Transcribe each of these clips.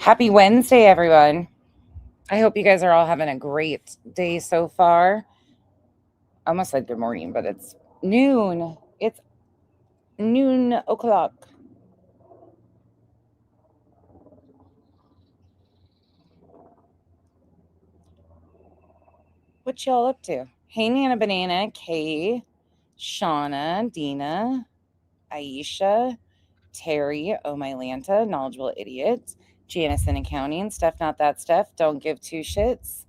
Happy Wednesday, everyone. I hope you guys are all having a great day so far. I almost said good morning, but it's noon. It's noon o'clock. What y'all up to? Hey, Nana Banana, Kay, Shauna, Dina, Aisha, Terry, Oh My Lanta, Knowledgeable Idiot, Janice in Accounting, Steph Not That Steph, Don't Give Two Shits,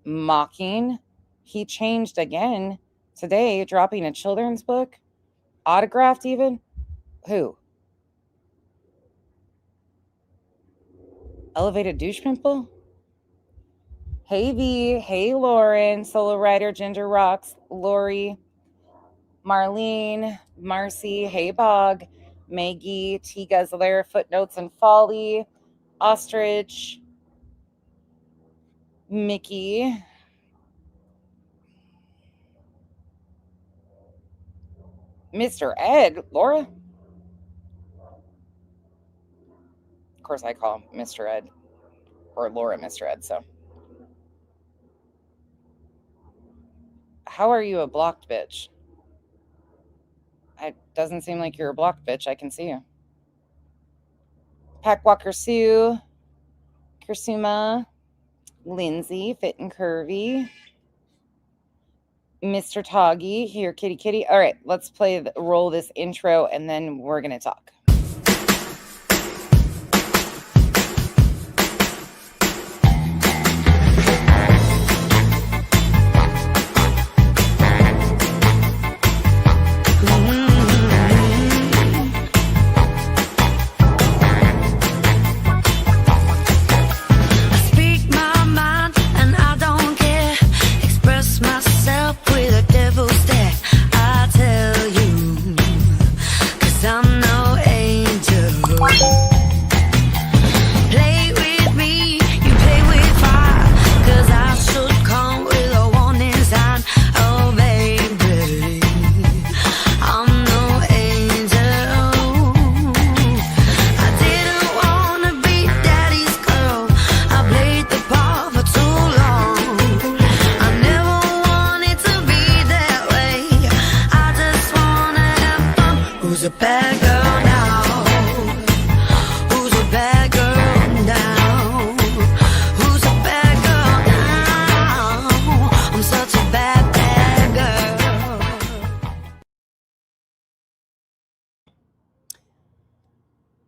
Mocking. He changed again today, dropping a children's book, autographed even. Who? Elevated Douche Pimple? Hey V, hey Lauren, Solo Rider, Ginger Rocks, Lori, Marlene, Marcy, hey Bog, Maggie, T Guzzler, Footnotes and Folly, Ostrich, Mickey, Mr. Ed, Laura. Of course, I call him Mr. Ed or Laura Mr. Ed. So, how are you a blocked bitch? It doesn't seem like you're a blocked bitch. I can see you. Packwalker Sue, Kursuma, Lindsay, Fit and Curvy, Mr. Toggy, here, kitty kitty. All right, let's roll this intro, and then we're going to talk.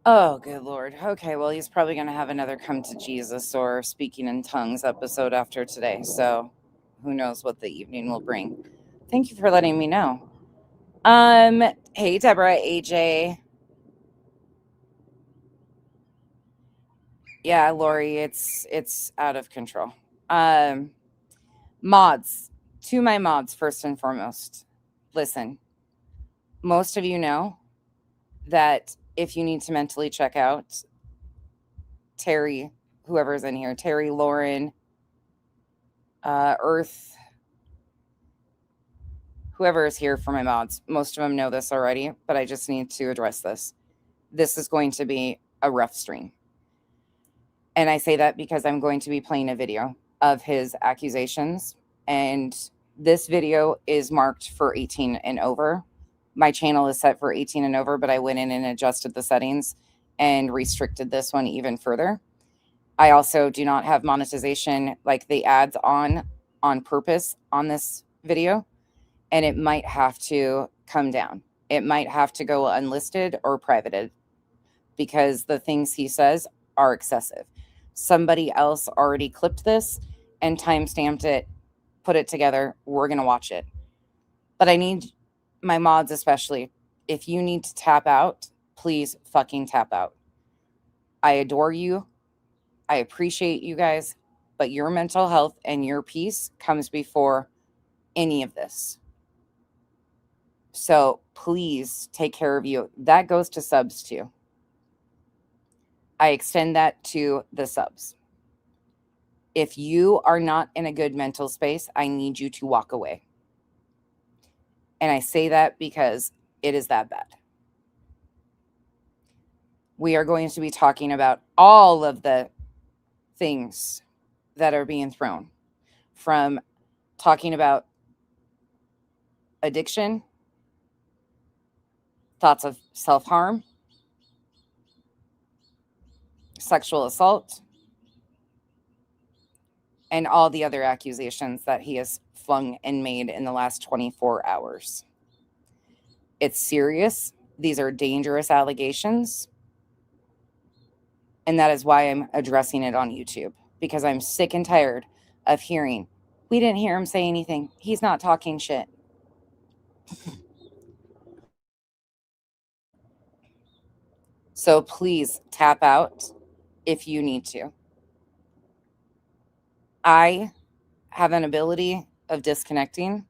Oh, good Lord. Okay, well, he's probably going to have another come to Jesus or speaking in tongues episode after today. So who knows what the evening will bring. Thank you for letting me know. Hey, Deborah, AJ. Yeah, Lori, it's out of control. Mods. To my mods, first and foremost. Listen, most of you know that if you need to mentally check out, Terry, whoever's in here, Terry, Lauren, Earth, whoever is here for my mods, most of them know this already, but I just need to address this. This is going to be a rough stream. And I say that because I'm going to be playing a video of his accusations. And this video is marked for 18 and over. My channel is set for 18 and over, but I went in and adjusted the settings and restricted this one even further. I also do not have monetization, like the ads on purpose on this video, and it might have to come down. It might have to go unlisted or privated because the things he says are excessive. Somebody else already clipped this and timestamped it, put it together. We're going to watch it. But I need my mods, especially, if you need to tap out, please fucking tap out. I adore you. I appreciate you guys, but your mental health and your peace comes before any of this. So please take care of you. That goes to subs too. I extend that to the subs. If you are not in a good mental space, I need you to walk away. And I say that because it is that bad. We are going to be talking about all of the things that are being thrown, from talking about addiction, thoughts of self-harm, sexual assault, and all the other accusations that he has flung and made in the last 24 hours. It's serious. These are dangerous allegations. And that is why I'm addressing it on YouTube, because I'm sick and tired of hearing, we didn't hear him say anything. He's not talking shit. So please tap out if you need to. I have an ability of disconnecting,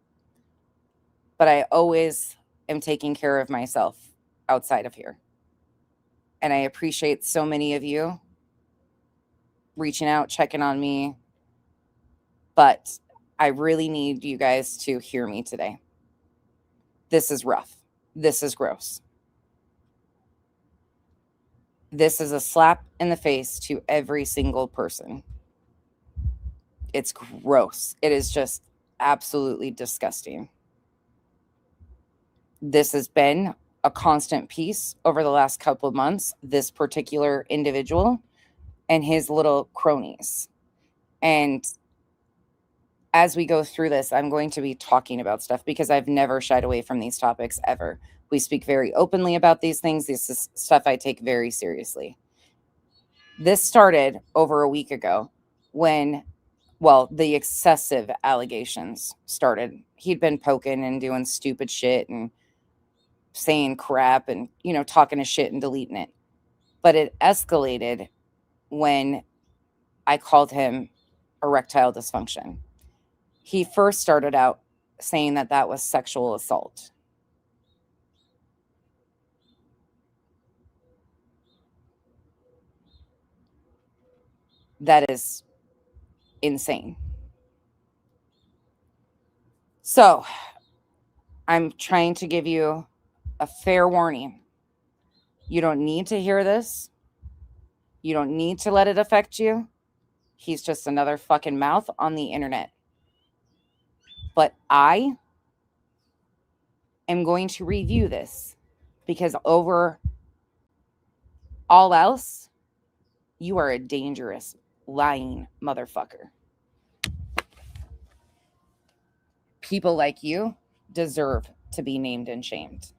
but I always am taking care of myself outside of here. And I appreciate so many of you reaching out, checking on me. But I really need you guys to hear me today. This is rough. This is gross. This is a slap in the face to every single person. It's gross. It is just absolutely disgusting. This has been a constant piece over the last couple of months, this particular individual and his little cronies. And as we go through this, I'm going to be talking about stuff because I've never shied away from these topics ever. We speak very openly about these things. This is stuff I take very seriously. This started over a week ago when, well, the excessive allegations started. He'd been poking and doing stupid shit and saying crap and, talking to shit and deleting it. But it escalated when I called him erectile dysfunction. He first started out saying that that was sexual assault. That is insane. So I'm trying to give you a fair warning. You don't need to hear this. You don't need to let it affect you. He's just another fucking mouth on the internet. But I am going to review this because over all else, you are a dangerous, lying motherfucker. People like you deserve to be named and shamed,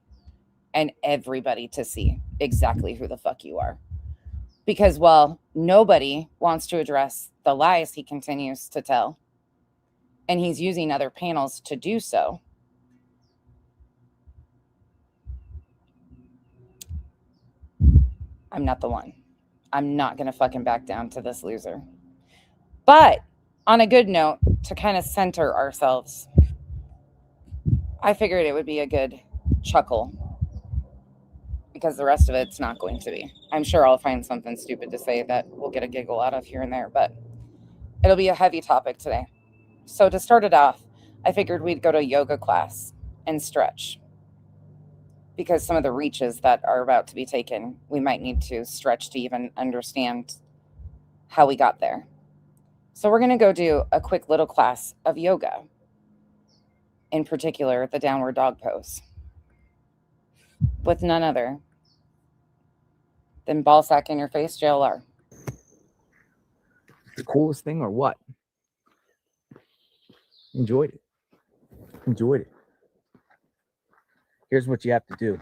and everybody to see exactly who the fuck you are. Because, well, nobody wants to address the lies he continues to tell, and he's using other panels to do so. I'm not the one. I'm not going to fucking back down to this loser. But on a good note, to kind of center ourselves, I figured it would be a good chuckle because the rest of it's not going to be. I'm sure I'll find something stupid to say that we'll get a giggle out of here and there, but it'll be a heavy topic today. So to start it off, I figured we'd go to a yoga class and stretch, because some of the reaches that are about to be taken, we might need to stretch to even understand how we got there. So we're going to go do a quick little class of yoga, in particular, the downward dog pose, with none other than ballsack in your face, JLR. The coolest thing or what? Enjoyed it. Here's what you have to do.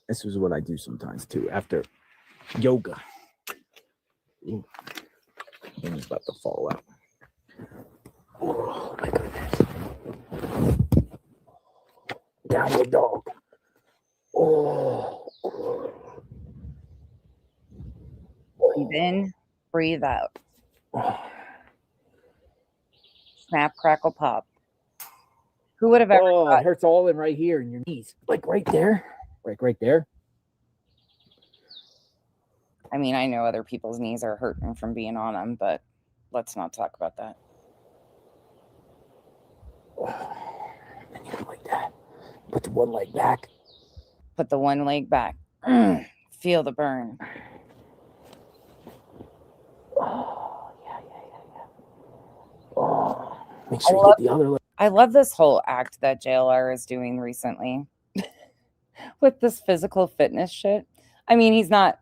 This is what I do sometimes too after yoga. Ooh, thing's about to fall out. Oh my goodness. Downward dog. Oh. Breathe in, breathe out. Snap, crackle, pop. Who would have ever thought? It hurts all in right here in your knees. Like right there. Right there. I mean, I know other people's knees are hurting from being on them, but let's not talk about that. And you go like that. Put the one leg back. Put the one leg back. Feel the burn. Oh, yeah. Oh, make sure you get the other leg. I love this whole act that JLR is doing recently with this physical fitness shit. I mean, he's not,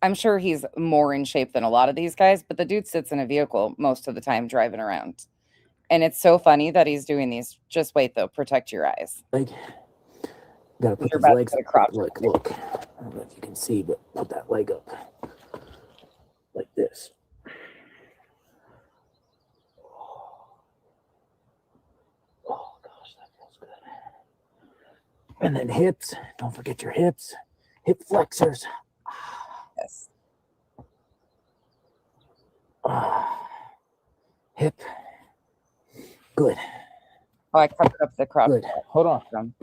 I'm sure he's more in shape than a lot of these guys, but the dude sits in a vehicle most of the time driving around. And it's so funny that he's doing these. Just wait, though. Protect your eyes. Leg. Gotta put You're these about to legs get a up. crotch. Look. I don't know if you can see, but put that leg up like this. Oh gosh, that feels good. And then hips. Don't forget your hips. Hip flexors. Yes. Hip. Good. Oh, I covered up the crotch. Good. Hold on.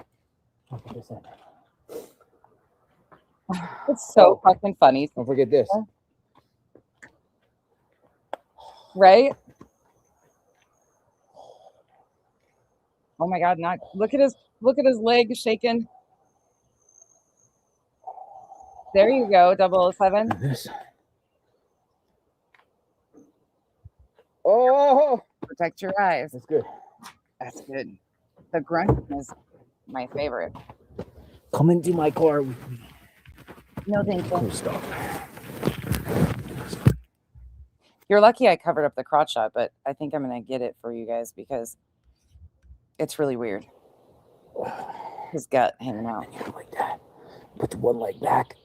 It's so fucking funny. Don't forget this. Right? Oh my God, not look at his leg shaking. There you go, 007. And this. Oh, Protect your eyes. that's good. That's good. The grunt is my favorite. Come into my car with me. No, thank you. Cool stuff. You're lucky I covered up the crotch shot, but I think I'm gonna get it for you guys because it's really weird. His gut hanging out. Yeah, like that. Put the one leg back.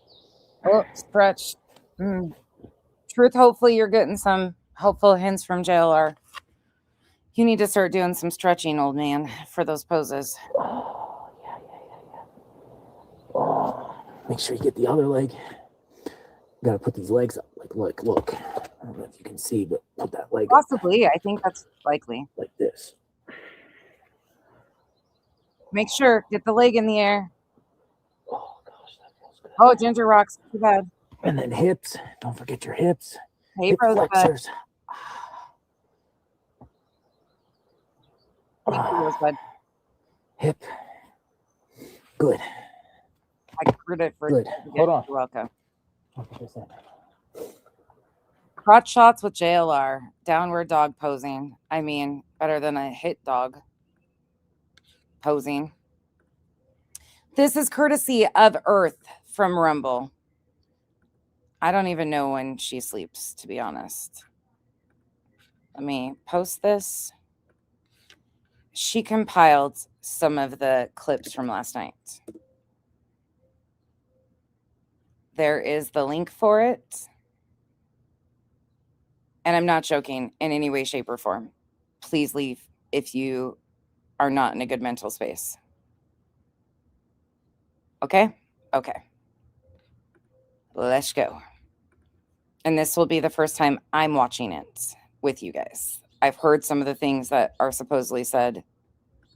Oh, stretch. Truth, hopefully you're getting some helpful hints from JLR. You need to start doing some stretching, old man, for those poses. Oh, yeah. Oh, make sure you get the other leg. Gotta put these legs up. Like, look. I don't know if you can see, but put that leg Possibly. I think that's likely. up like this. Make sure, get the leg in the air. Oh, gosh, that feels good. Oh, ginger rocks. Too bad. And then hips. Don't forget your hips. Hey, Hip Rosebud. flexors. Thank you, Rosebud. Hip. Good. I screwed it for Good. you. Hold on. You're welcome. Crotch shots with JLR. Downward dog posing. I mean, better than a hit dog posing. This is courtesy of Earth from Rumble. I don't even know when she sleeps, to be honest. Let me post this. She compiled some of the clips from last night. There is the link for it. And I'm not joking in any way, shape, or form. Please leave if you are not in a good mental space. Okay? Okay. Let's go. And this will be the first time I'm watching it with you guys. I've heard some of the things that are supposedly said.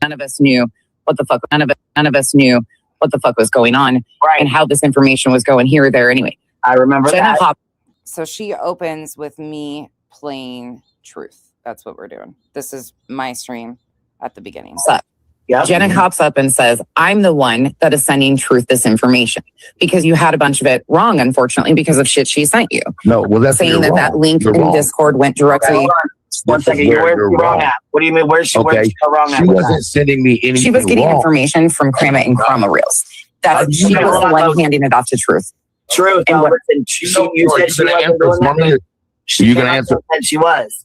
None of us knew what the fuck. None of us knew what the fuck was going on, right? And how this information was going here or there. Anyway, I remember that. So she opens with me playing Truth. That's what we're doing. This is my stream at the beginning. So, yep. Jenna hops up and says, I'm the one that is sending Truth this information because you had a bunch of it wrong, unfortunately, because of shit she sent you. No, well, that's saying that link in Discord went directly. Okay, One second, you're wrong at. What do you mean? Where's she? Okay. Where's she wrong at? She wasn't sending me anything. She was getting wrong. information from Chroma and Chroma Reels. She was the one handing it off to Truth. Truth. And listen, you said she wasn't doing that. You gonna answer? And she was.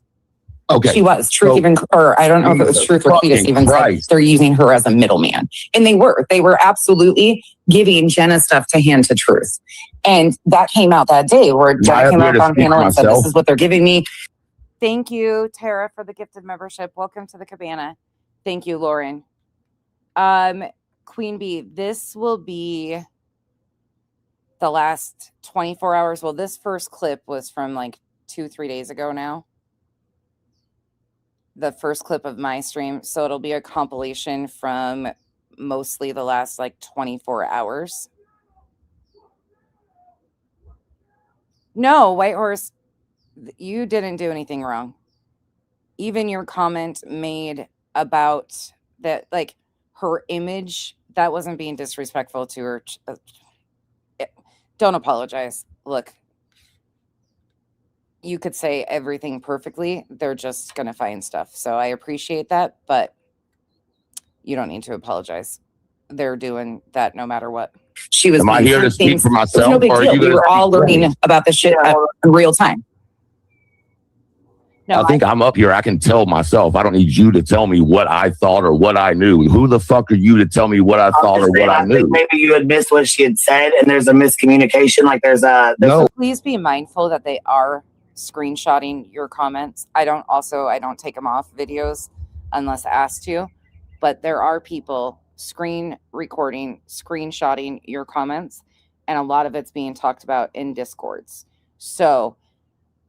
Okay. She was. Truth even, or I don't know if it was Truth or Cletus even said they're using her as a middleman. And they were. They were absolutely giving Jenna stuff to hand to Truth. And that came out that day where Jenna came up on panel and said, this is what they're giving me. Thank you, Tara, for the gifted membership. Welcome to the cabana. Thank you, Lauren. Queen Bee, this will be the last 24 hours. Well, this first clip was from like 2-3 days ago now. The first clip of my stream. So it'll be a compilation from mostly the last like 24 hours. No, White Horse, you didn't do anything wrong. Even your comment made about that, like her image, that wasn't being disrespectful to her. Don't apologize. Look, you could say everything perfectly. They're just going to find stuff. So I appreciate that, but you don't need to apologize. They're doing that no matter what. She was. Am I here to speak for myself? No big or are deal. you We gonna were all speak for me? learning about this shit in real time. No, I think I'm up here. I can tell myself. I don't need you to tell me what I thought or what I knew. Who the fuck are you to tell me what I thought or what I knew? Maybe you had missed what she had said, and there's a miscommunication. Like there's No. Please be mindful that they are screenshotting your comments. I don't take them off videos unless asked to, but there are people screen recording, screenshotting your comments, and a lot of it's being talked about in Discords. So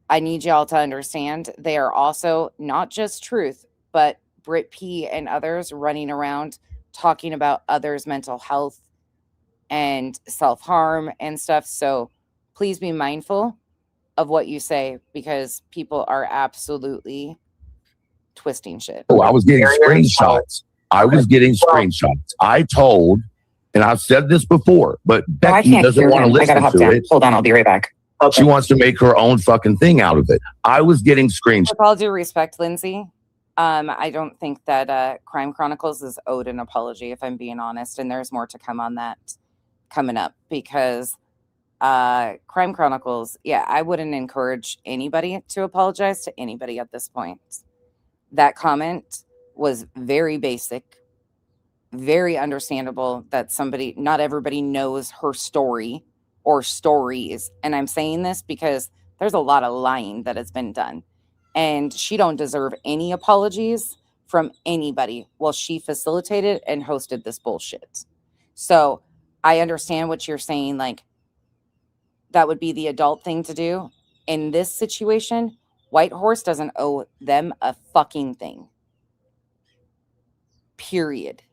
I need y'all to understand they are also not just Truth, but Brit P and others running around talking about others' mental health and self-harm and stuff. So please be mindful of what you say, because people are absolutely twisting shit. Oh, I was getting screenshots. I told, and I've said this before, but Becky doesn't want to listen to it. Hold on, I'll be right back. Okay. She wants to make her own fucking thing out of it. I was getting screenshots. With all due respect, Lindsay, I don't think that Crime Chronicles is owed an apology, if I'm being honest, and there's more to come on that coming up, because Crime Chronicles, I wouldn't encourage anybody to apologize to anybody at this point. That comment was very basic, very understandable that not everybody knows her story or stories. And I'm saying this because there's a lot of lying that has been done. And she don't deserve any apologies from anybody while she facilitated and hosted this bullshit. So I understand what you're saying. Like, that would be the adult thing to do. In this situation, White Horse doesn't owe them a fucking thing. Period.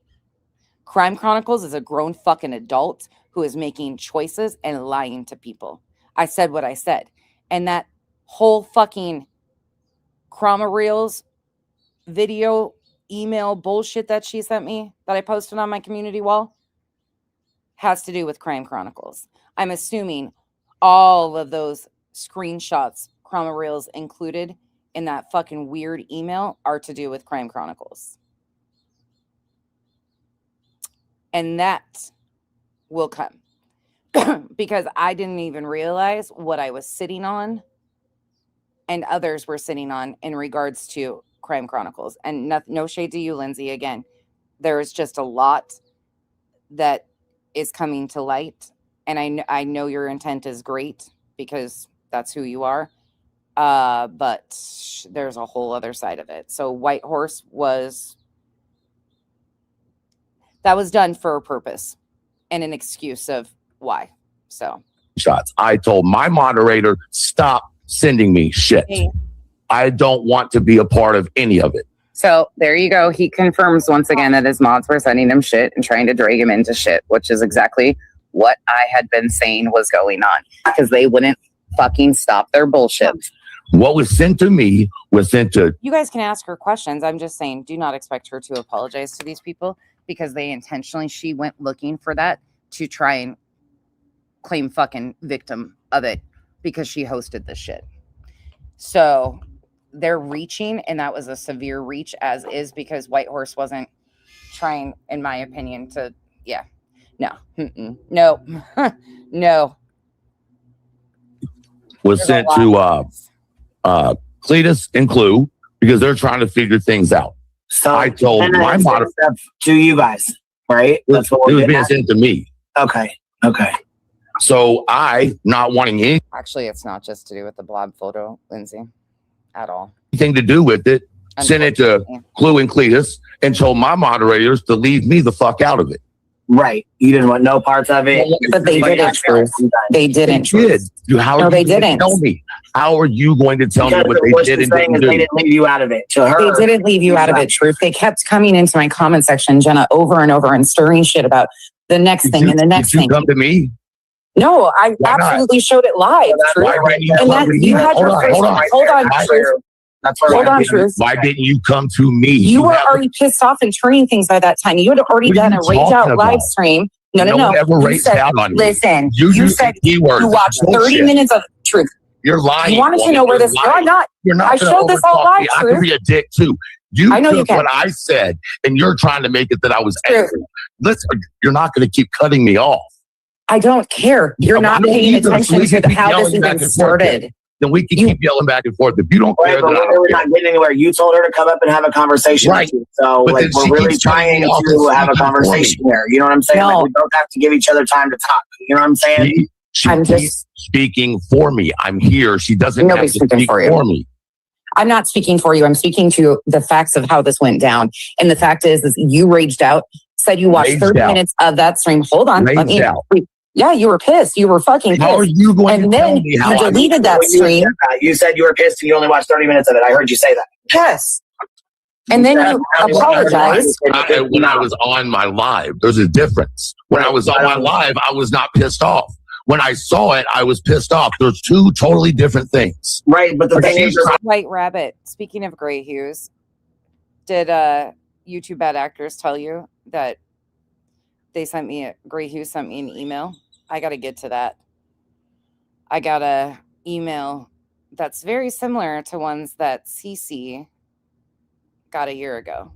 Crime Chronicles is a grown fucking adult who is making choices and lying to people. I said what I said. And that whole fucking Chroma Reels video email bullshit that she sent me that I posted on my community wall has to do with Crime Chronicles. I'm assuming all of those screenshots, Chroma Reels included in that fucking weird email, are to do with Crime Chronicles. And that will come because I didn't even realize what I was sitting on and others were sitting on in regards to Crime Chronicles. And no shade to you, Lindsay. Again, there is just a lot that is coming to light. And I know your intent is great because that's who you are. But there's a whole other side of it. So White Horse was done for a purpose and an excuse of why. So shots. I told my moderator, stop sending me shit. Hey. I don't want to be a part of any of it. So there you go. He confirms once again that his mods were sending him shit and trying to drag him into shit, which is exactly what I had been saying was going on, because they wouldn't fucking stop their bullshit. What was sent to me was sent to... You guys can ask her questions. I'm just saying, do not expect her to apologize to these people, because she went looking for that to try and claim fucking victim of it because she hosted this shit. So they're reaching, and that was a severe reach as is, because White Horse wasn't trying, in my opinion, to, no. Was sent to Cletus and Clue because they're trying to figure things out. So I told my moderator to you guys, right? That's what it was being sent to me. Okay. So I, not wanting anything Actually, it's not just to do with the blob photo, Lindsay, at all. to do with it, sent it to Clue and Cletus and told my moderators to leave me the fuck out of it. Right. You didn't want no parts of it. But they didn't. They didn't. They didn't. Tell me. How are you going to tell me what they did and didn't do? They didn't leave you out of it. To her, they didn't leave you out of it, Truth. They kept coming into my comment section, Jenna, over and over and stirring shit about the next thing and the next thing. Did you come to me? No, I absolutely showed it live, Truth. Hold on, Truth. Why didn't you come to me? You were already pissed off and turning things by that time. You had already done a rage out live stream. No. Ever raged out on me. Listen, you said you watched 30 minutes of Truth. You're lying. You wanted to woman. know where You're this. No, lying. I'm not. You're not. I gonna showed this all overtalk live, me. I Truth. can be a dick too. You I know you took can. what I said, and you're trying to make it that I was Truth. angry. Listen, you're not going to keep cutting me off. I don't care. You're not paying attention to how this even started. Then we can keep yelling back and forth. If you don't care, but then I we're don't really care. not getting anywhere. You told her to come up and have a conversation Right. with you. So But like then she we're really keeps cutting trying me off and to have a speaking for me. conversation here. You know what I'm saying? No. Like, we don't have to give each other time to talk. You know what I'm saying? She I'm keeps just- speaking for me. I'm here. She doesn't have Nobody's to speaking speak for you. for me. I'm not speaking for you. I'm speaking to the facts of how this went down. And the fact is you raged out, said you watched Raged 30 out. minutes of that stream. Hold on. Let Raged me. out. Yeah, you were pissed. You were fucking How are pissed. you going And to tell then me how you I deleted that When you stream. said that, you said you were pissed and you only watched 30 minutes of it. I heard you say that. Yes. And then you apologized. When I was on my live, there's a difference. When I was on my live, I was not pissed off. When I saw it, I was pissed off. There's two totally different things. Right, but the thing is, White Rabbit, speaking of gray hues, did YouTube Bad Actors tell you that they sent me Gray Hue sent me an email? I got to get to that. I got a email that's very similar to ones that CC got a year ago.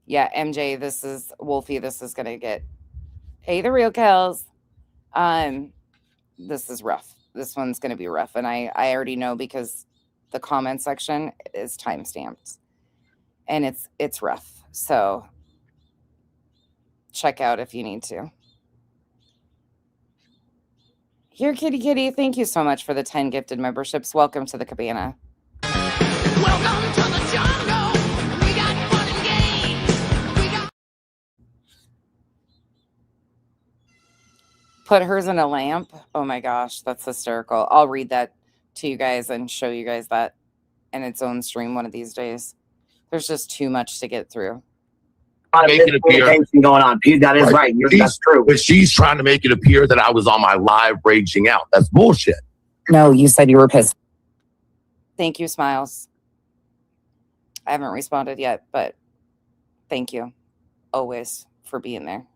Yeah, MJ, this is Wolfie. This is gonna get the real kills. This is rough. This one's gonna be rough, and I already know because the comment section is time stamped, and it's rough. So check out if you need to. Here, kitty, thank you so much for the 10 gifted memberships. Welcome to the cabana. Welcome to the jungle. We got fun and games. We got Put hers in a lamp. Oh my gosh, that's hysterical. I'll read that to you guys and show you guys that in its own stream one of these days. There's just too much to get through. Make it appear going on. That is right. That's true. But she's trying to make it appear that I was on my live raging out. That's bullshit. No, you said you were pissed. Thank you, Smiles. I haven't responded yet, but thank you always for being there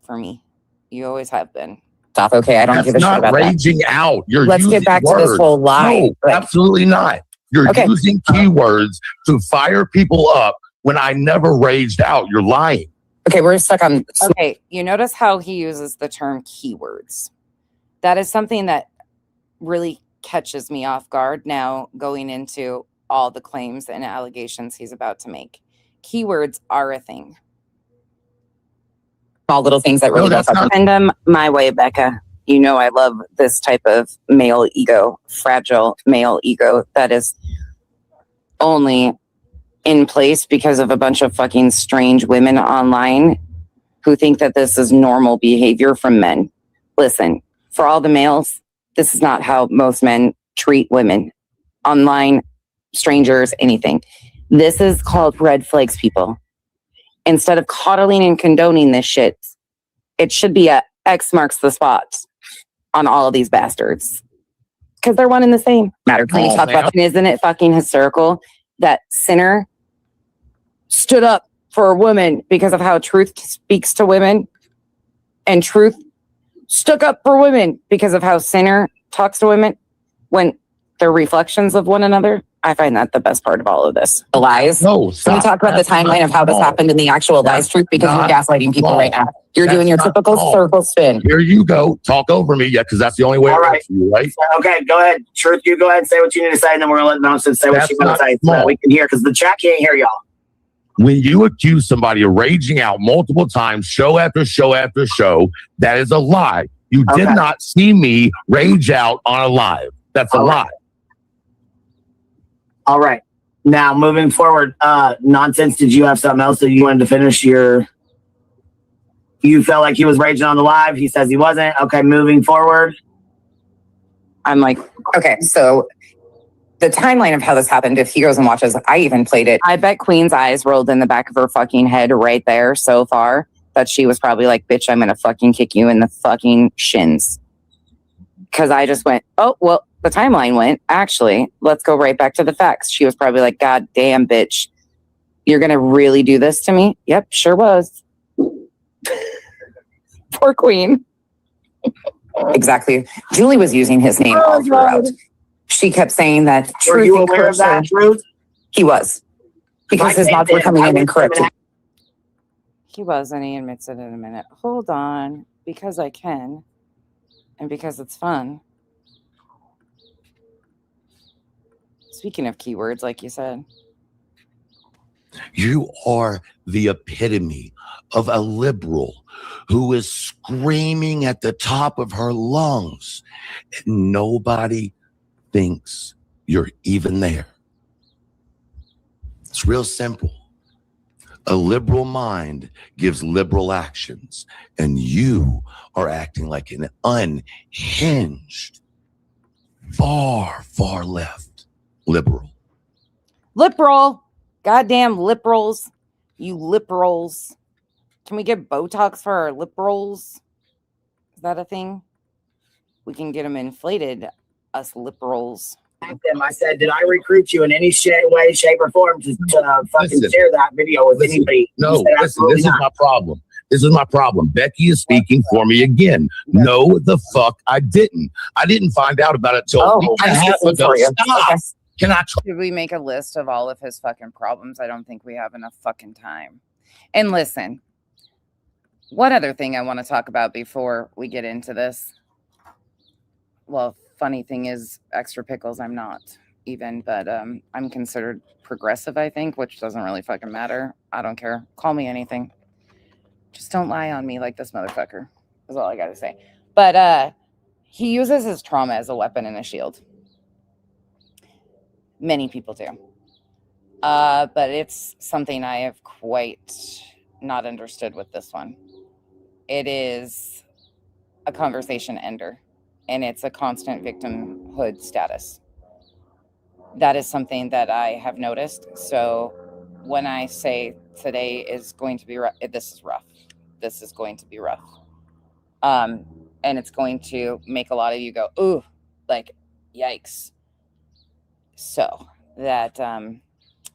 for me. You always have been. Stop. Okay, I don't give a shit not about that. raging out. You're Let's using get back words. to this whole lie. No, Like, absolutely not. You're Okay. using keywords to fire people up when I never raged out. You're lying. okay, we're stuck on. Okay, you notice how he uses the term keywords. That is something that really catches me off guard now going into all the claims and allegations he's about to make. Keywords are a thing. Small little things that really No, don't that's not. Send them my way, Becca. You know I love this type of male ego, fragile male ego that is only in place because of a bunch of fucking strange women online who think that this is normal behavior from men. Listen, for all the males, this is not how most men treat women. Online, strangers, anything. This is called red flags, people. Instead of coddling and condoning this shit, it should be a X marks the spot on all of these bastards. Because they're one and the same. Matter. Can we talk about that? Isn't it fucking hysterical that Sinner stood up for a woman because of how Truth speaks to women, and Truth stuck up for women because of how Sinner talks to women when they're reflections of one another? I find that the best part of all of this. The lies. No, Can stop. we talk about the That's timeline of how this not happened in the actual lies, Truth? Because you're not gaslighting people wrong. right now. You're That's doing your not typical wrong. circle spin. Here you go. Talk over me. Yeah, because that's the only way All it right. works for you, right? Okay, go ahead. Truth, you go ahead and say what you need to say, and then we're going to let Nonsense say what That's she wants to not say so that small. we can hear, because the chat can't hear y'all. When you accuse somebody of raging out multiple times, show after show after show, that is a lie. You did Okay. not see me rage out on a live. That's a All lie. right. All right. Now, moving forward, Nonsense, did you have something else that you wanted to finish your... You felt like he was raging on the live. He says he wasn't. Okay, moving forward. I'm like, Okay, so the timeline of how this happened, if he goes and watches, I even played it. I bet Queen's eyes rolled in the back of her fucking head right there so far that she was probably like, bitch, I'm going to fucking kick you in the fucking shins. Because I just went, oh, well, the timeline went, actually, let's go right back to the facts. She was probably like, God damn, bitch, you're going to really do this to me? Yep, sure was. Poor Queen. Exactly. Julie was using his name all throughout. She kept saying that. Were you aware of that, Truth? He was. Because his mods were coming in and correcting. He was, and he admits it in a minute. Hold on, because I can, and because it's fun. Speaking of keywords, like you said. You are the epitome of a liberal who is screaming at the top of her lungs, and nobody thinks you're even there. It's real simple. A liberal mind gives liberal actions, and you are acting like an unhinged, far, far left liberal. Liberal. Goddamn liberals. You liberals. Can we get Botox for our liberals? Is that a thing? We can get them inflated, us liberals. I said, did I recruit you in any way, shape, or form to fucking share that video with anybody? No, listen, this is my problem. This is my problem. Becky is speaking for me again. No, the fuck I didn't. I didn't find out about it till a week and a half ago. Stop. Okay. Can I try? Should we make a list of all of his fucking problems? I don't think we have enough fucking time. And listen, one other thing I want to talk about before we get into this. Well, funny thing is, extra pickles, I'm not even, but I'm considered progressive, I think, which doesn't really fucking matter. I don't care. Call me anything. Just don't lie on me like this motherfucker, is all I gotta say. But he uses his trauma as a weapon and a shield. Many people do. But it's something I have quite not understood with this one. It is a conversation ender, and it's a constant victimhood status. That is something that I have noticed. So when I say today is going to be rough, this is rough. This is going to be rough. And it's going to make a lot of you go, ooh, like, yikes. So that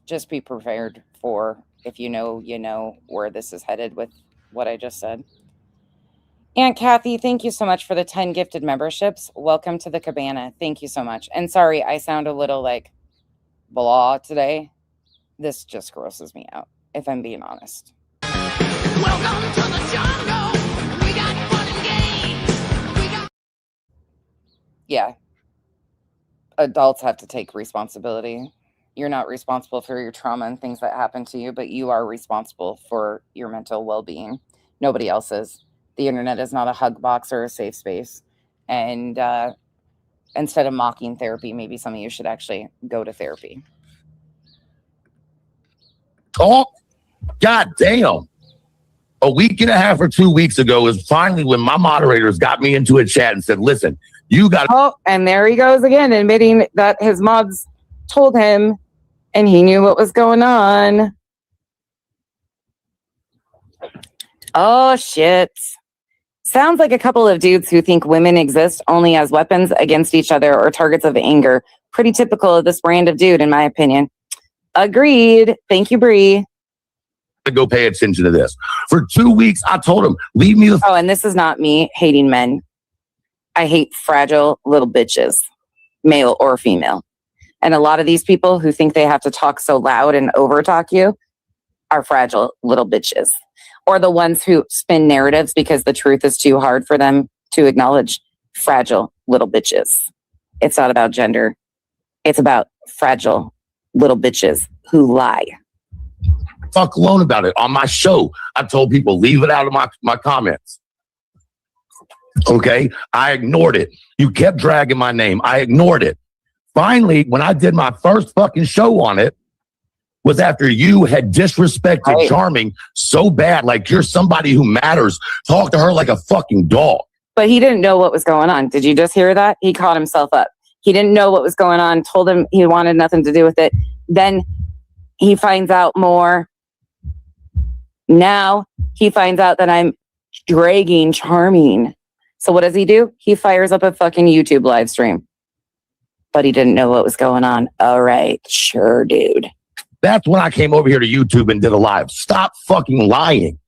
just be prepared for, if you know where this is headed with what I just said. Aunt Kathy, thank you so much for the 10 gifted memberships. Welcome to the cabana. Thank you so much. And sorry, I sound a little like blah today. This just grosses me out, if I'm being honest. Welcome to the jungle. We got fun and games. We got Yeah. Adults have to take responsibility. You're not responsible for your trauma and things that happen to you, but you are responsible for your mental well-being. Nobody else is. The internet is not a hug box or a safe space. And instead of mocking therapy, maybe some of you should actually go to therapy. Talk? God damn. A week and a half or 2 weeks ago is finally when my moderators got me into a chat and said, listen, you got to. Oh, and there he goes again, admitting that his mods told him and he knew what was going on. Oh, shit. Sounds like a couple of dudes who think women exist only as weapons against each other or targets of anger. Pretty typical of this brand of dude, in my opinion. Agreed. Thank you, Bree. To go pay attention to this. For 2 weeks, I told him, leave me the Oh, and this is not me hating men. I hate fragile little bitches, male or female. And a lot of these people who think they have to talk so loud and overtalk you are fragile little bitches. Or the ones who spin narratives because the truth is too hard for them to acknowledge. Fragile little bitches. It's not about gender. It's about fragile little bitches who lie. fuck alone about it. On my show, I told people, leave it out of my comments. Okay? I ignored it. You kept dragging my name. I ignored it. Finally, when I did my first fucking show on it, was after you had disrespected Charming so bad, like you're somebody who matters. Talk to her like a fucking dog. But he didn't know what was going on. Did you just hear that? He caught himself up. He didn't know what was going on, told him he wanted nothing to do with it. Then he finds out more. Now he finds out that I'm dragging Charming. So what does he do? He fires up a fucking YouTube live stream. But he didn't know what was going on. All right, sure, dude. That's when I came over here to YouTube and did a live. Stop fucking lying.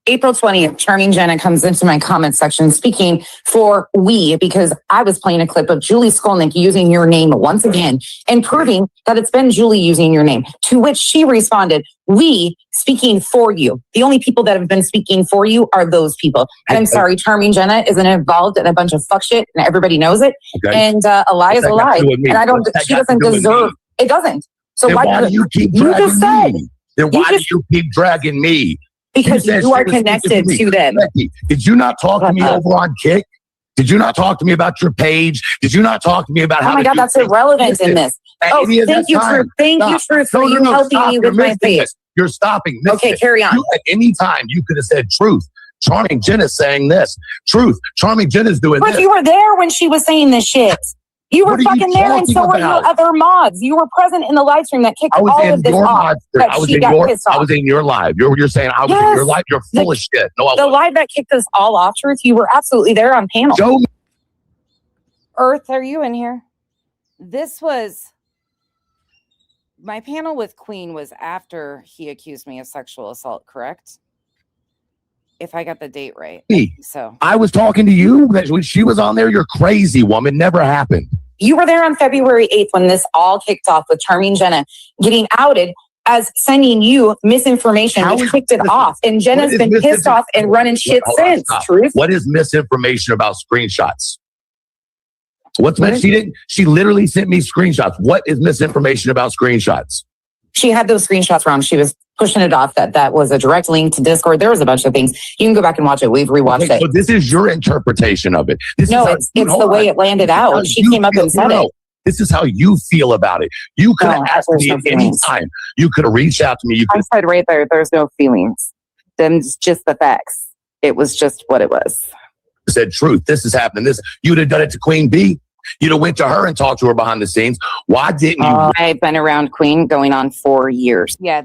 April 20th, Charming Jenna comes into my comment section speaking for we, because I was playing a clip of Julie Skolnick using your name once again and proving that it's been Julie using your name, to which she responded, we speaking for you. The only people that have been speaking for you are those people. And I'm sorry, Charming Jenna isn't involved in a bunch of fuck shit and everybody knows it. Okay. And a lie is a lie. And I don't, she doesn't deserve, it doesn't. So Then why do you keep dragging just said, me? Then why do you keep dragging me? because said you are she was connected speaking to them. Becky, did you not talk to me over on Kick? Did you not talk to me about your page? Did you not talk to me about how Oh my to God, do that's things? irrelevant Listen, in this. at Oh, any of thank that you, time, Truth. Thank you, stop. Truth, for you helping stop. me You're with my missing page. it. You're stopping. Missing Okay, it. carry on. You, at any time, you could have said Truth. Charming Jenna's saying this. Truth. Charming Jenna's doing But this. you were there when she was saying this shit. You were What are you fucking there, and talking so were about? your other mods. You were present in the live stream that kicked I was all in of this your off. live. That I was she in got your. pissed off. I was in your live. You're saying I was in your Yes. live. You're full of shit. No, I The wasn't. live that kicked us all off, Truth, you were absolutely there on panel. Show me. Earth, are you in here? This was my panel with Queen was after he accused me of sexual assault, correct? If I got the date right. Me. So I was talking to you. That when she was on there, you're crazy, woman. Never happened. You were there on February 8th when this all kicked off with Charming Jenna getting outed as sending you misinformation, How which is- kicked it listen, off. And Jenna's is been pissed misinformation? off and running shit Hold on, since, stop. Truth. What is misinformation about screenshots? What's What meant? is- She literally sent me screenshots. What is misinformation about screenshots? She had those screenshots wrong. She was pushing it off that was a direct link to Discord. There was a bunch of things. You can go back and watch it. We've rewatched Okay, it. so this is your interpretation of it. This No, is how it's you- the hold way on. it landed This is how out. She you came up feel- and said no, it. This is how you feel about it. You could have No, asked there's me no at any feelings. time. You could have reached out to me. You could I said right there, there's no feelings. Them's just the facts. It was just what it was. have said Truth. This is happening. This you'd have done it to Queen B. You'd have went to her and talked to her behind the scenes. Why didn't you? I've been around Queen going on 4 years. Yeah,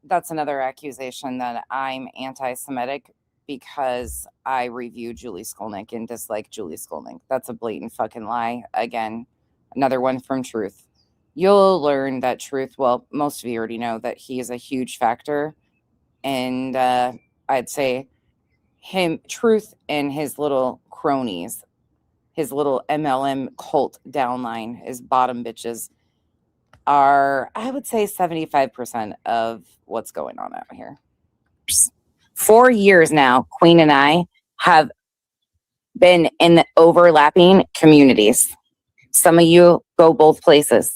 that's another accusation that I'm anti-Semitic because I review Julie Skolnick and dislike Julie Skolnick. That's a blatant fucking lie. Again, another one from Truth. You'll learn that Truth, well, most of you already know that he is a huge factor. And I'd say Truth and his little cronies, his little MLM cult downline, his bottom bitches, are, I would say, 75% of what's going on out here. 4 years now, Queen and I have been in the overlapping communities. Some of you go both places.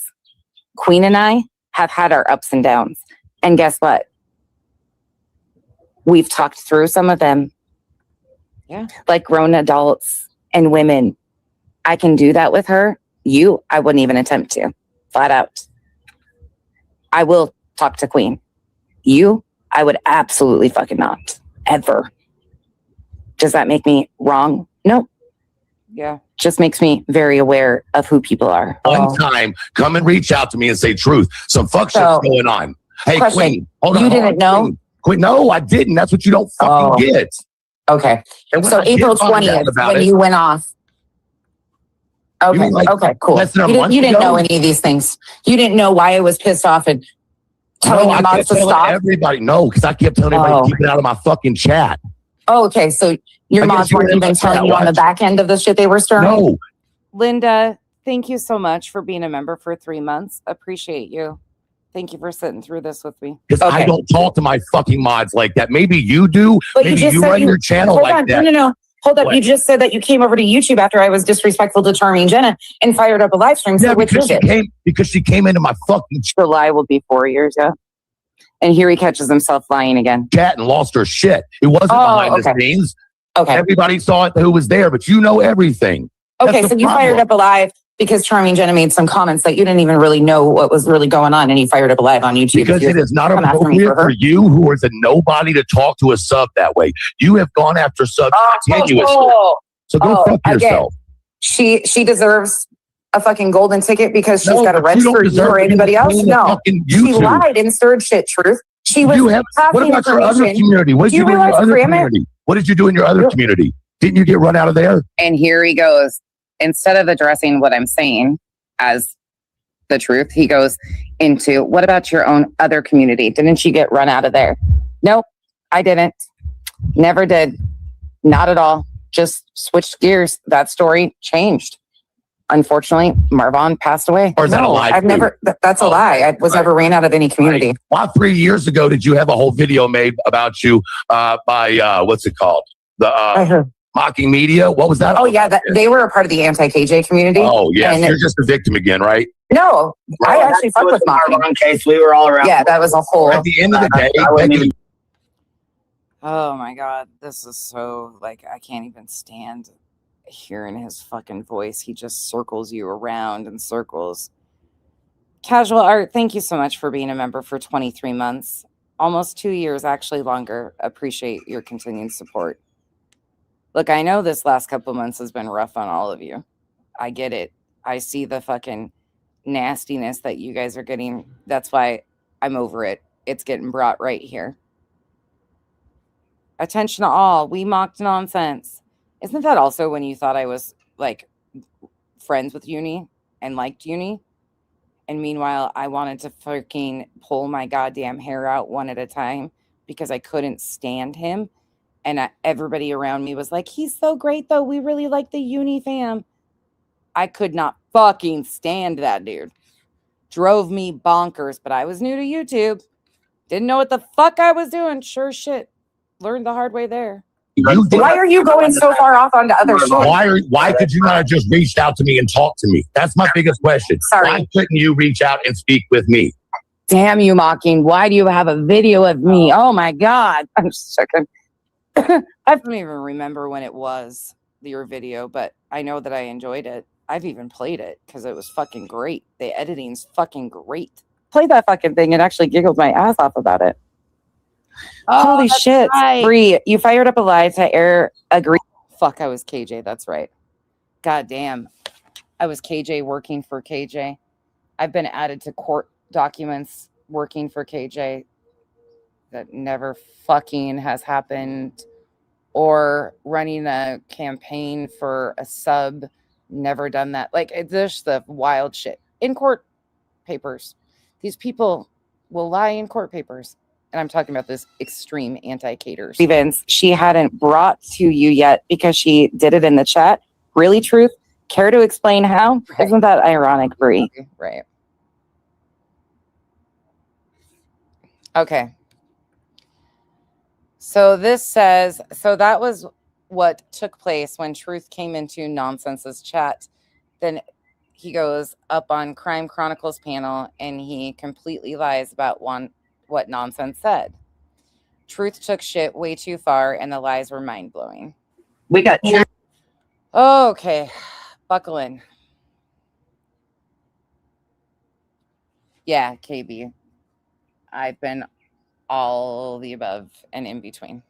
Queen and I have had our ups and downs. And guess what? We've talked through some of them. Yeah. Like grown adults and women. I can do that with her. You, I wouldn't even attempt to. Flat out. I will talk to Queen. You, I would absolutely fucking not. Ever. Does that make me wrong? Nope. Yeah. Just makes me very aware of who people are. One time, come and reach out to me and say Truth. Some fuck So, shit's going on. Hey, question, Queen. Hold on. you hold on, didn't know? Queen, no, I didn't. That's what you don't fucking get. Okay. And when So I did April find out 20th, about when it, you went off. Okay. mean like Okay, cool. less than a You month didn't ago? know any of these things. You didn't know why I was pissed off and telling no, your I moms kept to telling stop. everybody. No, because I kept telling everybody Oh. to keep it out of my fucking chat. Oh, okay. So your I guess moms you weren't were in even my telling chat, you on the watch. back end of the shit they were stirring? No, Linda, thank you so much for being a member for 3 months. Appreciate you. Thank you for sitting through this with me. because I Okay. don't talk to my fucking mods like that. Maybe you do. But you Maybe just you said run you- your channel Hold like on. that. No. Hold up. What? You just said that you came over to YouTube after I was disrespectful to Charming Jenna and fired up a live stream. So Yeah, which is it? because she came into my fucking The lie will be 4 years, yeah. And here he catches himself lying again. chat and lost her shit. It wasn't Oh, behind the okay. scenes. Okay. Everybody saw it who was there, but you know everything. Okay. That's So the you fired problem. up a live because Charming Jenna made some comments that you didn't even really know what was really going on, and you fired up a live on YouTube. Because it is not come after me appropriate for her. for you, who is a nobody, to talk to a sub that way. You have gone after subs continuously. So go fuck I get it. yourself. She deserves a fucking golden ticket because she's No, got to but you don't register you deserve or to be anybody else. on No, fucking she YouTube. lied and stirred shit. Truth. She was What passing about your other information. community? What did Do you you do in your realize, other Graham, community? What did you do in your other community? Didn't you get run out of there? And here he goes. Instead of addressing what I'm saying as the truth, he goes into, what about your own other community? Didn't you get run out of there? Nope, I didn't. Never did. Not at all. Just switched gears. That story changed. Unfortunately, Marvon passed away. Or is that a lie? I've never, that's a lie. I was never ran out of any community. Why 3 years ago did you have a whole video made about you by what's it called? I The heard. Mocking Media? What was that? Oh, yeah. They were a part of the anti-KJ community. Oh, yes. And You're just a victim again, right? no, I actually fucked with Mocking. Marvon case. We were all around. Yeah, that was a whole. At the end of the day, I wouldn't even- Oh my God. This is so, like, I can't even stand hearing his fucking voice. He just circles you around in circles. Casual Art, thank you so much for being a member for 23 months. Almost 2 years, actually longer. Appreciate your continued support. Look, I know this last couple months has been rough on all of you. I get it. I see the fucking nastiness that you guys are getting. That's why I'm over it. It's getting brought right here. Attention to all. We mocked nonsense. Isn't that also when you thought I was like friends with Uni and liked Uni? And meanwhile, I wanted to fucking pull my goddamn hair out one at a time because I couldn't stand him. And everybody around me was like, he's so great, though. We really like the Uni fam. I could not fucking stand that dude. Drove me bonkers, but I was new to YouTube. Didn't know what the fuck I was doing. Sure shit. Learned the hard way there. Why are you going so far off onto other shit? Why could you not have just reached out to me and talked to me? That's my biggest question. Sorry. Why couldn't you reach out and speak with me? Damn you, Mocking. Why do you have a video of me? Oh my God. I'm just checking. I don't even remember when it was, your video, but I know that I enjoyed it. I've even played it because it was fucking great. The editing's fucking great. Played that fucking thing and actually giggled my ass off about it. Holy shit. right. Bree, you fired up a lie to air agree. Fuck, I was KJ. That's right. God damn. I was KJ working for KJ. I've been added to court documents working for KJ. That never fucking has happened. Or running a campaign for a sub. Never done that. Like, it's just the wild shit. In court papers. These people will lie in court papers. And I'm talking about this extreme anti-cater. Stevens, she hadn't brought to you yet because she did it in the chat. Really, Truth? Care to explain how? Right. Isn't that ironic, Bree? Right. Okay. So this says, so that was what took place when Truth came into Nonsense's chat. Then he goes up on Crime Chronicles panel and he completely lies about what Nonsense said. Truth took shit way too far and the lies were mind-blowing. We got you. Okay, buckle in. Yeah, KB. I've been all the above and in between.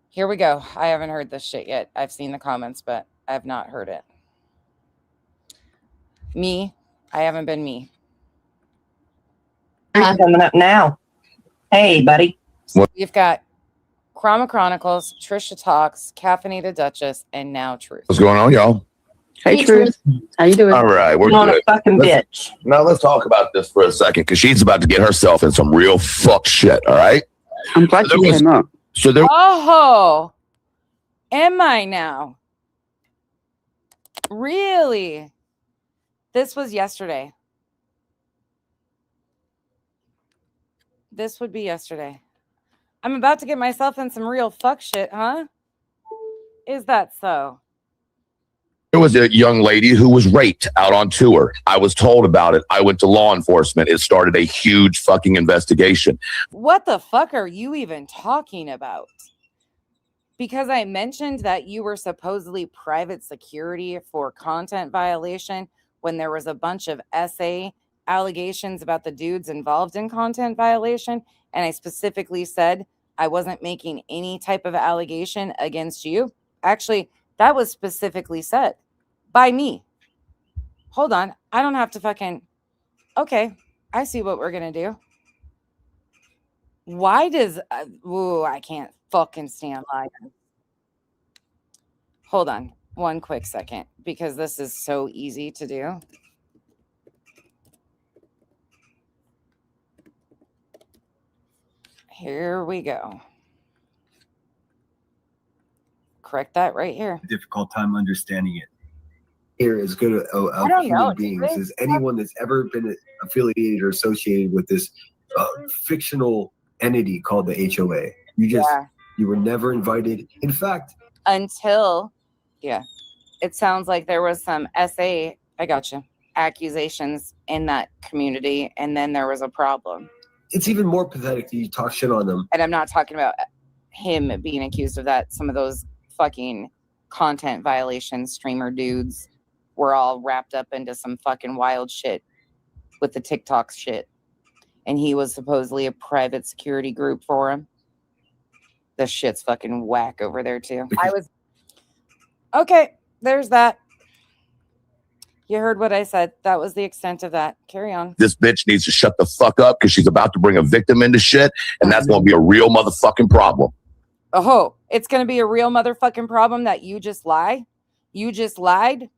Here we go. I haven't heard this shit yet. I've seen the comments, but I have not heard it. Me, I haven't been me. Coming up now. Hey, buddy. So we've got Chroma Chronicles, Trisha Talks, Caffeinated Duchess, and now Truth. What's going on, y'all? Hey, Truth. How you doing? All right, we're On a good. fucking bitch. Now let's talk about this for a second because she's about to get herself in some real fuck shit. All right. I'm glad So you there was- came up. So there. Oh, am I now? Really? This was yesterday. This would be yesterday. I'm about to get myself in some real fuck shit, huh? Is that so? There was a young lady who was raped out on tour. I was told about it. I went to law enforcement. It started a huge fucking investigation. What the fuck are you even talking about? Because I mentioned that you were supposedly private security for content violation when there was a bunch of SA allegations about the dudes involved in content violation. And I specifically said I wasn't making any type of allegation against you. Actually, that was specifically said by me. Hold on. I don't have to fucking... Okay, I see what we're going to do. Why does... I can't fucking stand lying. Hold on one quick second because this is so easy to do. Here we go. correct that right here. difficult time understanding it. Here as good of human beings as anyone that's ever been affiliated or associated with this fictional entity called the HOA. You were never invited. In fact, until it sounds like there was some accusations in that community, and then there was a problem. It's even more pathetic that you talk shit on them. And I'm not talking about him being accused of that. Some of those fucking content violations, streamer dudes, were all wrapped up into some fucking wild shit with the TikTok shit. And he was supposedly a private security group for him. The shit's fucking whack over there too. Okay, there's that. You heard what I said. That was the extent of that. Carry on. This bitch needs to shut the fuck up because she's about to bring a victim into shit, and that's going to be a real motherfucking problem. Oh, it's going to be a real motherfucking problem that you just lie? You just lied?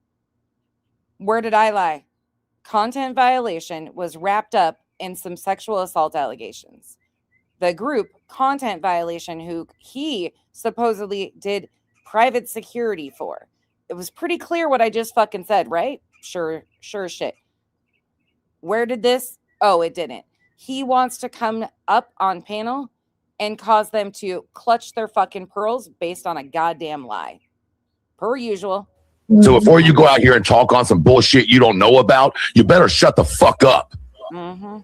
Where did I lie? Content violation was wrapped up in some sexual assault allegations. The group, content violation, who he supposedly did private security for. It was pretty clear what I just fucking said, right? Sure shit. Where did this? Oh, it didn't. He wants to come up on panel and cause them to clutch their fucking pearls based on a goddamn lie. Per usual. So before you go out here and talk on some bullshit you don't know about, you better shut the fuck up. Mm-hmm.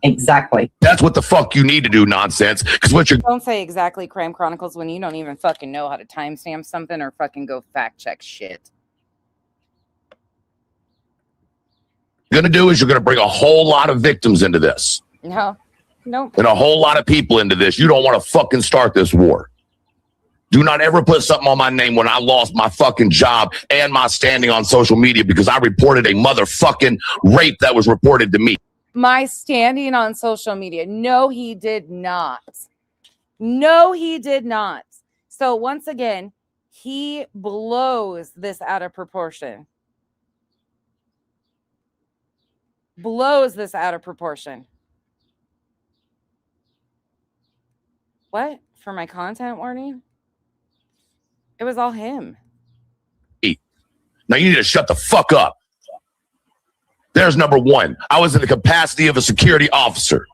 Exactly. That's what the fuck you need to do, nonsense. Because what you're Don't say exactly Crime Chronicles when you don't even fucking know how to timestamp something or fucking go fact check shit. going to do is you're going to bring a whole lot of victims into this. No. Nope. And a whole lot of people into this. You don't want to fucking start this war. Do not ever put something on my name when I lost my fucking job and my standing on social media because I reported a motherfucking rape that was reported to me. My standing on social media. No, he did not. No, he did not. So once again, he blows this out of proportion. Blows this out of proportion. What? For my content warning? It was all him. Now you need to shut the fuck up. There's number one. I was in the capacity of a security officer.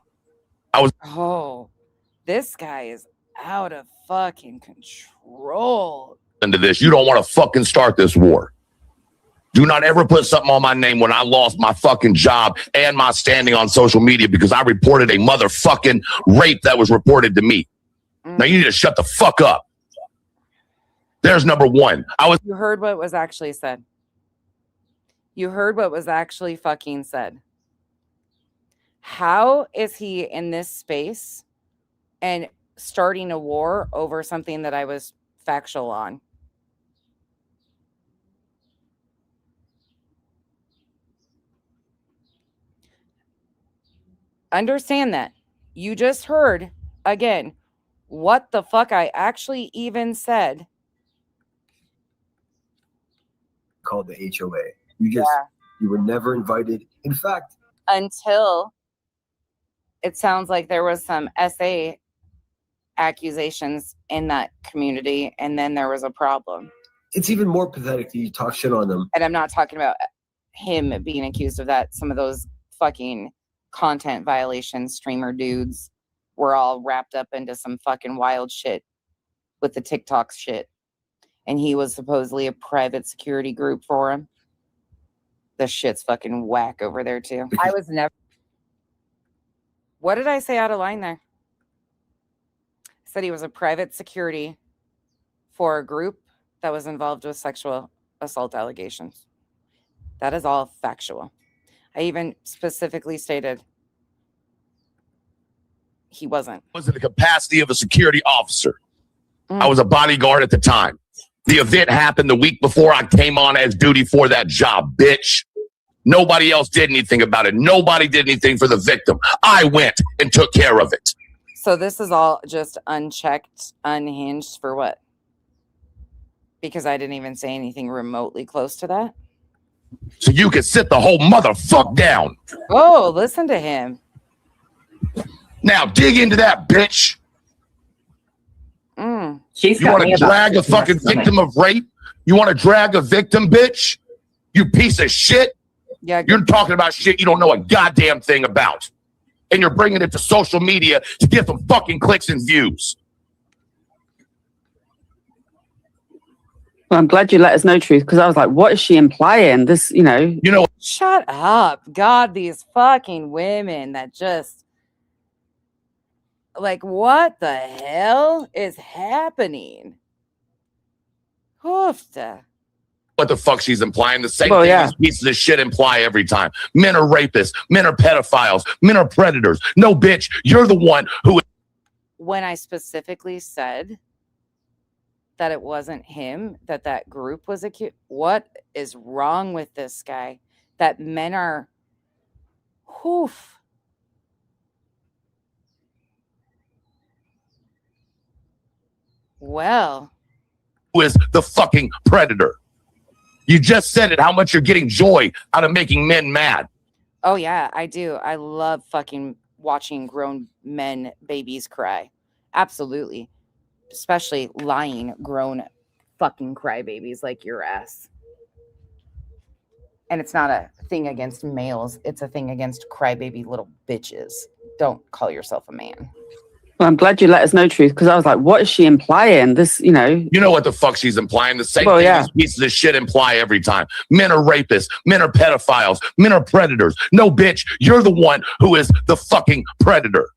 Oh, this guy is out of fucking control. Into this. You don't want to fucking start this war. Do not ever put something on my name when I lost my fucking job and my standing on social media because I reported a motherfucking rape that was reported to me. Now you need to shut the fuck up. There's number one. You heard what was actually said. You heard what was actually fucking said. How is he in this space and starting a war over something that I was factual on? Understand that. You just heard, again, what the fuck I actually even said. Called the HOA. You were never invited. In fact, until it sounds like there was some SA accusations in that community, and then there was a problem. It's even more pathetic that you talk shit on them. And I'm not talking about him being accused of that. Some of those fucking content violations, streamer dudes, were all wrapped up into some fucking wild shit with the TikTok shit. And he was supposedly a private security group for him. The shit's fucking whack over there too. I was never. What did I say out of line there? I said he was a private security for a group that was involved with sexual assault allegations. That is all factual. I even specifically stated he wasn't. I was in the capacity of a security officer. I was a bodyguard at the time. The event happened the week before I came on as duty for that job, bitch. Nobody else did anything about it. Nobody did anything for the victim. I went and took care of it. So this is all just unchecked, unhinged for what? Because I didn't even say anything remotely close to that. So you can sit the whole motherfuck down. Oh, listen to him. Now dig into that, bitch. She's You got want me to about drag a six months fucking on it. victim of rape? You want to drag a victim, bitch? You piece of shit. Yeah, You're talking about shit you don't know a goddamn thing about. And you're bringing it to social media to get some fucking clicks and views. Well, I'm glad you let us know, Truth, because I was like, what is she implying? This, You know, shut up. God, these fucking women that just like, what the hell is happening? Hoofda. what the fuck she's implying. The same Well, thing yeah. these pieces of shit imply every time. Men are rapists. Men are pedophiles. Men are predators. No, bitch, you're the one who. When I specifically said that it wasn't him, that group was accused, what is wrong with this guy? That men are, hoof. Well, Who is the fucking predator? You just said it, how much you're getting joy out of making men mad. oh yeah, I do. I love fucking watching grown men, babies cry. Absolutely. Especially lying grown fucking crybabies like your ass. And it's not a thing against males, it's a thing against crybaby little bitches. Don't call yourself a man. Well, I'm glad you let us know, Truth, because I was like, what is she implying? This, You know what the fuck she's implying. The same Well, thing yeah. these pieces of shit imply every time. Men are rapists. Men are pedophiles. Men are predators. No, bitch, you're the one who is the fucking predator.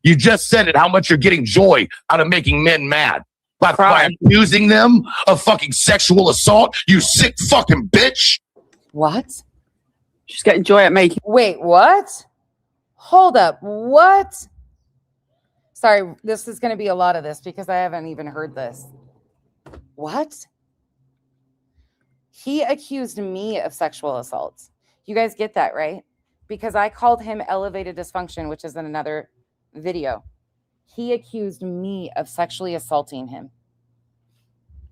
You just said it, how much you're getting joy out of making men mad. By accusing them of fucking sexual assault, you sick fucking bitch. What? she's getting joy at making. Wait, what? Hold up. What? Sorry, this is going to be a lot of this because I haven't even heard this. What? He accused me of sexual assault. You guys get that, right? Because I called him elevated dysfunction, which is in another video. He accused me of sexually assaulting him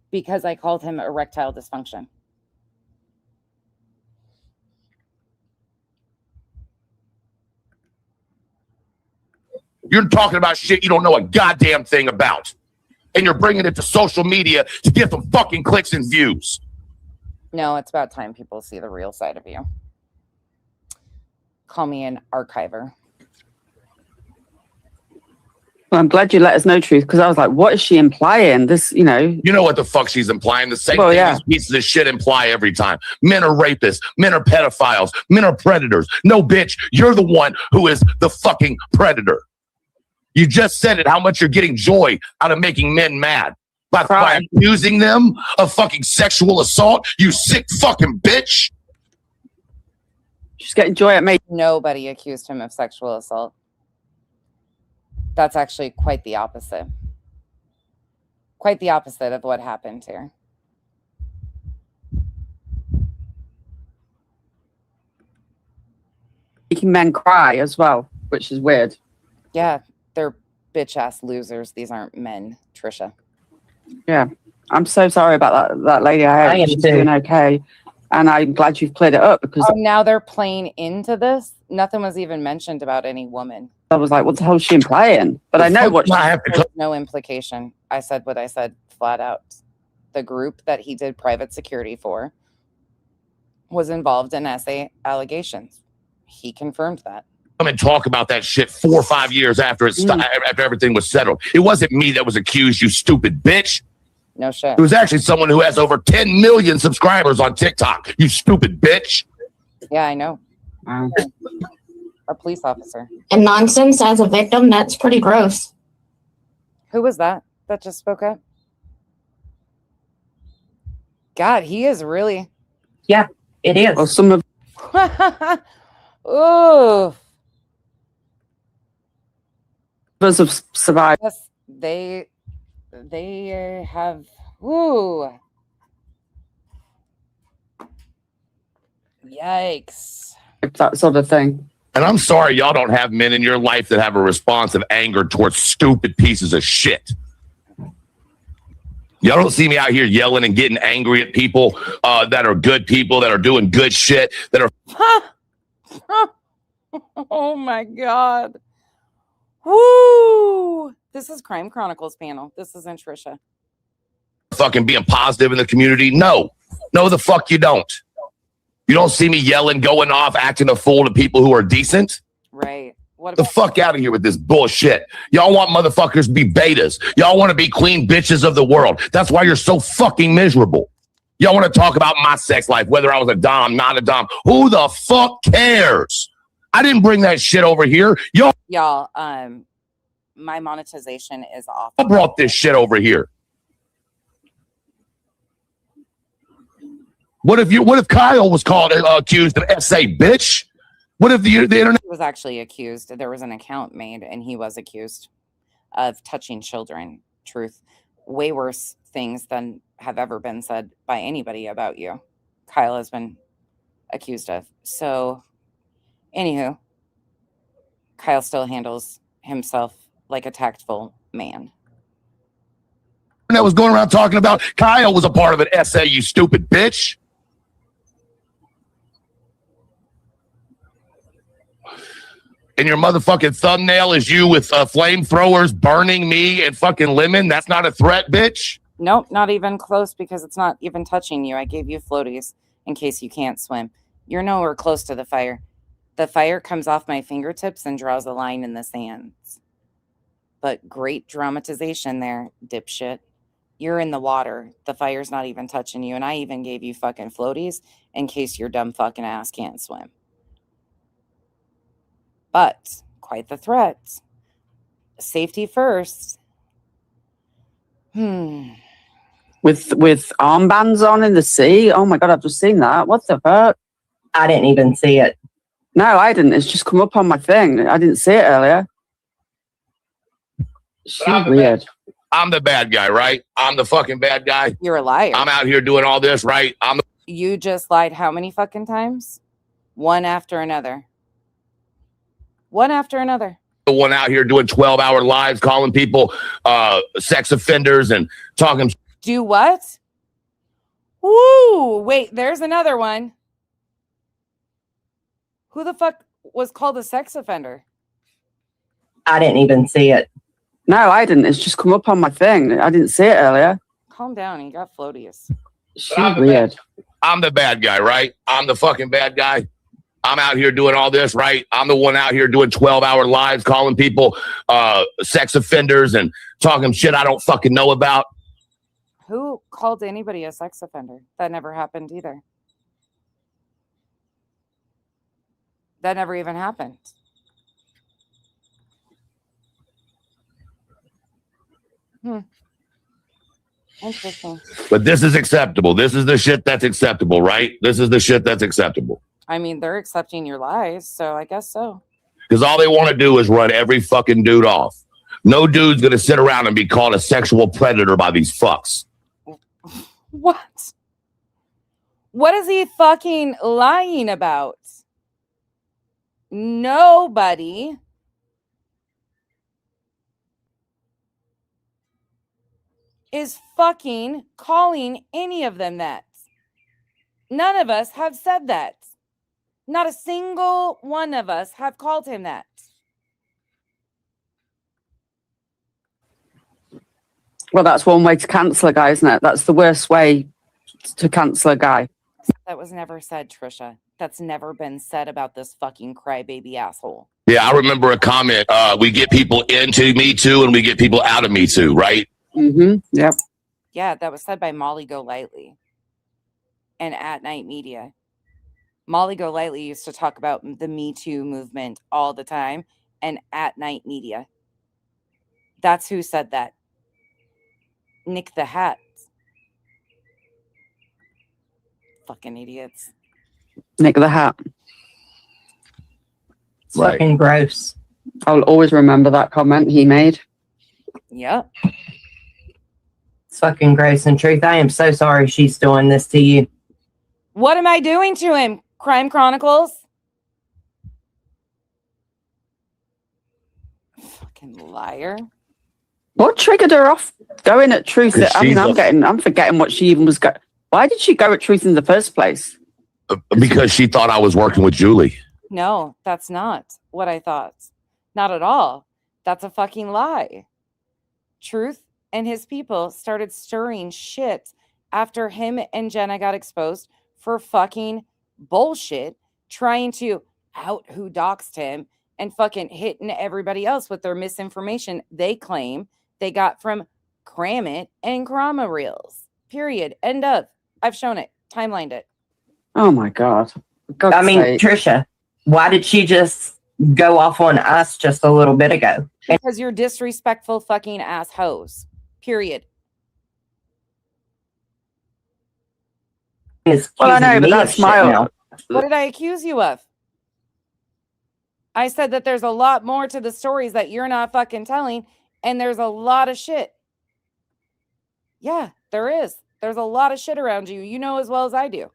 because I called him erectile dysfunction. You're talking about shit you don't know a goddamn thing about. And you're bringing it to social media to get some fucking clicks and views. No, it's about time people see the real side of you. Call me an archiver. Well, I'm glad you let us know, Truth, because I was like, what is she implying? This, You know what the fuck she's implying. The same Well, thing yeah. these pieces of shit imply every time. Men are rapists. Men are pedophiles. Men are predators. No, bitch, you're the one who is the fucking predator. You just said it, how much you're getting joy out of making men mad. By accusing them of fucking sexual assault, you sick fucking bitch. she's getting joy at making. Nobody accused him of sexual assault. That's actually quite the opposite. Quite the opposite of what happened here. Making men cry as well, which is weird. Yeah, they're bitch ass losers. These aren't men, Trisha. Yeah, I'm so sorry about that lady. I am hope she's too. doing okay, and I'm glad you've cleared it up because Oh, now they're playing into this. Nothing was even mentioned about any woman. I was like, what the hell is she implying? But I know what. I have to There was no implication. I said what I said flat out. The group that he did private security for was involved in SA allegations. He confirmed that. come and talk about that shit 4 or 5 years after after everything was settled. It wasn't me that was accused, you stupid bitch. No shit. It was actually someone who has over 10 million subscribers on TikTok. You stupid bitch. Yeah, I know. Wow. A police officer. And nonsense as a victim, that's pretty gross. Who was that just spoke up? God, he is really. Yeah, it is. Well, some of Ooh. us have survived. Yes, they have. Ooh. Yikes. That sort of thing. And I'm sorry y'all don't have men in your life that have a response of anger towards stupid pieces of shit. Y'all don't see me out here yelling and getting angry at people that are good people, that are doing good shit, that are Oh my God. Woo. This is Crime Chronicles panel. This isn't Trisha. Fucking being positive in the community? No. No, the fuck you don't. You don't see me yelling, going off, acting a fool to people who are decent? Right. What The about fuck out of here with this bullshit. Y'all want motherfuckers to be betas. Y'all want to be queen bitches of the world. That's why you're so fucking miserable. Y'all want to talk about my sex life, whether I was a dom, not a dom. Who the fuck cares? I didn't bring that shit over here. Y'all my monetization is off. brought this shit over here. What if Kyle was called accused of SA, bitch? What if the internet He was actually accused. There was an account made and he was accused of touching children. Truth. Way worse things than have ever been said by anybody about you. Kyle has been accused of. So, anywho, Kyle still handles himself like a tactful man. was going around talking about Kyle was a part of an SA, you stupid bitch? And your motherfucking thumbnail is you with flamethrowers burning me and fucking lemon? That's not a threat, bitch? Nope, not even close because it's not even touching you. I gave you floaties in case you can't swim. You're nowhere close to the fire. The fire comes off my fingertips and draws a line in the sands. But great dramatization there, dipshit. You're in the water. The fire's not even touching you. And I even gave you fucking floaties in case your dumb fucking ass can't swim. But quite the threat. Safety first. With armbands on in the sea. Oh my god, I've just seen that. What the fuck? I didn't even see it. No, I didn't. It's just come up on my thing. I didn't see it earlier. She's weird. I'm the bad guy, right? I'm the fucking bad guy. You're a liar. I'm out here doing all this, right? You just lied how many fucking times? One after another. One after another. The one out here doing 12-hour lives, calling people sex offenders and talking. Do what? Woo! Wait, there's another one. Who the fuck was called a sex offender? I didn't even see it. No, I didn't. It's just come up on my thing. I didn't see it earlier. Calm down. You got floaties. She's weird. I'm the bad guy, right? I'm the fucking bad guy. I'm out here doing all this, right? I'm the one out here doing 12-hour lives, calling people sex offenders and talking shit I don't fucking know about. Who called anybody a sex offender? That never happened either. That never even happened. Interesting. But this is acceptable. This is the shit that's acceptable, right? This is the shit that's acceptable. I mean, they're accepting your lies, so I guess so. Because all they want to do is run every fucking dude off. No dude's going to sit around and be called a sexual predator by these fucks. What? What is he fucking lying about? Nobody is fucking calling any of them that. None of us have said that. Not a single one of us have called him that. Well, that's one way to cancel a guy, isn't it? That's the worst way to cancel a guy. That was never said, Trisha. That's never been said about this fucking crybaby asshole. Yeah, I remember a comment. We get people into Me Too and we get people out of Me Too, right? Mm-hmm. Yep. Yeah, that was said by Molly Golightly and At Night Media. Molly Golightly used to talk about the Me Too movement all the time, and At Night Media. That's who said that. Nick the Hat. Fucking idiots. Nick the Hat. It's fucking gross. I'll always remember that comment he made. Yep. It's fucking gross. In truth, I am so sorry she's doing this to you. What am I doing to him? Crime Chronicles? Fucking liar. What triggered her off going at Truth? I mean, I'm forgetting what she even was going. Why did she go at Truth in the first place? Because she thought I was working with Julie. No, that's not what I thought. Not at all. That's a fucking lie. Truth and his people started stirring shit after him and Jenna got exposed for fucking bullshit, trying to out who doxed him and fucking hitting everybody else with their misinformation they claim they got from Cram It and Krama Reels. Period. End of. I've shown it. Timelined it. Oh my God. I mean, Trisha, why did she just go off on us just a little bit ago? Because you're disrespectful fucking assholes. Period. Well, I know, but that's my... What did I accuse you of? I said that there's a lot more to the stories that you're not fucking telling, and there's a lot of shit. Yeah, there is. There's a lot of shit around you. You know as well as I do.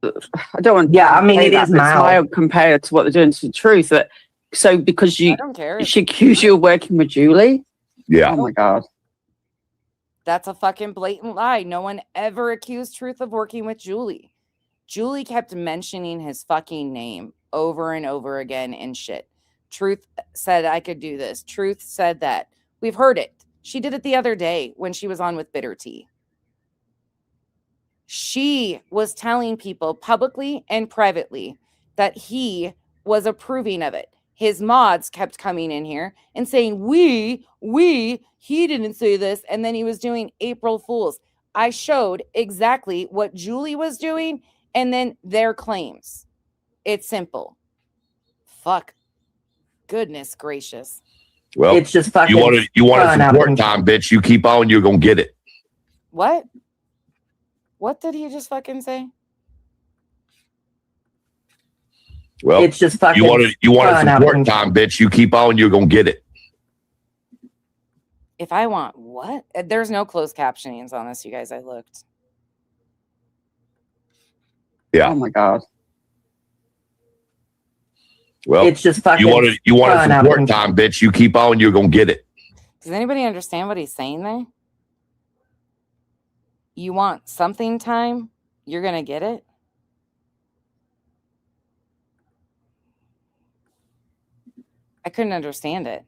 I don't want. Yeah, I mean, it is mild compared to what they're doing to the truth. That so because I don't care. she accused you of working with Julie. Yeah. Oh my God. That's a fucking blatant lie. No one ever accused Truth of working with Julie. Julie kept mentioning his fucking name over and over again and shit. Truth said I could do this. Truth said that. We've heard it. She did it the other day when she was on with Bitter Tea. She was telling people publicly and privately that he was approving of it. His mods kept coming in here and saying, he didn't say this. And then he was doing April Fools. I showed exactly what Julie was doing and then their claims. It's simple. Fuck. Goodness gracious. Well, it's just fucking. You wanted support time, bitch. You keep on, you're gonna get it. What? What did he just fucking say? Well, it's just fucking. You wanted support time, bitch. You keep on, you're gonna get it. If I want what? There's no closed captionings on this, you guys. I looked. Yeah. Oh my God. Well, it's just fucking. You wanted support time, bitch. You keep on, you're gonna get it. Does anybody understand what he's saying there? You want something time, you're gonna get it. I couldn't understand it.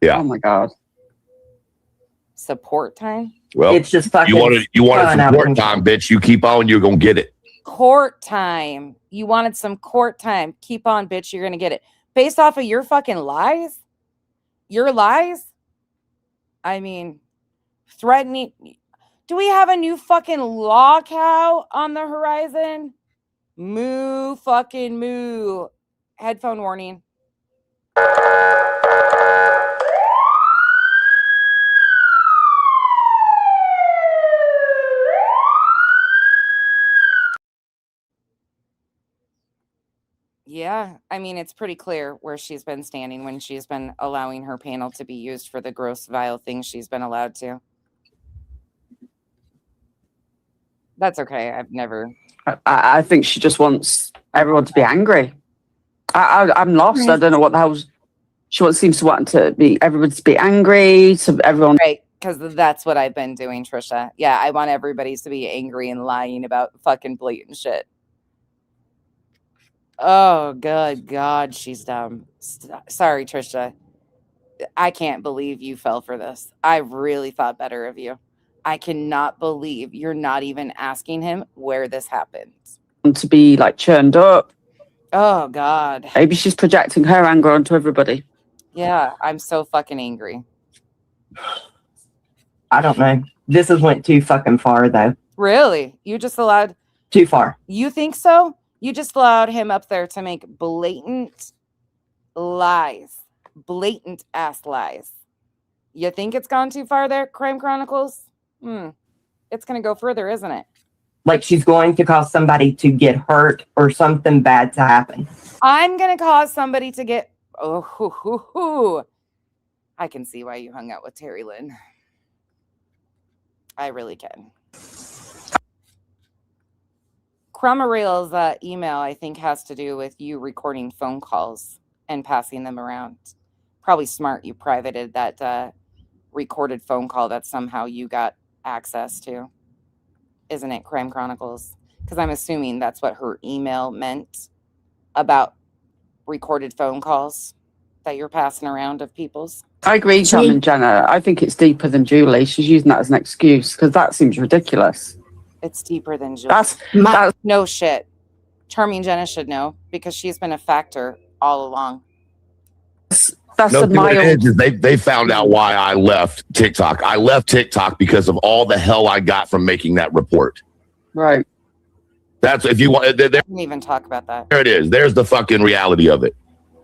Yeah. Oh my God. Support time? Well, it's just fucking. You wanted support time, bitch. You keep on, you're gonna get it. Court time. You wanted some court time. Keep on, bitch. You're gonna get it. Based off of your fucking lies? Your lies? I mean, threatening. Do we have a new fucking law cow on the horizon? Moo fucking moo. Headphone warning. Yeah, I mean, it's pretty clear where she's been standing when she's been allowing her panel to be used for the gross, vile things she's been allowed to. That's okay. I've never. I think she just wants everyone to be angry. I'm lost. I don't know what the hell she seems to want to be. Everyone to be angry. To everyone. Right, because that's what I've been doing, Trisha. Yeah, I want everybody to be angry and lying about fucking blatant shit. Oh, good God, she's dumb. Sorry, Trisha. I can't believe you fell for this. I really thought better of you. I cannot believe you're not even asking him where this happened. To be like churned up. Oh, God. Maybe she's projecting her anger onto everybody. Yeah, I'm so fucking angry. I don't know. This has went too fucking far, though. Really? You just allowed... Too far. You think so? You just allowed him up there to make blatant lies. Blatant ass lies. You think it's gone too far there, Crime Chronicles? It's going to go further, isn't it? Like she's going to cause somebody to get hurt or something bad to happen. I'm going to cause somebody to get... I can see why you hung out with Terry Lynn. I really can. Crummareel's email, I think, has to do with you recording phone calls and passing them around. Probably smart you privated that recorded phone call that somehow you got access to. Isn't it, Crime Chronicles? Because I'm assuming that's what her email meant about recorded phone calls. that you're passing around of people's. I agree, Charming Jenna. I think it's deeper than Julie. She's using that as an excuse because that seems ridiculous. It's deeper than Julie. That's no shit. Charming Jenna should know because she's been a factor all along. That's No, a see what it mild. is they found out why I left TikTok. I left TikTok because of all the hell I got from making that report. Right. That's if you want. I didn't even talk about that. There it is. There's the fucking reality of it.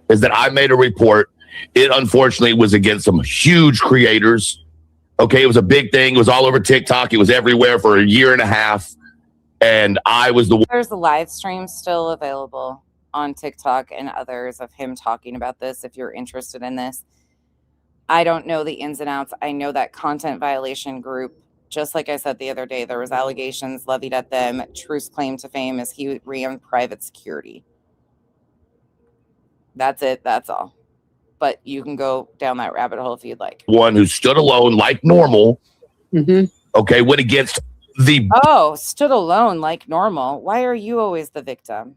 Is that I made a report. It unfortunately was against some huge creators. Okay, it was a big thing. It was all over TikTok. It was everywhere for a year and a half. And I was the one. There's a live stream still available on TikTok and others of him talking about this if you're interested in this. I don't know the ins and outs. I know that content violation group, just like I said the other day, there was allegations levied at them. Truth's claim to fame is he ran private security. That's it. That's all. But you can go down that rabbit hole if you'd like. One who stood alone like normal. Mm-hmm. Okay, went against the. Oh, stood alone like normal. Why are you always the victim?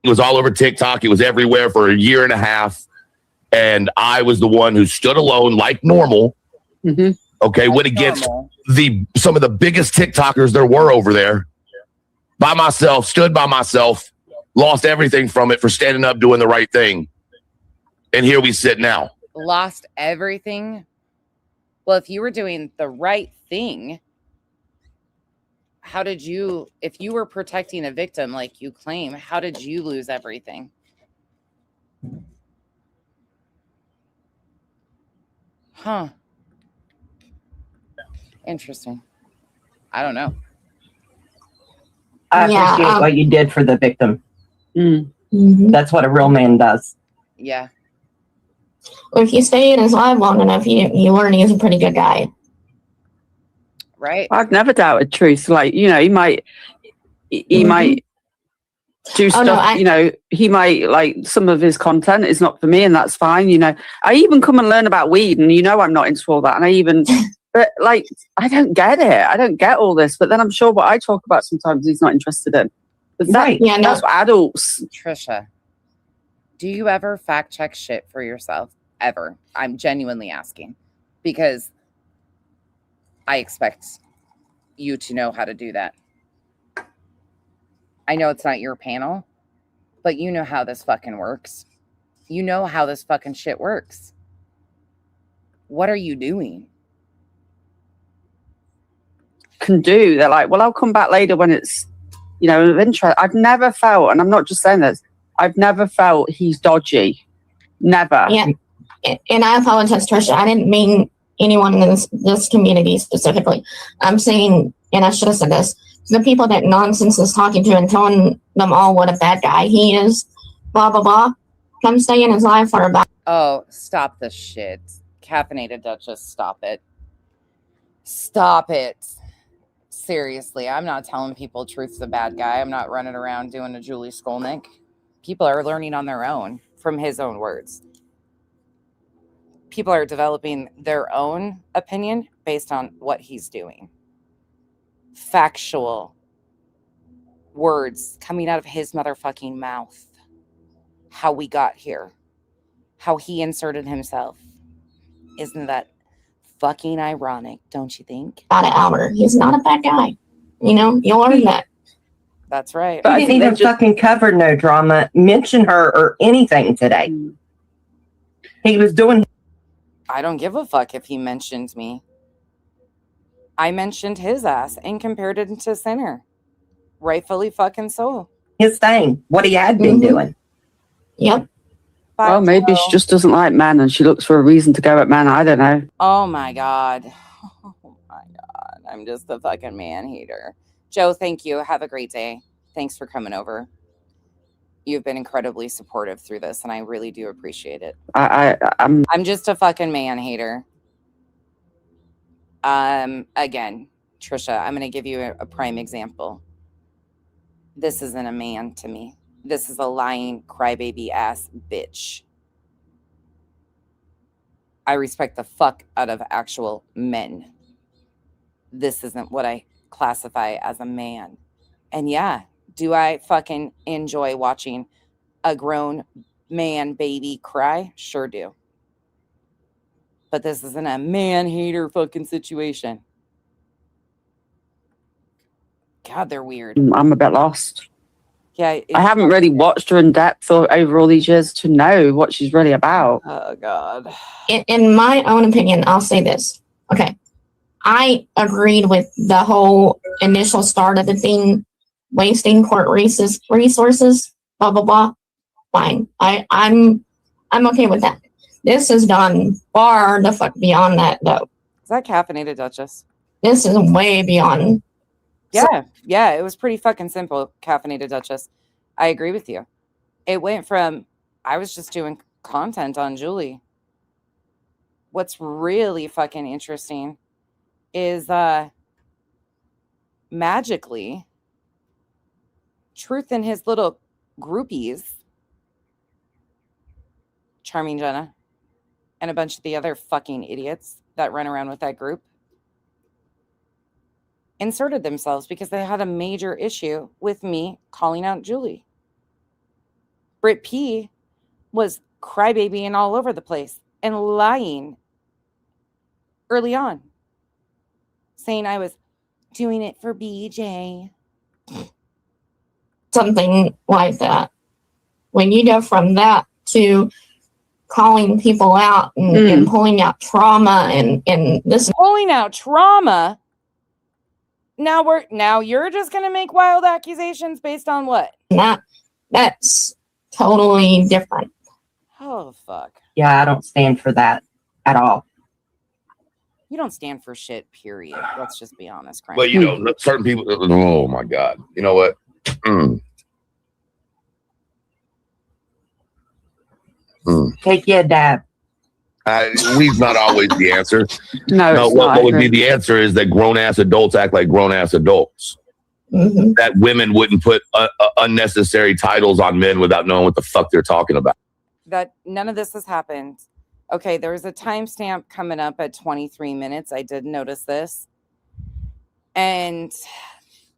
It was all over TikTok. It was everywhere for a year and a half. And I was the one who stood alone like normal. Mm-hmm. Okay, went against some of the biggest TikTokers there were over there. By myself, stood by myself, lost everything from it for standing up, doing the right thing. And here we sit now. Lost everything? Well, if you were doing the right thing, how did you, if you were protecting a victim like you claim, how did you lose everything? Huh. Interesting. I don't know. I appreciate what you did for the victim. Mm-hmm. That's what a real man does. Yeah. Well, if you stay in his live long enough, you learn he's a pretty good guy. Right. I've never doubted Truth. Like, you know, he might do stuff, you know, he might, like, some of his content is not for me, and that's fine. You know, I even come and learn about weed, and you know, I'm not into all that. And I even, but like, I don't get it. I don't get all this. But then I'm sure what I talk about sometimes he's not interested in. But that's for adults. Trisha, do you ever fact check shit for yourself? Ever? I'm genuinely asking because I expect you to know how to do that. I know it's not your panel, but you know how this fucking works. You know how this fucking shit works. What are you doing? Can do. They're like, well, I'll come back later when it's, you know, of interest. I've never felt, and I'm not just saying this, I've never felt he's dodgy. Never. Yeah. And I apologize, Trisha. I didn't mean anyone in this community specifically. I'm saying, and I should have said this, the people that Nonsense is talking to and telling them all what a bad guy he is, blah, blah, blah. Come stay in his life for about. Oh, stop the shit. Caffeinated Duchess, stop it. Stop it. Seriously, I'm not telling people Truth's a bad guy. I'm not running around doing a Julie Skolnick. People are learning on their own from his own words. People are developing their own opinion based on what he's doing. Factual words coming out of his motherfucking mouth. How we got here. How he inserted himself. Isn't that fucking ironic, don't you think? About an hour. He's not a bad guy. You know, you'll learn that. That's right. He didn't even fucking cover no drama, mention her or anything today. He was doing. I don't give a fuck if he mentioned me. I mentioned his ass and compared it to Sinner. Rightfully fucking so. His thing, what he had been doing. Yep. Well, maybe she just doesn't like men and she looks for a reason to go at men. I don't know. Oh my God. Oh my God. I'm just a fucking man hater. Joe, thank you. Have a great day. Thanks for coming over. You've been incredibly supportive through this, and I really do appreciate it. I'm just a fucking man hater. Again, Trisha, I'm going to give you a prime example. This isn't a man to me. This is a lying, crybaby ass bitch. I respect the fuck out of actual men. This isn't what I classify as a man. And yeah, do I fucking enjoy watching a grown man baby cry? Sure do. But this isn't a man hater fucking situation. God, they're weird. I'm a bit lost. Yeah, I haven't really watched her in depth or over all these years to know what she's really about. Oh God. In my own opinion, I'll say this. Okay. I agreed with the whole initial start of the thing, wasting court resources, blah blah blah. Fine. I'm okay with that. This is done far the fuck beyond that though. Is that caffeinated Duchess? This is way beyond. Yeah, it was pretty fucking simple, caffeinated Duchess. I agree with you. It went from, I was just doing content on Julie. What's really fucking interesting is magically, Truth and his little groupies, Charming Jenna, and a bunch of the other fucking idiots that run around with that group, inserted themselves because they had a major issue with me calling out Julie. Britt P was crybabying all over the place and lying early on, saying I was doing it for BJ. Something like that. When you go from that to calling people out and pulling out trauma and this pulling out trauma. Now you're just gonna make wild accusations based on what? That's totally different. Oh fuck. Yeah, I don't stand for that at all. You don't stand for shit, period. Let's just be honest, Crank. But you know, certain people. Oh my God! You know what? Take your dab. We's not always the answer. No, what would be the answer is that grown ass adults act like grown ass adults. Mm-hmm. That women wouldn't put unnecessary titles on men without knowing what the fuck they're talking about. That none of this has happened. Okay, there's a timestamp coming up at 23 minutes. I did notice this. And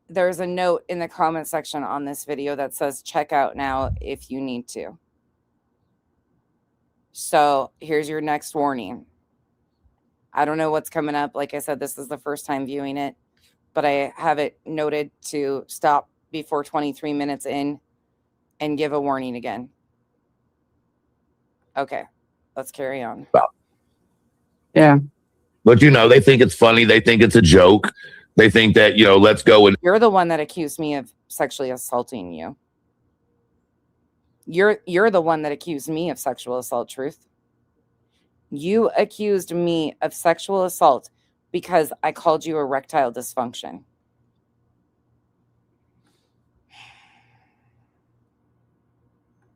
there's a note in the comment section on this video that says check out now if you need to. So here's your next warning. I don't know what's coming up. Like I said, this is the first time viewing it, but I have it noted to stop before 23 minutes in and give a warning again. Okay, let's carry on. Yeah. But you know, they think it's funny. They think it's a joke. They think that, you know, let's go and You're the one that accused me of sexually assaulting you. You're the one that accused me of sexual assault, Truth. You accused me of sexual assault because I called you erectile dysfunction.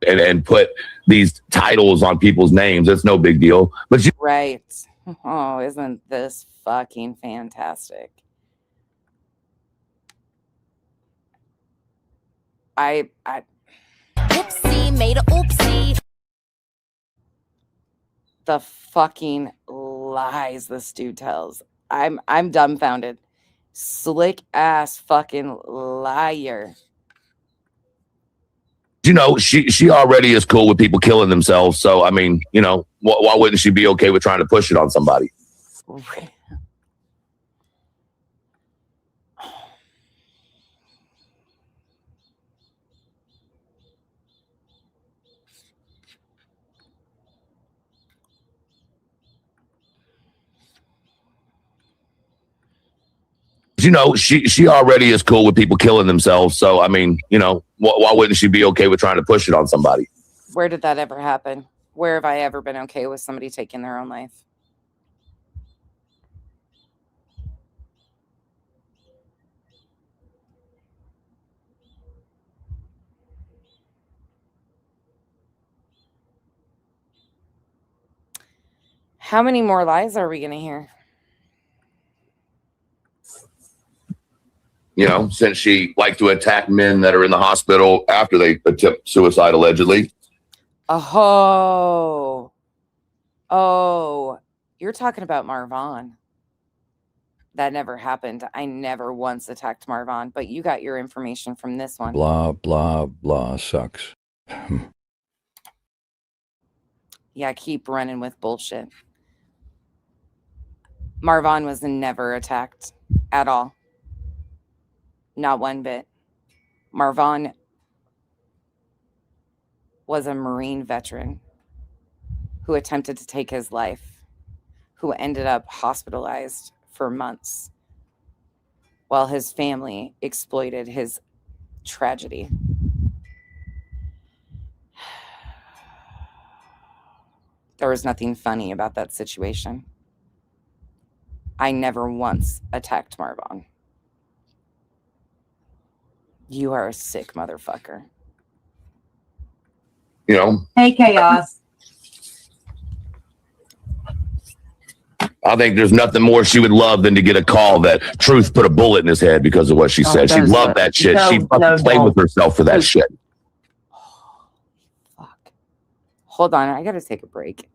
and put these titles on people's names. It's no big deal. But you Right. Oh, isn't this fucking fantastic? I Oopsie, made a oopsie. the fucking lies this dude tells. I'm dumbfounded. Slick ass fucking liar. you know, she already is cool with people killing themselves. So I mean, you know, why wouldn't she be okay with trying to push it on somebody? You know, she already is cool with people killing themselves. So I mean, you know, why wouldn't she be okay with trying to push it on somebody? Where did that ever happen? Where have I ever been okay with somebody taking their own life? How many more lies are we going to hear? You know, since she liked to attack men that are in the hospital after they attempt suicide, allegedly. Oh, you're talking about Marvon. That never happened. I never once attacked Marvon, but you got your information from this one. Blah, blah, blah sucks. Yeah, keep running with bullshit. Marvon was never attacked at all. Not one bit. Marvon was a Marine veteran who attempted to take his life, who ended up hospitalized for months while his family exploited his tragedy. There was nothing funny about that situation. I never once attacked Marvon. You are a sick motherfucker. You know, Hey, Chaos. I think there's nothing more she would love than to get a call that Truth put a bullet in his head because of what she said. She loved that shit. No, She fucking played with herself for that shit. Fuck. Hold on, I gotta take a break.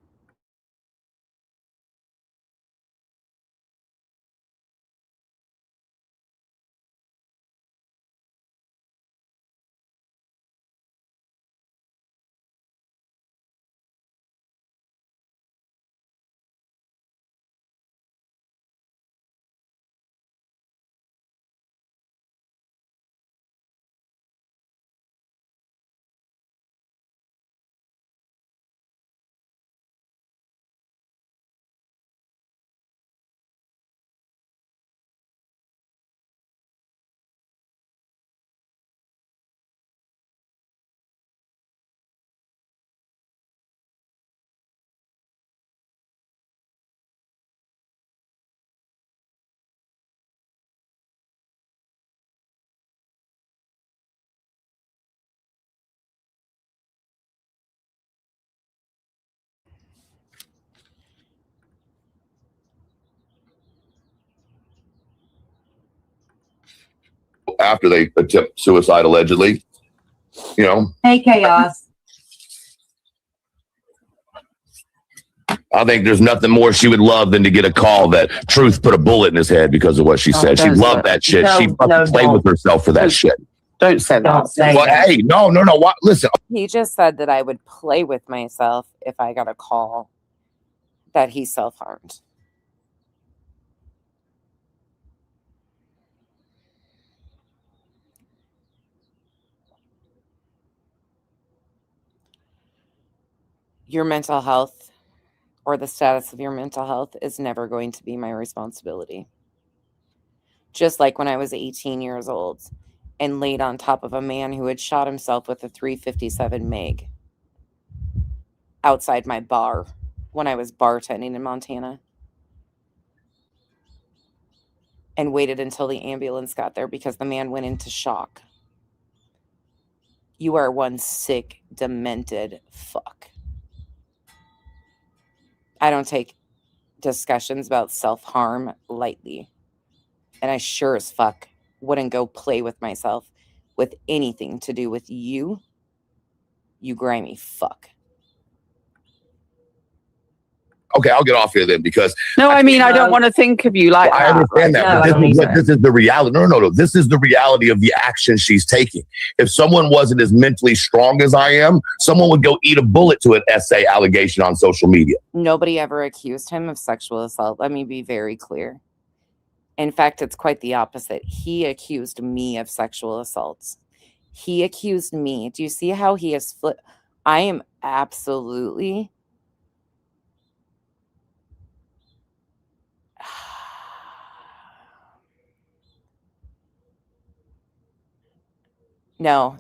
After they attempt suicide, allegedly, you know. Hey, Chaos. I think there's nothing more she would love than to get a call that Truth put a bullet in his head because of what she said. She loved that shit. She fucking played with herself for that shit. Don't say that. Don't say But that. hey, no. What? Listen. He just said that I would play with myself if I got a call that he self-harmed. Your mental health or the status of your mental health is never going to be my responsibility. Just like when I was 18 years old and laid on top of a man who had shot himself with a 357 Mag outside my bar when I was bartending in Montana, and waited until the ambulance got there because the man went into shock. You are one sick, demented fuck. I don't take discussions about self-harm lightly. And I sure as fuck wouldn't go play with myself with anything to do with you, you grimy fuck. Okay, I'll get off here then because No, I mean, I don't want to think of you like I that. understand that, but this is the reality. No. This is the reality of the action she's taking. If someone wasn't as mentally strong as I am, someone would go eat a bullet to an essay allegation on social media. Nobody ever accused him of sexual assault. Let me be very clear. In fact, it's quite the opposite. He accused me of sexual assaults. He accused me. Do you see how he has flipped? I am absolutely no,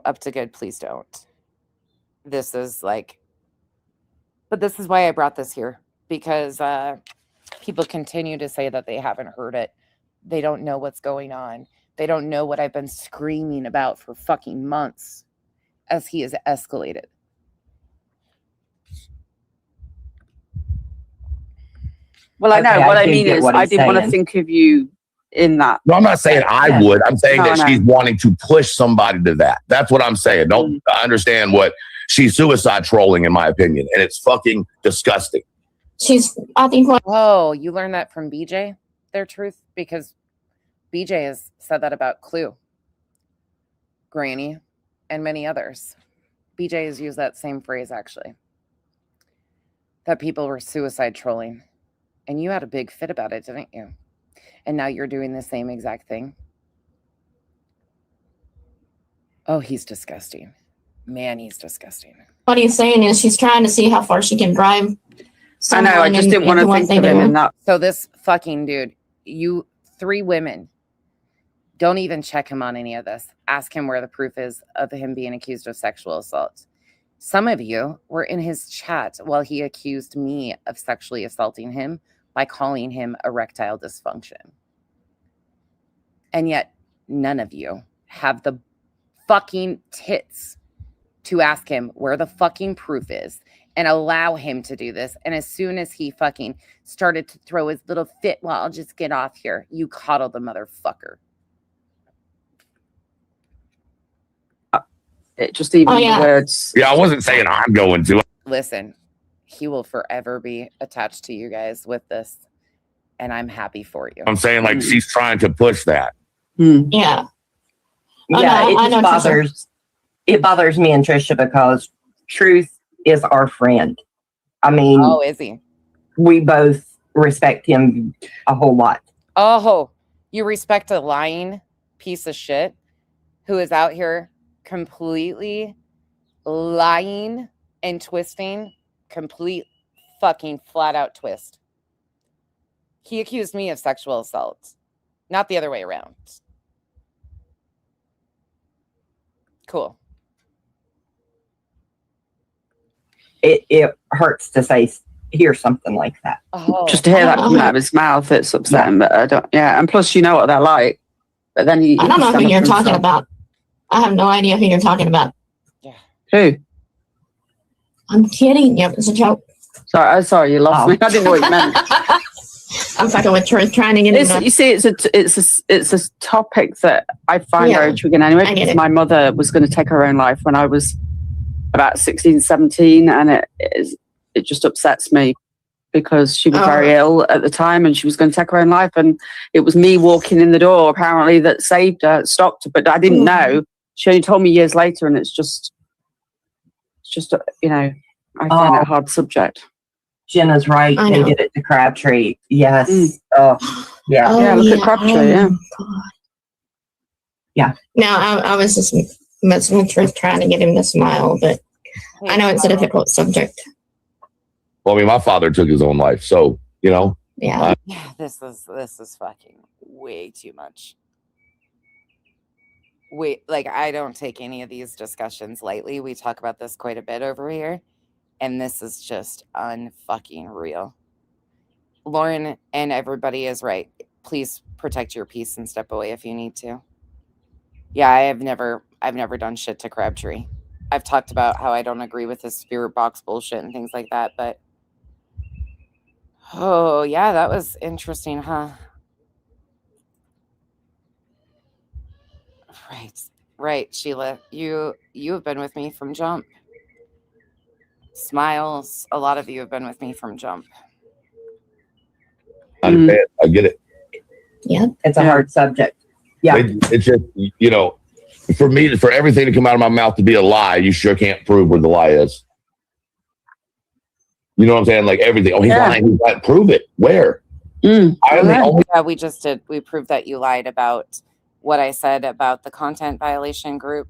up to good, please don't. This is like, but this is why I brought this here, because people continue to say that they haven't heard it. They don't know what's going on. They don't know what I've been screaming about for fucking months as he has escalated. Well, I know. Okay, what I I do mean get is, what I he's didn't want to saying. think of you in that. No, I'm not saying I would. I'm saying No, that I know. she's wanting to push somebody to that. That's what I'm saying. Don't I understand what she's suicide trolling, in my opinion, and it's fucking disgusting. I think what Whoa, you learned that from BJ, their truth? Because BJ has said that about Clue, Granny, and many others. BJ has used that same phrase, actually. that people were suicide trolling. And you had a big fit about it, didn't you? And now you're doing the same exact thing. Oh, he's disgusting. Man, he's disgusting. What he's saying is she's trying to see how far she can drive. I know. I just didn't want to think of him in that. So this fucking dude, you 3 women, don't even check him on any of this. Ask him where the proof is of him being accused of sexual assault. Some of you were in his chat while he accused me of sexually assaulting him by calling him erectile dysfunction. And yet none of you have the fucking tits to ask him where the fucking proof is and allow him to do this. And as soon as he fucking started to throw his little fit, well, I'll just get off here, you coddle the motherfucker. It just even the words. Yeah, I wasn't saying I'm going to. Listen, he will forever be attached to you guys with this. And I'm happy for you. I'm saying like she's trying to push that. Yeah. Oh, Yeah, no, it I know, just bothers. It bothers me and Trisha because Truth is our friend. I mean, Oh, is he? we both respect him a whole lot. Oh, you respect a lying piece of shit who is out here completely lying and twisting, complete fucking flat out twist. He accused me of sexual assault, not the other way around. Cool. It hurts to hear something like that. Oh, Just to hear that come out of his mouth, it's upsetting. But I don't. Yeah, and plus, you know what they're like. But then he. I don't know who stand up you're for talking himself. about. I have no idea who you're talking about. Who? I'm kidding. Yep, it's a joke. Sorry, you lost me. I didn't know what you meant. I'm fucking with Truth trying to get in. You see, it's a topic that I find Yeah, very triggering anyway. I get Because it. my mother was going to take her own life when I was about 16, 17, and it just upsets me because she was very ill at the time and she was going to take her own life, and it was me walking in the door apparently that saved her, stopped her, but I didn't know. She only told me years later, and it's just you know, I find it a hard subject. Jenna's right. I They know. did it to Crabtree. Yes. Oh, yeah. Oh, Yeah, look at Crabtree, yeah. God. Yeah. No, I was just messing with Truth trying to get him to smile, but I know it's a difficult subject. Well, I mean, my father took his own life, so you know. Yeah. Yeah, this is fucking way too much. Like, I don't take any of these discussions lightly. We talk about this quite a bit over here, and this is just unfucking real. Lauren and everybody is right. Please protect your peace and step away if you need to. Yeah, I've never done shit to Crabtree. I've talked about how I don't agree with his spirit box bullshit and things like that, but oh yeah, that was interesting, huh? Right, Sheila. You have been with me from jump. Smiles, a lot of you have been with me from jump. I get it. Yeah. It's a hard subject. Yeah. It's just, you know, for me, for everything to come out of my mouth to be a lie, you sure can't prove where the lie is. You know what I'm saying? Like everything. Oh, he's lying. He's lying. Prove it. Where? Yeah, we just did. We proved that you lied about what I said about the content violation group.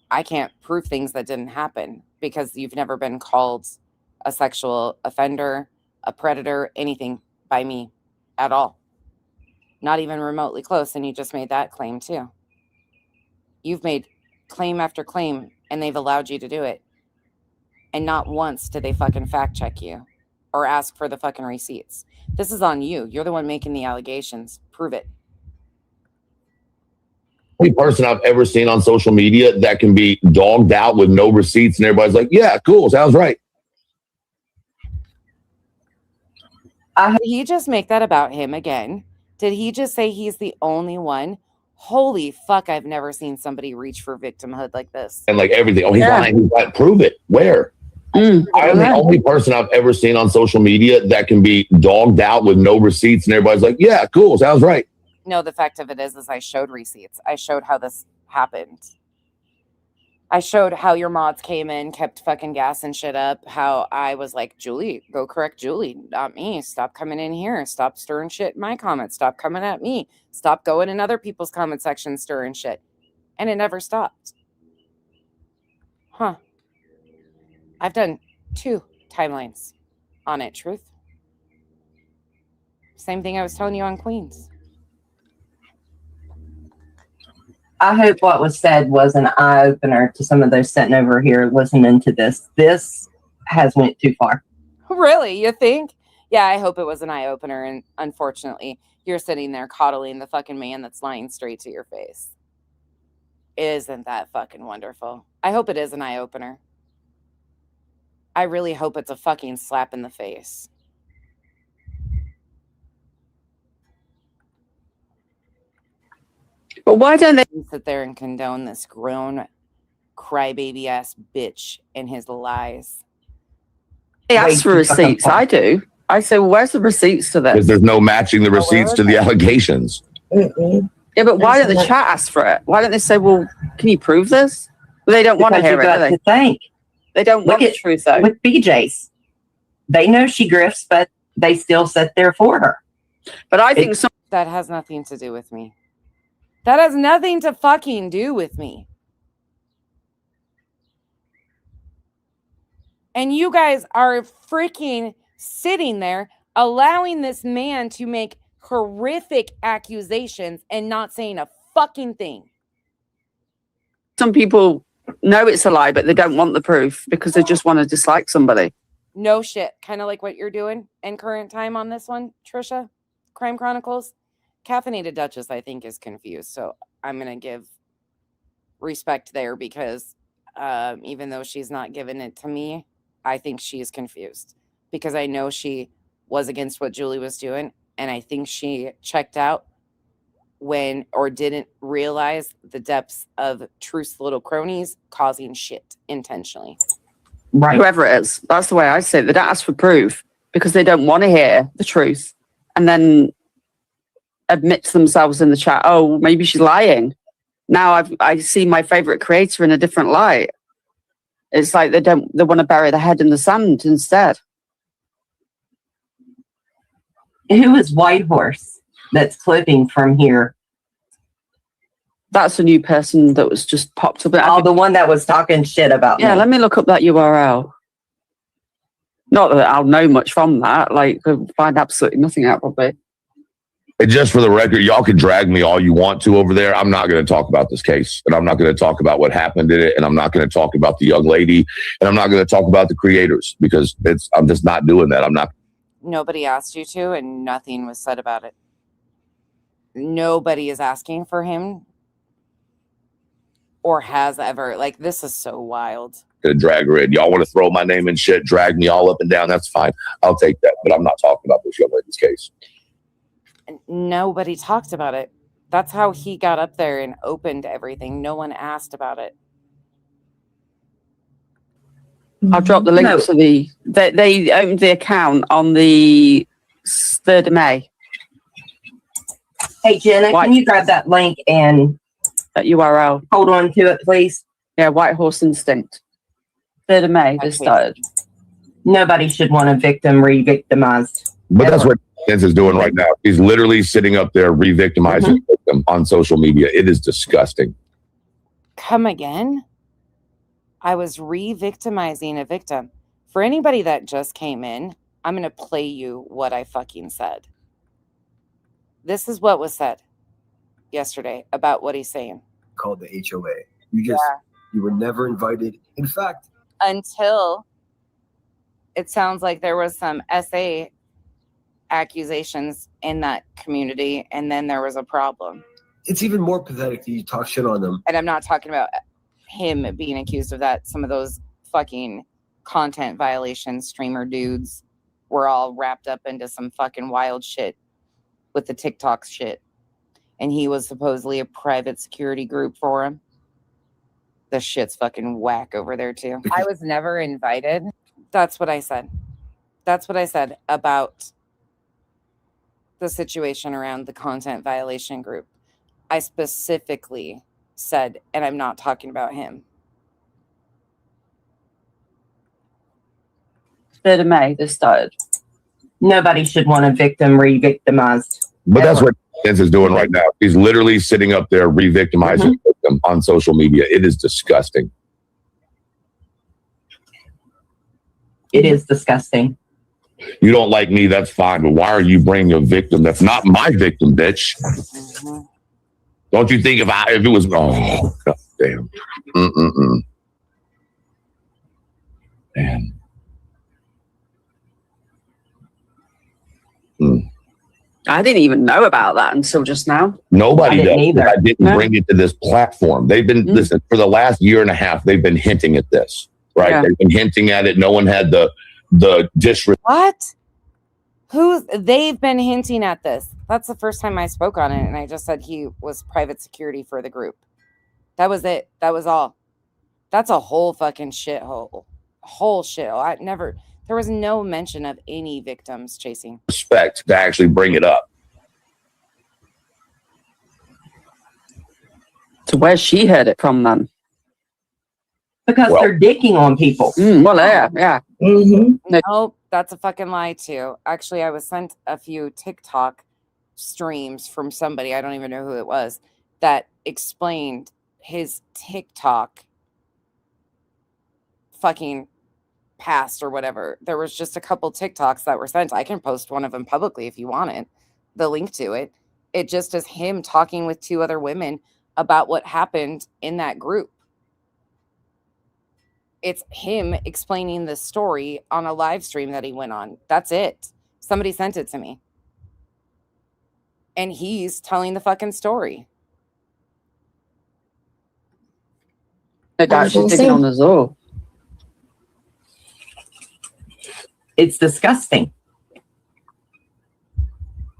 I can't prove things that didn't happen because you've never been called a sexual offender, a predator, anything by me at all. Not even remotely close. And you just made that claim too. You've made claim after claim and they've allowed you to do it. And not once did they fucking fact check you or ask for the fucking receipts. This is on you. You're the one making the allegations. Prove it. Only person I've ever seen on social media that can be dogged out with no receipts and everybody's like, yeah, cool, sounds right. Did he just make that about him again? Did he just say he's the only one? Holy fuck, I've never seen somebody reach for victimhood like this. And like everything. Oh, he's lying. He's lying. Prove it. Where? I'm the only person I've ever seen on social media that can be dogged out with no receipts and everybody's like, yeah, cool, sounds right. No, the fact of it is I showed receipts. I showed how this happened. I showed how your mods came in, kept fucking gassing shit up. How I was like, Julie, go correct Julie, not me. Stop coming in here. Stop stirring shit in my comments. Stop coming at me. Stop going in other people's comment sections stirring shit. And it never stopped. Huh. I've done 2 timelines on it, Truth. Same thing I was telling you on Queens. I hope what was said was an eye opener to some of those sitting over here listening to this. This has went too far. Really? You think? Yeah, I hope it was an eye opener. And unfortunately, you're sitting there coddling the fucking man that's lying straight to your face. Isn't that fucking wonderful? I hope it is an eye opener. I really hope it's a fucking slap in the face. But why don't they sit there and condone this grown crybaby ass bitch and his lies? They ask for receipts. I do. I say, well, where's the receipts to Because this? there's no matching the receipts to the allegations. Yeah, but why don't the chat ask for it? Why don't they say, well, can you prove this? Well, they don't want to Because hear you it, got do to think. they don't want the truth, though. With BJ's, they know she grifts, but they still sit there for her. But I think that has nothing to do with me. That has nothing to fucking do with me. And you guys are freaking sitting there allowing this man to make horrific accusations and not saying a fucking thing. some people know it's a lie, but they don't want the proof because they just want to dislike somebody. No shit. Kind of like what you're doing in current time on this one, Trisha. Crime Chronicles. Caffeinated Duchess, I think, is confused. So I'm going to give respect there because even though she's not giving it to me, I think she's confused because I know she was against what Julie was doing. And I think she checked out when or didn't realize the depths of Truth's little cronies causing shit intentionally. Right. Whoever it is. That's the way I say it. They don't ask for proof because they don't want to hear the truth and then admit to themselves in the chat, oh, maybe she's lying. Now I see my favorite creator in a different light. It's like they want to bury their head in the sand instead. Who is Whitehorse that's clipping from here? That's a new person that was just popped up. Oh, the one that was talking shit about Yeah, me. let me look up that URL. Not that I'll know much from that. Like, I'll find absolutely nothing out probably. And just for the record, y'all can drag me all you want to over there. I'm not going to talk about this case, and I'm not going to talk about what happened in it, and I'm not going to talk about the young lady, and I'm not going to talk about the creators because I'm just not doing that. I'm not. Nobody asked you to, and nothing was said about it. Nobody is asking for him or has ever. Like, this is so wild. Gonna drag her in. Y'all want to throw my name and shit, drag me all up and down. That's fine. I'll take that, but I'm not talking about this young lady's case. Nobody talked about it. That's how he got up there and opened everything. No one asked about it. I'll drop the link to they opened the account on the 3rd of May. Hey, Jenna, can you grab that link and that URL? Hold on to it, please. Yeah, White Horse Instinct. 3rd of May, they started. Nobody should want a victim re-victimized. But that's what Vince is doing right now. He's literally sitting up there re-victimizing the victim on social media. It is disgusting. Come again? I was re-victimizing a victim. For anybody that just came in, I'm going to play you what I fucking said. This is what was said yesterday about what he's saying. Called the HOA. You were never invited. In fact, until it sounds like there was some SA accusations in that community, and then there was a problem. It's even more pathetic that you talk shit on them. And I'm not talking about him being accused of that. Some of those fucking content violation streamer dudes were all wrapped up into some fucking wild shit with the TikTok shit. And he was supposedly a private security group for him. The shit's fucking whack over there too. I was never invited. That's what I said. That's what I said about the situation around the content violation group. I specifically said, and I'm not talking about him, 3rd of May, this started. Nobody should want a victim re-victimized. But that's what Vince is doing right now. He's literally sitting up there re-victimizing the victim on social media. It is disgusting. It is disgusting. You don't like me, that's fine. But why are you bringing a victim that's not my victim, bitch? Don't you think if it was, oh, God damn. Man. I didn't even know about that until just now. Nobody does. either. I didn't bring it to this platform. They've been, listen, for the last year and a half, they've been hinting at this, right? Yeah. They've been hinting at it. No one had the disrespect. What? They've been hinting at this. That's the first time I spoke on it, and I just said he was private security for the group. That was it. That was all. That's a whole fucking shithole. Whole shithole. There was no mention of any victims chasing. Respect to actually bring it up. So where's she heard it from then? Because they're dicking on people. Well, yeah. Nope, that's a fucking lie too. Actually, I was sent a few TikTok streams from somebody, I don't even know who it was, that explained his TikTok fucking past or whatever. There was just a couple TikToks that were sent. I can post one of them publicly if you want it, the link to it. It just is him talking with 2 other women about what happened in that group. It's him explaining the story on a live stream that he went on. That's it. Somebody sent it to me. And he's telling the fucking story. No doubt she's digging on us all. It's disgusting.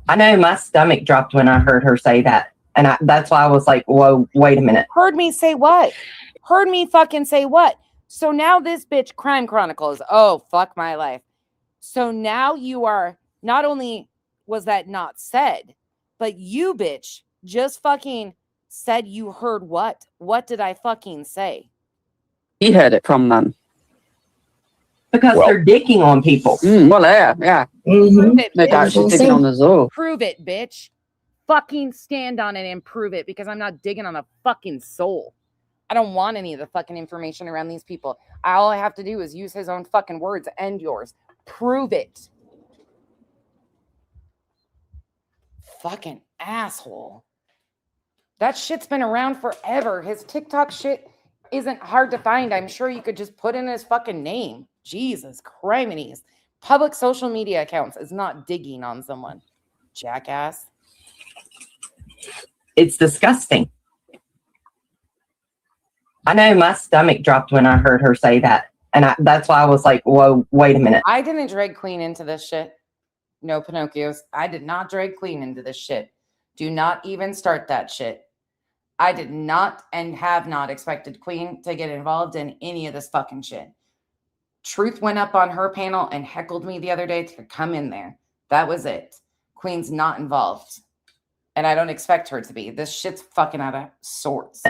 I know my stomach dropped when I heard her say that. And that's why I was like, whoa, wait a minute. Heard me say what? Heard me fucking say what? So now this bitch Crime Chronicles. Oh, fuck my life. So now you are, not only was that not said, but you bitch just fucking said you heard what? What did I fucking say? He heard it from them. Because they're dicking on people. Well, yeah. Prove it, No doubt she's digging on us all. Prove it, bitch. Fucking stand on it and prove it, because I'm not digging on a fucking soul. I don't want any of the fucking information around these people. All I have to do is use his own fucking words and yours. Prove it. Fucking asshole. That shit's been around forever. His TikTok shit isn't hard to find. I'm sure you could just put in his fucking name. Jesus Christ. Public social media accounts is not digging on someone. Jackass. It's disgusting. I know my stomach dropped when I heard her say that. And that's why I was like, whoa, wait a minute. I didn't drag Queen into this shit. No Pinocchios. I did not drag Queen into this shit. Do not even start that shit. I did not and have not expected Queen to get involved in any of this fucking shit. Truth went up on her panel and heckled me the other day to come in there. That was it. Queen's not involved. And I don't expect her to be. This shit's fucking out of sorts.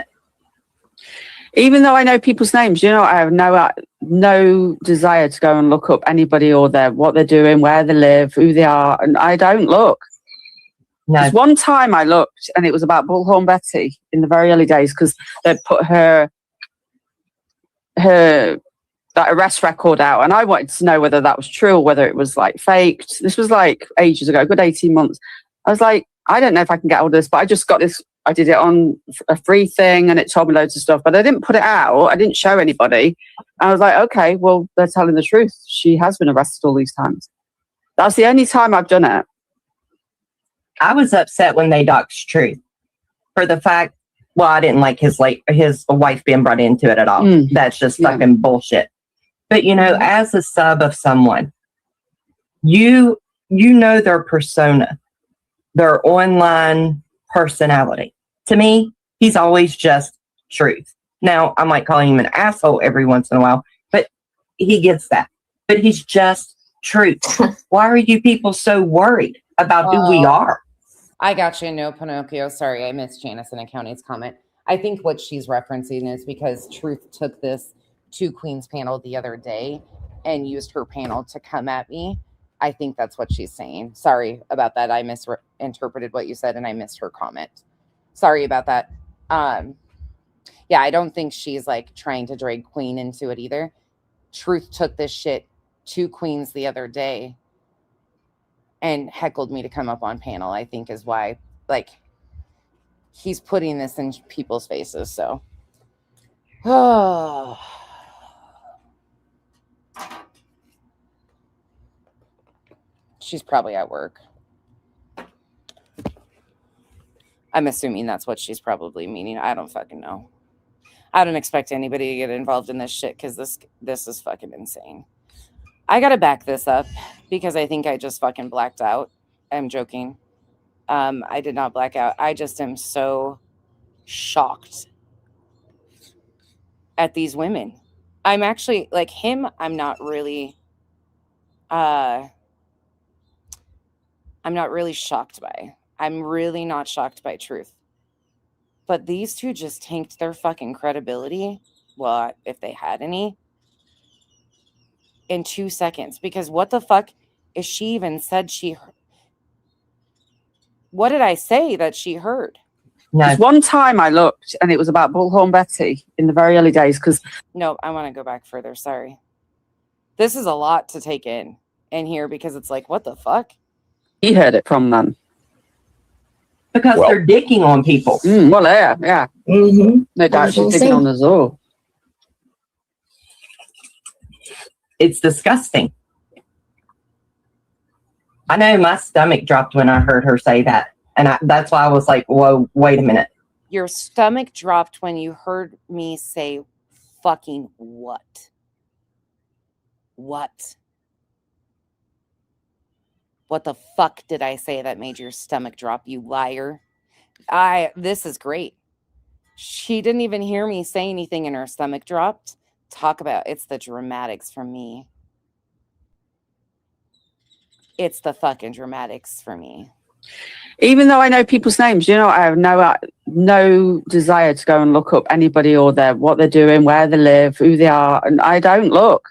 Even though I know people's names, I have no desire to go and look up anybody or what they're doing, where they live, who they are, and I don't look. No. One time I looked, and it was about Bullhorn Betty in the very early days, because they put her that arrest record out, and I wanted to know whether that was true or whether it was like faked. This was like ages ago, a good 18 months. I was like, I don't know if I can get all this, but I just got this. I did it on a free thing, and it told me loads of stuff, but I didn't put it out. I didn't show anybody. I was like, okay, well, they're telling the truth. She has been arrested all these times. That's the only time I've done it. I was upset when they doxed Truth for the fact, well, I didn't like his wife being brought into it at all. That's just fucking bullshit. But, as a sub of someone, you know their persona, their online personality. To me, he's always just Truth. Now, I might call him an asshole every once in a while, but he gets that. But he's just Truth. Why are you people so worried about who we are? I got you. No Pinocchio. Sorry, I missed Janice and County's comment. I think what she's referencing is because Truth took this to Queen's panel the other day, and used her panel to come at me. I think that's what she's saying. Sorry about that. I misinterpreted what you said and I missed her comment. Sorry about that. Yeah, I don't think she's like trying to drag Queen into it either. Truth took this shit to Queens the other day and heckled me to come up on panel, I think is why, like, he's putting this in people's faces. So, oh. She's probably at work. I'm assuming that's what she's probably meaning. I don't fucking know. I don't expect anybody to get involved in this shit because this is fucking insane. I gotta back this up because I think I just fucking blacked out. I'm joking. I did not black out. I just am so shocked at these women. I'm actually like him. I'm not really shocked by. I'm really not shocked by Truth. But these two just tanked their fucking credibility. Well, if they had any. In 2 seconds. Because what the fuck is she even said she heard? What did I say that she heard? There's one time I looked and it was about Bullhorn Betty in the very early days. No, I want to go back further. Sorry. This is a lot to take in here because it's like, what the fuck? He heard it from them. Because they're dicking on people. Well, yeah. Mm-hmm. No doubt she's digging on us all. It's disgusting. I know my stomach dropped when I heard her say that. And that's why I was like, whoa, wait a minute. Your stomach dropped when you heard me say fucking what? What? What the fuck did I say that made your stomach drop, you liar? This is great. She didn't even hear me say anything and her stomach dropped. Talk about it's the dramatics for me. It's the fucking dramatics for me. Even though I know people's names, you know, I have no desire to go and look up anybody or what they're doing, where they live, who they are, and I don't look.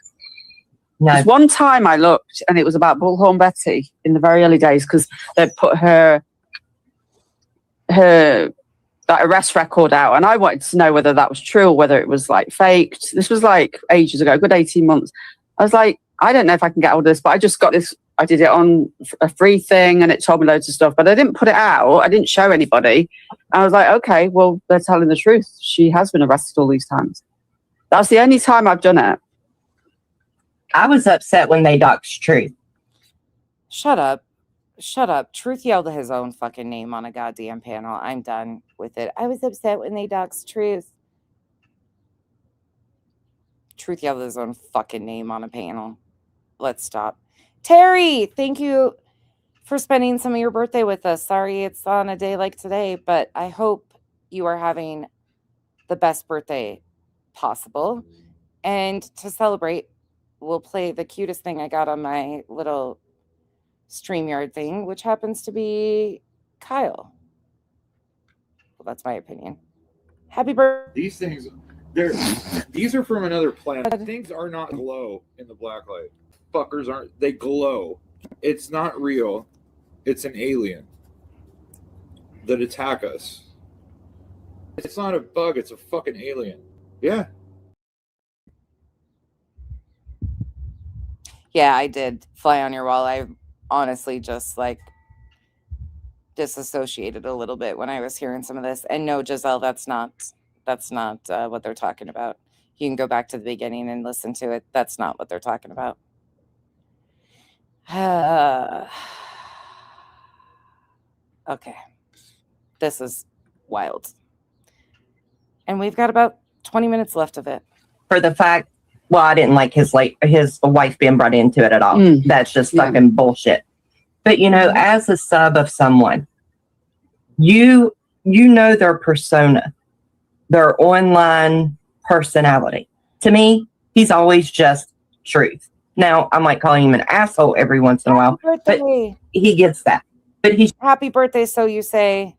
No. There's one time I looked and it was about Bullhorn Betty in the very early days because they put her that arrest record out and I wanted to know whether that was true or whether it was like faked. This was like ages ago, a good 18 months. I was like, I don't know if I can get hold of this, but I just got this. I did it on a free thing and it told me loads of stuff, but I didn't put it out. I didn't show anybody. I was like, okay, well, they're telling the truth. She has been arrested all these times. That's the only time I've done it. I was upset when they doxed Truth. Shut up. Shut up. Truth yelled his own fucking name on a goddamn panel. I'm done with it. I was upset when they doxed Truth. Truth yelled his own fucking name on a panel. Let's stop. Terry, thank you for spending some of your birthday with us. Sorry it's on a day like today, but I hope you are having the best birthday possible. And to celebrate, we'll play the cutest thing I got on my little StreamYard thing, which happens to be Kyle. Well, that's my opinion. Happy birthday. These things, these are from another planet. Things are not glow in the black light. Fuckers aren't, they glow. It's not real. It's an alien that attack us. It's not a bug, it's a fucking alien. Yeah. Yeah, I did fly on your wall. I honestly just like disassociated a little bit when I was hearing some of this. And no, Giselle, that's not what they're talking about. You can go back to the beginning and listen to it. That's not what they're talking about. Okay. This is wild. And we've got about 20 minutes left of it. For the fact, well, I didn't like his wife being brought into it at all. That's just fucking bullshit. But you know, as a sub of someone, you know their persona, their online personality. To me, he's always just Truth. Now, I might call him an asshole every once in a while, but he gets that. But he's happy birthday, so you say.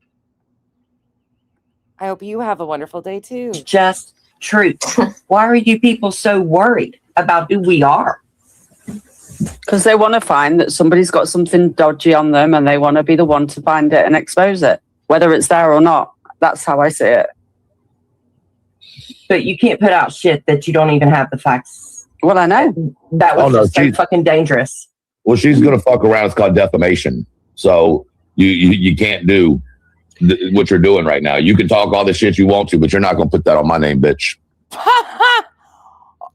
I hope you have a wonderful day too. Just Truth. Why are you people so worried about who we are? Because they want to find that somebody's got something dodgy on them and they want to be the one to find it and expose it, whether it's there or not. That's how I see it. But you can't put out shit that you don't even have the facts. Well, I know. That was just so fucking dangerous. Well, she's gonna fuck around. It's called defamation. So you can't do what you're doing right now. You can talk all the shit you want to, but you're not gonna put that on my name, bitch.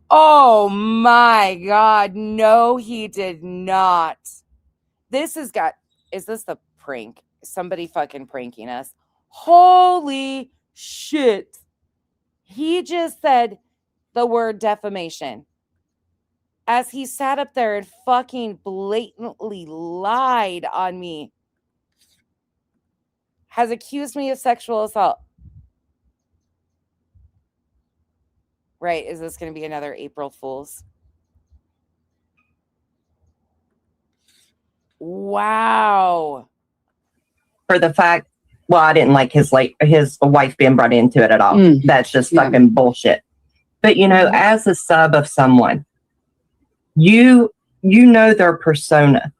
Oh my God. No, he did not. Is this the prank? Somebody fucking pranking us. Holy shit. He just said the word defamation as he sat up there and fucking blatantly lied on me. Has accused me of sexual assault. Right. Is this going to be another April Fool's? Wow. For the fact, well, I didn't like his wife being brought into it at all. That's just fucking bullshit. But as a sub of someone, you know their persona,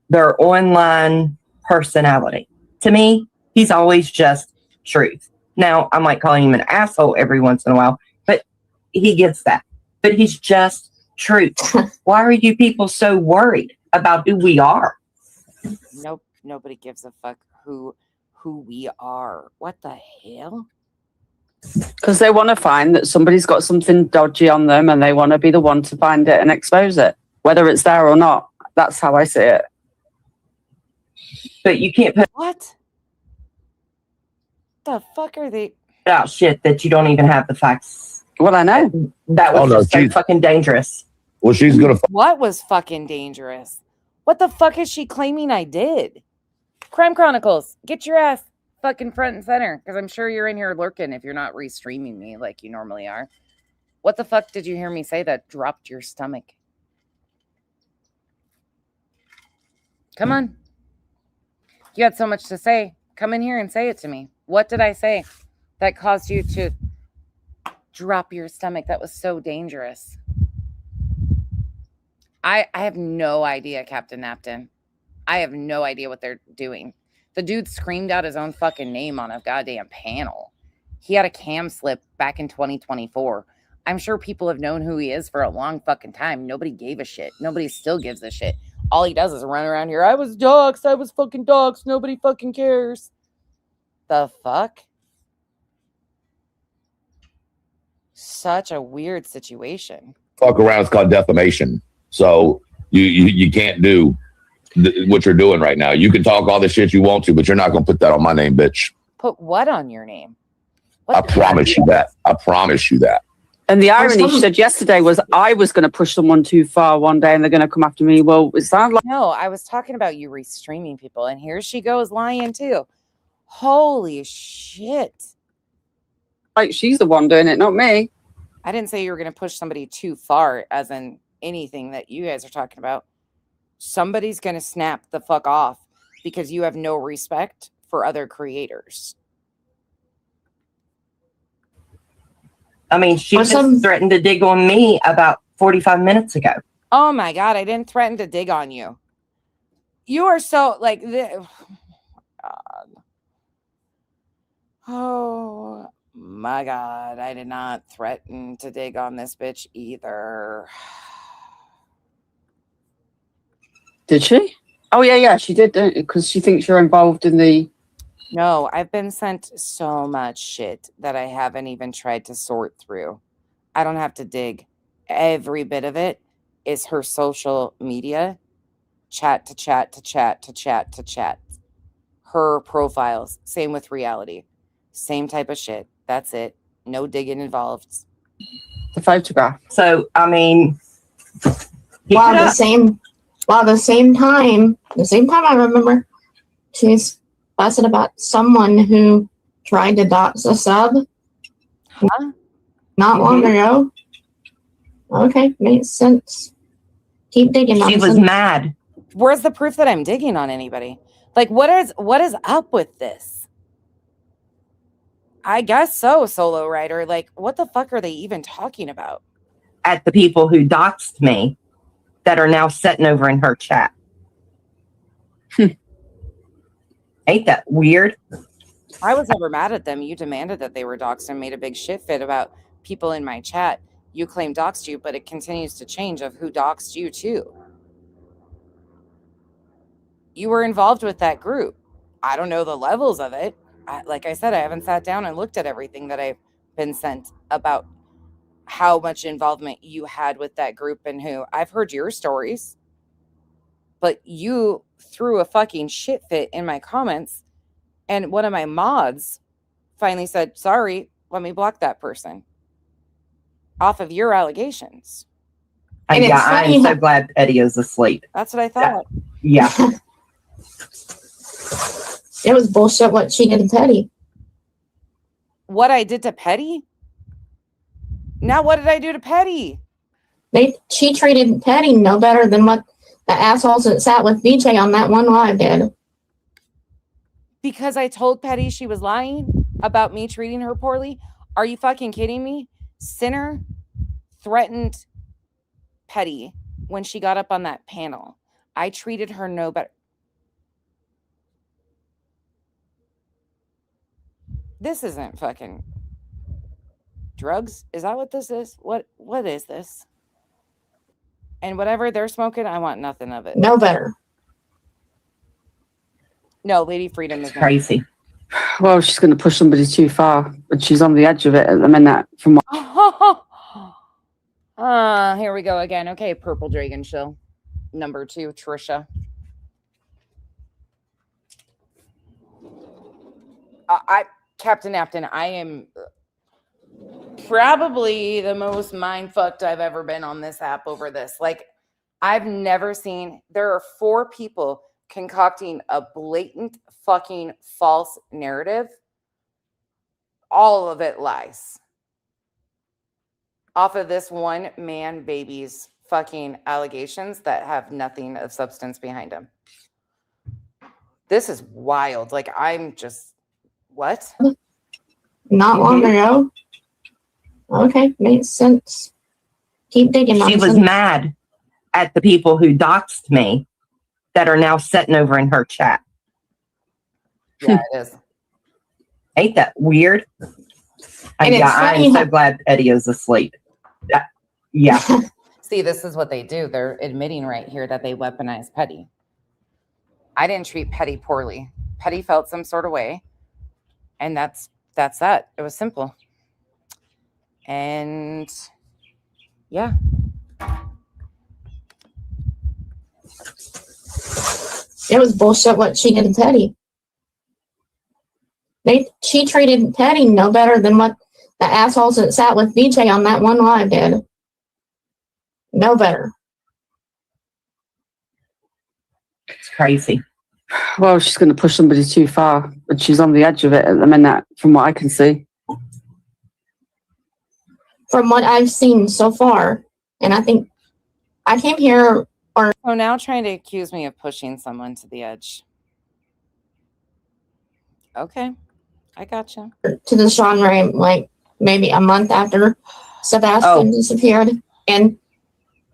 their online personality. To me, he's always just truth. Now, I might call him an asshole every once in a while, but he gets that. But he's just truth. Why are you people so worried about who we are? Nope. Nobody gives a fuck who we are. What the hell? Because they want to find that somebody's got something dodgy on them and they want to be the one to find it and expose it, whether it's there or not. That's how I see it. But you can't put What? The fuck are they? out shit that you don't even have the facts. Well, I know. That was just so fucking dangerous. Well, she's gonna. What was fucking dangerous? What the fuck is she claiming I did? Crime Chronicles, get your ass fucking front and center, because I'm sure you're in here lurking if you're not restreaming me like you normally are. What the fuck did you hear me say that dropped your stomach? Come on. You had so much to say. Come in here and say it to me. What did I say that caused you to drop your stomach? That was so dangerous. I have no idea, Captain Napton. I have no idea what they're doing. The dude screamed out his own fucking name on a goddamn panel. He had a cam slip back in 2024. I'm sure people have known who he is for a long fucking time. Nobody gave a shit. Nobody still gives a shit. All he does is run around here. I was doxxed. I was fucking doxxed. Nobody fucking cares. The fuck? Such a weird situation. Fuck around. It's called defamation. So you can't do what you're doing right now. You can talk all the shit you want to, but you're not going to put that on my name, bitch. Put what on your name? I promise you that. I promise you that. And the irony she said yesterday was I was going to push someone too far one day and they're going to come after me. Well, it sounds like... No, I was talking about you restreaming people, and here she goes lying too. Holy shit. Like she's the one doing it, not me. I didn't say you were going to push somebody too far, as in anything that you guys are talking about. Somebody's going to snap the fuck off because you have no respect for other creators. I mean, she just threatened to dig on me about 45 minutes ago. Oh my God, I didn't threaten to dig on you. You are so like this. Oh my God, I did not threaten to dig on this bitch either. Did she? Oh, yeah, she did, because she thinks you're involved in the... No, I've been sent so much shit that I haven't even tried to sort through. I don't have to dig. Every bit of it is her social media, chat to chat to chat to chat to chat. Her profiles, same with reality. Same type of shit. That's it. No digging involved. The photograph. So, I mean... the same time I remember she's fussing about someone who tried to dox a sub not long ago. Okay, makes sense. Keep digging. She was mad. Where's the proof that I'm digging on anybody? Like, what is up with this? I guess so, Solo Rider. Like, what the fuck are they even talking about? At the people who doxed me, that are now sitting over in her chat. Ain't that weird? I was never mad at them. You demanded that they were doxxed and made a big shit fit about people in my chat. You claim doxed you, but it continues to change of who doxed you too. You were involved with that group. I don't know the levels of it. Like I said, I haven't sat down and looked at everything that I've been sent about how much involvement you had with that group and who. I've heard your stories, but you threw a fucking shit fit in my comments, and one of my mods finally said, sorry, let me block that person off of your allegations. And yeah, I am so glad Eddie is asleep. That's what I thought. Yeah. It was bullshit what she did to Petty. What I did to Petty? Now what did I do to Petty? She treated Petty no better than what the assholes that sat with BJ on that one live did. Because I told Petty she was lying about me treating her poorly? Are you fucking kidding me? Sinner threatened Petty when she got up on that panel. I treated her no better. This isn't fucking drugs. Is that what this is? What is this? And whatever they're smoking, I want nothing of it. No better. No, Lady Freedom is crazy. Well, she's going to push somebody too far, but she's on the edge of it at the minute. From what here we go again. Okay, Purple Dragon Show. Number 2, Trisha. Captain Napton, I am probably the most mind fucked I've ever been on this app over this. Like, I've never seen, there are 4 people concocting a blatant fucking false narrative. All of it lies. Off of this one man baby's fucking allegations that have nothing of substance behind them. This is wild. Like, I'm just, what? Not long ago. Okay, makes sense. Keep digging. She was mad at the people who doxed me that are now sitting over in her chat. Yeah, it is. Ain't that weird? And yeah, I am so glad Eddie is asleep. Yeah. See, this is what they do. They're admitting right here that they weaponize Petty. I didn't treat Petty poorly. Petty felt some sort of way. And that's that. It was simple. And yeah. It was bullshit what she did to Petty. She treated Petty no better than what the assholes that sat with BJ on that one live did. No better. It's crazy. Well, she's going to push somebody too far, but she's on the edge of it at the minute, from what I can see. From what I've seen so far, and I think I came here So now trying to accuse me of pushing someone to the edge. Okay, I gotcha. To the genre like maybe a month after Sebastian disappeared, and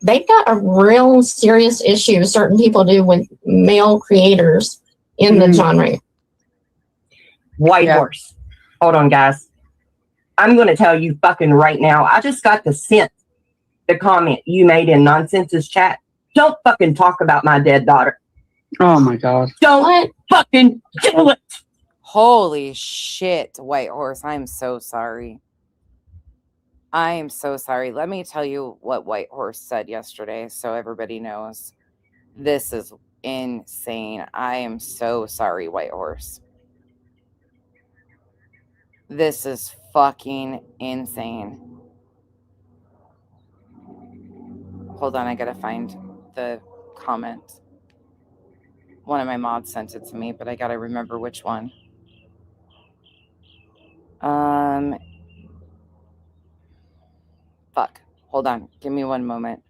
they've got a real serious issue certain people do with male creators in the genre. White Horse. Hold on, guys. I'm going to tell you fucking right now. I just got the comment you made in Nonsense's chat. Don't fucking talk about my dead daughter. Oh my God. Don't fucking do it. Holy shit, White Horse. I'm so sorry. I am so sorry. Let me tell you what White Horse said yesterday so everybody knows. This is insane. I am so sorry, White Horse. This is fucking insane. Hold on, I gotta find the comment. One of my mods sent it to me, but I gotta remember which one. Fuck. Hold on. Give me one moment.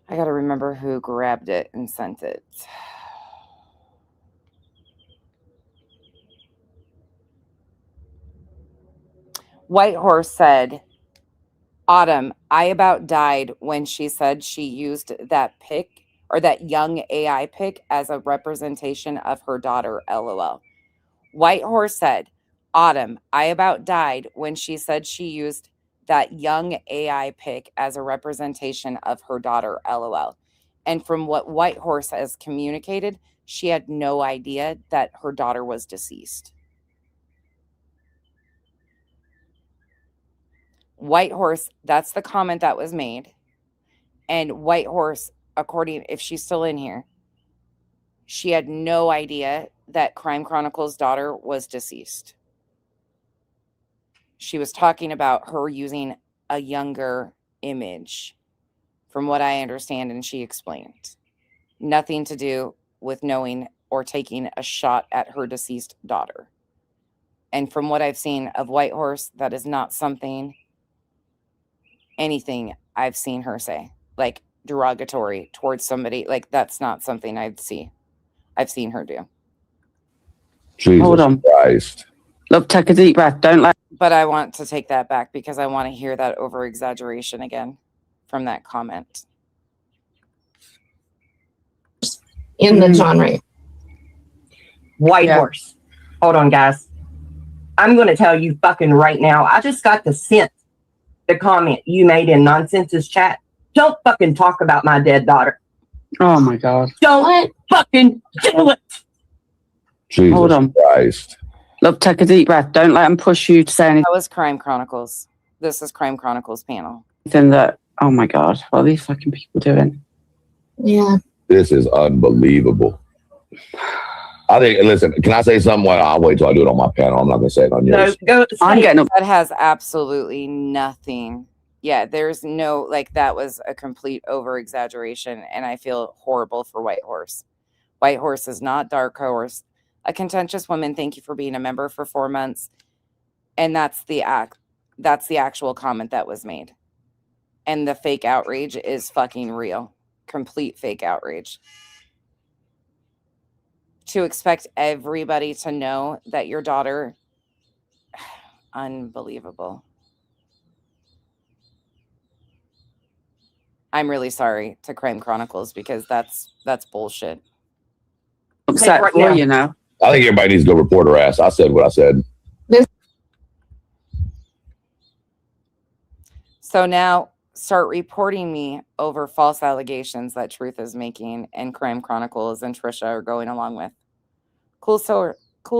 I gotta remember who grabbed it and sent it. White Horse said, Autumn, I about died when she said she used that pic or that young AI pic as a representation of her daughter, LOL. White Horse said, Autumn, I about died when she said she used that young AI pic as a representation of her daughter, LOL. And from what White Horse has communicated, she had no idea that her daughter was deceased. White Horse, that's the comment that was made. And White Horse, according, if she's still in here, she had no idea that Crime Chronicles' daughter was deceased. She was talking about her using a younger image, from what I understand, and she explained. Nothing to do with knowing or taking a shot at her deceased daughter. And from what I've seen of White Horse, that is not anything I've seen her say, like derogatory towards somebody. Like, that's not something I've seen her do. Jesus Hold on. Christ. Look, take a deep breath. Don't let. But I want to take that back because I want to hear that over exaggeration again from that comment. In the genre. White Horse. Hold on, guys. I'm going to tell you fucking right now. I just got the comment you made in Nonsense's chat. Don't fucking talk about my dead daughter. Oh my God. Don't fucking do it. Jesus Hold on. Christ. Look, take a deep breath. Don't let them push you to say anything That was Crime Chronicles. This is Crime Chronicles panel. that, oh my God, what are these fucking people doing? Yeah. This is unbelievable. I think, listen, can I say something? Well, I'll wait till I do it on my panel. I'm not going to say it on yours. I'm getting That has absolutely nothing. Yeah, there's no, like, that was a complete over exaggeration, and I feel horrible for White Horse. White Horse is not Dark Horse. A contentious woman, thank you for being a member for 4 months. And that's the actual comment that was made. And the fake outrage is fucking real. Complete fake outrage. To expect everybody to know that your daughter, unbelievable. I'm really sorry to Crime Chronicles because that's bullshit. Upset right for now. you know. I think everybody needs to go report her ass. I said what I said. So now start reporting me over false allegations that Truth is making and Crime Chronicles and Trisha are going along with. Cool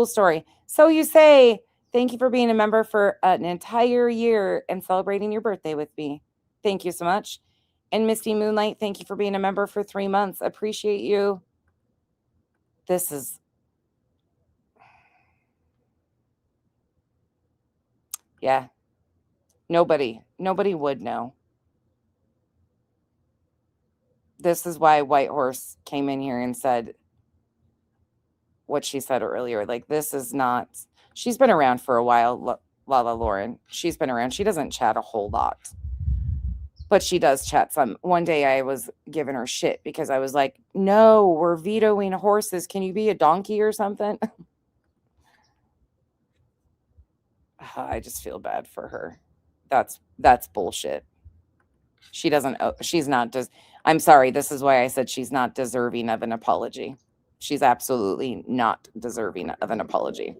story. So you say, thank you for being a member for an entire year and celebrating your birthday with me. Thank you so much. And Misty Moonlight, thank you for being a member for 3 months. Appreciate you. This is... Yeah. Nobody would know. This is why White Horse came in here and said what she said earlier. Like, this is not... She's been around for a while, Lala Lauren. She's been around. She doesn't chat a whole lot. But she does chat some. One day I was giving her shit because I was like, no, we're vetoing horses. Can you be a donkey or something? I just feel bad for her. That's bullshit. She doesn't, she's not, I'm sorry. This is why I said she's not deserving of an apology. She's absolutely not deserving of an apology.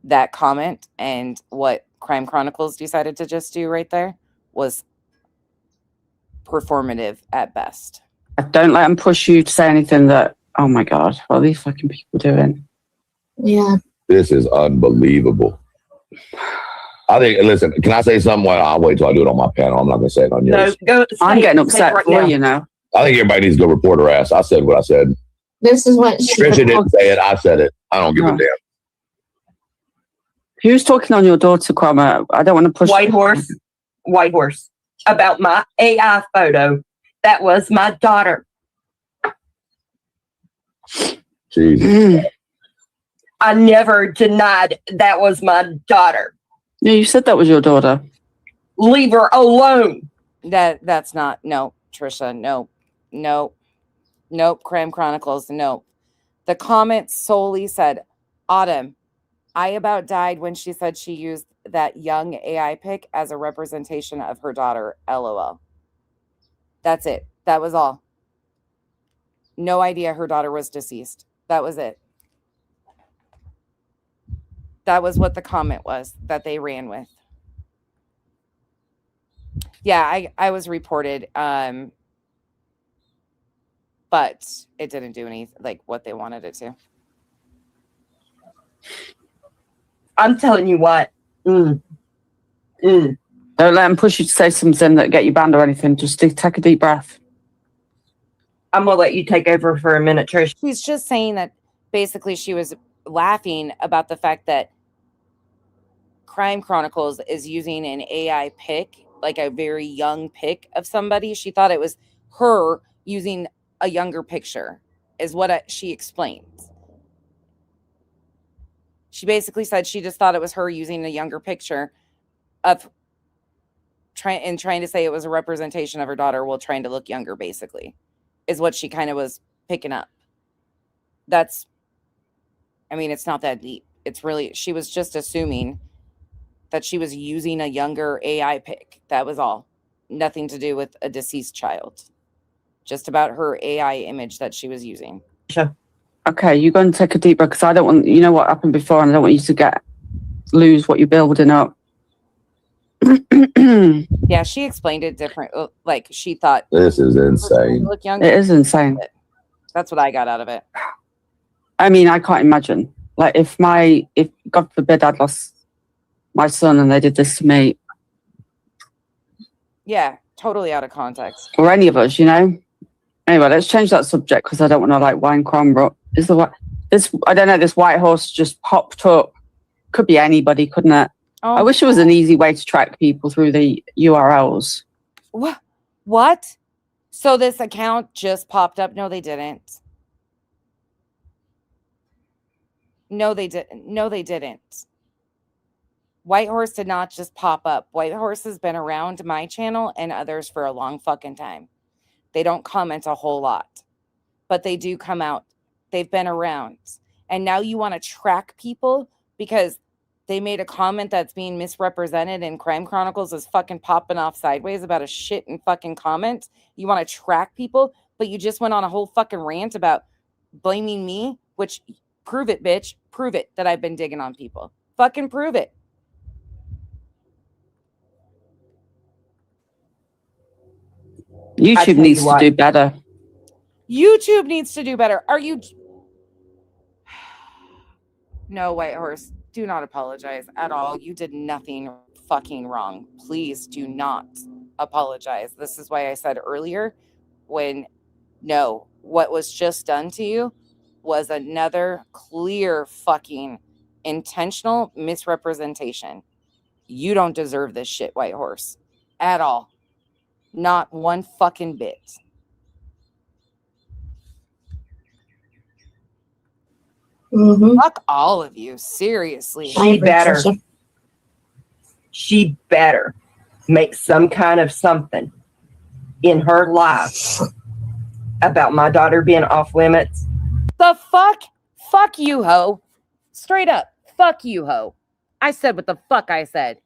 That comment and what Crime Chronicles decided to just do right there was performative at best. Don't let them push you to say anything that, oh my God, what are these fucking people doing? Yeah. This is unbelievable. I think, listen, can I say something? Well, I'll wait till I do it on my panel. I'm not going to say it on yours. I'm getting upset right for now. you know. I think everybody needs to go report her ass. I said what I said. This is what she... Trisha didn't say it. I said it. I don't give a damn. Who's talking on your daughter, Cromwell? I don't want to push... White Horse. About my AI photo. That was my daughter. Jesus. I never denied that was my daughter. Yeah, you said that was your daughter. Leave her alone. That's not, no, Trisha, nope, Crime Chronicles, nope. The comment solely said, Autumn, I about died when she said she used that young AI pic as a representation of her daughter. LOL. That's it. That was all. No idea her daughter was deceased. That was it. That was what the comment was that they ran with. Yeah, I was reported, but it didn't do anything like what they wanted it to. I'm telling you what. Don't let them push you to say something that get you banned or anything. Just take a deep breath. I'm gonna let you take over for a minute, Trish. He's just saying that basically she was laughing about the fact that Crime Chronicles is using an AI pic, like a very young pic of somebody. She thought it was her using a younger picture, is what she explained. She basically said she just thought it was her using a younger picture of trying to say it was a representation of her daughter while trying to look younger, basically, is what she kind of was picking up. It's not that deep. It's really, she was just assuming that she was using a younger AI pic. That was all. Nothing to do with a deceased child. Just about her AI image that she was using. Sure. Okay, you're going to take a deep breath because I don't want, you know what happened before, and I don't want you to lose what you're building up. Yeah, she explained it different. Like she thought This is insane. look younger. It is insane. That's what I got out of it. I mean, I can't imagine. Like if God forbid I'd lost my son and they did this to me. Yeah, totally out of context. Or any of us, you know. Anyway, let's change that subject because I don't want to like whine crumb. But I don't know, this white horse just popped up. Could be anybody, couldn't it? Oh, I wish there was an easy way to track people through the URLs. What? So this account just popped up? No, they didn't. No, they didn't. White Horse did not just pop up. White Horse has been around my channel and others for a long fucking time. They don't comment a whole lot, but they do come out. They've been around. And now you want to track people because they made a comment that's being misrepresented and Crime Chronicles is fucking popping off sideways about a shit and fucking comment. You want to track people, but you just went on a whole fucking rant about blaming me, which prove it, bitch. Prove it that I've been digging on people. Fucking prove it. YouTube needs to do better. YouTube needs to do better. Are you? No, White Horse, do not apologize at all. You did nothing fucking wrong. Please do not apologize. This is why I said earlier what was just done to you was another clear fucking intentional misrepresentation. You don't deserve this shit, White Horse, at all. Not one fucking bit. Mm-hmm. Fuck all of you, seriously. She better make some kind of something in her life about my daughter being off limits. The fuck? Fuck you, ho. Straight up. Fuck you, ho. I said what the fuck I said.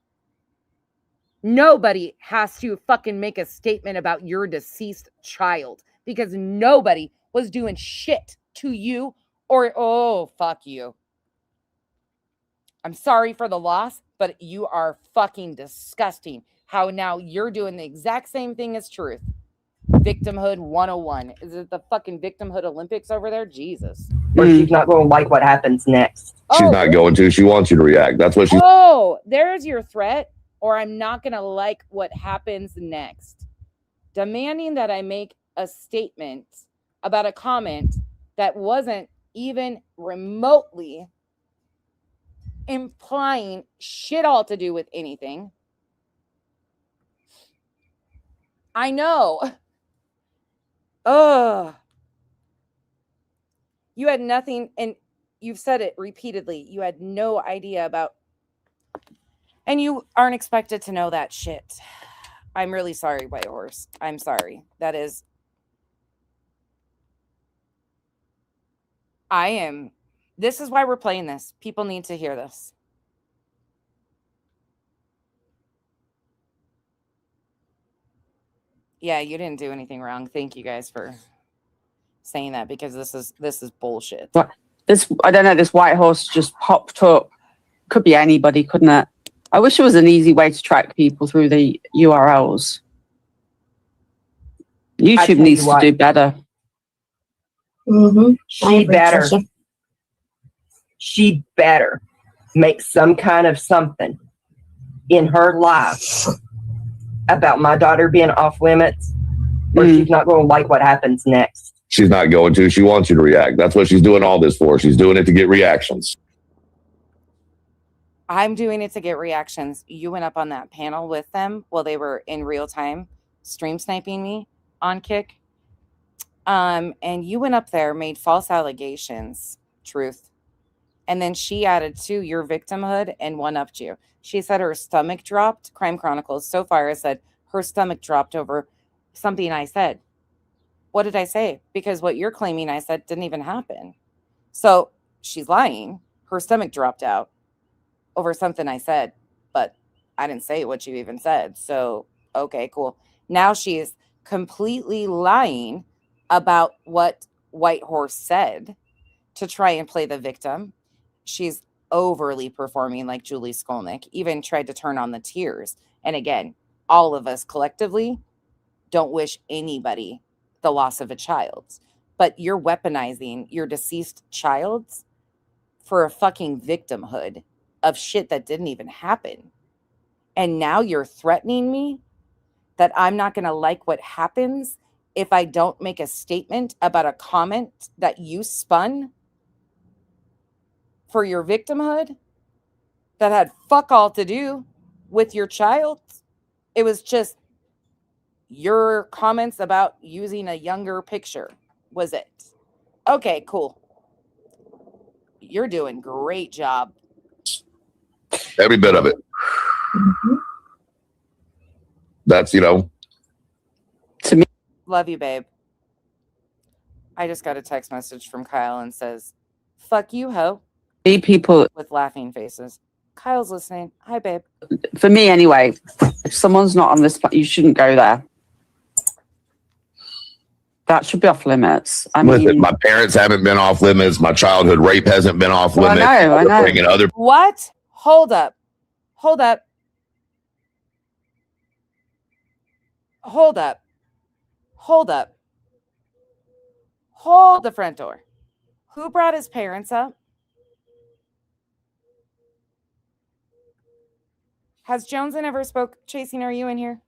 Nobody has to fucking make a statement about your deceased child because nobody was doing shit to you or fuck you. I'm sorry for the loss, but you are fucking disgusting. How now you're doing the exact same thing as Truth. Victimhood 101. Is it the fucking Victimhood Olympics over there? Jesus. Or she's not going to like what happens next. She's not going to. She wants you to react. That's what she's. Oh, there's your threat. Or I'm not going to like what happens next. Demanding that I make a statement about a comment that wasn't even remotely implying shit all to do with anything. I know. Ugh. You had nothing, and you've said it repeatedly. You had no idea about, and you aren't expected to know that shit. I'm really sorry, White Horse. I'm sorry. I am This is why we're playing this. People need to hear this. Yeah, you didn't do anything wrong. Thank you guys for saying that, because this is bullshit. What? This, I don't know, this white horse just popped up. Could be anybody, couldn't it? I wish there was an easy way to track people through the URLs. YouTube needs to do better. She better make some kind of something in her life about my daughter being off limits, or she's not going to like what happens next. She's not going to. She wants you to react. That's what she's doing all this for. She's doing it to get reactions. I'm doing it to get reactions. You went up on that panel with them while they were in real time stream sniping me on Kick. And you went up there, made false allegations, Truth. And then she added to your victimhood and one-upped you. She said her stomach dropped. Crime Chronicles so far has said her stomach dropped over something I said. What did I say? Because what you're claiming I said didn't even happen. So she's lying. Her stomach dropped out over something I said, but I didn't say what you even said. So, okay, cool. Now she is completely lying about what White Horse said to try and play the victim. She's overly performing like Julie Skolnick, even tried to turn on the tears. And again, all of us collectively don't wish anybody the loss of a child, but you're weaponizing your deceased child's for a fucking victimhood of shit that didn't even happen. And now you're threatening me that I'm not going to like what happens if I don't make a statement about a comment that you spun for your victimhood that had fuck all to do with your child. It was just your comments about using a younger picture, was it? Okay, cool. You're doing great job. Every bit of it. That's, to me. Love you, babe. I just got a text message from Kyle and says, fuck you, ho. People with laughing faces. Kyle's listening. Hi, babe. For me, anyway, if someone's not on this, you shouldn't go there. That should be off limits. Listen, my parents haven't been off limits. My childhood rape hasn't been off limits. I know. Bringing other What? Hold up. Hold up. Hold up. Hold up. Hold the front door. Who brought his parents up? Has Joneson ever spoke? Chasing, are you in here?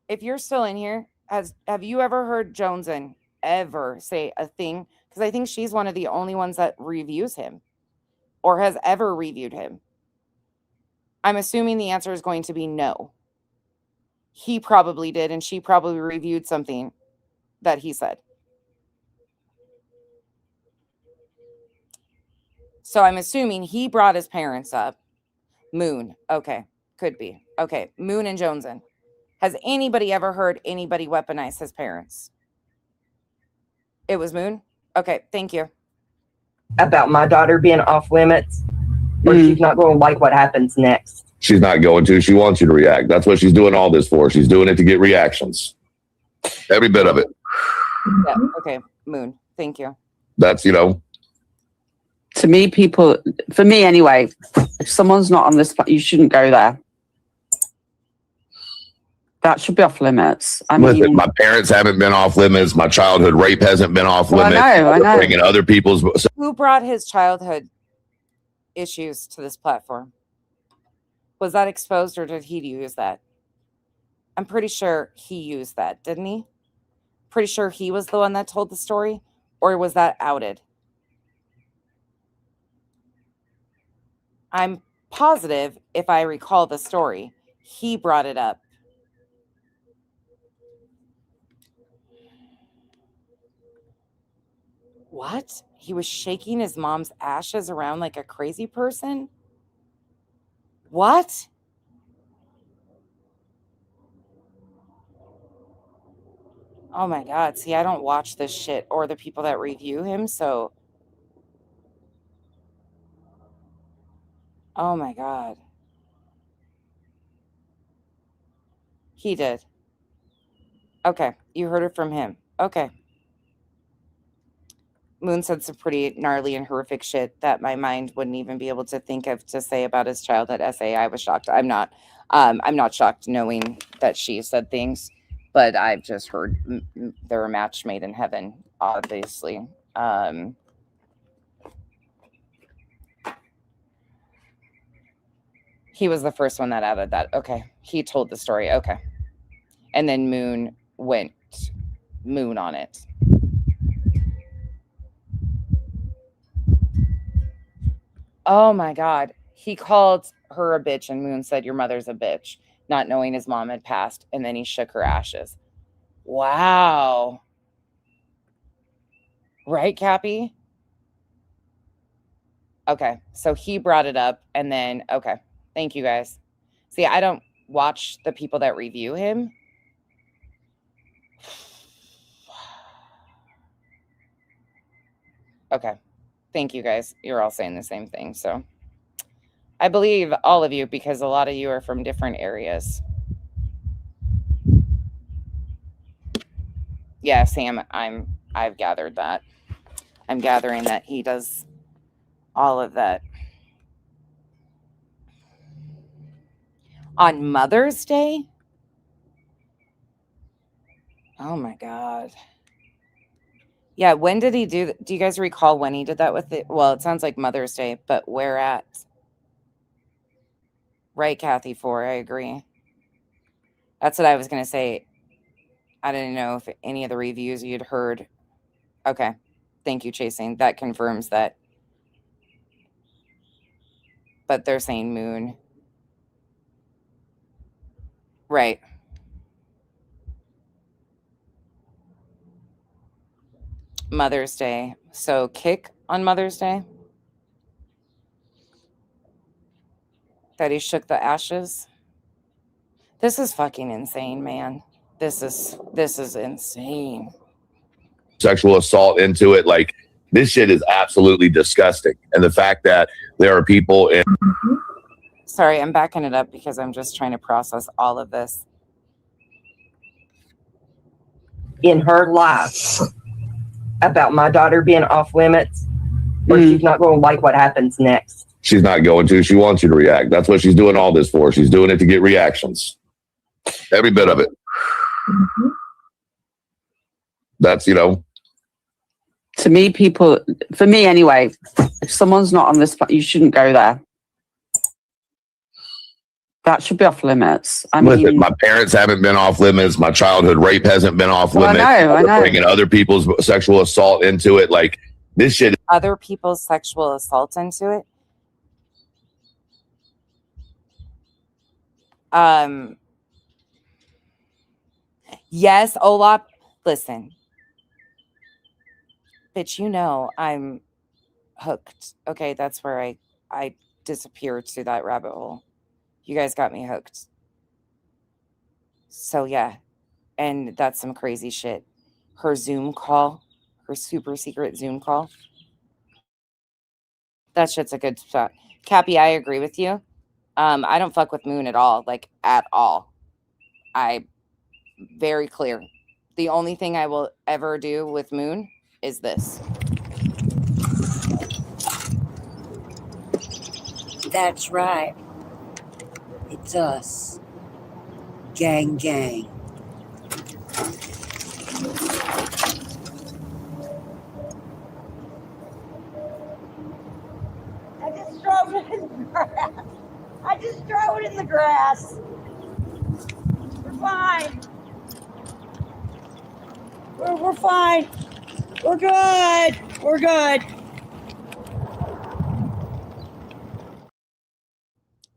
If you're still in here, have you ever heard Joneson ever say a thing? Because I think she's one of the only ones that reviews him or has ever reviewed him. I'm assuming the answer is going to be no. He probably did, and she probably reviewed something that he said. So I'm assuming he brought his parents up. Moon. Okay. Could be. Okay. Moon and Joneson. Has anybody ever heard anybody weaponize his parents? It was Moon? Okay. Thank you. About my daughter being off limits, or she's not going to like what happens next. She's not going to. She wants you to react. That's what she's doing all this for. She's doing it to get reactions. Every bit of it. Yeah. Okay. Moon. Thank you. That's, to me, for me anyway, if someone's not on this, you shouldn't go there. That should be off limits. Listen, my parents haven't been off limits. My childhood rape hasn't been off limits. I know. Bringing other people's. Who brought his childhood issues to this platform? Was that exposed, or did he use that? I'm pretty sure he used that, didn't he? Pretty sure he was the one that told the story, or was that outed? I'm positive, if I recall the story, he brought it up. What? He was shaking his mom's ashes around like a crazy person? What? Oh my God. See, I don't watch this shit or the people that review him. So, oh my God. He did. Okay. You heard it from him. Okay. Moon said some pretty gnarly and horrific shit that my mind wouldn't even be able to think of to say about his childhood essay. I was shocked. I'm not shocked knowing that she said things, but I've just heard they're a match made in heaven, obviously. He was the first one that added that. Okay. He told the story. Okay. And then Moon went Moon on it. Oh my God. He called her a bitch and Moon said, your mother's a bitch, not knowing his mom had passed. And then he shook her ashes. Wow. Right, Cappy? Okay. So he brought it up and then, okay. Thank you guys. See, I don't watch the people that review him. Okay. Thank you guys. You're all saying the same thing. So I believe all of you because a lot of you are from different areas. Yeah, Sam, I've gathered that. I'm gathering that he does all of that. On Mother's Day? Oh my God. Yeah, when did he do you guys recall when he did that with it? Well, it sounds like Mother's Day, but where at? Right, Kathy 4, I agree. That's what I was going to say. I didn't know if any of the reviews you'd heard. Okay. Thank you, Chasing. That confirms that. But they're saying Moon. Right. Mother's Day. So kick on Mother's Day? That he shook the ashes? This is fucking insane, man. This is insane. Sexual assault into it. Like, this shit is absolutely disgusting. And the fact that there are people in. Sorry, I'm backing it up because I'm just trying to process all of this. In her life about my daughter being off limits, or she's not going to like what happens next. She's not going to. She wants you to react. That's what she's doing all this for. She's doing it to get reactions. Every bit of it. Mm-hmm. That's, To me, for me anyway, if someone's not on this, you shouldn't go there. That should be off limits. Listen, my parents haven't been off limits. My childhood rape hasn't been off limits. I know. Bringing other people's sexual assault into it. Like, this shit. Other people's sexual assault into it? Yes, Olap. Listen. Bitch, I'm hooked. Okay, that's where I disappeared to that rabbit hole. You guys got me hooked. So yeah, and that's some crazy shit. Her Zoom call, her super secret Zoom call. That shit's a good spot. Cappy, I agree with you. I don't fuck with Moon at all, like at all. Very clear. The only thing I will ever do with Moon is this. That's right. It's us. Gang, gang. I just drove it in the grass. I just drove it in the grass. We're fine. We're fine. We're good. We're good.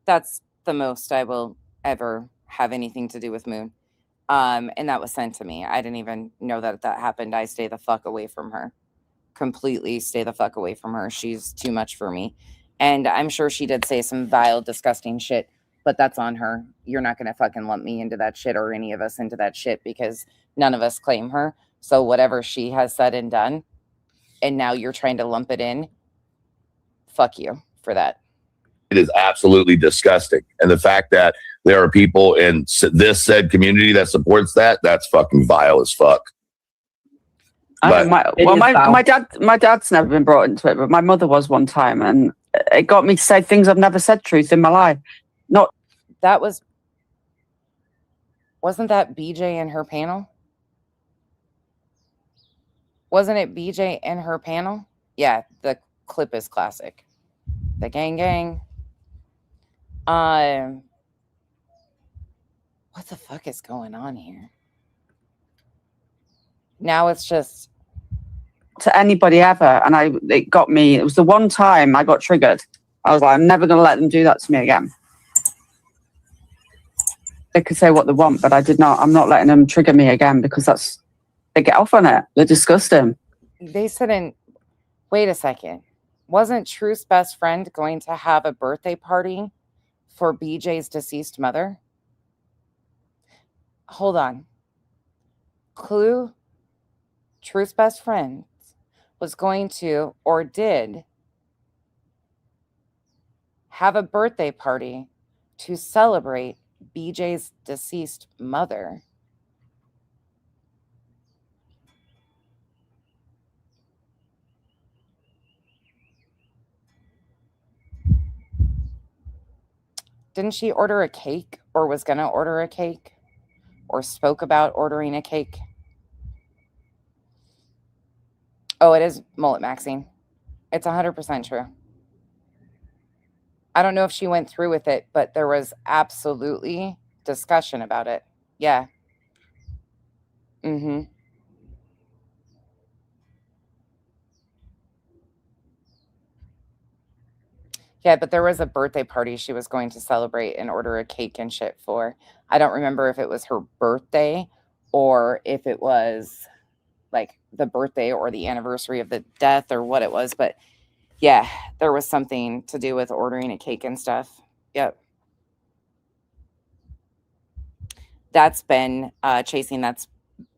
That's the most I will ever have anything to do with Moon. And that was sent to me. I didn't even know that happened. I stay the fuck away from her. Completely stay the fuck away from her. She's too much for me. And I'm sure she did say some vile, disgusting shit, but that's on her. You're not going to fucking lump me into that shit or any of us into that shit because none of us claim her. So whatever she has said and done, and now you're trying to lump it in, fuck you for that. It is absolutely disgusting. And the fact that there are people in this said community that supports that, that's fucking vile as fuck. But my dad's never been brought into it, but my mother was one time, and it got me to say things I've never said truth in my life. Wasn't that BJ and her panel? Wasn't it BJ and her panel? Yeah, the clip is classic. The gang. What the fuck is going on here? Now it's just to anybody ever, and it got me. It was the one time I got triggered. I was like, I'm never going to let them do that to me again. They could say what they want, but I did not. I'm not letting them trigger me again because they get off on it. They're disgusting. They said, wait a second. Wasn't Truth's best friend going to have a birthday party for BJ's deceased mother? Hold on. Clue, Truth's best friend was going to, or did, have a birthday party to celebrate BJ's deceased mother. Didn't she order a cake, or was going to order a cake, or spoke about ordering a cake? Oh, it is Mullet Maxine. It's 100% true. I don't know if she went through with it, but there was absolutely discussion about it. Yeah. Mm-hmm. Yeah, but there was a birthday party she was going to celebrate and order a cake and shit for. I don't remember if it was her birthday or if it was like the birthday or the anniversary of the death or what it was. But yeah, there was something to do with ordering a cake and stuff. Yep. That's been chasing. That's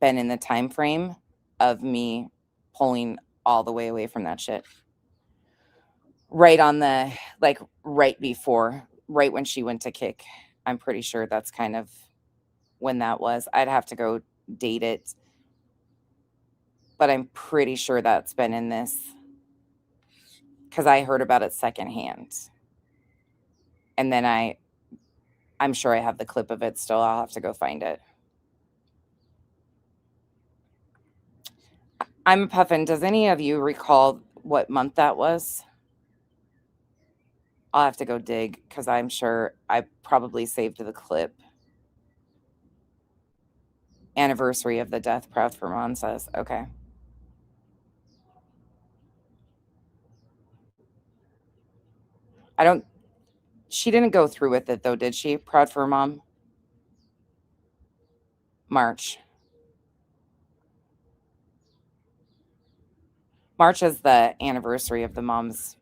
been in the time frame of me pulling all the way away from that shit. Right on the, like, right before, right when she went to kick. I'm pretty sure that's kind of when that was. I'd have to go date it. But I'm pretty sure that's been in this. Because I heard about it secondhand. And then I'm sure I have the clip of it still. I'll have to go find it. I'm a Puffin. Does any of you recall what month that was? I'll have to go dig because I'm sure I probably saved the clip. Anniversary of the death, Proud for Mom says. Okay. She didn't go through with it though, did she? Proud for Mom? March. March is the anniversary of her mom's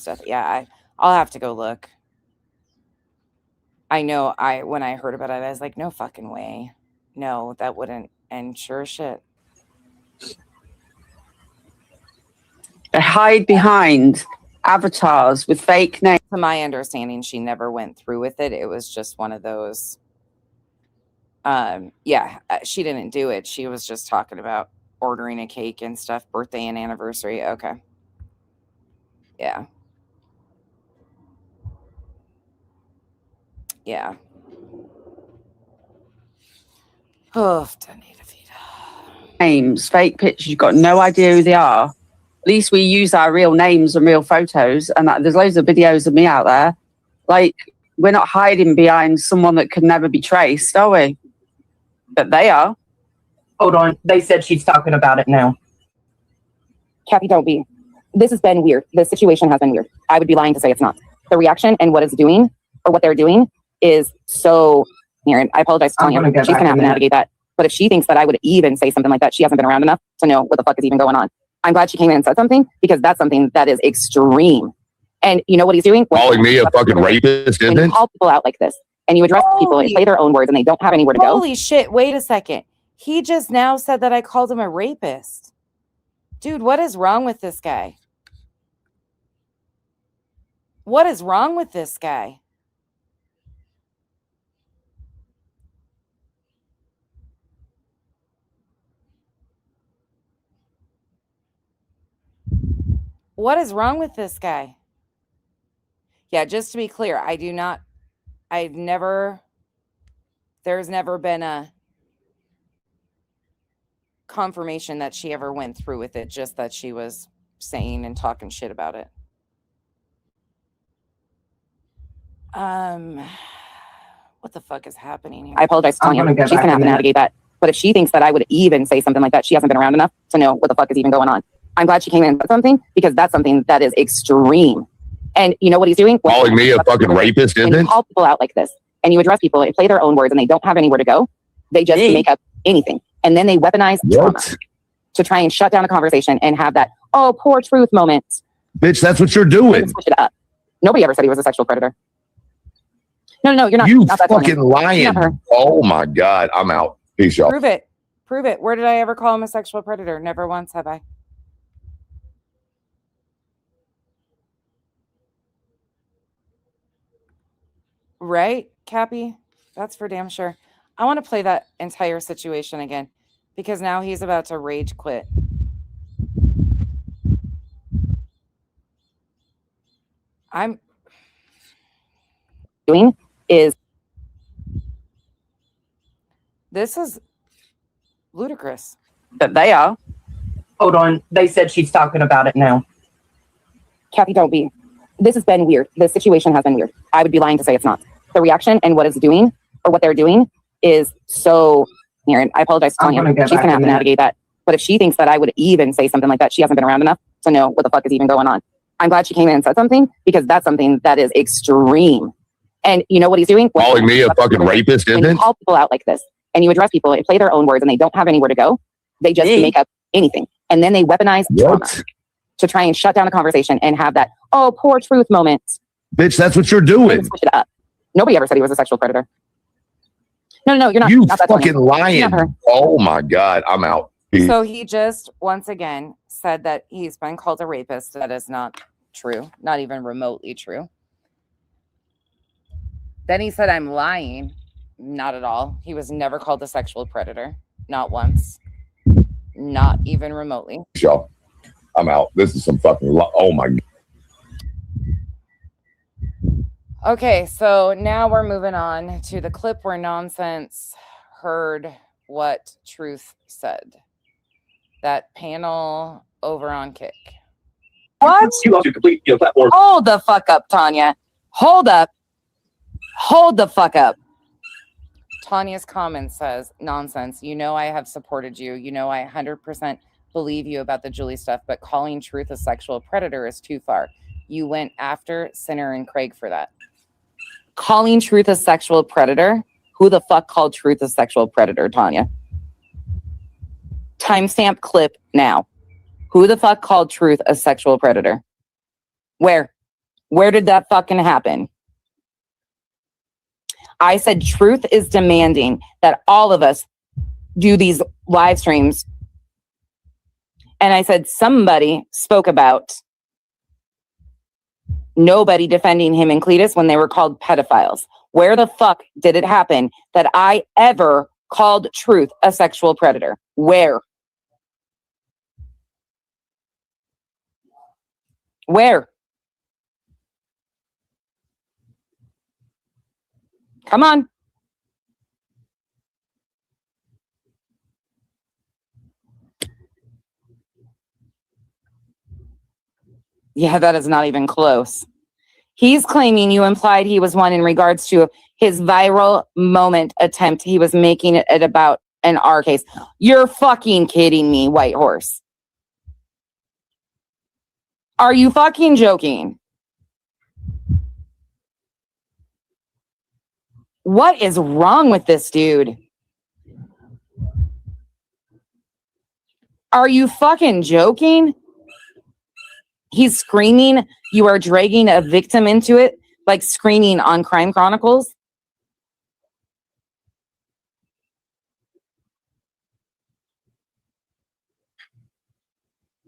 death. Yeah, I'll have to go look. I know when I heard about it, I was like, no fucking way. No, that wouldn't. And sure as shit. They hide behind avatars with fake names. To my understanding, she never went through with it. It was just one of those. Yeah, she didn't do it. She was just talking about ordering a cake and stuff, birthday and anniversary. Okay. Yeah. Yeah. Oh, names, fake pictures. You've got no idea who they are. At least we use our real names and real photos. And there's loads of videos of me out there. Like, we're not hiding behind someone that can never be traced, are we? But they are. Hold on. They said she's talking about it now. Kathy, don't be. This has been weird. The situation has been weird. I would be lying to say it's not. The reaction and what it's doing, or what they're doing, is so weird. I apologize for telling you. She's going to have to navigate that. But if she thinks that I would even say something like that, she hasn't been around enough to know what the fuck is even going on. I'm glad she came in and said something, because that's something that is extreme. And you know what he's doing? Calling me a fucking rapist, When isn't you it? call people out like this and you address people and play their own words and they don't have anywhere to go. Holy shit, wait a second. He just now said that I called him a rapist. Dude, what is wrong with this guy? What is wrong with this guy? What is wrong with this guy? Yeah, just to be clear, there's never been a confirmation that she ever went through with it, just that she was saying and talking shit about it. What the fuck is happening here? I apologize to Tanya. She's gonna have to navigate that. But if she thinks that I would even say something like that, she hasn't been around enough to know what the fuck is even going on. I'm glad she came in and said something, because that's something that is extreme. And you know what he's doing? Calling me a fucking rapist, When isn't you it? call people out like this and you address people and play their own words and they don't have anywhere to go, they just make up anything. And then they weaponize trauma to try and shut down a conversation and have that, oh, poor truth moment. Bitch, that's what you're And doing. switch it up. Nobody ever said he was a sexual predator. No, you're not. You not that Tanya. fucking lying. Not her. Oh my God. I'm out. Peace, y'all. Prove it. Prove it. Where did I ever call him a sexual predator? Never once have I. Right, Cappy? That's for damn sure. I want to play that entire situation again, because now he's about to rage quit. I'm doing is this is ludicrous. that they are. Hold on. They said she's talking about it now. Kathy, don't be. This has been weird. The situation has been weird. I would be lying to say it's not. The reaction and what it's doing, or what they're doing, is so weird. I apologize to Tanya. She's gonna have to navigate that. But if she thinks that I would even say something like that, she hasn't been around enough to know what the fuck is even going on. I'm glad she came in and said something, because that's something that is extreme. And you know what he's doing? Calling me a fucking rapist, When isn't you it? call people out like this and you address people and play their own words and they don't have anywhere to go, they just make up anything. And then they weaponize trauma to try and shut down a conversation and have that, oh, poor truth moment. Bitch, that's what you're And doing. switch it up. Nobody ever said he was a sexual predator. No, you're not. You not that Tanya. fucking lying. Not her. Oh my God. I'm out. Peace. So he just once again said that he's been called a rapist. That is not true, not even remotely true. Then he said I'm lying. Not at all. He was never called a sexual predator. Not once. Not even remotely. Y'all. I'm out. This is some fucking oh my God. Okay, so now we're moving on to the clip where Nonsense heard what Truth said. That panel over on Kick. What? You have to complete your platform. Hold the fuck up, Tanya. Hold up. Hold the fuck up. Tanya's comment says, Nonsense, you know I have supported you. You know I 100% believe you about the Julie stuff, but calling Truth a sexual predator is too far. You went after Sinner and Craig for that. Calling Truth a sexual predator? Who the fuck called Truth a sexual predator, Tanya? Timestamp clip now. Who the fuck called Truth a sexual predator? Where? Where did that fucking happen? I said Truth is demanding that all of us do these live streams. And I said somebody spoke about nobody defending him and Cletus when they were called pedophiles. Where the fuck did it happen that I ever called Truth a sexual predator? Where? Where? Come on. Yeah, that is not even close. He's claiming you implied he was one in regards to his viral moment attempt. He was making it about an R case. You're fucking kidding me, White Horse. Are you fucking joking? What is wrong with this dude? Are you fucking joking? He's screaming. You are dragging a victim into it, like screaming on Crime Chronicles.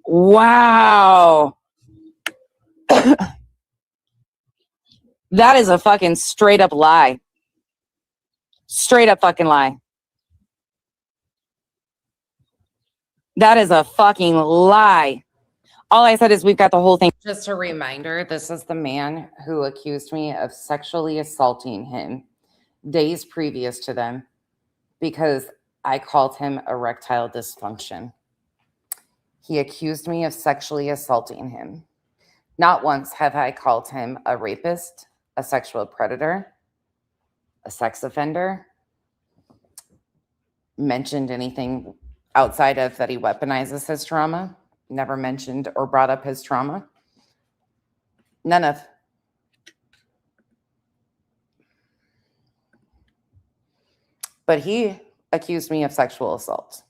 Wow. That is a fucking straight up lie. Straight up fucking lie. That is a fucking lie. All I said is we've got the whole thing. Just a reminder, this is the man who accused me of sexually assaulting him days previous to them because I called him erectile dysfunction. He accused me of sexually assaulting him. Not once have I called him a rapist, a sexual predator, a sex offender, mentioned anything outside of that he weaponizes his trauma, never mentioned or brought up his trauma. None of. But he accused me of sexual assault.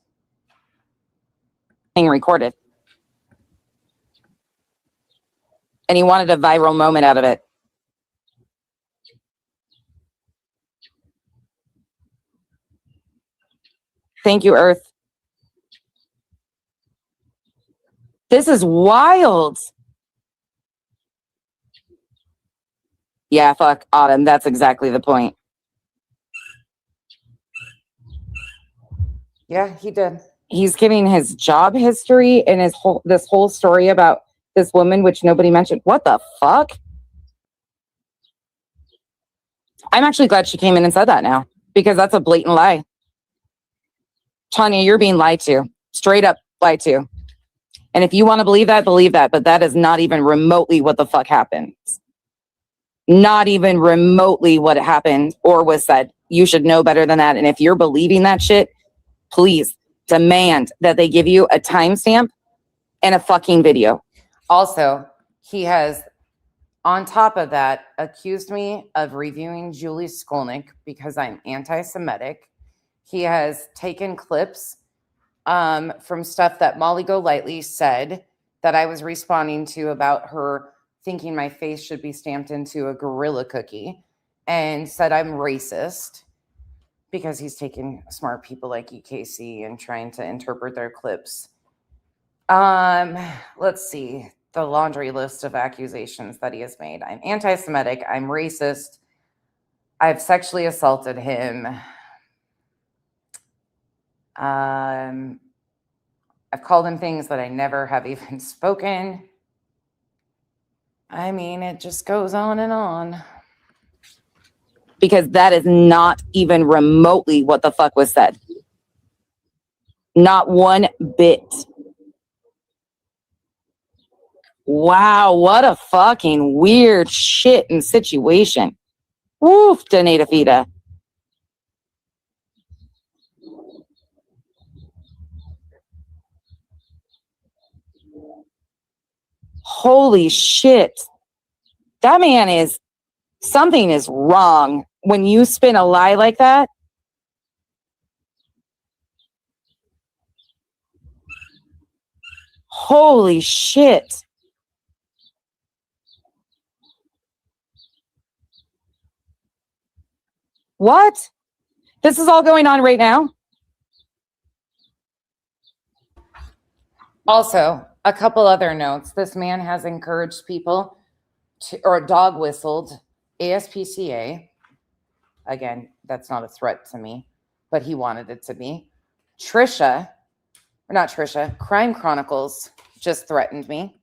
Being recorded. And he wanted a viral moment out of it. Thank you, Earth. This is wild. Yeah, fuck Autumn. That's exactly the point. Yeah, he did. He's giving his job history and this whole story about this woman, which nobody mentioned. What the fuck? I'm actually glad she came in and said that now, because that's a blatant lie. Tanya, you're being lied to. Straight up lied to. And if you want to believe that, but that is not even remotely what the fuck happened. Not even remotely what happened or was said. You should know better than that. And if you're believing that shit, please demand that they give you a timestamp and a fucking video. Also, he has, on top of that, accused me of reviewing Julie Skolnick because I'm anti-Semitic. He has taken clips from stuff that Molly Golightly said that I was responding to about her thinking my face should be stamped into a gorilla cookie, and said I'm racist because he's taking smart people like EKC and trying to interpret their clips. Let's see the laundry list of accusations that he has made. I'm anti-Semitic. I'm racist. I've sexually assaulted him. I've called him things that I never have even spoken. I mean, it just goes on and on. Because that is not even remotely what the fuck was said. Not one bit. Wow, what a fucking weird shit and situation. Woof, Danita Fita. Holy shit. That man is, something is wrong when you spin a lie like that. Holy shit. What? This is all going on right now? Also, a couple other notes. This man has encouraged people to, or dog whistled ASPCA. Again, that's not a threat to me, but he wanted it to be. Crime Chronicles just threatened me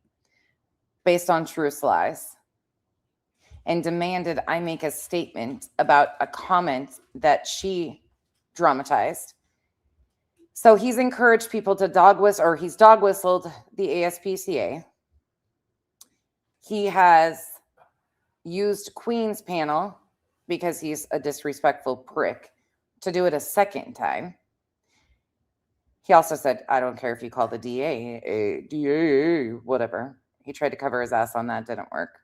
based on Truth Lies and demanded I make a statement about a comment that she dramatized. So he's encouraged people to he's dog whistled the ASPCA. He has used Queen's panel, because he's a disrespectful prick, to do it a second time. He also said, I don't care if you call the DA, whatever. He tried to cover his ass on that, didn't work.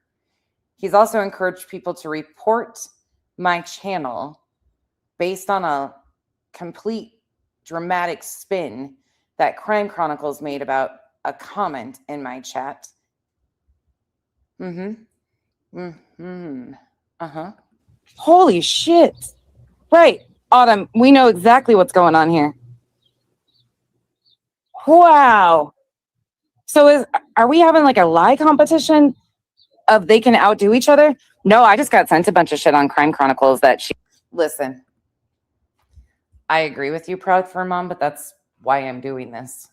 He's also encouraged people to report my channel based on a complete dramatic spin that Crime Chronicles made about a comment in my chat. Holy shit. Right. Autumn, we know exactly what's going on here. Wow. So are we having like a lie competition of they can outdo each other? No, I just got sent a bunch of shit on Crime Chronicles that listen. I agree with you, Proud for Mom, but that's why I'm doing this.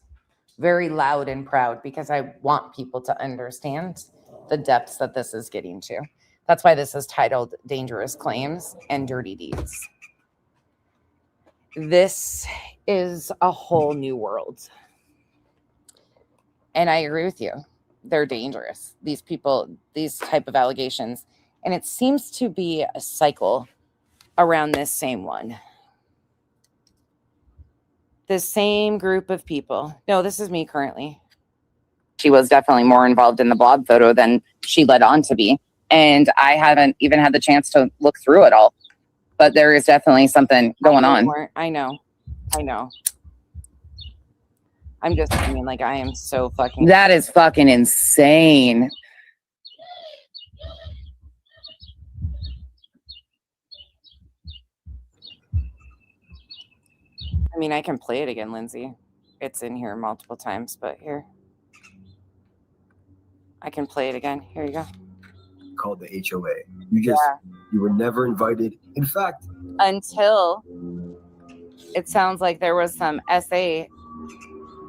Very loud and proud because I want people to understand the depths that this is getting to. That's why this is titled Dangerous Claims and Dirty Deeds. This is a whole new world. And I agree with you. They're dangerous. These people, these type of allegations. And it seems to be a cycle around this same one. The same group of people. No, this is me currently. She was definitely more involved in the blog photo than she led on to be. And I haven't even had the chance to look through it all. But there is definitely something going on. I know. I'm just saying, like, I am so fucking... That is fucking insane. I mean, I can play it again, Lindsay. It's in here multiple times, but here. I can play it again. Here you go. Called the HOA. You were never invited. In fact, until it sounds like there was some SA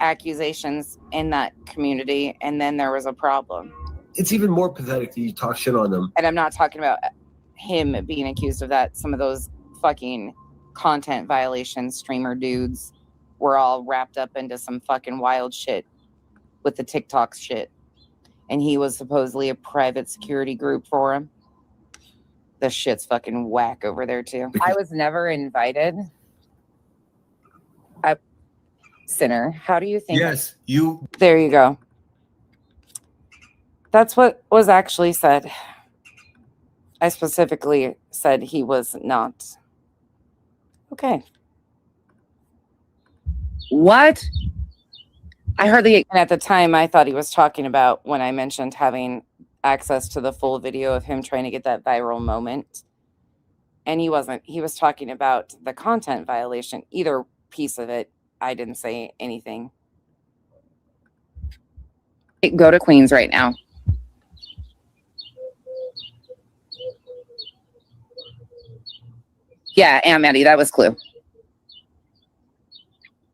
accusations in that community, and then there was a problem. It's even more pathetic that you talk shit on them. And I'm not talking about him being accused of that. Some of those fucking content violations, streamer dudes, were all wrapped up into some fucking wild shit with the TikTok shit. And he was supposedly a private security group for him. The shit's fucking whack over there too. I was never invited. Sinner, how do you think? Yes, you. There you go. That's what was actually said. I specifically said he was not. Okay. What? I heard and at the time I thought he was talking about when I mentioned having access to the full video of him trying to get that viral moment. And he wasn't. He was talking about the content violation, either piece of it. I didn't say anything. Go to Queens right now. Yeah, Aunt Maddie, that was Clue.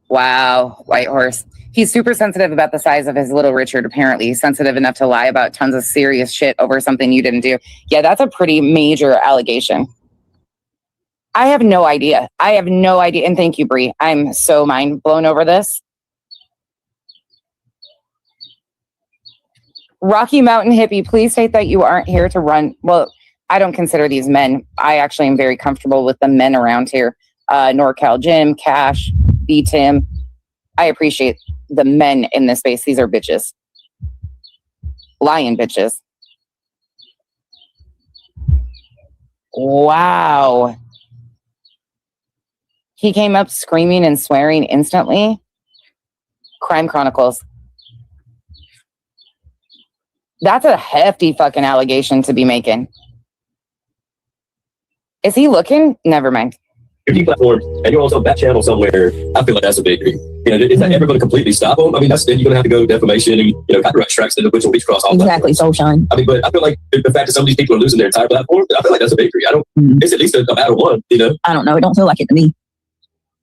Wow, White Horse. He's super sensitive about the size of his little Richard, apparently. He's sensitive enough to lie about tons of serious shit over something you didn't do. Yeah, that's a pretty major allegation. I have no idea. And thank you, Bree. I'm so mind blown over this. Rocky Mountain Hippie, please state that you aren't here to run. Well, I don't consider these men. I actually am very comfortable with the men around here. NorCal Jim, Cash, B Tim. I appreciate the men in this space. These are bitches. Lion bitches. Wow. He came up screaming and swearing instantly. Crime Chronicles. That's a hefty fucking allegation to be making. Is he looking? Never mind. Your platform, and you're also on that channel somewhere. I feel like that's a big thing. You know, is that ever going to completely stop them? I mean, that's then you're going to have to go defamation and copyright strikes and which will reach across all. Exactly, so Sean. I mean, but I feel like the fact that some of these people are losing their entire platform, I feel like that's a victory. I don't. It's at least a matter of one. You know. I don't know. It don't feel like it to me.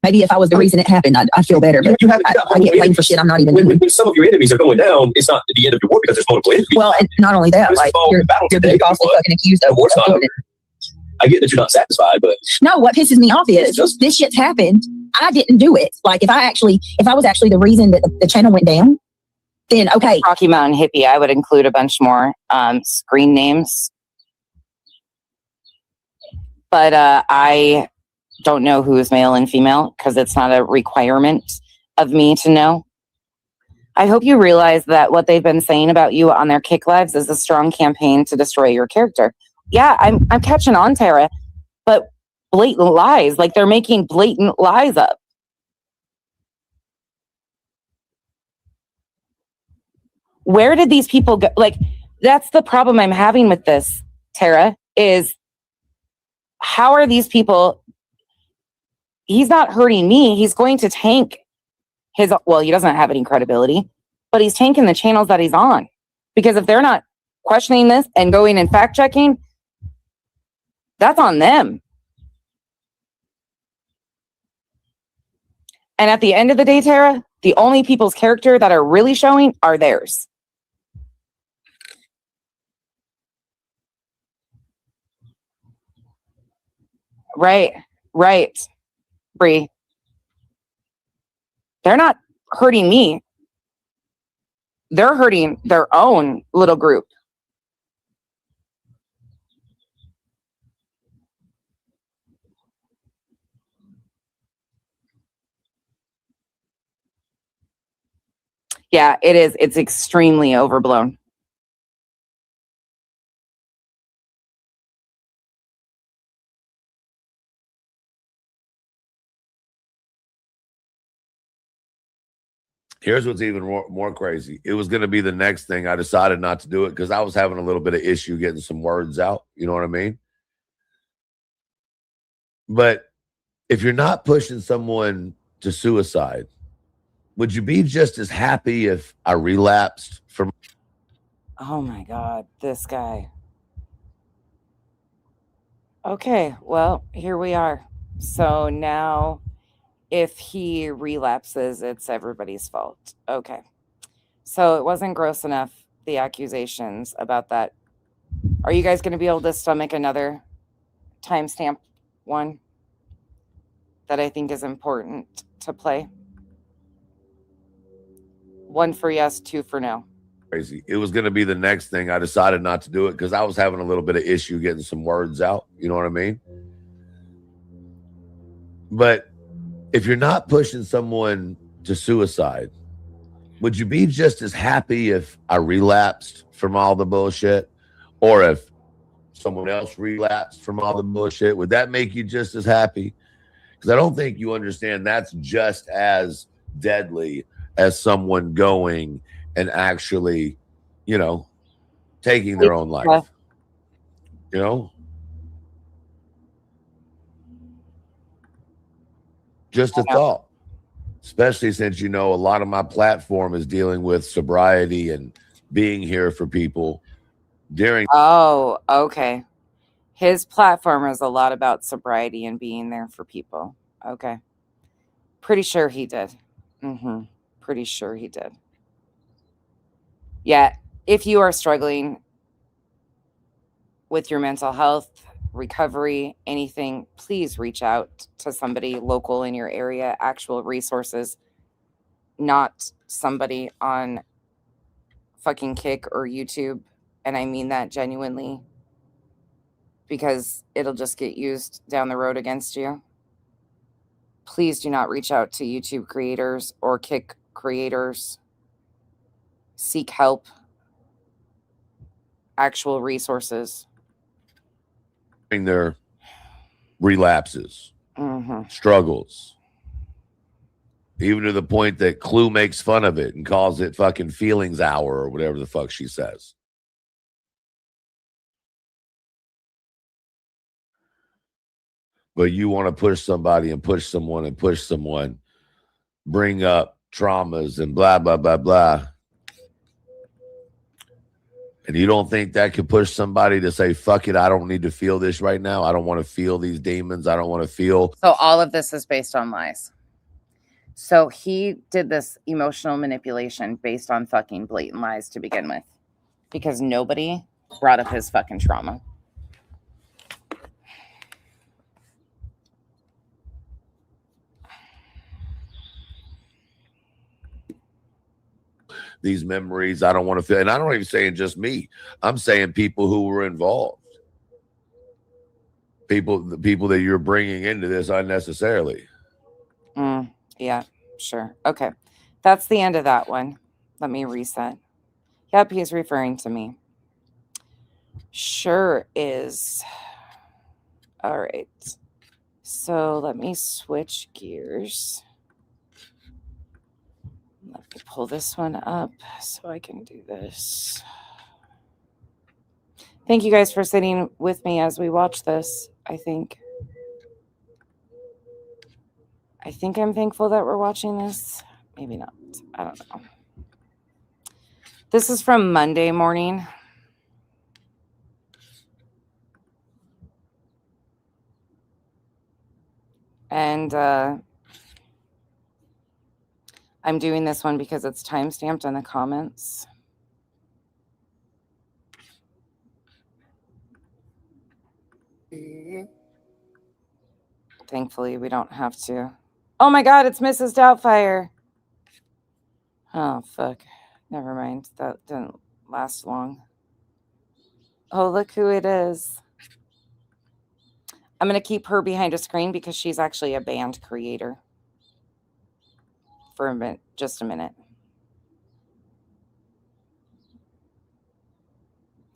Maybe if I was the reason it happened, I'd feel better. But I get blamed for shit I'm not even doing. When some of your enemies are going down, it's not the end of your war because there's multiple enemies. Well, and not only that, like you're being falsely fucking accused of doing it. I get that you're not satisfied, but no, what pisses me off is this shit's happened. I didn't do it. Like if I was actually the reason that the channel went down, then okay. Rocky Mountain Hippie, I would include a bunch more screen names. But I don't know who is male and female because it's not a requirement of me to know. I hope you realize that what they've been saying about you on their Kick Lives is a strong campaign to destroy your character. Yeah, I'm catching on, Tara, but blatant lies, like they're making blatant lies up. Where did these people go? Like, That's the problem I'm having with this, Tara, is how are these people? He's not hurting me. He's going to tank his, well, he doesn't have any credibility, but he's tanking the channels that he's on. Because if they're not questioning this and going and fact checking, that's on them. And at the end of the day, Tara, the only people's character that are really showing are theirs. Right, Bree. They're not hurting me. They're hurting their own little group. Yeah, it is. It's extremely overblown. Here's what's even more crazy. It was going to be the next thing. I decided not to do it because I was having a little bit of issue getting some words out. You know what I mean? But if you're not pushing someone to suicide, would you be just as happy if I relapsed from? Oh my God, this guy. Okay, well, here we are. So now if he relapses, it's everybody's fault. Okay. So it wasn't gross enough, the accusations about that. Are you guys going to be able to stomach another timestamp one that I think is important to play? 1 for yes, 2 for no. Crazy. It was going to be the next thing. I decided not to do it because I was having a little bit of issue getting some words out. You know what I mean? But if you're not pushing someone to suicide, would you be just as happy if I relapsed from all the bullshit? Or if someone else relapsed from all the bullshit? Would that make you just as happy? Because I don't think you understand that's just as deadly as someone going and actually, you know, taking their own life. You know? Just a thought. Especially since, you know, a lot of my platform is dealing with sobriety and being here for people during. Oh, okay. His platform is a lot about sobriety and being there for people. Okay. Pretty sure he did. Pretty sure he did. Yeah. If you are struggling with your mental health, recovery, anything, please reach out to somebody local in your area, actual resources, not somebody on fucking Kick or YouTube. And I mean that genuinely, because it'll just get used down the road against you. Please do not reach out to YouTube creators or Kick creators. Seek help. Actual resources. Their relapses, struggles, even to the point that Clue makes fun of it and calls it fucking feelings hour or whatever the fuck she says. But you want to push somebody and push someone and push someone, bring up traumas and blah, blah, blah, blah. And you don't think that could push somebody to say, fuck it, I don't need to feel this right now. I don't want to feel these demons. I don't want to feel. So all of this is based on lies. So he did this emotional manipulation based on fucking blatant lies to begin with, because nobody brought up his fucking trauma. These memories, I don't want to feel. And I'm not even saying just me. I'm saying people who were involved. The people that you're bringing into this unnecessarily. Yeah, sure. Okay. That's the end of that one. Let me reset. Yep, he's referring to me. Sure is. All right. So let me switch gears. Let me pull this one up so I can do this. Thank you guys for sitting with me as we watch this. I think I'm thankful that we're watching this. Maybe not. I don't know. This is from Monday morning. And I'm doing this one because it's timestamped in the comments. Thankfully, we don't have to. Oh my God, it's Mrs. Doubtfire. Oh, fuck. Never mind. That didn't last long. Oh, look who it is. I'm going to keep her behind a screen because she's actually a band creator. For a minute, just a minute.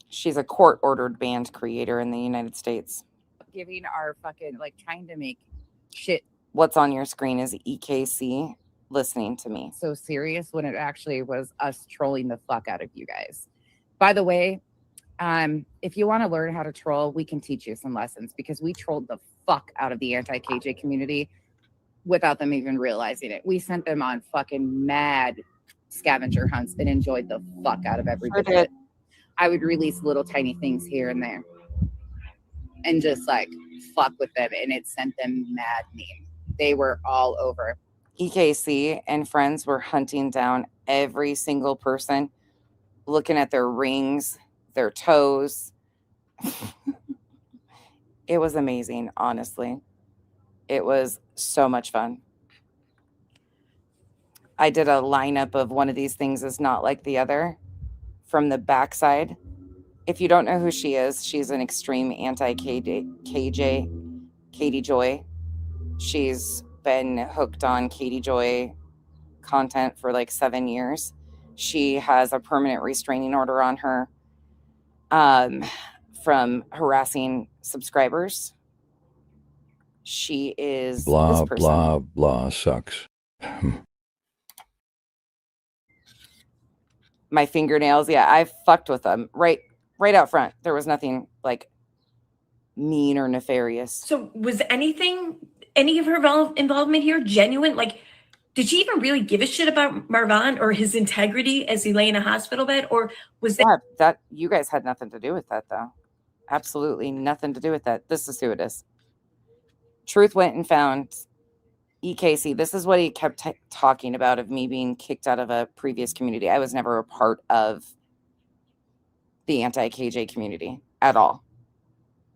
She's a court-ordered band creator in the United States. Giving our fucking, like, trying to make shit What's on your screen is EKC listening to me. so serious when it actually was us trolling the fuck out of you guys. By the way, if you want to learn how to troll, we can teach you some lessons because we trolled the fuck out of the anti-KJ community without them even realizing it. We sent them on fucking mad scavenger hunts and enjoyed the fuck out of every bit of it. I would release little tiny things here and there and just like fuck with them, and it sent them mad mean. They were all over. EKC and friends were hunting down every single person, looking at their rings, their toes. It was amazing, honestly. It was so much fun. I did a lineup of one of these things is not like the other from the backside. If you don't know who she is, she's an extreme anti-KJ, Katie Joy. She's been hooked on Katie Joy content for like 7 years. She has a permanent restraining order on her from harassing subscribers. She is blah this person. blah blah sucks. My fingernails, yeah, I fucked with them right out front. There was nothing like mean or nefarious. So was any of her involvement here genuine? Like, did she even really give a shit about Marvan or his integrity as he lay in a hospital bed? Or was that you guys had nothing to do with that though? Absolutely nothing to do with that. This is who it is. Truth went and found EKC. This is what he kept talking about of me being kicked out of a previous community. I was never a part of the anti-KJ community at all.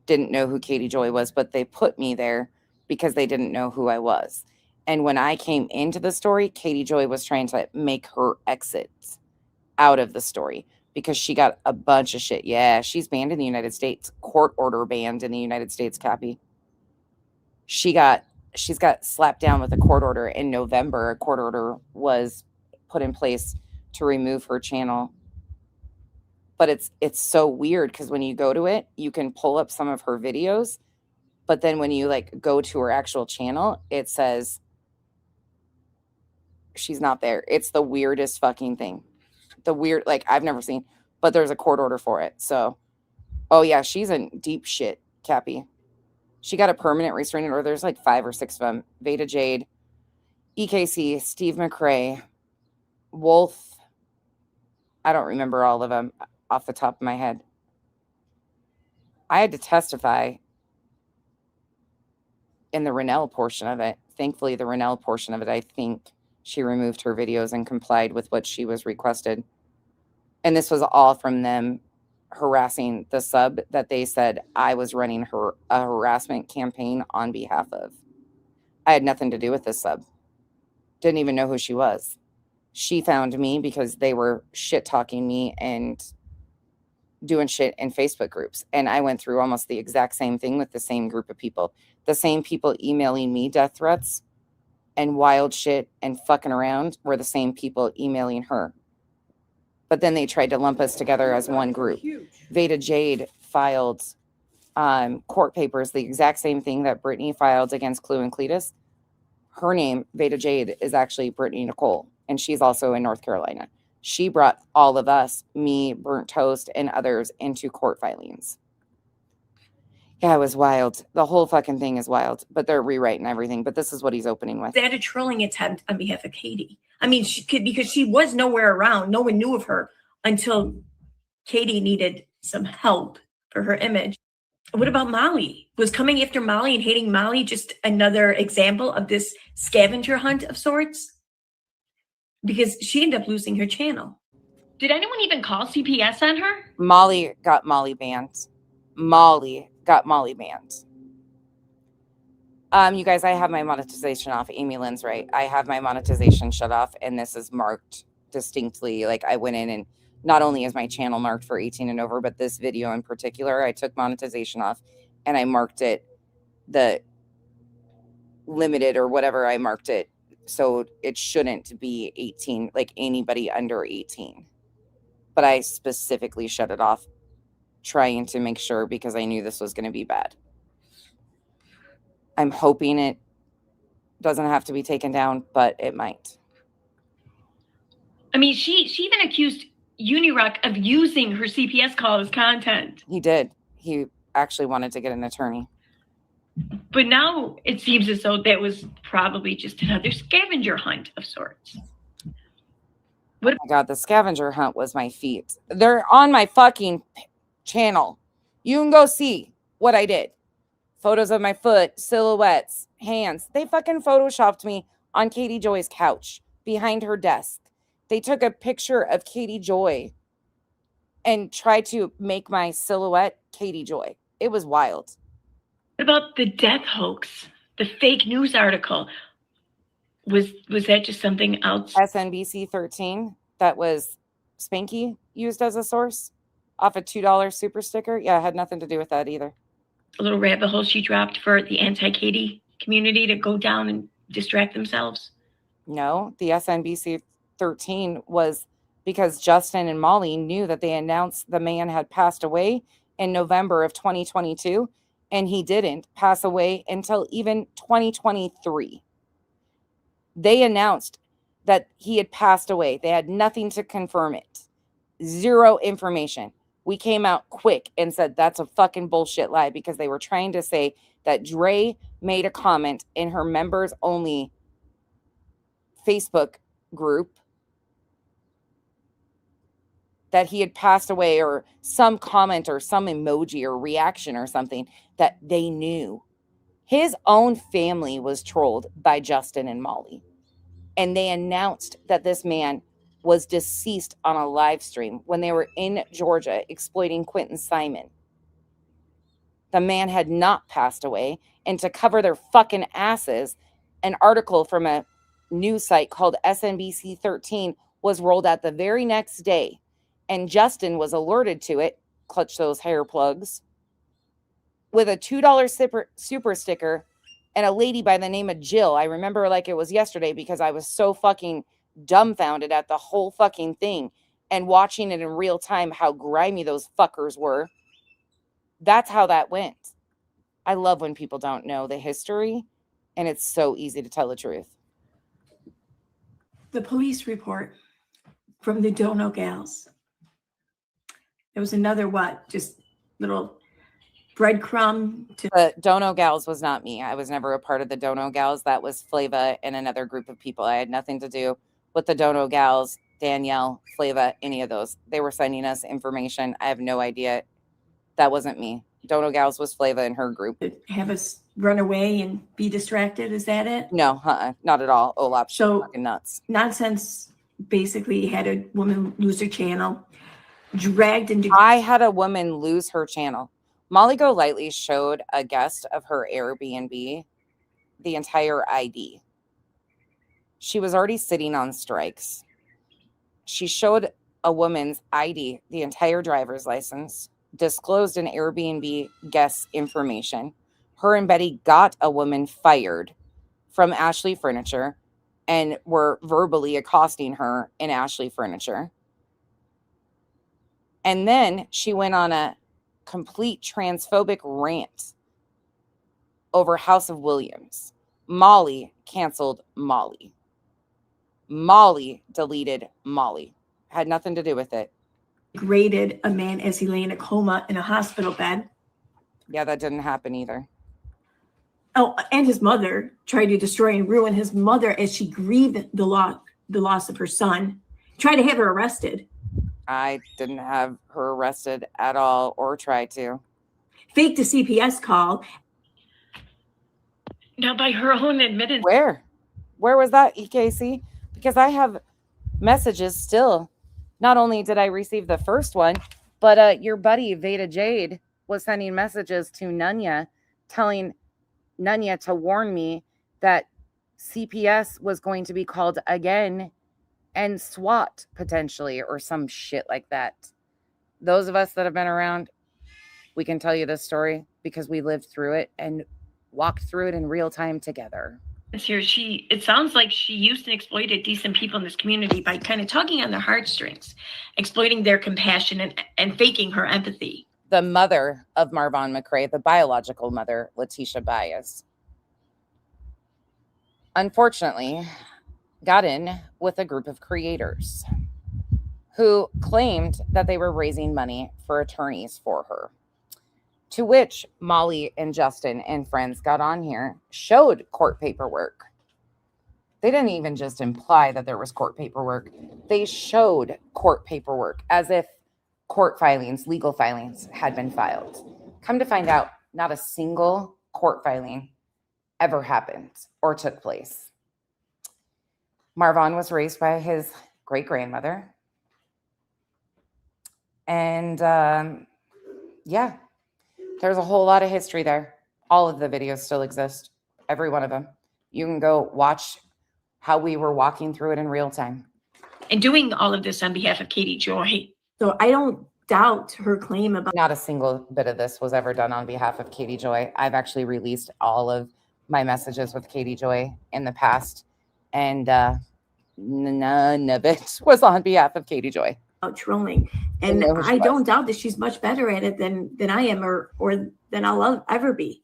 Didn't know who Katie Joy was, but they put me there because they didn't know who I was. And when I came into the story, Katie Joy was trying to make her exit out of the story because she got a bunch of shit. Yeah, she's banned in the United States. Court order banned in the United States, Cappy. She's got slapped down with a court order in November. A court order was put in place to remove her channel. But it's so weird because when you go to it, you can pull up some of her videos. But then when you like go to her actual channel, it says she's not there. It's the weirdest fucking thing. Like I've never seen, but there's a court order for it. So, oh yeah, she's in deep shit, Cappy. She got a permanent restraining order. There's like 5 or 6 of them. Veda Jade, EKC, Steve McRae, Wolf. I don't remember all of them off the top of my head. I had to testify in the Rennell portion of it. Thankfully, the Rennell portion of it, I think she removed her videos and complied with what she was requested. And this was all from them harassing the sub that they said I was running a harassment campaign on behalf of. I had nothing to do with this sub. Didn't even know who she was. She found me because they were shit talking me and doing shit in Facebook groups. And I went through almost the exact same thing with the same group of people. The same people emailing me death threats and wild shit and fucking around were the same people emailing her. But then they tried to lump us together as one group. Veda Jade filed court papers, the exact same thing that Brittany filed against Clue and Cletus. Her name, Veda Jade, is actually Brittany Nicole, and she's also in North Carolina. She brought all of us, me, Burnt Toast, and others into court filings. Yeah, it was wild. The whole fucking thing is wild, but they're rewriting everything. But this is what he's opening with. They had a trolling attempt on behalf of Katie. I mean, because she was nowhere around. No one knew of her until Katie needed some help for her image. What about Molly? Was coming after Molly and hating Molly just another example of this scavenger hunt of sorts? Because she ended up losing her channel. Did anyone even call CPS on her? Molly got Molly banned. Molly got Molly banned. You guys, I have my monetization off. Amy Lynn's right. I have my monetization shut off, and this is marked distinctly. Like, I went in, and not only is my channel marked for 18 and over, but this video in particular, I took monetization off and I marked it the limited or whatever I marked it. So it shouldn't be 18, like anybody under 18. But I specifically shut it off, trying to make sure, because I knew this was going to be bad. I'm hoping it doesn't have to be taken down, but it might. I mean, she even accused Unirock of using her CPS call as content. He did. He actually wanted to get an attorney. But now it seems as though that was probably just another scavenger hunt of sorts. What? Oh my God, the scavenger hunt was my feet. They're on my fucking channel. You can go see what I did. Photos of my foot, silhouettes, hands. They fucking photoshopped me on Katie Joy's couch behind her desk. They took a picture of Katie Joy and tried to make my silhouette Katie Joy. It was wild. What about the death hoax? The fake news article? Was that just something else? SNBC 13, that was Spanky used as a source off a $2 super sticker. Yeah, it had nothing to do with that either. A little rabbit hole she dropped for the anti-Katie community to go down and distract themselves? No, the SNBC 13 was because Justin and Molly knew that they announced the man had passed away in November of 2022, and he didn't pass away until even 2023. They announced that he had passed away. They had nothing to confirm it. Zero information. We came out quick and said that's a fucking bullshit lie, because they were trying to say that Dre made a comment in her members only Facebook group that he had passed away, or some comment or some emoji or reaction or something that they knew. His own family was trolled by Justin and Molly. And they announced that this man was deceased on a live stream when they were in Georgia exploiting Quentin Simon. The man had not passed away. And to cover their fucking asses, an article from a news site called SNBC 13 was rolled out the very next day. And Justin was alerted to it, clutch those hair plugs, with a $2 super sticker and a lady by the name of Jill. I remember like it was yesterday, because I was so fucking dumbfounded at the whole fucking thing and watching it in real time, how grimy those fuckers were. That's how that went. I love when people don't know the history, and it's so easy to tell the truth. The police report from the Dono Gals. There was another just little breadcrumb to the Dono Gals was not me. I was never a part of the Dono Gals. That was Flava and another group of people. I had nothing to do with the Dono Gals, Danielle, Flava, any of those. They were sending us information. I have no idea. That wasn't me. Dono Gals was Flava and her group. have us run away and be distracted. Is that it? No, not at all. Olap, so fucking nuts. Nonsense basically had a woman lose her channel, dragged into. I had a woman lose her channel. Molly Golightly showed a guest of her Airbnb the entire ID. She was already sitting on strikes. She showed a woman's ID, the entire driver's license, disclosed an Airbnb guest information. Her and Betty got a woman fired from Ashley Furniture and were verbally accosting her in Ashley Furniture. And then she went on a complete transphobic rant over House of Williams. Molly canceled Molly. Molly deleted Molly. Had nothing to do with it. Graded a man as he lay in a coma in a hospital bed. Yeah, that didn't happen either. Oh, and his mother tried to destroy and ruin his mother as she grieved the loss of her son. Tried to have her arrested. I didn't have her arrested at all or try to. Faked a CPS call. Now, by her own admittance. Where was that, EKC? Because I have messages still. Not only did I receive the first one, but your buddy Veda Jade was sending messages to Nunya, telling Nunya to warn me that CPS was going to be called again and SWAT potentially or some shit like that. Those of us that have been around, we can tell you this story because we lived through it and walked through it in real time together. Here, it sounds like she used and exploited decent people in this community by kind of tugging on their heartstrings, exploiting their compassion and faking her empathy. The mother of Marvon McRae, the biological mother, Letitia Bias, unfortunately got in with a group of creators who claimed that they were raising money for attorneys for her. To which Molly and Justin and friends got on here, showed court paperwork. They didn't even just imply that there was court paperwork. They showed court paperwork as if court filings, legal filings had been filed. Come to find out, not a single court filing ever happened or took place. Marvon was raised by his great-grandmother. And yeah, there's a whole lot of history there. All of the videos still exist. Every one of them. You can go watch how we were walking through it in real time. And doing all of this on behalf of Katie Joy. So I don't doubt her claim about... Not a single bit of this was ever done on behalf of Katie Joy. I've actually released all of my messages with Katie Joy in the past. And none of it was on behalf of Katie Joy. Trolling. And I don't doubt that she's much better at it than I am or than I'll ever be.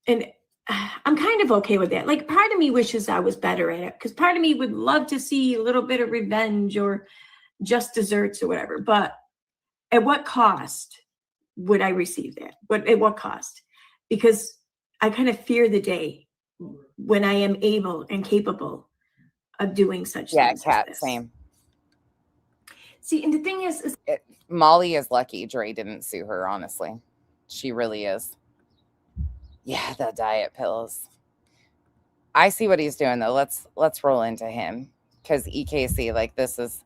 And I'm kind of okay with that. Like, part of me wishes I was better at it because part of me would love to see a little bit of revenge or just desserts or whatever. But at what cost would I receive that? But at what cost? Because I kind of fear the day when I am able and capable of doing such things. Yeah, Kat, same. See, and the thing is Molly is lucky Dre didn't sue her, honestly. She really is. Yeah, the diet pills. I see what he's doing, though. Let's roll into him. Because EKC, like, this is...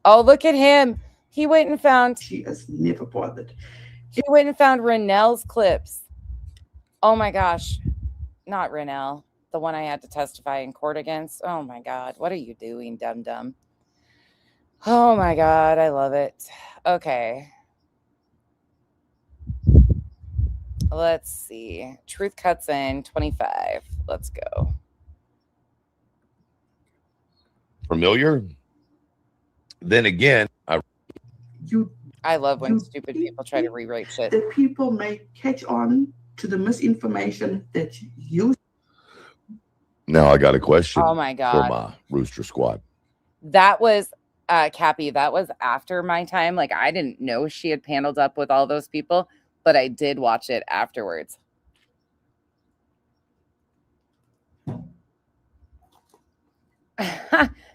Oh, look at him. He went and found... She is never bothered. He went and found Renell's clips. Oh, my gosh. Not Renell. The one I had to testify in court against. Oh, my God. What are you doing, dum-dum? Oh my God, I love it. Okay. Let's see. Truth cuts in 25. Let's go. Familiar? Then again, I love when stupid people try to rewrite shit. The people may catch on to the misinformation that you... Now I got a question. Oh my God. For my Rooster Squad. That was... Cappy, that was after my time. Like, I didn't know she had paneled up with all those people, but I did watch it afterwards.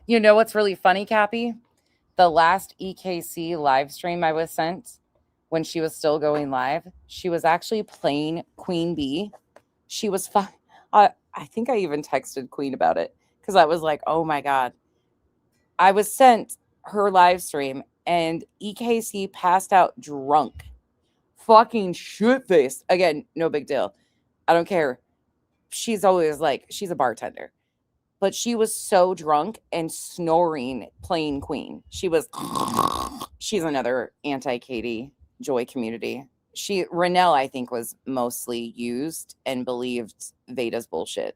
You know what's really funny, Cappy? The last EKC live stream I was sent when she was still going live, she was actually playing Queen Bee. She was fun. I think I even texted Queen about it because I was like, oh my God. I was sent her live stream and EKC passed out drunk. Fucking shit-faced. Again, no big deal. I don't care. She's always like, she's a bartender. But she was so drunk and snoring playing Queen. She's another anti-Katie Joy community. Renell, I think, was mostly used and believed Veda's bullshit.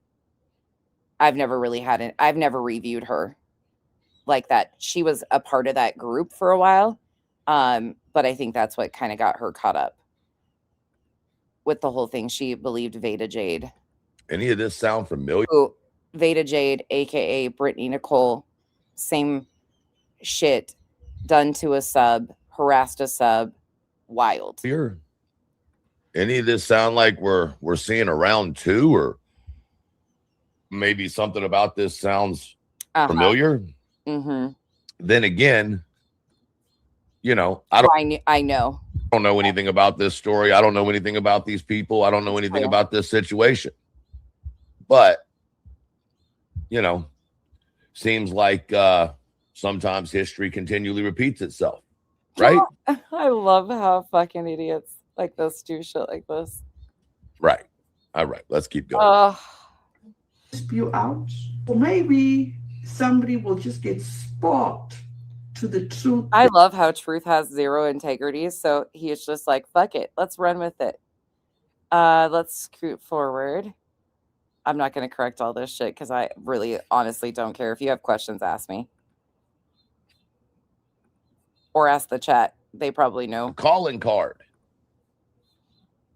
I've never really had it. I've never reviewed her like that. She was a part of that group for a while. But I think that's what kind of got her caught up with the whole thing. She believed Veda Jade. Any of this sound familiar? Ooh, Veda Jade, aka Brittany Nicole, same shit done to a sub, harassed a sub, wild. Here, any of this sound like we're seeing a round 2, or maybe something about this sounds familiar? Mm-hmm. Then again, I don't know anything about this story. I don't know anything about these people. I don't know anything about this situation. But seems like sometimes history continually repeats itself, right? I love how fucking idiots like this do shit like this. Right. All right, let's keep going. Spew out, or maybe somebody will just get sparked to the truth. I love how Truth has zero integrity, so he's just like, fuck it, let's run with it. Let's scoot forward. I'm not going to correct all this shit because I really honestly don't care. If you have questions, ask me. Or ask the chat. They probably know. Calling card.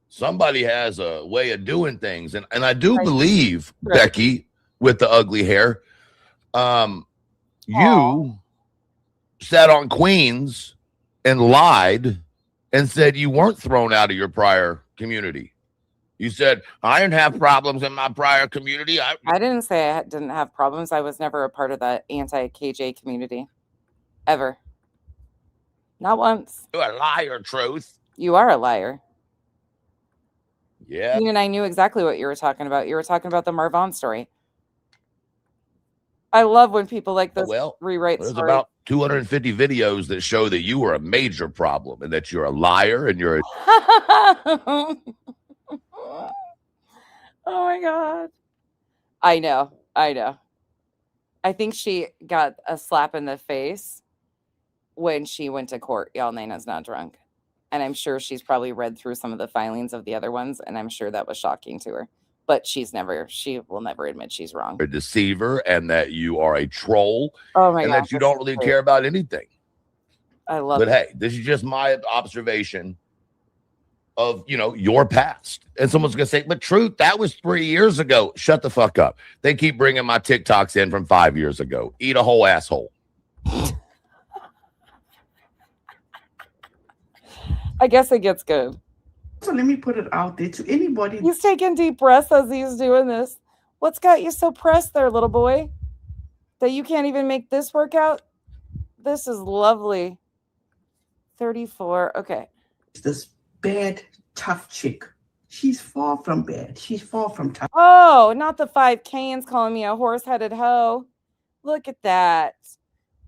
Somebody has a way of doing things. And I do believe, Becky, with the ugly hair, you sat on Queens and lied and said you weren't thrown out of your prior community. You said, I didn't have problems in my prior community. I didn't say I didn't have problems. I was never a part of that anti-KJ community. Ever. Not once. You're a liar, Truth. You are a liar. Yeah. And I knew exactly what you were talking about. You were talking about the Marvon story. I love when people like this rewrite there's stories. about 250 videos that show that you are a major problem and that you're a liar and you're a... Oh my God. I know. I think she got a slap in the face when she went to court. Y'all, Nana's not drunk. And I'm sure she's probably read through some of the filings of the other ones, and I'm sure that was shocking to her. But she will never admit she's wrong. A deceiver, and that you are a troll, and that you don't really care about anything. I love it. But it. hey, this is just my observation of, your past. And someone's going to say, but Truth, that was 3 years ago. Shut the fuck up. They keep bringing my TikToks in from 5 years ago. Eat a whole asshole. I guess it gets good. So let me put it out there to anybody. He's taking deep breaths as he's doing this. What's got you so pressed there, little boy? That you can't even make this work out? This is lovely. 34. Okay. This bad, tough chick. She's far from bad. She's far from tough. Oh, not the 5 Canes calling me a horse-headed hoe. Look at that.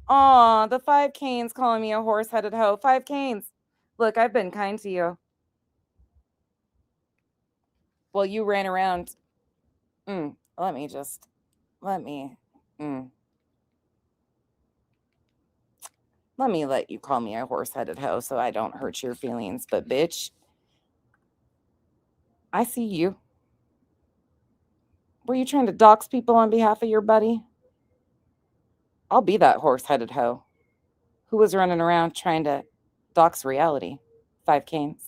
Oh, the 5 Canes calling me a horse-headed hoe. 5 Canes. Look, I've been kind to you. Well, you ran around. Let me let you call me a horse-headed hoe so I don't hurt your feelings. But bitch, I see you. Were you trying to dox people on behalf of your buddy? I'll be that horse-headed hoe who was running around trying to dox reality. 5 Canes.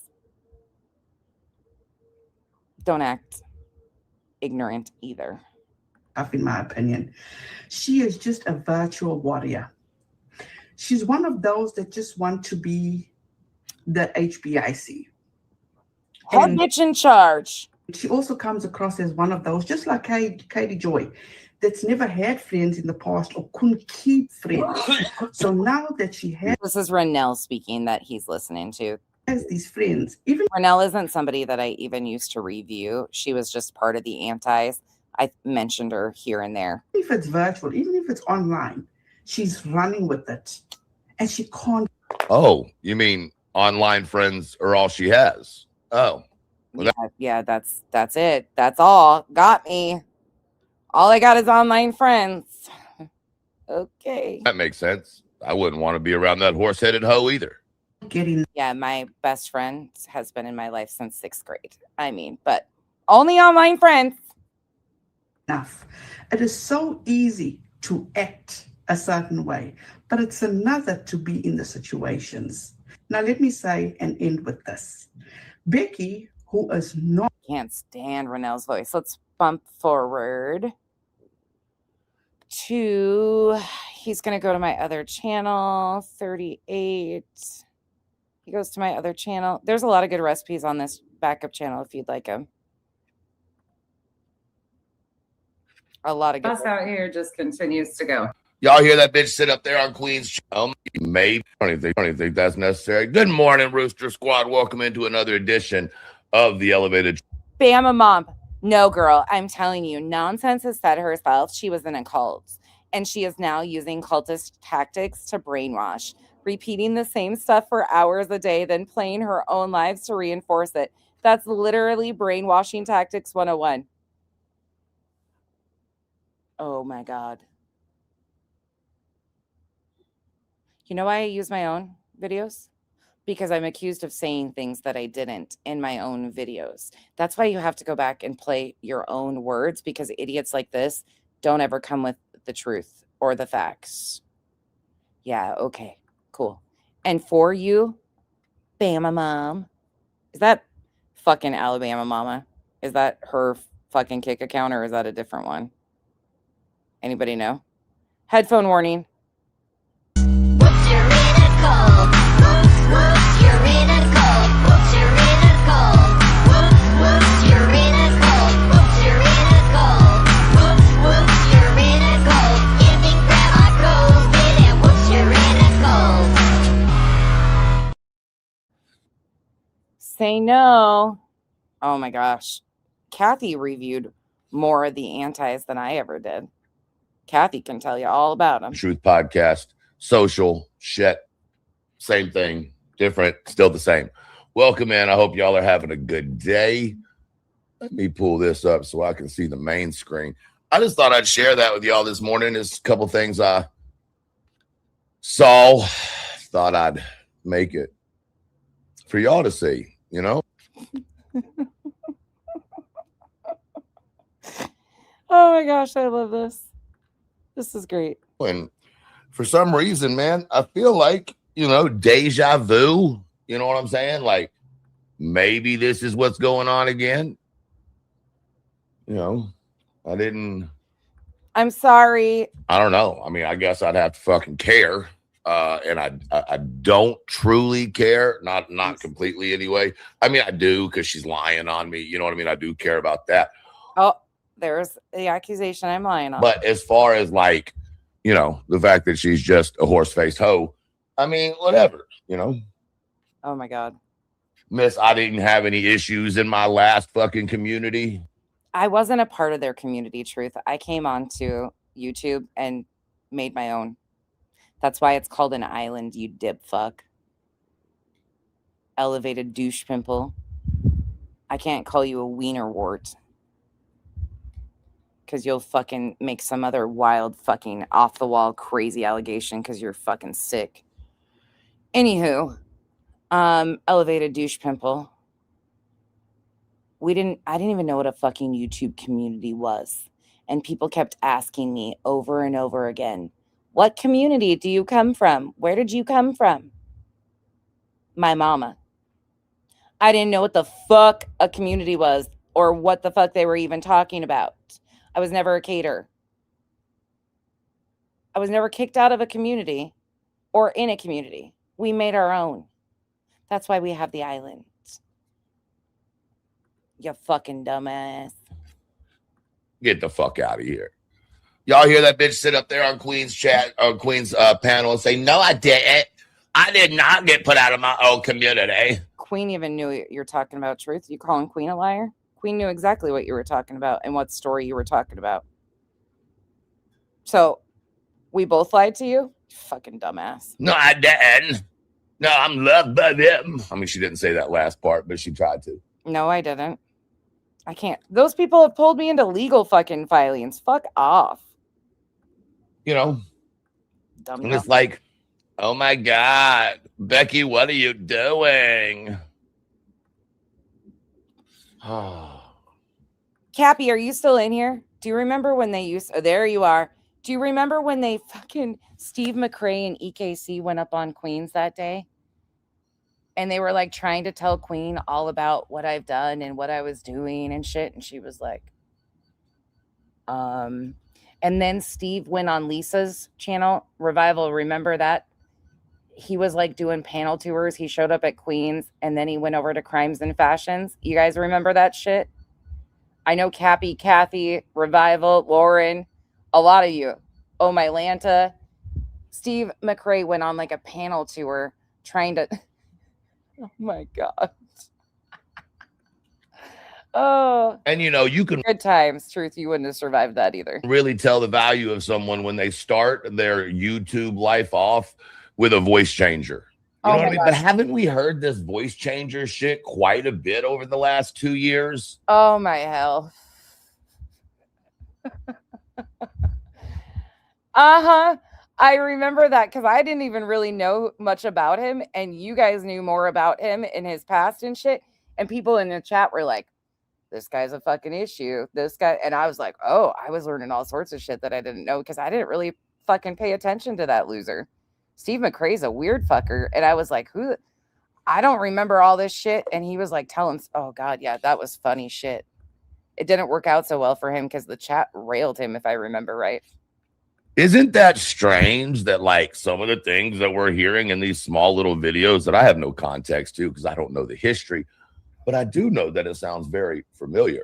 Don't act ignorant either. In my opinion, she is just a virtual warrior. She's one of those that just want to be the HBIC. Head bitch in charge. She also comes across as one of those, just like Katie Joy, that's never had friends in the past or couldn't keep friends. So now that she has... This is Renelle speaking that he's listening to. Has these friends. Even Renelle isn't somebody that I even used to review. She was just part of the antis. I mentioned her here and there. Even if it's virtual, even if it's online, she's running with it. And she can't... Oh, you mean online friends are all she has? Oh. Well, yeah, that's it. That's all. Got me. All I got is online friends. Okay. That makes sense. I wouldn't want to be around that horse-headed hoe either. Yeah, my best friend has been in my life since 6th grade. I mean, but only online friends. Enough. It is so easy to act a certain way, but it's another to be in the situations. Now, let me say and end with this. Becky, who is not... Can't stand Renelle's voice. Let's bump forward to He's going to go to my other channel, 38. He goes to my other channel. There's a lot of good recipes on this backup channel if you'd like them. A lot of good Us out here just continues to go. Y'all hear that bitch sit up there on Queen's channel? Maybe. I don't think that's necessary. Good morning, Rooster Squad. Welcome into another edition of the Elevated. Bama Mom. No, girl. I'm telling you, Nonsense has said herself she was in a cult. And she is now using cultist tactics to brainwash, repeating the same stuff for hours a day, then playing her own lives to reinforce it. That's literally brainwashing tactics 101. Oh my God. You know why I use my own videos? Because I'm accused of saying things that I didn't in my own videos. That's why you have to go back and play your own words, because idiots like this don't ever come with the truth or the facts. Yeah, okay, cool. And for you, Bama Mom, is that fucking Alabama Mama? Is that her fucking kick account, or is that a different one? Anybody know? Headphone warning. Say no. Oh my gosh. Kathy reviewed more of the antis than I ever did. Kathy can tell you all about them. Truth Podcast, social shit. Same thing, different, still the same. Welcome in. I hope y'all are having a good day. Let me pull this up so I can see the main screen. I just thought I'd share that with y'all this morning. There's a couple things I saw. Thought I'd make it for y'all to see, you know? Oh my gosh, I love this. This is great. And for some reason, man, I feel like, you know, deja vu. You know what I'm saying? Like, maybe this is what's going on again. You know, I'm sorry. I don't know. I mean, I guess I'd have to fucking care. And I don't truly care. Not completely anyway. I mean, I do, because she's lying on me. You know what I mean? I do care about that. Oh, there's the accusation I'm lying on. But as far as, like, you know, the fact that she's just a horse-faced hoe, I mean, whatever, you know. Oh my God. Miss, I didn't have any issues in my last fucking community. I wasn't a part of their community, Truth. I came onto YouTube and made my own. That's why it's called an island, you dip fuck. Elevated douche pimple. I can't call you a wiener wart, because you'll fucking make some other wild fucking off the wall crazy allegation because you're fucking sick. Anywho, elevated douche pimple. I didn't even know what a fucking YouTube community was. And people kept asking me over and over again, what community do you come from? Where did you come from? My mama. I didn't know what the fuck a community was, or what the fuck they were even talking about. I was never a cater. I was never kicked out of a community or in a community. We made our own. That's why we have the island. You fucking dumbass. Get the fuck out of here. Y'all hear that bitch sit up there on Queen's chat or Queen's panel and say, no, I didn't. I did not get put out of my own community. Queen even knew you're talking about, Truth. You calling Queen a liar? Queen knew exactly what you were talking about and what story you were talking about. So we both lied to you? Fucking dumbass. No, I didn't. No, I'm loved by them. I mean, she didn't say that last part, but she tried to. No, I didn't. I can't. Those people have pulled me into legal fucking filings. Fuck off. You know, Dumb and it's like, oh my God, Becky, what are you doing? Cappy, are you still in here? Do you remember when they used... Oh, there you are. Do you remember when they fucking... Steve McRae and EKC went up on Queens that day? And they were like trying to tell Queen all about what I've done and what I was doing and shit. And she was like, And then Steve went on Lisa's channel, Revival. Remember that? He was like doing panel tours. He showed up at Queens and then he went over to Crimes and Fashions. You guys remember that shit? I know Cappy, Kathy, Revival, Lauren, a lot of you. Oh, my Lanta. Steve McRae went on like a panel tour trying to. Oh my God. Oh. And you know, you can good times. Truth, you wouldn't have survived that either. really tell the value of someone when they start their YouTube life off with a voice changer. You know what I mean? But haven't we heard this voice changer shit quite a bit over the last 2 years? Oh my hell. Uh-huh. I remember that because I didn't even really know much about him, and you guys knew more about him in his past and shit. And people in the chat were like, this guy's a fucking issue. This guy, and I was like, oh, I was learning all sorts of shit that I didn't know because I didn't really fucking pay attention to that loser. Steve McRae's a weird fucker. And I was like, who? I don't remember all this shit. And he was like telling, oh God, yeah, that was funny shit. It didn't work out so well for him because the chat railed him, if I remember right. Isn't that strange that like some of the things that we're hearing in these small little videos that I have no context to because I don't know the history, but I do know that it sounds very familiar.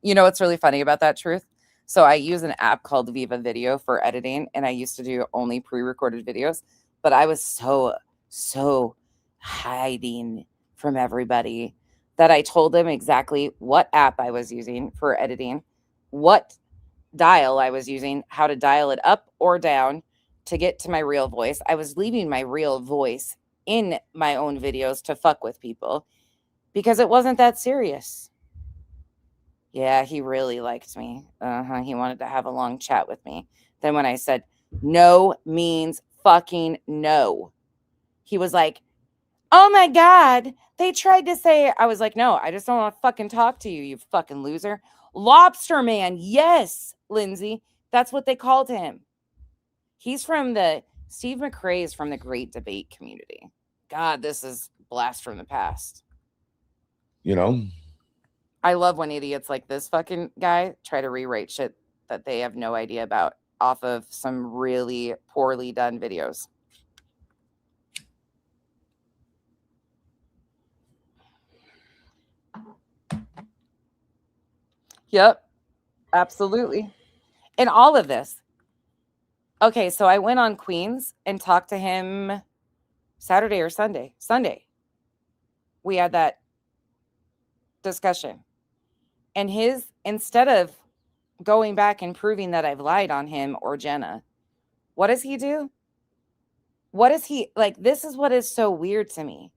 You know what's really funny about that, Truth? So I use an app called Viva Video for editing, and I used to do only pre-recorded videos, but I was so hiding from everybody that I told them exactly what app I was using for editing, what dial I was using, how to dial it up or down to get to my real voice. I was leaving my real voice in my own videos to fuck with people because it wasn't that serious. Yeah, he really liked me. He wanted to have a long chat with me. Then when I said no means fucking no, he was like, oh my God, they tried to say, I was like, no, I just don't want to fucking talk to you, you fucking loser. Lobster Man. Yes, Lindsay. That's what they called him. He's from Steve McRae is from the Great Debate community. God, this is blast from the past. You know? I love when idiots like this fucking guy try to rewrite shit that they have no idea about off of some really poorly done videos. Yep, absolutely. And all of this. Okay, so I went on Queens and talked to him Saturday or Sunday. Sunday. We had that discussion. And instead of going back and proving that I've lied on him or Jenna, what does he do? What is he like? This is what is so weird to me.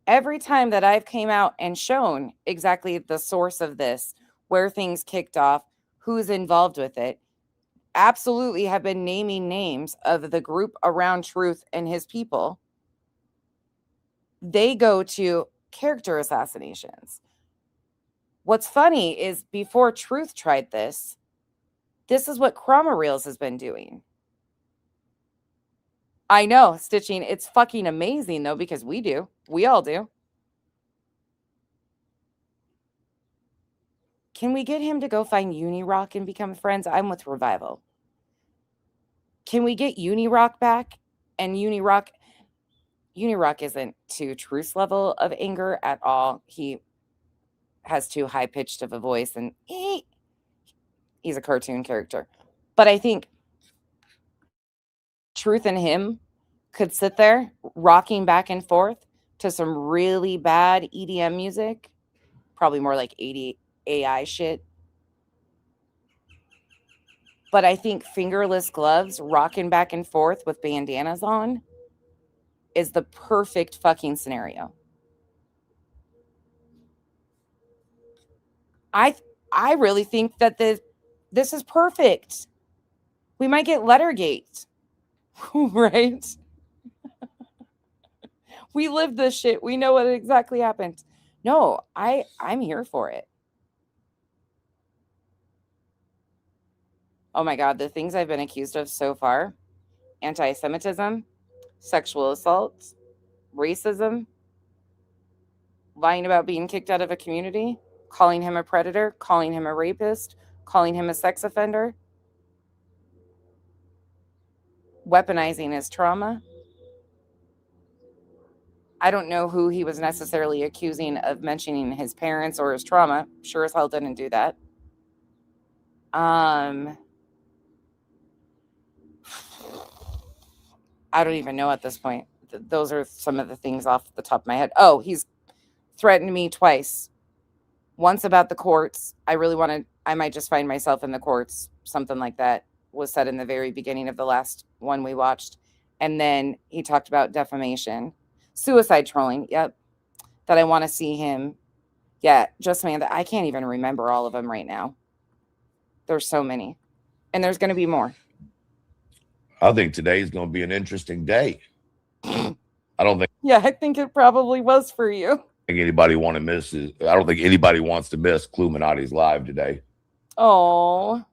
Every time that I've came out and shown exactly the source of this, where things kicked off, who's involved with it, absolutely have been naming names of the group around Truth and his people. They go to character assassinations. What's funny is before Truth tried this is what Chroma Reels has been doing. I know, Stitching, it's fucking amazing though, because we all do. Can we get him to go find Unirock and become friends? I'm with Revival. Can we get Unirock back? And Unirock isn't to Truth's level of anger at all. He has too high-pitched of a voice, and he's a cartoon character. But I think Truth and him could sit there rocking back and forth to some really bad EDM music, probably more like 80 AI shit. But I think fingerless gloves rocking back and forth with bandanas on is the perfect fucking scenario. I really think that this is perfect. We might get Lettergate, right? We lived this shit. We know what exactly happened. No, I'm here for it. Oh my God, the things I've been accused of so far: anti-Semitism, sexual assault, racism, lying about being kicked out of a community, calling him a predator, calling him a rapist, calling him a sex offender. weaponizing his trauma. I don't know who he was necessarily accusing of mentioning his parents or his trauma. Sure as hell didn't do that. I don't even know at this point. Those are some of the things off the top of my head. Oh, he's threatened me twice. Once about the courts. I might just find myself in the courts. Something like that was said in the very beginning of the last one we watched. And then he talked about defamation. Suicide trolling. Yep. That I want to see him. Yeah, just man, I can't even remember all of them right now. There's so many. And there's going to be more. I think today is going to be an interesting day. I think it probably was for you. Anybody want to miss it. I don't think anybody wants to miss Cluminati's live today. Oh.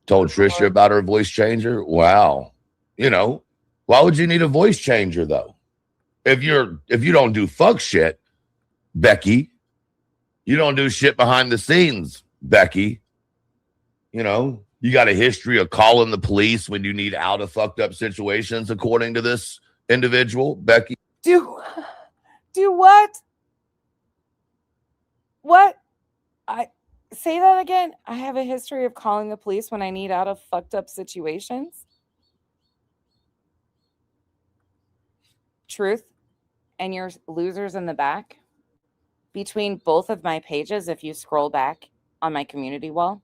Told Trisha about her voice changer. Wow. Why would you need a voice changer though? If you don't do fuck shit, Becky, you don't do shit behind the scenes, Becky. You got a history of calling the police when you need out of fucked up situations, according to this individual, Becky. Do what? What? I say that again. I have a history of calling the police when I need out of fucked up situations. Truth and your losers in the back. Between both of my pages, if you scroll back on my community wall,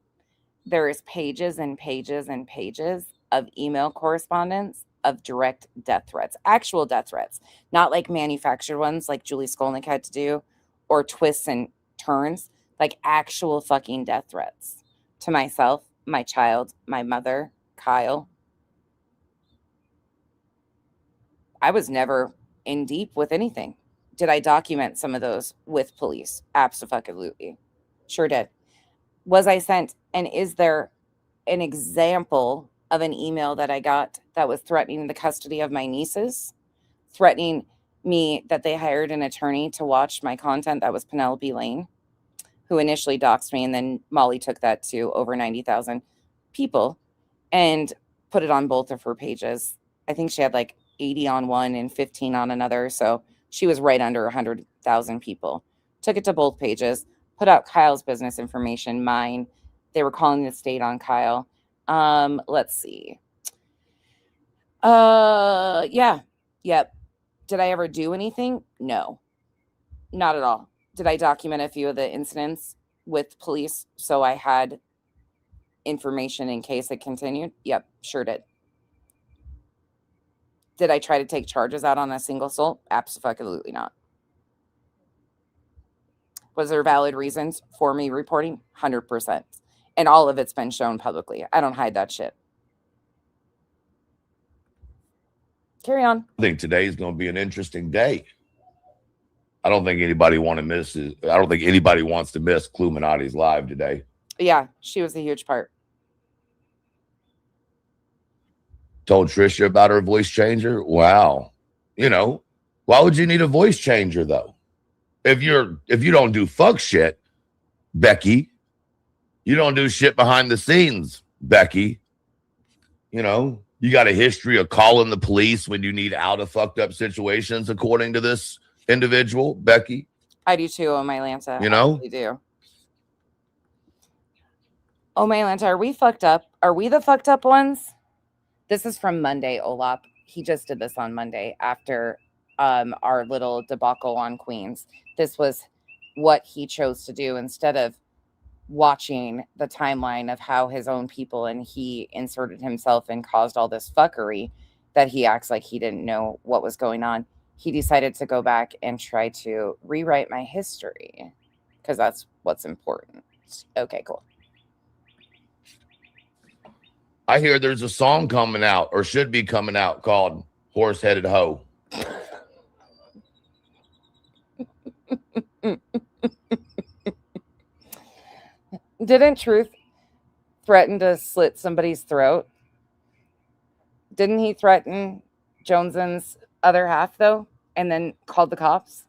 there is pages and pages and pages of email correspondence of direct death threats, actual death threats, not like manufactured ones like Julie Skolnick had to do, or twists and turns, like actual fucking death threats to myself, my child, my mother, Kyle. I was never in deep with anything. Did I document some of those with police? Absolutely. Sure did. Was I sent, and is there an example of an email that I got that was threatening the custody of my nieces, threatening me that they hired an attorney to watch my content? That was Penelope Lane, who initially doxed me, and then Molly took that to over 90,000 people and put it on both of her pages. I think she had like 80 on one and 15 on another, so she was right under 100,000 people. Took it to both pages, put out Kyle's business information, mine. They were calling the state on Kyle. Let's see. Yep. Did I ever do anything? No, not at all. Did I document a few of the incidents with police so I had information in case it continued? Yep, sure did. Did I try to take charges out on a single soul? Absolutely not. Was there valid reasons for me reporting? 100%. And all of it's been shown publicly. I don't hide that shit. Carry on. I think today is going to be an interesting day. I don't think anybody wants to miss Cluminati's live today. Yeah, she was a huge part. Told Trisha about her voice changer. Wow. Why would you need a voice changer though? If you don't do fuck shit, Becky, you don't do shit behind the scenes, Becky. You got a history of calling the police when you need out of fucked up situations, according to this individual, Becky. I do too, oh my Lanta. I do. Oh my Lanta, are we fucked up? Are we the fucked up ones? This is from Monday, Olap. He just did this on Monday after our little debacle on Queens. This was what he chose to do instead of watching the timeline of how his own people and he inserted himself and caused all this fuckery that he acts like he didn't know what was going on. He decided to go back and try to rewrite my history because that's what's important. Okay, cool. I hear there's a song coming out or should be coming out called Horse-Headed Hoe. Didn't Truth threaten to slit somebody's throat? Didn't he threaten Jones's other half, though, and then called the cops?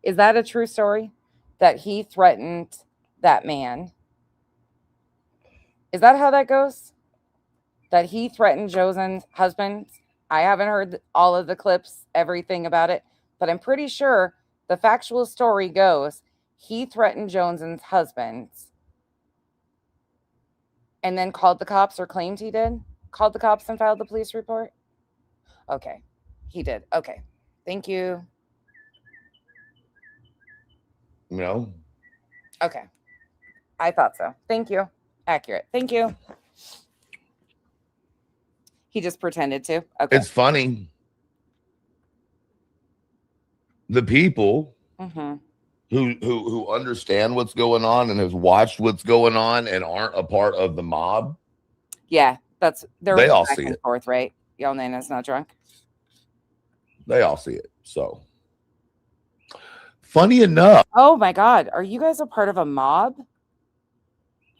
Is that a true story? That he threatened that man? Is that how that goes? that he threatened Josen's husband. I haven't heard all of the clips, everything about it, but I'm pretty sure the factual story goes he threatened Josen's husband and then called the cops, or claimed he did. Called the cops and filed the police report. Okay, he did. Okay, thank you. No. Okay, I thought so. Thank you. Accurate. Thank you. He just pretended to. Okay. It's funny. The people who understand what's going on and have watched what's going on and aren't a part of the mob. Yeah, they all back see and it. forth, right? Y'all Nana's not drunk. They all see it. So funny enough. Oh my God, are you guys a part of a mob?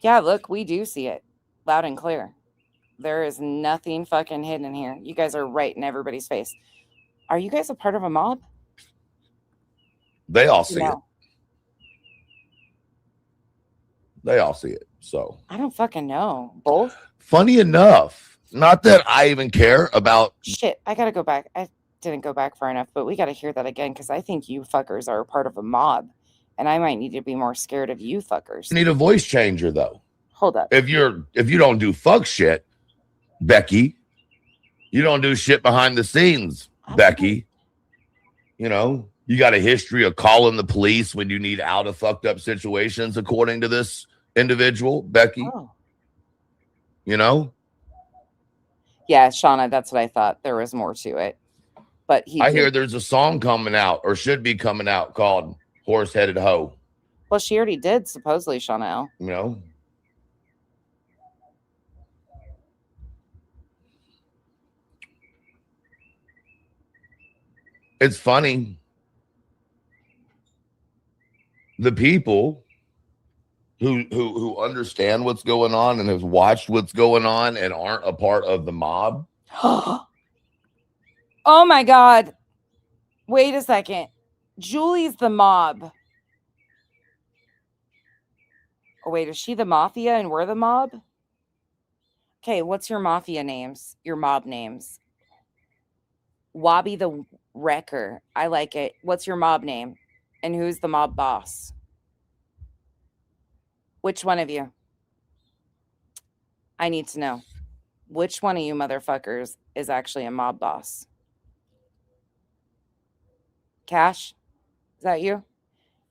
Yeah, look, we do see it loud and clear. There is nothing fucking hidden here. You guys are right in everybody's face. Are you guys a part of a mob? They all see it. They all see it. So I don't fucking know. Both? funny enough, not that I even care about. Shit, I gotta go back. I didn't go back far enough, but we gotta hear that again because I think you fuckers are a part of a mob, and I might need to be more scared of you fuckers. Need a voice changer though. Hold up. If you don't do fuck shit, Becky, you don't do shit behind the scenes, Becky. You know, you got a history of calling the police when you need out of fucked up situations, according to this individual, Becky. Oh. You know? Yeah, Shauna, that's what I thought. There was more to it. But I hear there's a song coming out, or should be coming out, called Horse Headed Hoe. Well, she already did, supposedly, Shauna L. You know? It's funny. The people who understand what's going on and have watched what's going on and aren't a part of the mob. Oh my God. Wait a second. Julie's the mob. Oh, wait, is she the mafia and we're the mob? Okay, what's your mafia names? Your mob names? Wobby the Wrecker. I like it. What's your mob name? And who's the mob boss? Which one of you? I need to know. Which one of you motherfuckers is actually a mob boss? Cash? Is that you?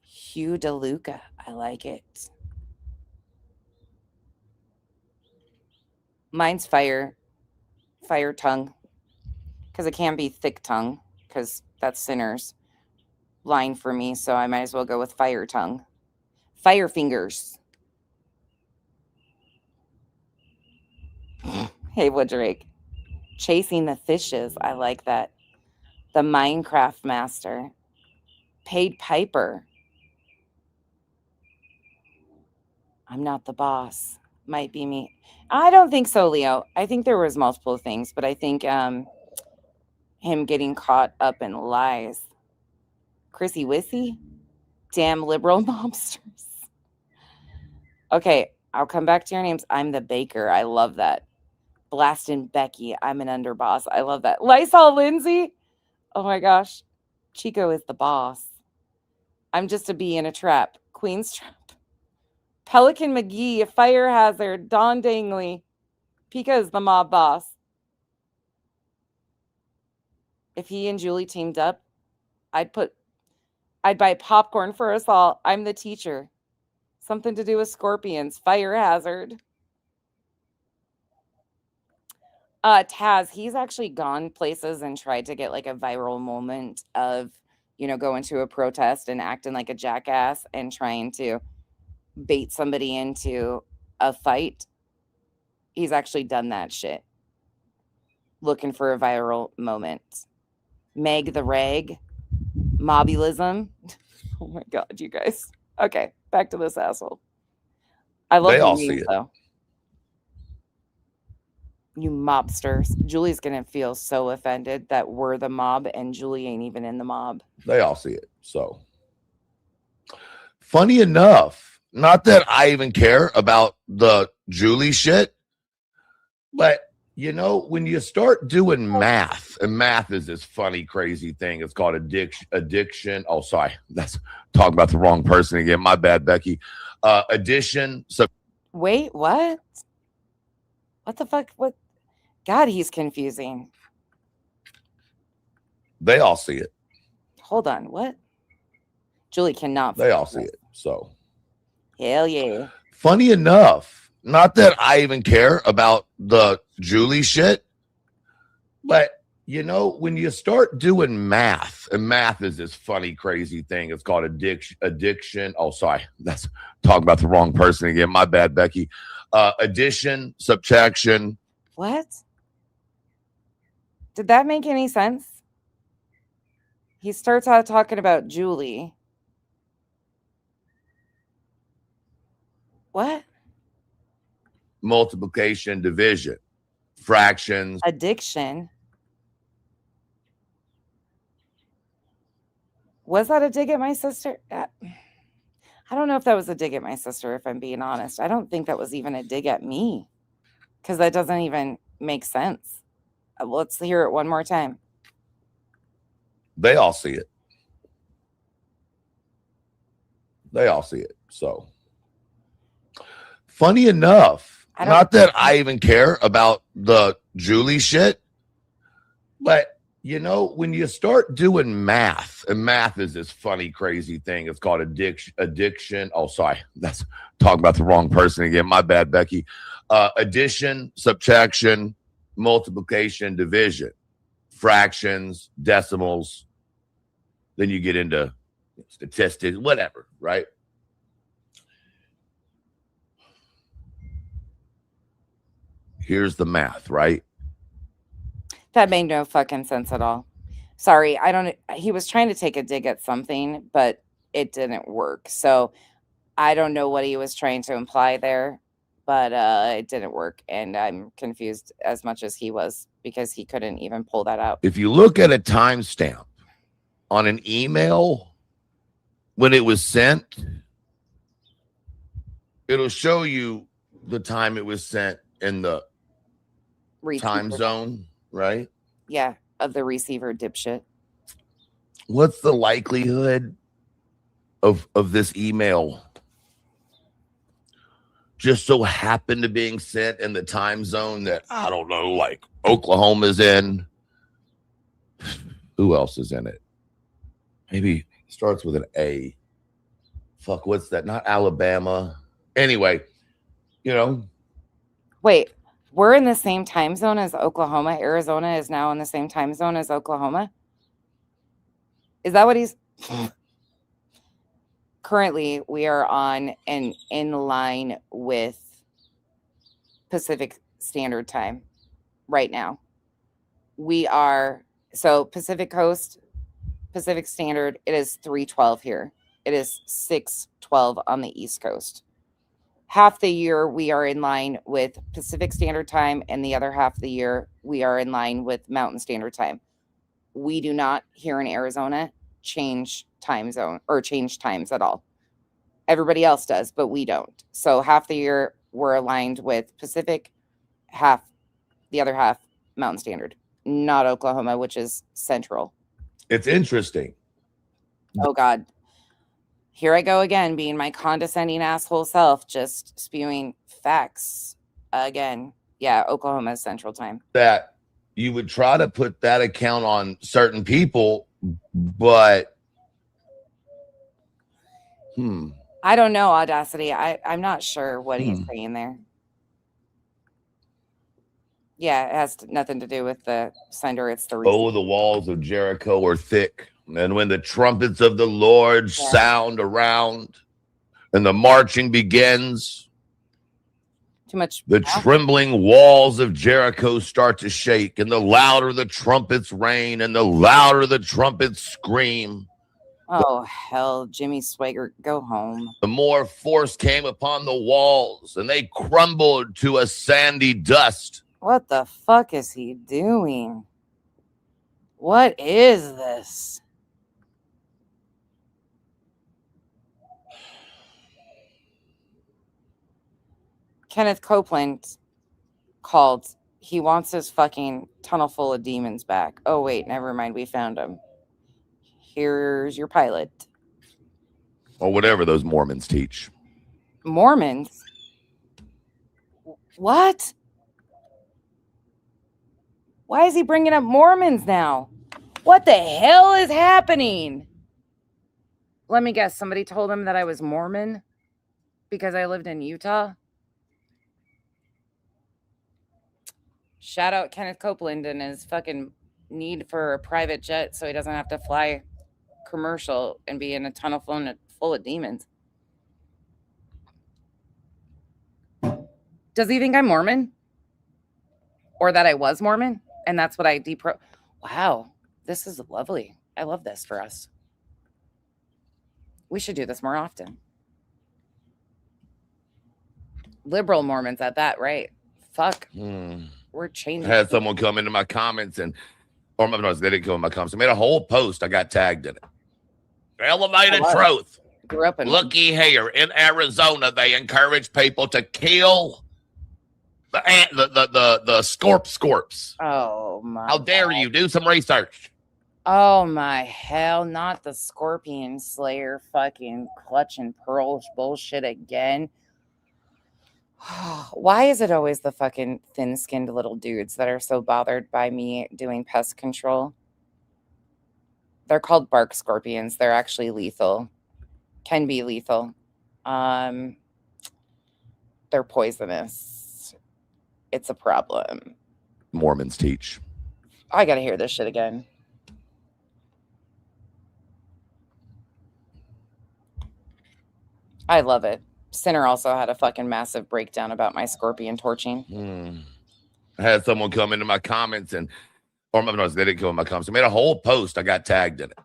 Hugh DeLuca. I like it. Mine's Fire Tongue. Because it can be Thick Tongue. Because that's Sinner's line for me. So I might as well go with Fire Tongue. Fire Fingers. Hey, Woodrake. Chasing the Fishes. I like that. The Minecraft Master. Paid Piper. I'm not the boss. Might be me. I don't think so, Leo. I think there was multiple things, but I think him getting caught up in lies. Chrissy Wissy? Damn liberal mobsters. Okay, I'll come back to your names. I'm the baker. I love that. Blasting Becky. I'm an underboss. I love that. Lysol Lindsay. Oh my gosh. Chico is the boss. I'm just a bee in a trap. Queen's trap. Pelican McGee. Fire Hazard. Don Dangley. Pika is the mob boss. If he and Julie teamed up, I'd buy popcorn for us all. I'm the teacher. Something to do with scorpions. Fire Hazard. Taz, he's actually gone places and tried to get like a viral moment of, you know, going to a protest and acting like a jackass and trying to bait somebody into a fight. He's actually done that shit. Looking for a viral moment. Meg the Reg. Mobulism. Oh my God, you guys. Okay, back to this asshole. I love They all the see memes, it. though. You mobsters. Julie's going to feel so offended that we're the mob and Julie ain't even in the mob. They all see it. So funny enough, not that I even care about the Julie shit, but you know, when you start doing math, and math is this funny, crazy thing. It's called addiction. Oh, sorry. That's talking about the wrong person again. My bad, Becky. Addition. Wait, what? What the fuck? What? God, he's confusing. They all see it. Hold on. What? Julie cannot. They all see it. So. Hell yeah. Funny enough, not that I even care about the Julie shit, but you know, when you start doing math, and math is this funny, crazy thing. It's called addiction. Oh, sorry. That's talking about the wrong person again. My bad, Becky. Addition, subtraction. What? Did that make any sense? He starts out talking about Julie. What? Multiplication, division, fractions. Addiction. Was that a dig at my sister? I don't know if that was a dig at my sister, if I'm being honest. I don't think that was even a dig at me, because that doesn't even make sense. Let's hear it one more time. They all see it. They all see it. So, funny enough, not that I even care about the Julie shit, but you know, when you start doing math, and math is this funny, crazy thing. It's called addiction. Oh, sorry. That's talking about the wrong person again. My bad, Becky. Addition, subtraction, multiplication, division, fractions, decimals. Then you get into statistics, whatever, right? Here's the math, right? That made no fucking sense at all. Sorry, he was trying to take a dig at something, but it didn't work. So I don't know what he was trying to imply there, but it didn't work. And I'm confused as much as he was, because he couldn't even pull that out. If you look at a timestamp on an email when it was sent, it'll show you the time it was sent in the time zone, right? Yeah, of the receiver dipshit. What's the likelihood of this email just so happened to being sent in the time zone that, I don't know, like Oklahoma's in? Who else is in it? Maybe it starts with an A. Fuck, what's that? Not Alabama. Anyway, you know. Wait, we're in the same time zone as Oklahoma. Arizona is now in the same time zone as Oklahoma. Is that what he's... Currently, we are on and in line with Pacific Standard Time right now. We are... So Pacific Coast, Pacific Standard, it is 3:12 here. It is 6:12 on the East Coast. Half the year we are in line with Pacific Standard Time, and the other half of the year we are in line with Mountain Standard Time. We do not here in Arizona change time zone or change times at all. Everybody else does, but we don't. So half the year we're aligned with Pacific, the other half Mountain Standard. Not Oklahoma, which is Central. It's interesting. Oh God. Here I go again, being my condescending asshole self, just spewing facts again. Yeah, Oklahoma is Central Time. That you would try to put that account on certain people, but I don't know, Audacity. I'm not sure what he's saying there. Yeah, it has nothing to do with the sender. It's the oh, the walls of Jericho are thick. And when the trumpets of the Lord sound around and the marching begins, too much. The trembling walls of Jericho start to shake, and the louder the trumpets rain and the louder the trumpets scream. Oh, hell, Jimmy Swaggart, go home. The more force came upon the walls, and they crumbled to a sandy dust. What the fuck is he doing? What is this? Kenneth Copeland called He wants his fucking tunnel full of demons back. Oh, wait, never mind. We found him. Here's your pilot. Or whatever those Mormons teach. Mormons? What? Why is he bringing up Mormons now? What the hell is happening? Let me guess. Somebody told him that I was Mormon because I lived in Utah. Shout out Kenneth Copeland and his fucking need for a private jet so he doesn't have to fly commercial and be in a tunnel full of demons. Does he think I'm Mormon? Or that I was Mormon? And that's what I Wow, this is lovely. I love this for us. We should do this more often. Liberal Mormons at that, right? Fuck. We're changing. I had someone come into my comments or no, they didn't come in my comments. I made a whole post. I got tagged in it. Elevated truth. Grew up in Looky here in Arizona, they encourage people to kill the scorps. Oh my! How dare you do some research? Oh my hell! Not the Scorpion Slayer fucking clutch and pearl bullshit again. Why is it always the fucking thin-skinned little dudes that are so bothered by me doing pest control? They're called bark scorpions. They're actually lethal. Can be lethal. They're poisonous. It's a problem. Mormons teach. I gotta hear this shit again. I love it. Sinner also had a fucking massive breakdown about my scorpion torching. I had someone come into my comments or no, they didn't come in my comments. I made a whole post. I got tagged in it.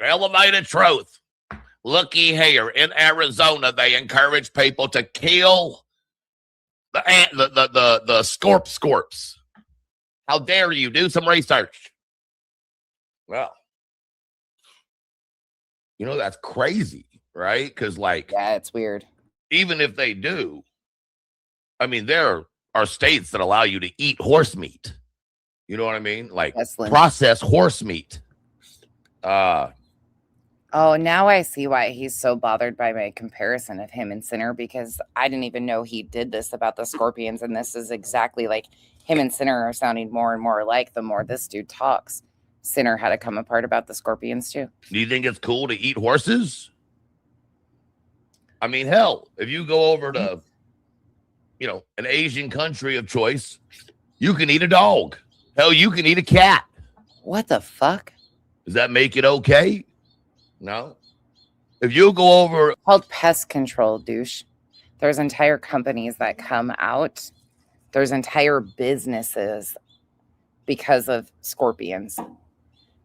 Elevated truth. Looky here in Arizona, they encourage people to kill the scorps. How dare you do some research? Well, that's crazy, right? Because yeah, it's weird. Even if they do, I mean, there are states that allow you to eat horse meat. You know what I mean? Like processed horse meat. Oh, now I see why he's so bothered by my comparison of him and Sinner, because I didn't even know he did this about the scorpions. And this is exactly like him and Sinner are sounding more and more alike the more this dude talks. Sinner had to come apart about the scorpions too. Do you think it's cool to eat horses? I mean, hell, if you go over to, an Asian country of choice, you can eat a dog. Hell, you can eat a cat. What the fuck? Does that make it okay? No. If you go over... Called pest control, douche. There's entire companies that come out. There's entire businesses because of scorpions.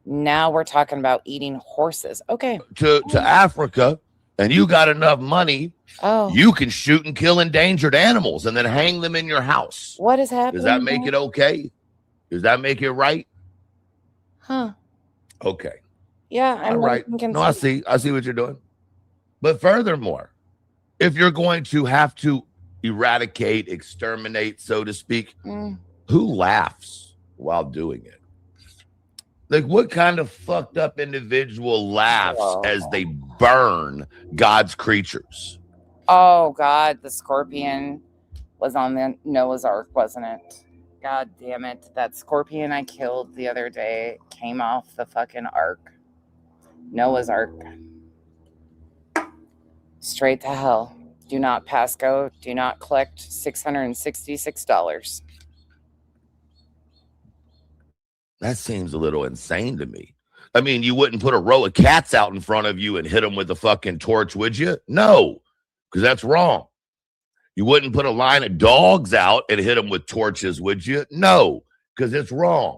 Now we're talking about eating horses. Okay. To Africa... and you got enough money, you can shoot and kill endangered animals and then hang them in your house. What is happening? Does that make it okay? Does that make it right? Huh. Okay. Yeah, I'm right. No, I see what you're doing. But furthermore, if you're going to have to eradicate, exterminate, so to speak, who laughs while doing it? Like, what kind of fucked up individual laughs as they burn God's creatures? Oh, God, the scorpion was on the Noah's Ark, wasn't it? God damn it. That scorpion I killed the other day came off the fucking Ark. Noah's Ark. Straight to hell. Do not pass go. Do not collect $666. That seems a little insane to me. I mean, you wouldn't put a row of cats out in front of you and hit them with a fucking torch, would you? No, because that's wrong. You wouldn't put a line of dogs out and hit them with torches, would you? No, because it's wrong.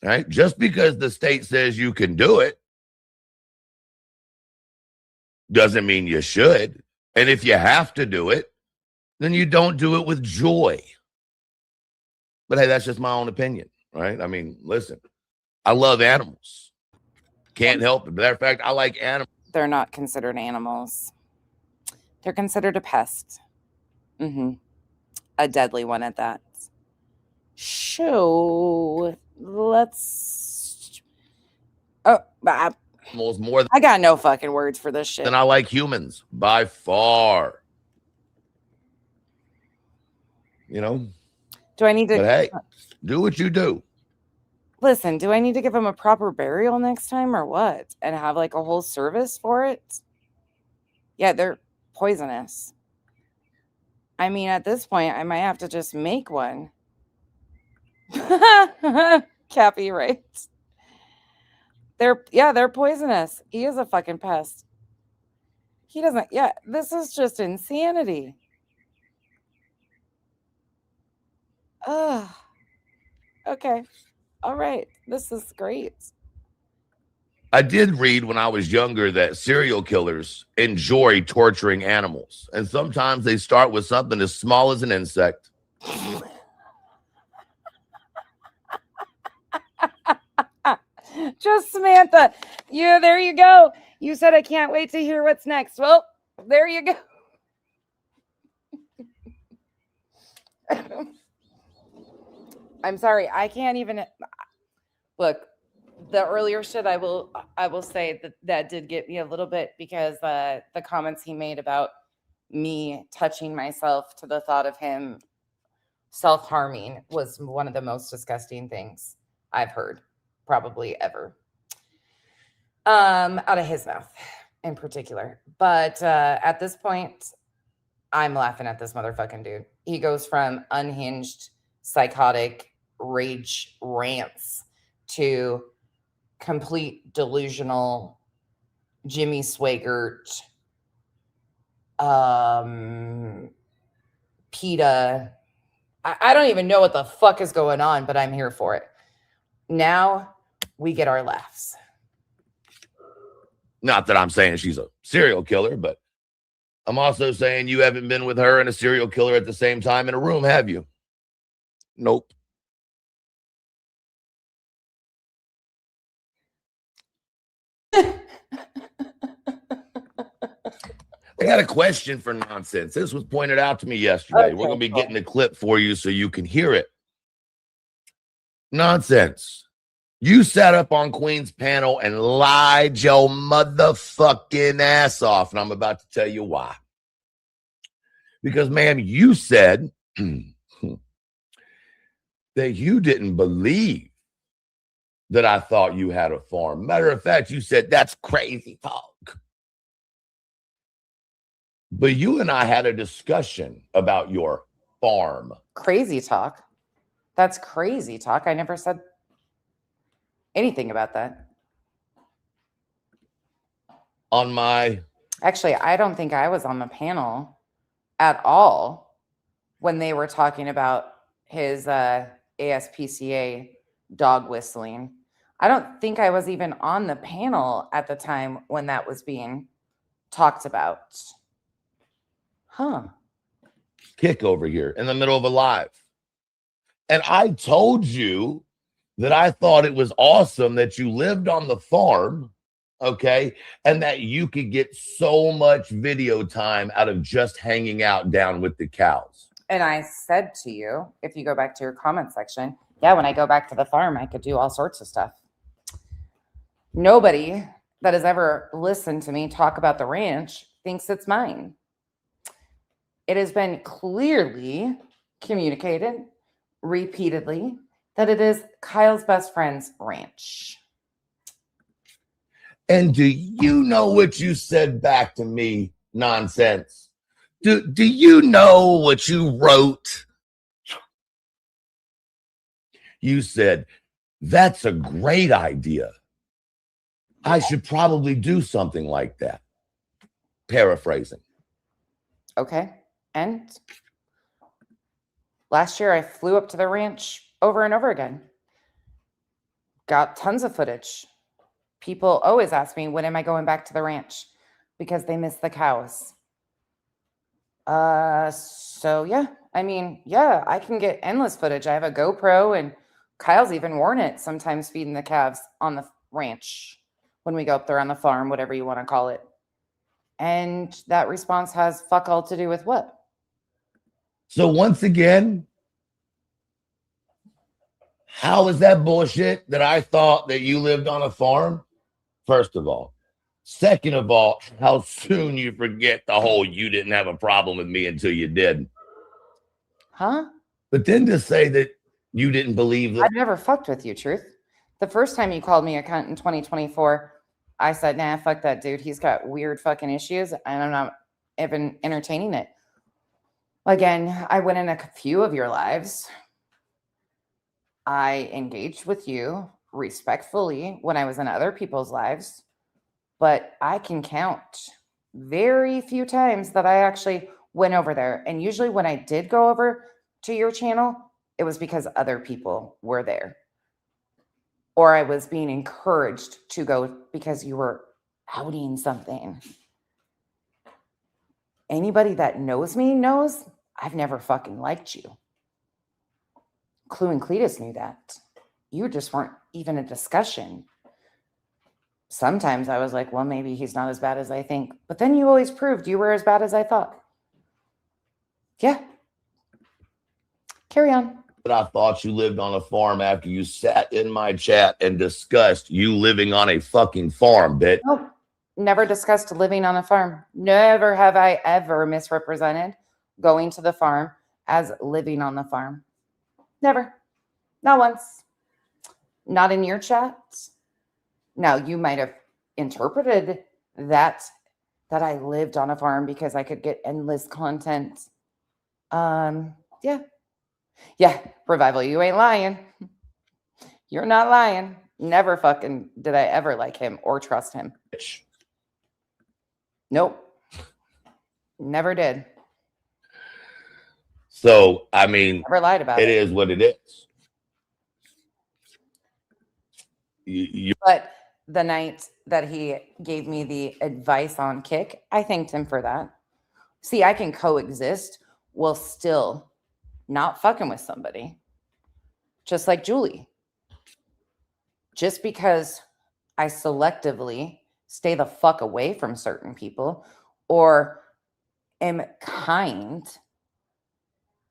Right? Just because the state says you can do it doesn't mean you should. And if you have to do it, then you don't do it with joy. But hey, that's just my own opinion, right? I mean, listen, I love animals. Can't help it. Matter of fact, I like animals. They're not considered animals. They're considered a pest. a deadly one at that. So let's. Oh, More I got no fucking words for this shit. than I like humans by far. You know. Do I need to? But hey, do what you do. Listen, do I need to give him a proper burial next time or what? And have like a whole service for it? Yeah, they're poisonous. I mean, at this point, I might have to just make one. Cappy, right? They're poisonous. He is a fucking pest. He doesn't, this is just insanity. Ugh. Okay. All right. This is great. I did read when I was younger that serial killers enjoy torturing animals. And sometimes they start with something as small as an insect. Just Samantha. Yeah, there you go. You said I can't wait to hear what's next. Well, there you go. I'm sorry. I can't even look. The earlier shit I will say that did get me a little bit because the comments he made about me touching myself to the thought of him self-harming was one of the most disgusting things I've heard probably ever. Out of his mouth in particular. But at this point, I'm laughing at this motherfucking dude. He goes from unhinged, psychotic rage rants to complete delusional Jimmy Swaggart, PETA. I don't even know what the fuck is going on, but I'm here for it. Now we get our laughs. Not that I'm saying she's a serial killer, but I'm also saying you haven't been with her and a serial killer at the same time in a room, have you? Nope. I got a question for Nonsense. This was pointed out to me yesterday. Okay, We're going to be getting a clip for you so you can hear it. Nonsense. You sat up on Queen's panel and lied your motherfucking ass off. And I'm about to tell you why. Because, ma'am, you said that you didn't believe that I thought you had a farm. Matter of fact, you said that's crazy talk. But you and I had a discussion about your farm. Crazy talk. That's crazy talk. I never said anything about that. On my... Actually, I don't think I was on the panel at all when they were talking about his ASPCA dog whistling. I don't think I was even on the panel at the time when that was being talked about. Huh. Kick over here in the middle of a live. And I told you that I thought it was awesome that you lived on the farm, okay, and that you could get so much video time out of just hanging out down with the cows. And I said to you, if you go back to your comment section, yeah, when I go back to the farm, I could do all sorts of stuff. Nobody that has ever listened to me talk about the ranch thinks it's mine. It has been clearly communicated repeatedly that it is Kyle's best friend's ranch. And do you know what you said back to me, Nonsense? Do you know what you wrote? You said, that's a great idea. I should probably do something like that. Paraphrasing. Okay. And last year I flew up to the ranch over and over again. Got tons of footage. People always ask me, when am I going back to the ranch? Because they miss the cows. So yeah, I mean, yeah, I can get endless footage. I have a GoPro and Kyle's even worn it sometimes feeding the calves on the ranch when we go up there on the farm, whatever you want to call it. And that response has fuck all to do with what? So once again, how is that bullshit that I thought that you lived on a farm? First of all. Second of all, how soon you forget the whole you didn't have a problem with me until you did. Huh? But then to say that you didn't believe that. I've never fucked with you, Truth. The first time you called me a cunt in 2024, I said, nah, fuck that dude. He's got weird fucking issues, and I'm not even entertaining it. Again, I went in a few of your lives. I engaged with you respectfully when I was in other people's lives, but I can count very few times that I actually went over there. And usually when I did go over to your channel, it was because other people were there. Or I was being encouraged to go because you were outing something. Anybody that knows me knows I've never fucking liked you. Clue and Cletus knew that. You just weren't even a discussion. Sometimes I was like, well, maybe he's not as bad as I think. But then you always proved you were as bad as I thought. Yeah. Carry on. But I thought you lived on a farm after you sat in my chat and discussed you living on a fucking farm, bitch. Nope. Never discussed living on a farm. Never have I ever misrepresented going to the farm as living on the farm. Never. Not once. Not in your chat. Now, you might have interpreted that I lived on a farm because I could get endless content. Yeah. Yeah, Revival, you ain't lying. You're not lying. Never fucking did I ever like him or trust him. Nope. Never did. So, I mean, never lied about it. It is what it is. But the night that he gave me the advice on Kick, I thanked him for that. See, I can coexist while still not fucking with somebody. Just like Julie. Just because I selectively stay the fuck away from certain people or am kind,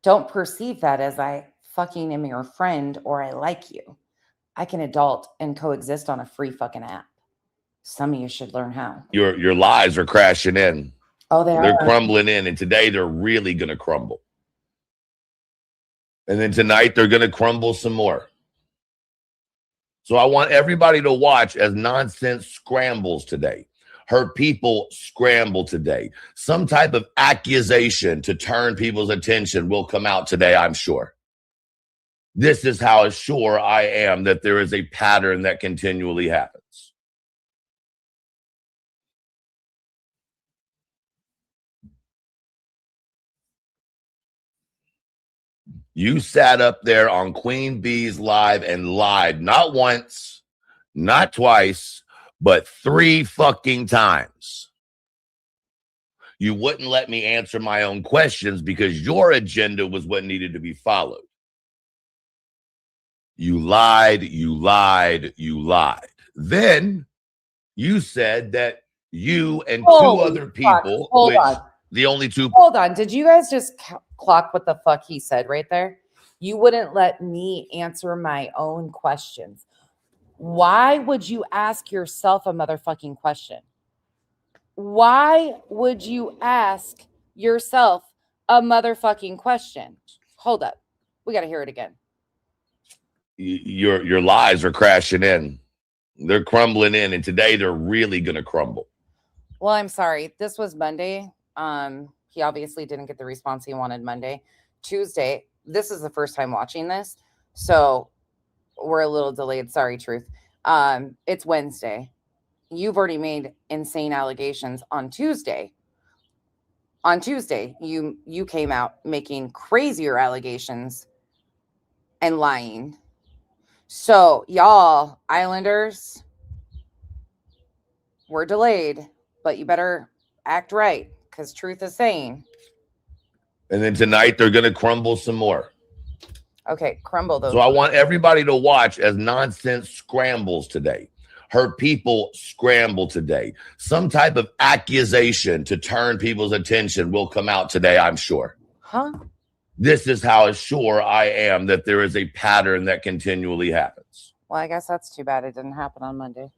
don't perceive that as I fucking am your friend or I like you. I can adult and coexist on a free fucking app. Some of you should learn how. Your lies are crashing in. Oh, they're crumbling in, and today they're really going to crumble. And then tonight they're going to crumble some more. So I want everybody to watch as nonsense scrambles today. Her people scramble today. Some type of accusation to turn people's attention will come out today, I'm sure. This is how sure I am that there is a pattern that continually happens. You sat up there on Queen Bee's live and lied not once, not twice, but 3 fucking times. You wouldn't let me answer my own questions because your agenda was what needed to be followed. You lied, you lied, you lied. Then you said that you and 2 other people, Hold on. The only 2. Hold on. Did you guys just clock what the fuck he said right there? You wouldn't let me answer my own questions. Why would you ask yourself a motherfucking question? Why would you ask yourself a motherfucking question? Hold up. We got to hear it again. Your lies are crashing in. They're crumbling in, and today they're really going to crumble. Well, I'm sorry. This was Monday. He obviously didn't get the response he wanted Monday. Tuesday, this is the first time watching this, so we're a little delayed. Sorry, Truth. It's Wednesday. You've already made insane allegations on Tuesday. On Tuesday, you came out making crazier allegations and lying. So, y'all, Islanders, we're delayed, but you better act right because Truth is saying. And then tonight they're going to crumble some more. Okay, crumble those. So I want everybody to watch as nonsense scrambles today. Her people scramble today. Some type of accusation to turn people's attention will come out today, I'm sure. Huh? this is how sure I am that there is a pattern that continually happens. Well, I guess that's too bad it didn't happen on Monday.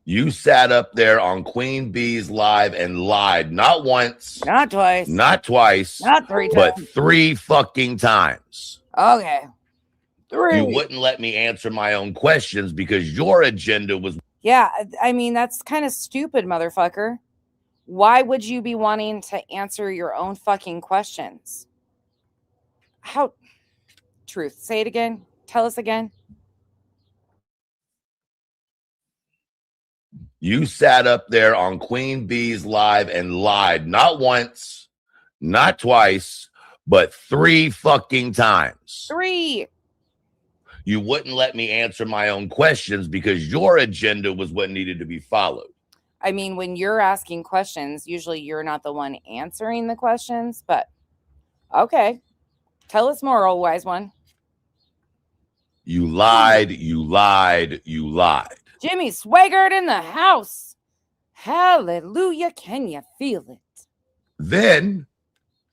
You sat up there on Queen Bee's live and lied not once, Not twice. not twice, Not 3 but times. 3 fucking times. Okay. 3. You wouldn't let me answer my own questions because your agenda was. Yeah, I mean, that's kind of stupid, motherfucker. Why would you be wanting to answer your own fucking questions? How? Truth. Say it again. Tell us again. You sat up there on Queen Bee's live and lied not once, not twice, but 3 fucking times. 3. You wouldn't let me answer my own questions because your agenda was what needed to be followed. I mean, when you're asking questions, usually you're not the one answering the questions, but okay. Tell us more, old wise one. You lied, you lied, you lied. Jimmy Swaggart in the house. Hallelujah. Can you feel it? Then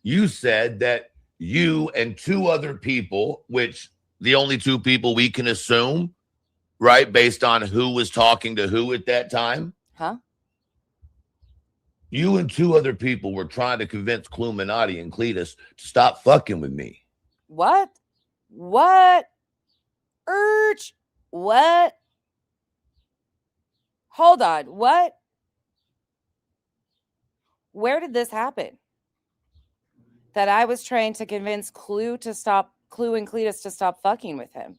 you said that you and 2 other people, which the only 2 people we can assume, right, based on who was talking to who at that time. Huh? You and 2 other people were trying to convince Cluminati and Cletus to stop fucking with me. What? What? Urge? What? Hold on. What? Where did this happen? That I was trying to convince Clue and Cletus to stop fucking with him.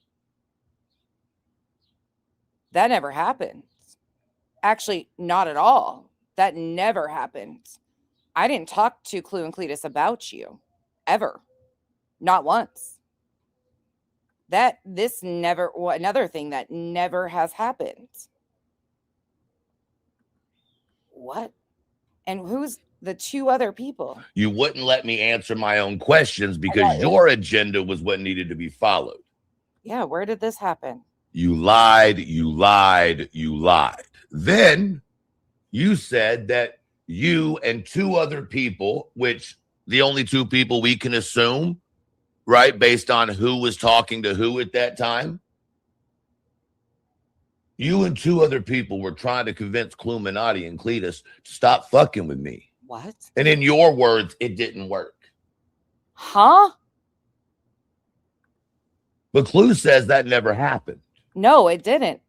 That never happened. Actually, not at all. That never happened. I didn't talk to Clue and Cletus about you. Ever. Not once. Another thing that never has happened. What? And who's the 2 other people? You wouldn't let me answer my own questions because your agenda was what needed to be followed. Yeah, where did this happen? You lied, you lied, you lied. Then you said that you and 2 other people, which the only 2 people we can assume, right, based on who was talking to who at that time. You and 2 other people were trying to convince Cluminati and Cletus to stop fucking with me. What? And in your words, it didn't work. Huh? But Clue says that never happened. No, it didn't.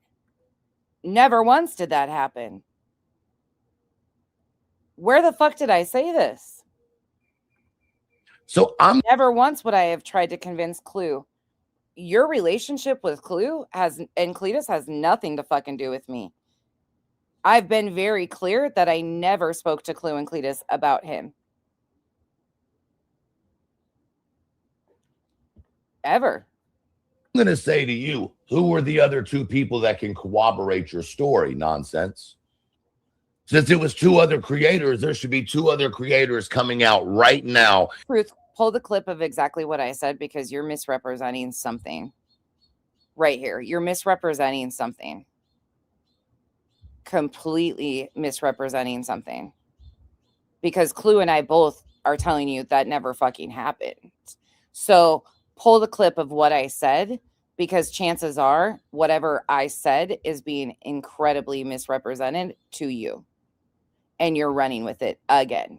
Never once did that happen. Where the fuck did I say this? So never once would I have tried to convince Clue. Your relationship with Clue and Cletus has nothing to fucking do with me. I've been very clear that I never spoke to Clue and Cletus about him. Ever. I'm going to say to you, who were the other 2 people that can corroborate your story? Nonsense. Since it was 2 other creators, there should be 2 other creators coming out right now. Ruth, pull the clip of exactly what I said because you're misrepresenting something. Right here. You're misrepresenting something. Completely misrepresenting something. Because Clue and I both are telling you that never fucking happened. So pull the clip of what I said because chances are whatever I said is being incredibly misrepresented to you. And you're running with it again.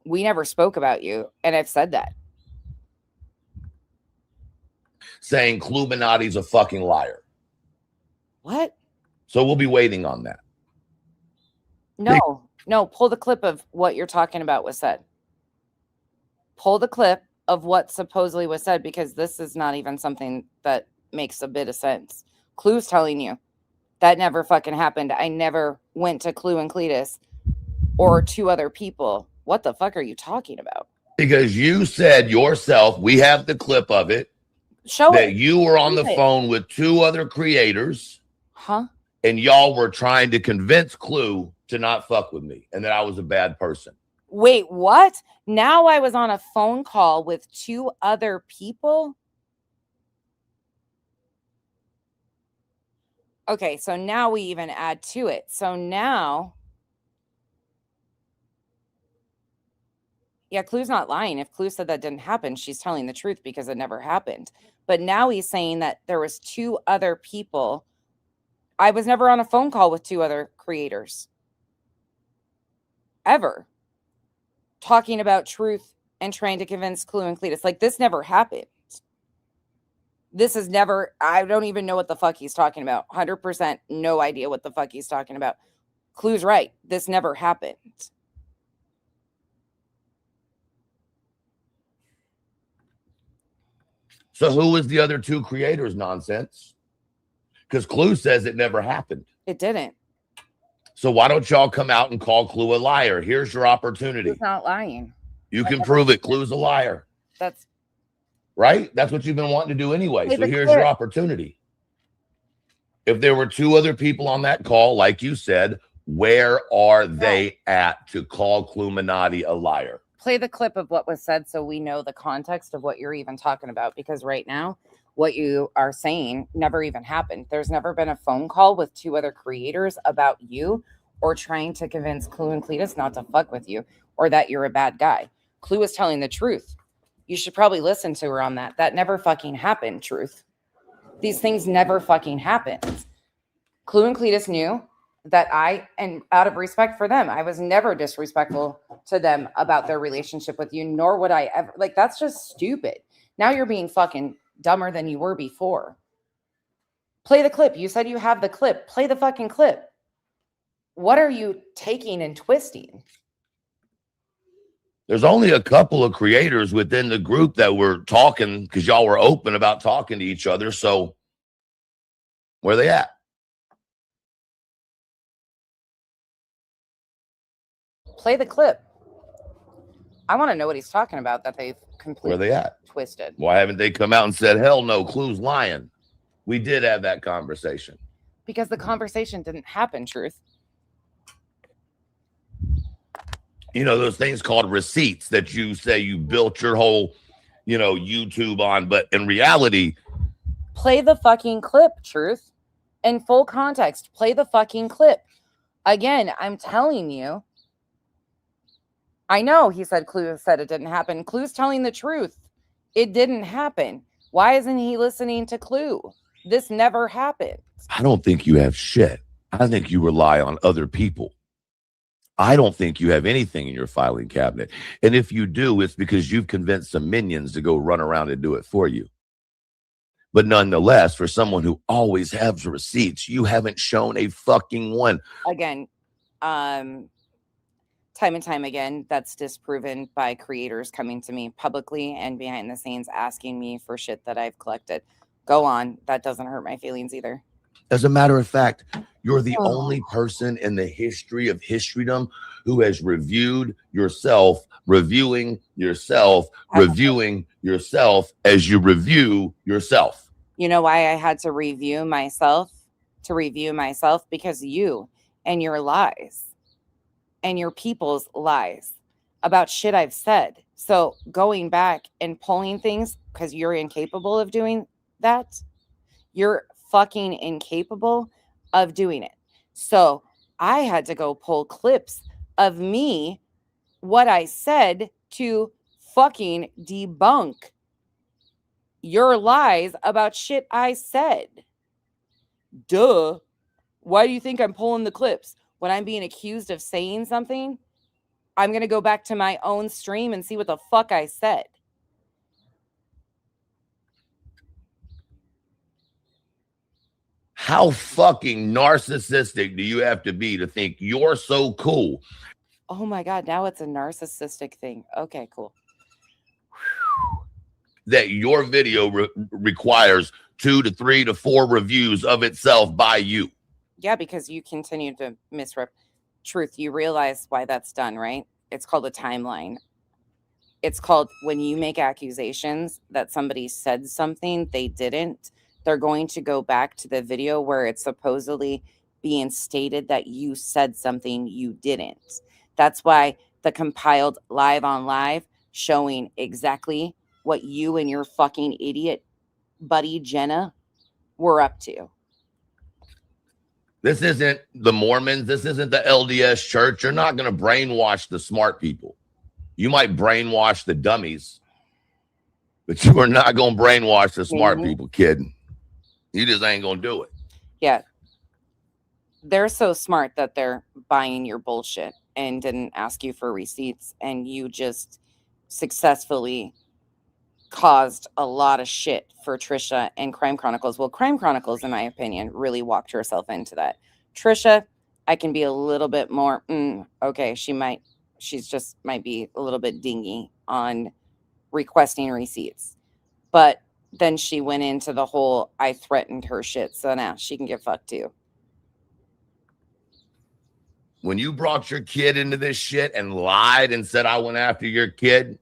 We never spoke about you, and I've said that. Saying Cluminati's a fucking liar. What? So we'll be waiting on that. No, pull the clip of what you're talking about was said. Pull the clip of what supposedly was said because this is not even something that makes a bit of sense. Clue's telling you that never fucking happened. I never went to Clue and Cletus or 2 other people. What the fuck are you talking about? Because you said yourself, we have the clip of it. Show that it. you were on the phone with 2 other creators. Huh? And y'all were trying to convince Clue to not fuck with me and that I was a bad person. Wait, what? Now I was on a phone call with 2 other people? Okay, so now we even add to it. So now, yeah, Clue's not lying. If Clue said that didn't happen, she's telling the truth because it never happened. But now he's saying that there was 2 other people. I was never on a phone call with 2 other creators. Ever. Talking about truth and trying to convince Clue and Cletus. Like, this never happened. This is never, I don't even know what the fuck he's talking about. 100% no idea what the fuck he's talking about. Clue's right. This never happened. So who was the other 2 creators? Nonsense. Because Clue says it never happened. It didn't. So why don't y'all come out and call Clue a liar? Here's your opportunity. Clue's not lying. You can prove it. Clue's a liar. That's right. That's what you've been wanting to do anyway. Play So the here's clip. your opportunity. If there were 2 other people on that call, like you said, where are they at to call Cluminati a liar? Play the clip of what was said so we know the context of what you're even talking about. Because right now, what you are saying never even happened. There's never been a phone call with 2 other creators about you or trying to convince Clue and Cletus not to fuck with you or that you're a bad guy. Clue is telling the truth. You should probably listen to her on that. That never fucking happened, Truth. These things never fucking happened. Clue and Cletus knew that and out of respect for them, I was never disrespectful to them about their relationship with you, nor would I ever. Like, that's just stupid. Now you're being fucking dumber than you were before. Play the clip. You said you have the clip. Play the fucking clip. What are you taking and twisting? There's only a couple of creators within the group that were talking because y'all were open about talking to each other. So where are they at? Play the clip. I want to know what he's talking about that they've completely Where are they at? Twisted. Why haven't they come out and said, hell no, Clue's lying? We did have that conversation. Because the conversation didn't happen, Truth. You know, those things called receipts that you say you built your whole, YouTube on. But in reality, play the fucking clip, Truth. In full context, play the fucking clip. Again, I'm telling you. I know he said Clue said it didn't happen. Clue's telling the truth. It didn't happen. Why isn't he listening to Clue? This never happened. I don't think you have shit. I think you rely on other people. I don't think you have anything in your filing cabinet. And if you do, it's because you've convinced some minions to go run around and do it for you. But nonetheless, for someone who always has receipts, you haven't shown a fucking one. Again, time and time again, that's disproven by creators coming to me publicly and behind the scenes asking me for shit that I've collected. Go on. That doesn't hurt my feelings either. As a matter of fact, you're the only person in the history of historydom who has reviewed yourself, reviewing yourself as you review yourself. You know why I had to review myself? Because you and your lies and your people's lies about shit I've said. So going back and pulling things because you're incapable of doing that, you're fucking incapable of doing it. So I had to go pull clips of me, what I said to fucking debunk your lies about shit I said. Duh. Why do you think I'm pulling the clips? When I'm being accused of saying something, I'm going to go back to my own stream and see what the fuck I said. How fucking narcissistic do you have to be to think you're so cool? Oh my God, now it's a narcissistic thing. Okay, cool. That your video requires 2 to 3 to 4 reviews of itself by you. Yeah, because you continue to misrep truth. You realize why that's done, right? It's called a timeline. It's called when you make accusations that somebody said something they didn't, they're going to go back to the video where it's supposedly being stated that you said something you didn't. That's why the compiled live on live showing exactly what you and your fucking idiot buddy Jenna were up to. This isn't the Mormons. This isn't the LDS church. You're not going to brainwash the smart people. You might brainwash the dummies, but you are not going to brainwash the smart people, kid. You just ain't going to do it. Yeah. They're so smart that they're buying your bullshit and didn't ask you for receipts, and you just successfully caused a lot of shit for Trisha and Crime Chronicles. Well, Crime Chronicles, in my opinion, really walked herself into that. Trisha, I can be a little bit more, okay, she's just might be a little bit dingy on requesting receipts. But then she went into the whole, I threatened her shit. So now she can get fucked too. When you brought your kid into this shit and lied and said I went after your kid,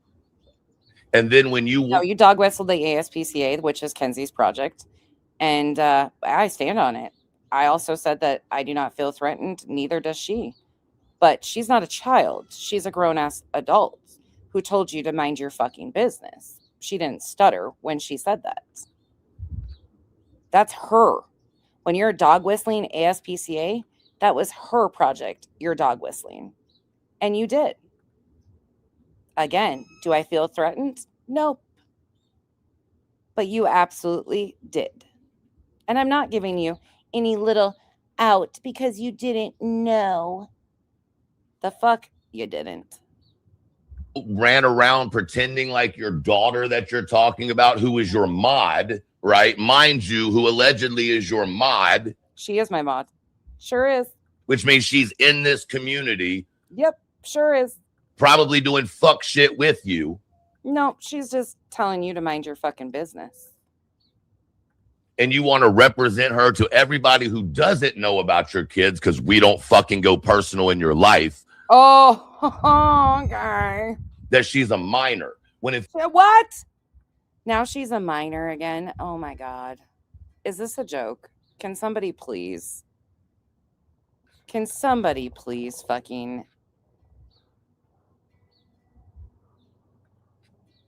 and then when you dog whistled the ASPCA, which is Kenzie's project, and I stand on it. I also said that I do not feel threatened, neither does she. But she's not a child. She's a grown-ass adult who told you to mind your fucking business. She didn't stutter when she said that. That's her. When you're dog whistling ASPCA, that was her project, you're dog whistling. And you did. Again, do I feel threatened? Nope. But you absolutely did. And I'm not giving you any little out because you didn't know. The fuck you didn't. ran around pretending like your daughter that you're talking about, who is your mod, right? Mind you, who allegedly is your mod. She is my mod. Sure is. Which means she's in this community. Yep, sure is. Probably doing fuck shit with you. No, she's just telling you to mind your fucking business. And you want to represent her to everybody who doesn't know about your kids because we don't fucking go personal in your life. Oh, okay. That she's a minor. When if what? Now she's a minor again. Oh my God. Is this a joke? Can somebody please fucking...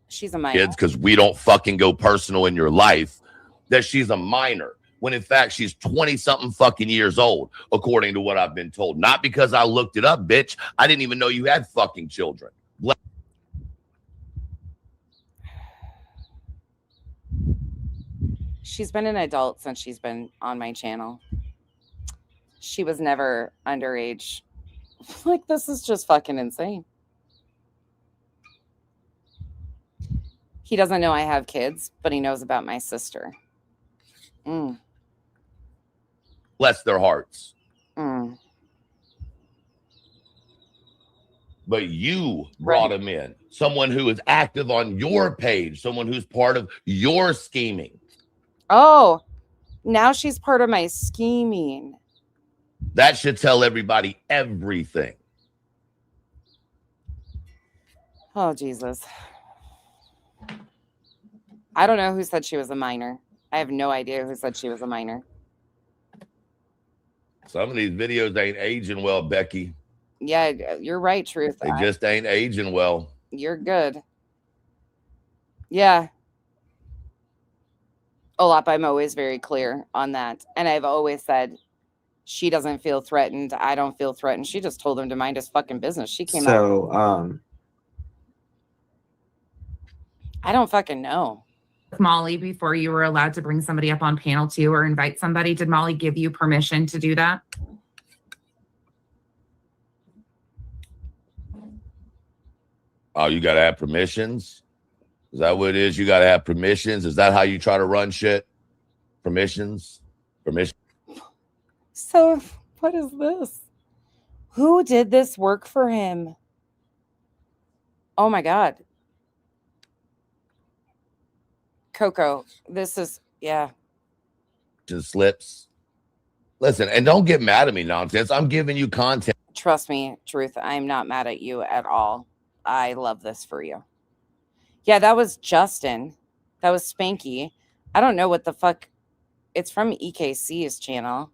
She's a minor. Kids, because we don't fucking go personal in your life, that she's a minor, when in fact she's 20-something fucking years old, according to what I've been told. Not because I looked it up, bitch. I didn't even know you had fucking children. She's been an adult since she's been on my channel. She was never underage. Like, this is just fucking insane. He doesn't know I have kids, but he knows about my sister. Bless their hearts. Mm. But you brought him in. Someone who is active on your page. Someone who's part of your scheming. Oh, now she's part of my scheming. That should tell everybody everything. Oh, Jesus. I don't know who said she was a minor. I have no idea who said she was a minor. Some of these videos ain't aging well, Becky. Yeah, you're right, Truth. They just ain't aging well. You're good. Yeah. Olap, I'm always very clear on that. And I've always said she doesn't feel threatened. I don't feel threatened. She just told him to mind his fucking business. She came out. I don't fucking know. Molly, before you were allowed to bring somebody up on panel 2 or invite somebody, did Molly give you permission to do that? Oh, you got to have permissions? Is that what it is? You got to have permissions? Is that how you try to run shit? Permissions? Permission? So what is this? Who did this work for him? Oh my God. Coco, this is, yeah. Just slips. Listen, and don't get mad at me, nonsense. I'm giving you content. Trust me, Truth, I'm not mad at you at all. I love this for you. Yeah, that was Justin. That was Spanky. I don't know what the fuck. It's from EKC's channel.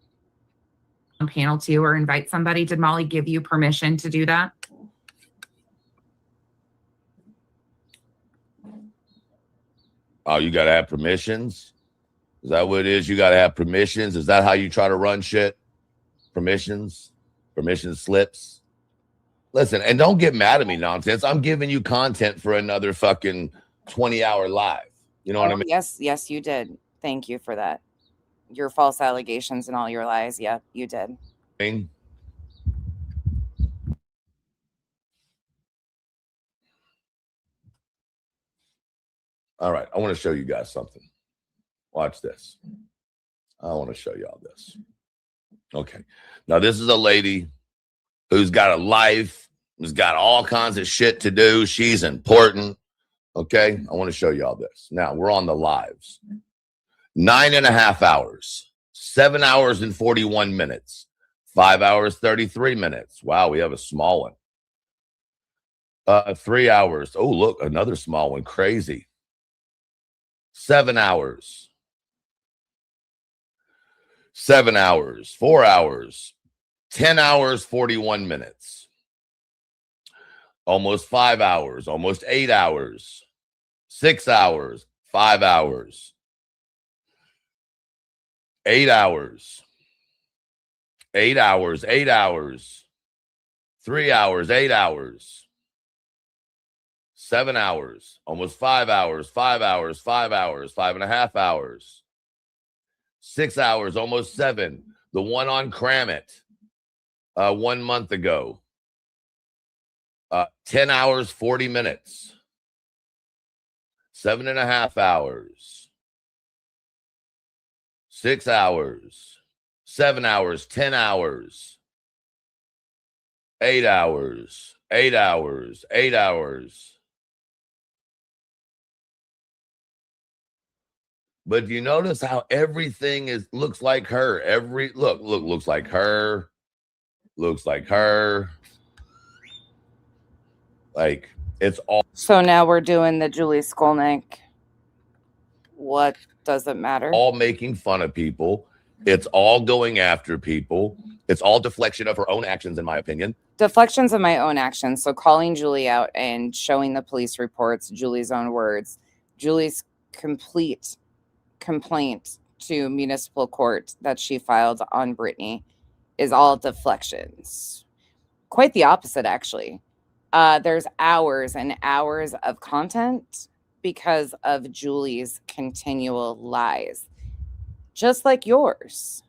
On panel 2 or invite somebody, did Molly give you permission to do that? Oh, you got to have permissions? Is that what it is? You got to have permissions? Is that how you try to run shit? permission slips. Listen, and don't get mad at me, nonsense. I'm giving you content for another fucking 20-hour live. You know what I mean? Yes, you did. Thank you for that. Your false allegations and all your lies. Yeah, you did. All right, I want to show you guys something. Watch this. I want to show y'all this. Okay. Now, this is a lady who's got a life, who's got all kinds of shit to do. She's important. Okay. I want to show y'all this. Now, we're on the lives. 9.5 hours, 7 hours and 41 minutes, 5 hours, 33 minutes. Wow, we have a small one. 3 hours. Oh, look, another small one. Crazy. 7 hours. 7 hours, 4 hours, 10 hours, 41 minutes, almost 5 hours, almost 8 hours, 6 hours, 5 hours, 8 hours, 8 hours, 8 hours, 3 hours, 8 hours, 7 hours, almost 5 hours, 5 hours, 5 hours, 5.5 hours. 6 hours, almost 7. The one on Cram It 1 month ago. 10 hours, 40 minutes. 7.5 hours. 6 hours. 7 hours, 10 hours. 8 hours, 8 hours, 8 hours. But you notice how everything looks like her. Looks like her. Looks like her. Like it's all. So now we're doing the Julie Skolnick. What does it matter? All making fun of people. It's all going after people. It's all deflection of her own actions, in my opinion. Deflections of my own actions. So calling Julie out and showing the police reports, Julie's own words, Julie's complete complaint to municipal court that she filed on Brittany is all deflections. Quite the opposite, actually. There's hours and hours of content because of Julie's continual lies, just like yours.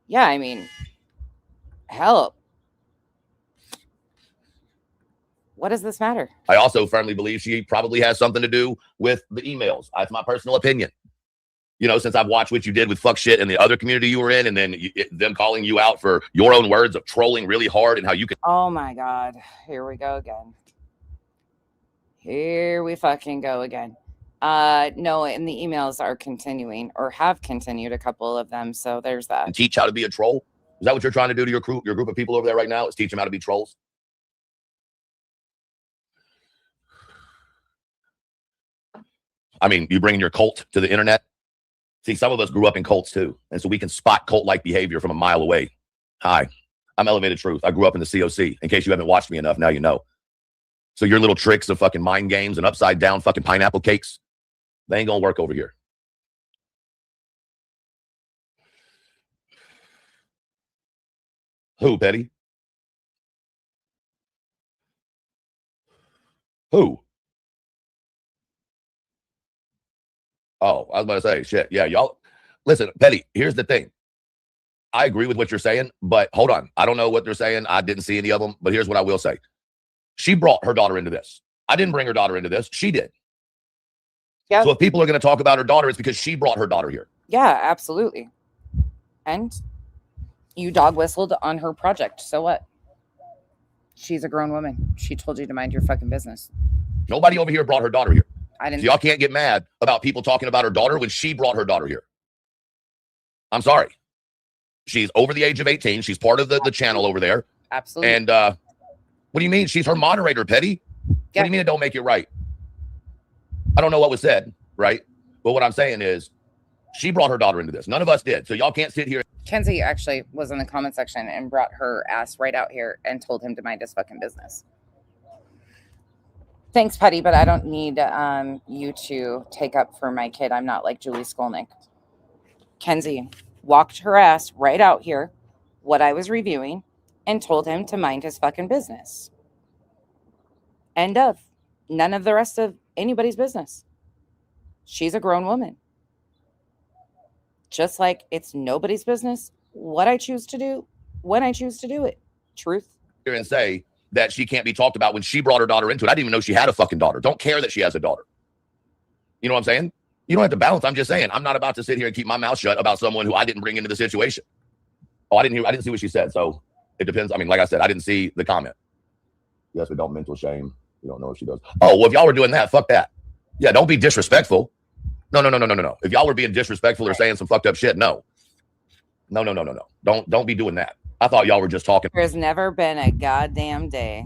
Yeah, I mean, help. What does this matter? I also firmly believe she probably has something to do with the emails. That's my personal opinion. You know, since I've watched what you did with fuck shit in the other community you were in, and then them calling you out for your own words of trolling really hard and how you can. Oh my God. Here we go again. Here we fucking go again. No, and the emails are continuing or have continued, a couple of them. So there's that. And teach how to be a troll. Is that what you're trying to do to your group of people over there right now? Is teach them how to be trolls? I mean, you bringing your cult to the internet. See, some of us grew up in cults too. And so we can spot cult-like behavior from a mile away. Hi, I'm Elevated Truth. I grew up in the COC. In case you haven't watched me enough, now you know. So your little tricks of fucking mind games and upside down fucking pineapple cakes, they ain't gonna work over here. Who, Petty? Who? Oh, I was about to say, shit. Yeah, y'all. Listen, Petty, here's the thing. I agree with what you're saying, but hold on. I don't know what they're saying. I didn't see any of them, but here's what I will say. She brought her daughter into this. I didn't bring her daughter into this. She did. Yeah. So if people are going to talk about her daughter, it's because she brought her daughter here. Yeah, absolutely. And you dog whistled on her project. So what? She's a grown woman. She told you to mind your fucking business. Nobody over here brought her daughter here. I didn't. So y'all can't get mad about people talking about her daughter when she brought her daughter here. I'm sorry. She's over the age of 18. She's part of the channel over there. Absolutely. And what do you mean? She's her moderator, Petty. Yeah. What do you mean it don't make it right? I don't know what was said, right? But what I'm saying is she brought her daughter into this. None of us did. So y'all can't sit here. Kenzie actually was in the comment section and brought her ass right out here and told him to mind his fucking business. Thanks, Petty, but I don't need you to take up for my kid. I'm not like Julie Skolnick. Kenzie, walked her ass right out here, what I was reviewing, and told him to mind his fucking business. End of. None of the rest of anybody's business. She's a grown woman. Just like it's nobody's business what I choose to do when I choose to do it. Truth. And say that she can't be talked about when she brought her daughter into it. I didn't even know she had a fucking daughter. Don't care that she has a daughter. You know what I'm saying? You don't have to balance. I'm just saying, I'm not about to sit here and keep my mouth shut about someone who I didn't bring into the situation. Oh, I didn't see what she said. So it depends. I mean, like I said, I didn't see the comment. Yes, we don't mental shame. You don't know if she does. Oh, well, if y'all were doing that, fuck that. Yeah, don't be disrespectful. No. If y'all were being disrespectful or saying some fucked up shit, no. Don't be doing that. I thought y'all were just talking. There's never been a goddamn day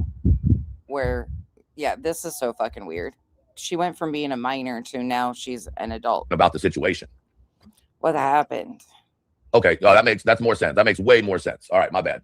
where, yeah, this is so fucking weird. She went from being a minor to now she's an adult. About the situation. What happened? Okay, that's more sense. That makes way more sense. All right, my bad.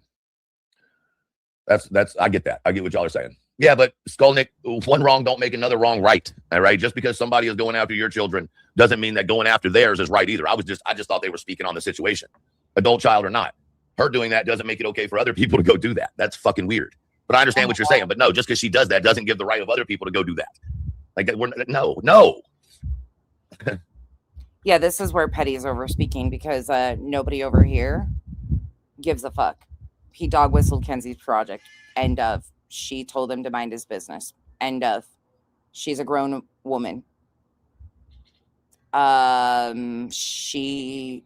That's I get that. I get what y'all are saying. Yeah, but Skolnick, one wrong don't make another wrong right. All right, just because somebody is going after your children doesn't mean that going after theirs is right either. I just thought they were speaking on the situation, adult child or not. Her doing that doesn't make it okay for other people to go do that. That's fucking weird. But I understand what you're saying. But no, just because she does that doesn't give the right of other people to go do that. Like no. Yeah, this is where Petty is over speaking because nobody over here gives a fuck. He dog whistled Kenzie's project. End of. She told him to mind his business. End of. She's a grown woman. She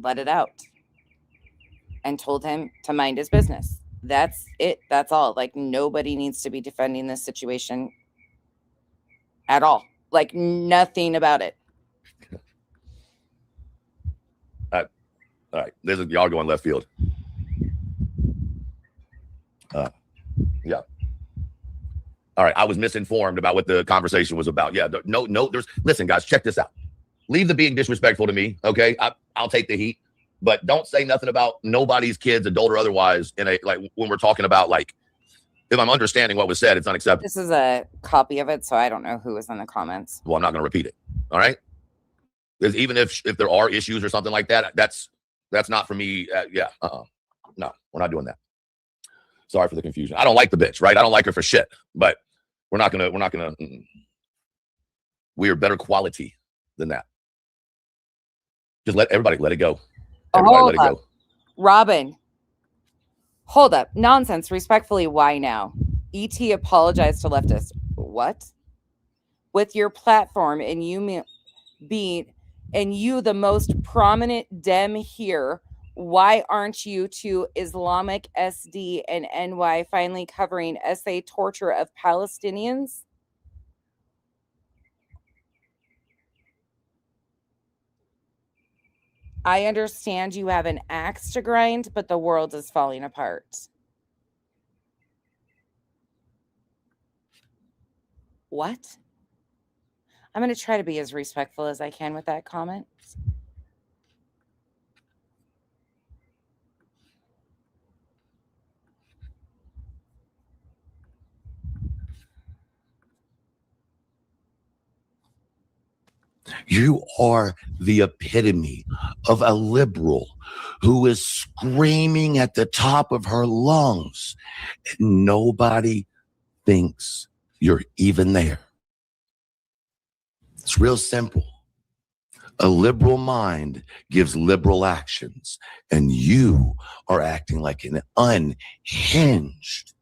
let it out and told him to mind his business. That's it. That's all. Like, nobody needs to be defending this situation at all. Like, nothing about it. All right. Y'all going left field. Yeah. All right. I was misinformed about what the conversation was about. Yeah. Listen, guys, check this out. Leave the being disrespectful to me. Okay. I'll take the heat, but don't say nothing about nobody's kids, adult or otherwise, when we're talking about, like, if I'm understanding what was said, it's unacceptable. This is a copy of it, so I don't know who was in the comments. Well, I'm not going to repeat it. All right. Because even if there are issues or something like that, that's not for me. No, we're not doing that. Sorry for the confusion. I don't like the bitch, right? I don't like her for shit, but we're not gonna. We are better quality than that. Just let it go. Everybody let it go. Robin, hold up. Nonsense. Respectfully, why now? ET apologized to leftists. What? With your platform and you the most prominent Dem here, why aren't you to Islamic SD and NY finally covering SA torture of Palestinians? I understand you have an axe to grind, but the world is falling apart. What? I'm going to try to be as respectful as I can with that comment. You are the epitome of a liberal who is screaming at the top of her lungs. And nobody thinks you're even there. It's real simple. A liberal mind gives liberal actions, and you are acting like an unhinged,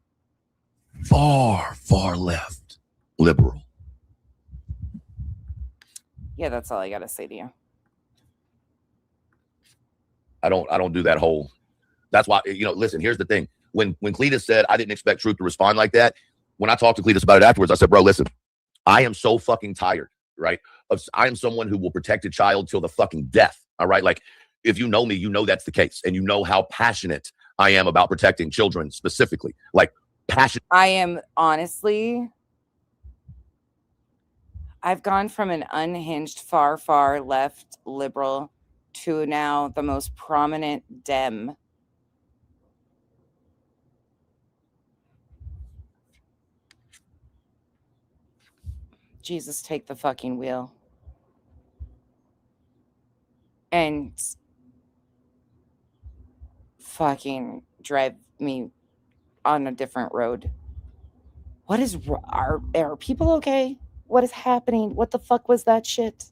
far, far left liberal. Yeah, that's all I got to say to you. I don't do that whole. That's why, listen, here's the thing. When Cletus said I didn't expect Truth to respond like that, when I talked to Cletus about it afterwards, I said, bro, listen, I am so fucking tired, right? I am someone who will protect a child till the fucking death. All right. Like, if you know me, you know that's the case. And you know how passionate I am about protecting children specifically. Like, passionate. I am honestly, I've gone from an unhinged, far, far left liberal to now the most prominent Dem. Jesus, take the fucking wheel. And fucking drive me on a different road. What is are people okay? What is happening? What the fuck was that shit?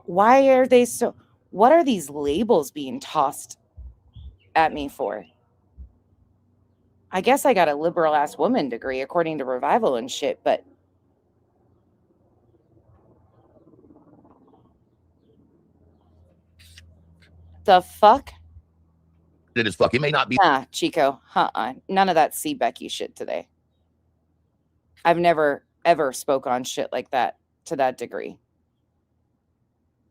Why are they so? What are these labels being tossed at me for? I guess I got a liberal ass woman degree according to Revival and shit, but the fuck? It is fuck. It may not be. Chico. None of that see Becky shit today. I've never ever spoke on shit like that to that degree.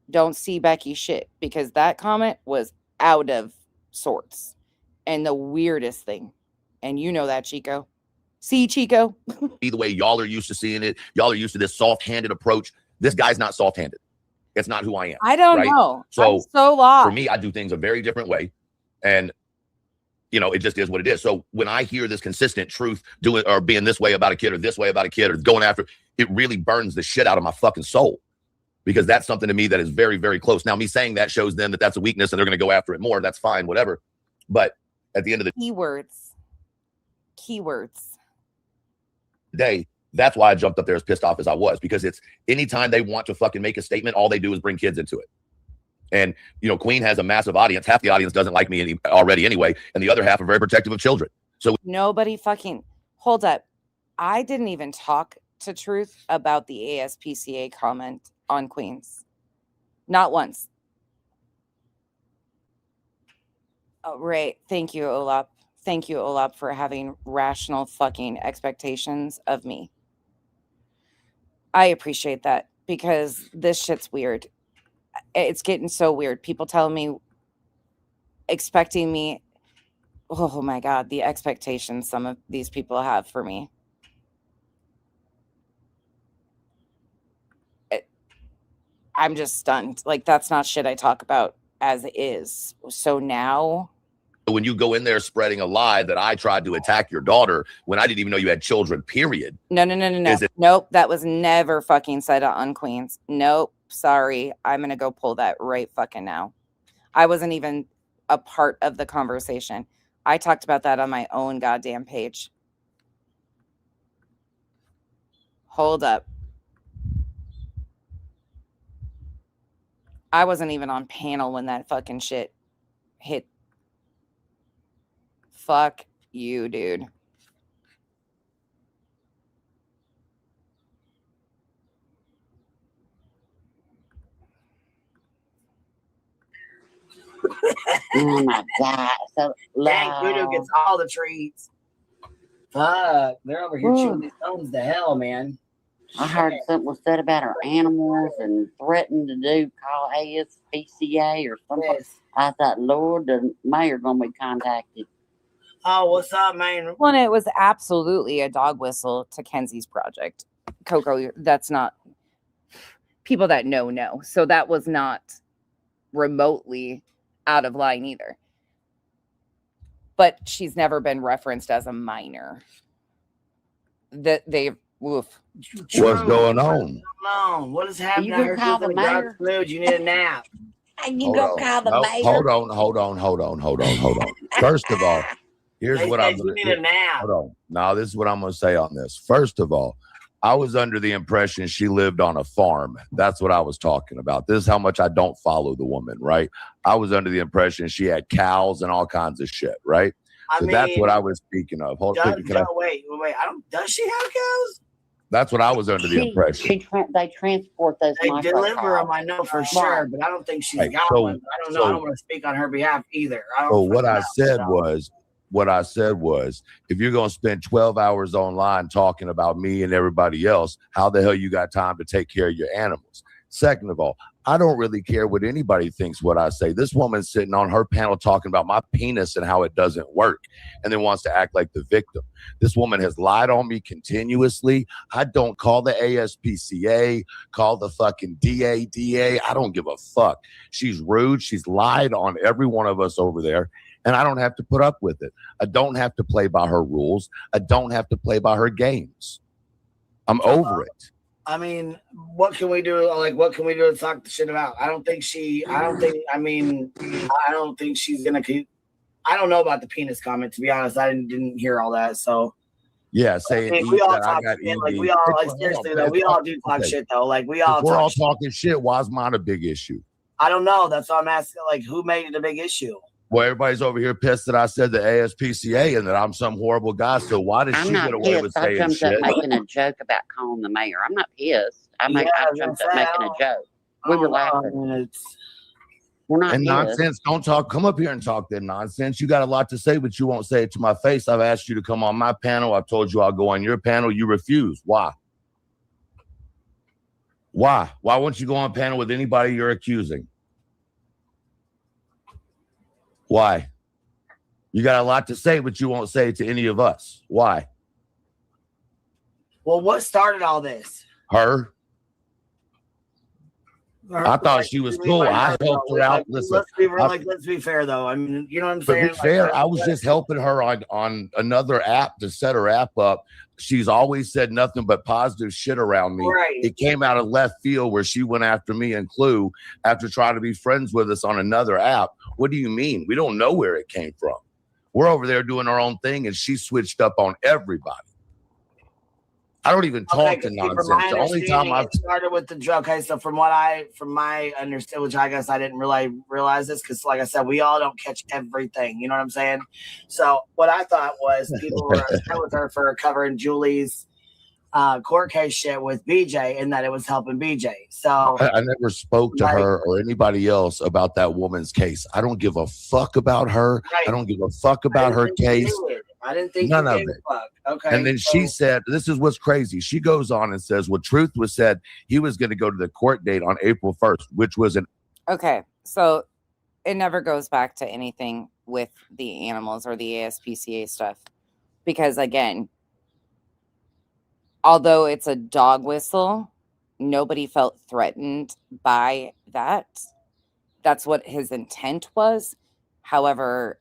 Don't see Becky shit, because that comment was out of sorts and the weirdest thing. And you know that, Chico. See, Chico? Be the way y'all are used to seeing it. Y'all are used to this soft-handed approach. This guy's not soft-handed. It's not who I am. I don't know. So, I'm so lost. For me, I do things a very different way. And, you know, it just is what it is. So when I hear this consistent truth doing or being this way about a kid or this way about a kid or going after, it really burns the shit out of my fucking soul. Because that's something to me that is very, very close. Now, me saying that shows them that that's a weakness and they're going to go after it more. That's fine, whatever. But at the end of the Keywords. Day, that's why I jumped up there as pissed off as I was, because it's anytime they want to fucking make a statement, all they do is bring kids into it. And, you know, Queen has a massive audience. Half the audience doesn't like me already anyway. And the other half are very protective of children. So nobody fucking hold up. I didn't even talk to Truth about the ASPCA comment on Queens. Not once. Oh, right. Thank you, Olap. Thank you, Olap, for having rational fucking expectations of me. I appreciate that, because this shit's weird. It's getting so weird. People telling me, expecting me. Oh my God, the expectations some of these people have for me. I'm just stunned. Like, that's not shit I talk about as is. So now, when you go in there spreading a lie that I tried to attack your daughter when I didn't even know you had children, period. No. Nope. That was never fucking said on Queens. Nope. Sorry. I'm going to go pull that right fucking now. I wasn't even a part of the conversation. I talked about that on my own goddamn page. Hold up. I wasn't even on panel when that fucking shit hit. Fuck you, dude. Oh my God. So Dang, Voodoo gets all the treats. Fuck. They're over here chewing these stones to hell, man. I heard something was said about our animals and threatened to call ASPCA or something. Yes. I thought, Lord, the mayor gonna be contacted. Oh, what's up, man? Well, it was absolutely a dog whistle to Kenzie's project. Coco, that's not, people that know. So that was not remotely out of line either. But she's never been referenced as a minor. That they've, woof. What's going on? What is happening? You I gonna heard call you the in a dark mayor? mood. You need a nap. You go call the mayor. Hold on. First of all, here's They what I'm said going you to need a nap. Hold on. Now, this is what I'm going to say on this. First of all, I was under the impression she lived on a farm. That's what I was talking about. This is how much I don't follow the woman, right? I was under the impression she had cows and all kinds of shit, right? So that's what I was speaking of. Hold on. Wait. Does she have cows? That's what I was under the impression. They transport those. They deliver them, I know for sure, but I don't think she's Right, got so- one. I don't know. I don't want to speak on her behalf either. So what I said was, if you're going to spend 12 hours online talking about me and everybody else, how the hell you got time to take care of your animals? Second of all, I don't really care what anybody thinks what I say. This woman's sitting on her panel talking about my penis and how it doesn't work, and then wants to act like the victim. This woman has lied on me continuously. I don't call the ASPCA, call the fucking DA. I don't give a fuck. She's rude. She's lied on every one of us over there, and I don't have to put up with it. I don't have to play by her rules. I don't have to play by her games. I'm over it. I mean, what can we do? Like, what can we do to talk the shit about? I don't think she's gonna keep I don't know about the penis comment, to be honest. I didn't hear all that. So Yeah, saying we all that I talk got shit. Like ED. we all like Hold on, seriously though, we all do talk shit though. Like we If all we're talk all shit. talking shit, why is mine a big issue? I don't know. That's why I'm asking. Like, who made it a big issue? Well, everybody's over here pissed that I said the ASPCA and that I'm some horrible guy. So why does I'm she not get away with pissed. I saying jumped up shit? making a joke about calling the mayor. I'm not pissed. I jumped up making a joke. We were laughing. We're not And pissed. nonsense, don't talk. Come up here and talk that nonsense. You got a lot to say, but you won't say it to my face. I've asked you to come on my panel. I've told you I'll go on your panel. You refuse. Why? Why? Why won't you go on panel with anybody you're accusing? Why? You got a lot to say, but you won't say it to any of us. Why? Well, what started all this? Her. I thought she was cool. I helped her out. Listen, let's be fair though. I mean, you know what I'm to saying? be fair, I was just helping her on another app to set her app up. She's always said nothing but positive shit around me. Right. It came out of left field where she went after me and Clue after trying to be friends with us on another app. What do you mean? We don't know where it came from. We're over there doing our own thing, and she switched up on everybody. I don't even talk to nonsense. The only time I've started with the joke. Okay, so from my understand, which I guess I didn't really realize this because, like I said, we all don't catch everything. You know what I'm saying? So what I thought was people were upset with her for covering Julie's court case shit with BJ, and that it was helping BJ. So I never spoke to her or anybody else about that woman's case. I don't give a fuck about her. Right. I don't give a fuck about her case. I didn't think None you of gave it. a fuck. Okay. And then she said, this is what's crazy. She goes on and says, well, truth was said, he was going to go to the court date on April 1st, which was an. Okay. So it never goes back to anything with the animals or the ASPCA stuff. Because again, although it's a dog whistle, nobody felt threatened by that. That's what his intent was. However,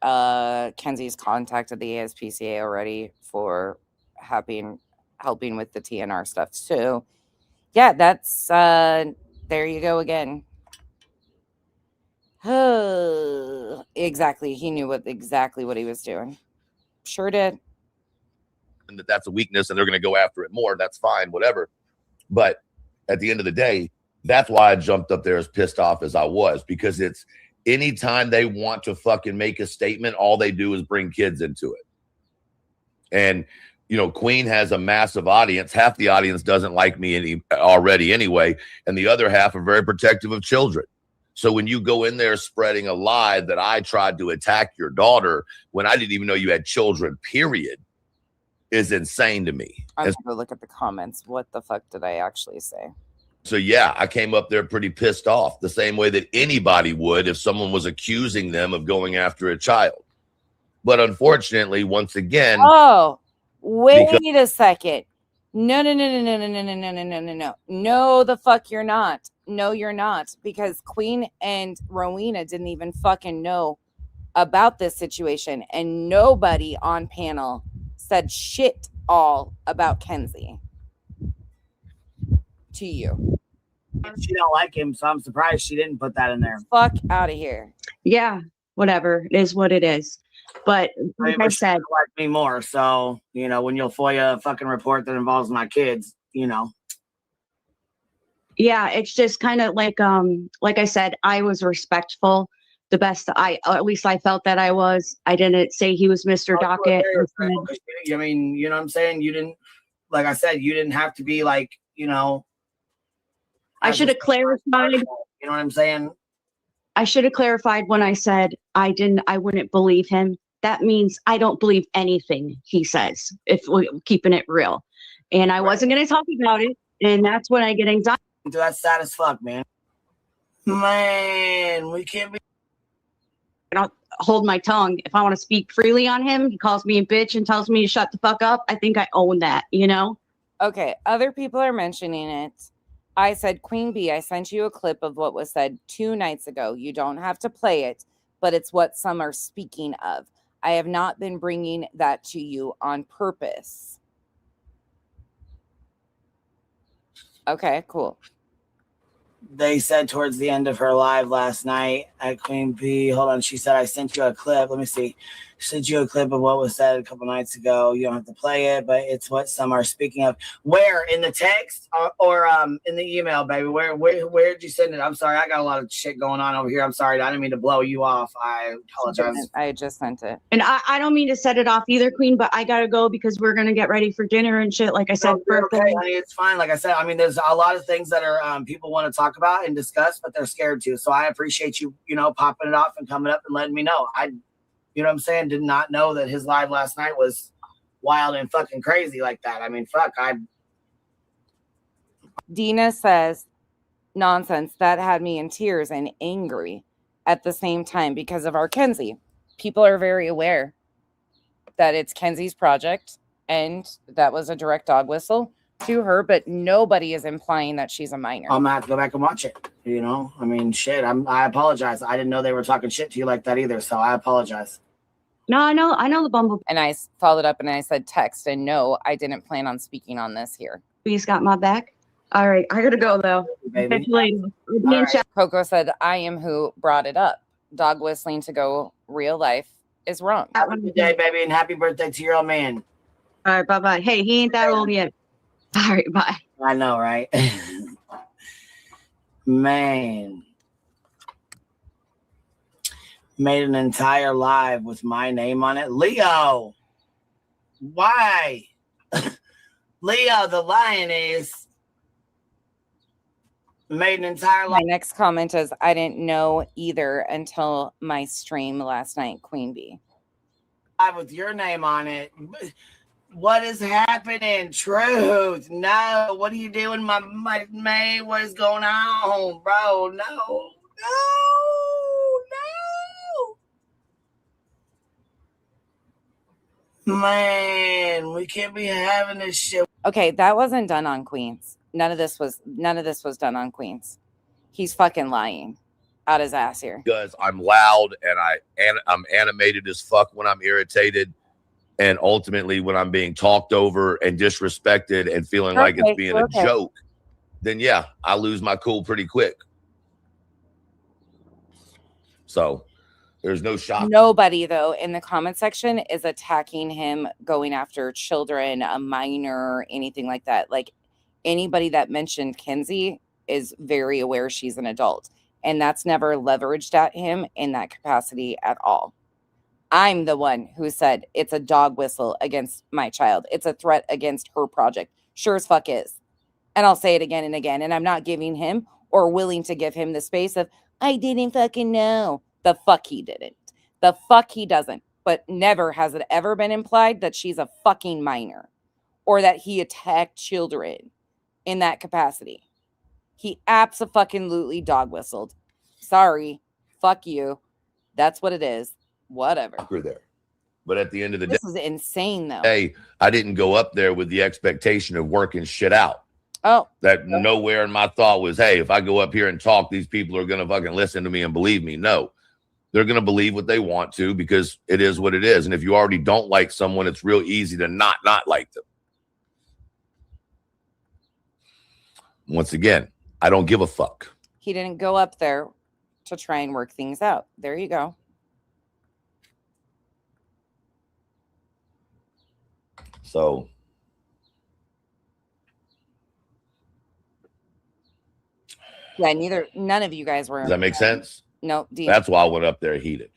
Kenzie's contacted the ASPCA already for helping with the TNR stuff. So, yeah, that's there you go again. Exactly. He knew exactly what he was doing. Sure did. And that's a weakness and they're going to go after it more. That's fine, whatever. But at the end of the day, that's why I jumped up there as pissed off as I was, because it's anytime they want to fucking make a statement, all they do is bring kids into it. And, you know, Queen has a massive audience. Half the audience doesn't like me already anyway. And the other half are very protective of children. So when you go in there spreading a lie that I tried to attack your daughter when I didn't even know you had children, period, is insane to me. I'm going to go look at the comments. What the fuck did I actually say? So, yeah, I came up there pretty pissed off, the same way that anybody would if someone was accusing them of going after a child. But unfortunately, once again. Oh, wait a second. No. No, the fuck you're not. No, you're not. Because Queen and Rowena didn't even fucking know about this situation. And nobody on panel said shit all about Kenzie to you. She don't like him, so I'm surprised she didn't put that in there. Fuck out of here. Yeah, whatever. It is what it is. But like I said, like me more. So, you know, when you'll FOIA a fucking report that involves my kids, you know. Yeah, it's just kind of like I said, I was respectful the best at least I felt that I was. I didn't say he was Mr. Docket. I mean, you know what I'm saying? You didn't, like I said, you didn't have to be like, you know. I should have clarified. You know what I'm saying? I should have clarified when I said I wouldn't believe him. That means I don't believe anything he says, if we're keeping it real. And I wasn't going to talk about it. And that's when I get anxiety. That's sad as fuck, man. Man, we can't be. I don't hold my tongue. If I want to speak freely on him, he calls me a bitch and tells me to shut the fuck up. I think I own that, you know? Okay, other people are mentioning it. I said, Queen Bee, I sent you a clip of what was said 2 nights ago. You don't have to play it, but it's what some are speaking of. I have not been bringing that to you on purpose. Okay, cool. they said towards the end of her live last night at Queen Bee. Hold on. She said, I sent you a clip. Let me see. She sent you a clip of what was said a couple nights ago. You don't have to play it, but it's what some are speaking of. Where? In the text or in the email, baby? Where did you send it? I'm sorry. I got a lot of shit going on over here. I'm sorry. I didn't mean to blow you off. I apologize. I just sent it. And I don't mean to set it off either, Queen, but I gotta go because we're gonna get ready for dinner and shit. Like I said, Okay, honey, it's fine. Like I said, I mean, there's a lot of things that are people want to talk about and discuss, but they're scared to. So I appreciate you, popping it off and coming up and letting me know. You know what I'm saying? Did not know that his live last night was wild and fucking crazy like that. I mean, fuck. Dina says, nonsense. That had me in tears and angry at the same time because of our Kenzie. People are very aware that it's Kenzie's project and that was a direct dog whistle to her, but nobody is implying that she's a minor. I'm gonna have to go back and watch it. I mean, shit. I apologize. I didn't know they were talking shit to you like that either. So I apologize. No, I know the Bumble. And I followed up and I said text, and no, I didn't plan on speaking on this here. Please got my back. All right, I gotta go though. Catch you later. Right. Coco said, I am who brought it up. Dog whistling to go real life is wrong. Have a good day, baby, and happy birthday to your old man. All right, bye-bye. Hey, he ain't that old yet. All right, bye. I know, right? Man. Made an entire live with my name on it. Leo. Why? Leo, the lioness, made an entire live. My next comment is, I didn't know either until my stream last night, Queen Bee. With your name on it. What is happening? Truth. No. What are you doing, my man? What is going on, bro? No. Man, we can't be having this shit. Okay, that wasn't done on Queens. None of this was done on Queens. He's fucking lying out his ass here. Because I'm loud and I'm animated as fuck when I'm irritated. And ultimately, when I'm being talked over and disrespected and feeling like it's being a joke, then yeah, I lose my cool pretty quick. So there's no shock. Nobody, though, in the comment section is attacking him, going after children, a minor, anything like that. Like, anybody that mentioned Kenzie is very aware she's an adult. And that's never leveraged at him in that capacity at all. I'm the one who said it's a dog whistle against my child. It's a threat against her project. Sure as fuck is. And I'll say it again and again. And I'm not giving him or willing to give him the space of, I didn't fucking know. The fuck he didn't. The fuck he doesn't. But never has it ever been implied that she's a fucking minor or that he attacked children in that capacity. He abso-fucking-lutely dog whistled. Sorry. Fuck you. That's what it is. Whatever. There. But at the end of the day, this is insane, though. Hey, I didn't go up there with the expectation of working shit out. Oh. That nowhere in my thought was, hey, if I go up here and talk, these people are going to fucking listen to me and believe me. No. They're going to believe what they want to because it is what it is. And if you already don't like someone, it's real easy to not like them. Once again, I don't give a fuck. He didn't go up there to try and work things out. There you go. So yeah, none of you guys were. Does that make sense? No. That's why I went up there heated.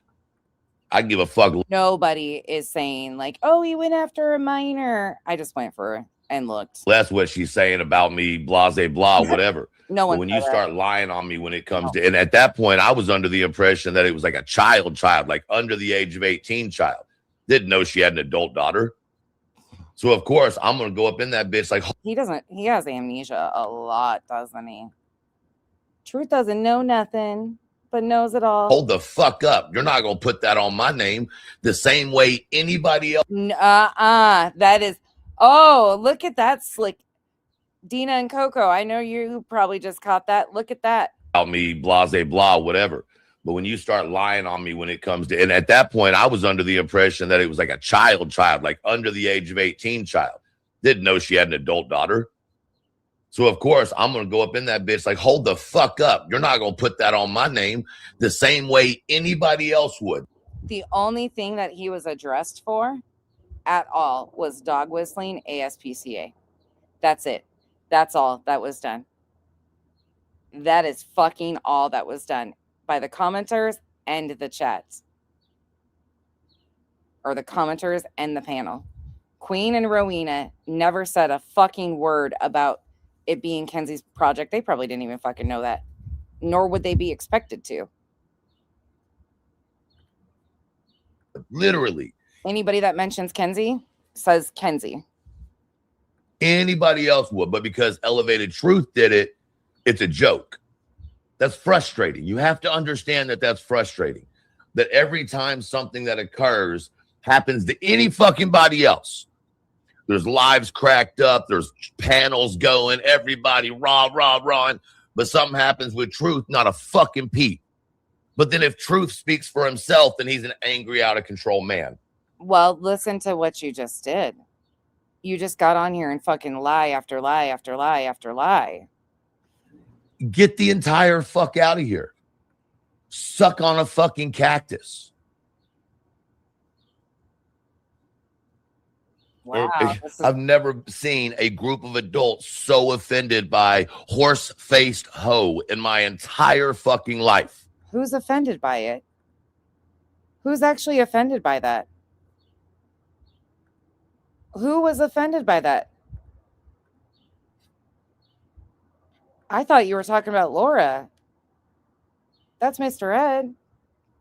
I give a fuck. Nobody is saying like, oh, he went after a minor. I just went for and looked. That's what she's saying about me, blase, blah, whatever. No one. When you start lying on me when it comes to, and at that point, I was under the impression that it was like a child, like under the age of 18 child. Didn't know she had an adult daughter. So, of course, I'm going to go up in that bitch like... He has amnesia a lot, doesn't he? Truth doesn't know nothing, but knows it all. Hold the fuck up. You're not going to put that on my name the same way anybody else... That is... Oh, look at that slick... Dina and Coco, I know you probably just caught that. Look at that. About me, blase, blah, whatever. But when you start lying on me when it comes to, and at that point, I was under the impression that it was like a child, like under the age of 18 child. Didn't know she had an adult daughter. So, of course, I'm going to go up in that bitch like, hold the fuck up. You're not going to put that on my name the same way anybody else would. The only thing that he was addressed for at all was dog whistling, ASPCA. That's it. That's all that was done. That is fucking all that was done by the commenters and the chats. Or the commenters and the panel. Queen and Rowena never said a fucking word about it being Kenzie's project. They probably didn't even fucking know that. Nor would they be expected to. Literally. Anybody that mentions Kenzie says Kenzie. Anybody else would, but because Elevated Truth did it, it's a joke. That's frustrating. You have to understand that that's frustrating. That every time something that occurs happens to any fucking body else, there's lives cracked up, there's panels going, everybody rah, but something happens with Truth, not a fucking peep. But then if Truth speaks for himself, then he's an angry, out of control man. Well, listen to what you just did. You just got on here and fucking lie after lie after lie after lie. Get the entire fuck out of here. Suck on a fucking cactus. Wow. I've never seen a group of adults so offended by horse-faced hoe in my entire fucking life. Who's offended by it? Who's actually offended by that? Who was offended by that? I thought you were talking about Laura. That's Mr. Ed.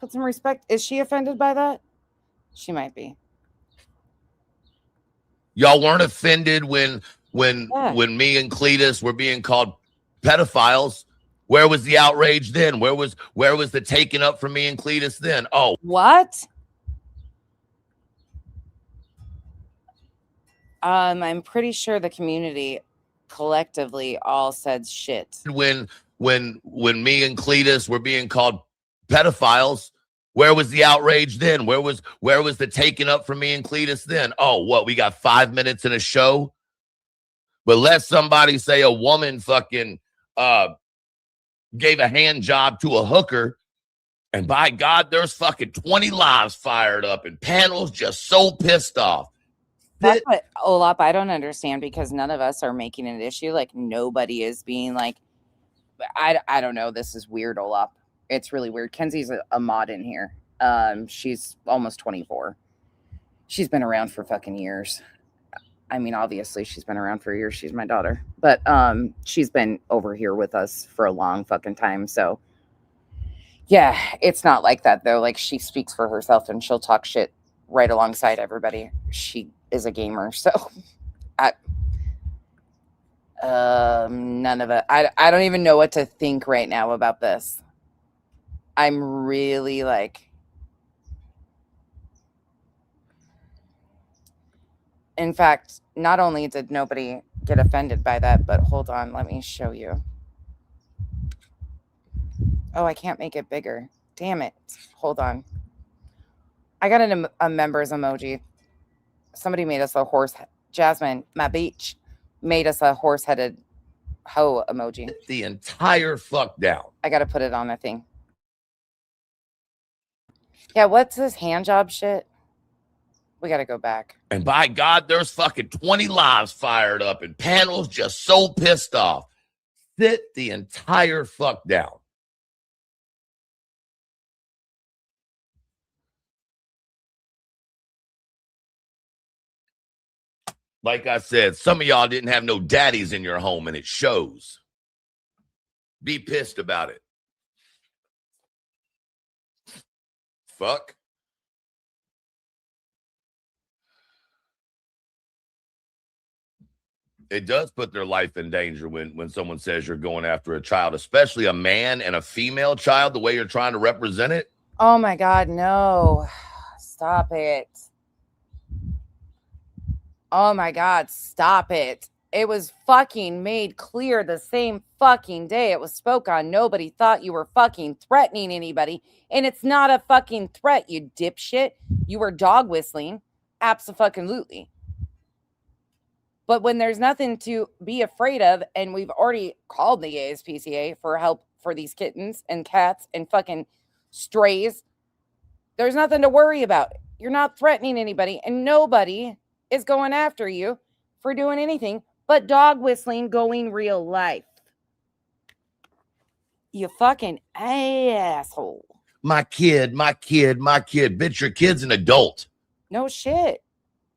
Put some respect. Is she offended by that? She might be. Y'all weren't offended when me and Cletus were being called pedophiles. Where was the outrage then? Where was the taking up for me and Cletus then? Oh, what? I'm pretty sure the community collectively all said shit. When me and Cletus were being called pedophiles, where was the outrage then? Where was the taking up for me and Cletus then? Oh, what? We got 5 minutes in a show? But let somebody say a woman fucking gave a hand job to a hooker, and by God, there's fucking 20 lives fired up and panels just so pissed off. That's what, Olap, I don't understand, because none of us are making an issue. Like, nobody is being like, I don't know. This is weird, Olap. It's really weird. Kenzie's a mod in here. She's almost 24. She's been around for fucking years. I mean, obviously she's been around for years. She's my daughter, but she's been over here with us for a long fucking time. So yeah, it's not like that though. Like, she speaks for herself and she'll talk shit right alongside everybody. She is a gamer. So none of it. I don't even know what to think right now about this. I'm really like, in fact, not only did nobody get offended by that, but hold on, let me show you. Oh, I can't make it bigger. Damn it. Hold on. I got a members emoji. Somebody made us a horse. Jasmine, my beach, made us a horse-headed hoe emoji. The entire fuck down. I got to put it on a thing. Yeah, what's this hand job shit? We got to go back. And by God, there's fucking 20 lives fired up and panels just so pissed off. Sit the entire fuck down. Like I said, some of y'all didn't have no daddies in your home, and it shows. Be pissed about it. Fuck. It does put their life in danger when someone says you're going after a child, especially a man and a female child, the way you're trying to represent it. Oh my God, no. Stop it. Oh my God, stop it. It was fucking made clear the same fucking day it was spoke on. Nobody thought you were fucking threatening anybody. And it's not a fucking threat, you dipshit. You were dog whistling. Abso-fucking-lutely. But when there's nothing to be afraid of, and we've already called the ASPCA for help for these kittens and cats and fucking strays, there's nothing to worry about. You're not threatening anybody, and nobody is going after you for doing anything but dog whistling going real life. You fucking asshole. My kid. Bitch, your kid's an adult. No shit.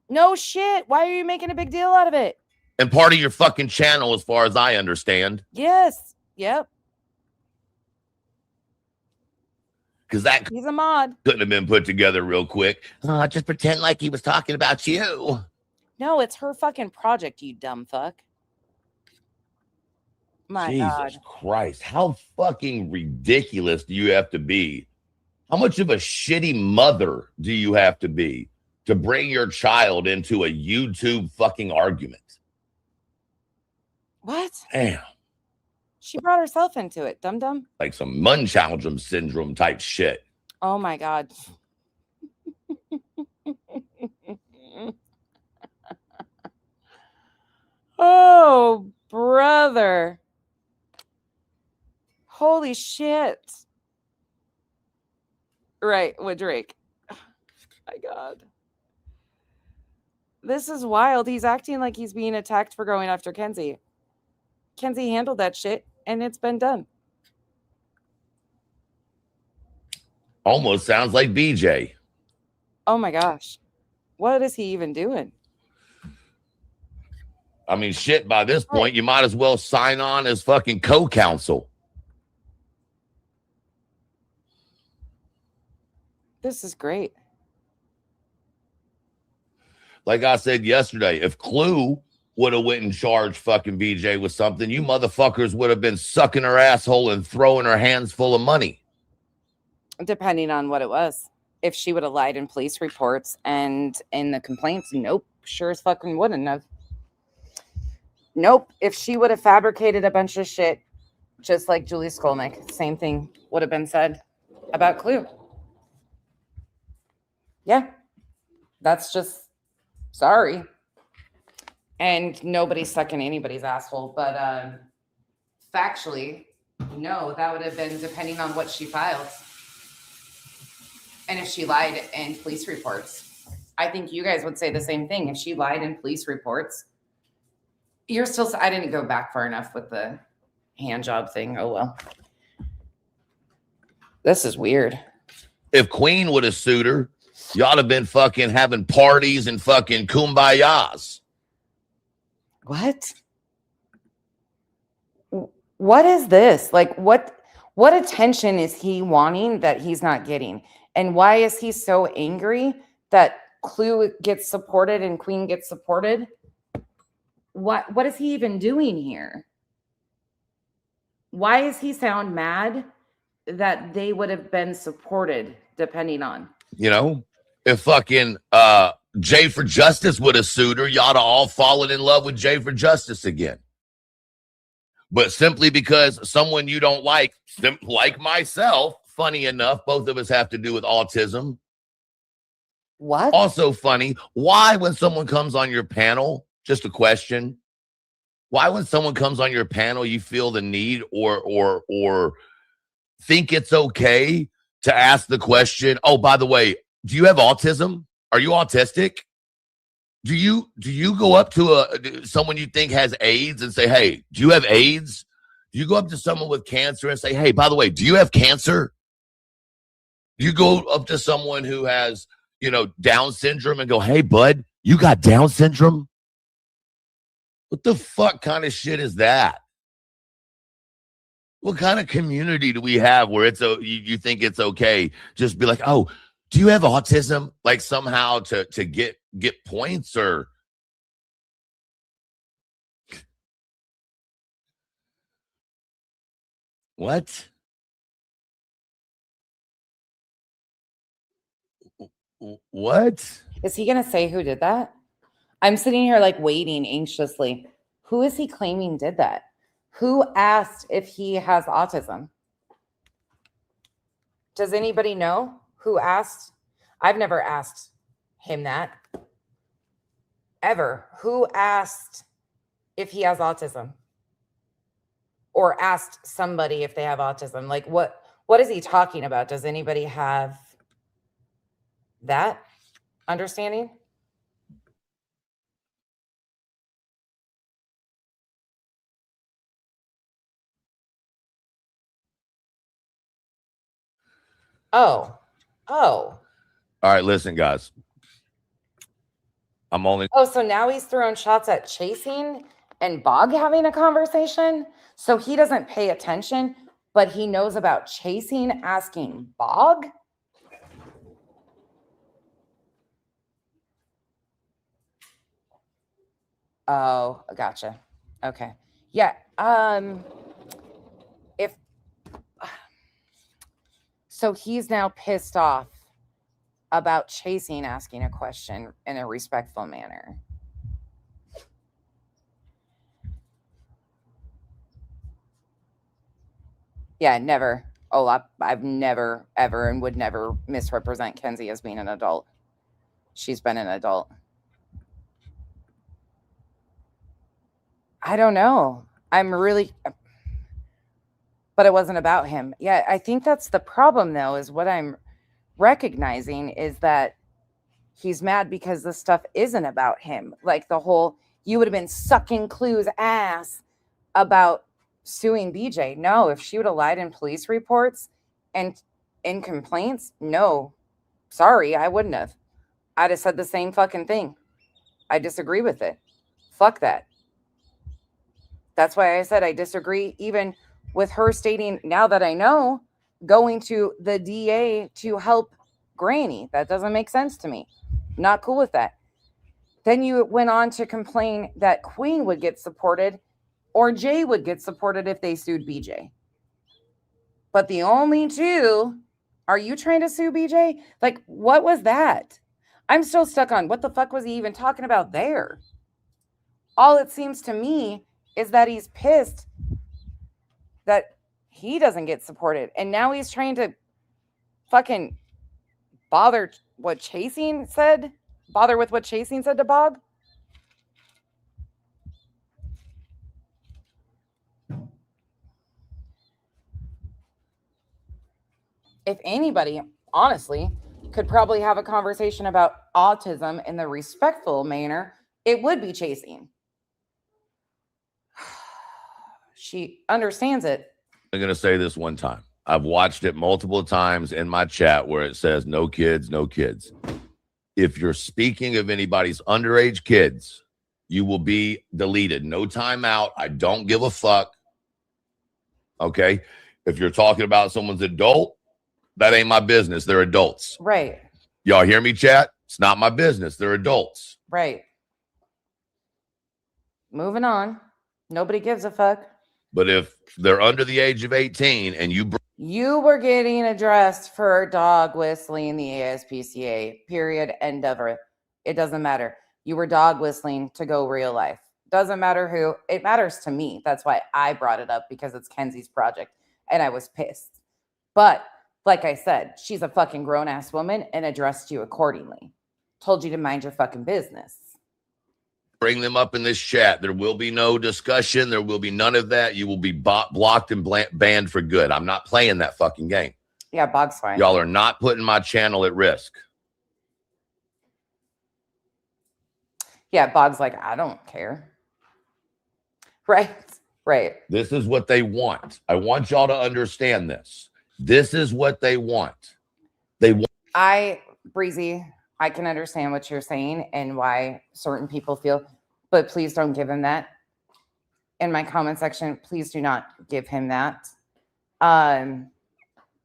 No shit. Why are you making a big deal out of it? And part of your fucking channel, as far as I understand. Yes. Yep. Because that He's a mod. couldn't have been put together real quick. Just pretend like he was talking about you. No, it's her fucking project, you dumb fuck. My Jesus God. Christ. How fucking ridiculous do you have to be? How much of a shitty mother do you have to be to bring your child into a YouTube fucking argument? What? Damn. She brought herself into it, dum-dum. Like some Munchausen syndrome type shit. Oh my God. Oh, brother. Holy shit. Right, with Drake. My God. This is wild. He's acting like he's being attacked for going after Kenzie. Kenzie handled that shit, and it's been done. Almost sounds like BJ. Oh my gosh. What is he even doing? I mean, shit, by this point, you might as well sign on as fucking co-counsel. This is great. Like I said yesterday, if Clue would have went and charged fucking BJ with something, you motherfuckers would have been sucking her asshole and throwing her hands full of money. Depending on what it was. If she would have lied in police reports and in the complaints, nope, sure as fucking wouldn't have. Nope. If she would have fabricated a bunch of shit, just like Julie Skolnick, same thing would have been said about Clue. Yeah. That's just sorry. And nobody's sucking anybody's asshole. But factually, no, that would have been depending on what she filed. And if she lied in police reports. I think you guys would say the same thing. If she lied in police reports, you're still, I didn't go back far enough with the hand job thing. Oh, well. This is weird. If Queen would have sued her, you ought to have been fucking having parties and fucking kumbayas. What? What is this? Like, what attention is he wanting that he's not getting? And why is he so angry that Clue gets supported and Queen gets supported? What is he even doing here? Why is he sound mad that they would have been supported depending on? You know, if fucking Jay for Justice would have sued her, you ought to all fallen in love with Jay for Justice again. But simply because someone you don't like myself, funny enough, both of us have to do with autism. What? Also funny, why when someone comes on your panel, just a question, why when someone comes on your panel you feel the need or think it's okay to ask the question, oh, by the way, do you have autism? Are you autistic? Do you go up to someone you think has AIDS and say, hey, do you have AIDS? Do you go up to someone with cancer and say, hey, by the way, do you have cancer? Do you go up to someone who has, Down syndrome and go, hey, bud, you got Down syndrome? What the fuck kind of shit is that? What kind of community do we have where you think it's okay? Just be like, oh, do you have autism? Like somehow to get points or what? What? Is he going to say who did that? I'm sitting here like waiting anxiously. Who is he claiming did that? Who asked if he has autism? Does anybody know who asked? I've never asked him that. ever. Who asked if he has autism? Or asked somebody if they have autism? Like, what is he talking about? Does anybody have that understanding? Oh. All right, listen, guys. I'm only. Oh, so now he's throwing shots at Chasing and Bog having a conversation? So he doesn't pay attention, but he knows about Chasing asking Bog? Oh, gotcha. Okay. Yeah. If so, he's now pissed off about Chasing asking a question in a respectful manner. Yeah, never. Oh, I've never, ever, and would never misrepresent Kenzie as being an adult. She's been an adult. I don't know. But it wasn't about him. Yeah, I think that's the problem, though, is what I'm recognizing is that he's mad because this stuff isn't about him. Like the whole, you would have been sucking Clue's ass about suing BJ. No, if she would have lied in police reports and in complaints, no, sorry, I wouldn't have. I'd have said the same fucking thing. I disagree with it. Fuck that. That's why I said I disagree even with her stating, now that I know, going to the DA to help Granny. That doesn't make sense to me. Not cool with that. Then you went on to complain that Queen would get supported or Jay would get supported if they sued BJ. But the only two, are you trying to sue BJ? Like, what was that? I'm still stuck on what the fuck was he even talking about there? All it seems to me is that he's pissed that he doesn't get supported. And now he's trying to fucking bother what Chasing said? Bother with what Chasing said to Bog? If anybody, honestly, could probably have a conversation about autism in the respectful manner, it would be Chasing. She understands it. I'm going to say this one time. I've watched it multiple times in my chat where it says no kids, no kids. If you're speaking of anybody's underage kids, you will be deleted. No timeout. I don't give a fuck. Okay. If you're talking about someone's adult, that ain't my business. They're adults. Right. Y'all hear me, chat? It's not my business. They're adults. Right. Moving on. Nobody gives a fuck. But if they're under the age of 18 and you were getting addressed for dog whistling the ASPCA, period, end of it. It doesn't matter. You were dog whistling to go real life. Doesn't matter who. It matters to me. That's why I brought it up, because it's Kenzie's project and I was pissed. But like I said, she's a fucking grown-ass woman and addressed you accordingly. Told you to mind your fucking business. bring them up in this chat, there will be no discussion. There will be none of that. You will be blocked and banned for good. I'm not playing that fucking game. Yeah, Bog's fine. Y'all are not putting my channel at risk. Yeah, Bog's like, I don't care. Right, right. This is what they want. I want y'all to understand this. This is what they want. They want. Breezy, I can understand what you're saying and why certain people feel, but please don't give him that. In my comment section, please do not give him that.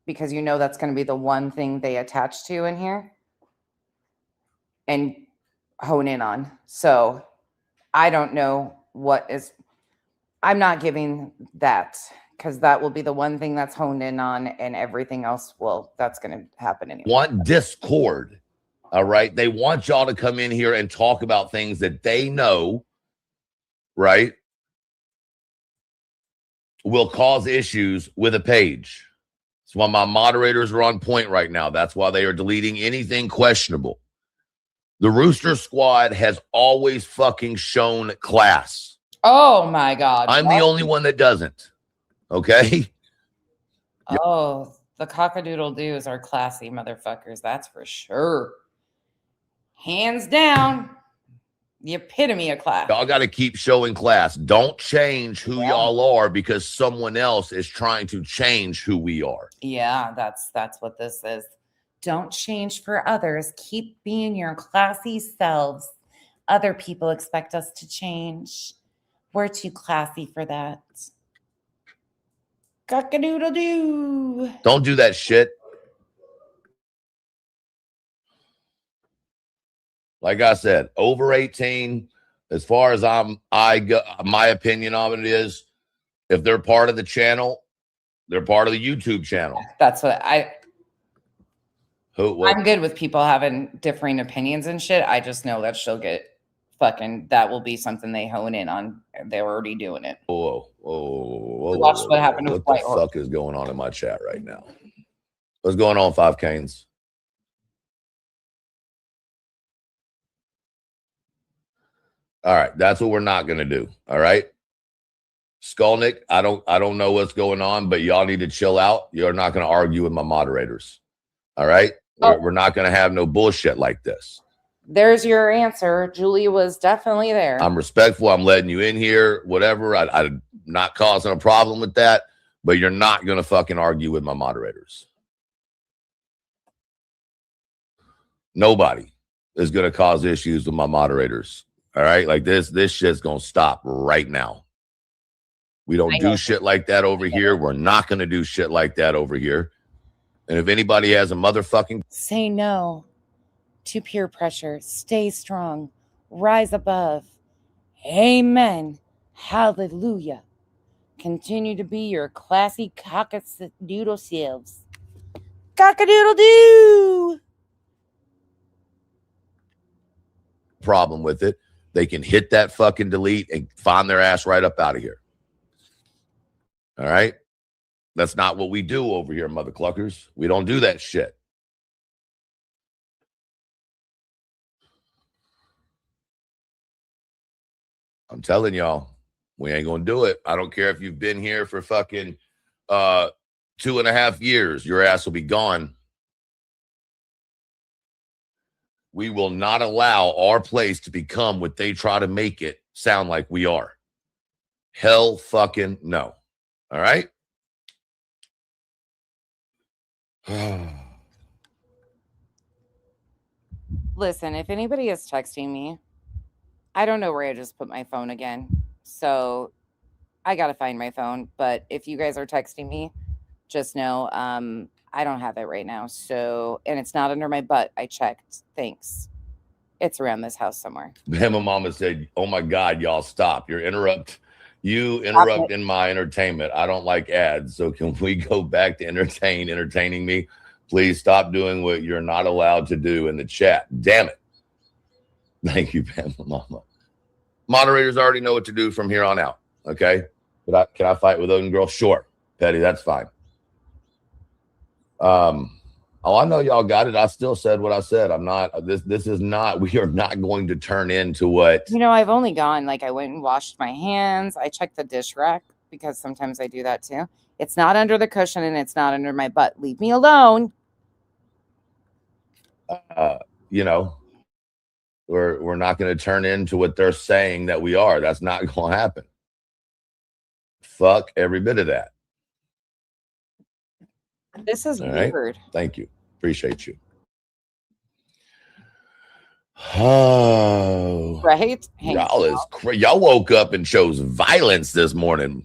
Because you know that's going to be the one thing they attach to in here and hone in on. So I don't know what is, I'm not giving that, because that will be the one thing that's honed in on, and everything else will, that's going to happen anyway. Want discord. All right. They want y'all to come in here and talk about things that they know, right, will cause issues with a page. That's why my moderators are on point right now. That's why they are deleting anything questionable. The Rooster Squad has always fucking shown class. Oh my God. I'm the only one that doesn't. Okay? Oh, the cockadoodle doos are classy motherfuckers. That's for sure. Hands down. The epitome of class. Y'all got to keep showing class. Don't change who y'all are because someone else is trying to change who we are. Yeah, that's what this is. Don't change for others. Keep being your classy selves. Other people expect us to change. We're too classy for that. Cock-a-doodle-doo. Don't do that shit. Like I said, over 18, as far as my opinion of it is, if they're part of the channel, they're part of the YouTube channel. That's what I'm What? good with people having differing opinions and shit. I just know that she'll get fucking, that will be something they hone in on. They're already doing it. Whoa. Watch what happened with What the fuck is going on in my chat right now? What's going on, 5 Canes? All right, that's what we're not going to do. All right, Skolnick, I don't know what's going on, but y'all need to chill out. You're not going to argue with my moderators. All right, we're not going to have no bullshit like this. There's your answer. Julie was definitely there. I'm respectful. I'm letting you in here. Whatever. I'm not causing a problem with that, but you're not going to fucking argue with my moderators. Nobody is going to cause issues with my moderators. All right, like this shit's gonna stop right now. We don't do shit like that over here. We're not gonna do shit like that over here. And if anybody has a motherfucking say no to peer pressure, stay strong, rise above. Amen. Hallelujah. Continue to be your classy cock-a-doodle selves. Cock-a-doodle-doo. problem with it, they can hit that fucking delete and find their ass right up out of here. All right? That's not what we do over here, mother cluckers. We don't do that shit. I'm telling y'all, we ain't gonna do it. I don't care if you've been here for fucking 2.5 years. Your ass will be gone. We will not allow our place to become what they try to make it sound like we are. Hell fucking no. All right? Listen, if anybody is texting me, I don't know where I just put my phone again. So I got to find my phone. But if you guys are texting me, just know I don't have it right now. So, and it's not under my butt. I checked. Thanks. It's around this house somewhere. Bama Mama said, oh my God, y'all stop. You interrupt in my entertainment. I don't like ads. So can we go back to entertaining me? Please stop doing what you're not allowed to do in the chat. Damn it. Thank you, Bama Mama. Moderators already know what to do from here on out. Okay. But can I fight with Odin Girl? Sure. Petty, that's fine. I know y'all got it. I still said what I said. I'm not, this is not, we are not going to turn into what. You know, I've only gone, like I went and washed my hands. I checked the dish rack because sometimes I do that too. It's not under the cushion and it's not under my butt. Leave me alone. You know, we're not going to turn into what they're saying that we are. That's not going to happen. Fuck every bit of that. This is all weird. Right? Thank you. Appreciate you. Oh, right. Y'all woke up and chose violence this morning.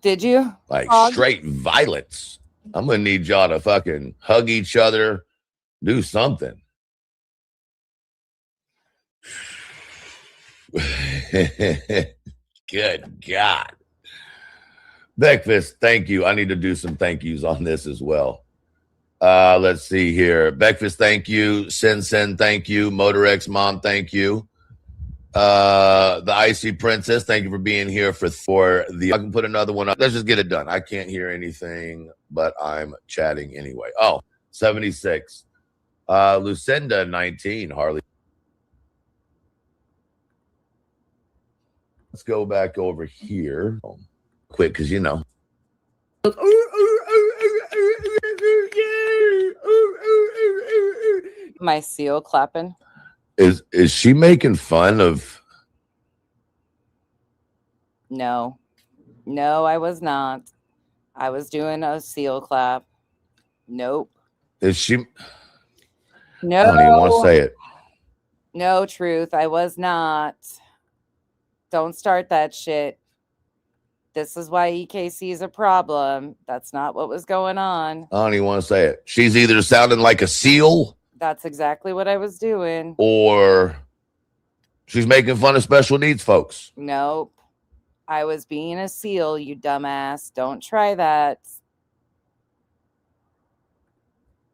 Did you? Like straight violence. I'm gonna need y'all to fucking hug each other, do something. Good God. Beckfist, thank you. I need to do some thank yous on this as well. Let's see here. Beckfist, thank you. Sin, thank you. Motorex Mom, thank you. The Icy Princess, thank you for being here for the. I can put another one up. Let's just get it done. I can't hear anything, but I'm chatting anyway. Oh, 76. Lucinda 19, Harley. Let's go back over here quick because you know. My seal clapping. Is she making fun of? No, I was not. I was doing a seal clap. Nope. Is she? No. I don't even want to say it. No, Truth. I was not. Don't start that shit. This is why EKC is a problem. That's not what was going on. I don't even want to say it. She's either sounding like a seal That's exactly what I was doing. or she's making fun of special needs folks. Nope. I was being a seal, you dumbass. Don't try that.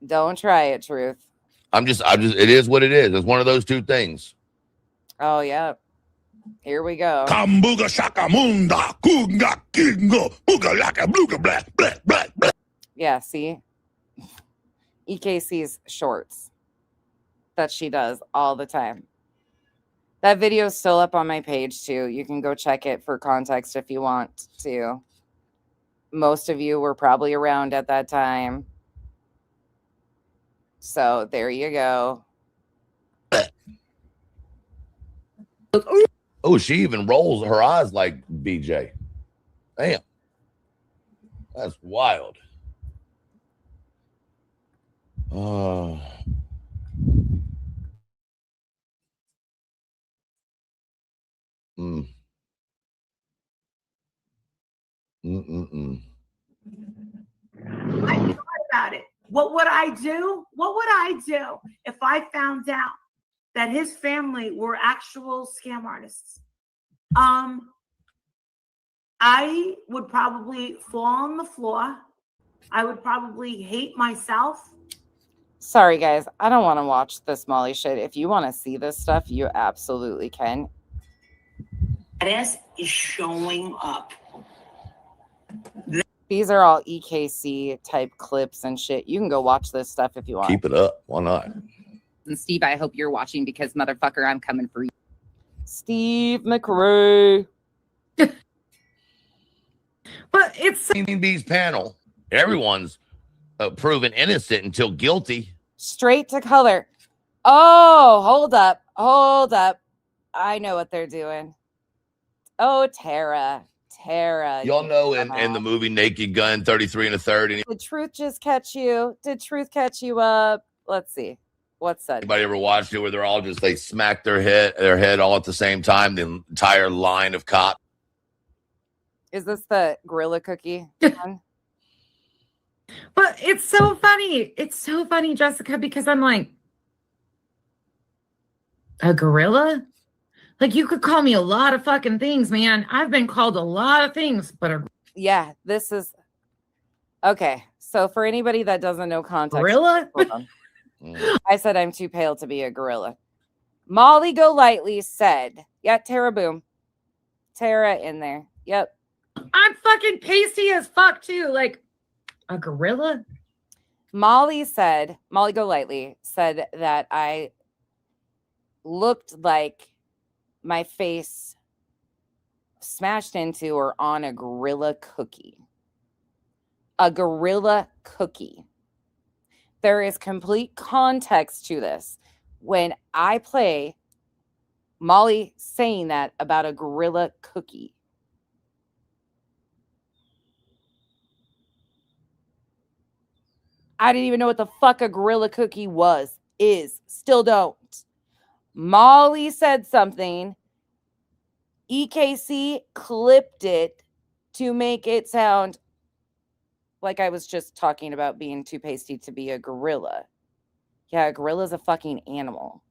Don't try it, Truth. I'm just, it is what it is. It's one of those two things. Oh, yeah. Here we go. Kambuga shakamunda, kunga kingo, buga laka bluga black, black, black, black. Yeah, see? EKC's shorts that she does all the time. That video is still up on my page, too. You can go check it for context if you want to. Most of you were probably around at that time. So there you go. Oh, she even rolls her eyes like BJ. Damn. That's wild. Oh. Mm. Mm-mm-mm. I thought about it. What would I do? What would I do if I found out that his family were actual scam artists? I would probably fall on the floor. I would probably hate myself. Sorry, guys. I don't want to watch this Molly shit. If you want to see this stuff, you absolutely can. This is showing up. These are all EKC type clips and shit. You can go watch this stuff if you want. Keep it up. Why not? And Steve, I hope you're watching because motherfucker, I'm coming for you. Steve McRae. But it's Bees panel. Everyone's proven innocent until guilty. Straight to color. Oh, hold up. Hold up. I know what they're doing. Oh, Tara. Y'all know in the movie Naked Gun, 33 and a third. Did Truth just catch you? Did Truth catch you up? Let's see. What's that? Anybody ever watched it where they're all just, they smack their head all at the same time, the entire line of cops? Is this the gorilla cookie one? But it's so funny. It's so funny, Jessica, because I'm like, a gorilla? Like, you could call me a lot of fucking things, man. I've been called a lot of things, but yeah, this is okay. So for anybody that doesn't know context, gorilla? I said I'm too pale to be a gorilla. Molly Golightly said, yeah, Tara Boom. Tara in there. Yep. I'm fucking pasty as fuck too. Like a gorilla? Molly Golightly said that I looked like my face smashed into or on a gorilla cookie. A gorilla cookie. There is complete context to this. When I play Molly saying that about a gorilla cookie. I didn't even know what the fuck a gorilla cookie is. Still don't. Molly said something. EKC clipped it to make it sound like I was just talking about being too pasty to be a gorilla. Yeah, a gorilla's a fucking animal.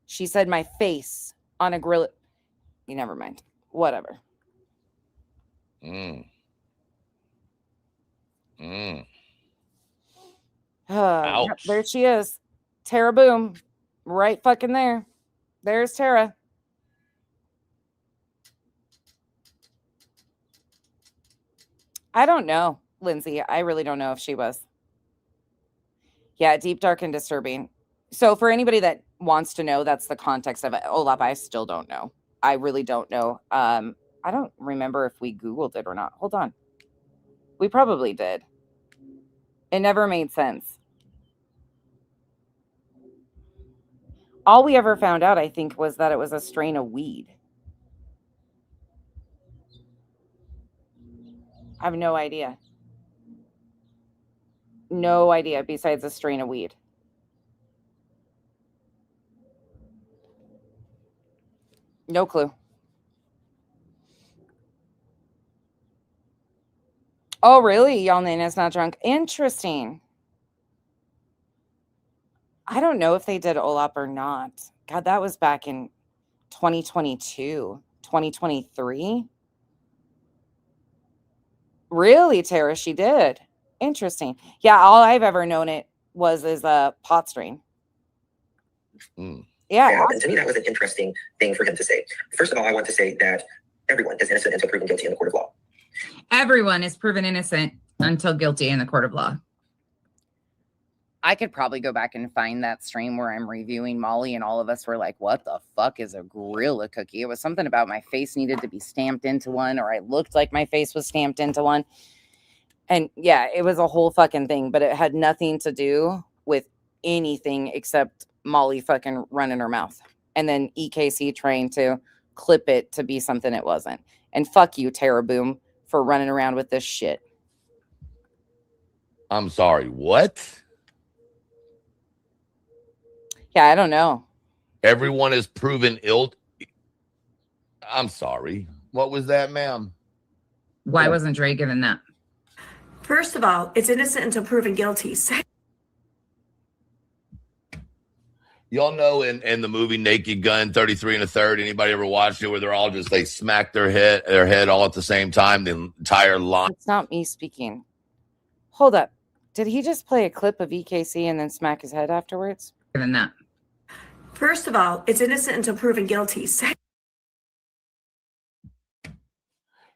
She said my face on a gorilla. Never mind. Whatever. Yep, there she is. Tara Boom. Right fucking there. There's Tara. I don't know, Lindsay. I really don't know if she was. Yeah, deep, dark, and disturbing. So for anybody that wants to know, that's the context of it. Olaf, I still don't know. I really don't know. I don't remember if we Googled it or not. Hold on. We probably did. It never made sense. All we ever found out, I think, was that it was a strain of weed. I have no idea. No idea besides a strain of weed. No clue. Oh, really? Y'all Nana's not drunk. Interesting. I don't know if they did OLAP or not. God, that was back in 2022, 2023. Really, Tara? She did. Interesting. Yeah, all I've ever known it was as a pot strain. Yeah. And to me, that was an interesting thing for him to say. First of all, I want to say that everyone is innocent until proven guilty in the court of law. Everyone is proven innocent until guilty in the court of law. I could probably go back and find that stream where I'm reviewing Molly and all of us were like, what the fuck is a gorilla cookie? It was something about my face needed to be stamped into one, or I looked like my face was stamped into one. And yeah, it was a whole fucking thing, but it had nothing to do with anything except Molly fucking running her mouth. And then EKC trying to clip it to be something it wasn't. And fuck you, Tara Boom, for running around with this shit. I'm sorry, what? Yeah, I don't know. Everyone is proven ill. I'm sorry. What was that, ma'am? Why wasn't Dre given that? First of all, it's innocent until proven guilty. Y'all know in the movie Naked Gun, 33 and a Third, anybody ever watched it where they're all just, they smack their head all at the same time, the entire line? It's not me speaking. Hold up. Did he just play a clip of EKC and then smack his head afterwards? Given that. First of all, it's innocent until proven guilty.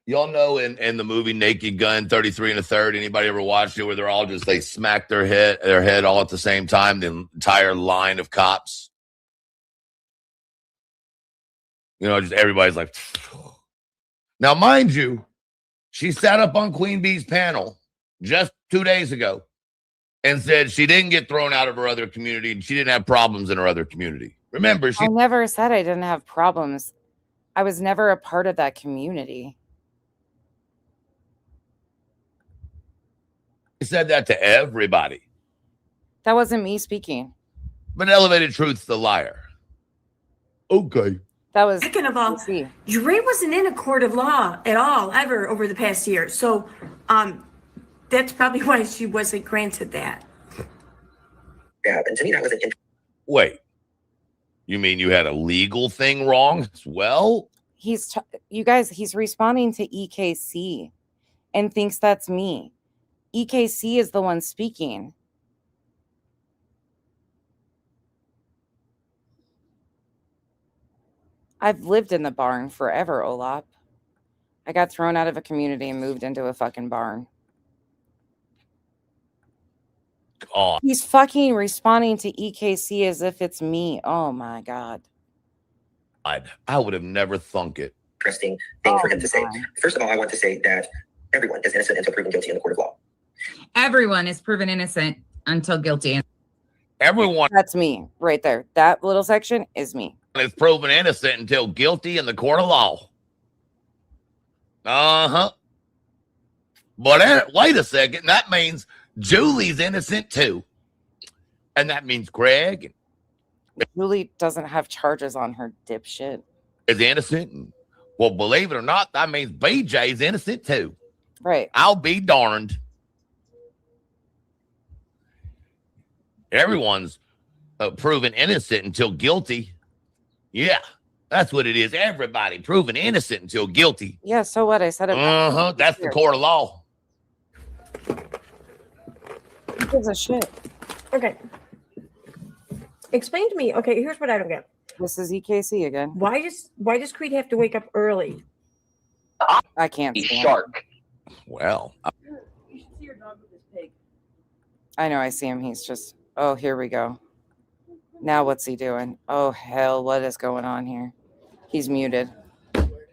Y'all know in the movie Naked Gun, 33 and a Third, anybody ever watched it where they're all just, they smack their head all at the same time, the entire line of cops? You know, just everybody's like, now mind you, she sat up on Queen Bee's panel just 2 days ago and said she didn't get thrown out of her other community and she didn't have problems in her other community. Remember, she I never said I didn't have problems. I was never a part of that community. said that to everybody. That wasn't me speaking. But Elevated Truth's the liar. Okay. That was second of all, Dre wasn't in a court of law at all ever over the past year. So that's probably why she wasn't granted that. Yeah, and to me that was an Wait. You mean you had a legal thing wrong as well? You guys, he's responding to EKC and thinks that's me. EKC is the one speaking. I've lived in the barn forever, Olap. I got thrown out of a community and moved into a fucking barn. God. He's fucking responding to EKC as if it's me. Oh my God. I would have never thunk it. interesting thing for him to say. First of all, I want to say that everyone is innocent until proven guilty in the court of law. Everyone is proven innocent until guilty. Everyone. That's me right there. That little section is me. Is proven innocent until guilty in the court of law. Uh-huh. But wait a second. That means Julie's innocent too. And that means Greg. Julie doesn't have charges on her, dipshit. Is innocent. Well, believe it or not, that means BJ's innocent too. Right. I'll be darned. Everyone's proven innocent until guilty. Yeah, that's what it is. Everybody proven innocent until guilty. Yeah, so what? I said it. That's the court of law. Who gives a shit? Okay. Explain to me. Okay, here's what I don't get. This is EKC again. Why does Creed have to wake up early? I can't. Shark. Well, You should see your dog with his pig. I know. I see him. He's just Oh, here we go. Now what's he doing? Oh, hell, what is going on here? He's muted.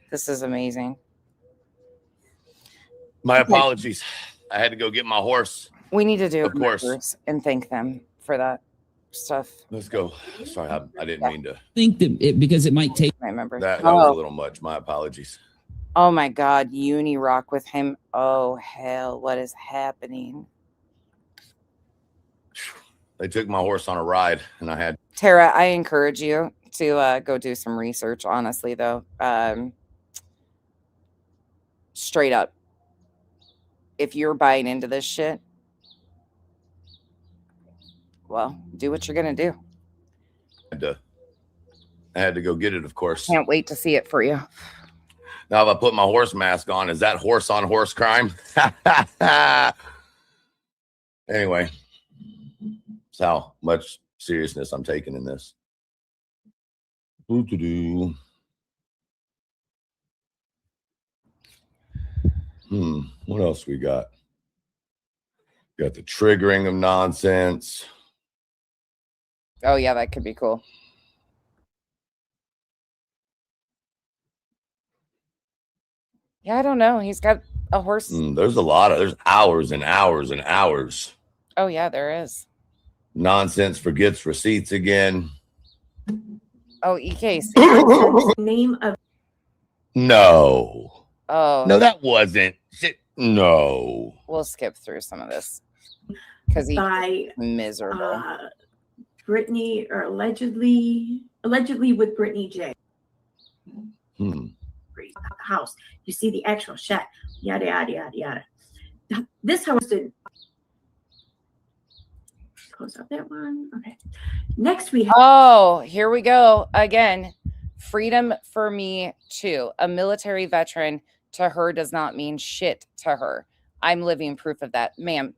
This is amazing. My apologies. I had to go get my horse. We need to do Of course. numbers and thank them for that stuff. Let's go. Sorry, I didn't mean to. Think that because it might take. I remember. That was a little much. My apologies. Oh my God, Uni Rock with him. Oh, hell, what is happening? They took my horse on a ride, and I had. Tara, I encourage you to go do some research, honestly, though. Straight up. If you're buying into this shit, well, do what you're going to do. I had to go get it, of course. Can't wait to see it for you. Now, if I put my horse mask on, is that horse on horse crime? Anyway, that's how much seriousness I'm taking in this. Doo-doo-doo. What else we got? Got the triggering of nonsense. Oh, yeah, that could be cool. Yeah, I don't know. He's got a horse. There's there's hours and hours and hours. Oh, yeah, there is. Nonsense forgets receipts again. Oh, EK. Name of. No. Oh. No, that wasn't. No. We'll skip through some of this. Because he's miserable. Brittany, or allegedly with Brittany J. House. You see the actual shot. Yada, yada, yada, yada. This house did. Close up that one. Okay. Next we have. Oh, here we go again. Freedom for me too. A military veteran to her does not mean shit to her. I'm living proof of that. Ma'am,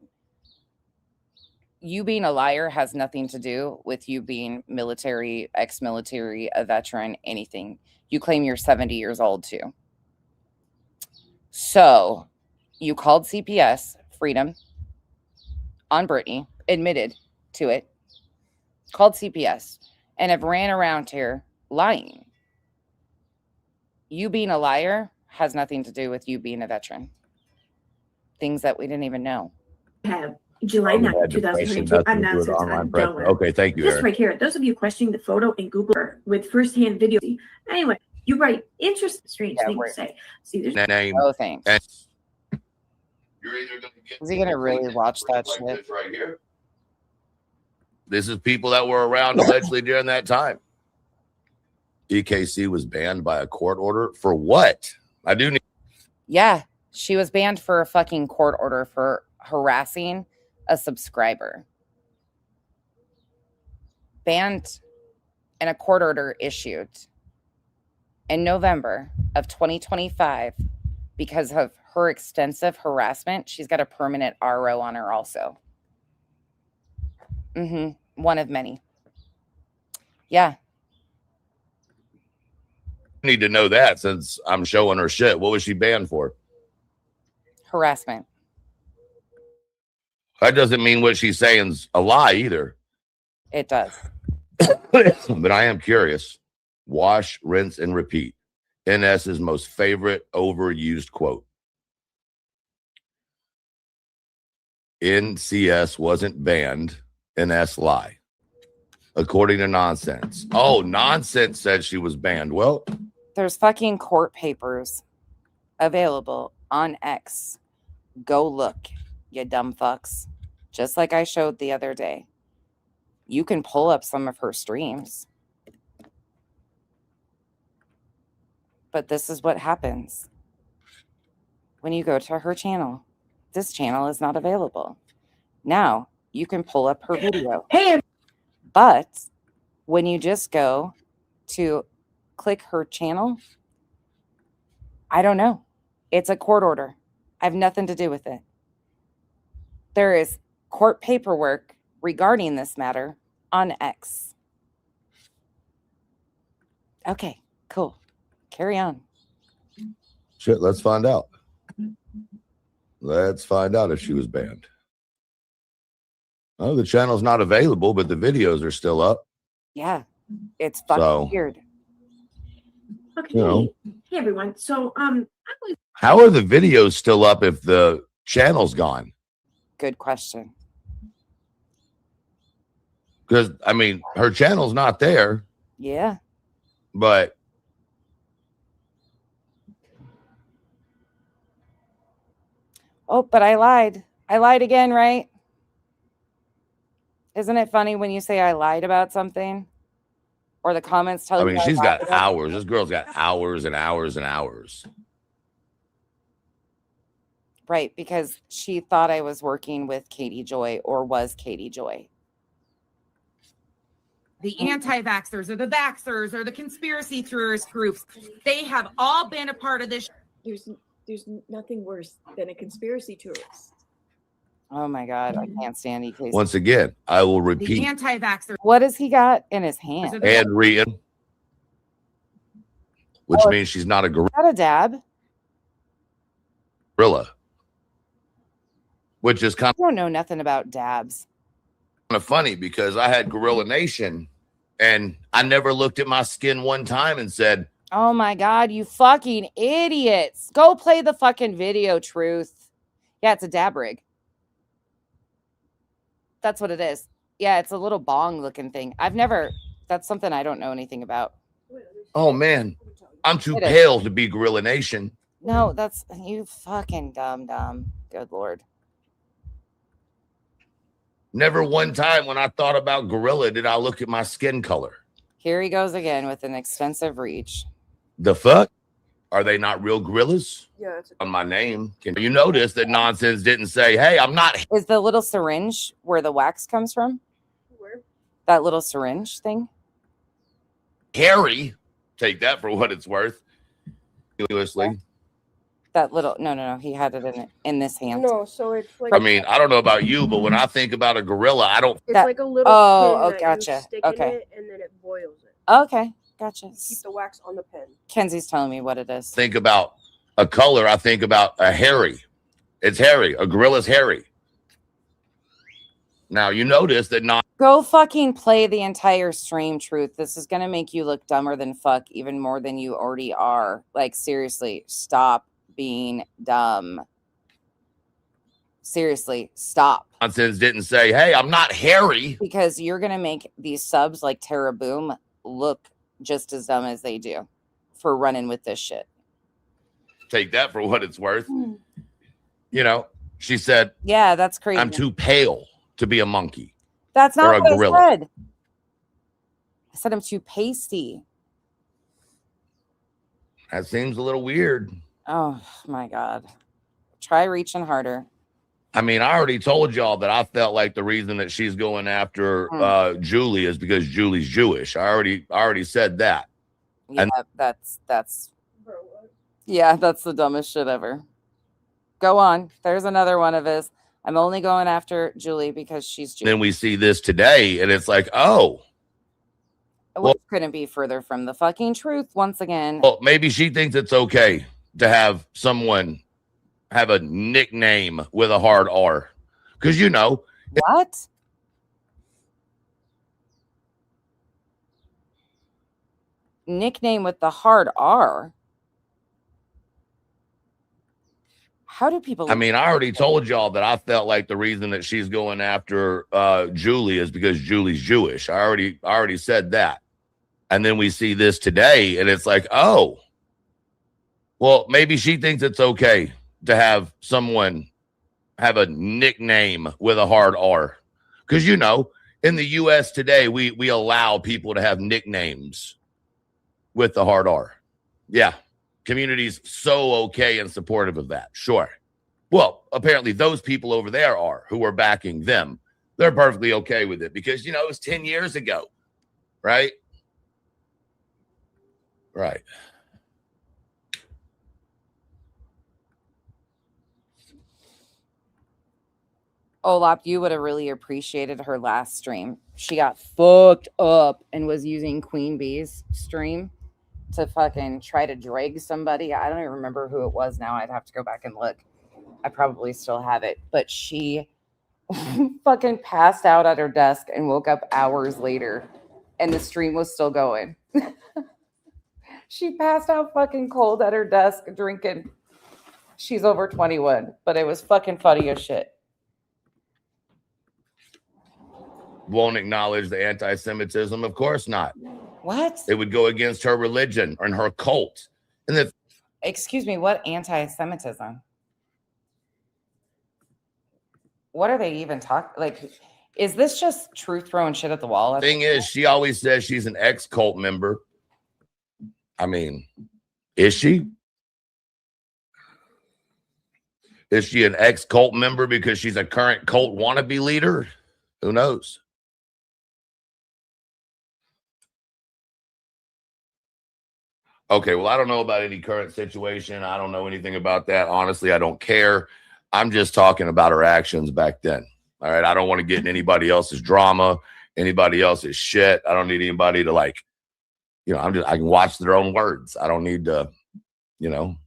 you being a liar has nothing to do with you being military, ex-military, a veteran, anything. You claim you're 70 years old too. So you called CPS, Freedom, on Brittany, admitted to it, called CPS, and have ran around here lying. You being a liar has nothing to do with you being a veteran. Things that we didn't even know. Have July 9th, 2022. I'm not so done. Okay, thank you, This Eric. right here. Those of you questioning the photo in Google with firsthand video. Anyway, you write interesting, strange thing to say. See, there's Name. Oh, thanks. You're either gonna get Is he gonna really watch that like shit? this right here. This is people that were around allegedly during that time. EKC was banned by a court order for what? I do need. Yeah, she was banned for a fucking court order for harassing a subscriber. Banned and a court order issued in November of 2025 because of her extensive harassment. She's got a permanent RO on her also. One of many. Yeah. Need to know that since I'm showing her shit. What was she banned for? Harassment. That doesn't mean what she's saying's a lie either. It does. But I am curious. Wash, rinse, and repeat. NS's most favorite overused quote. NCS wasn't banned. NS lie. According to Nonsense. Oh, Nonsense said she was banned. Well, There's fucking court papers available on X. Go look, you dumb fucks. Just like I showed the other day. You can pull up some of her streams. But this is what happens when you go to her channel. This channel is not available. Now, you can pull up her video. Hey, but when you just go to click her channel, I don't know. It's a court order. I have nothing to do with it. There is court paperwork regarding this matter on X. Okay, cool. Carry on. shit, let's find out. Let's find out if she was banned. Oh, the channel's not available, but the videos are still up. Yeah, it's fucking So- weird. Okay. You know. Hey everyone. So How are the videos still up if the channel's gone? Good question. Because I mean, her channel's not there, Yeah. but Oh, but I lied. I lied again, right? Isn't it funny when you say I lied about something? Or the comments tell I you mean, she's lied got about hours. This girl's got hours and hours and hours. Right, because she thought I was working with Katie Joy or was Katie Joy. The anti-vaxxers or the vaxxers or the conspiracy theorist groups, they have all been a part of this. there's nothing worse than a conspiracy theorist. Oh my God, I can't stand EK. Once again, I will The repeat. anti-vaxxers. What has he got in his hand? And Rhea, which means she's not a Is that a dab? gorilla, which is kind I don't know nothing about dabs. of funny because I had Gorilla Nation and I never looked at my skin one time and said, Oh my God, you fucking idiots. Go play the fucking video, Truth. Yeah, it's a dab rig. That's what it is. Yeah, it's a little bong looking thing. That's something I don't know anything about. oh man, I'm too It is. pale to be Gorilla Nation. No, that's you fucking dumb. Good Lord. Never one time when I thought about gorilla did I look at my skin color. Here he goes again with an expensive reach. The fuck? Are they not real gorillas? Yeah. On my name. Can you notice that Nonsense didn't say, hey, I'm not Is the little syringe where the wax comes from? Where? That little syringe thing? hairy? Take that for what it's worth. Continuously. That little no, he had it in this hand. No, so it's like I mean, I don't know about you, but when I think about a gorilla, I don't. it's like a little pin that gotcha. you stick Okay. in it and then it boils it. Okay, gotcha. Keep the wax on the pin. Kenzie's telling me what it is. Think about a color. I think about a hairy. It's hairy. A gorilla's hairy. Now you notice that not. Go fucking play the entire stream, Truth. This is gonna make you look dumber than fuck, even more than you already are. Like, seriously, stop being dumb. Seriously, stop. Nonsense didn't say, hey, I'm not hairy. Because you're gonna make these subs like Tara Boom look just as dumb as they do for running with this shit. Take that for what it's worth. You know, she said, Yeah, that's crazy. I'm too pale to be a monkey. That's not or a what gorilla. I said. I said I'm too pasty. That seems a little weird. Oh my God. Try reaching harder. I mean, I already told y'all that I felt like the reason that she's going after Julie is because Julie's Jewish. I already said that. Yeah, And that's yeah, that's the dumbest shit ever. Go on. There's another one of his. I'm only going after Julie because she's Jewish. then we see this today, and it's like, oh, Which couldn't be further from the fucking truth once again. well, maybe she thinks it's okay to have someone have a nickname with a hard R. Because, you know, What? Nickname with the hard R. How do people? I mean, I already told y'all that I felt like the reason that she's going after Julie is because Julie's Jewish. I already said that. And then we see this today, and it's like, oh, well, maybe she thinks it's okay to have someone have a nickname with a hard R. Because, you know, in the U.S. today, we allow people to have nicknames with the hard R. Yeah. Community's so okay and supportive of that. Sure. Well, apparently those people over there are who are backing them. They're perfectly okay with it because, you know, it was 10 years ago. Right? Right. Olap, you would have really appreciated her last stream. She got fucked up and was using Queen Bee's stream to fucking try to drag somebody. I don't even remember who it was now. I'd have to go back and look. I probably still have it. But she fucking passed out at her desk and woke up hours later and the stream was still going. She passed out fucking cold at her desk drinking. She's over 21, but it was fucking funny as shit. Won't acknowledge the anti-Semitism? Of course not. What? It would go against her religion and her cult. And if Excuse me, what anti-Semitism? What are they even talking? Like, is this just truth throwing shit at the wall? thing is, she always says she's an ex-cult member. I mean, is she? Is she an ex-cult member because she's a current cult wannabe leader? Who knows? Okay, well, I don't know about any current situation. I don't know anything about that. Honestly, I don't care. I'm just talking about her actions back then. All right. I don't want to get in anybody else's drama, anybody else's shit. I don't need anybody to I can watch their own words. I don't need to, Like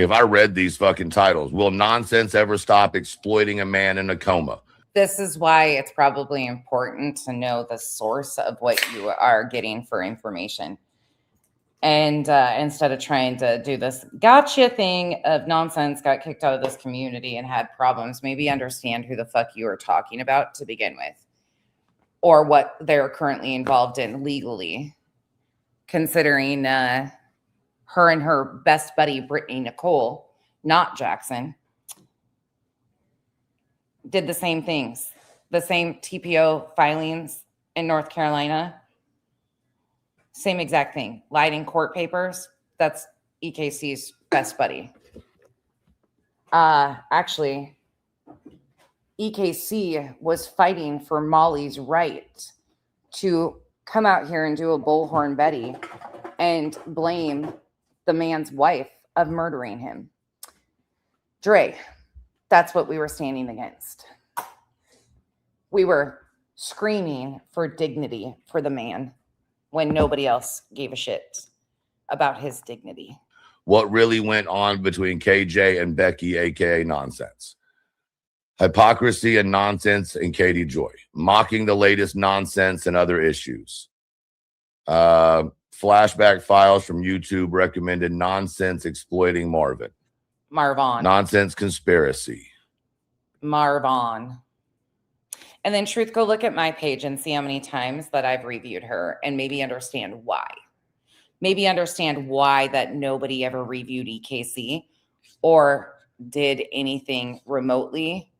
if I read these fucking titles, will nonsense ever stop exploiting a man in a coma? This is why it's probably important to know the source of what you are getting for information. And instead of trying to do this gotcha thing of nonsense, got kicked out of this community and had problems, maybe understand who the fuck you are talking about to begin with, or what they're currently involved in legally, considering her and her best buddy, Brittany Nicole, not Jackson, did the same things, the same TPO filings in North Carolina. Same exact thing. Lied in court papers. That's EKC's best buddy. Actually, EKC was fighting for Molly's right to come out here and do a bullhorn Betty and blame the man's wife of murdering him. Dre, that's what we were standing against. We were screaming for dignity for the man when nobody else gave a shit about his dignity. What really went on between KJ and Becky, aka Nonsense? Hypocrisy and nonsense and Katie Joy. Mocking the latest nonsense and other issues. Flashback files from YouTube recommended nonsense exploiting Marvin. Nonsense conspiracy. Marvon. And then Truth, go look at my page and see how many times that I've reviewed her and maybe understand why. Maybe understand why that nobody ever reviewed EKC or did anything remotely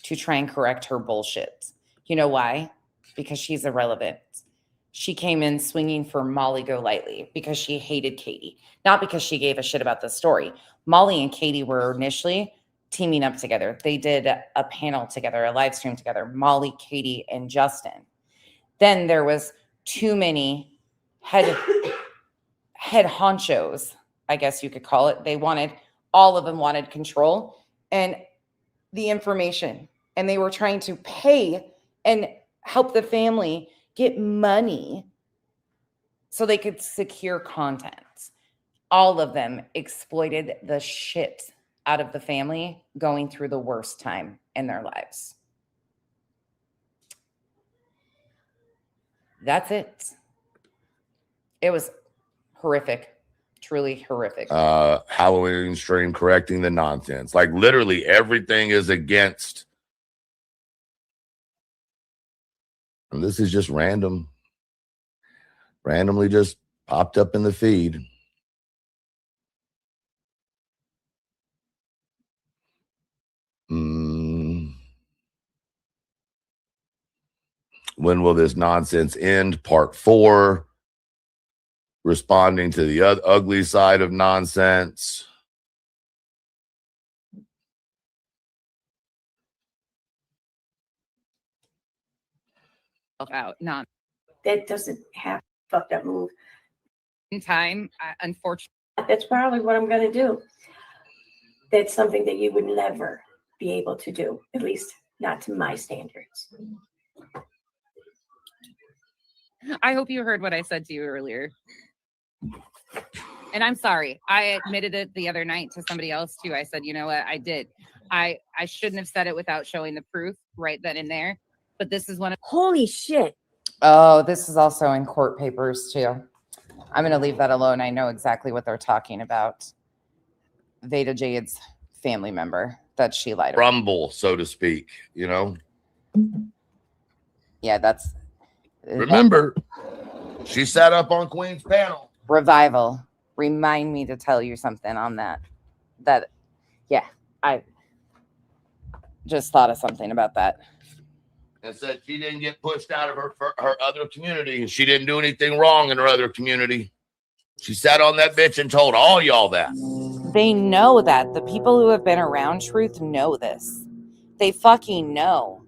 to try and correct her bullshit. You know why? Because she's irrelevant. She came in swinging for Molly Golightly because she hated Katie, not because she gave a shit about the story. Molly and Katie were initially teaming up together. They did a panel together, a live stream together, Molly, Katie, and Justin. Then there was too many head honchos, I guess you could call it. All of them wanted control and the information. And they were trying to pay and help the family get money so they could secure content. All of them exploited the shit out of the family going through the worst time in their lives. That's it. It was horrific, truly horrific. Halloween stream correcting the nonsense. Like literally everything is against. And this is just randomly just popped up in the feed. When will this nonsense end? Part 4. Responding to the ugly side of nonsense. Out, not That doesn't have fucked up move. in time, unfortunately. That's probably what I'm going to do. That's something that you would never be able to do, at least not to my standards. I hope you heard what I said to you earlier. And I'm sorry. I admitted it the other night to somebody else too. I said, you know what? I did. I shouldn't have said it without showing the proof right then and there. But this is one of holy shit. Oh, this is also in court papers too. I'm going to leave that alone. I know exactly what they're talking about. Veda Jade's family member that she lied about. Rumble, so to speak, you know? Yeah, that's... Remember, she sat up on Queen's panel. Revival. Remind me to tell you something on that. Yeah, I just thought of something about that. And said she didn't get pushed out of her other community, and she didn't do anything wrong in her other community. She sat on that bitch and told all y'all that. They know that. The people who have been around truth know this. They fucking know.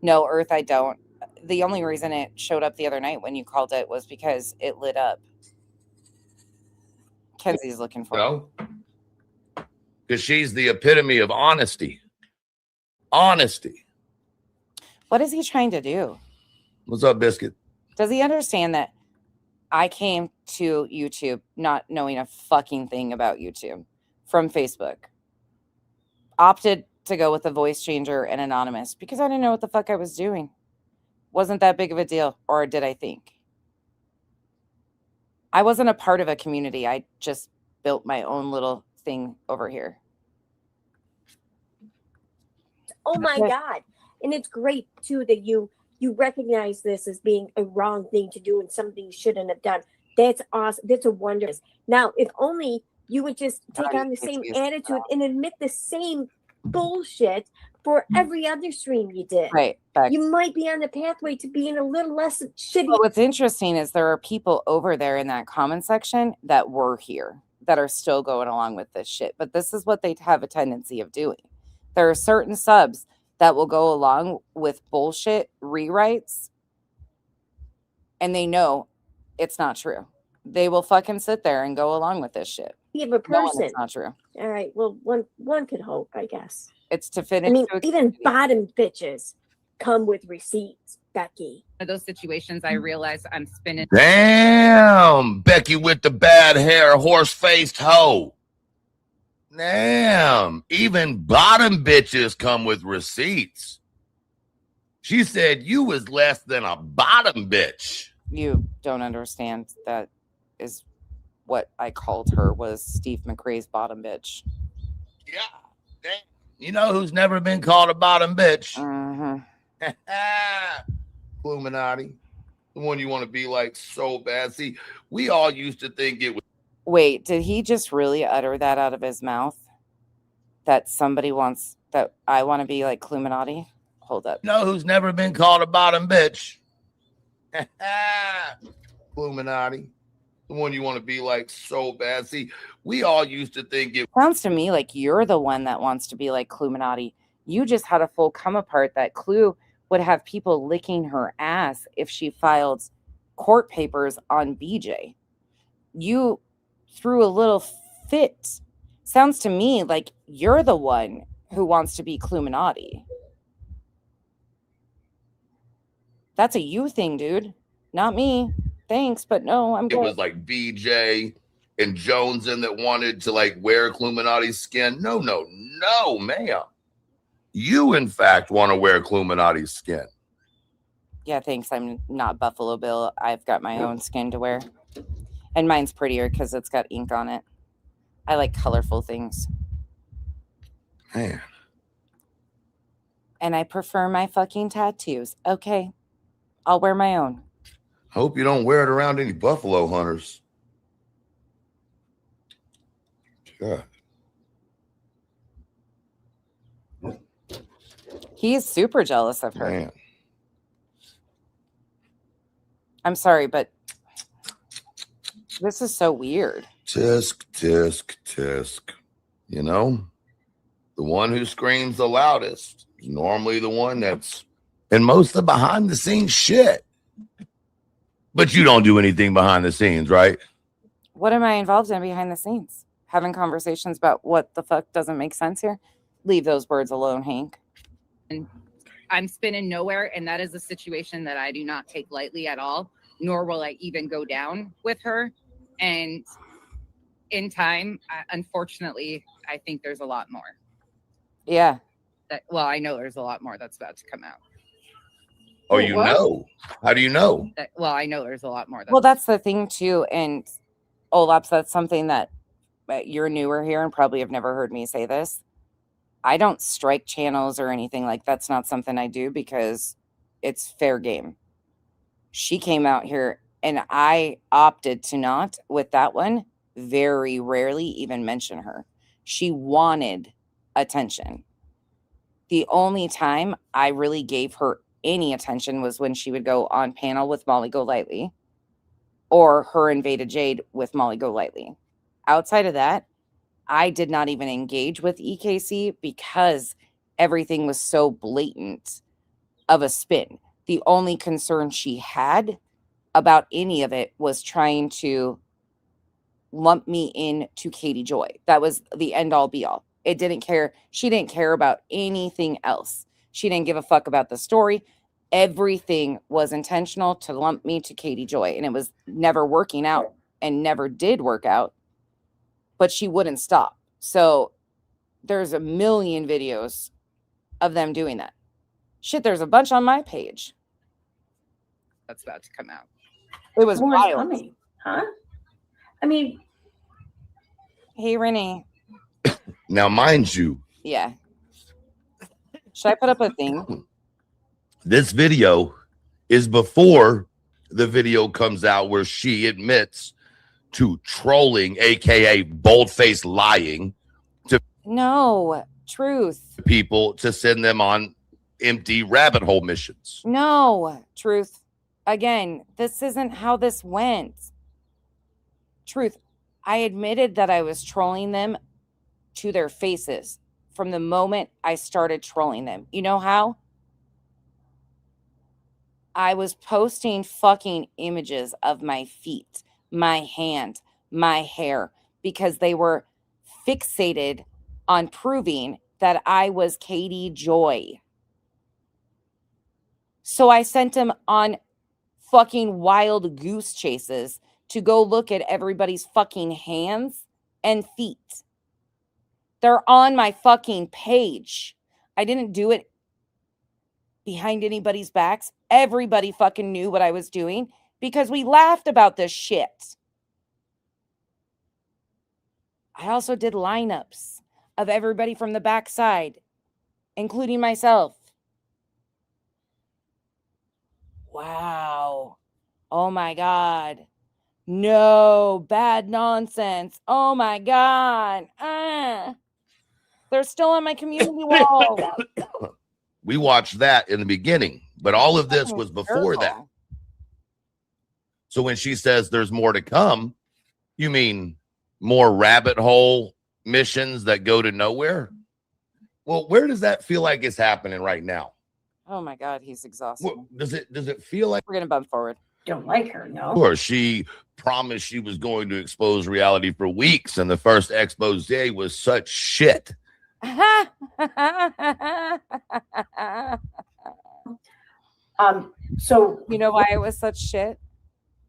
No, Earth, I don't. The only reason it showed up the other night when you called it was because it lit up. Kenzie's looking for it. Because she's the epitome of honesty. Honesty. What is he trying to do? What's up, Biscuit? Does he understand that I came to YouTube not knowing a fucking thing about YouTube from Facebook? Opted to go with a voice changer and anonymous because I didn't know what the fuck I was doing. Wasn't that big of a deal, or did I think? I wasn't a part of a community. I just built my own little thing over here. Oh my God. And it's great too that you recognize this as being a wrong thing to do and something you shouldn't have done. That's awesome. That's a wonder. Now, if only you would just take on the same attitude and admit the same bullshit for every other stream you did. Right. You might be on the pathway to being a little less shitty. But what's interesting is there are people over there in that comment section that were here that are still going along with this shit. But this is what they have a tendency of doing. There are certain subs that will go along with bullshit rewrites, and they know it's not true. They will fucking sit there and go along with this shit. You have a person. It's not true. All right. Well, one could hope, I guess. It's to finish. I mean, even bottom bitches come with receipts, Becky. One of those situations I realized I'm spinning. Damn, Becky with the bad hair, horse-faced hoe. Damn, even bottom bitches come with receipts. She said you was less than a bottom bitch. You don't understand. That is what I called her, was Steve McRae's bottom bitch. Yeah, damn. You know who's never been called a bottom bitch? Illuminati. The one you want to be like so bad. See, we all used to think it was. Wait, did he just really utter that out of his mouth? That somebody wants, that I want to be like Illuminati? Hold up. You know who's never been called a bottom bitch? Illuminati. The one you want to be like so bad. See, we all used to think it. Sounds to me like you're the one that wants to be like Illuminati. You just had a full come apart that Clue would have people licking her ass if she filed court papers on BJ. You threw a little fit. Sounds to me like you're the one who wants to be Illuminati. That's a you thing, dude. Not me. Thanks, but no, I'm good. It was like BJ and Joneson that wanted to like wear Illuminati's skin. No, ma'am. You, in fact, want to wear Illuminati's skin. Yeah, thanks. I'm not Buffalo Bill. I've got my own skin to wear. And mine's prettier because it's got ink on it. I like colorful things. Man. And I prefer my fucking tattoos. Okay. I'll wear my own. Hope you don't wear it around any buffalo hunters. God. He's super jealous of her. Man. I'm sorry, but this is so weird. Tisk, tisk, tisk. You know, the one who screams the loudest is normally the one that's in most of the behind the scenes shit. But you don't do anything behind the scenes, right? What am I involved in behind the scenes? Having conversations about what the fuck doesn't make sense here? Leave those words alone, Hank. And I'm spinning nowhere, and that is a situation that I do not take lightly at all, nor will I even go down with her. And in time, unfortunately, I think there's a lot more. Yeah. Well, I know there's a lot more that's about to come out. Oh, you know? How do you know? Well, I know there's a lot more. Well, that's the thing too. And Olaps, that's something that you're newer here and probably have never heard me say this. I don't strike channels or anything like that's not something I do because it's fair game. She came out here and I opted to not with that one. Very rarely even mention her. She wanted attention. The only time I really gave her any attention was when she would go on panel with Molly Golightly or her and Veda Jade with Molly Golightly. Outside of that, I did not even engage with EKC because everything was so blatant of a spin. The only concern she had about any of it was trying to lump me into Katie Joy. That was the end all be all. It didn't care. She didn't care about anything else. She didn't give a fuck about the story. Everything was intentional to lump me to Katie Joy, and it was never working out and never did work out, but she wouldn't stop. So there's a million videos of them doing that. Shit, there's a bunch on my page. That's about to come out. It was More wild. coming, huh? I mean, hey, Renee. Now, mind you, Yeah. Should I put up a thing? this video is before the video comes out where she admits to trolling, aka bold-faced lying, to No, truth. people to send them on empty rabbit hole missions. No, truth. Again, this isn't how this went. Truth. I admitted that I was trolling them to their faces from the moment I started trolling them. You know how? I was posting fucking images of my feet, my hand, my hair, because they were fixated on proving that I was Katie Joy. So I sent them on fucking wild goose chases to go look at everybody's fucking hands and feet. They're on my fucking page. I didn't do it behind anybody's backs. Everybody fucking knew what I was doing because we laughed about this shit. I also did lineups of everybody from the backside, including myself. Wow. Oh my God. No, bad nonsense. Oh my God. They're still on my community wall. We watched that in the beginning, but all of this was before that. So when she says there's more to come, you mean more rabbit hole missions that go to nowhere? Well, where does that feel like it's happening right now? Oh my God, he's exhausted. Does it feel like we're gonna bump forward? Don't like her, no. Or she promised she was going to expose reality for weeks, and the first expose was such shit. So you know why it was such shit?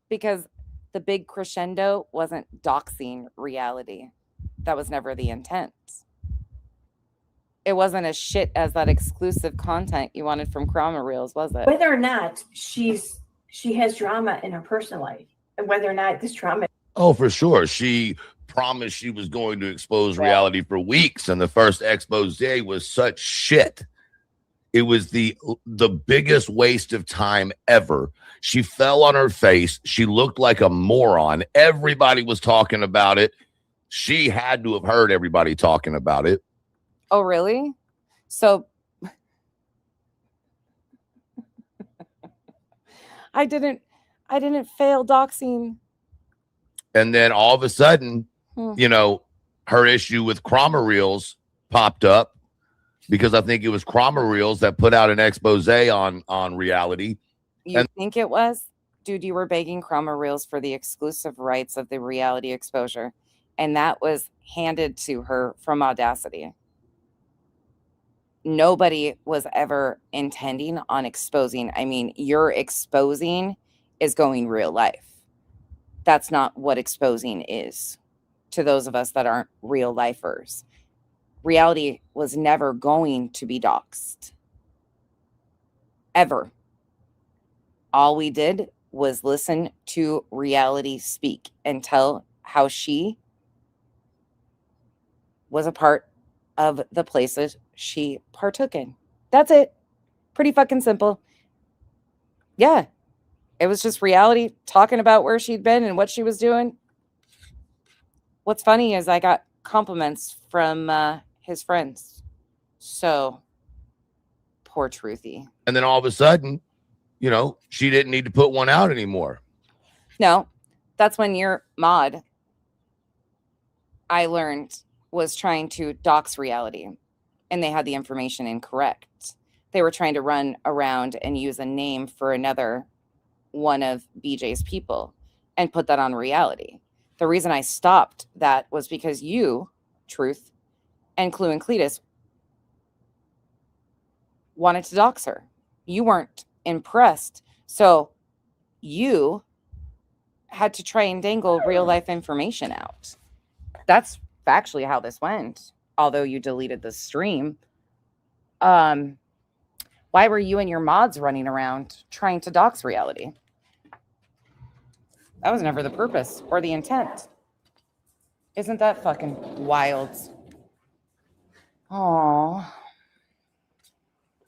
Because the big crescendo wasn't doxing reality. That was never the intent. It wasn't as shit as that exclusive content you wanted from Krama Reels, was it? whether or not she has drama in her personal life, and whether or not this drama. Oh, for sure. She promised she was going to expose reality for weeks, and the first expose was such shit. It was the biggest waste of time ever. She fell on her face. She looked like a moron. Everybody was talking about it. She had to have heard everybody talking about it. Oh, really? So I didn't fail doxing. And then all of a sudden, her issue with Krama Reels popped up, because I think it was Krama Reels that put out an expose on reality. You think it was? Dude, you were begging Krama Reels for the exclusive rights of the reality exposure, and that was handed to her from Audacity. Nobody was ever intending on exposing. I mean, your exposing is going real life. That's not what exposing is. to those of us that aren't real lifers. Reality was never going to be doxxed. Ever. All we did was listen to reality speak and tell how she was a part of the places she partook in. That's it. Pretty fucking simple. Yeah. It was just reality talking about where she'd been and what she was doing. What's funny is I got compliments from his friends. So, poor Truthy. And then all of a sudden, you know, she didn't need to put one out anymore. No, that's when your mod, I learned, was trying to dox reality. And they had the information incorrect. They were trying to run around and use a name for another one of BJ's people and put that on reality. The reason I stopped that was because you, Truth, and Clue and Cletus wanted to dox her. You weren't impressed. So you had to try and dangle real life information out. That's factually how this went. Although you deleted the stream. Why were you and your mods running around trying to dox reality? That was never the purpose or the intent. Isn't that fucking wild? Oh.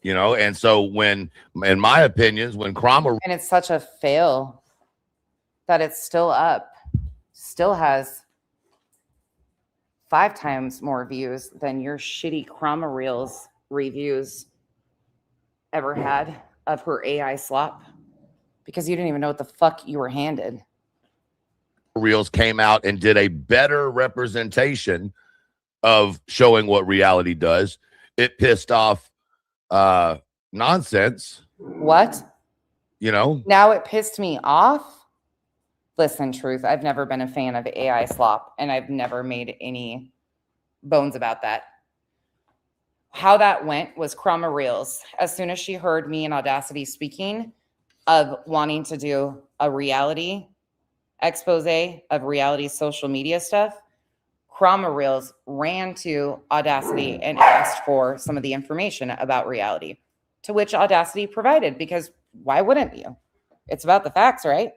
You know, and so when, in my opinions, when Cromwell... And it's such a fail that it's still up. Still has 5 times more views than your shitty Chroma Reels reviews ever had of her AI slop. Because you didn't even know what the fuck you were handed. Reels came out and did a better representation of showing what reality does. It pissed off Nonsense. What? You know? Now it pissed me off? Listen, Truth, I've never been a fan of AI slop, and I've never made any bones about that. How that went was Chroma Reels. As soon as she heard me and Audacity speaking of wanting to do a reality expose of reality social media stuff, Chroma Reels ran to Audacity and asked for some of the information about reality, to which Audacity provided, because why wouldn't you? It's about the facts, right?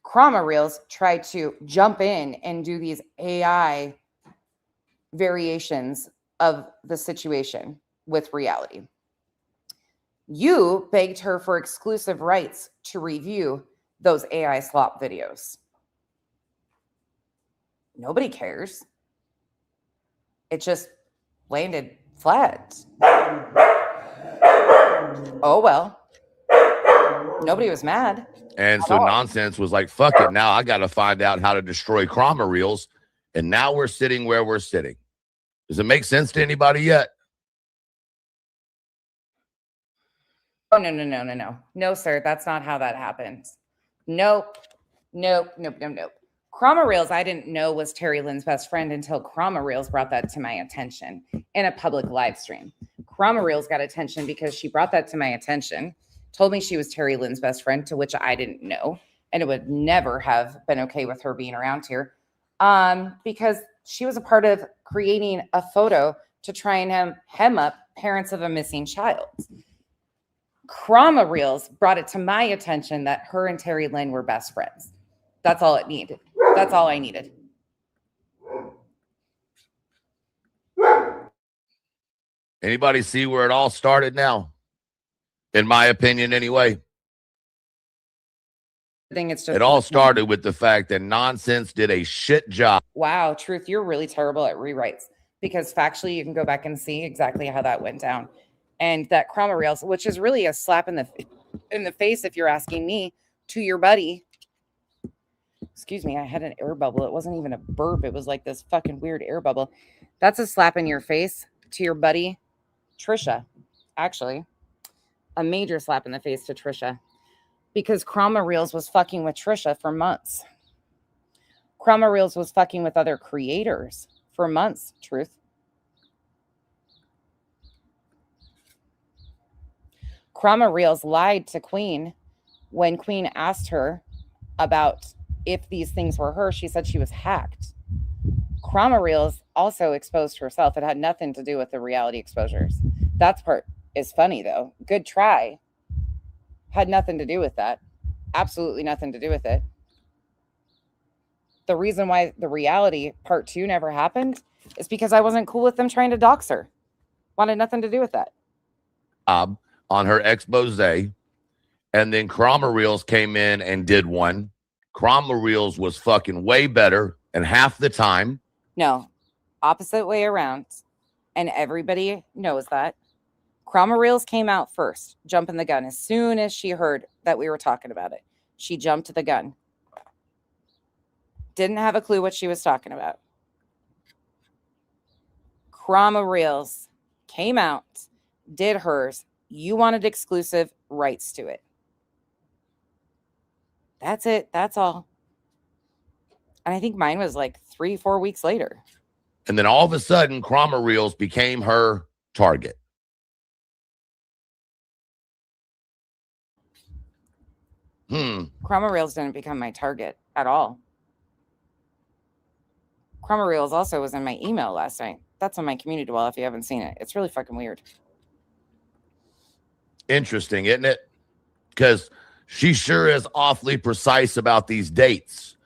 Chroma Reels tried to jump in and do these AI variations of the situation with reality. You begged her for exclusive rights to review those AI slop videos. Nobody cares. It just landed flat. Oh, well. Nobody was mad. And so Nonsense was like, fuck it. Now I got to find out how to destroy Chroma Reels. And now we're sitting where we're sitting. Does it make sense to anybody yet? Oh, no. No, sir. That's not how that happens. Nope. Chroma Reels, I didn't know was Terry Lynn's best friend until Chroma Reels brought that to my attention in a public live stream. Chroma Reels got attention because she brought that to my attention, told me she was Terry Lynn's best friend, to which I didn't know. And it would never have been okay with her being around here because she was a part of creating a photo to try and hem up parents of a missing child. Chroma Reels brought it to my attention that her and Terry Lynn were best friends. That's all it needed. That's all I needed. Anybody see where it all started now? In my opinion, anyway. I think it's just it all started with the fact that Nonsense did a shit job. Wow, Truth, you're really terrible at rewrites, because factually you can go back and see exactly how that went down. And that Chroma Reels, which is really a slap in the face, if you're asking me, to your buddy. Excuse me, I had an air bubble. It wasn't even a burp. It was like this fucking weird air bubble. That's a slap in your face to your buddy, Trisha. Actually, a major slap in the face to Trisha. Because Chroma Reels was fucking with Trisha for months. Chroma Reels was fucking with other creators for months, Truth. Chroma Reels lied to Queen when Queen asked her about if these things were her. She said she was hacked. Krama Reels also exposed herself. It had nothing to do with the reality exposures. That part is funny, though. Good try. Had nothing to do with that. Absolutely nothing to do with it. The reason why the reality part 2 never happened is because I wasn't cool with them trying to dox her. Wanted nothing to do with that. On her expose, and then Krama Reels came in and did one. Krama Reels was fucking way better, and half the time. No, opposite way around. And everybody knows that. Krama Reels came out first, jumping the gun. As soon as she heard that we were talking about it, she jumped the gun. Didn't have a clue what she was talking about. Krama Reels came out, did hers. You wanted exclusive rights to it. That's it. That's all. And I think mine was like 3-4 weeks later. And then all of a sudden, Krama Reels became her target. Krama Reels didn't become my target at all. Krama Reels also was in my email last night. That's on my community wall if you haven't seen it. It's really fucking weird. Interesting, isn't it? Because she sure is awfully precise about these dates.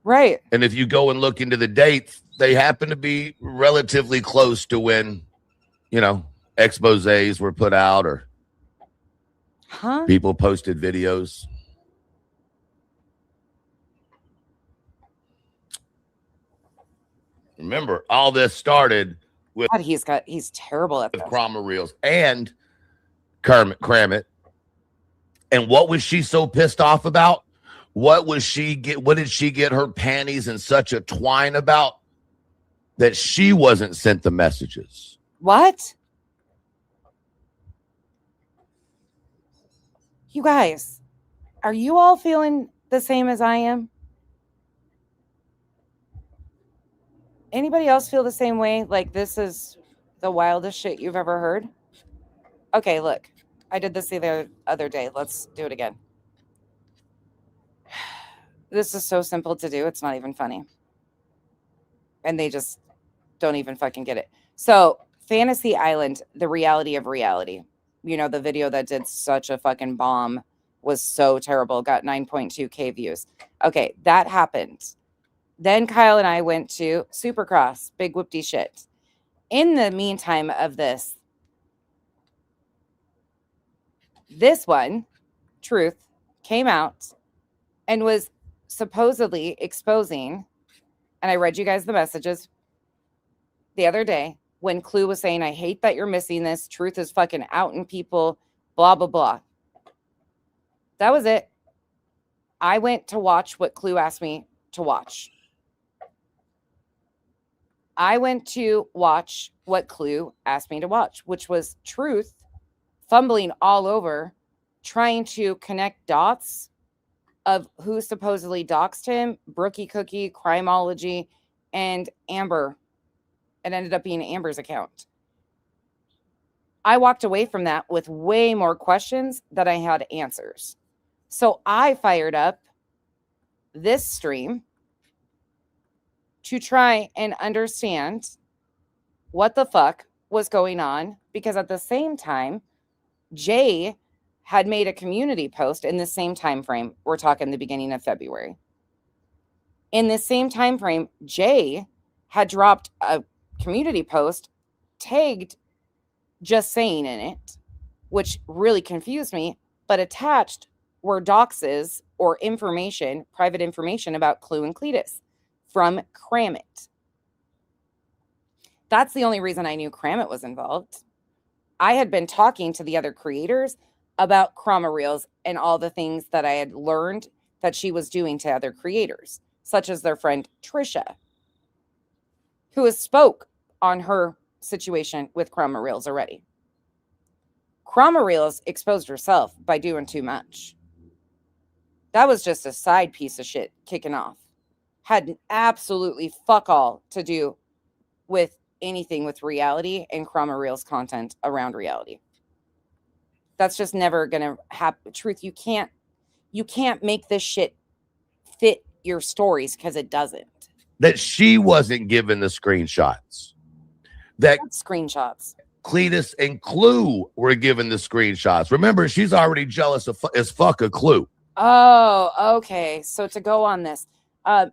Right. And if you go and look into the dates, they happen to be relatively close to when, exposés were put out or people posted videos. Remember, all this started with God, he's terrible at this. Krama Reels and Kramit. And what was she so pissed off about? What did she get her panties in such a twine about that she wasn't sent the messages? What? You guys, are you all feeling the same as I am? Anybody else feel the same way? Like this is the wildest shit you've ever heard? Okay, look. I did this the other day. Let's do it again. This is so simple to do. It's not even funny. And they just don't even fucking get it. So, Fantasy Island, the reality of reality. The video that did such a fucking bomb was so terrible. Got 9.2K views. Okay, that happened. Then Kyle and I went to Supercross, big whoopty shit. In the meantime of this one, Truth, came out and was supposedly exposing, and I read you guys the messages the other day when Clue was saying, I hate that you're missing this. Truth is fucking outing people, blah, blah, blah. That was it. I went to watch what Clue asked me to watch. I went to watch what Clue asked me to watch, which was Truth fumbling all over, trying to connect dots of who supposedly doxed him, Brookie Cookie, Crimeology, and Amber. It ended up being Amber's account. I walked away from that with way more questions than I had answers. So I fired up this stream to try and understand what the fuck was going on, because at the same time, Jay had made a community post in the same time frame. We're talking the beginning of February. In the same time frame, Jay had dropped a community post tagged Just Saying in it, which really confused me, but attached were doxes or information, private information about Clue and Cletus from Kramit. That's the only reason I knew Kramit was involved. I had been talking to the other creators about Krama Reels and all the things that I had learned that she was doing to other creators, such as their friend Trisha, who has spoke on her situation with Krama Reels already. Krama Reels exposed herself by doing too much. That was just a side piece of shit kicking off. Had absolutely fuck all to do with anything with reality and Krama Reels content around reality. That's just never gonna happen. Truth, you can't make this shit fit your stories because it doesn't. that she wasn't given the screenshots. That What screenshots? Cletus and Clue were given the screenshots. Remember, she's already jealous as fuck of Clue. Oh, okay. So to go on this,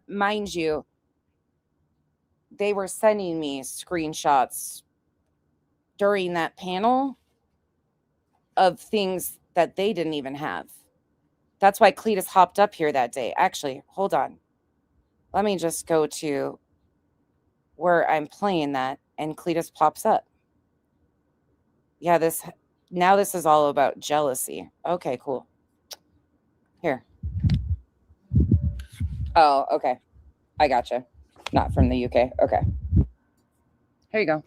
mind you, they were sending me screenshots during that panel of things that they didn't even have. That's why Cletus hopped up here that day. Actually, hold on. Let me just go to where I'm playing that, and Cletus pops up. Yeah, this is all about jealousy. Okay, cool. Here. Oh, okay. I gotcha. Not from the UK. Okay. Here you go.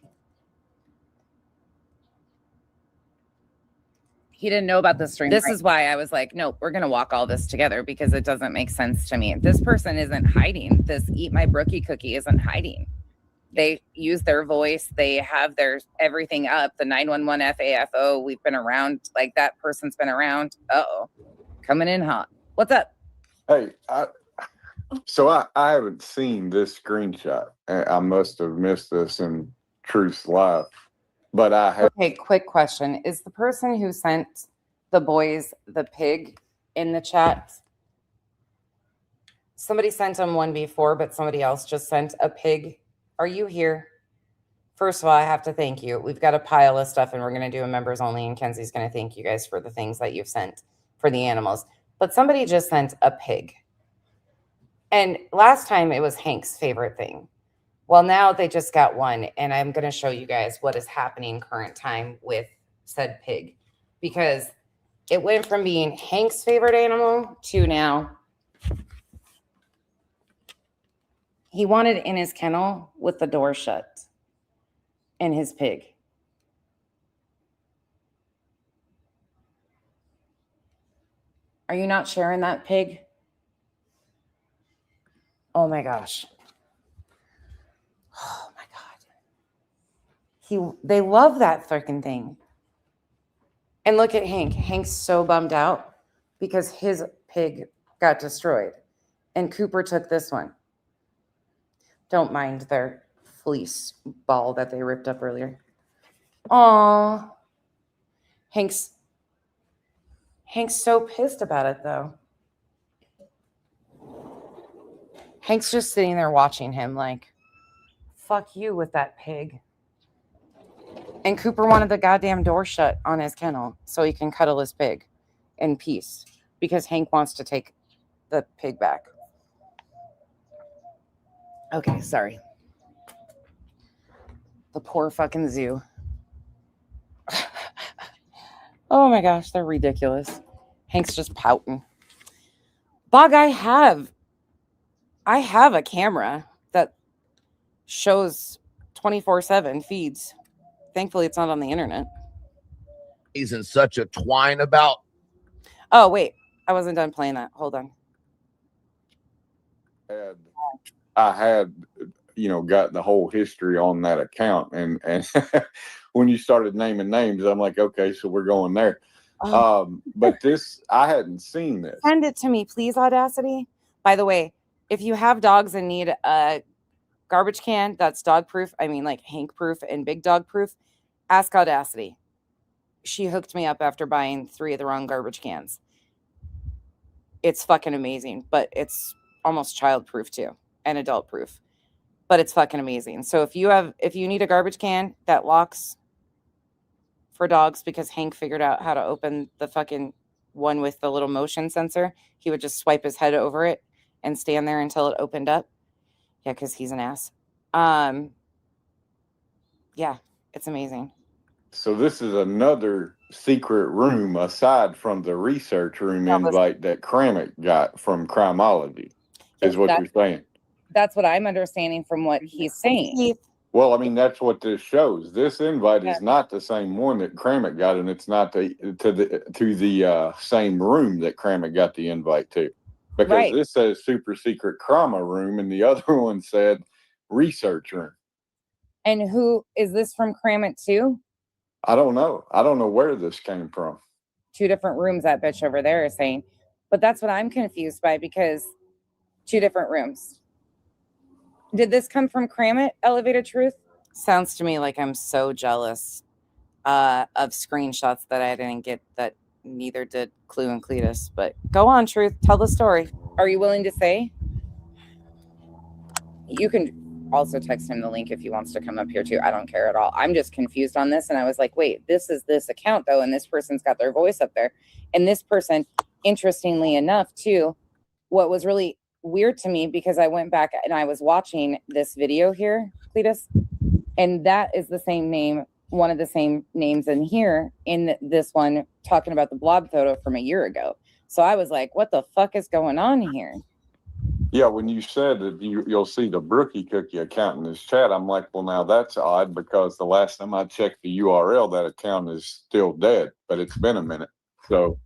He didn't know about the stream. This is why I was like, nope, we're going to walk all this together because it doesn't make sense to me. This person isn't hiding. This Eat My Brookie cookie isn't hiding. They use their voice. They have their everything up. The 911 FAFO, we've been around. Like that person's been around. Uh-oh. Coming in hot. What's up? Hey, I haven't seen this screenshot. I must have missed this in Truth's life, but I have. Okay, quick question. Is the person who sent the boys the pig in the chat? Somebody sent them one before, but somebody else just sent a pig. Are you here? First of all, I have to thank you. We've got a pile of stuff and we're going to do a members only, and Kenzie's going to thank you guys for the things that you've sent for the animals. But somebody just sent a pig. And last time it was Hank's favorite thing. Well, now they just got one, and I'm going to show you guys what is happening current time with said pig, because it went from being Hank's favorite animal to now he wanted in his kennel with the door shut and his pig. Are you not sharing that pig? Oh my gosh. Oh my God. They love that freaking thing. And look at Hank. Hank's so bummed out because his pig got destroyed. And Cooper took this one. Don't mind their fleece ball that they ripped up earlier. Aw. Hank's so pissed about it though. Hank's just sitting there watching him like, fuck you with that pig. And Cooper wanted the goddamn door shut on his kennel so he can cuddle his pig in peace because Hank wants to take the pig back. Okay, sorry. The poor fucking zoo. Oh my gosh, they're ridiculous. Hank's just pouting. Bog, I have a camera that shows 24/7 feeds. Thankfully, it's not on the internet. He's in such a twine about. Oh, wait. I wasn't done playing that. Hold on. I had, got the whole history on that account. And when you started naming names, I'm like, okay, so we're going there. But this, I hadn't seen this. Send it to me, please, Audacity. By the way, if you have dogs and need a garbage can that's dog proof, I mean like Hank proof and big dog proof, ask Audacity. She hooked me up after buying 3 of the wrong garbage cans. It's fucking amazing, but it's almost child proof too and adult proof, but it's fucking amazing. So if you need a garbage can that locks for dogs, because Hank figured out how to open the fucking one with the little motion sensor, he would just swipe his head over it and stand there until it opened up. Yeah, because he's an ass. Yeah, it's amazing. So this is another secret room aside from the research room invite that Kramik got from Crimology, is what you're saying. That's what I'm understanding from what he's saying. Well, I mean, that's what this shows. This invite is not the same one that Kramik got, and it's not to the same room that Kramik got the invite to. Because this says super secret Krama room, and the other one said research room. And who is this from Kramit too? I don't know. I don't know where this came from. 2 different rooms that bitch over there is saying. But that's what I'm confused by, because 2 different rooms. Did this come from Kramit, Elevated Truth? Sounds to me like I'm so jealous of screenshots that I didn't get, that neither did Clue and Cletus. But go on, Truth. Tell the story. Are you willing to say? You can also text him the link if he wants to come up here too. I don't care at all. I'm just confused on this. And I was like, wait, this is this account though. And this person's got their voice up there. And this person, interestingly enough too, what was really weird to me, because I went back and I was watching this video here, Cletus, and that is the same name, one of the same names in here in this one, talking about the blob photo from a year ago. So I was like, what the fuck is going on here? Yeah, when you said that you'll see the Brookie Cookie account in this chat, I'm like, well, now that's odd, because the last time I checked the URL, that account is still dead, but it's been a minute. So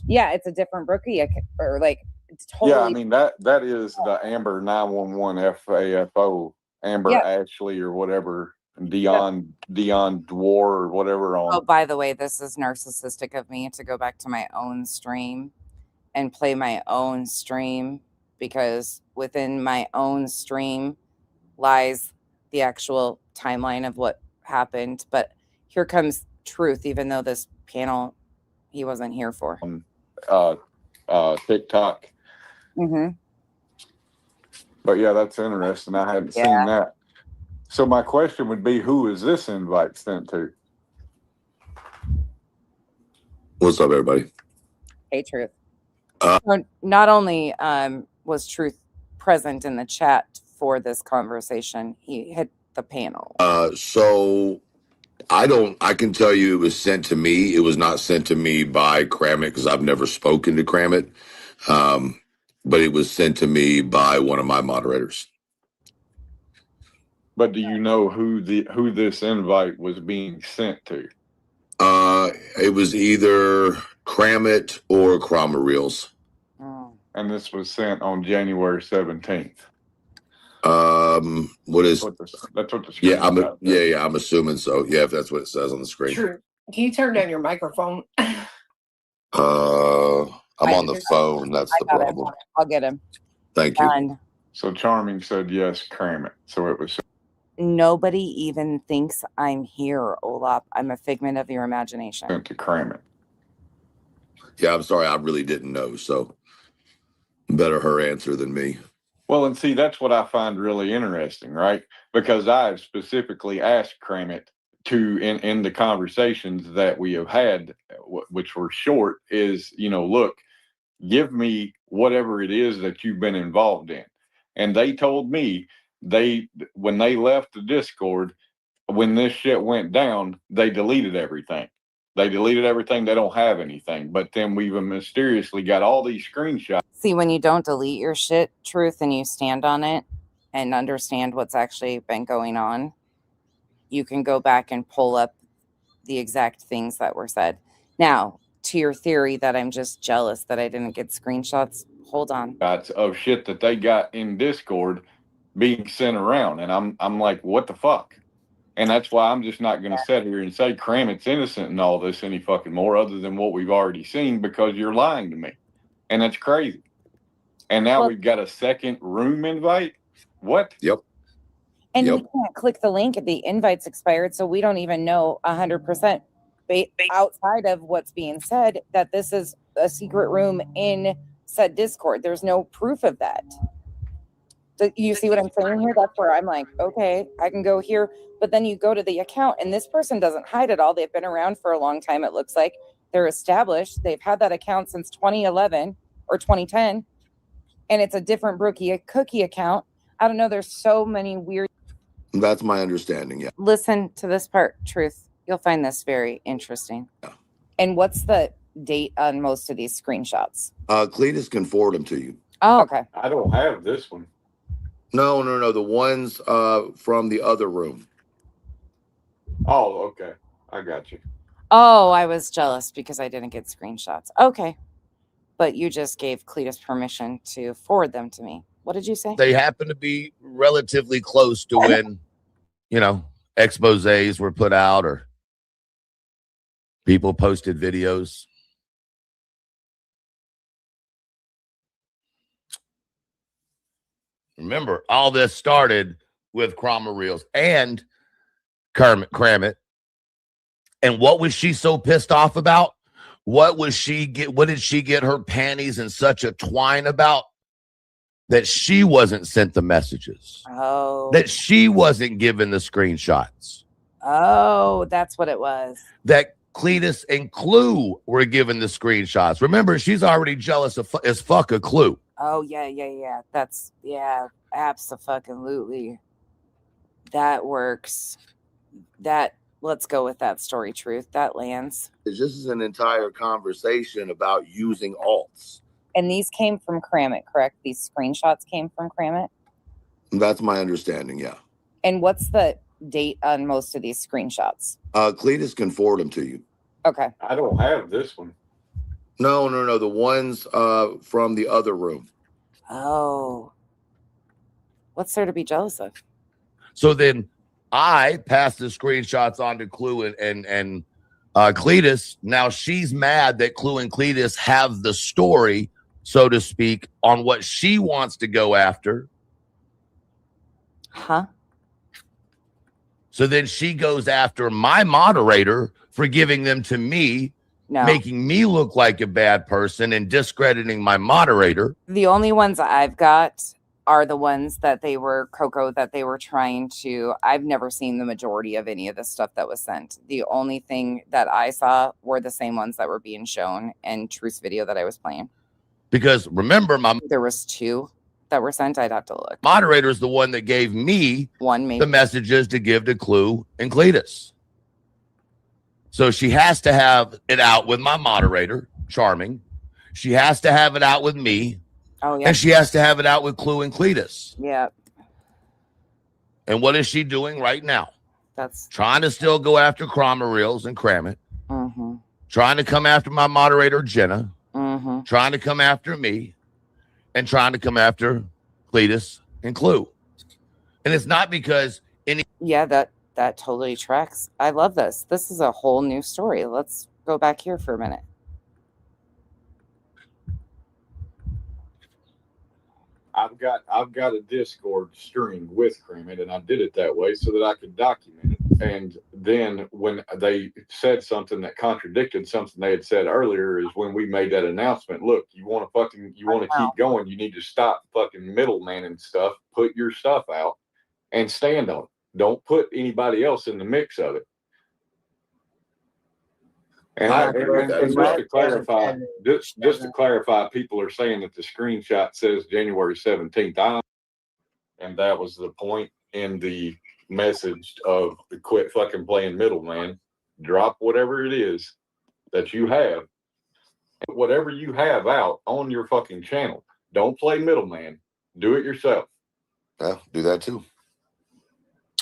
yeah, it's a different Brookie account, or like it's totally. Yeah, I mean that is the Amber 911 FAFO, Amber Ashley or whatever, Dion Dwar or whatever on. Oh, by the way, this is narcissistic of me to go back to my own stream and play my own stream, because within my own stream lies the actual timeline of what happened. But here comes Truth, even though this panel he wasn't here for. TikTok. Mm-hmm. But yeah, that's interesting. I hadn't seen that. So my question would be, who is this invite sent to? What's up, everybody? Hey, Truth. So not only was Truth present in the chat for this conversation, he hit the panel. So I can tell you it was sent to me. It was not sent to me by Kramit, because I've never spoken to Kramit. But it was sent to me by one of my moderators. But do you know who this invite was being sent to? It was either Kramit or Krama Reels. And this was sent on January 17th. What is? That's what the screen I'm assuming so. Yeah, if that's what it says on the screen. True. Can you turn down your microphone? I'm on the phone. That's the problem. I'll get him. Thank you. And so Charming said yes, Kramit. So it was. Nobody even thinks I'm here, Olap. I'm a figment of your imagination. Sent to Kramit. Yeah, I'm sorry. I really didn't know. So better her answer than me. Well, and see, that's what I find really interesting, right? Because I specifically asked Kramit to, in the conversations that we have had, which were short, is, look, give me whatever it is that you've been involved in. And they told me when they left the Discord, when this shit went down, they deleted everything. They deleted everything. They don't have anything. But then we've mysteriously got all these screenshots. See, when you don't delete your shit, Truth, and you stand on it and understand what's actually been going on, you can go back and pull up the exact things that were said. Now, to your theory that I'm just jealous that I didn't get screenshots, hold on. Of shit that they got in Discord being sent around. And I'm like, what the fuck? And that's why I'm just not going to sit here and say Kramit's innocent in all this any fucking more, other than what we've already seen, because you're lying to me. And that's crazy. And now we've got a second room invite? What? Yep. And we can't click the link. The invite's expired, so we don't even know 100% outside of what's being said that this is a secret room in said Discord. There's no proof of that. You see what I'm saying here? That's where I'm like, okay, I can go here. But then you go to the account, and this person doesn't hide it all. They've been around for a long time, it looks like. They're established. They've had that account since 2011 or 2010. And it's a different Brookie Cookie account. I don't know. There's so many weird. That's my understanding, yeah. Listen to this part, Truth. You'll find this very interesting. Yeah. And what's the date on most of these screenshots? Cletus can forward them to you. Oh, okay. I don't have this one. No. The ones from the other room. Oh, okay. I got you. Oh, I was jealous because I didn't get screenshots. Okay. But you just gave Cletus permission to forward them to me. What did you say? They happen to be relatively close to when, exposés were put out or people posted videos. Remember, all this started with Cromwell Reels and Kramit. And what was she so pissed off about? What did she get her panties in such a twine about? That she wasn't sent the messages. Oh. That she wasn't given the screenshots. Oh, that's what it was. That Cletus and Clue were given the screenshots. Remember, she's already jealous as fuck of Clue. Oh, yeah. That's, yeah, abso-fucking-lutely. That works. Let's go with that story, Truth. That lands. This is an entire conversation about using alts. And these came from Kramit, correct? These screenshots came from Kramit? That's my understanding, yeah. And what's the date on most of these screenshots? Cletus can forward them to you. Okay. I don't have this one. No. The ones from the other room. Oh. What's there to be jealous of? So then I passed the screenshots on to Clue and Cletus. Now she's mad that Clue and Cletus have the story, so to speak, on what she wants to go after. Huh? So then she goes after my moderator for giving them to me, making me look like a bad person and discrediting my moderator. The only ones I've got are the ones that they were trying to. I've never seen the majority of any of the stuff that was sent. The only thing that I saw were the same ones that were being shown in Truth's video that I was playing. Because remember, there was 2 that were sent. I'd have to look. Moderator is the one that gave me the messages to give to Clue and Cletus. So she has to have it out with my moderator, Charming. She has to have it out with me. Oh, yeah. And she has to have it out with Clue and Cletus. Yeah. And what is she doing right now? That's trying to still go after Cromwell Reels and Kramit. Mm-hmm. Trying to come after my moderator, Jenna. Mm-hmm. Trying to come after me. And trying to come after Cletus and Clue. And it's not because any... Yeah, that totally tracks. I love this. This is a whole new story. Let's go back here for a minute. I've got a Discord string with Kramit, and I did it that way so that I could document it. And then when they said something that contradicted something they had said earlier, is when we made that announcement. Look, you want to keep going, you need to stop fucking middleman stuff. Put your stuff out and stand on it. Don't put anybody else in the mix of it. And just to clarify, people are saying that the screenshot says January 17th. And that was the point in the message of the quit fucking playing middleman. Drop whatever it is that you have. Whatever you have out on your fucking channel. Don't play middleman. Do it yourself. Yeah, do that too.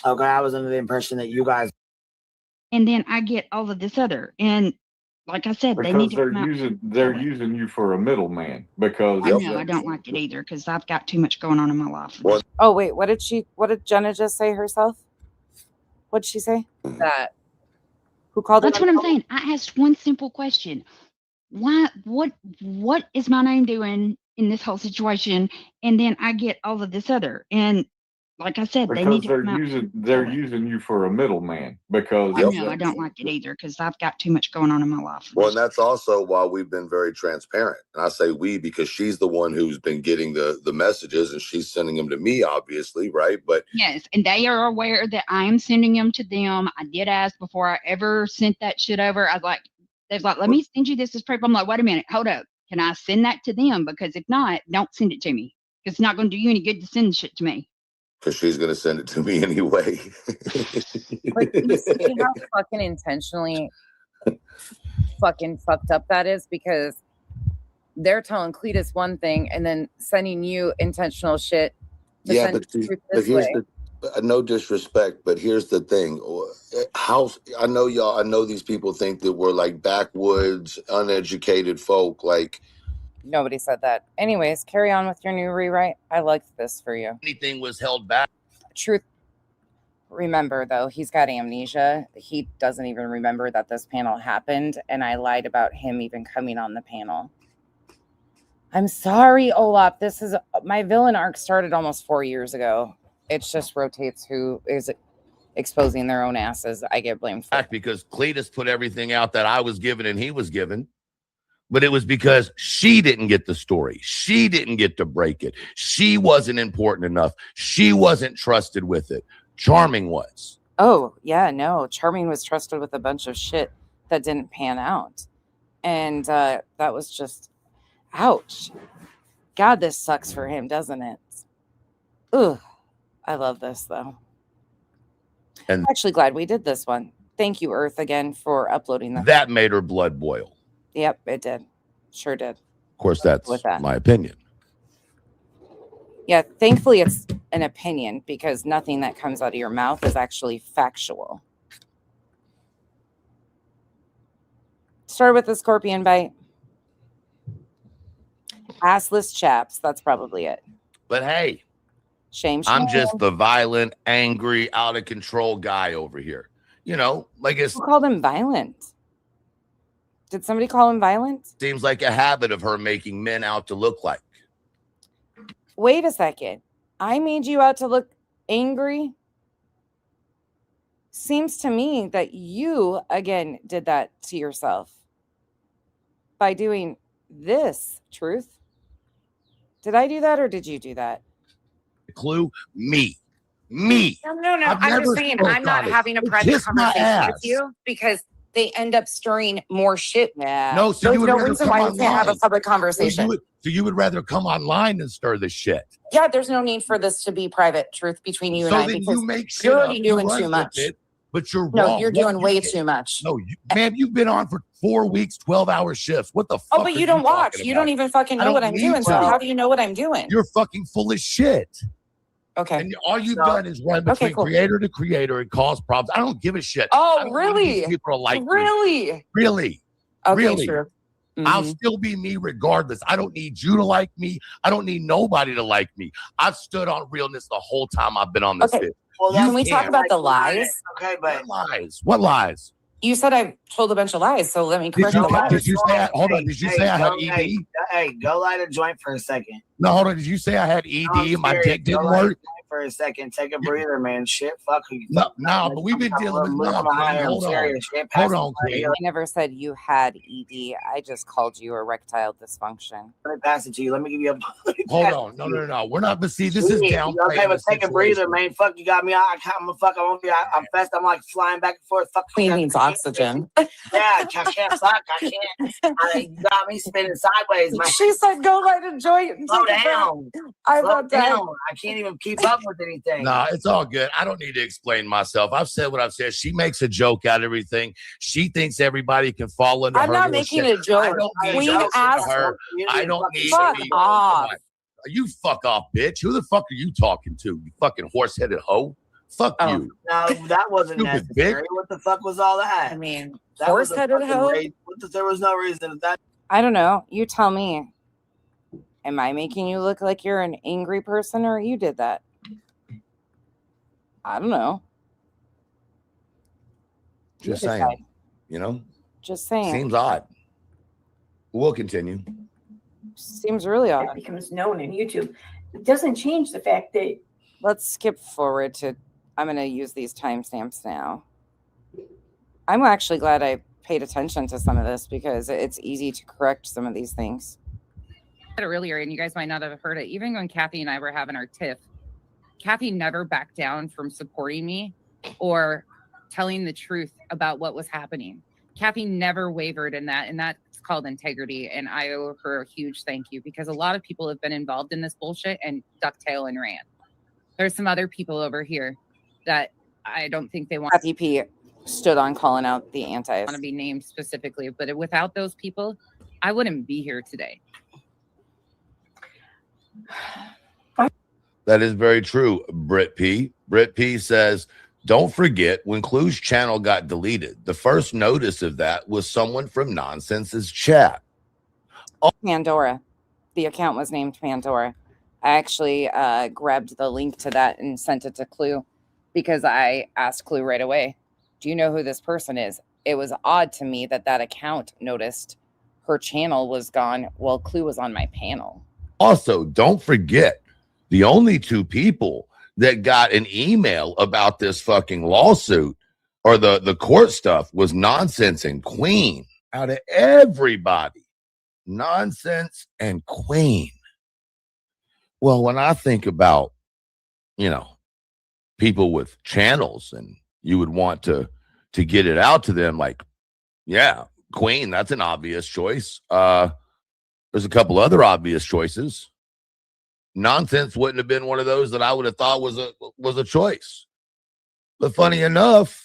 Okay, I was under the impression that you guys. And then I get all of this other, and like I said, they need to they're using you for a middleman because I know I don't like it either because I've got too much going on in my life. Oh wait, what did Jenna just say herself? What'd she say? That who called That's her? what I'm saying. I asked one simple question. What is my name doing in this whole situation? And then I get all of this other, and like I said, they need to they're using you for a middleman because I know I don't like it either because I've got too much going on in my life. Well, and that's also why we've been very transparent. And I say we because she's the one who's been getting the messages and she's sending them to me, obviously, right? But yes, and they are aware that I am sending them to them. I did ask before I ever sent that shit over. I was like, they're like, let me send you this as proof. I'm like, wait a minute, hold up. Can I send that to them? Because if not, don't send it to me. Because it's not going to do you any good to send shit to me. Because she's going to send it to me anyway. Like, you see how fucking intentionally fucking fucked up that is? Because they're telling Cletus one thing and then sending you intentional shit. Yeah, but here's no disrespect, but here's the thing. I know these people think that we're like backwoods, uneducated folk. Like, nobody said that. Anyways, carry on with your new rewrite. I liked this for you. Anything was held back. Truth. Remember, though, he's got amnesia. He doesn't even remember that this panel happened, and I lied about him even coming on the panel. I'm sorry, Olaf. This is my villain arc started almost 4 years ago. It just rotates who is exposing their own asses. I get blamed for it. Because Cletus put everything out that I was given and he was given. But it was because she didn't get the story. She didn't get to break it. She wasn't important enough. She wasn't trusted with it. Charming was. Oh, yeah, no. Charming was trusted with a bunch of shit that didn't pan out. And that was just, ouch. God, this sucks for him, doesn't it? Ugh. I love this, though. And I'm actually glad we did this one. Thank you, Earth, again, for uploading that. That made her blood boil. Yep, it did. Sure did. Of course, that's my opinion. Yeah, thankfully it's an opinion because nothing that comes out of your mouth is actually factual. Start with the scorpion bite. Assless chaps. That's probably it. But hey, shame. I'm just the violent, angry, out of control guy over here. You know, like it's. Who called him violent? Did somebody call him violent? Seems like a habit of her making men out to look like. Wait a second. I made you out to look angry? Seems to me that you, again, did that to yourself by doing this, Truth. Did I do that or did you do that? Clue, me. No. I'm just saying, I'm not having a private conversation with you because they end up stirring more shit. Yeah. No, so there's you would no rather reason come why we can't have a online. public conversation. So you would rather come online and stir the shit. Yeah, there's no need for this to be private, Truth, between you and I, then because you make shit you're up, already you doing run too with much. it, but you're No, wrong. you're What doing you way did- too much. No, ma'am, you've been on for 4 weeks, 12-hour shifts. What the fuck? Oh, but are you don't watch. talking You about? don't even fucking I know don't what I'm need doing. So to. how do you know what I'm doing? You're fucking full of shit. Okay. And all you've done is run between creator to creator and cause problems. I don't give a shit. I Oh, don't want these really? people to like me. Really? Really. Okay, Really. true. I'll still be me regardless. I don't need you to like me. I don't need nobody to like me. I've stood on realness the whole time I've been on this Okay. shit. Well, Can we talk about the lies? Okay, but What lies? What lies? You said I told a bunch of lies, so let me correct the lies. Did you say? Hold on. Did you say I had ED? Hey, go light a joint for a second. No, hold on. Did you say I had ED No, I'm and my serious. dick didn't Go light a work? joint for a second. Take a breather, man. Shit, fuck you. No, but we've been dealing with Hold on. Hold on, Queen. I never said you had ED. I just called you erectile dysfunction. Let me pass it to you. Let me give you a. Hold on. No. We're not. But see, this is down. Okay, but take a breather, man. Fuck, you got me. I'm fast. I'm like flying back and forth. Fuck. Queen needs oxygen. Yeah, I can't. Fuck, I can't. You got me spinning sideways, man. She said, "Go light a joint." Slow down. I Slow thought that. down. I can't even keep up with anything. Nah, it's all good. I don't need to explain myself. I've said what I've said. She makes a joke out of everything. She thinks everybody can fall into her. I'm not little making shit. a joke. I don't need Queen jokes into asked her. I don't need Fuck to be. off. You fuck off, bitch. Who the fuck are you talking to? You fucking horse-headed hoe. Fuck you. No, that wasn't Stupid necessary. bitch. What the fuck was all that? I mean, that was a horse-headed fucking hoe? rage. There was no reason that. I don't know. You tell me. Am I making you look like you're an angry person or you did that? I don't know. Just decide. saying. You know? Just saying. Seems odd. We'll continue. Seems really odd. That becomes known in YouTube. It doesn't change the fact that. Let's skip forward to, I'm going to use these timestamps now. I'm actually glad I paid attention to some of this because it's easy to correct some of these things. Said it earlier, and you guys might not have heard it. Even when Kathy and I were having our tiff, Kathy never backed down from supporting me or telling the truth about what was happening. Kathy never wavered in that, and that's called integrity. And I owe her a huge thank you because a lot of people have been involved in this bullshit and ducked tail and ran. There's some other people over here that I don't think they want. Kathy P stood on calling out the antis. Want to be named specifically, but without those people, I wouldn't be here today. That is very true, Britt P. Britt P says, don't forget when Clue's channel got deleted, the first notice of that was someone from Nonsense's chat. Pandora. The account was named Pandora. I actually grabbed the link to that and sent it to Clue because I asked Clue right away, do you know who this person is? It was odd to me that that account noticed her channel was gone. Well, Clue was on my panel. Also, don't forget, the only two people that got an email about this fucking lawsuit or the court stuff was Nonsense and Queen. Out of everybody, Nonsense and Queen. Well, when I think about, people with channels and you would want to get it out to them, like, yeah, Queen, that's an obvious choice. There's a couple other obvious choices. Nonsense wouldn't have been one of those that I would have thought was a choice. But funny enough,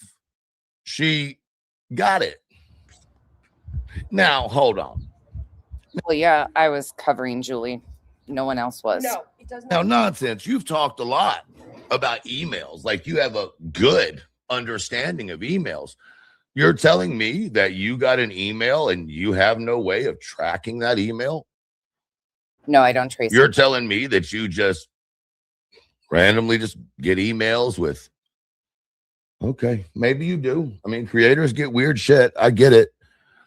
she got it. Now, hold on. Well, yeah, I was covering Julie. No one else was. No, it doesn't. Now, Nonsense, you've talked a lot about emails. Like, you have a good understanding of emails. You're telling me that you got an email and you have no way of tracking that email? No, I don't trace. You're telling me that you just randomly just get emails with, okay, maybe you do. I mean, creators get weird shit. I get it.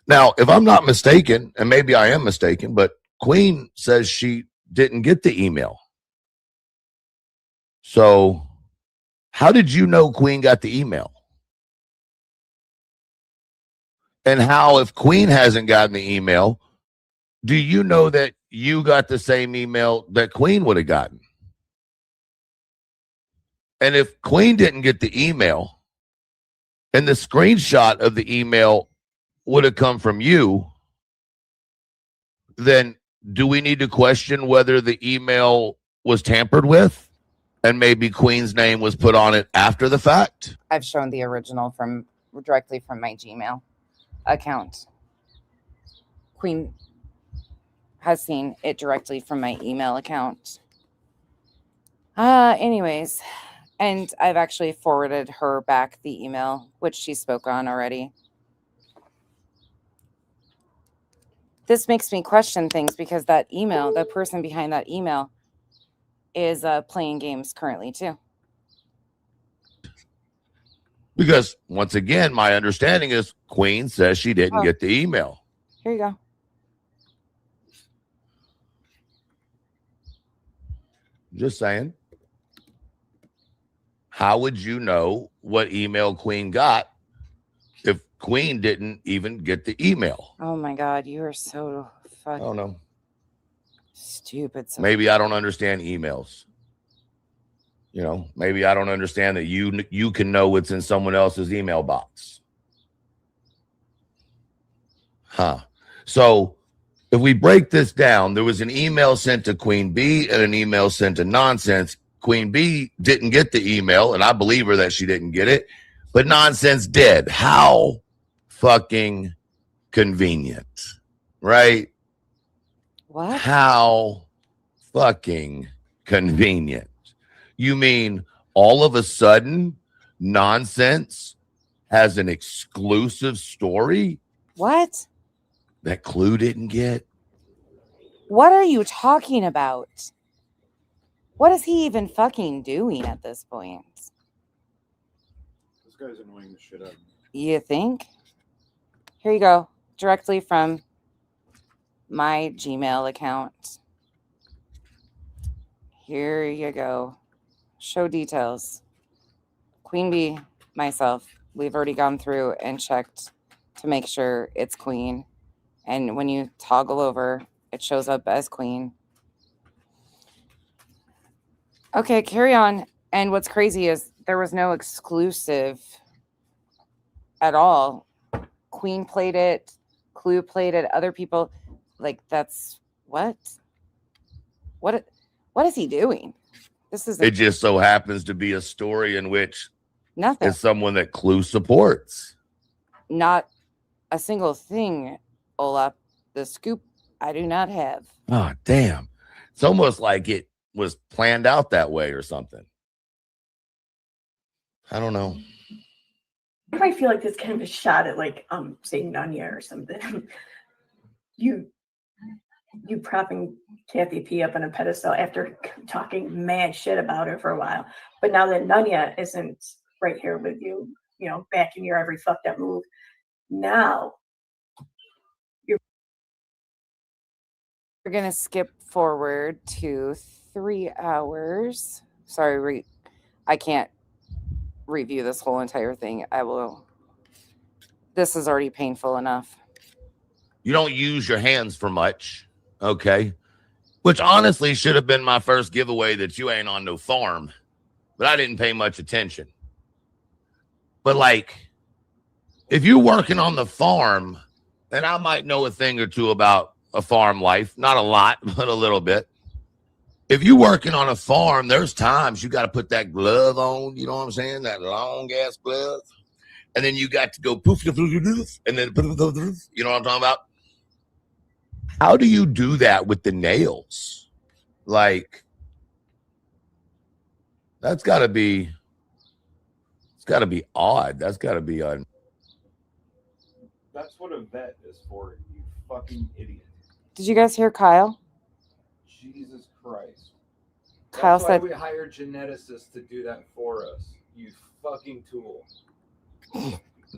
Now, if I'm not mistaken, and maybe I am mistaken, but Queen says she didn't get the email. So how did you know Queen got the email? And how, if Queen hasn't gotten the email, do you know that you got the same email that Queen would have gotten? And if Queen didn't get the email and the screenshot of the email would have come from you, then do we need to question whether the email was tampered with and maybe Queen's name was put on it after the fact? I've shown the original directly from my Gmail account. Queen has seen it directly from my email account. Anyways, and I've actually forwarded her back the email, which she spoke on already. This makes me question things because that email, the person behind that email is playing games currently too. Because once again, my understanding is Queen says she didn't get the email. Here you go. Just saying. How would you know what email Queen got if Queen didn't even get the email? Oh my God, you are so fucking I don't know. Stupid. Maybe I don't understand emails. Maybe I don't understand that you can know what's in someone else's email box. So if we break this down, there was an email sent to Queen B and an email sent to Nonsense. Queen B didn't get the email, and I believe her that she didn't get it, but Nonsense did. How fucking convenient, right? What? How fucking convenient. You mean all of a sudden Nonsense has an exclusive story? What? That Clue didn't get? What are you talking about? What is he even fucking doing at this point? This guy's annoying the shit out of me. You think? Here you go. Directly from my Gmail account. Here you go. Show details. Queen Bee, myself. We've already gone through and checked to make sure it's Queen. And when you toggle over, it shows up as Queen. Okay, carry on. And what's crazy is there was no exclusive at all. Queen played it. Clue played it. Other people, like, that's what? What is he doing? This is It just so happens to be a story in which nothing. it's someone that Clue supports. Not a single thing, Ola. The scoop I do not have. Oh, damn. It's almost like it was planned out that way or something. I don't know. I might feel like this kind of a shot at like saying Nanya or something. you propping Kathy P up on a pedestal after talking mad shit about her for a while. But now that Nanya isn't right here with you, backing your every fucked up move, now We're going to skip forward to 3 hours. Sorry, I can't review this whole entire thing. I will. This is already painful enough. You don't use your hands for much. Okay. Which honestly should have been my first giveaway that you ain't on no farm. But I didn't pay much attention. But like, if you're working on the farm, then I might know a thing or two about a farm life. Not a lot, but a little bit. If you're working on a farm, there's times you got to put that glove on. You know what I'm saying? That long ass glove. And then you got to go poof, and then you know what I'm talking about? How do you do that with the nails? Like, that's got to be, it's got to be odd. That's got to be odd. That's what a vet is for, you fucking idiot. Did you guys hear Kyle? Jesus Christ. Kyle That's why said we hire geneticists to do that for us. You fucking tool.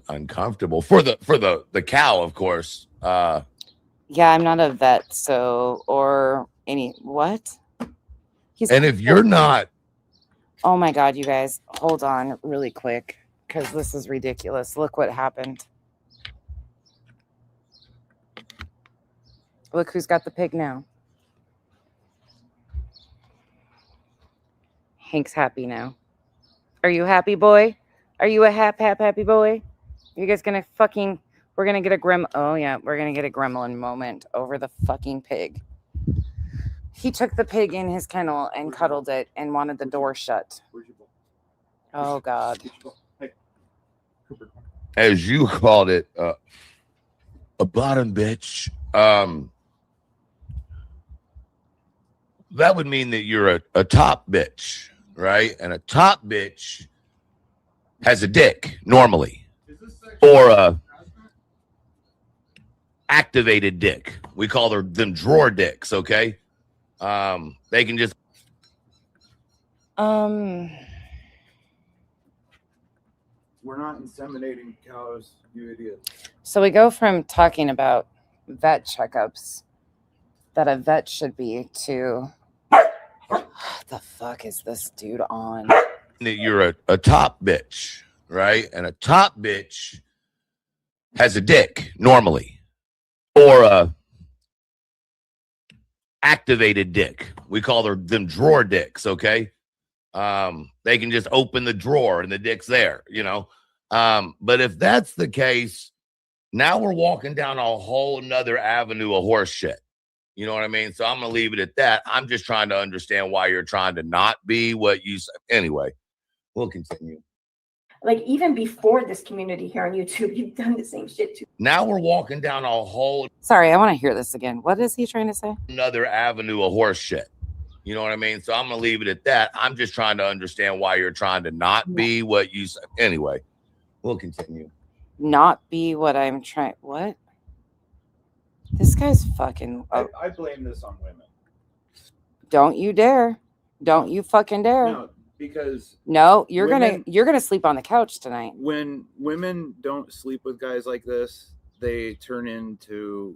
Uncomfortable for the cow, of course. Yeah, I'm not a vet, so or any what? And if you're not, oh my God, you guys, hold on really quick because this is ridiculous. Look what happened. Look who's got the pig now. Hank's happy now. Are you happy, boy? Are you a happy boy? You guys gonna fucking, we're gonna get a oh yeah, we're gonna get a gremlin moment over the fucking pig. He took the pig in his kennel and cuddled it and wanted the door shut. Oh God. as you called it, a bottom bitch, that would mean that you're a top bitch, right? And a top bitch has a dick normally, or a activated dick. We call them drawer dicks. Okay, they can just. We're not inseminating cows, you idiot. So we go from talking about vet checkups that a vet should be to what the fuck is this dude on? That you're a top bitch, right? And a top bitch has a dick normally, or a activated dick. We call them drawer dicks. Okay, they can just open the drawer and the dick's there, you know. But if that's the case, now we're walking down a whole nother avenue of horse shit. You know what I mean? So I'm gonna leave it at that. I'm just trying to understand why you're trying to not be what you said. Anyway, we'll continue. Like even before this community here on YouTube, you've done the same shit too. Now we're walking down a whole Sorry, I want to hear this again. What is he trying to say? another avenue of horse shit. You know what I mean? So I'm gonna leave it at that. I'm just trying to understand why you're trying to not be what you said. Anyway, we'll continue. Not be what I'm trying. What? This guy's fucking. I blame this on women. Don't you dare! Don't you fucking dare! No, because no, you're women, gonna sleep on the couch tonight. When women don't sleep with guys like this, they turn into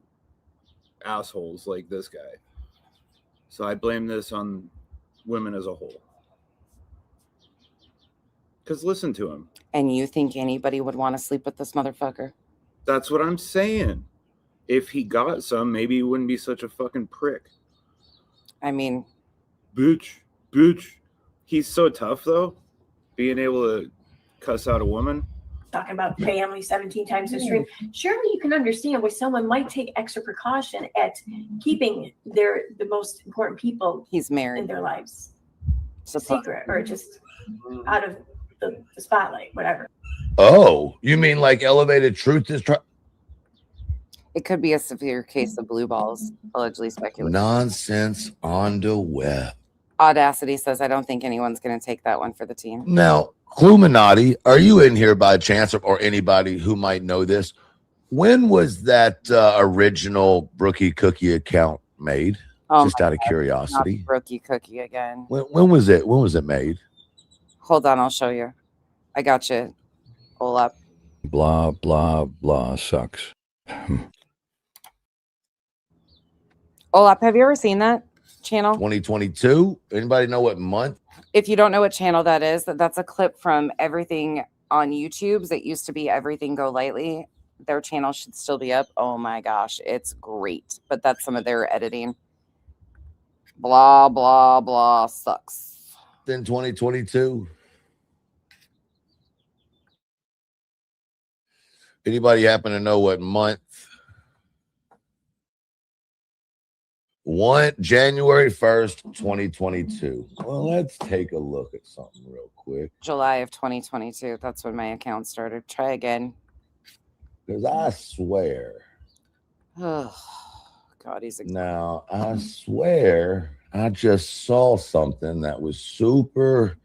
assholes like this guy. So I blame this on women as a whole. Because listen to him. And you think anybody would want to sleep with this motherfucker? That's what I'm saying. If he got some, maybe he wouldn't be such a fucking prick. I mean, bitch. He's so tough though, being able to cuss out a woman. Talking about family 17 times a stream. Surely you can understand why someone might take extra precaution at keeping the most important people he's married in their lives secret or just out of the spotlight, whatever. Oh, you mean like Elevated Truth is trying? It could be a severe case of blue balls, allegedly speculated. Nonsense on the web. Audacity says, I don't think anyone's going to take that one for the team. Now, Illuminati, are you in here by chance, or anybody who might know this? When was that original Brookie Cookie account made? Just out of curiosity. Not Brookie Cookie again. When was it? When was it made? Hold on, I'll show you. I got you. Hold up. Blah, blah, blah sucks. Olap, have you ever seen that channel? 2022. Anybody know what month? If you don't know what channel that is, that's a clip from everything on YouTube's. It used to be Everything Go Lightly. Their channel should still be up. Oh my gosh, it's great. But that's some of their editing. Blah, blah, blah sucks. In 2022. Anybody happen to know what month? January 1st, 2022. Well, let's take a look at something real quick. July of 2022. That's when my account started. Try again. Because I swear. Oh, God, he's now, I swear I just saw something that was super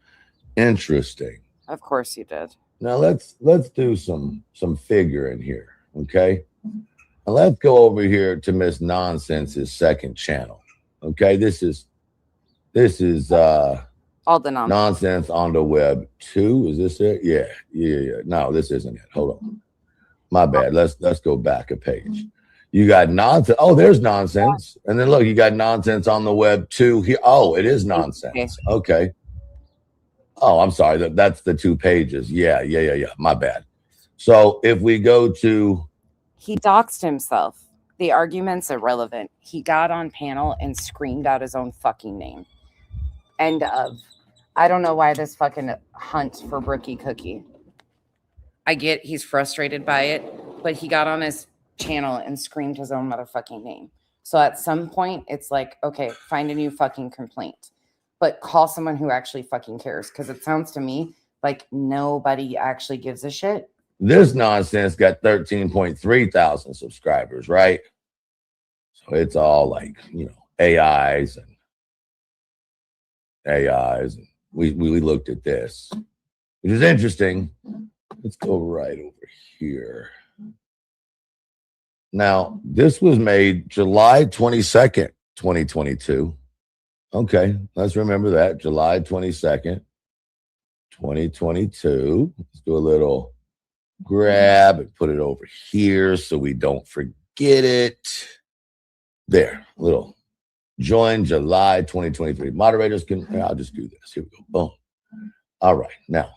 interesting. Of course you did. Now let's do some figuring here, okay? Now let's go over here to Miss Nonsense's second channel. Okay, this is all the nonsense on the web 2. Is this it? Yeah. No, this isn't it. Hold on. My bad. Let's go back a page. You got nonsense. Oh, there's nonsense. And then look, you got nonsense on the web 2 here. Oh, it is nonsense. Okay. Oh, I'm sorry. That's the 2 pages. Yeah. My bad. So if we go to... He doxed himself. The argument's irrelevant. He got on panel and screamed out his own fucking name. End of. I don't know why this fucking hunt for Brookie Cookie. I get he's frustrated by it, but he got on his channel and screamed his own motherfucking name. So at some point, it's like, okay, find a new fucking complaint. But call someone who actually fucking cares. Because it sounds to me like nobody actually gives a shit. This nonsense got 13.3 thousand subscribers, right? So it's all like, AIs. And we looked at this, which is interesting. Let's go right over here. Now, this was made July 22nd, 2022. Okay, let's remember that. July 22nd, 2022. Let's do a little grab and put it over here so we don't forget it. There, little join July 2023. Moderators can, I'll just do this. Here we go. Boom. All right, now,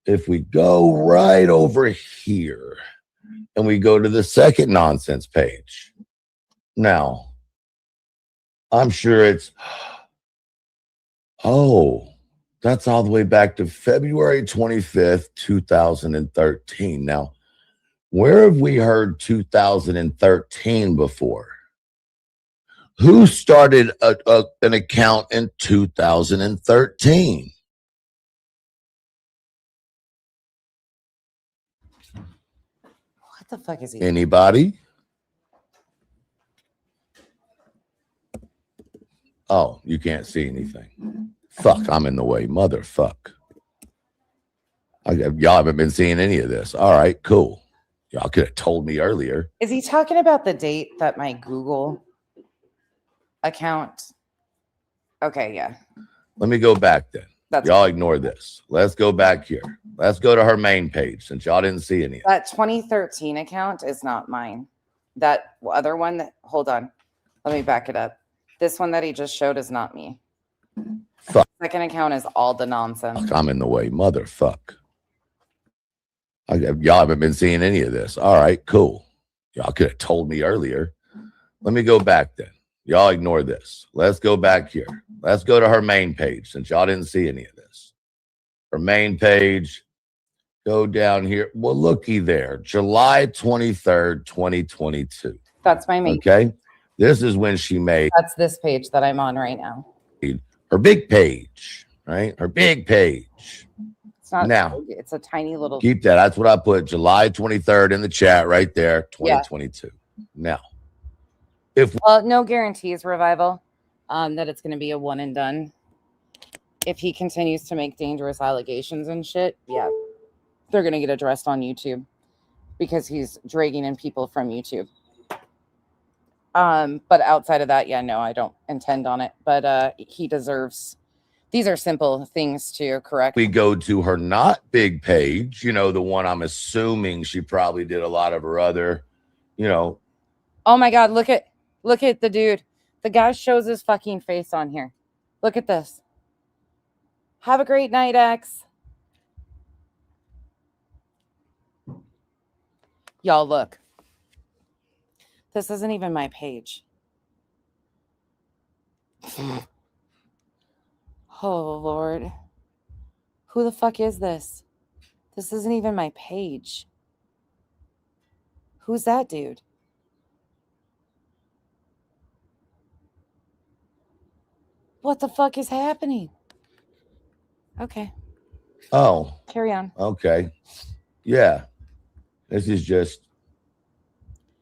if we go right over here and we go to the second nonsense page. Now, I'm sure it's, that's all the way back to February 25th, 2013. Now, where have we heard 2013 before? Who started an account in 2013? What the fuck is he? Anybody? Oh, you can't see anything. Fuck, I'm in the way. Motherfuck. Y'all haven't been seeing any of this. All right, cool. Y'all could have told me earlier. Is he talking about the date that my Google account? Okay, yeah. Let me go back then. Y'all ignore this. Let's go back here. Let's go to her main page since y'all didn't see any of it. That 2013 account is not mine. That other one, hold on. Let me back it up. This one that he just showed is not me. Fuck. Second account is all the nonsense. Fuck, I'm in the way. Motherfuck. Y'all haven't been seeing any of this. All right, cool. Y'all could have told me earlier. Let me go back then. Y'all ignore this. Let's go back here. Let's go to her main page since y'all didn't see any of this. Her main page. Go down here. Well, looky there. July 23rd, 2022. That's my main. Okay. This is when she made. That's this page that I'm on right now. Her big page, right? Her big page. It's not now. Big, it's a tiny little. Keep that. That's what I put. July 23rd in the chat right there, 2022. Yeah. Now, no guarantees, Revival, that it's going to be a one and done. If he continues to make dangerous allegations and shit, yeah, they're going to get addressed on YouTube because he's dragging in people from YouTube. But outside of that, yeah, no, I don't intend on it. But he deserves. These are simple things to correct. We go to her not big page, the one I'm assuming she probably did a lot of her other, Oh my God, look at Look at the dude. The guy shows his fucking face on here. Look at this. Have a great night, X. Y'all, look. This isn't even my page. Oh, Lord. Who the fuck is this? This isn't even my page. Who's that dude? What the fuck is happening? Okay. Oh. Carry on. Okay. Yeah. This is just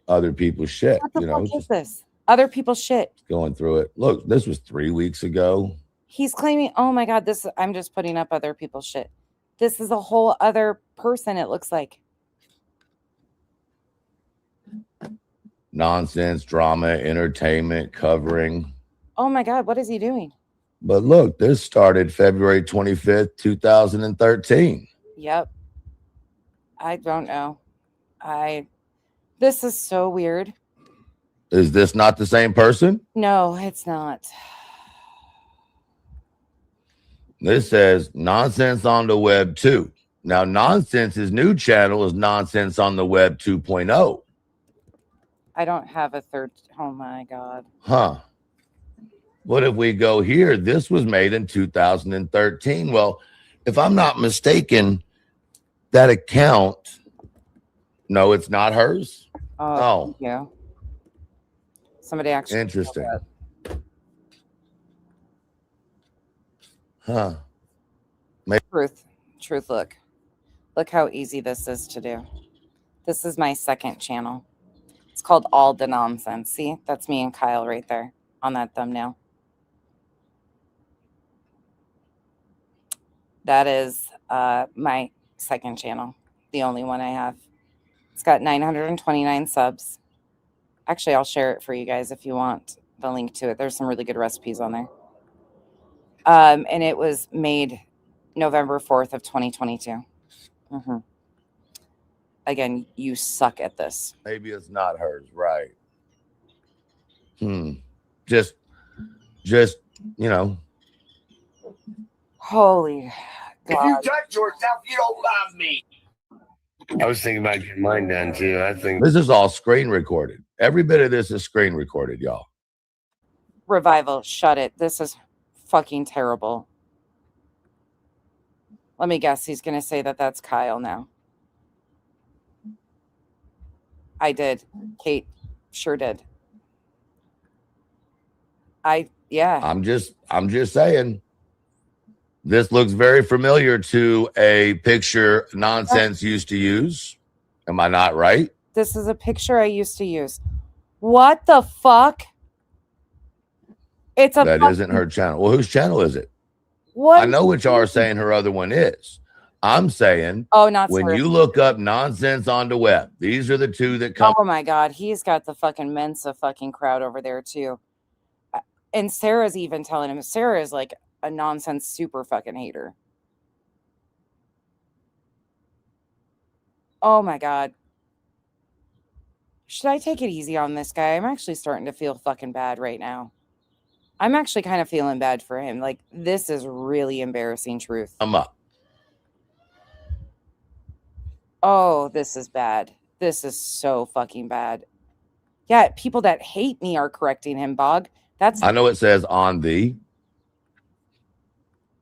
other people's shit. What the fuck is this? Other people's shit. Going through it. Look, this was 3 weeks ago. He's claiming, oh my God, this, I'm just putting up other people's shit. This is a whole other person, it looks like. Nonsense, drama, entertainment, covering. Oh my God, what is he doing? But look, this started February 25th, 2013. Yep. I don't know. This is so weird. Is this not the same person? No, it's not. This says Nonsense on the Web 2. Now, Nonsense's new channel is Nonsense on the Web 2.0. I don't have a third. Oh my God. Huh. What if we go here? This was made in 2013. Well, if I'm not mistaken, that account, no, it's not hers. Oh. Yeah. Somebody actually. Interesting. Huh. Truth, look. Look how easy this is to do. This is my second channel. It's called All the Nonsense. See, that's me and Kyle right there on that thumbnail. That is my second channel, the only one I have. It's got 929 subs. Actually, I'll share it for you guys if you want the link to it. There's some really good recipes on there. And it was made November 4th of 2022. Mm-hmm. Again, you suck at this. Maybe it's not hers, right? Just, you know. Holy God. If you touch yourself, you don't love me. I was thinking about getting mine done too. I think This is all screen recorded. Every bit of this is screen recorded, y'all. Revival, shut it. This is fucking terrible. Let me guess. He's going to say that that's Kyle now. I did. Kate sure did. Yeah. I'm just saying. This looks very familiar to a picture Nonsense used to use. Am I not right? This is a picture I used to use. What the fuck? It's a That isn't her channel. Well, whose channel is it? What? I know what y'all are saying her other one is. I'm saying not when Sarah. you look up Nonsense on the web, these are the two that come. Oh my God, he's got the fucking Mensa fucking crowd over there too. And Sarah's even telling him, Sarah is like a Nonsense super fucking hater. Oh my God. Should I take it easy on this guy? I'm actually starting to feel fucking bad right now. I'm actually kind of feeling bad for him. Like, this is really embarrassing truth. I'm up. Oh, this is bad. This is so fucking bad. Yeah, people that hate me are correcting him, Bog. I know it says on the.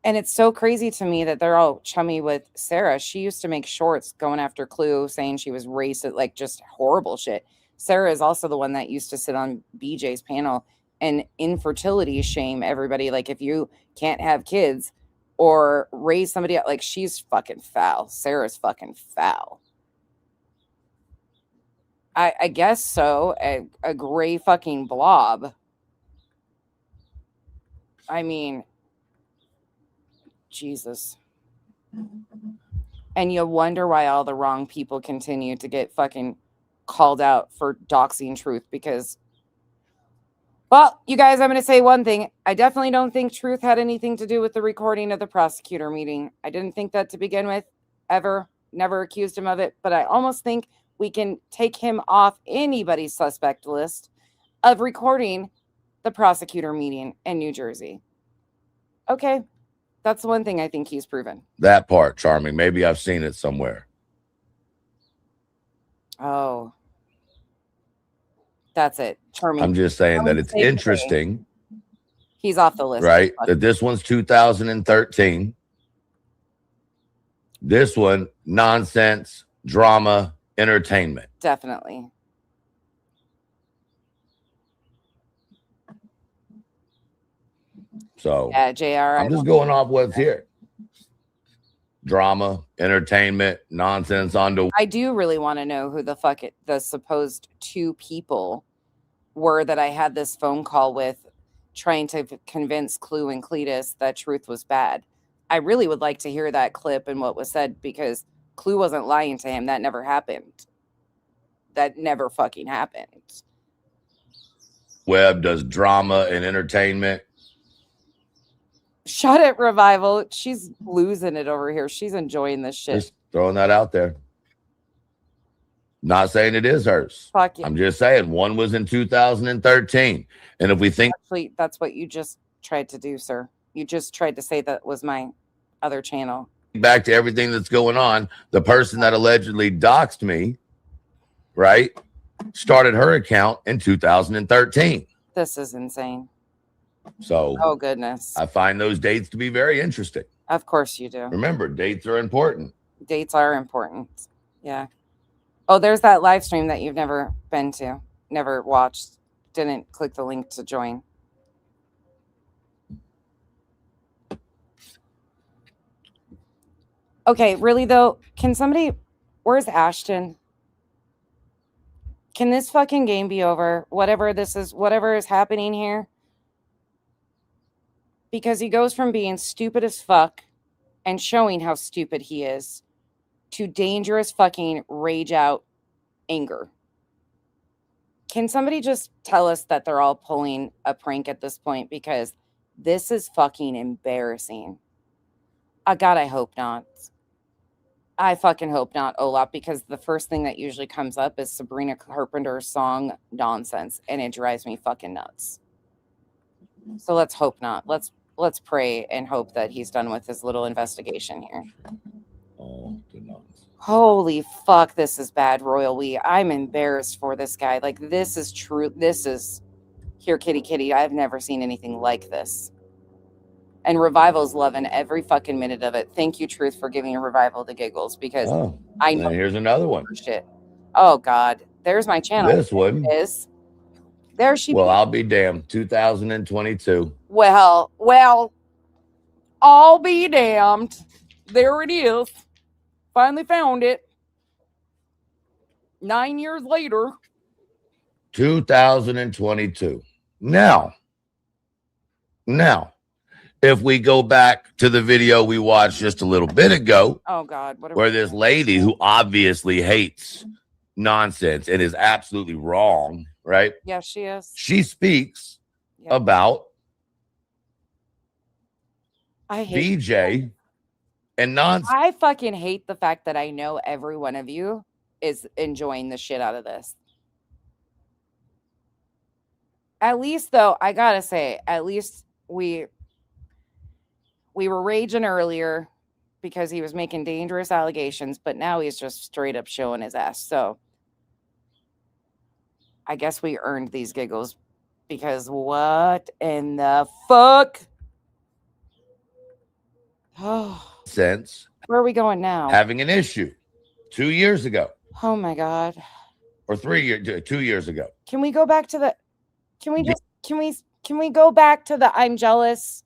And it's so crazy to me that they're all chummy with Sarah. She used to make shorts going after Clue, saying she was racist, like just horrible shit. Sarah is also the one that used to sit on BJ's panel and infertility shame everybody. Like, if you can't have kids or raise somebody up, like, she's fucking foul. Sarah's fucking foul. I guess so. A gray fucking blob. I mean, Jesus. And you wonder why all the wrong people continue to get fucking called out for doxing truth, because, well, you guys, I'm going to say one thing. I definitely don't think truth had anything to do with the recording of the prosecutor meeting. I didn't think that to begin with, ever. Never accused him of it, but I almost think we can take him off anybody's suspect list of recording the prosecutor meeting in New Jersey. Okay. That's the one thing I think he's proven. That part, Charming. Maybe I've seen it somewhere. Oh. That's it. Charming. I'm just saying that it's interesting. He's off the list. Right? That this one's 2013. This one, nonsense, drama, entertainment. Definitely. So yeah, JR. I'm just going off what's here. Drama, entertainment, nonsense on the. I do really want to know who the fuck the supposed two people were that I had this phone call with, trying to convince Clue and Cletus that Truth was bad. I really would like to hear that clip and what was said, because Clue wasn't lying to him. That never happened. That never fucking happened. Webb does drama and entertainment. Shut it, Revival. She's losing it over here. She's enjoying this shit. Just throwing that out there. Not saying it is hers. Fuck yeah. I'm just saying one was in 2013. And if we think actually, that's what you just tried to do, sir. You just tried to say that was my other channel. Back to everything that's going on, the person that allegedly doxed me, right, started her account in 2013. This is insane. So, oh goodness, I find those dates to be very interesting. Of course you do. Remember, dates are important. Dates are important. Yeah. Oh, there's that live stream that you've never been to, never watched, didn't click the link to join. Okay, really though, can somebody, where's Ashton? Can this fucking game be over? Whatever this is, whatever is happening here. Because he goes from being stupid as fuck and showing how stupid he is to dangerous fucking rage out anger. Can somebody just tell us that they're all pulling a prank at this point? Because this is fucking embarrassing. God, I hope not. I fucking hope not, Olaf, because the first thing that usually comes up is Sabrina Carpenter's song Nonsense, and it drives me fucking nuts. So let's hope not. Let's pray and hope that he's done with his little investigation here. Oh, the nonsense. Holy fuck, this is bad, Royal We. I'm embarrassed for this guy. Like, this is true. This is, here, kitty, kitty. I've never seen anything like this. And Revival's loving every fucking minute of it. Thank you, Truth, for giving Revival the giggles, because I know. Here's another one. Shit. Oh, God. There's my channel. This one is. There she. Well, I'll be damned. 2022. Well, I'll be damned. There it is. Finally found it. 9 years later. 2022. Now, if we go back to the video we watched just a little bit ago, oh God, where this lady who obviously hates nonsense and is absolutely wrong, right? Yes, she is. She speaks about I hate BJ and nonsense. I fucking hate the fact that I know every one of you is enjoying the shit out of this. At least, though, I gotta say, at least we were raging earlier because he was making dangerous allegations, but now he's just straight up showing his ass. So I guess we earned these giggles, because what in the fuck? Oh, Sense. Where are we going now? Having an issue 2 years ago. Oh my God. Or 2 years ago. Can we go back to the, can we go back to the I'm jealous?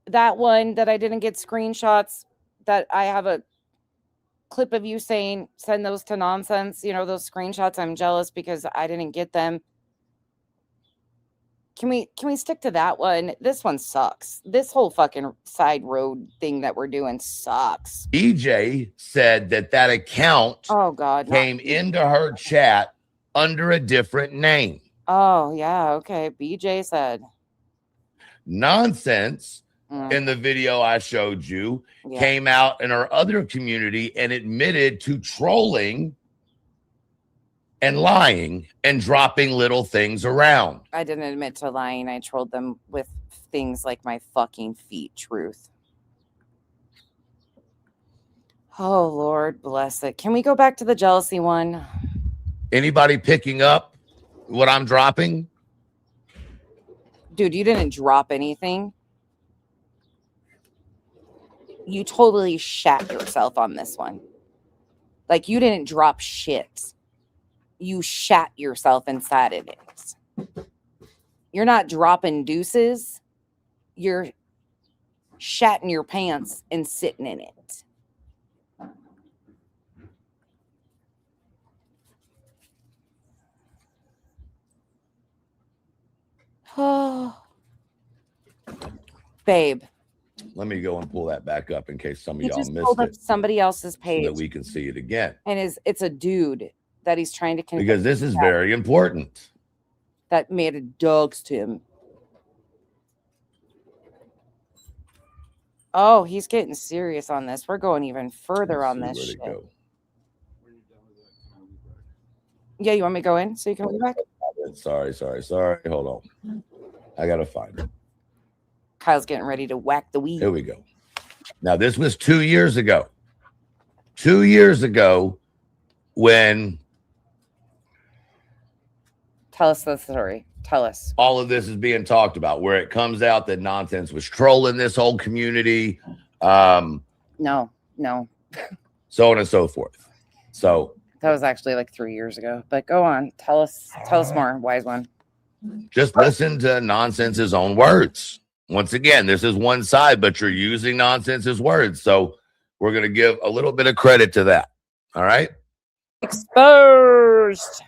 That one that I didn't get screenshots, that I have a clip of you saying, send those to Nonsense. You know, those screenshots. I'm jealous because I didn't get them. Can we stick to that one? This one sucks. This whole fucking side road thing that we're doing sucks. BJ said that account oh God came into her chat under a different name. Oh yeah, okay. BJ said Nonsense in the video I showed you came out in our other community and admitted to trolling and lying and dropping little things around. I didn't admit to lying. I trolled them with things like my fucking feet, Truth. Oh, Lord bless it. Can we go back to the jealousy one? Anybody picking up what I'm dropping? Dude, you didn't drop anything. You totally shat yourself on this one. Like, you didn't drop shit. You shat yourself inside of it. You're not dropping deuces. You're shatting your pants and sitting in it. Oh, babe. Let me go and pull that back up in case some of He y'all just missed pulled up it, somebody else's so page, that we can see it again. and it's a dude that he's trying to convince Because this is very important. that made a dogs to him. Oh, he's getting serious on this. We're going even further on this shit. Yeah, you want me to go in so you can leave back? Sorry. Hold on. I gotta find it. Kyle's getting ready to whack the weed. Here we go. Now, this was 2 years ago. 2 years ago when Tell us the story. Tell us. all of this is being talked about, where it comes out that Nonsense was trolling this whole community, No. so on and so forth. So That was actually like 3 years ago. But go on. Tell us more, wise one. just listen to Nonsense's own words. Once again, this is one side, but you're using Nonsense's words. So we're going to give a little bit of credit to that. All right? Exposed.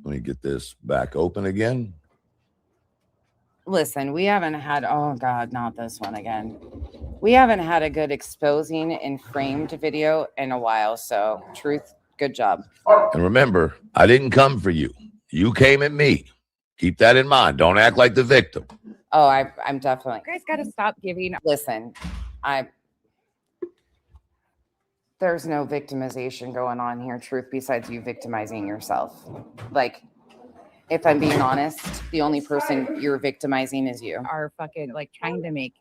Let me get this back open again. Listen, we haven't had, oh God, not this one again. We haven't had a good exposing and framed video in a while. So, Truth, good job. And remember, I didn't come for you. You came at me. Keep that in mind. Don't act like the victim. Oh, I'm definitely. You guys got to stop giving. Listen, there's no victimization going on here, Truth, besides you victimizing yourself. Like, if I'm being honest, the only person you're victimizing is you. Are fucking like trying to make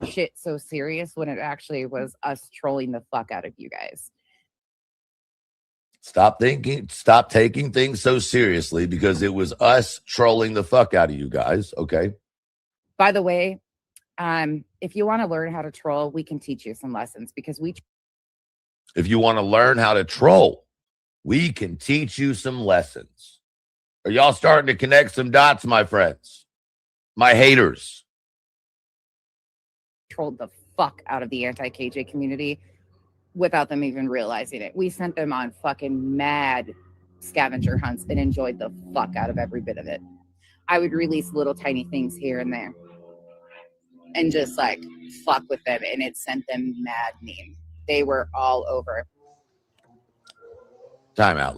shit so serious when it actually was us trolling the fuck out of you guys. Stop taking things so seriously, because it was us trolling the fuck out of you guys. Okay. By the way, if you want to learn how to troll, we can teach you some lessons because If you want to learn how to troll, we can teach you some lessons. Are y'all starting to connect some dots, my friends? My haters. trolled the fuck out of the anti-KJ community without them even realizing it. We sent them on fucking mad scavenger hunts and enjoyed the fuck out of every bit of it. I would release little tiny things here and there and just like fuck with them, and it sent them maddening. They were all over. Time out.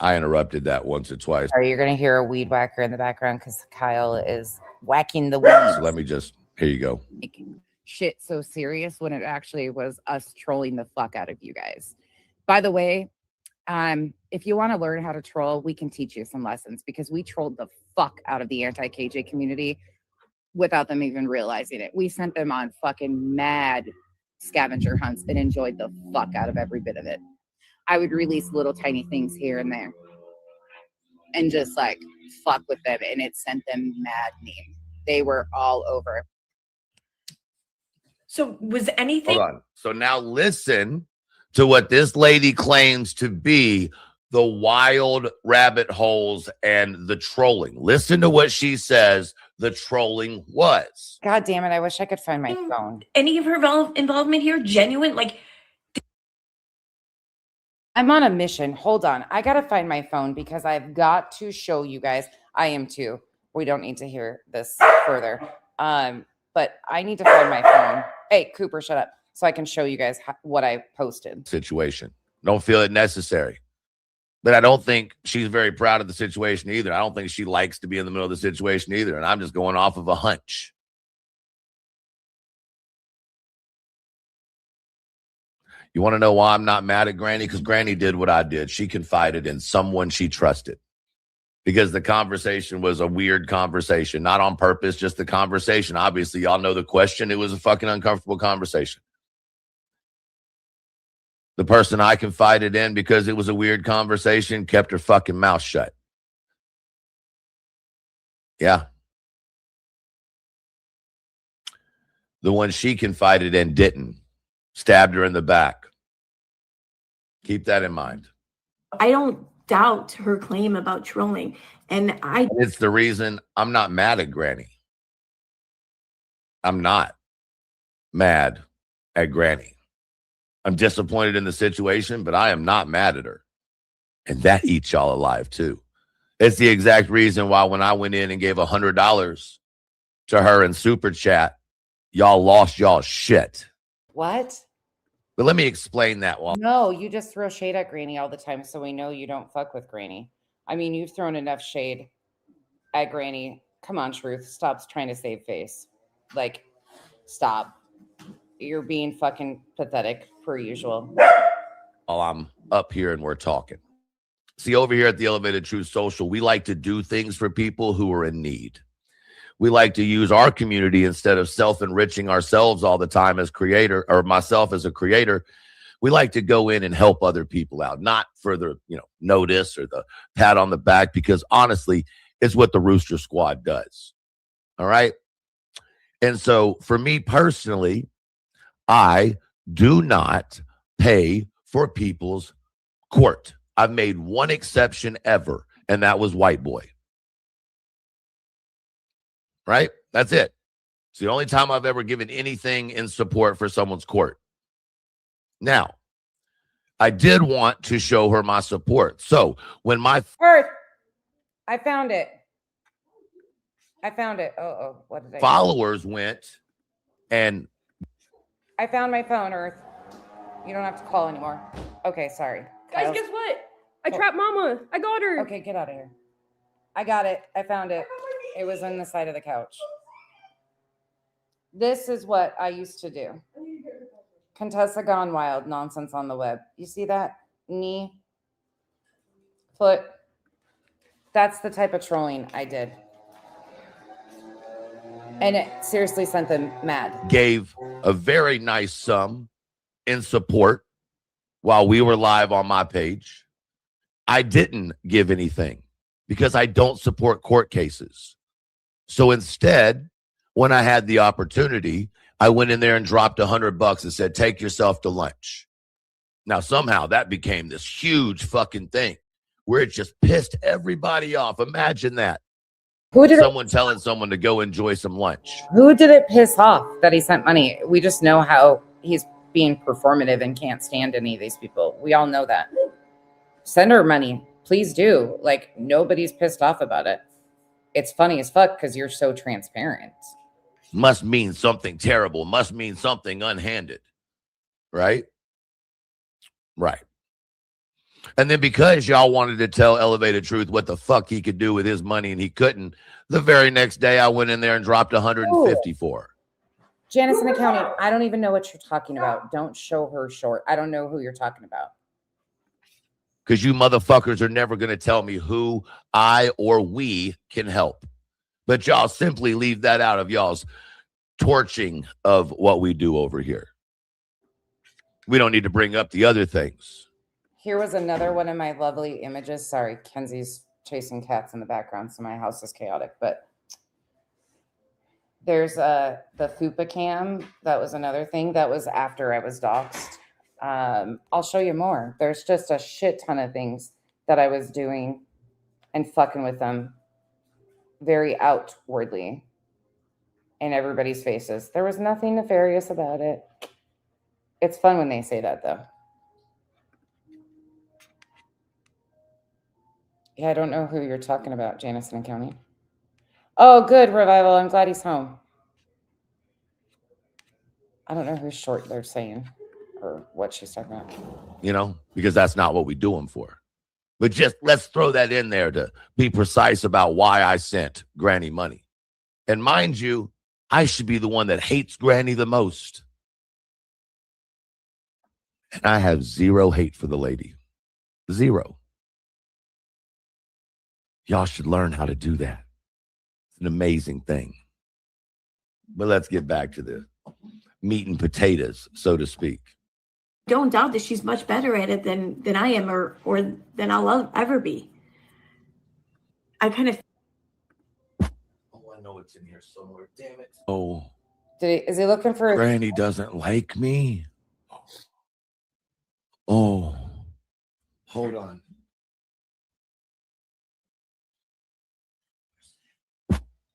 I interrupted that once or twice. Are you going to hear a weed whacker in the background because Kyle is whacking the weed? So here you go. Shit so serious when it actually was us trolling the fuck out of you guys. By the way, if you want to learn how to troll, we can teach you some lessons because we trolled the fuck out of the anti-KJ community without them even realizing it. We sent them on fucking mad scavenger hunts and enjoyed the fuck out of every bit of it. I would release little tiny things here and there and just like fuck with them, and it sent them maddening. They were all over. So was anything? Hold on. So now listen to what this lady claims to be the wild rabbit holes and the trolling. Listen to what she says the trolling was. God damn it. I wish I could find my phone. Any of her involvement here genuine? Like, I'm on a mission. Hold on. I got to find my phone because I've got to show you guys. I am too. We don't need to hear this further. But I need to find my phone. Hey, Cooper, shut up. So I can show you guys what I posted. Situation. Don't feel it necessary. But I don't think she's very proud of the situation either. I don't think she likes to be in the middle of the situation either. And I'm just going off of a hunch. You want to know why I'm not mad at Granny? Because Granny did what I did. She confided in someone she trusted. Because the conversation was a weird conversation, not on purpose, just the conversation. Obviously, y'all know the question. It was a fucking uncomfortable conversation. The person I confided in, because it was a weird conversation, kept her fucking mouth shut. Yeah. The one she confided in didn't. Stabbed her in the back. Keep that in mind. I don't doubt her claim about trolling. And It's the reason I'm not mad at Granny. I'm not mad at Granny. I'm disappointed in the situation, but I am not mad at her. And that eats y'all alive too. It's the exact reason why when I went in and gave $100 to her in Super Chat, y'all lost y'all shit. What? But let me explain that one. No, you just throw shade at Granny all the time, so we know you don't fuck with Granny. I mean, you've thrown enough shade at Granny. Come on, Truth. Stop trying to save face. Like, stop. You're being fucking pathetic, per usual. While I'm up here and we're talking. See, over here at the Elevated Truth Social, we like to do things for people who are in need. We like to use our community instead of self-enriching ourselves all the time as creator, or myself as a creator. We like to go in and help other people out, not for the, notice or the pat on the back, because honestly, it's what the Rooster Squad does. All right. And so for me personally, I do not pay for people's court. I've made one exception ever, and that was White Boy. Right? That's it. It's the only time I've ever given anything in support for someone's court. Now, I did want to show her my support. So when my Earth, I found it. What did I followers went and I found my phone, Earth. You don't have to call anymore. Okay, sorry. Guys, Kyle's- guess what? I trapped Mama. I got her. Okay, get out of here. I got it. I found it. It was on the side of the couch. This is what I used to do. Contessa Gone Wild nonsense on the web. You see that? Knee, foot. That's the type of trolling I did. And it seriously sent them mad. gave a very nice sum in support while we were live on my page. I didn't give anything because I don't support court cases. So instead, when I had the opportunity, I went in there and dropped $100 and said, take yourself to lunch. Now, somehow that became this huge fucking thing where it just pissed everybody off. Imagine that. Someone telling someone to go enjoy some lunch. Who did it piss off that he sent money? We just know how he's being performative and can't stand any of these people. We all know that. Send her money. Please do. Like, nobody's pissed off about it. It's funny as fuck because you're so transparent. Must mean something terrible. Must mean something unhanded. Right? Right. And then because y'all wanted to tell Elevated Truth what the fuck he could do with his money and he couldn't, the very next day I went in there and dropped 150 for her. Janice in the county, I don't even know what you're talking about. Don't show her short. I don't know who you're talking about. Because you motherfuckers are never going to tell me who I or we can help. But y'all simply leave that out of y'all's torching of what we do over here. We don't need to bring up the other things. Here was another one of my lovely images. Sorry, Kenzie's chasing cats in the background, so my house is chaotic. But there's the Fupa cam. That was another thing. That was after I was doxxed. I'll show you more. There's just a shit ton of things that I was doing and fucking with them very outwardly in everybody's faces. There was nothing nefarious about it. It's fun when they say that, though. Yeah, I don't know who you're talking about, Janison County. Oh, good, Revival. I'm glad he's home. I don't know who's short they're saying or what she's talking about. You know, because that's not what we do them for. But just let's throw that in there to be precise about why I sent Granny money. And mind you, I should be the one that hates Granny the most. And I have zero hate for the lady. Zero. Y'all should learn how to do that. It's an amazing thing. But let's get back to the meat and potatoes, so to speak. Don't doubt that she's much better at it than I am or than I'll ever be. I kind of. Oh, I know it's in here somewhere. Damn it. Oh. Is he looking for? Granny doesn't like me. Oh. Hold on.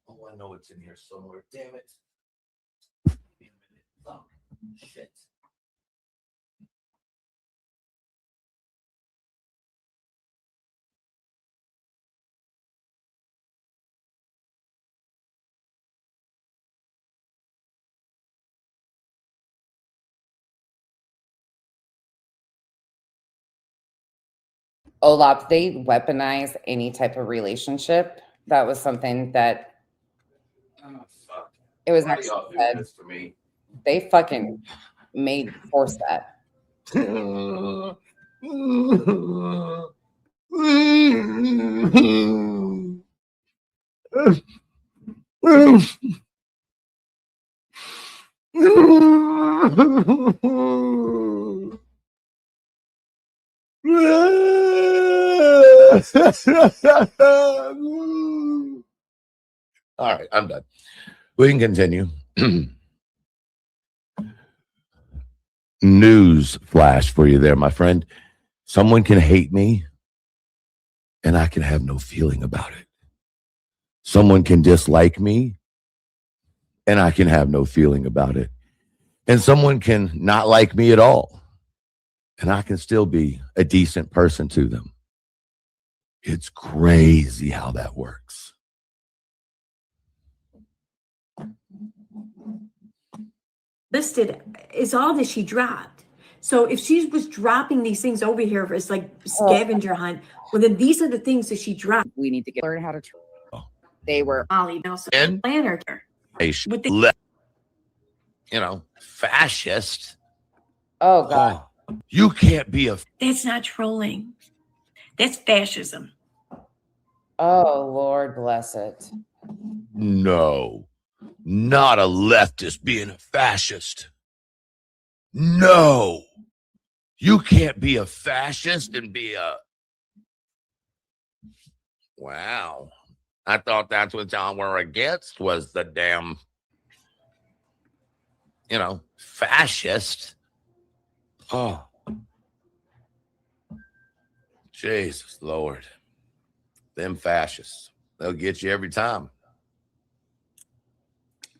Oh, I know it's in here somewhere. Damn it. Oh, shit. Olap, they weaponize any type of relationship. That was something that it was never said. For me. They fucking force that. All right, I'm done. We can continue. News flash for you there, my friend. Someone can hate me and I can have no feeling about it. Someone can dislike me and I can have no feeling about it. And someone can not like me at all and I can still be a decent person to them. It's crazy how that works. Listed is all that she dropped. So if she was dropping these things over here as like scavenger hunt, well then these are the things that she dropped. We need to learn how to. They were Molly Nelson And planner. with fascist. Oh God. You can't be a. That's not trolling. That's fascism. Oh Lord bless it. No, not a leftist being a fascist. No, you can't be a fascist and be a. Wow. I thought that's what y'all were against was the damn, fascist. Oh, Jesus Lord. Them fascists. They'll get you every time.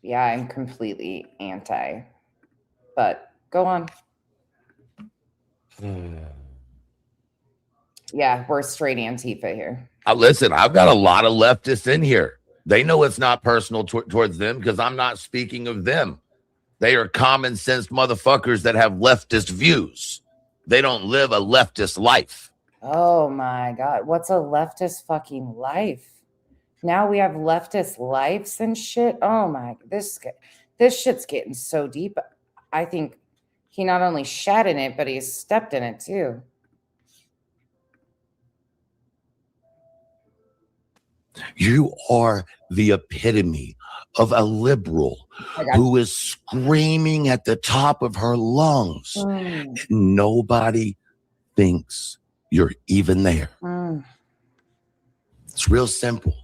Yeah, I'm completely anti. But go on. Yeah, we're straight Antifa here. Listen, I've got a lot of leftists in here. They know it's not personal towards them because I'm not speaking of them. They are common sense motherfuckers that have leftist views. They don't live a leftist life. Oh my God. What's a leftist fucking life? Now we have leftist lives and shit. Oh my, this shit's getting so deep. I think he not only shat in it, but he stepped in it too. You are the epitome of a liberal who is screaming at the top of her lungs. Nobody thinks you're even there. It's real simple.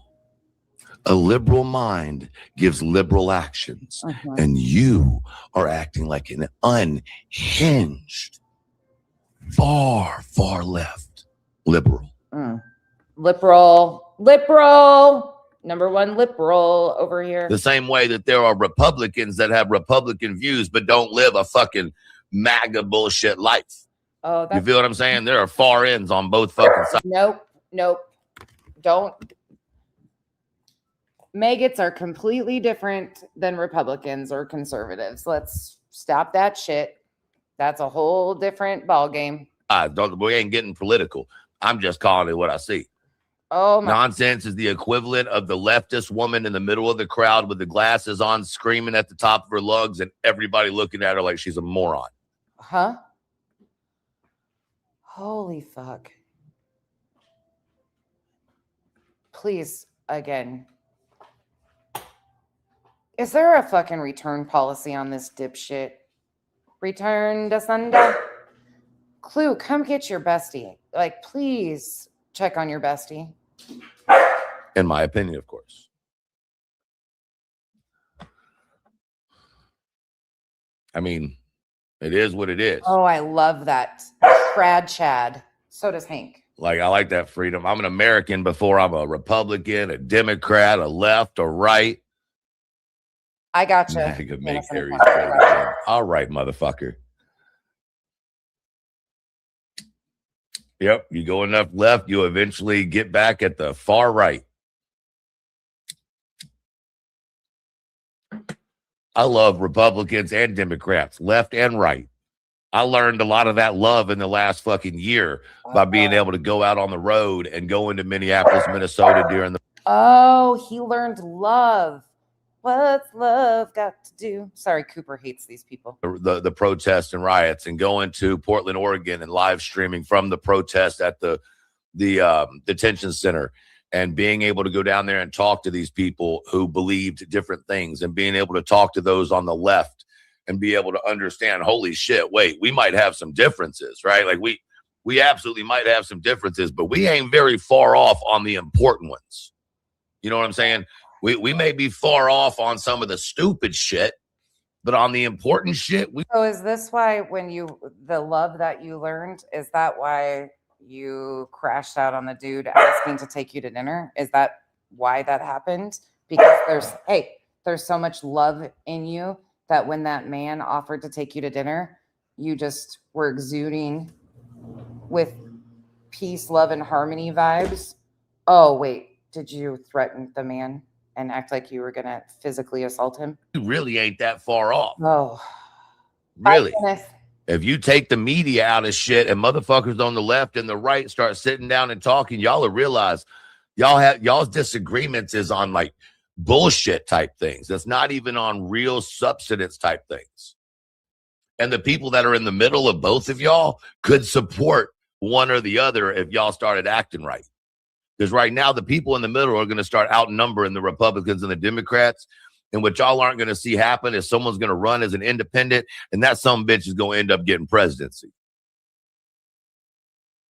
A liberal mind gives liberal actions, and you are acting like an unhinged, far, far left liberal. Liberal, number one liberal over here. The same way that there are Republicans that have Republican views but don't live a fucking MAGA bullshit life. Oh, you feel what I'm saying? There are far ends on both fucking sides. Nope. Don't. Maggots are completely different than Republicans or conservatives. Let's stop that shit. That's a whole different ball game. We ain't getting political. I'm just calling it what I see. Oh my. Nonsense is the equivalent of the leftist woman in the middle of the crowd with the glasses on, screaming at the top of her lungs, and everybody looking at her like she's a moron. Huh? Holy fuck. Please, again. Is there a fucking return policy on this dipshit? Return to Sunday. Clue, come get your bestie. Like, please check on your bestie. In my opinion, of course. I mean, it is what it is. Oh, I love that. Brad Chad. So does Hank. Like, I like that freedom. I'm an American before I'm a Republican, a Democrat, a left, a right. I gotcha. MAGA make Aries great again. All right, motherfucker. Yep, you go enough left, you eventually get back at the far right. I love Republicans and Democrats, left and right. I learned a lot of that love in the last fucking year by being able to go out on the road and go into Minneapolis, Minnesota during the... Oh, he learned love. What's love got to do? Sorry, Cooper hates these people. The protests and riots, and going to Portland, Oregon, and live streaming from the protest at the detention center, and being able to go down there and talk to these people who believed different things, and being able to talk to those on the left and be able to understand, holy shit, wait, we might have some differences, right? Like we absolutely might have some differences, but we ain't very far off on the important ones. You know what I'm saying? We may be far off on some of the stupid shit, but on the important shit, So is this why the love that you learned, is that why you crashed out on the dude asking to take you to dinner? Is that why that happened? Because there's so much love in you that when that man offered to take you to dinner, you just were exuding with peace, love, and harmony vibes. Oh, wait, did you threaten the man and act like you were going to physically assault him? you really ain't that far off. Oh, Really. If you take the media out of shit and motherfuckers on the left and the right start sitting down and talking, y'all will realize y'all's disagreements is on like bullshit type things. That's not even on real substance type things. And the people that are in the middle of both of y'all could support one or the other if y'all started acting right. Because right now, the people in the middle are going to start outnumbering the Republicans and the Democrats. And what y'all aren't going to see happen is someone's going to run as an independent, and that some bitch is going to end up getting presidency.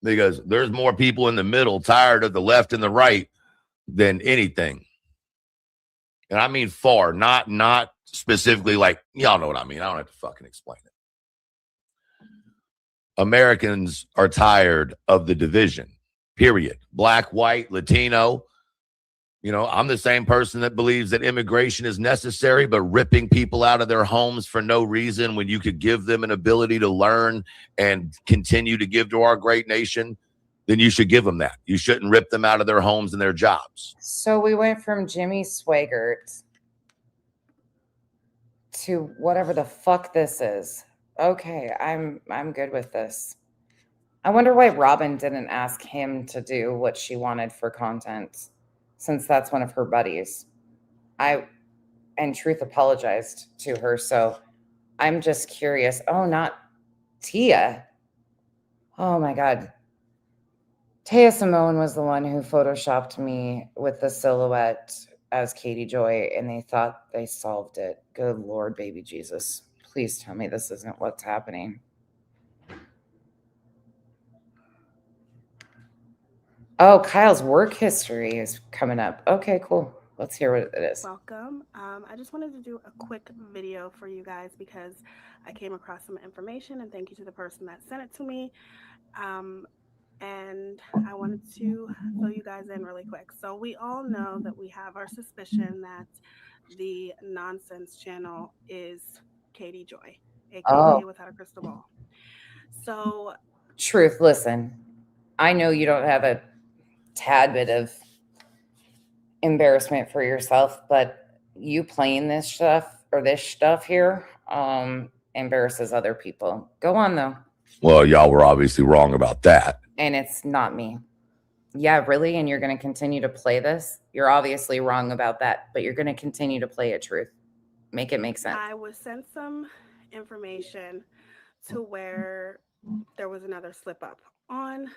Because there's more people in the middle tired of the left and the right than anything. And I mean far, not specifically like, y'all know what I mean. I don't have to fucking explain it. Americans are tired of the division. Period. Black, white, Latino. You know, I'm the same person that believes that immigration is necessary, but ripping people out of their homes for no reason when you could give them an ability to learn and continue to give to our great nation, then you should give them that. You shouldn't rip them out of their homes and their jobs. So we went from Jimmy Swaggart to whatever the fuck this is. Okay, I'm good with this. I wonder why Robin didn't ask him to do what she wanted for content, since that's one of her buddies. Truth apologized to her, so I'm just curious. Oh, not Tia. Oh my God. Taya Simone was the one who photoshopped me with the silhouette as Katie Joy, and they thought they solved it. Good Lord, baby Jesus. Please tell me this isn't what's happening. Oh, Kyle's work history is coming up. Okay, cool. Let's hear what it is. Welcome. I just wanted to do a quick video for you guys because I came across some information, and thank you to the person that sent it to me. And I wanted to fill you guys in really quick. So we all know that we have our suspicion that the nonsense channel is Katie Joy, aka Without a Crystal Ball. So Truth, listen, I know you don't have a tad bit of embarrassment for yourself, but you playing this stuff here embarrasses other people. Go on though. Well, y'all were obviously wrong about that. And it's not me. Yeah, really? And you're going to continue to play this? You're obviously wrong about that, but you're going to continue to play it, Truth. Make it make sense. I was sent some information to where there was another slip up on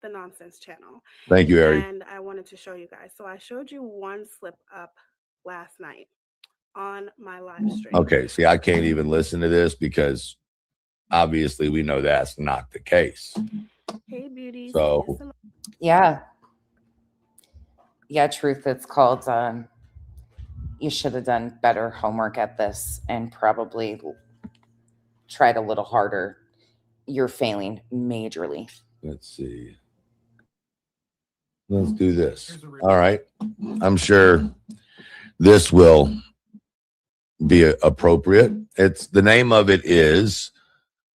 the Nonsense channel. Thank you, Ari. And I wanted to show you guys. So I showed you one slip up last night on my live stream. Okay, see, I can't even listen to this because obviously we know that's not the case. Hey, beauties. So, Yeah. Yeah, truth. It's called, you should have done better homework at this and probably tried a little harder. You're failing majorly. let's see. Let's do this. All right. I'm sure this will be appropriate. It's the name of it is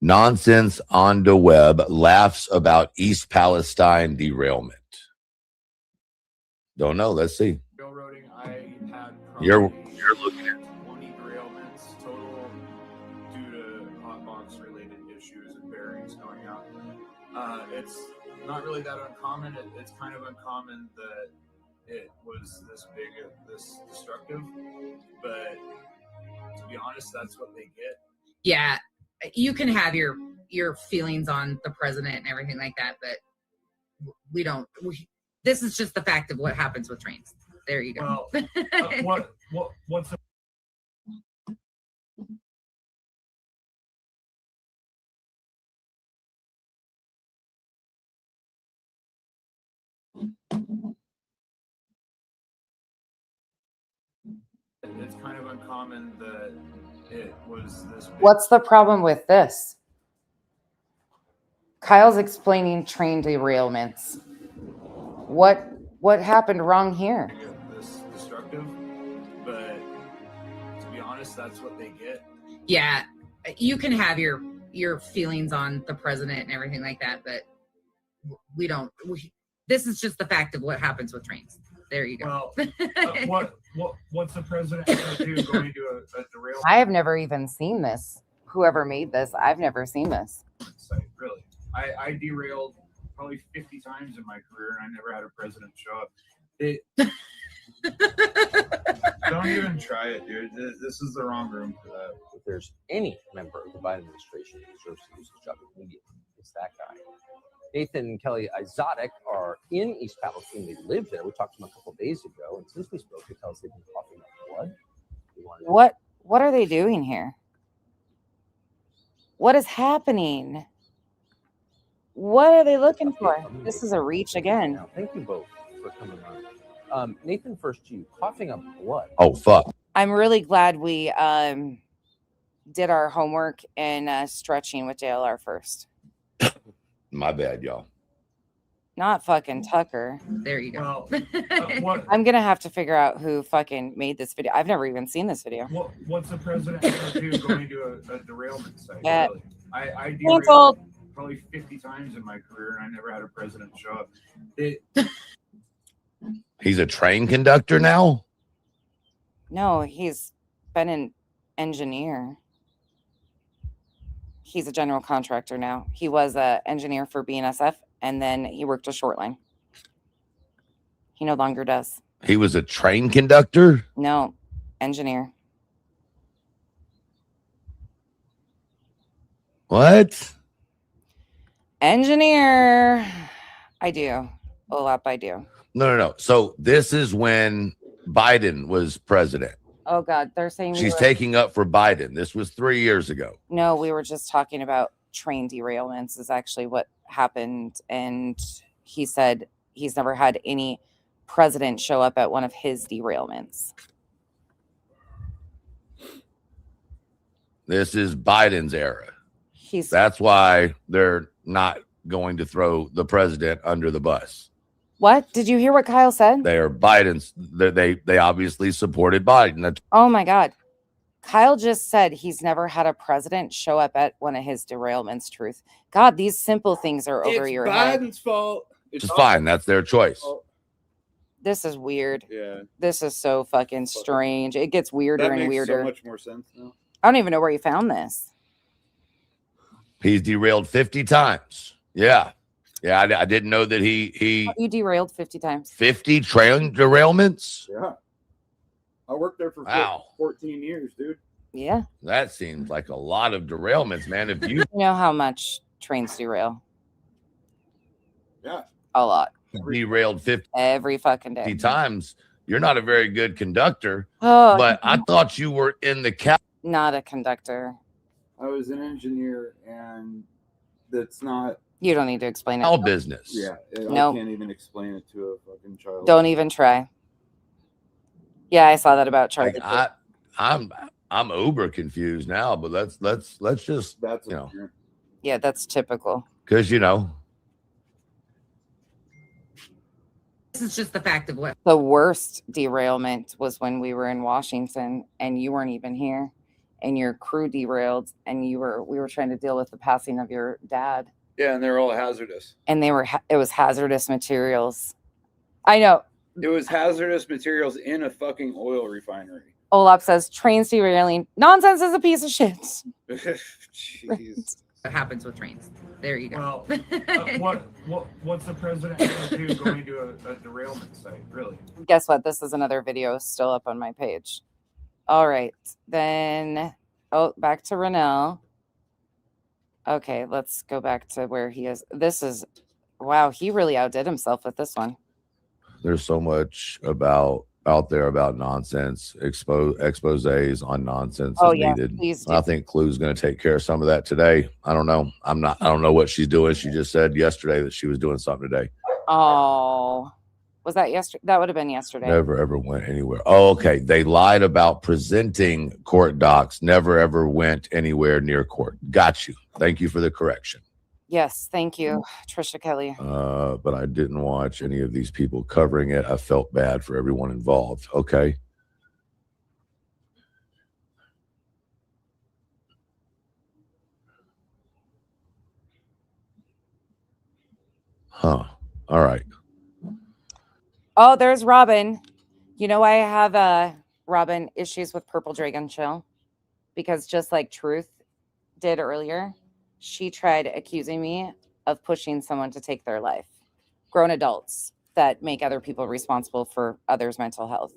Nonsense on the Web Laughs About East Palestine Derailment. Don't know. Let's see. Railroading, I had You're looking at 20 derailments total due to hot box related issues and bearings going out. It's not really that uncommon. It's kind of uncommon that it was this big, this destructive. But to be honest, that's what they get. Yeah, you can have your feelings on the president and everything like that, but we don't. This is just the fact of what happens with trains. There you go. Well, what's the It's kind of uncommon that it was this big. What's the problem with this? Kyle's explaining train derailments. What happened wrong here? This destructive, but to be honest, that's what they get. Yeah, you can have your feelings on the president and everything like that, but we don't. This is just the fact of what happens with trains. There you go. Well, what's the president going to do going to a derailment? I have never even seen this. Whoever made this, I've never seen this. Site, really. I derailed probably 50 times in my career, and I never had a president show up. Don't even try it, dude. This is the wrong room for that. If there's any member of the Biden administration who deserves to lose his job immediately, it's that guy. Nathan and Kelly Izotic are in East Palestine. They live there. We talked to them a couple of days ago, and since we spoke, they tell us they've been coughing up blood. What are they doing here? What is happening? What are they looking for? This is a reach again. Now, thank you both for coming on. Nathan, first to you, coughing up blood. Oh, fuck. I'm really glad we did our homework and stretching with JLR first. My bad, y'all. Not fucking Tucker. There you go. I'm gonna have to figure out who fucking made this video. I've never even seen this video. What's the president going to do going to a derailment site? Yeah. Really? I Canceled. derailed probably 50 times in my career, and I never had a president show up. He's a train conductor now? No, he's been an engineer. He's a general contractor now. He was an engineer for BNSF, and then he worked a short line. He no longer does. He was a train conductor? No, engineer. What? Engineer. I do. OLAP, I do. No. So this is when Biden was president. Oh, God. They're saying She's taking up for Biden. This was 3 years ago. No, we were just talking about train derailments is actually what happened. And he said he's never had any president show up at one of his derailments. This is Biden's era. That's why they're not going to throw the president under the bus. What? Did you hear what Kyle said? They are Biden's. They obviously supported Biden. Oh, my God. Kyle just said he's never had a president show up at one of his derailments. Truth. God, these simple things are over your head. Biden's fault. It's fine. That's their choice. This is weird. Yeah. This is so fucking strange. It gets weirder That and makes weirder. so much more sense now. I don't even know where you found this. He's derailed 50 times. Yeah. I didn't know that he You derailed 50 times. 50 train derailments. Yeah. I worked there for Wow. 14 years, dude. Yeah. That seems like a lot of derailments, man. If you You know how much trains derail. Yeah. A lot. Derailed 50 every fucking day. times. You're not a very good conductor, Oh, but I thought you were in the cap. not a conductor. I was an engineer, and that's not. You don't need to explain All it. business. Yeah, Nope. I can't even explain it to a fucking child. Don't even try. Yeah, I saw that about Charlie. Like I'm uber confused now, but let's just That's Yeah, that's typical. because This is just the fact of what. The worst derailment was when we were in Washington and you weren't even here, and your crew derailed, and we were trying to deal with the passing of your dad. Yeah, and they're all hazardous. And it was hazardous materials. I know. It was hazardous materials in a fucking oil refinery. Olaf says trains derailing. Nonsense is a piece of shit. Jeez. What happens with trains? There you go. Well, what's the president going to do going to a derailment site? Really? Guess what? This is another video still up on my page. All right. Then, back to Renell. Okay, let's go back to where he is. This is, wow, he really outdid himself with this one. there's so much out there about nonsense, exposés on nonsense is needed. Please do. I think Clue's going to take care of some of that today. I don't know. I don't know what she's doing. She just said yesterday that she was doing something today. Oh, was that yesterday? That would have been yesterday. Never ever went anywhere. Oh, okay. They lied about presenting court docs. Never ever went anywhere near court. Got you. Thank you for the correction. Yes, thank you, Trisha Kelly. But I didn't watch any of these people covering it. I felt bad for everyone involved. Okay. Huh. All right. Oh, there's Robin. You know, I have Robin issues with Purple Dragon Chill because just like Truth did earlier, she tried accusing me of pushing someone to take their life. Grown adults that make other people responsible for others' mental health.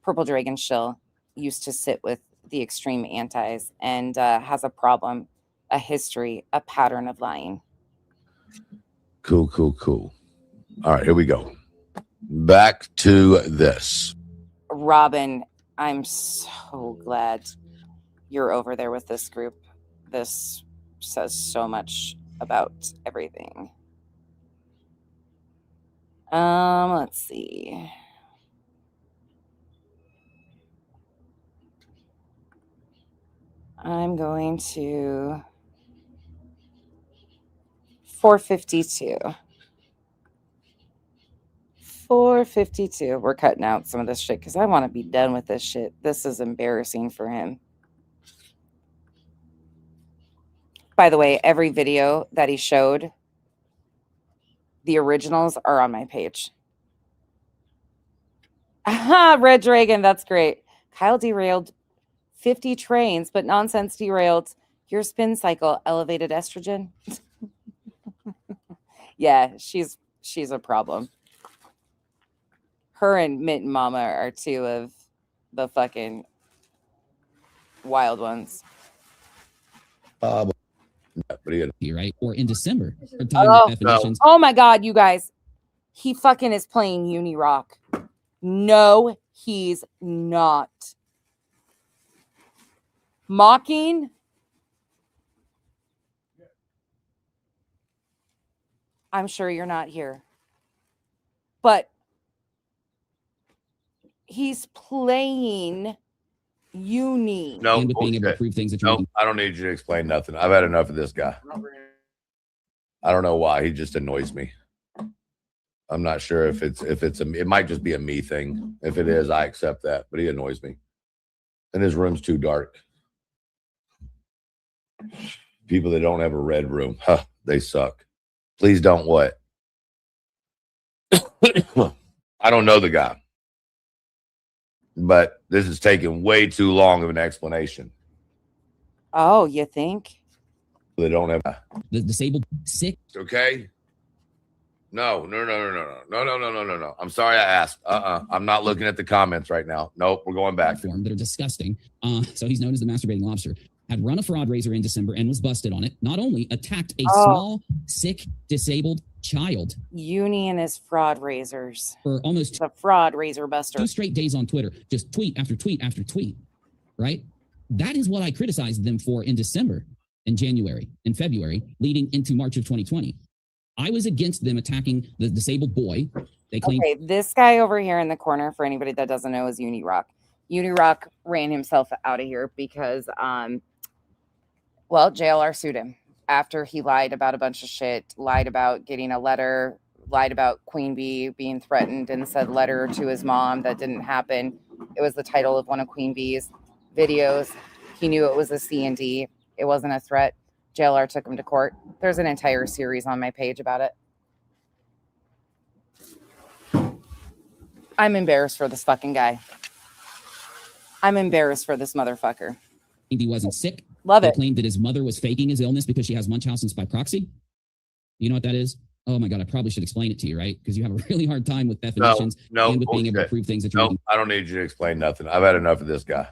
Purple Dragon Chill used to sit with the extreme antis and has a problem, a history, a pattern of lying. Cool. All right, here we go. Back to this. Robin, I'm so glad you're over there with this group. This says so much about everything. Let's see. I'm going to 452. 452. We're cutting out some of this shit because I want to be done with this shit. This is embarrassing for him. By the way, every video that he showed, the originals are on my page. Aha, Red Dragon, that's great. Kyle derailed 50 trains, but nonsense derailed your spin cycle, elevated estrogen. Yeah, she's a problem. Her and Mint Mama are two of the fucking wild ones. Right? Or in December. Oh my God, you guys. He fucking is playing Uni Rock. No, he's not. Mocking. I'm sure you're not here. But he's playing Uni. No, and with being able to prove things that you're no, I don't need you to explain nothing. I've had enough of this guy. I don't know why. He just annoys me. I'm not sure if it might just be a me thing. If it is, I accept that. But he annoys me. And his room's too dark. People that don't have a red room, they suck. Please don't what? I don't know the guy. But this is taking way too long of an explanation. Oh, you think? They don't have the disabled, sick. Okay. No. I'm sorry I asked. I'm not looking at the comments right now. Nope, we're going back. That are disgusting. So he's known as the masturbating lobster. Had run a fraud razor in December and was busted on it. Not only attacked a small, sick, disabled child Uni and his fraud raisers. for almost The fraud razor buster. 2 straight days on Twitter, just tweet after tweet after tweet, right? That is what I criticized them for in December, in January, in February, leading into March of 2020. I was against them attacking the disabled boy. They claimed. Okay, this guy over here in the corner, for anybody that doesn't know, is Unirock. Unirock ran himself out of here because, well, JLR sued him after he lied about a bunch of shit, lied about getting a letter, lied about Queen Bee being threatened and said letter to his mom that didn't happen. It was the title of one of Queen Bee's videos. He knew it was a C&D. It wasn't a threat. JLR took him to court. There's an entire series on my page about it. I'm embarrassed for this fucking guy. I'm embarrassed for this motherfucker. He wasn't sick. Love They it. claimed that his mother was faking his illness because she has Munchausen's by proxy. You know what that is? Oh my God, I probably should explain it to you, right? Because you have a really hard time with definitions No, and with being able to prove things that you no, I don't need you to explain nothing. I've had enough of this guy.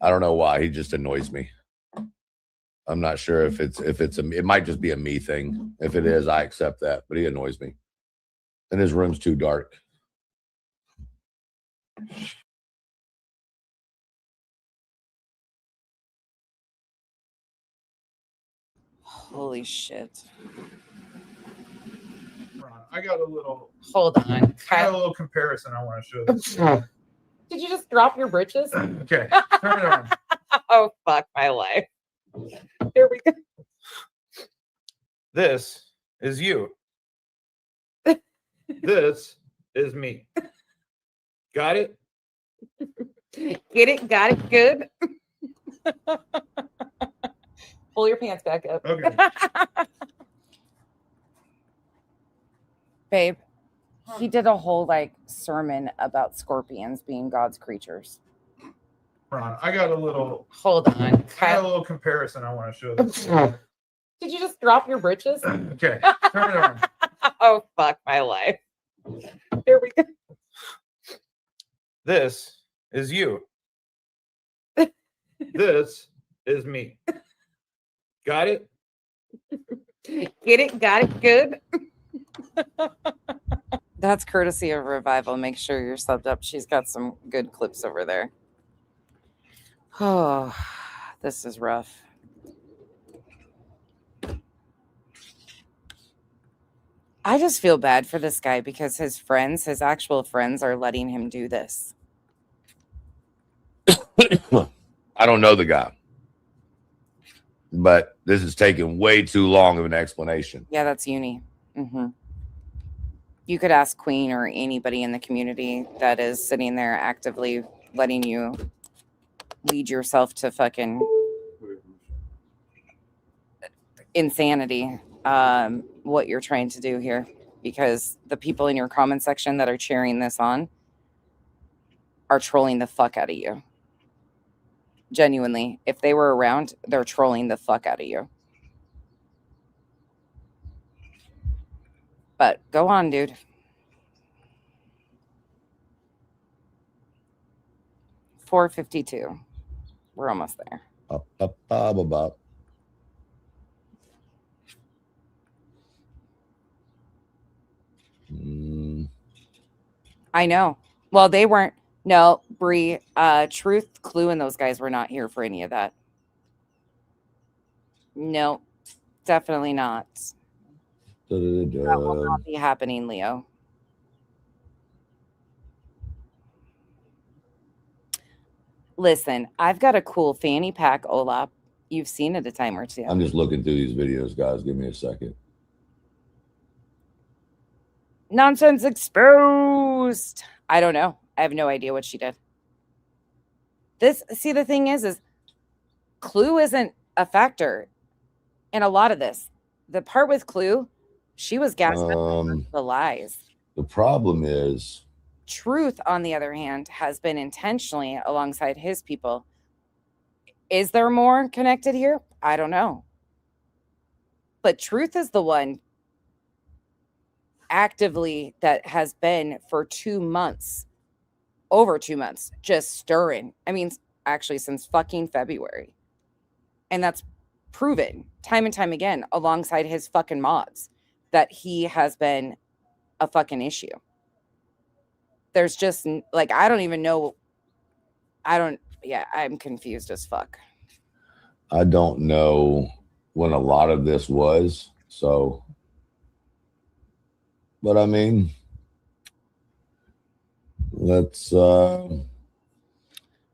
I don't know why. He just annoys me. I'm not sure if it might just be a me thing. If it is, I accept that, but he annoys me. And his room's too dark. Holy shit. I got a little. Hold on. I got a little comparison I want to show this. Did you just drop your britches? Okay, turn it on. Oh, fuck my life. Here we go. This is you. This is me. Got it? Get it? Got it? Good? Pull your pants back up. Okay. Babe, he did a whole like sermon about scorpions being God's creatures. Ron, I got a little. Hold on. I got a little comparison I want to show this. Did you just drop your britches? Okay, turn it on. Oh, fuck my life. Here we go. This is you. This is me. Got it? Get it? Got it? Good? That's courtesy of Revival. Make sure you're subbed up. She's got some good clips over there. Oh, this is rough. I just feel bad for this guy because his friends, his actual friends, are letting him do this. I don't know the guy, but this is taking way too long of an explanation. Yeah, that's Uni. You could ask Queen or anybody in the community that is sitting there actively letting you lead yourself to fucking insanity, what you're trying to do here, because the people in your comment section that are cheering this on are trolling the fuck out of you. Genuinely, if they were around, they're trolling the fuck out of you. But go on, dude. $4.52. We're almost there. Up, up, up, up, up. I know. Well, they weren't. No, Bree, Truth, Clue, and those guys were not here for any of that. No, definitely not. That will not be happening, Leo. Listen, I've got a cool fanny pack, Olap. You've seen it a time or two. I'm just looking through these videos, guys. Give me a second. Nonsense exposed. I don't know. I have no idea what she did. See, the thing is Clue isn't a factor in a lot of this. The part with Clue, she was gassing up the lies. The problem is Truth, on the other hand, has been intentionally alongside his people. Is there more connected here? I don't know. But Truth is the one actively that has been for 2 months, over 2 months, just stirring. I mean, actually since fucking February. And that's proven time and time again alongside his fucking mods. that he has been a fucking issue. There's just like, I don't even know. I'm confused as fuck. I don't know when a lot of this was. So, but I mean, let's, oh,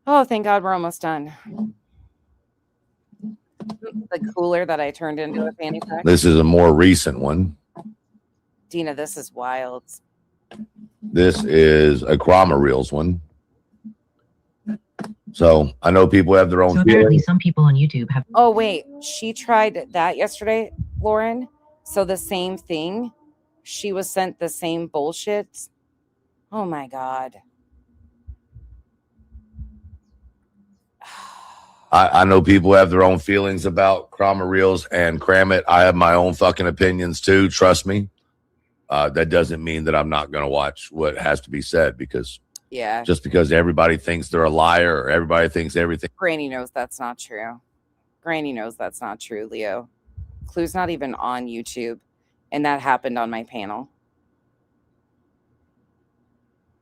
thank God we're almost done. The cooler that I turned into a fanny pack. this is a more recent one. Dina, this is wild. This is a Chroma Reels one. So I know people have their own. So apparently some people on YouTube have. Oh, wait. She tried that yesterday, Lauren. So the same thing. She was sent the same bullshit. Oh, my God. I know people have their own feelings about Chroma Reels and Cram It. I have my own fucking opinions too. Trust me. That doesn't mean that I'm not going to watch what has to be said, because just because everybody thinks they're a liar or everybody thinks everything. Granny knows that's not true. Granny knows that's not true, Leo. Clue's not even on YouTube. And that happened on my panel.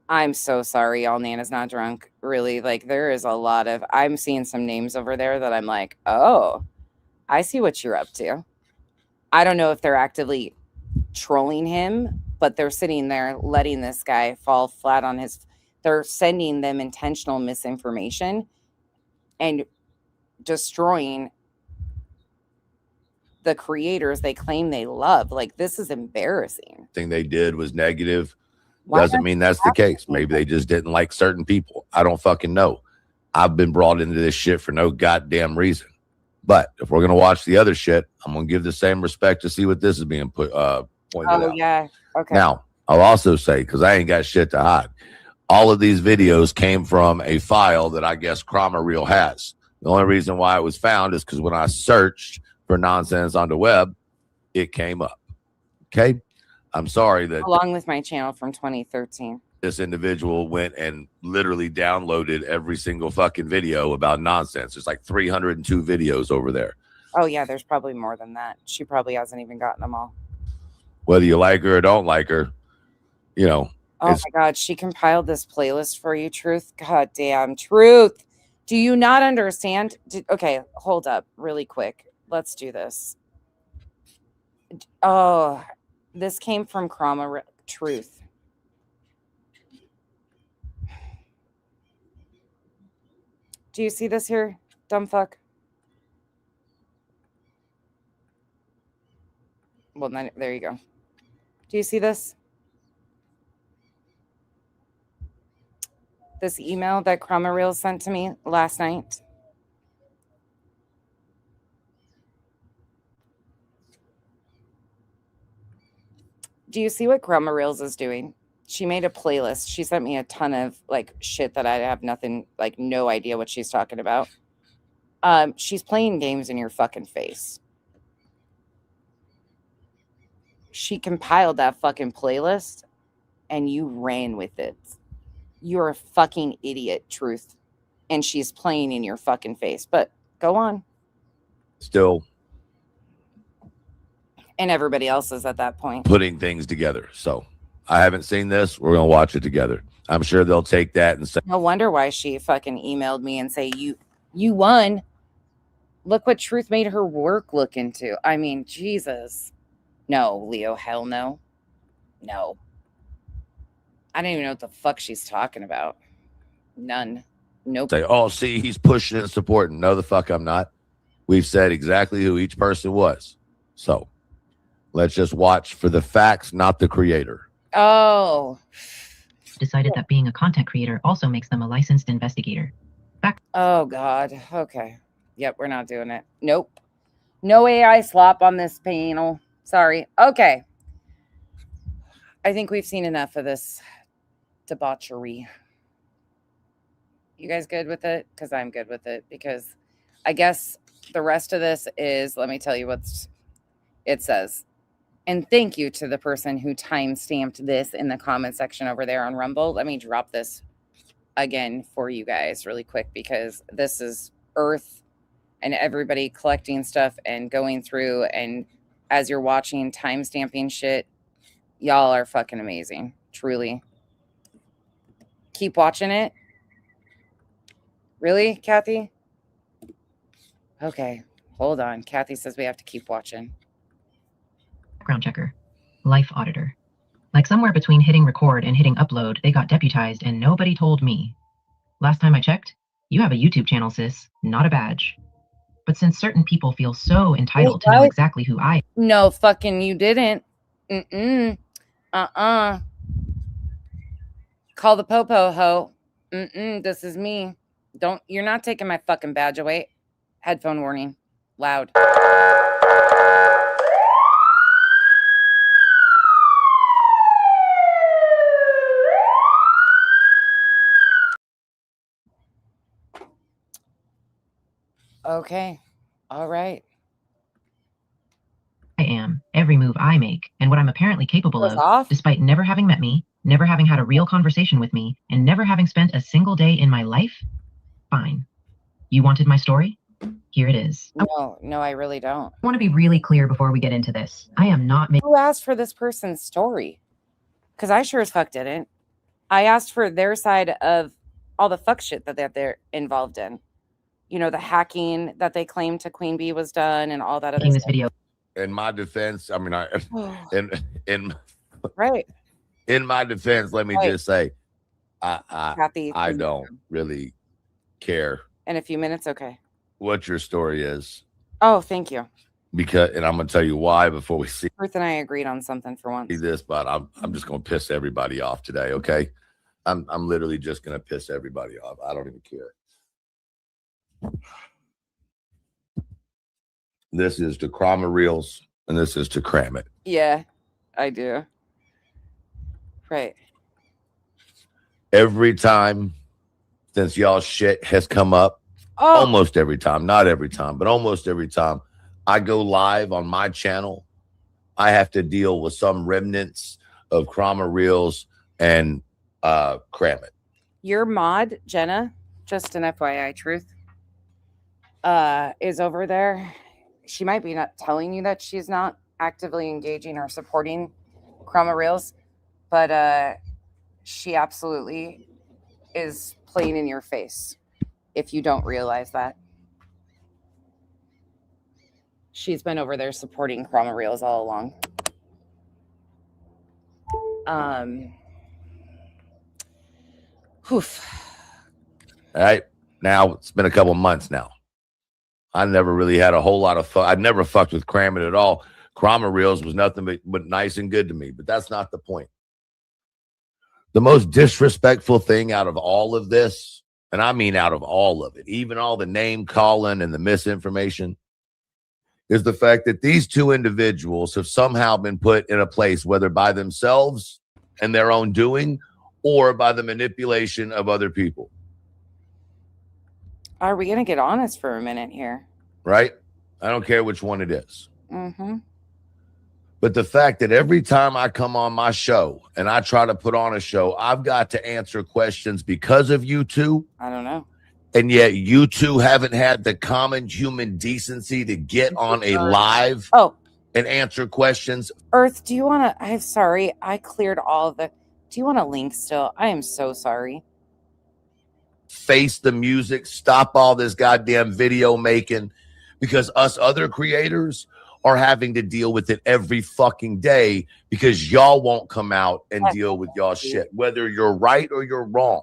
I'm so sorry, y'all. Nana's not drunk. Really, like, there is a lot of, I'm seeing some names over there that I'm like, oh, I see what you're up to. I don't know if they're actively trolling him, but they're sitting there letting this guy fall flat on his, they're sending them intentional misinformation and destroying the creators they claim they love. Like, this is embarrassing. Thing they did was negative. Doesn't mean that's the case. Maybe they just didn't like certain people. I don't fucking know. I've been brought into this shit for no goddamn reason. But if we're gonna watch the other shit, I'm gonna give the same respect to see what this is being pointed out. Yeah. Okay. Now, I'll also say, because I ain't got shit to hide, all of these videos came from a file that I guess Chroma Reel has. The only reason why it was found is because when I searched for nonsense on the web, it came up. Okay. I'm sorry that along with my channel from 2013, this individual went and literally downloaded every single fucking video about nonsense. There's like 302 videos over there. oh yeah, there's probably more than that. She probably hasn't even gotten them all. Whether you like her or don't like her, you know. Oh my God, she compiled this playlist for you, Truth. God damn, Truth. Do you not understand? Okay, hold up really quick. Let's do this. Oh, this came from Chroma Truth. Do you see this here, dumb fuck? Well, then, there you go. Do you see this? This email that Chroma Reel sent to me last night. Do you see what Chroma Reels is doing? She made a playlist. She sent me a ton of like shit that I have nothing, like no idea what she's talking about. She's playing games in your fucking face. She compiled that fucking playlist and you ran with it. You're a fucking idiot, Truth. And she's playing in your fucking face. But go on. Still and everybody else is at that point putting things together. So I haven't seen this. We're gonna watch it together. I'm sure they'll take that and say, no wonder why she fucking emailed me and say you won. Look what Truth made her work look into. I mean, Jesus. No, Leo, hell no. No. I don't even know what the fuck she's talking about. None. Nope. Say, oh, see, he's pushing and supporting. No, the fuck I'm not. We've said exactly who each person was. So let's just watch for the facts, not the creator. Oh. Decided that being a content creator also makes them a licensed investigator. Oh, God. Okay. Yep, we're not doing it. Nope. No AI slop on this panel. Sorry. Okay. I think we've seen enough of this debauchery. You guys good with it? Because I'm good with it. Because I guess the rest of this is, let me tell you what it says. And thank you to the person who time-stamped this in the comment section over there on Rumble. Let me drop this again for you guys really quick, because this is Earth and everybody collecting stuff and going through. And as you're watching, time stamping shit. Y'all are fucking amazing. Truly. Keep watching it. Really, Kathy? Okay, hold on. Kathy says we have to keep watching. Background checker. Life auditor. Like somewhere between hitting record and hitting upload, they got deputized and nobody told me. Last time I checked, you have a YouTube channel, sis, not a badge. But since certain people feel so entitled to know exactly who I am. No, fucking you didn't. Call the popo ho. This is me. You're not taking my fucking badge away. Headphone warning. Loud. Okay. All right. I am, every move I make, and what I'm apparently capable of, despite never having met me, never having had a real conversation with me, and never having spent a single day in my life? Fine. You wanted my story? Here it is. No, I really don't. I want to be really clear before we get into this. I am not making. Who asked for this person's story? Because I sure as fuck didn't. I asked for their side of all the fuck shit that they're involved in. You know, the hacking that they claimed to Queen Bee was done and all that other this video. In my defense, I mean, right. In my defense, let me just say, Kathy, I don't really care in a few minutes. Okay. What your story is. Oh, thank you. And I'm gonna tell you why before we see. Ruth and I agreed on something for once. This, but I'm just gonna piss everybody off today. Okay, I'm literally just gonna piss everybody off. I don't even care. This is to Crama Reels, and this is to Cram It. Yeah, I do. Right. Every time since y'all shit has come up, almost every time, not every time, but almost every time I go live on my channel, I have to deal with some remnants of Crama Reels and Cram It. Your mod, Jenna, just an FYI, Truth, is over there. She might be not telling you that she's not actively engaging or supporting Crama Reels, but she absolutely is playing in your face if you don't realize that. She's been over there supporting Crama Reels all along. All right. Now it's been a couple months now. I never really had a whole lot of fun. I never fucked with Cram It at all. Crama Reels was nothing but nice and good to me, but that's not the point. The most disrespectful thing out of all of this, and I mean out of all of it, even all the name calling and the misinformation, is the fact that these two individuals have somehow been put in a place, whether by themselves and their own doing or by the manipulation of other people. Are we going to get honest for a minute here? Right? I don't care which one it is. Mm-hmm. But the fact that every time I come on my show and I try to put on a show, I've got to answer questions because of you two. I don't know. And yet you two haven't had the common human decency to get on a live and answer questions. Earth, do you want to? I'm sorry. I cleared all of the. Do you want a link still? I am so sorry. Face the music. Stop all this goddamn video making, because us other creators are having to deal with it every fucking day because y'all won't come out and deal with y'all shit, whether you're right or you're wrong.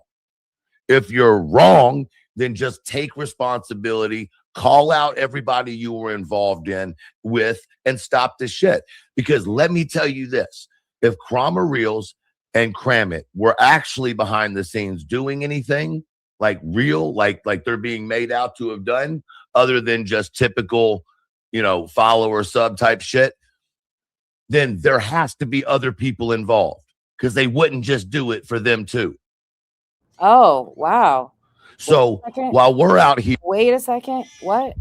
If you're wrong, then just take responsibility, call out everybody you were involved in with, and stop the shit. Because let me tell you this, if Crama Reels and Cram It were actually behind the scenes doing anything like real, like they're being made out to have done, other than just typical, follower sub type shit, then there has to be other people involved, because they wouldn't just do it for them too. Oh, wow. So while we're out here, wait a second, what?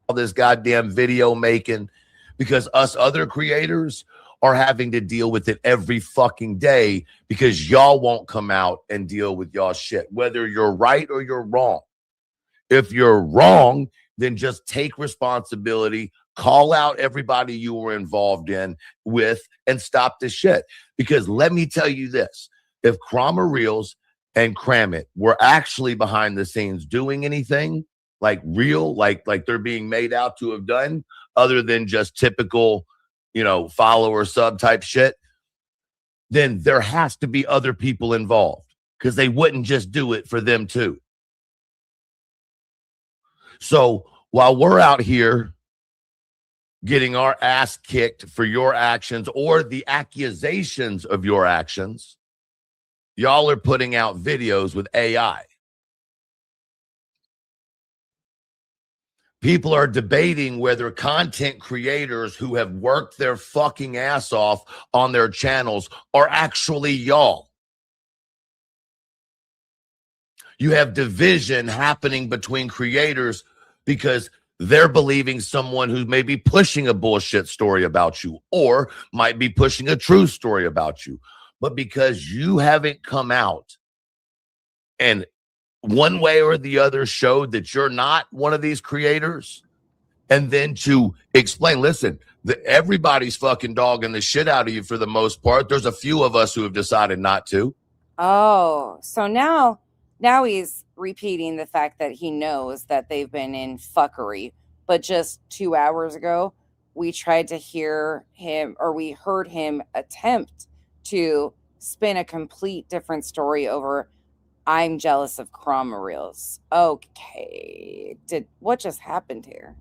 All this goddamn video making, because us other creators are having to deal with it every fucking day because y'all won't come out and deal with y'all shit, whether you're right or you're wrong. If you're wrong, then just take responsibility, call out everybody you were involved with and stop this shit. Because let me tell you this, if Krama Reels and Kramit were actually behind the scenes doing anything like real, like they're being made out to have done, other than just typical, follower sub type shit, then there has to be other people involved, because they wouldn't just do it for them too. So while we're out here getting our ass kicked for your actions or the accusations of your actions, y'all are putting out videos with AI. People are debating whether content creators who have worked their fucking ass off on their channels are actually y'all. You have division happening between creators because they're believing someone who may be pushing a bullshit story about you or might be pushing a true story about you. But because you haven't come out and one way or the other showed that you're not one of these creators, and then to explain, listen, everybody's fucking dogging the shit out of you for the most part. There's a few of us who have decided not to. Oh, so now he's repeating the fact that he knows that they've been in fuckery. But just 2 hours ago, we tried to hear him, or we heard him attempt to spin a complete different story over, I'm jealous of Krama Reels. Okay. What just happened here?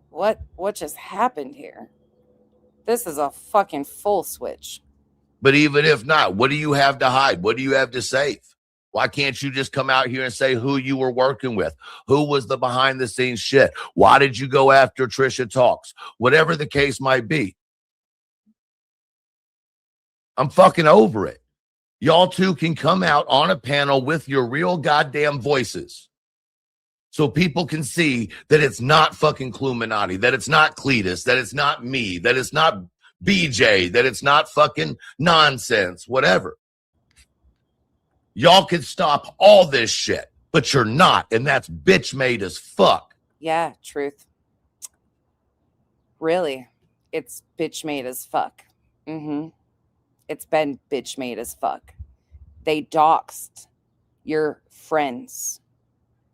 What just happened here? This is a fucking full switch. But even if not, what do you have to hide? What do you have to save? Why can't you just come out here and say who you were working with? Who was the behind the scenes shit? Why did you go after Trisha Talks? Whatever the case might be. I'm fucking over it. Y'all two can come out on a panel with your real goddamn voices so people can see that it's not fucking Cluminati, that it's not Cletus, that it's not me, that it's not BJ, that it's not fucking nonsense, whatever. Y'all can stop all this shit, but you're not, and that's bitch made as fuck. Yeah, truth. Really, it's bitch made as fuck. It's been bitch made as fuck. They doxed your friends.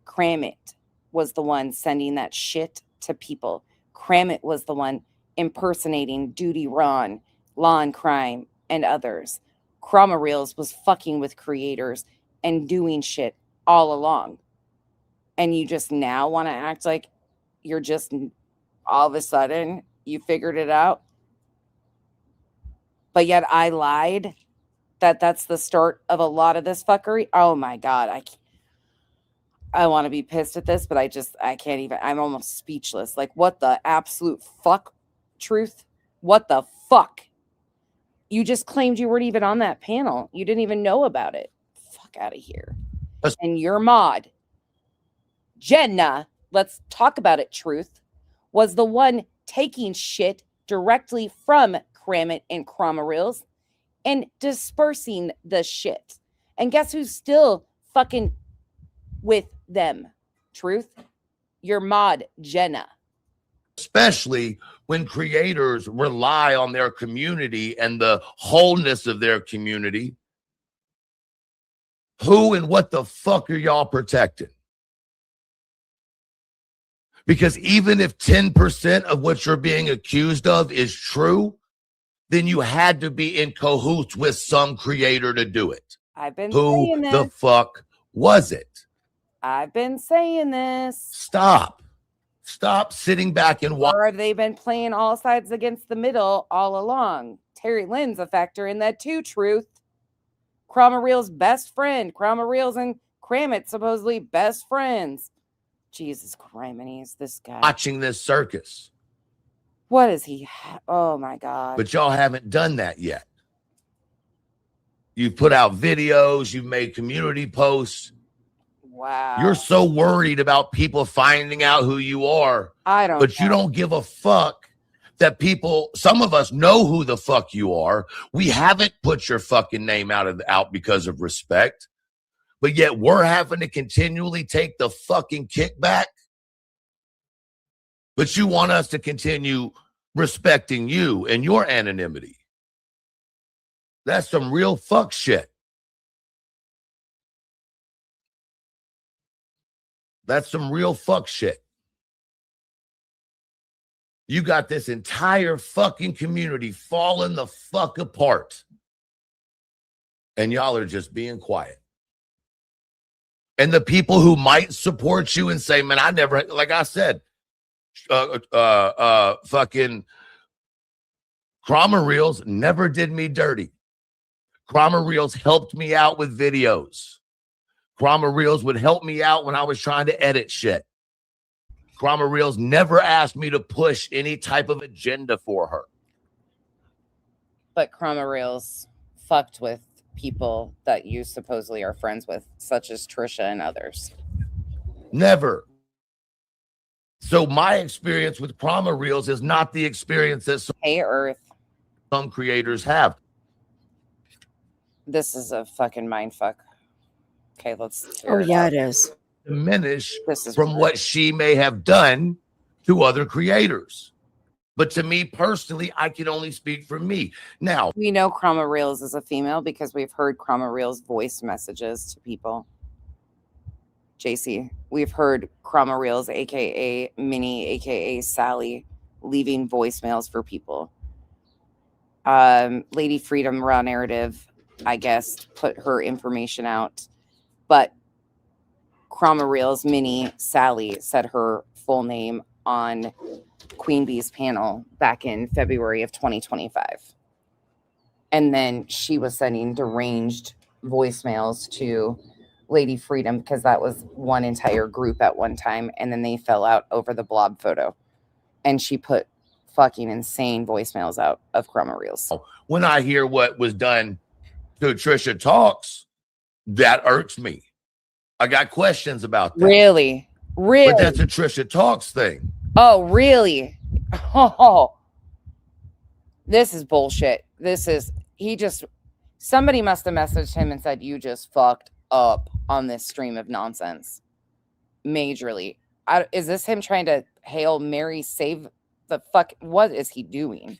Kramit was the one sending that shit to people. Kramit was the one impersonating Duty Ron, Lawn Crime, and others. Krama Reels was fucking with creators and doing shit all along. And you just now want to act like you're just all of a sudden you figured it out. But yet I lied that that's the start of a lot of this fuckery. Oh my God. I want to be pissed at this, but I can't even. I'm almost speechless. Like, what the absolute fuck, truth? What the fuck? You just claimed you weren't even on that panel. You didn't even know about it. Fuck out of here. And your mod, Jenna, let's talk about it, truth, was the one taking shit directly from Kramit and Krama Reels and dispersing the shit. And guess who's still fucking with them? Truth, your mod, Jenna. Especially when creators rely on their community and the wholeness of their community. Who and what the fuck are y'all protecting? Because even if 10% of what you're being accused of is true, then you had to be in cahoots with some creator to do it. I've been Who saying this. the fuck was it? I've been saying this. Stop sitting back and watch. Or have they been playing all sides against the middle all along? Terry Lynn's a factor in that too, truth. Krama Reels' best friend. Krama Reels and Kramit supposedly best friends. Jesus Christ, this guy. Watching this circus. What is he? Oh my God. But y'all haven't done that yet. You've put out videos, you've made community posts. Wow. You're so worried about people finding out who you are. But you don't give a fuck that people, some of us know who the fuck you are. We haven't put your fucking name out because of respect. But yet we're having to continually take the fucking kickback. But you want us to continue respecting you and your anonymity. That's some real fuck shit. That's some real fuck shit. You got this entire fucking community falling the fuck apart. And y'all are just being quiet. And the people who might support you and say, man, I never, like I said, fucking Kramer Reels never did me dirty. Kramer Reels helped me out with videos. Kramer Reels would help me out when I was trying to edit shit. Kramer Reels never asked me to push any type of agenda for her. But Kramer Reels fucked with people that you supposedly are friends with, such as Trisha and others. Never. So my experience with Kramer Reels is not the experience that some creators have. This is a fucking mind fuck. Okay, let's. Oh yeah, it is. Diminish from what she may have done to other creators. But to me personally, I can only speak for me. Now, we know Kramer Reels is a female because we've heard Kramer Reels voice messages to people. JC, we've heard Kramer Reels, aka Minnie, aka Sally, leaving voicemails for people. Lady Freedom Raw Narrative, I guess, put her information out. But Kramer Reels, Minnie, Sally said her full name on Queen Bee's panel back in February of 2025. And then she was sending deranged voicemails to Lady Freedom because that was one entire group at one time. And then they fell out over the blob photo. And she put fucking insane voicemails out of Kramer Reels. When I hear what was done to Trisha Talks, that irks me. I got questions about that. Really? But that's a Trisha Talks thing. Oh, really? Oh, this is bullshit. Somebody must have messaged him and said, you just fucked up on this stream of nonsense. Majorly. Is this him trying to Hail Mary save the fuck? What is he doing?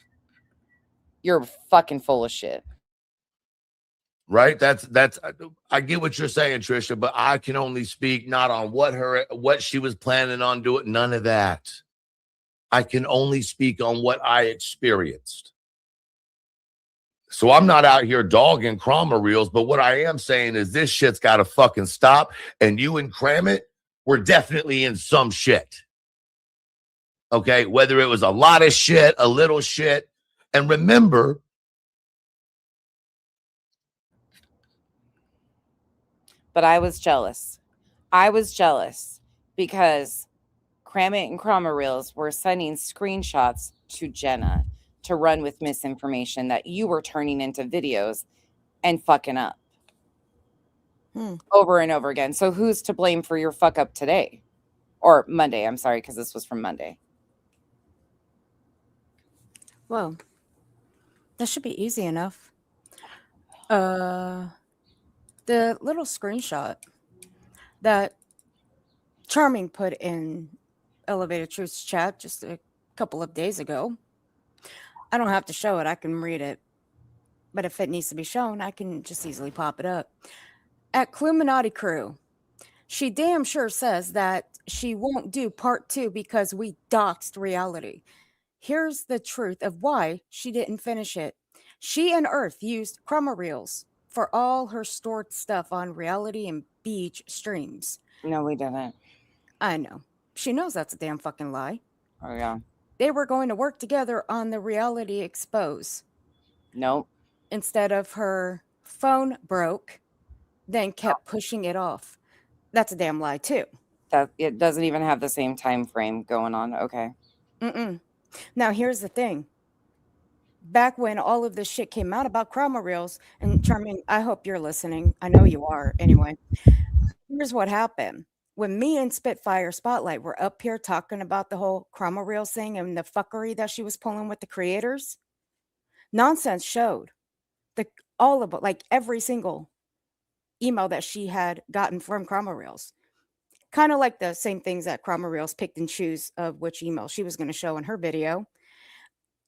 You're fucking full of shit. Right? That's I get what you're saying, Trisha, but I can only speak not on what she was planning on doing. None of that. I can only speak on what I experienced. So I'm not out here dogging Kramer Reels, but what I am saying is this shit's got to fucking stop. And you and Kramit were definitely in some shit. Okay? Whether it was a lot of shit, a little shit. And remember, but I was jealous. I was jealous because Kramit and Kramer Reels were sending screenshots to Jenna to run with misinformation that you were turning into videos and fucking up over and over again. So who's to blame for your fuck up today? Or Monday, I'm sorry, because this was from Monday. Well, that should be easy enough. The little screenshot that Charming put in Elevated Truth's chat just a couple of days ago. I don't have to show it. I can read it. But if it needs to be shown, I can just easily pop it up. At Cluminati Crew, she damn sure says that she won't do part 2 because we doxed reality. Here's the truth of why she didn't finish it. She and Earth used Kramer Reels for all her stored stuff on reality and beach streams. No, we didn't. I know. She knows that's a damn fucking lie. Oh, yeah. They were going to work together on the reality expose. Nope. Instead of her phone broke, then kept pushing it off. That's a damn lie, too. That it doesn't even have the same time frame going on. Okay. Now, here's the thing. Back when all of this shit came out about Kramer Reels, and Charming, I hope you're listening. I know you are. Anyway, here's what happened. When me and Spitfire Spotlight were up here talking about the whole Kramer Reels thing and the fuckery that she was pulling with the creators, Nonsense showed every single email that she had gotten from Kramer Reels. Kind of like the same things that Crama Reels picked and choose of which email she was going to show in her video.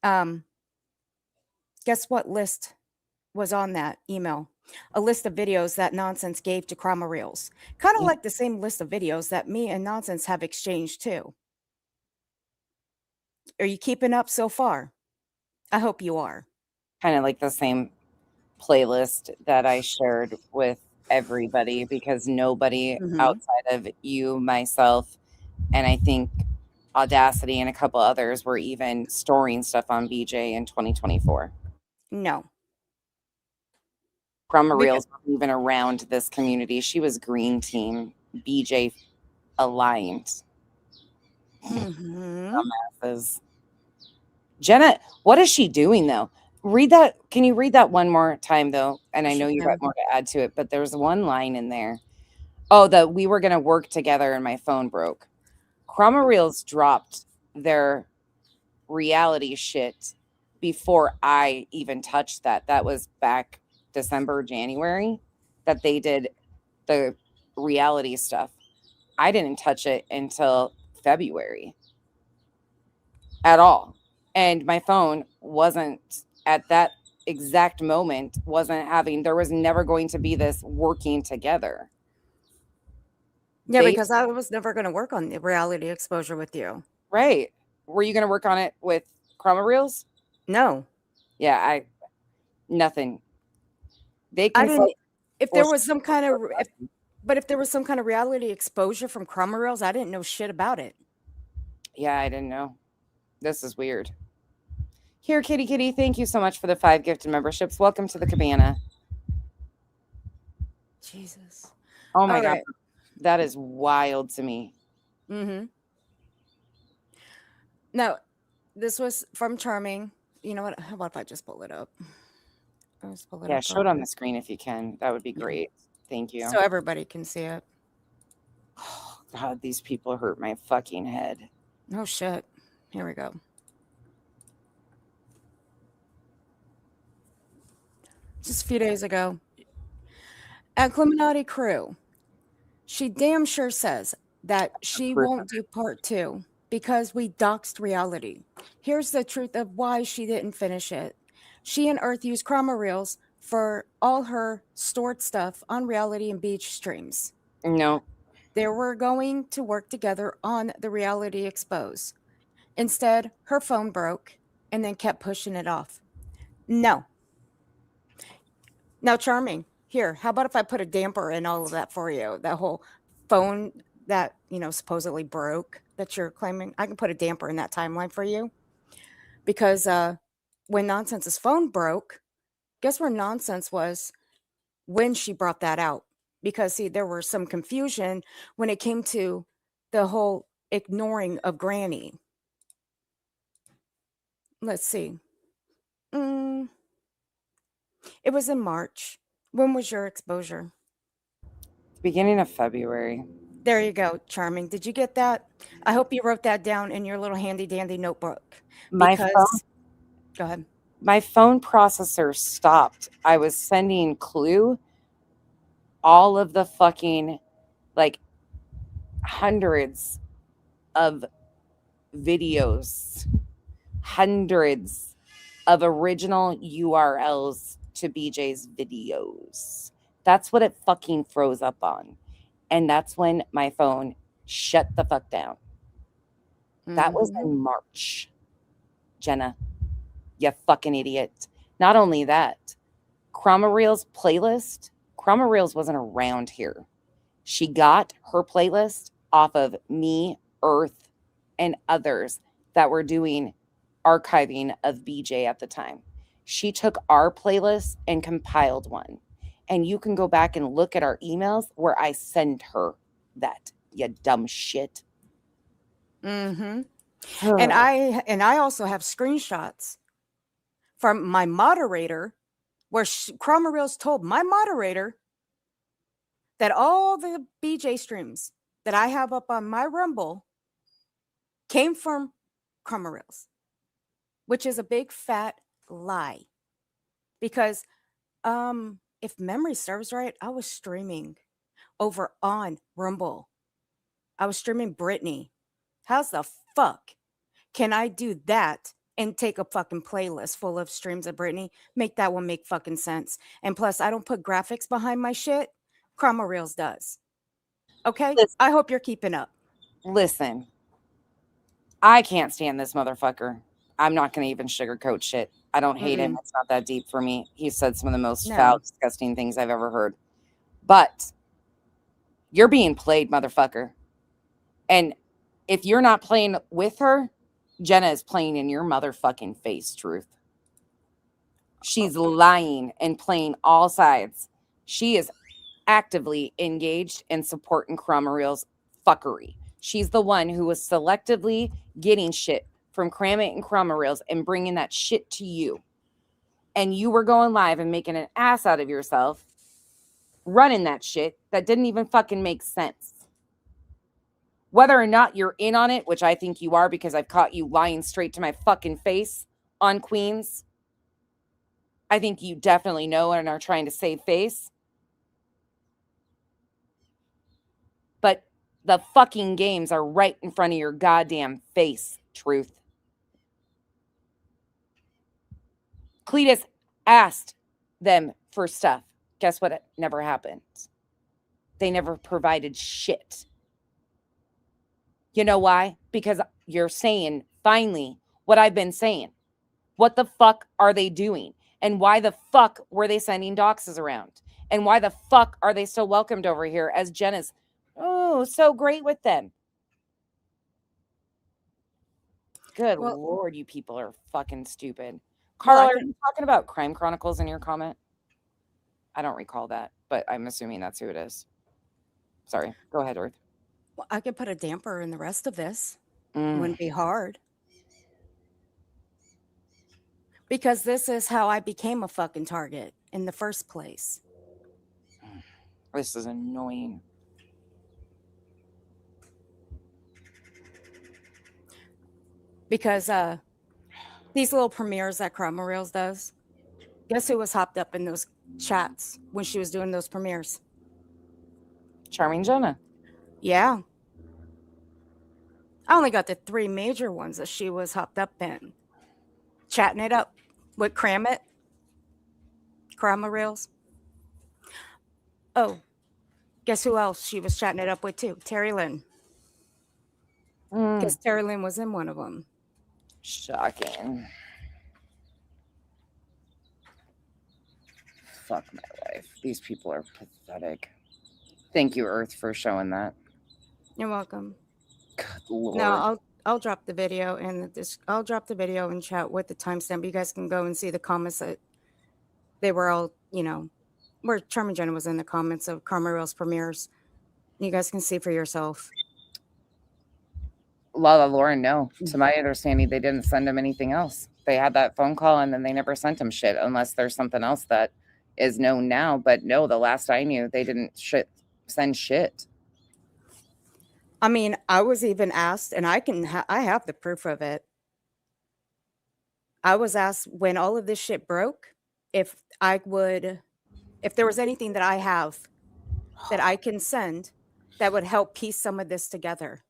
Guess what list was on that email? A list of videos that Nonsense gave to Crama Reels. Kind of like the same list of videos that me and Nonsense have exchanged too. Are you keeping up so far? I hope you are. Kind of like the same playlist that I shared with everybody, because nobody outside of you, myself, and I think Audacity and a couple others were even storing stuff on BJ in 2024. No. Crama Reels wasn't even around this community. She was green team, BJ aligned. Dumbasses. Jenna, what is she doing though? Read that. Can you read that one more time though? And I know you got more to add to it, but there's one line in there. Oh, that we were going to work together and my phone broke. Crama Reels dropped their reality shit before I even touched that. That was back December, January that they did the reality stuff. I didn't touch it until February at all. And my phone wasn't at that exact moment, there was never going to be this working together. Yeah, because I was never going to work on the reality exposure with you. Right. Were you going to work on it with Crama Reels? No. Yeah, nothing. They I can didn't. If there was some kind of, if there was some kind of reality exposure from Crama Reels, I didn't know shit about it. Yeah, I didn't know. This is weird. Here, Kitty Kitty, thank you so much for the 5 gifted memberships. Welcome to the cabana. Jesus. Oh my God. That is wild to me. No, this was from Charming. You know what? How about if I just pull it up? Yeah, show it on the screen if you can. That would be great. Thank you. So everybody can see it. Oh, God, these people hurt my fucking head. Oh, shit. Here we go. Just a few days ago. At Cleminati Crew, she damn sure says that she won't do part 2 because we doxed reality. Here's the truth of why she didn't finish it. She and Earth used Crama Reels for all her stored stuff on reality and beach streams. No. They were going to work together on the reality expose. Instead, her phone broke and then kept pushing it off. No. Now, Charming, here, how about if I put a damper in all of that for you? That whole phone that, supposedly broke that you're claiming. I can put a damper in that timeline for you. Because when Nonsense's phone broke, guess where Nonsense was when she brought that out? Because, see, there was some confusion when it came to the whole ignoring of Granny. Let's see. It was in March. When was your exposure? Beginning of February. There you go, Charming. Did you get that? I hope you wrote that down in your little handy dandy notebook. Go ahead. My phone processor stopped. I was sending Clue all of the fucking hundreds of videos, hundreds of original URLs to BJ's videos. That's what it fucking froze up on. And that's when my phone shut the fuck down. That was in March. Jenna, you fucking idiot. Not only that, Crama Reels playlist, Crama Reels wasn't around here. She got her playlist off of me, Earth, and others that were doing archiving of BJ at the time. She took our playlist and compiled one. And you can go back and look at our emails where I send her that, you dumb shit. And I also have screenshots from my moderator where Crama Reels told my moderator that all the BJ streams that I have up on my Rumble came from Crama Reels, which is a big fat lie. Because if memory serves right, I was streaming over on Rumble I was streaming Britney. How's the fuck can I do that and take a fucking playlist full of streams of Britney? Make that one make fucking sense. And plus, I don't put graphics behind my shit. Chroma Reels does. Okay? I hope you're keeping up. Listen, I can't stand this motherfucker. I'm not going to even sugarcoat shit. I don't hate him. It's not that deep for me. He said some of the most foul, disgusting things I've ever heard. But you're being played, motherfucker. And if you're not playing with her, Jenna is playing in your motherfucking face, Truth. She's lying and playing all sides. She is actively engaged in supporting Chroma Reels fuckery. She's the one who was selectively getting shit from Cram It and Chroma Reels and bringing that shit to you. And you were going live and making an ass out of yourself, running that shit that didn't even fucking make sense. Whether or not you're in on it, which I think you are because I've caught you lying straight to my fucking face on Queens. I think you definitely know and are trying to save face. But the fucking games are right in front of your goddamn face, Truth. Cletus asked them for stuff. Guess what? It never happened. They never provided shit. You know why? Because you're saying, finally, what I've been saying. What the fuck are they doing? And why the fuck were they sending doxes around? And why the fuck are they still welcomed over here as Jenna's, oh, so great with them? Good Lord, you people are fucking stupid. Carl, are you talking about Crime Chronicles in your comment? I don't recall that, but I'm assuming that's who it is. Sorry. Go ahead, Earth. Well, I could put a damper in the rest of this. Wouldn't be hard. Because this is how I became a fucking target in the first place. This is annoying. Because these little premieres that Chroma Reels does, guess who was hopped up in those chats when she was doing those premieres? Charming Jenna. Yeah. I only got the 3 major ones that she was hopped up in. Chatting it up with Chroma Reels. Oh, guess who else she was chatting it up with too? Terry Lynn. Because Terry Lynn was in one of them. Shocking. Fuck my life. These people are pathetic. Thank you, Earth, for showing that. You're welcome. Good Lord. No, I'll drop the video and I'll drop the video and chat with the timestamp. You guys can go and see the comments that they were all, you know, where Charming Jenna was in the comments of Chroma Reels premieres. You guys can see for yourself. Lala Lauren, no. To my understanding, they didn't send him anything else. They had that phone call and then they never sent him shit unless there's something else that is known now. But no, the last I knew, they didn't send shit. I mean, I was even asked, and I have the proof of it. I was asked when all of this shit broke, if there was anything that I have that I can send that would help piece some of this together.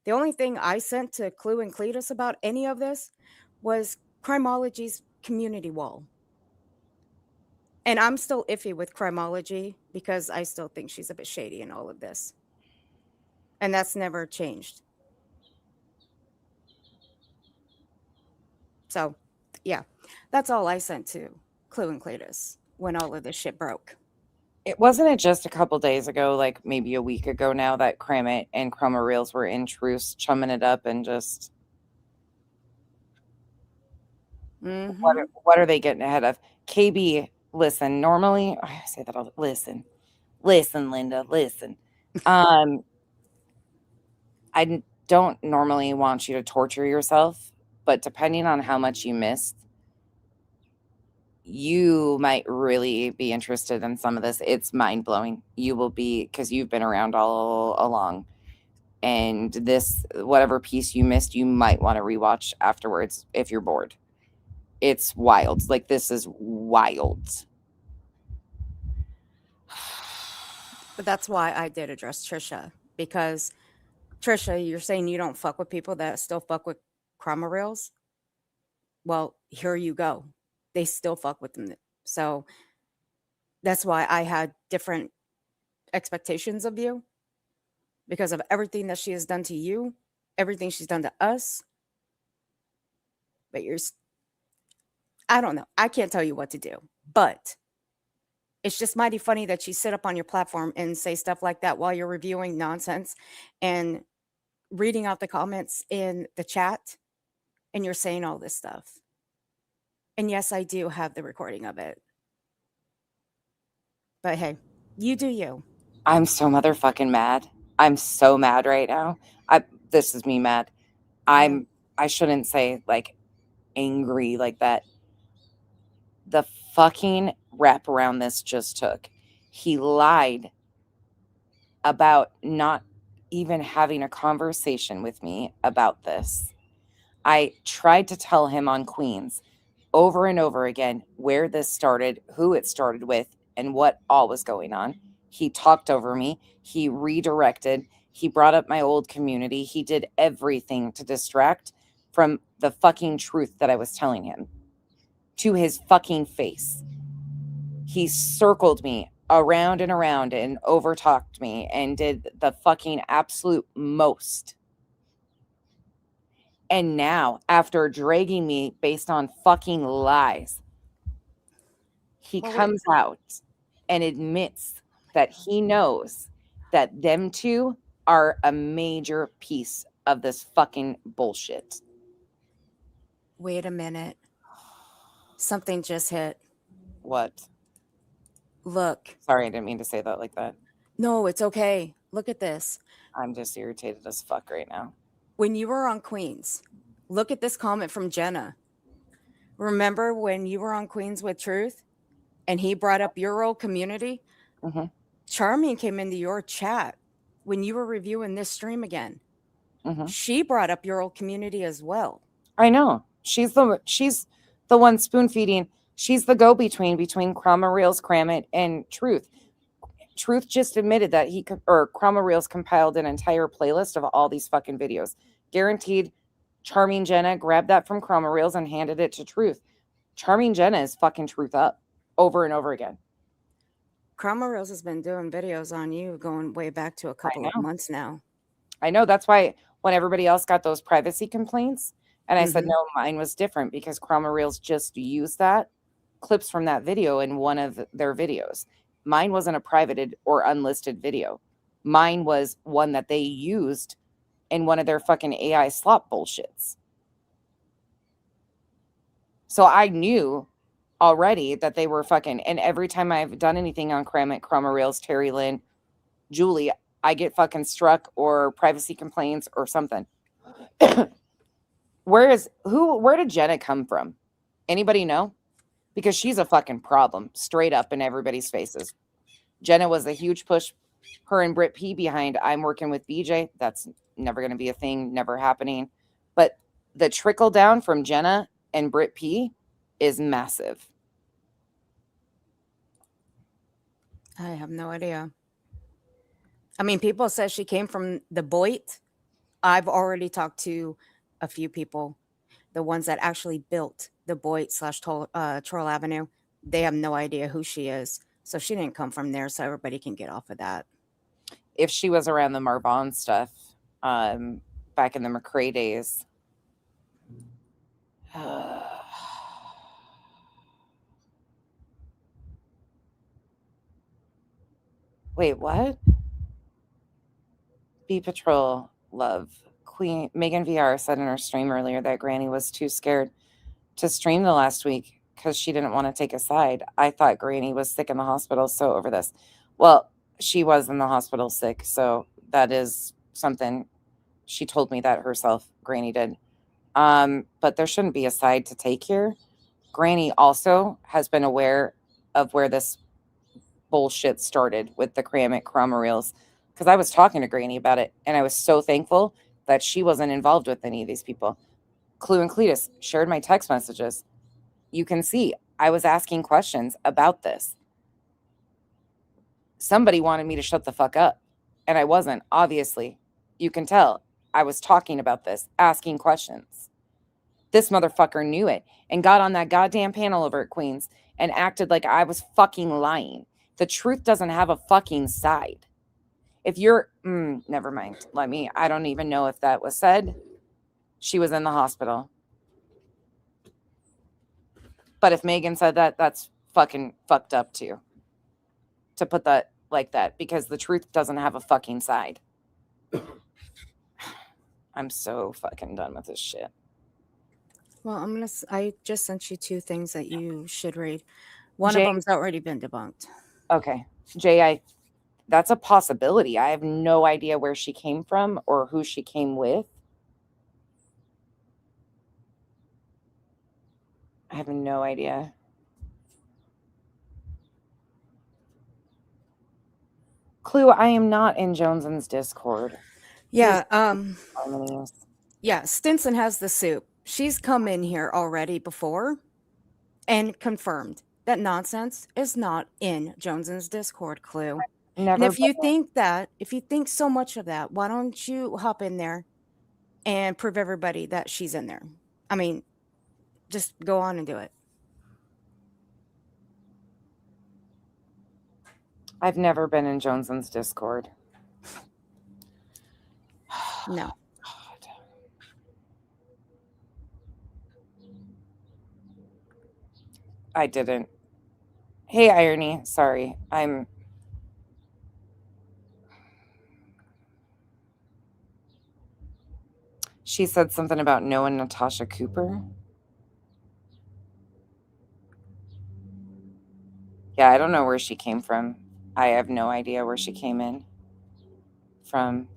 The only thing I sent to Clue and Cletus about any of this was Crimology's community wall. And I'm still iffy with Crimology because I still think she's a bit shady in all of this. And that's never changed. So, yeah, that's all I sent to Clue and Cletus when all of this shit broke. Wasn't it just a couple days ago, like maybe a week ago now, that Cram It and Chroma Reels were in truce, chumming it up and just... What are they getting ahead of? KB, listen, normally... I say that all... Listen, Linda, listen. I don't normally want you to torture yourself, but depending on how much you missed, you might really be interested in some of this. It's mind-blowing. You will be, because you've been around all along. And this, whatever piece you missed, you might want to rewatch afterwards if you're bored. It's wild. Like, this is wild. But that's why I did address Trisha, because Trisha, you're saying you don't fuck with people that still fuck with Chroma Reels? Well, here you go. They still fuck with them. So that's why I had different expectations of you because of everything that she has done to you, everything she's done to us. But I don't know. I can't tell you what to do. But it's just mighty funny that you sit up on your platform and say stuff like that while you're reviewing nonsense and reading out the comments in the chat, and you're saying all this stuff. And yes, I do have the recording of it. But hey, you do you. I'm so motherfucking mad. I'm so mad right now. This is me mad. I shouldn't say like angry like that. The fucking wraparound this just took. He lied about not even having a conversation with me about this. I tried to tell him on Queens over and over again where this started, who it started with, and what all was going on. He talked over me. He redirected. He brought up my old community. He did everything to distract from the fucking truth that I was telling him to his fucking face. He circled me around and around and overtalked me and did the fucking absolute most. And now, after dragging me based on fucking lies, he comes out and admits that he knows that them two are a major piece of this fucking bullshit. Wait a minute. Something just hit. What? Look. Sorry, I didn't mean to say that like that. No, it's okay. Look at this. I'm just irritated as fuck right now. When you were on Queens, look at this comment from Jenna. Remember when you were on Queens with Truth and he brought up your old community? Mm-hmm. Charming came into your chat when you were reviewing this stream again. Mm-hmm. She brought up your old community as well. I know. She's the one spoon feeding. She's the go-between between Chroma Reels, Cramit, and Truth. Truth just admitted that Chroma Reels compiled an entire playlist of all these fucking videos. Guaranteed Charming Jenna grabbed that from Chroma Reels and handed it to Truth. Charming Jenna is fucking Truth up over and over again. Chroma Reels has been doing videos on you going way back to a couple of months now. I know. That's why when everybody else got those privacy complaints, and I said, no, mine was different because Chroma Reels just used that clips from that video in one of their videos. Mine wasn't a privated or unlisted video. Mine was one that they used in one of their fucking AI slop bullshits. So I knew already that they were fucking, and every time I've done anything on Chroma Reels, Terry Lynn, Julie, I get fucking struck or privacy complaints or something. Where did Jenna come from? Anybody know? Because she's a fucking problem, straight up in everybody's faces. Jenna was a huge push, her and Britt P behind I'm working with BJ. That's never going to be a thing, never happening. But the trickle down from Jenna and Britt P is massive. I have no idea. I mean, people say she came from the Boit. I've already talked to a few people, the ones that actually built the Boit / Troll Avenue. They have no idea who she is. So she didn't come from there, so everybody can get off of that. If she was around the Marvon stuff, back in the McCrae days. Wait, what? B Patrol love. Queen Megan VR said in her stream earlier that Granny was too scared to stream the last week because she didn't want to take a side. I thought Granny was sick in the hospital, so over this. Well, she was in the hospital sick, so that is something she told me that herself, Granny did. But there shouldn't be a side to take here. Granny also has been aware of where this bullshit started with the Chroma Reels, because I was talking to Granny about it, and I was so thankful that she wasn't involved with any of these people. Clue and Cletus shared my text messages. You can see I was asking questions about this. Somebody wanted me to shut the fuck up, and I wasn't, obviously. You can tell I was talking about this, asking questions. This motherfucker knew it and got on that goddamn panel over at Queens and acted like I was fucking lying. The truth doesn't have a fucking side. If you're, never mind. I don't even know if that was said. She was in the hospital. But if Megan said that, that's fucking fucked up too. To put that like that, because the truth doesn't have a fucking side. I'm so fucking done with this shit. Well, I just sent you 2 things that you should read. One of them's already been debunked. Okay. Jay, that's a possibility. I have no idea where she came from or who she came with. I have no idea. Clue, I am not in Joneson's Discord. Yeah, yeah, Stinson has the soup. She's come in here already before and confirmed that nonsense is not in Joneson's Discord, Clue. And if you think so much of that, why don't you hop in there and prove everybody that she's in there? I mean, just go on and do it. I've never been in Joneson's Discord. No. I didn't. Hey, Irony. Sorry. She said something about knowing Natasha Cooper. Yeah, I don't know where she came from. I have no idea where she came in from.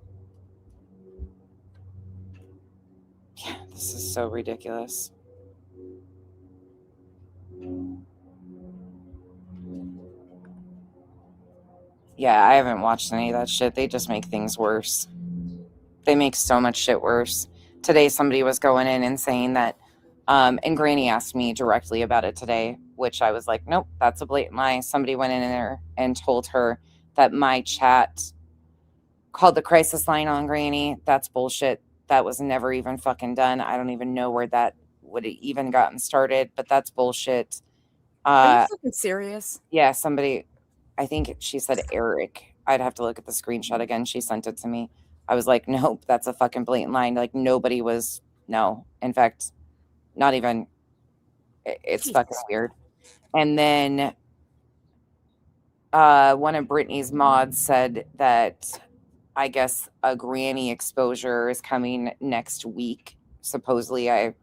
Yeah, this is so ridiculous. Yeah, I haven't watched any of that shit. They just make things worse. They make so much shit worse. Today, somebody was going in and saying that, and Granny asked me directly about it today, which I was like, nope, that's a blatant lie. Somebody went in there and told her that my chat called the crisis line on Granny. That's bullshit. That was never even fucking done. I don't even know where that would have even gotten started, but that's bullshit. Are you fucking serious? Yeah, somebody, I think she said Eric. I'd have to look at the screenshot again. She sent it to me. I was like, nope, that's a fucking blatant line. Like, nobody was, no. In fact, not even, it's fucking weird. And then one of Brittany's mods said that I guess a Granny exposure is coming next week. Supposedly, I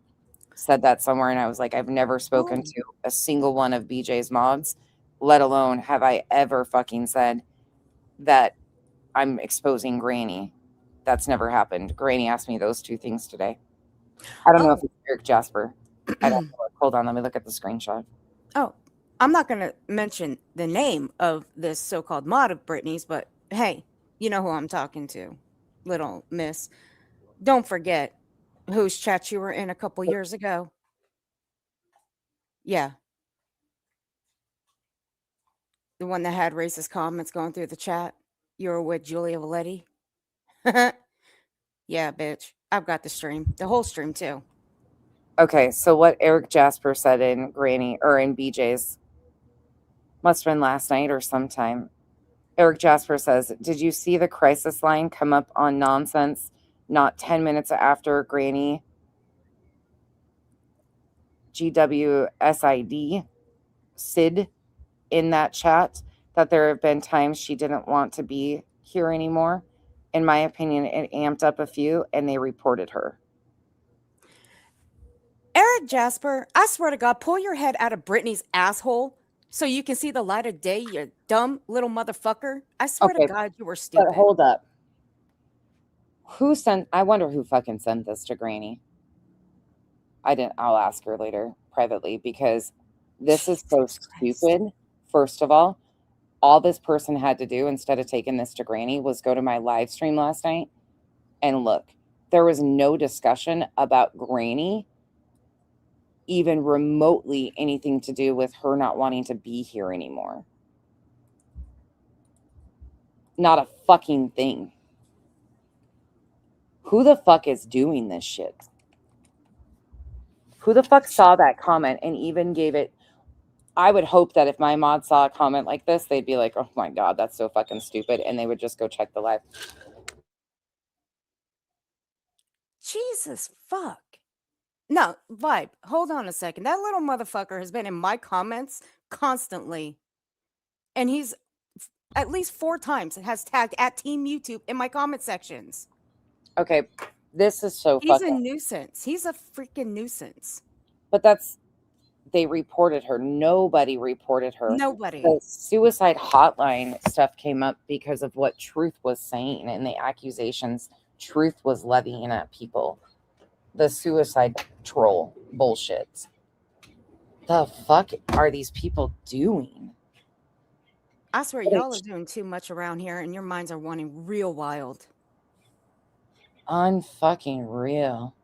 said that somewhere, and I was like, I've never spoken to a single one of BJ's mods, let alone have I ever fucking said that I'm exposing Granny. That's never happened. Granny asked me those 2 things today. I don't know if it's Eric Jasper. I don't know. Hold on, let me look at the screenshot. Oh, I'm not going to mention the name of this so-called mod of Brittany's, but hey, you know who I'm talking to, little miss. Don't forget whose chat you were in a couple years ago. Yeah. The one that had racist comments going through the chat. You were with Julia Valetti. Yeah, bitch. I've got the stream. The whole stream, too. Okay, so what Eric Jasper said in Granny, or in BJ's, must have been last night or sometime. Eric Jasper says, did you see the crisis line come up on Nonsense not 10 minutes after Granny GWSID Sid in that chat that there have been times she didn't want to be here anymore? In my opinion, it amped up a few and they reported her. Eric Jasper, I swear to God, pull your head out of Brittany's asshole so you can see the light of day, you dumb little motherfucker. I swear to God, you were stupid. But hold up. I wonder who fucking sent this to Granny. I'll ask her later privately, because this is so stupid. First of all this person had to do instead of taking this to Granny was go to my live stream last night and look. There was no discussion about Granny even remotely anything to do with her not wanting to be here anymore. Not a fucking thing. Who the fuck is doing this shit? Who the fuck saw that comment and even gave it? I would hope that if my mod saw a comment like this, they'd be like, oh my God, that's so fucking stupid. And they would just go check the live. Jesus fuck. No, Vibe, hold on a second. That little motherfucker has been in my comments constantly. And he's at least 4 times has tagged at Team YouTube in my comment sections. Okay, this is so He's a fucking... nuisance. He's a freaking nuisance. But that's... They reported her. Nobody reported her. Nobody. The suicide hotline stuff came up because of what Truth was saying and the accusations Truth was levying at people. The suicide troll bullshit. The fuck are these people doing? I swear, y'all are doing too much around here, and your minds are wanting real wild. Unfucking real.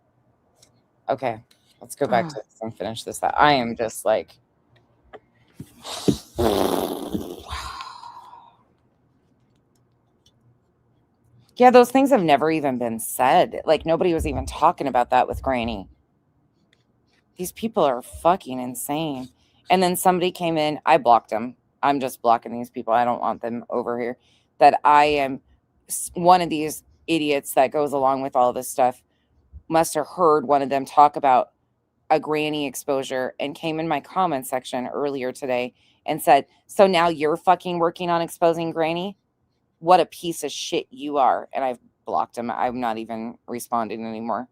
Okay, let's go back to this and finish this. I am just like... Yeah, those things have never even been said. Like, nobody was even talking about that with Granny. These people are fucking insane. And then somebody came in. I blocked them. I'm just blocking these people. I don't want them over here. That I am one of these idiots that goes along with all this stuff. Must have heard one of them talk about a Granny exposure and came in my comment section earlier today and said, so now you're fucking working on exposing Granny? What a piece of shit you are. And I've blocked him. I'm not even responding anymore.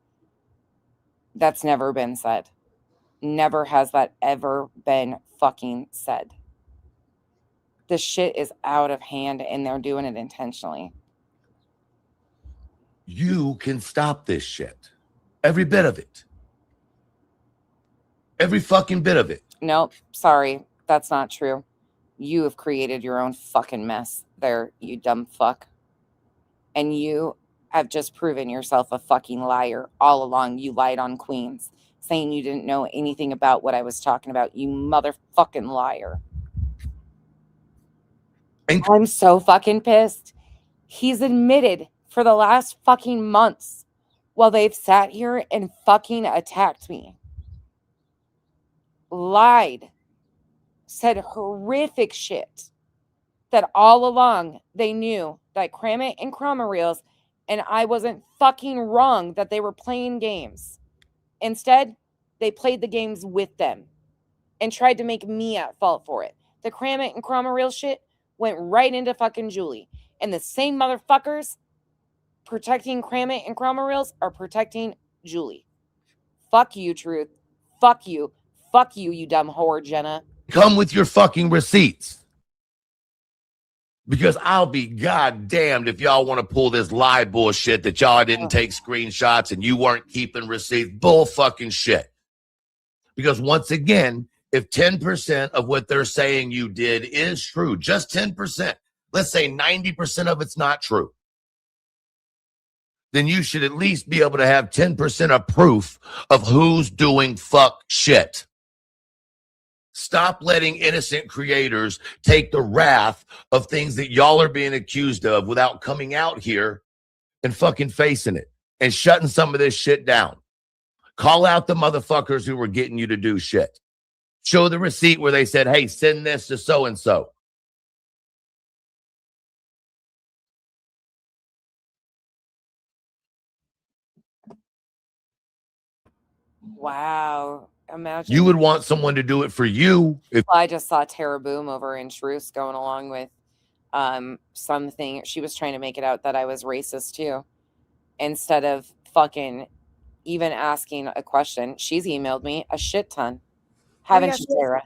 That's never been said. Never has that ever been fucking said. This shit is out of hand and they're doing it intentionally. You can stop this shit. Every bit of it. Every fucking bit of it. Nope. Sorry. That's not true. You have created your own fucking mess there, you dumb fuck. And you have just proven yourself a fucking liar all along. You lied on Queens, saying you didn't know anything about what I was talking about. You motherfucking liar. I'm so fucking pissed. He's admitted for the last fucking months while they've sat here and fucking attacked me. Lied. Said horrific shit. That all along they knew that Kramit and Chroma Reels and I wasn't fucking wrong that they were playing games. Instead, they played the games with them and tried to make me at fault for it. The Kramit and Chroma Reels shit went right into fucking Julie. And the same motherfuckers protecting Kramit and Chroma Reels are protecting Julie. Fuck you, Truth. Fuck you. Fuck you, you dumb whore, Jenna. Come with your fucking receipts. Because I'll be goddamned if y'all want to pull this lie bullshit that y'all didn't take screenshots and you weren't keeping receipts. Bull fucking shit. Because once again, if 10% of what they're saying you did is true, just 10%, let's say 90% of it's not true, then you should at least be able to have 10% of proof of who's doing fuck shit. Stop letting innocent creators take the wrath of things that y'all are being accused of without coming out here and fucking facing it and shutting some of this shit down. Call out the motherfuckers who were getting you to do shit. Show the receipt where they said, hey, send this to so-and-so. Wow. Imagine. You would want someone to do it for you. If I just saw Tara Boom over in Truce going along with something. She was trying to make it out that I was racist too. Instead of fucking even asking a question, she's emailed me a shit ton. Haven't you, Tara?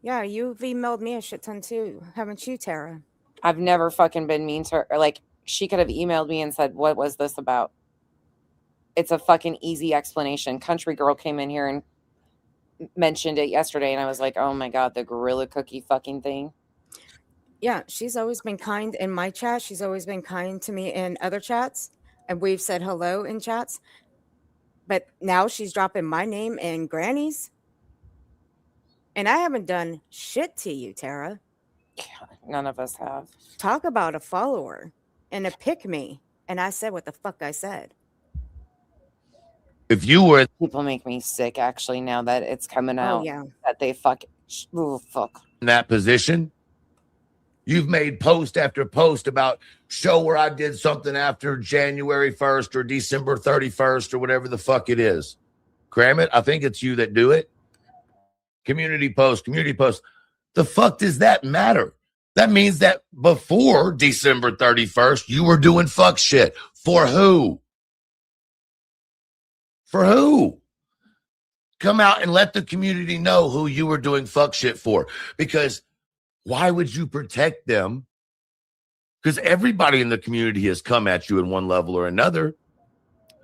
Yeah, you've emailed me a shit ton too. Haven't you, Tara? I've never fucking been mean to her. Like, she could have emailed me and said, what was this about? It's a fucking easy explanation. Country Girl came in here and mentioned it yesterday, and I was like, oh my God, the gorilla cookie fucking thing. Yeah, she's always been kind in my chat. She's always been kind to me in other chats, and we've said hello in chats. But now she's dropping my name in Granny's. And I haven't done shit to you, Tara. None of us have. Talk about a follower and a pick me. And I said what the fuck I said. If you were People make me sick actually now that it's coming out yeah. that they fuck. in that position, you've made post after post about show where I did something after January 1st or December 31st or whatever the fuck it is. Cram it. I think it's you that do it. Community post. The fuck does that matter? That means that before December 31st, you were doing fuck shit. For who? For who? Come out and let the community know who you were doing fuck shit for. Because why would you protect them? Because everybody in the community has come at you in one level or another.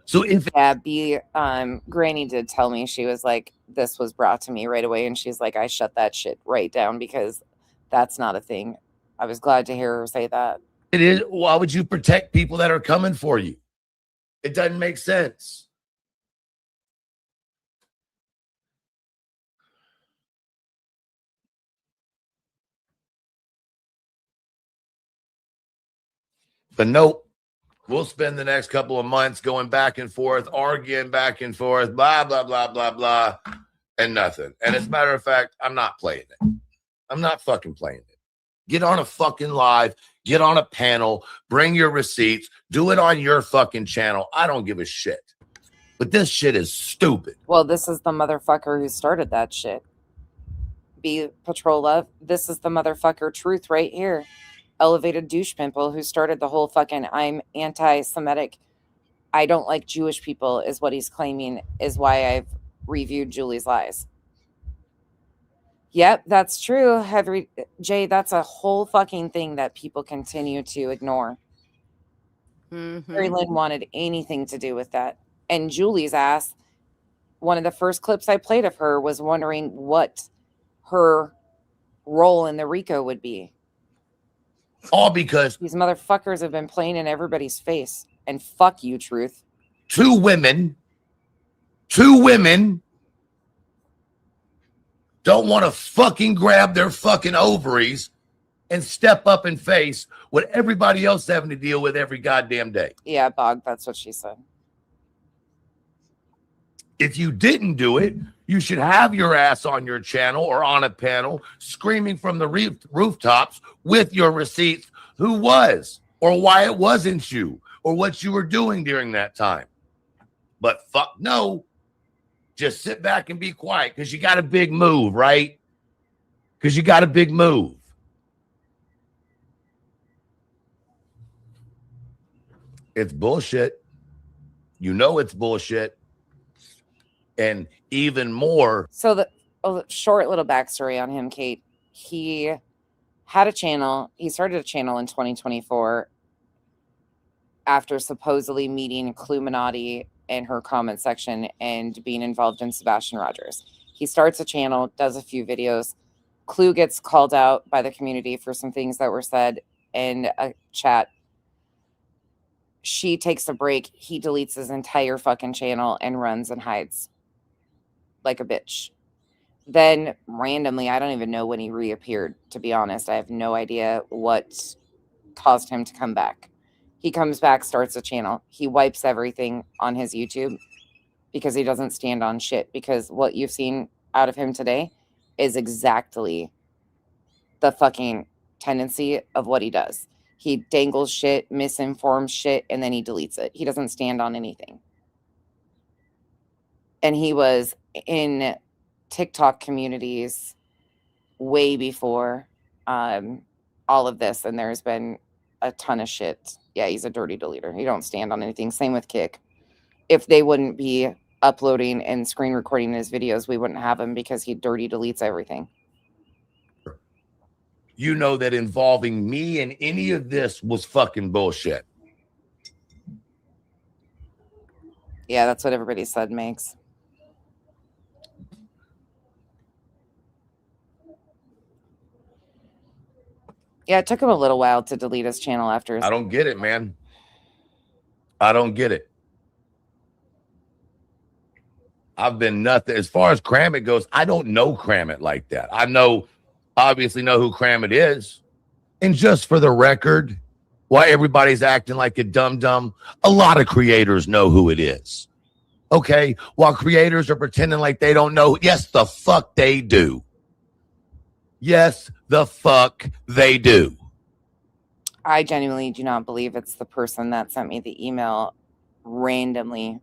So if Granny did tell me, she was like, this was brought to me right away. And she's like, I shut that shit right down because that's not a thing. I was glad to hear her say that. it is, why would you protect people that are coming for you? It doesn't make sense. But nope, we'll spend the next couple of months going back and forth, arguing back and forth, blah, blah, blah, blah, blah, and nothing. And as a matter of fact, I'm not playing it. I'm not fucking playing it. Get on a fucking live, get on a panel, bring your receipts, do it on your fucking channel. I don't give a shit. But this shit is stupid. Well, this is the motherfucker who started that shit. Be Patrol Love. This is the motherfucker truth right here. Elevated douche pimple who started the whole fucking I'm anti-Semitic. I don't like Jewish people is what he's claiming is why I've reviewed Julie's lies. Yep, that's true. Jay, that's a whole fucking thing that people continue to ignore. Mary Lynn wanted anything to do with that. And Julie's ass, one of the first clips I played of her was wondering what her role in the RICO would be. All because these motherfuckers have been playing in everybody's face. And fuck you, Truth. Two women don't want to fucking grab their fucking ovaries and step up and face what everybody else having to deal with every goddamn day. Yeah, Bog, that's what she said. If you didn't do it, you should have your ass on your channel or on a panel screaming from the rooftops with your receipts who was or why it wasn't you or what you were doing during that time. But fuck no. Just sit back and be quiet because you got a big move, right? Because you got a big move. It's bullshit. You know it's bullshit. And even more. So the short little backstory on him, Kate. He had a channel. He started a channel in 2024 after supposedly meeting Cluminati in her comment section and being involved in Sebastian Rogers. He starts a channel, does a few videos. Clue gets called out by the community for some things that were said in a chat. She takes a break. He deletes his entire fucking channel and runs and hides like a bitch. Then randomly, I don't even know when he reappeared, to be honest. I have no idea what caused him to come back. He comes back, starts a channel. He wipes everything on his YouTube because he doesn't stand on shit. Because what you've seen out of him today is exactly the fucking tendency of what he does. He dangles shit, misinforms shit, and then he deletes it. He doesn't stand on anything. And he was in TikTok communities way before all of this. And there's been a ton of shit. Yeah, he's a dirty deleter. He don't stand on anything. Same with Kick. If they wouldn't be uploading and screen recording his videos, we wouldn't have him because he dirty deletes everything. You know that involving me in any of this was fucking bullshit. Yeah, that's what everybody said, Megs. Yeah, it took him a little while to delete his channel after his... I don't get it, man. I don't get it. I've been nothing. As far as Kramit goes, I don't know Kramit like that. I obviously know who Kramit is. And just for the record, why everybody's acting like a dum-dum, a lot of creators know who it is. Okay, while creators are pretending like they don't know. Yes, the fuck they do. Yes, the fuck they do. I genuinely do not believe it's the person that sent me the email randomly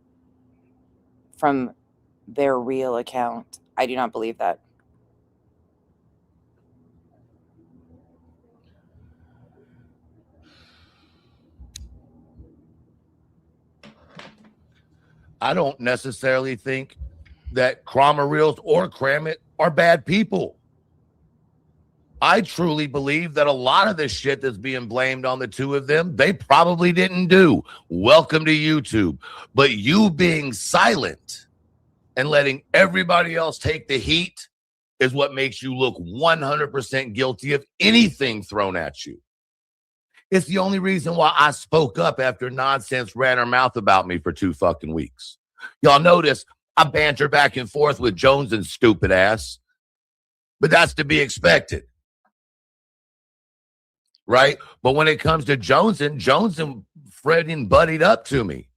from their real account. I do not believe that. I don't necessarily think that Cromer Reels or Cram It are bad people. I truly believe that a lot of this shit that's being blamed on the two of them, they probably didn't do. Welcome to YouTube. But you being silent and letting everybody else take the heat is what makes you look 100% guilty of anything thrown at you. It's the only reason why I spoke up after Nonsense ran her mouth about me for 2 fucking weeks. Y'all notice I banter back and forth with Jones and stupid ass, but that's to be expected. Right? But when it comes to Jones and Freddie buddied up to me.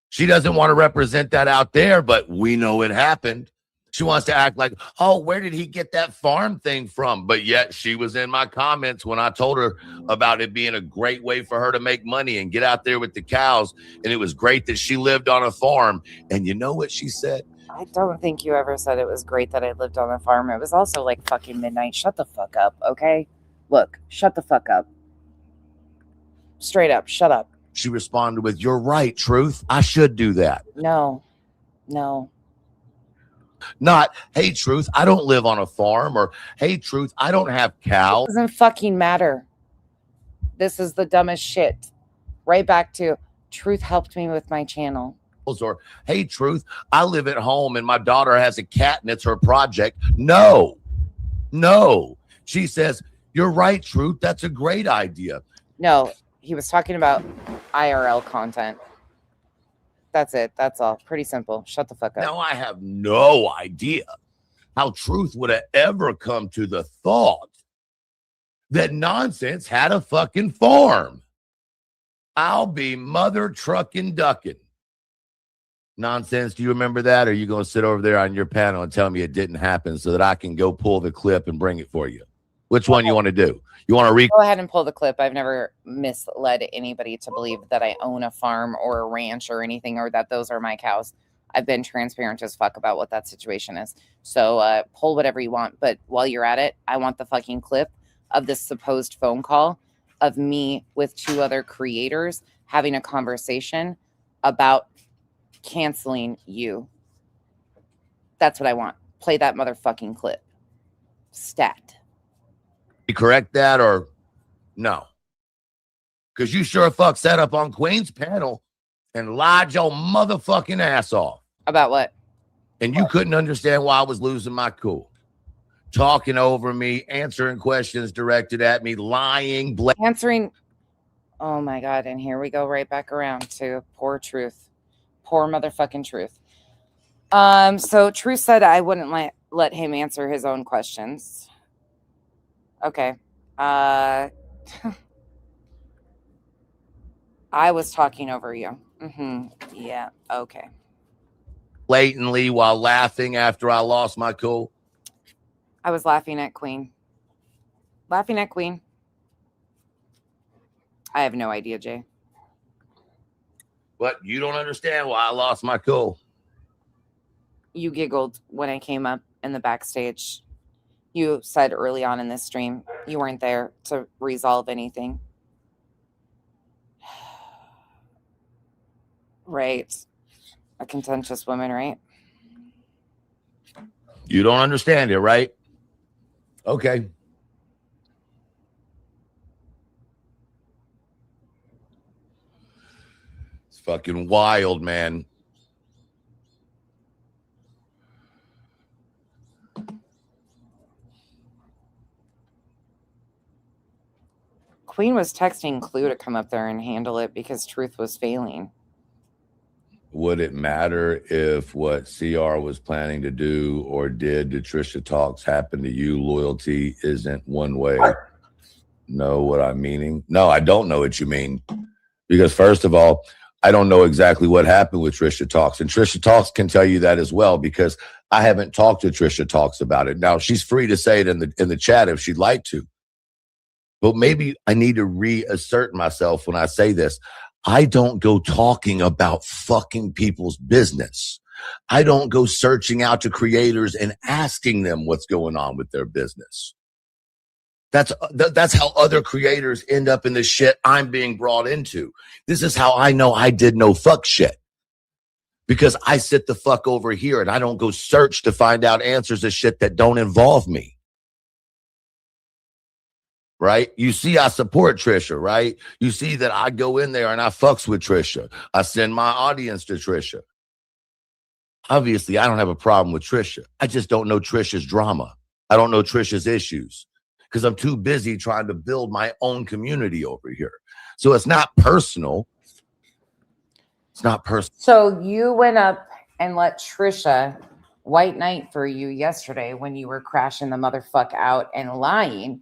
She doesn't want to represent that out there, but we know it happened. She wants to act like, oh, where did he get that farm thing from? But yet she was in my comments when I told her about it being a great way for her to make money and get out there with the cows. And it was great that she lived on a farm. And you know what she said? I don't think you ever said it was great that I lived on a farm. It was also like fucking midnight. Shut the fuck up, okay? Look, shut the fuck up. Straight up, shut up. She responded with, you're right, Truth. I should do that. No. Not, hey, Truth, I don't live on a farm, or hey, Truth, I don't have cows. It doesn't fucking matter. This is the dumbest shit. Right back to Truth helped me with my channel. Or hey, Truth, I live at home and my daughter has a cat and it's her project. No. She says, you're right, Truth. That's a great idea. No, he was talking about IRL content. That's it. That's all. Pretty simple. Shut the fuck up. Now, I have no idea how Truth would have ever come to the thought that Nonsense had a fucking farm. I'll be mother trucking ducking. Nonsense, do you remember that? Or are you going to sit over there on your panel and tell me it didn't happen so that I can go pull the clip and bring it for you? Which one you want to do? You want to go ahead and pull the clip. I've never misled anybody to believe that I own a farm or a ranch or anything, or that those are my cows. I've been transparent as fuck about what that situation is. So pull whatever you want. But while you're at it, I want the fucking clip of this supposed phone call of me with 2 other creators having a conversation about canceling you. That's what I want. Play that motherfucking clip. Stat. You correct that or no? Because you sure fuck set up on Queen's panel and lied your motherfucking ass off. About what? And you couldn't understand why I was losing my cool. Talking over me, answering questions directed at me, lying, answering. Oh my God. And here we go right back around to poor Truth. Poor motherfucking Truth. So Truth said I wouldn't let him answer his own questions. Okay. I was talking over you. Yeah. Okay. Blatantly while laughing after I lost my cool. I was laughing at Queen. Laughing at Queen. I have no idea, Jay. But you don't understand why I lost my cool. You giggled when I came up in the backstage. You said early on in this stream you weren't there to resolve anything. Right. A contentious woman, right? You don't understand it, right? Okay. It's fucking wild, man. Queen was texting Clue to come up there and handle it because Truth was failing. Would it matter if what CR was planning to do or did to Trisha Talks happen to you? Loyalty isn't one way. Know what I'm meaning? No, I don't know what you mean. Because first of all, I don't know exactly what happened with Trisha Talks. And Trisha Talks can tell you that as well, because I haven't talked to Trisha Talks about it. Now, she's free to say it in the chat if she'd like to. But maybe I need to reassert myself when I say this. I don't go talking about fucking people's business. I don't go searching out to creators and asking them what's going on with their business. That's how other creators end up in the shit I'm being brought into. This is how I know I did no fuck shit. Because I sit the fuck over here and I don't go search to find out answers to shit that don't involve me. Right? You see, I support Trisha, right? You see that I go in there and I fucks with Trisha. I send my audience to Trisha. Obviously, I don't have a problem with Trisha. I just don't know Trisha's drama. I don't know Trisha's issues because I'm too busy trying to build my own community over here. So it's not personal. It's not personal. So you went up and let Trisha white knight for you yesterday when you were crashing the motherfuck out and lying.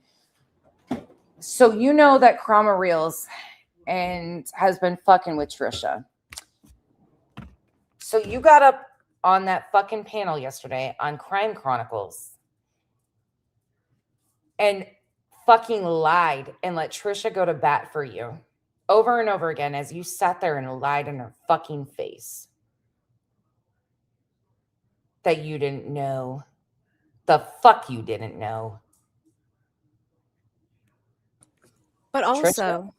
So you know that Chroma Reels and has been fucking with Trisha. So you got up on that fucking panel yesterday on Crime Chronicles and fucking lied and let Trisha go to bat for you over and over again as you sat there and lied in her fucking face that you didn't know. The fuck you didn't know. But also, Trisha,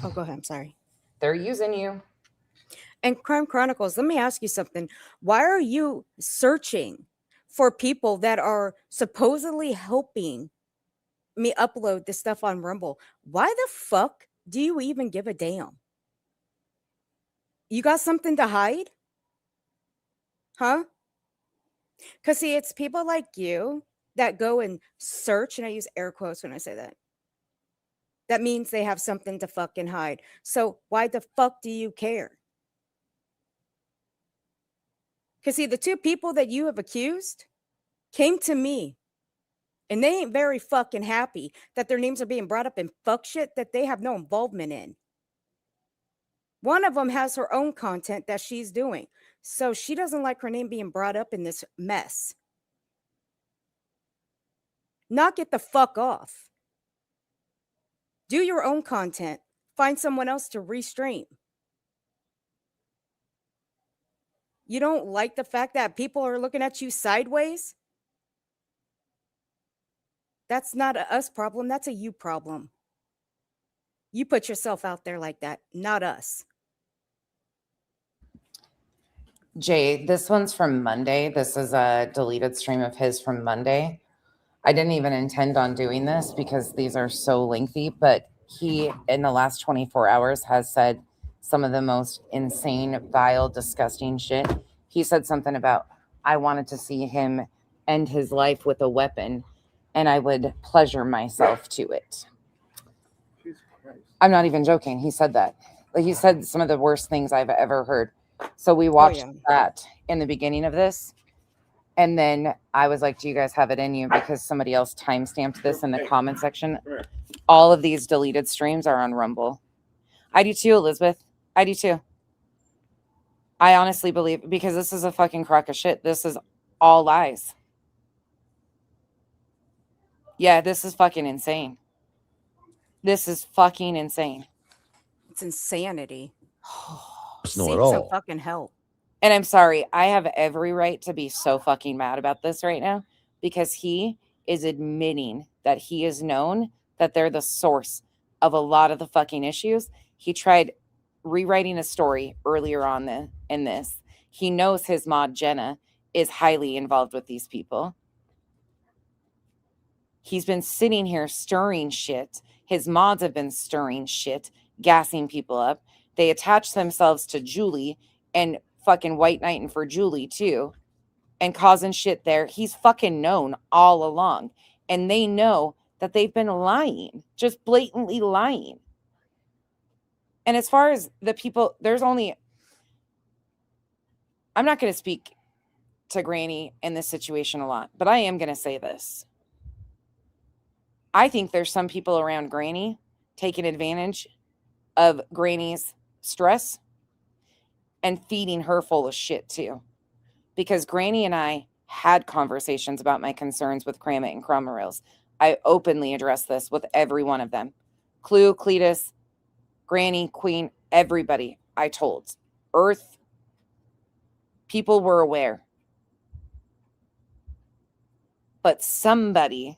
oh, go ahead. I'm sorry. they're using you. And Crime Chronicles, let me ask you something. Why are you searching for people that are supposedly helping me upload this stuff on Rumble? Why the fuck do you even give a damn? You got something to hide? Huh? Because, see, it's people like you that go and search, and I use air quotes when I say that. That means they have something to fucking hide. So why the fuck do you care? Because, see, the two people that you have accused came to me, and they ain't very fucking happy that their names are being brought up in fuck shit that they have no involvement in. One of them has her own content that she's doing, so she doesn't like her name being brought up in this mess. Knock it the fuck off. Do your own content. Find someone else to restream. You don't like the fact that people are looking at you sideways? That's not a us problem. That's a you problem. You put yourself out there like that, not us. Jay, this one's from Monday. This is a deleted stream of his from Monday. I didn't even intend on doing this because these are so lengthy, but he, in the last 24 hours, has said some of the most insane, vile, disgusting shit. He said something about, I wanted to see him end his life with a weapon, and I would pleasure myself to it. I'm not even joking. He said that. Like, he said some of the worst things I've ever heard. So we watched that in the beginning of this. And then I was like, do you guys have it in you? Because somebody else timestamped this in the comment section. All of these deleted streams are on Rumble. I do too, Elizabeth. I do too. I honestly believe, because this is a fucking crock of shit. This is all lies. Yeah, this is fucking insane. This is fucking insane. It's insanity. Personal Seek at all. some fucking help. And I'm sorry, I have every right to be so fucking mad about this right now because he is admitting that he is known that they're the source of a lot of the fucking issues. He tried rewriting a story earlier on in this. He knows his mod Jenna is highly involved with these people. He's been sitting here stirring shit. His mods have been stirring shit, gassing people up. They attach themselves to Julie and fucking white knighting for Julie too and causing shit there. He's fucking known all along. And they know that they've been lying, just blatantly lying. And as far as the people, I'm not going to speak to Granny in this situation a lot, but I am going to say this. I think there's some people around Granny taking advantage of Granny's stress and feeding her full of shit too. Because Granny and I had conversations about my concerns with Kramit and Cromwell's. I openly addressed this with every one of them. Clue, Cletus, Granny, Queen, everybody I told. Earth, people were aware. But somebody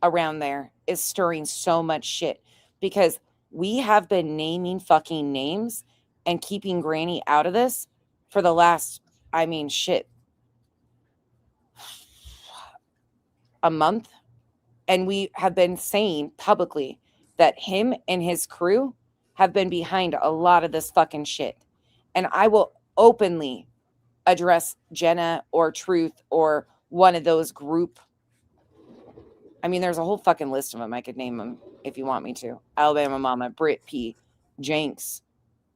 around there is stirring so much shit because we have been naming fucking names and keeping Granny out of this for the last, a month. And we have been saying publicly that him and his crew have been behind a lot of this fucking shit. And I will openly address Jenna or Truth or one of those group. There's a whole fucking list of them. I could name them if you want me to. Alabama Mama, Brit P, Jenks,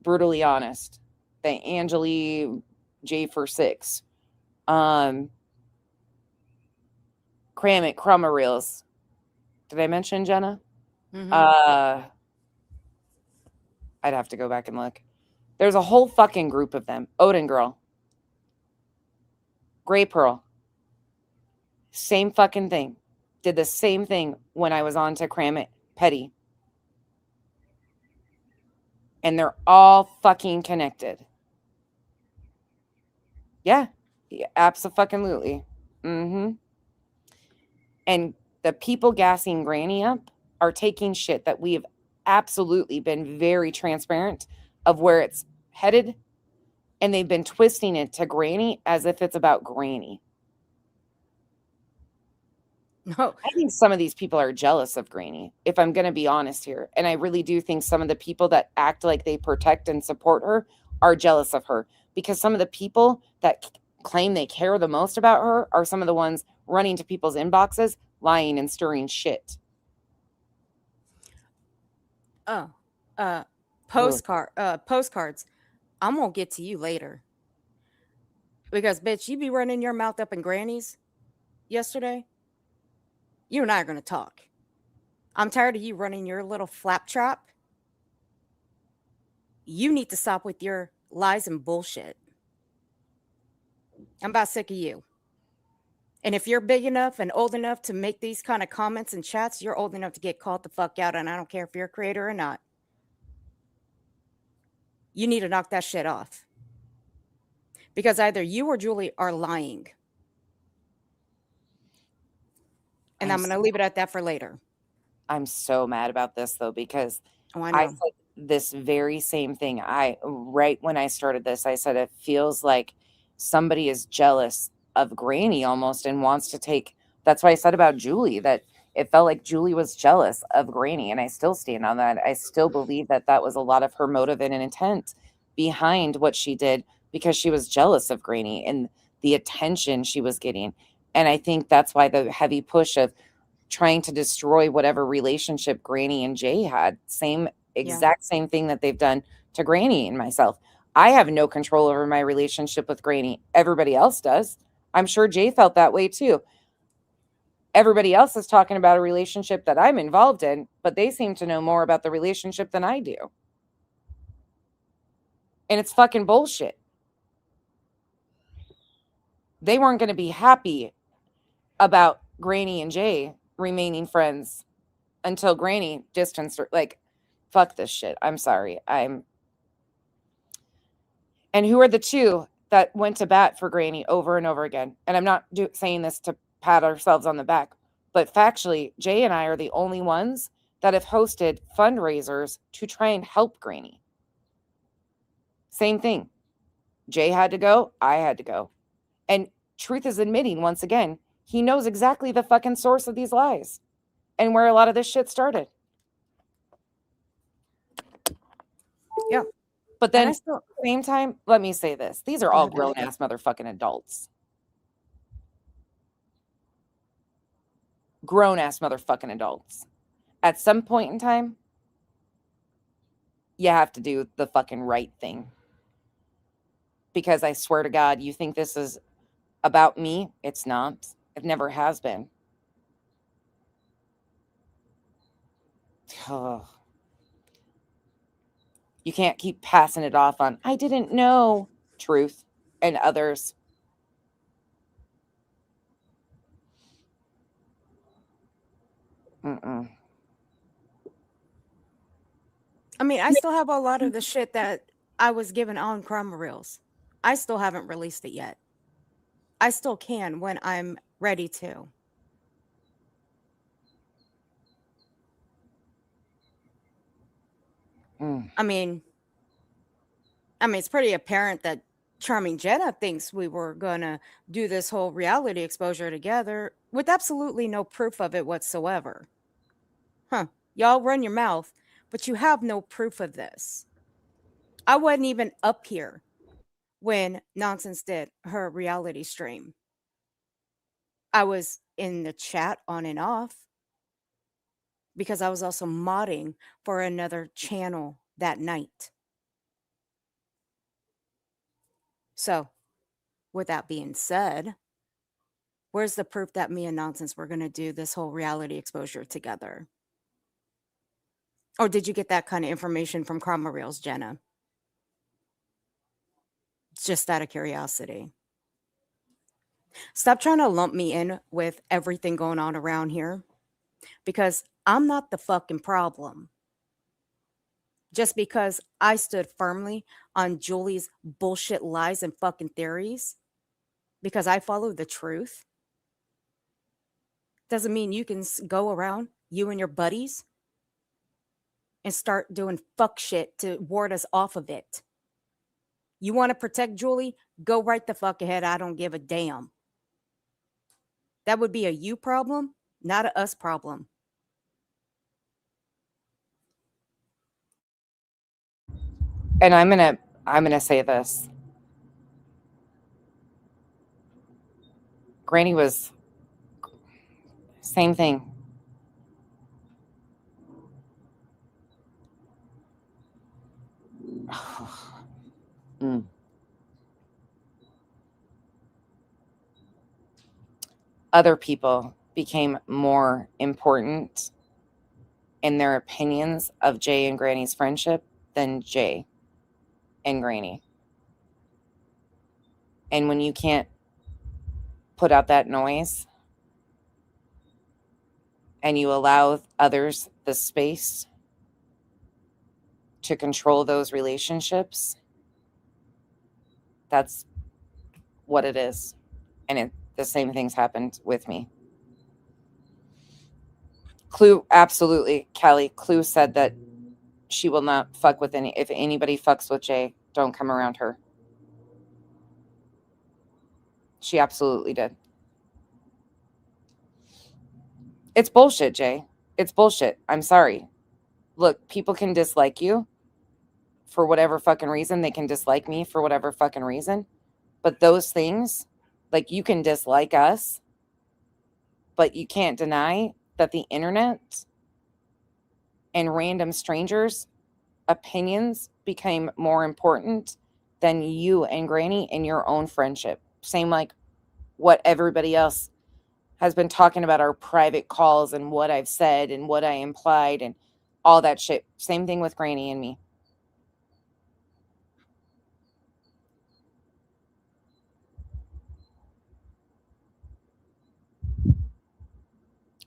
Brutally Honest, the Angeli J for 6, Kramit, Crummer Did I mention Jenna? I'd have to go back and look. There's a whole fucking group of them. Odin Girl, Gray Pearl, same fucking thing. Did the same thing when I was on to Kramit Petty. And they're all fucking connected. Yeah, absolutely. And the people gassing Granny up are taking shit that we have absolutely been very transparent of where it's headed. And they've been twisting it to Granny as if it's about Granny. No. I think some of these people are jealous of Granny, if I'm going to be honest here. And I really do think some of the people that act like they protect and support her are jealous of her. Because some of the people that claim they care the most about her are some of the ones running to people's inboxes, lying and stirring shit. Postcards. I'm going to get to you later. Because, bitch, you be running your mouth up in Granny's yesterday. You and I are going to talk. I'm tired of you running your little flap trap. You need to stop with your lies and bullshit. I'm about sick of you. And if you're big enough and old enough to make these kind of comments and chats, you're old enough to get called the fuck out. And I don't care if you're a creator or not. You need to knock that shit off. Because either you or Julie are lying. And I'm going to leave it at that for later. I'm so mad about this, though, because I said this very same thing. Right when I started this, I said it feels like somebody is jealous of Granny almost and wants to take. That's why I said about Julie, that it felt like Julie was jealous of Granny. And I still stand on that. I still believe that that was a lot of her motive and intent behind what she did, because she was jealous of Granny and the attention she was getting. And I think that's why the heavy push of trying to destroy whatever relationship Granny and Jay had. Same thing that they've done to Granny and myself. I have no control over my relationship with Granny. Everybody else does. I'm sure Jay felt that way too. Everybody else is talking about a relationship that I'm involved in, but they seem to know more about the relationship than I do. And it's fucking bullshit. They weren't going to be happy about Granny and Jay remaining friends until Granny distanced her. Like, fuck this shit. I'm sorry. And who are the two that went to bat for Granny over and over again? And I'm not saying this to pat ourselves on the back, but factually, Jay and I are the only ones that have hosted fundraisers to try and help Granny. Same thing. Jay had to go. I had to go. And Truth is admitting once again, he knows exactly the fucking source of these lies and where a lot of this shit started. Yeah. But then at the same time, let me say this. These are all grown-ass motherfucking adults. Grown-ass motherfucking adults. At some point in time, you have to do the fucking right thing. Because I swear to God, you think this is about me? It's not. It never has been. Oh. You can't keep passing it off on, I didn't know. truth and others. Mm-mm. I mean, I still have a lot of the shit that I was given on Crumb Reels. I still haven't released it yet. I still can when I'm ready to. I mean, it's pretty apparent that Charming Jenna thinks we were gonna do this whole reality exposure together with absolutely no proof of it whatsoever. Huh. Y'all run your mouth, but you have no proof of this. I wasn't even up here when Nonsense did her reality stream. I was in the chat on and off because I was also modding for another channel that night. So, with that being said, where's the proof that me and Nonsense were going to do this whole reality exposure together? Or did you get that kind of information from Karma Reels, Jenna? Just out of curiosity. Stop trying to lump me in with everything going on around here, because I'm not the fucking problem. Just because I stood firmly on Julie's bullshit lies and fucking theories, because I follow the truth, doesn't mean you can go around, you and your buddies, and start doing fuck shit to ward us off of it. You want to protect Julie? Go right the fuck ahead. I don't give a damn. That would be a you problem, not a us problem. And I'm gonna say this. Granny was same thing. Other people became more important in their opinions of Jay and Granny's friendship than Jay and Granny. And when you can't put out that noise and you allow others the space to control those relationships, that's what it is. And the same things happened with me. Clue, absolutely, Kelly. Clue said that she will not fuck with if anybody fucks with Jay, don't come around her. She absolutely did. It's bullshit, Jay. It's bullshit. I'm sorry. Look, people can dislike you for whatever fucking reason. They can dislike me for whatever fucking reason. But those things, like, you can dislike us, but you can't deny that the internet and random strangers' opinions became more important than you and Granny and your own friendship. Same like what everybody else has been talking about, our private calls and what I've said and what I implied and all that shit. Same thing with Granny and me.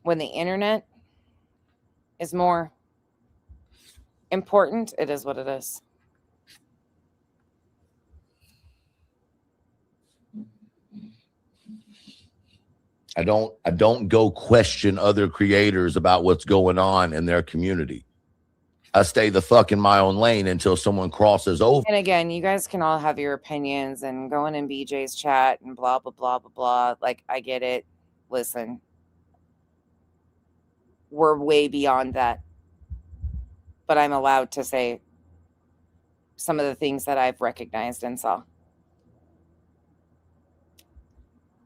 When the internet is more important, it is what it is. I don't go question other creators about what's going on in their community. I stay the fuck in my own lane until someone crosses over. And again, you guys can all have your opinions and go in BJ's chat and blah, blah, blah, blah, blah. Like, I get it. Listen, we're way beyond that. But I'm allowed to say some of the things that I've recognized and saw.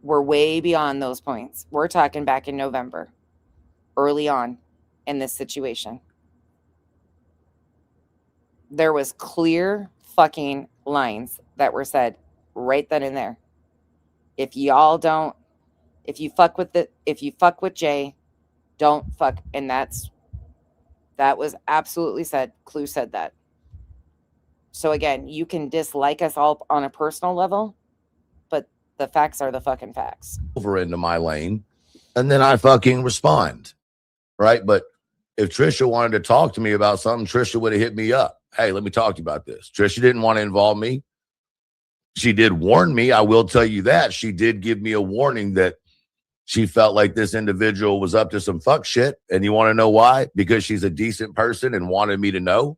We're way beyond those points. We're talking back in November, early on in this situation. There was clear fucking lines that were said right then and there. If you fuck with Jay, don't fuck. And that was absolutely said. Clue said that. So again, you can dislike us all on a personal level, but the facts are the fucking facts. Over into my lane, and then I fucking respond, right? But if Trisha wanted to talk to me about something, Trisha would have hit me up. Hey, let me talk to you about this. Trisha didn't want to involve me. She did warn me. I will tell you that. She did give me a warning that she felt like this individual was up to some fuck shit. And you want to know why? Because she's a decent person and wanted me to know.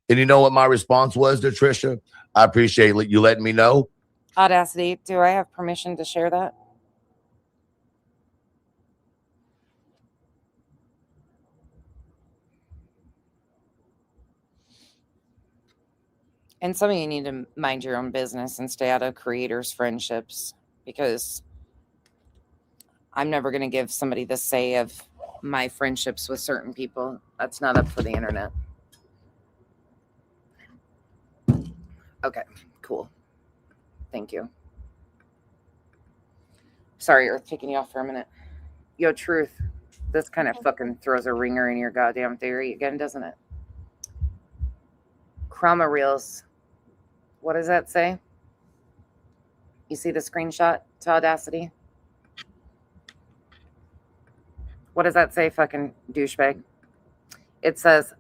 And you know what my response was to Trisha? I appreciate you letting me know. Audacity, do I have permission to share that? And some of you need to mind your own business and stay out of creators' friendships, because I'm never going to give somebody the say of my friendships with certain people. That's not up for the internet. Okay, cool. Thank you. Sorry, Earth, taking you off for a minute. Yo, Truth, this kind of fucking throws a ringer in your goddamn theory again, doesn't it? Chroma Reels. What does that say? You see the screenshot to Audacity? What does that say, fucking douchebag? It says,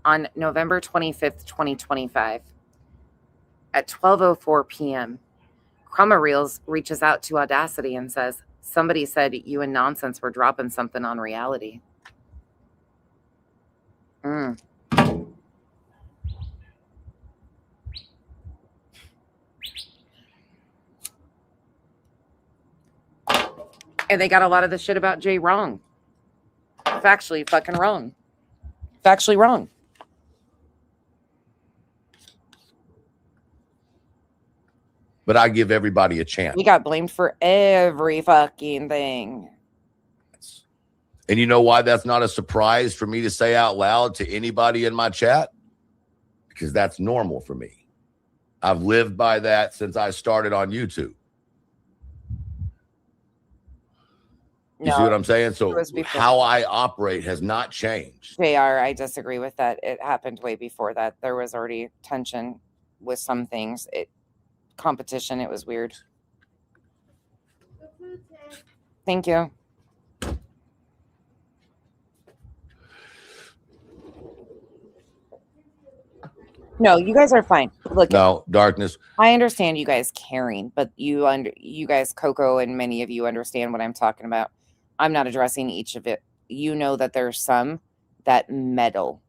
on November 25th, 2025, at 12:04 p.m., Chroma Reels reaches out to Audacity and says, somebody said you and Nonsense were dropping something on Reality. And they got a lot of the shit about Jay wrong. Factually fucking wrong. Factually wrong. But I give everybody a chance. We got blamed for every fucking thing. And you know why that's not a surprise for me to say out loud to anybody in my chat? Because that's normal for me. I've lived by that since I started on YouTube. You see what I'm saying? So how I operate has not changed. JR, I disagree with that. It happened way before that. There was already tension with some things. Competition, it was weird. Thank you. No, you guys are fine. Look, no darkness. I understand you guys caring, but you guys, Coco, and many of you understand what I'm talking about. I'm not addressing each of it. You know that there's some that meddle.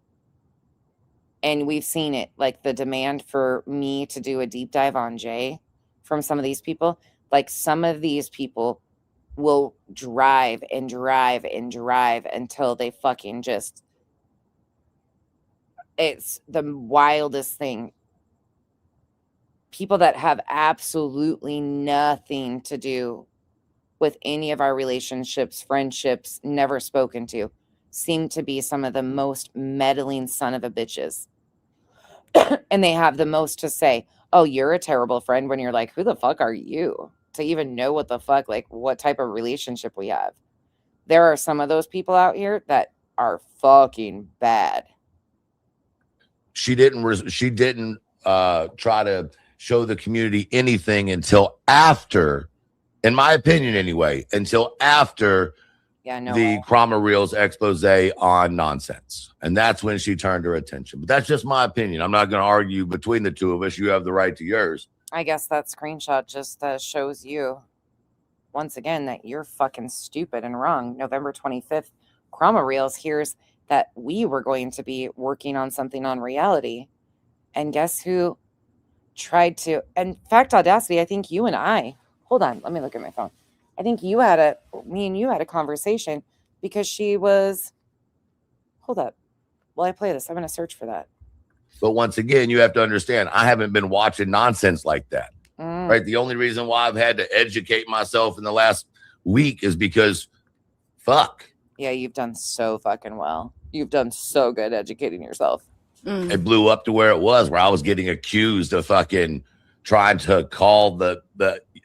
And we've seen it, like the demand for me to do a deep dive on Jay from some of these people. Like some of these people will drive and drive and drive until they fucking just, it's the wildest thing. People that have absolutely nothing to do with any of our relationships, friendships, never spoken to, seem to be some of the most meddling son of a bitches. And they have the most to say. Oh, you're a terrible friend, when you're like, who the fuck are you to even know what the fuck, like what type of relationship we have? There are some of those people out here that are fucking bad. She didn't try to show the community anything until after, in my opinion anyway, until after the Chroma Reels expose on Nonsense. And that's when she turned her attention. But that's just my opinion. I'm not going to argue between the two of us. You have the right to yours. I guess that screenshot just shows you once again that you're fucking stupid and wrong. November 25th, Chroma Reels hears that we were going to be working on something on Reality. And guess who tried to, in fact, Audacity, I think you and I, hold on, let me look at my phone. I think me and you had a conversation because she was, hold up. While I play this, I'm going to search for that. But once again, you have to understand, I haven't been watching nonsense like that, right? The only reason why I've had to educate myself in the last week is because, fuck. Yeah, you've done so fucking well. You've done so good educating yourself. It blew up to where it was, where I was getting accused of fucking trying to call the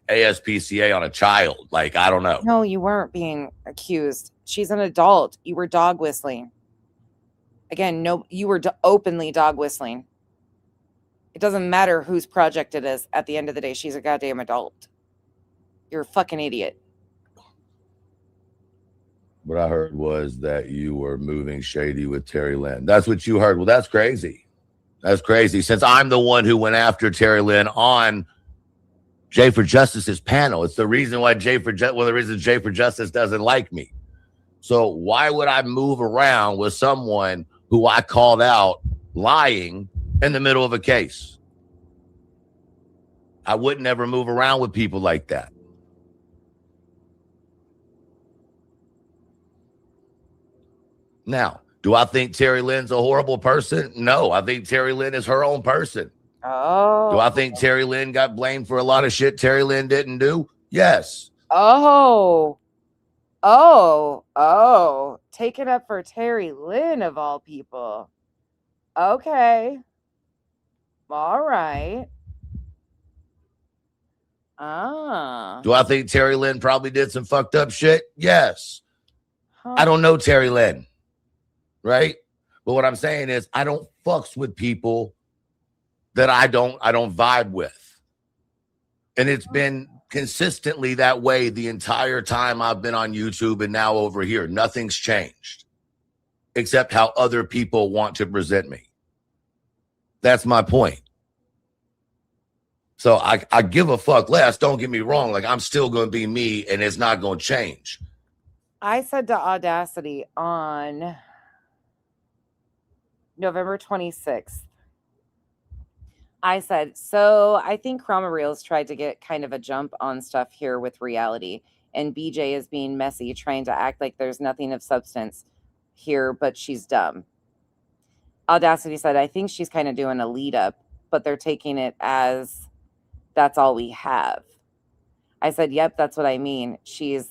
ASPCA on a child. Like, I don't know. No, you weren't being accused. She's an adult. You were dog whistling. Again, no, you were openly dog whistling. It doesn't matter whose project it is. At the end of the day, she's a goddamn adult. You're a fucking idiot. What I heard was that you were moving shady with Terry Lynn. That's what you heard. Well, that's crazy. That's crazy. Since I'm the one who went after Terry Lynn on Jay for Justice's panel. It's the reason why the reason Jay for Justice doesn't like me. So why would I move around with someone who I called out lying in the middle of a case? I would never move around with people like that. Now, do I think Terry Lynn's a horrible person? No, I think Terry Lynn is her own person. Oh. Do I think Terry Lynn got blamed for a lot of shit Terry Lynn didn't do? Yes. Oh. Take it up for Terry Lynn of all people. Okay. All right. Do I think Terry Lynn probably did some fucked up shit? Yes. I don't know Terry Lynn. Right? But what I'm saying is I don't fucks with people that I don't vibe with. And it's been consistently that way the entire time I've been on YouTube and now over here. Nothing's changed except how other people want to present me. That's my point. So I give a fuck less. Don't get me wrong. Like, I'm still going to be me and it's not going to change. I said to Audacity on November 26th, I said, so I think Chroma Reels tried to get kind of a jump on stuff here with reality, and BJ is being messy, trying to act like there's nothing of substance here, but she's dumb. Audacity said, I think she's kind of doing a lead up, but they're taking it as that's all we have. I said, yep, that's what I mean. She's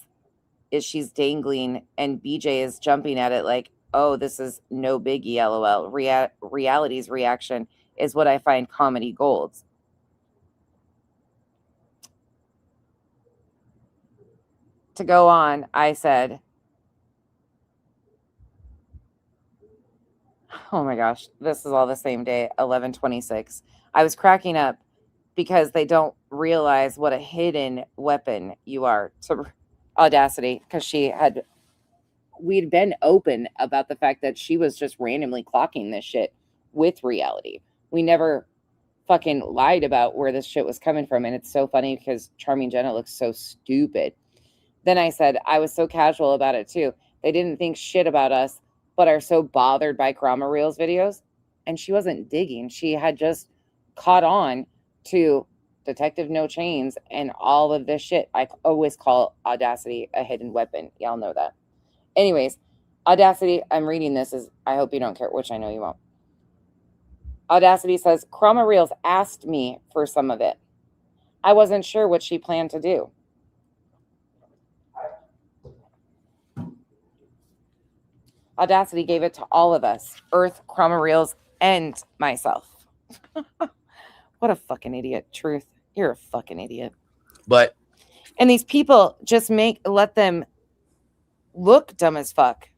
dangling, and BJ is jumping at it like, oh, this is no biggie, LOL. Reality's reaction is what I find comedy gold. To go on, I said, oh my gosh, this is all the same day, 11/26. I was cracking up because they don't realize what a hidden weapon you are to Audacity, because we'd been open about the fact that she was just randomly clocking this shit with reality. We never fucking lied about where this shit was coming from. And it's so funny because Charming Jenna looks so stupid. Then I said, I was so casual about it too. They didn't think shit about us, but are so bothered by Chroma Reels videos. And she wasn't digging. She had just caught on to Detective No Chains and all of this shit. I always call Audacity a hidden weapon. Y'all know that. Anyways, Audacity, I'm reading this as I hope you don't care, which I know you won't. Audacity says, Chroma Reels asked me for some of it. I wasn't sure what she planned to do. Audacity gave it to all of us, Earth, Chroma Reels, and myself. What a fucking idiot. Truth, you're a fucking idiot. But and these people just let them look dumb as fuck.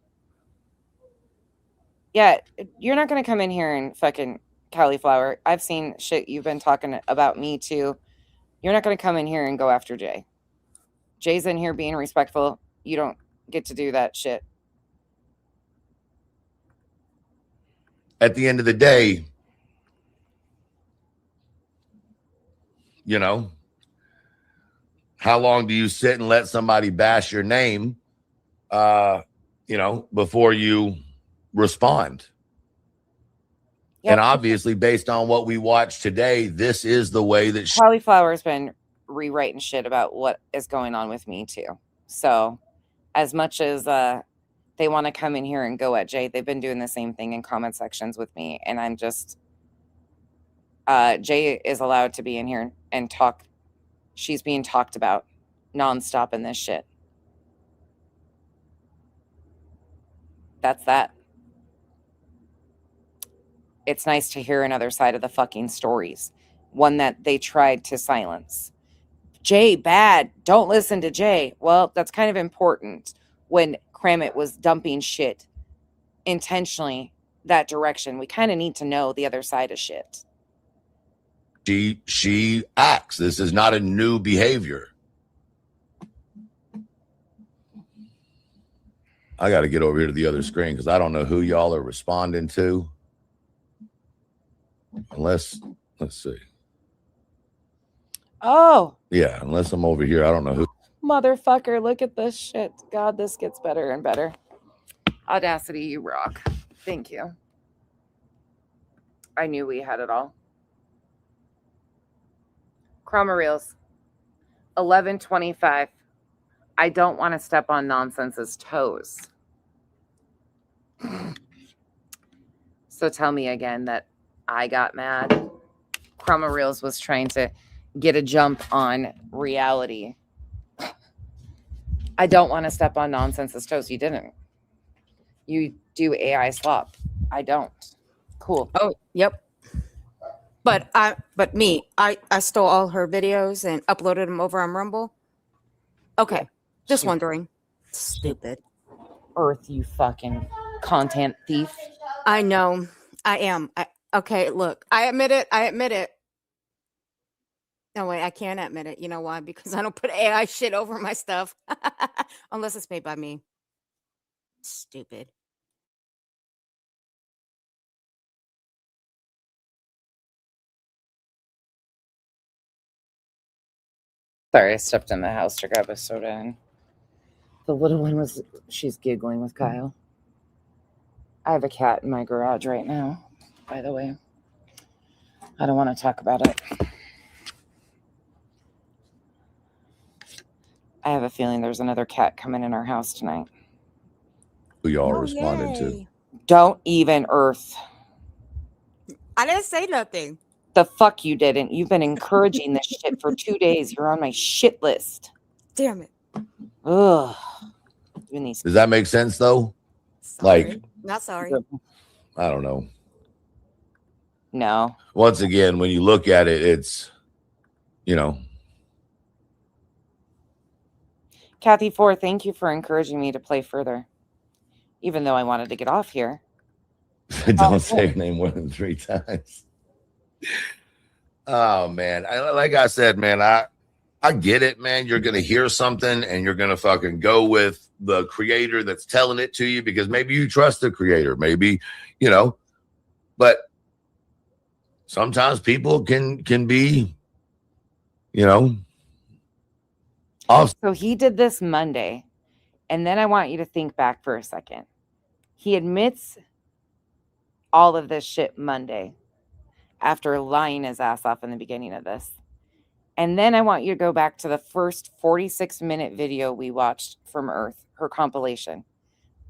Yeah, you're not gonna come in here and fucking cauliflower. I've seen shit you've been talking about me too. You're not gonna come in here and go after Jay. Jay's in here being respectful. You don't get to do that shit. At the end of the day, you know, how long do you sit and let somebody bash your name, before you respond? Yep. And obviously, based on what we watched today, this is the way that Cauliflower's been rewriting shit about what is going on with me too. So as much as they want to come in here and go at Jay, they've been doing the same thing in comment sections with me. And I'm just, Jay is allowed to be in here and talk. She's being talked about nonstop in this shit. That's that. It's nice to hear another side of the fucking stories. One that they tried to silence. Jay, bad. Don't listen to Jay. Well, that's kind of important when Kramit was dumping shit intentionally that direction. We kind of need to know the other side of shit. she acts. This is not a new behavior. I got to get over here to the other screen because I don't know who y'all are responding to. Unless, let's see. Oh, Yeah, unless I'm over here, I don't know who. motherfucker, look at this shit. God, this gets better and better. Audacity, you rock. Thank you. I knew we had it all. Chroma Reels, 11:25. I don't want to step on Nonsense's toes. So tell me again that I got mad. Chroma Reels was trying to get a jump on reality. I don't want to step on Nonsense's toes. You didn't. You do AI slop. I don't. Cool. Oh, yep. But I stole all her videos and uploaded them over on Rumble. Okay. Just wondering. Stupid. Earth, you fucking content thief. I know. I am. Okay, look. I admit it. No, wait, I can't admit it. You know why? Because I don't put AI shit over my stuff. Unless it's made by me. Stupid. Sorry, I stepped in the house to grab a soda and the little one she's giggling with Kyle. I have a cat in my garage right now, by the way. I don't want to talk about it. I have a feeling there's another cat coming in our house tonight. Who y'all responding to? Don't even, Earth. I didn't say nothing. The fuck you didn't. You've been encouraging this shit for 2 days. You're on my shit list. Damn it. Ugh. Does that make sense though? Sorry. Like, Not sorry. I don't know. No. Once again, when you look at it, it's, you know. Kathy 4, thank you for encouraging me to play further. Even though I wanted to get off here. Don't say her name more than 3 times. Oh man, like I said, man, I get it, man. You're gonna hear something and you're gonna fucking go with the creator that's telling it to you because maybe you trust the creator, maybe, you know. But sometimes people can be, you know, off. So he did this Monday, and then I want you to think back for a second. He admits all of this shit Monday after lying his ass off in the beginning of this. And then I want you to go back to the first 46-minute video we watched from Earth, her compilation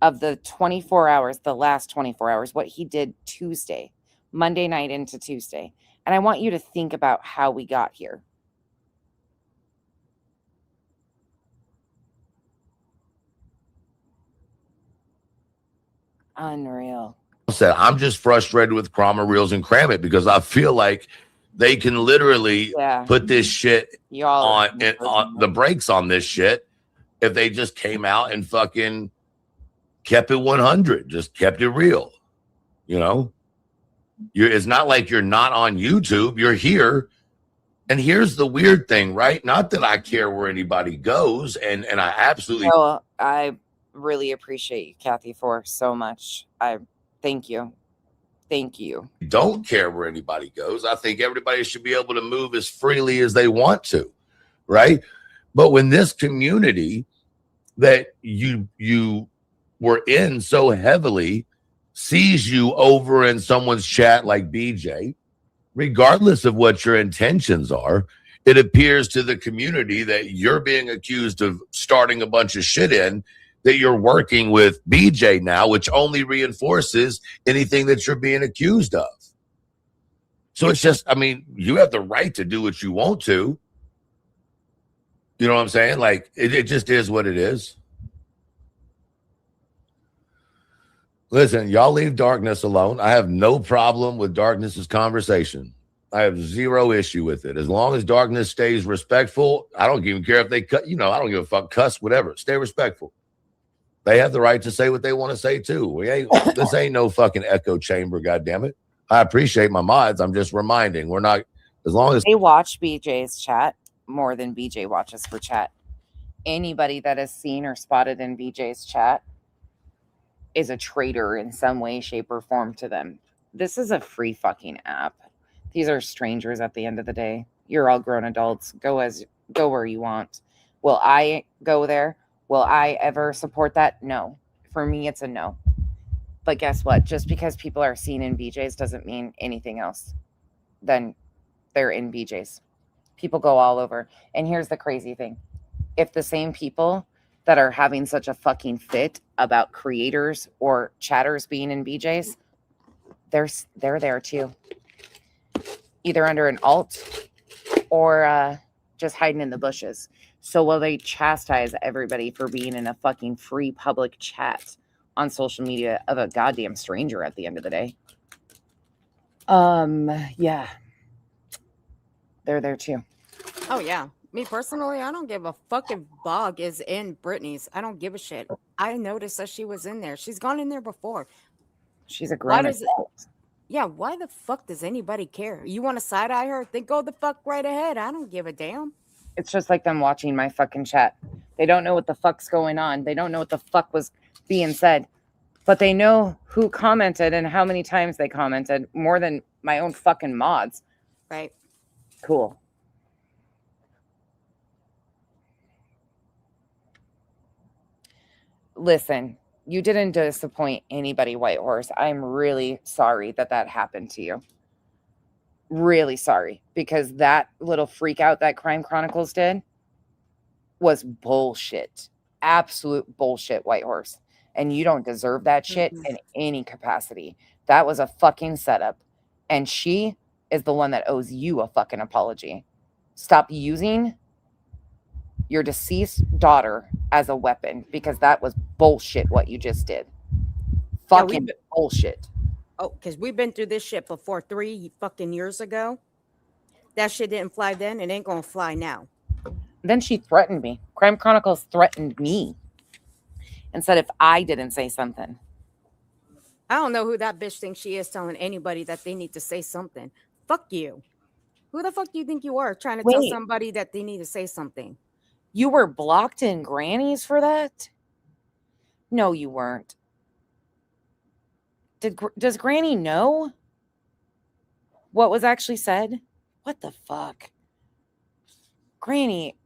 of the 24 hours, the last 24 hours, what he did Tuesday, Monday night into Tuesday. And I want you to think about how we got here. Unreal. Said I'm just frustrated with Chroma Reels and Cram It because I feel like they can literally put this shit on the brakes on this shit if they just came out and fucking kept it 100, just kept it real. You know, it's not like you're not on YouTube, you're here. And here's the weird thing, right? Not that I care where anybody goes, and I absolutely I really appreciate you, Kathy, for so much. Thank you. Thank you. Don't care where anybody goes. I think everybody should be able to move as freely as they want to, right? But when this community that you were in so heavily sees you over in someone's chat like BJ, regardless of what your intentions are, it appears to the community that you're being accused of starting a bunch of shit in, that you're working with BJ now, which only reinforces anything that you're being accused of. So it's just, I mean, you have the right to do what you want to. You know what I'm saying? Like, it just is what it is. Listen, y'all leave Darkness alone. I have no problem with Darkness's conversation. I have zero issue with it. As long as Darkness stays respectful, I don't even care if they cut, you know, I don't give a fuck, cuss, whatever. Stay respectful. They have the right to say what they want to say too. This ain't no fucking echo chamber, goddammit. I appreciate my mods. I'm just reminding we're not As long as they watch BJ's chat more than BJ watches for chat. Anybody that is seen or spotted in BJ's chat is a traitor in some way, shape, or form to them. This is a free fucking app. These are strangers at the end of the day. You're all grown adults. Go where you want. Will I go there? Will I ever support that? No. For me, it's a no. But guess what? Just because people are seen in BJ's doesn't mean anything else than they're in BJ's. People go all over. And here's the crazy thing. If the same people that are having such a fucking fit about creators or chatters being in BJ's, they're there too. Either under an alt or just hiding in the bushes. So will they chastise everybody for being in a fucking free public chat on social media of a goddamn stranger at the end of the day? Yeah. They're there too. Oh yeah. Me personally, I don't give a fuck if Bog is in Britney's. I don't give a shit. I noticed that she was in there. She's gone in there before. She's a Why grown does adult. Yeah, why the fuck does anybody care? You want to side eye her? Then go the fuck right ahead. I don't give a damn. It's just like them watching my fucking chat. They don't know what the fuck's going on. They don't know what the fuck was being said. But they know who commented and how many times they commented, more than my own fucking mods. Right. Cool. Listen, you didn't disappoint anybody, White Horse. I'm really sorry that happened to you. Really sorry, because that little freak out that Crime Chronicles did was bullshit. Absolute bullshit, White Horse. And you don't deserve that shit in any capacity. That was a fucking setup. And she is the one that owes you a fucking apology. Stop using your deceased daughter as a weapon, because that was bullshit what you just did. Fucking bullshit. Oh, because we've been through this shit before 3 fucking years ago. That shit didn't fly then. It ain't gonna fly now. Then she threatened me. Crime Chronicles threatened me and said if I didn't say something. I don't know who that bitch thinks she is telling anybody that they need to say something. Fuck you. Who the fuck do you think you are trying to tell somebody that they need to say something? You were blocked in Granny's for that? No, you weren't. Does Granny know what was actually said? What the fuck? Granny.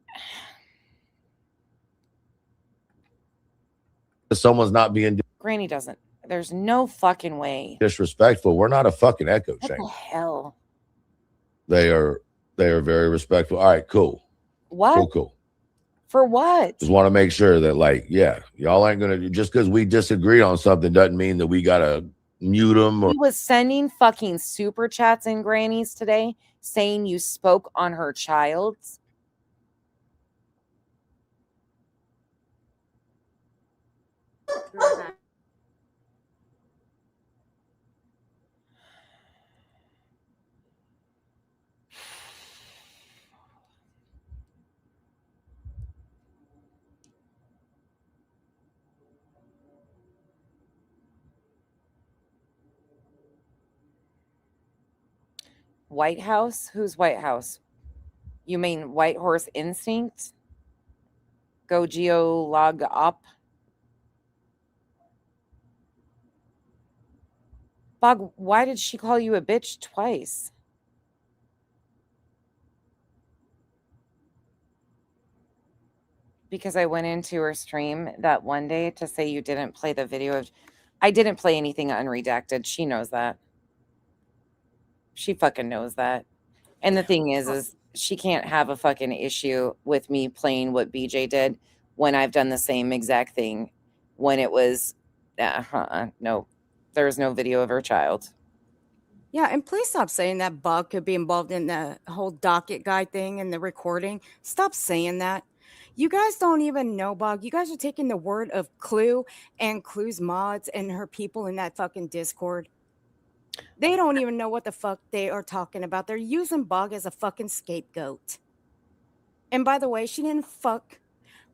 someone's not being Granny doesn't. There's no fucking way. disrespectful, we're not a fucking echo What chamber. the hell? They are very respectful. All right, cool. What? Cool. For what? Just want to make sure that, like, yeah, y'all ain't gonna, just because we disagree on something doesn't mean that we gotta mute them. Or He was sending fucking super chats in Granny's today saying you spoke on her child's. White House? Who's White House? You mean White Horse Instinct? Go geo log up. Bog, why did she call you a bitch twice? Because I went into her stream that one day to say you didn't play the video of... I didn't play anything unredacted. She knows that. She fucking knows that. And the thing is she can't have a fucking issue with me playing what BJ did when I've done the same exact thing when it was... no. There's no video of her child. Yeah, and please stop saying that Bug could be involved in the whole docket guy thing and the recording. Stop saying that. You guys don't even know, Bug. You guys are taking the word of Clue and Clue's mods and her people in that fucking Discord. They don't even know what the fuck they are talking about. They're using Bug as a fucking scapegoat. And by the way, she didn't fuck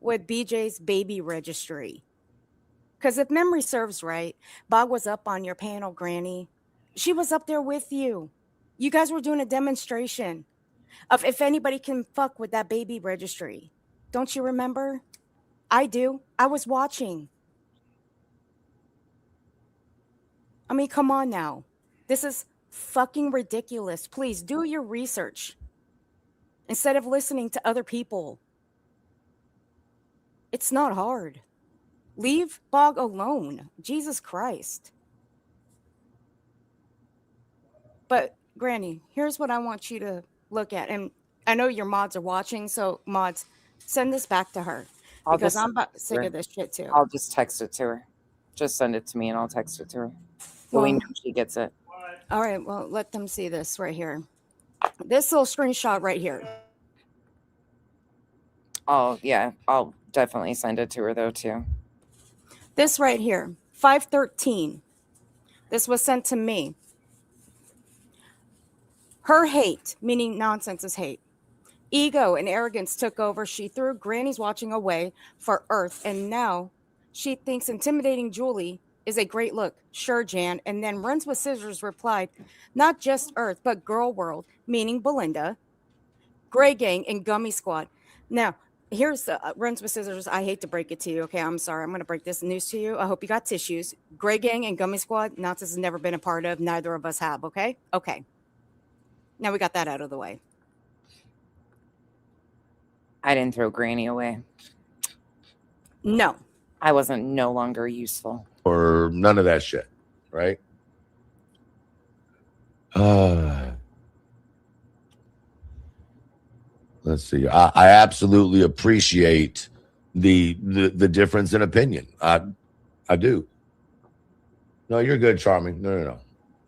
with BJ's baby registry. Because if memory serves right, Bog was up on your panel, Granny. She was up there with you. You guys were doing a demonstration. of if anybody can fuck with that baby registry. Don't you remember? I do. I was watching. I mean, come on now. This is fucking ridiculous. Please do your research instead of listening to other people. It's not hard. Leave Bog alone. Jesus Christ. But Granny, here's what I want you to look at. And I know your mods are watching, so mods, send this back to her. Because I'm about sick of this shit too. I'll just text it to her. Just send it to me and I'll text it to her. But we know she gets it. All right, well, let them see this right here. This little screenshot right here. Oh, yeah. I'll definitely send it to her, though, too. This right here, 513. This was sent to me. Her hate, meaning nonsense is hate. Ego and arrogance took over. She threw Granny's watching away for Earth, and now she thinks intimidating Julie is a great look. Sure, Jan. And then Runs with Scissors replied, not just Earth, but Girl World, meaning Belinda, Grey Gang, and Gummy Squad. Now, here's the Runs with Scissors. I hate to break it to you. Okay, I'm sorry. I'm going to break this news to you. I hope you got tissues. Grey Gang and Gummy Squad, Nazis has never been a part of. Neither of us have, okay? Okay. Now we got that out of the way. I didn't throw Granny away. No. I wasn't no longer useful. Or none of that shit, right? Let's see. I absolutely appreciate the difference in opinion. I do. No, you're good, Charming. No.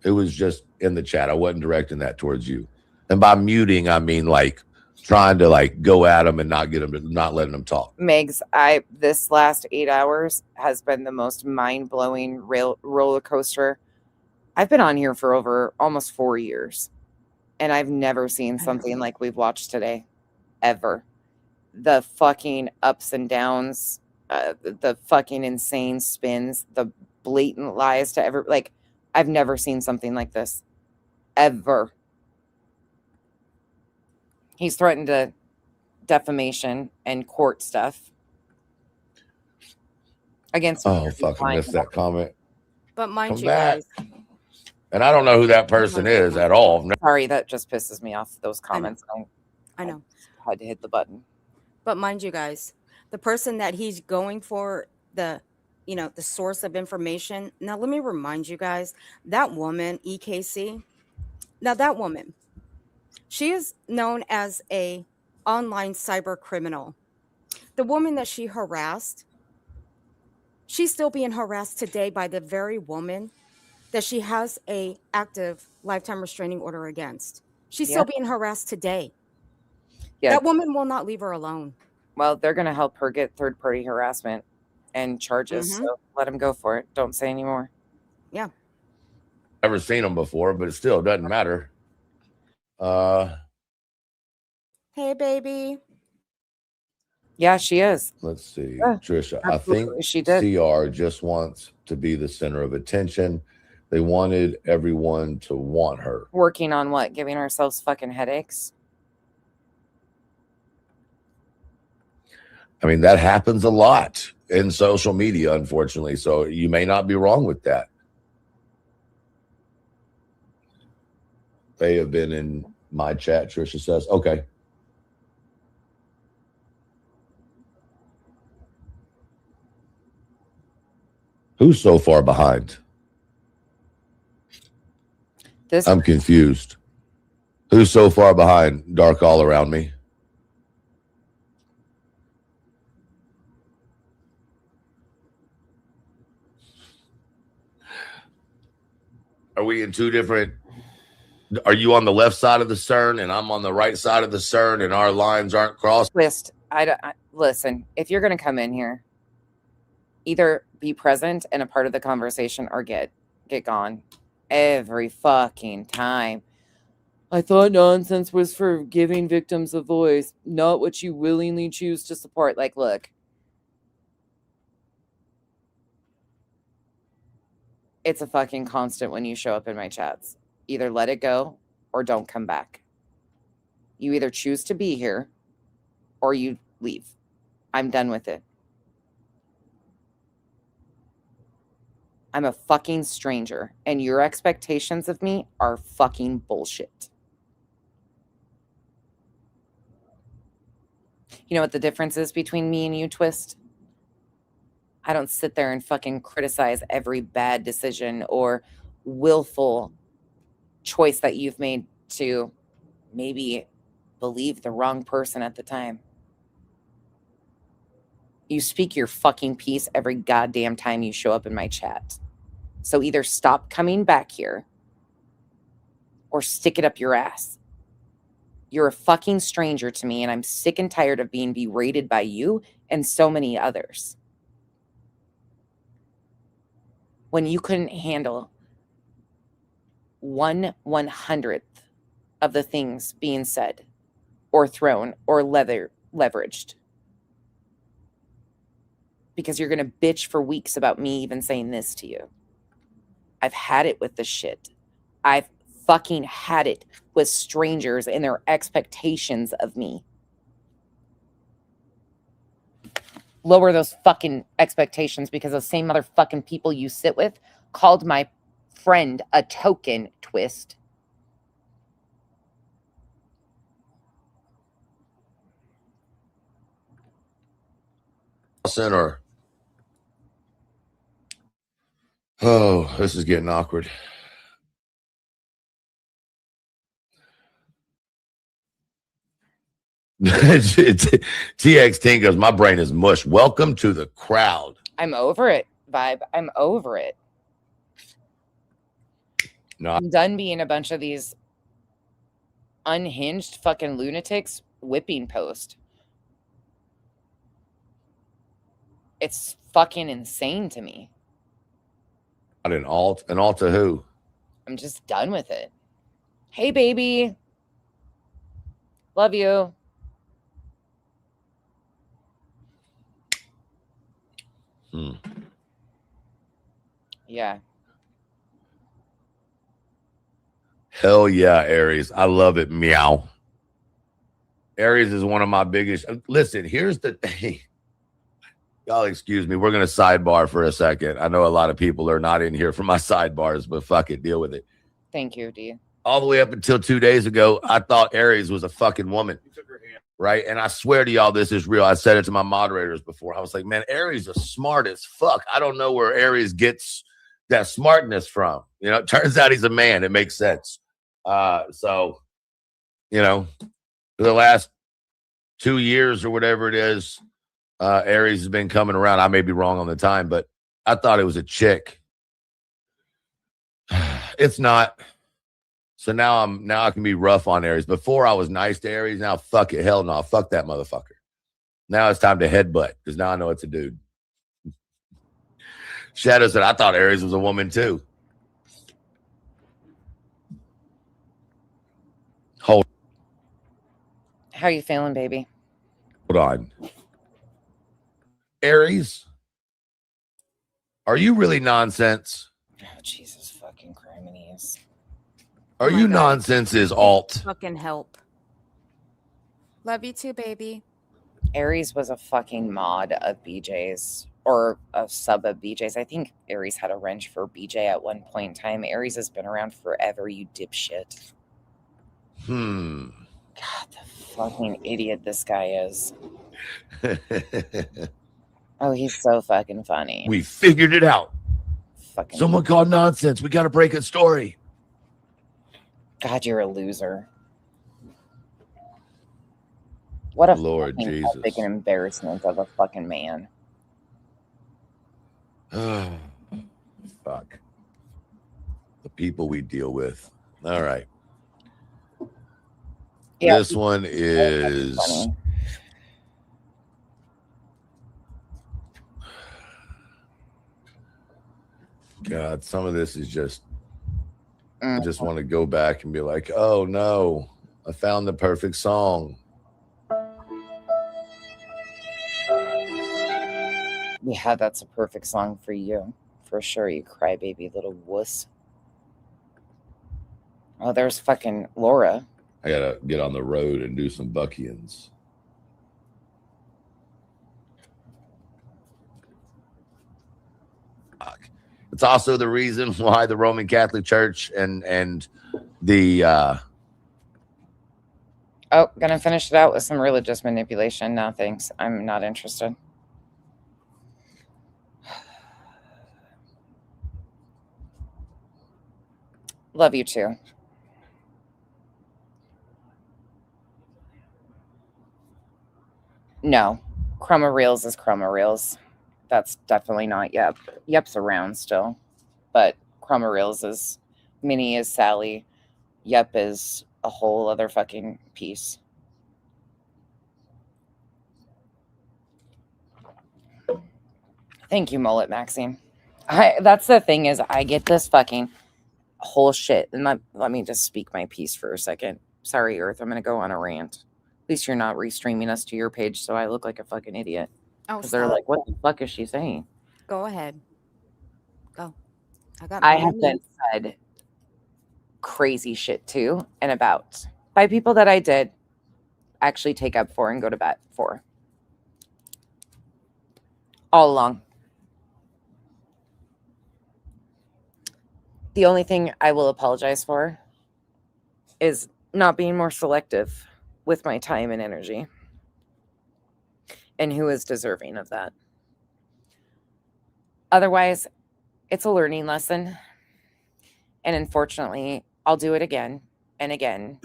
It was just in the chat. I wasn't directing that towards you. And by muting, I mean like trying to like go at them and not letting them talk. Megs, this last 8 hours has been the most mind-blowing roller coaster. I've been on here for over almost 4 years, and I've never seen something like we've watched today, ever. The fucking ups and downs, the fucking insane spins, the blatant lies to I've never seen something like this, ever. He's threatened to defamation and court stuff against me. Oh, fucking missed that comment. But mind Come you back. guys. And I don't know who that person is at all. Sorry, that just pisses me off, those comments. I know. I had to hit the button. But mind you guys, the person that he's going for, the source of information. Now, let me remind you guys, that woman, EKC, now that woman, she is known as a online cyber criminal. The woman that she harassed, she's still being harassed today by the very woman that she has a active lifetime restraining order against. She's still being harassed today. Yeah. That woman will not leave her alone. Well, they're going to help her get third-party harassment and charges. So let them go for it. Don't say any more. Yeah. Never seen them before, but it still doesn't matter. Hey, baby. Yeah, she is. Let's see. Yeah, Trisha, I think she did. CR just wants to be the center of attention. They wanted everyone to want her. Working on what? Giving ourselves fucking headaches? I mean, that happens a lot in social media, unfortunately. So you may not be wrong with that. They have been in my chat, Trisha says. Okay. Who's so far behind? I'm confused. Who's so far behind? Dark all around me. Are we in two different? Are you on the left side of the CERN and I'm on the right side of the CERN and our lines aren't crossed? Listen, if you're going to come in here, either be present and a part of the conversation or get gone every fucking time. I thought nonsense was for giving victims a voice, not what you willingly choose to support. Like, look, it's a fucking constant when you show up in my chats. Either let it go or don't come back. You either choose to be here or you leave. I'm done with it. I'm a fucking stranger, and your expectations of me are fucking bullshit. You know what the difference is between me and you, Twist? I don't sit there and fucking criticize every bad decision or willful choice that you've made to maybe believe the wrong person at the time. You speak your fucking piece every goddamn time you show up in my chat. So either stop coming back here or stick it up your ass. You're a fucking stranger to me, and I'm sick and tired of being berated by you and so many others. When you couldn't handle 1/100th of the things being said or thrown or leveraged. Because you're going to bitch for weeks about me even saying this to you. I've had it with this shit. I've fucking had it with strangers and their expectations of me. Lower those fucking expectations, because those same motherfucking people you sit with called my friend a token, Twist. Center. Oh, this is getting awkward. TX10 goes, my brain is mush. Welcome to the crowd. I'm over it, Vibe. I'm over it. No, I'm done being a bunch of these unhinged fucking lunatics whipping post. It's fucking insane to me. an alt to who? I'm just done with it. Hey, baby. Love you. Yeah. Hell yeah, Aries. I love it. Meow. Aries is one of my biggest. Listen, here's the thing. Y'all excuse me. We're going to sidebar for a second. I know a lot of people are not in here for my sidebars, but fuck it. Deal with it. Thank you, D. All the way up until 2 days ago, I thought Aries was a fucking woman. Right? And I swear to y'all, this is real. I said it to my moderators before. I was like, man, Aries is smart as fuck. I don't know where Aries gets that smartness from. You know, it turns out he's a man. It makes sense. So, you know, for the last 2 years or whatever it is, Aries has been coming around. I may be wrong on the time, but I thought it was a chick. It's not. So now I can be rough on Aries. Before I was nice to Aries. Now fuck it. Hell no. Fuck that motherfucker. Now it's time to headbutt because now I know it's a dude. Shadow said, I thought Aries was a woman too. Hold How you feeling, baby? on. Aries, are you really nonsense? Oh, Jesus fucking criminies. Are you nonsense is alt? Fucking help. Love you too, baby. Aries was a fucking mod of BJ's or a sub of BJ's. I think Aries had a wrench for BJ at one point in time. Aries has been around forever, you dipshit. God, the fucking idiot this guy is. Oh, he's so fucking funny. We figured it out. Fucking Someone called nonsense. We got to break a story. God, you're a loser. What a Lord fucking Jesus. epic and embarrassment of a fucking man. Oh, fuck. The people we deal with. All right. Yeah, this one is funny. God, some of this is just I just want to go back and be like, oh no, I found the perfect song. Yeah, that's a perfect song for you. For sure, you crybaby little wuss. Oh, there's fucking Laura. I gotta get on the road and do some Buckians. It's also the reason why the Roman Catholic Church and the Oh, gonna finish it out with some religious manipulation. No, thanks. I'm not interested. Love you too. No, Chroma Reels is Chroma Reels. That's definitely not Yep. Yep's around still, but Chroma Reels is Minnie is Sally. Yep is a whole other fucking piece. Thank you, Mullet Maxine. That's the thing is I get this fucking whole shit. And let me just speak my piece for a second. Sorry, Earth. I'm going to go on a rant. At least you're not restreaming us to your page, so I look like a fucking idiot. Oh, because they're like, what the fuck is she saying? Go ahead. Go. I have been said crazy shit to and about by people that I did actually take up for and go to bat for. All along. The only thing I will apologize for is not being more selective with my time and energy. And who is deserving of that. Otherwise, it's a learning lesson. And unfortunately, I'll do it again and again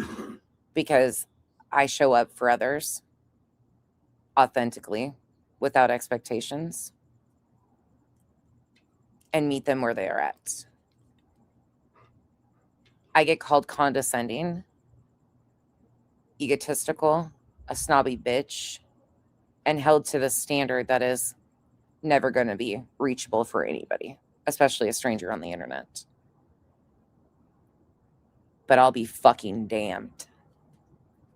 because I show up for others authentically without expectations and meet them where they are at. I get called condescending, egotistical, a snobby bitch, and held to the standard that is never going to be reachable for anybody, especially a stranger on the internet. But I'll be fucking damned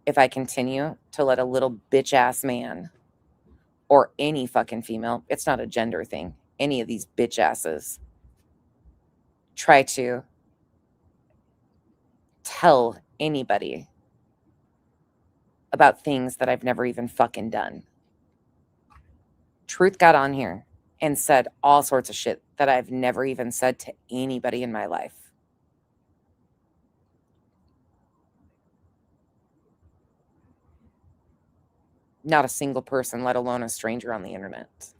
if I continue to let a little bitch ass man or any fucking female, it's not a gender thing, any of these bitch asses try to tell anybody about things that I've never even fucking done. Truth got on here and said all sorts of shit that I've never even said to anybody in my life. Not a single person, let alone a stranger on the internet.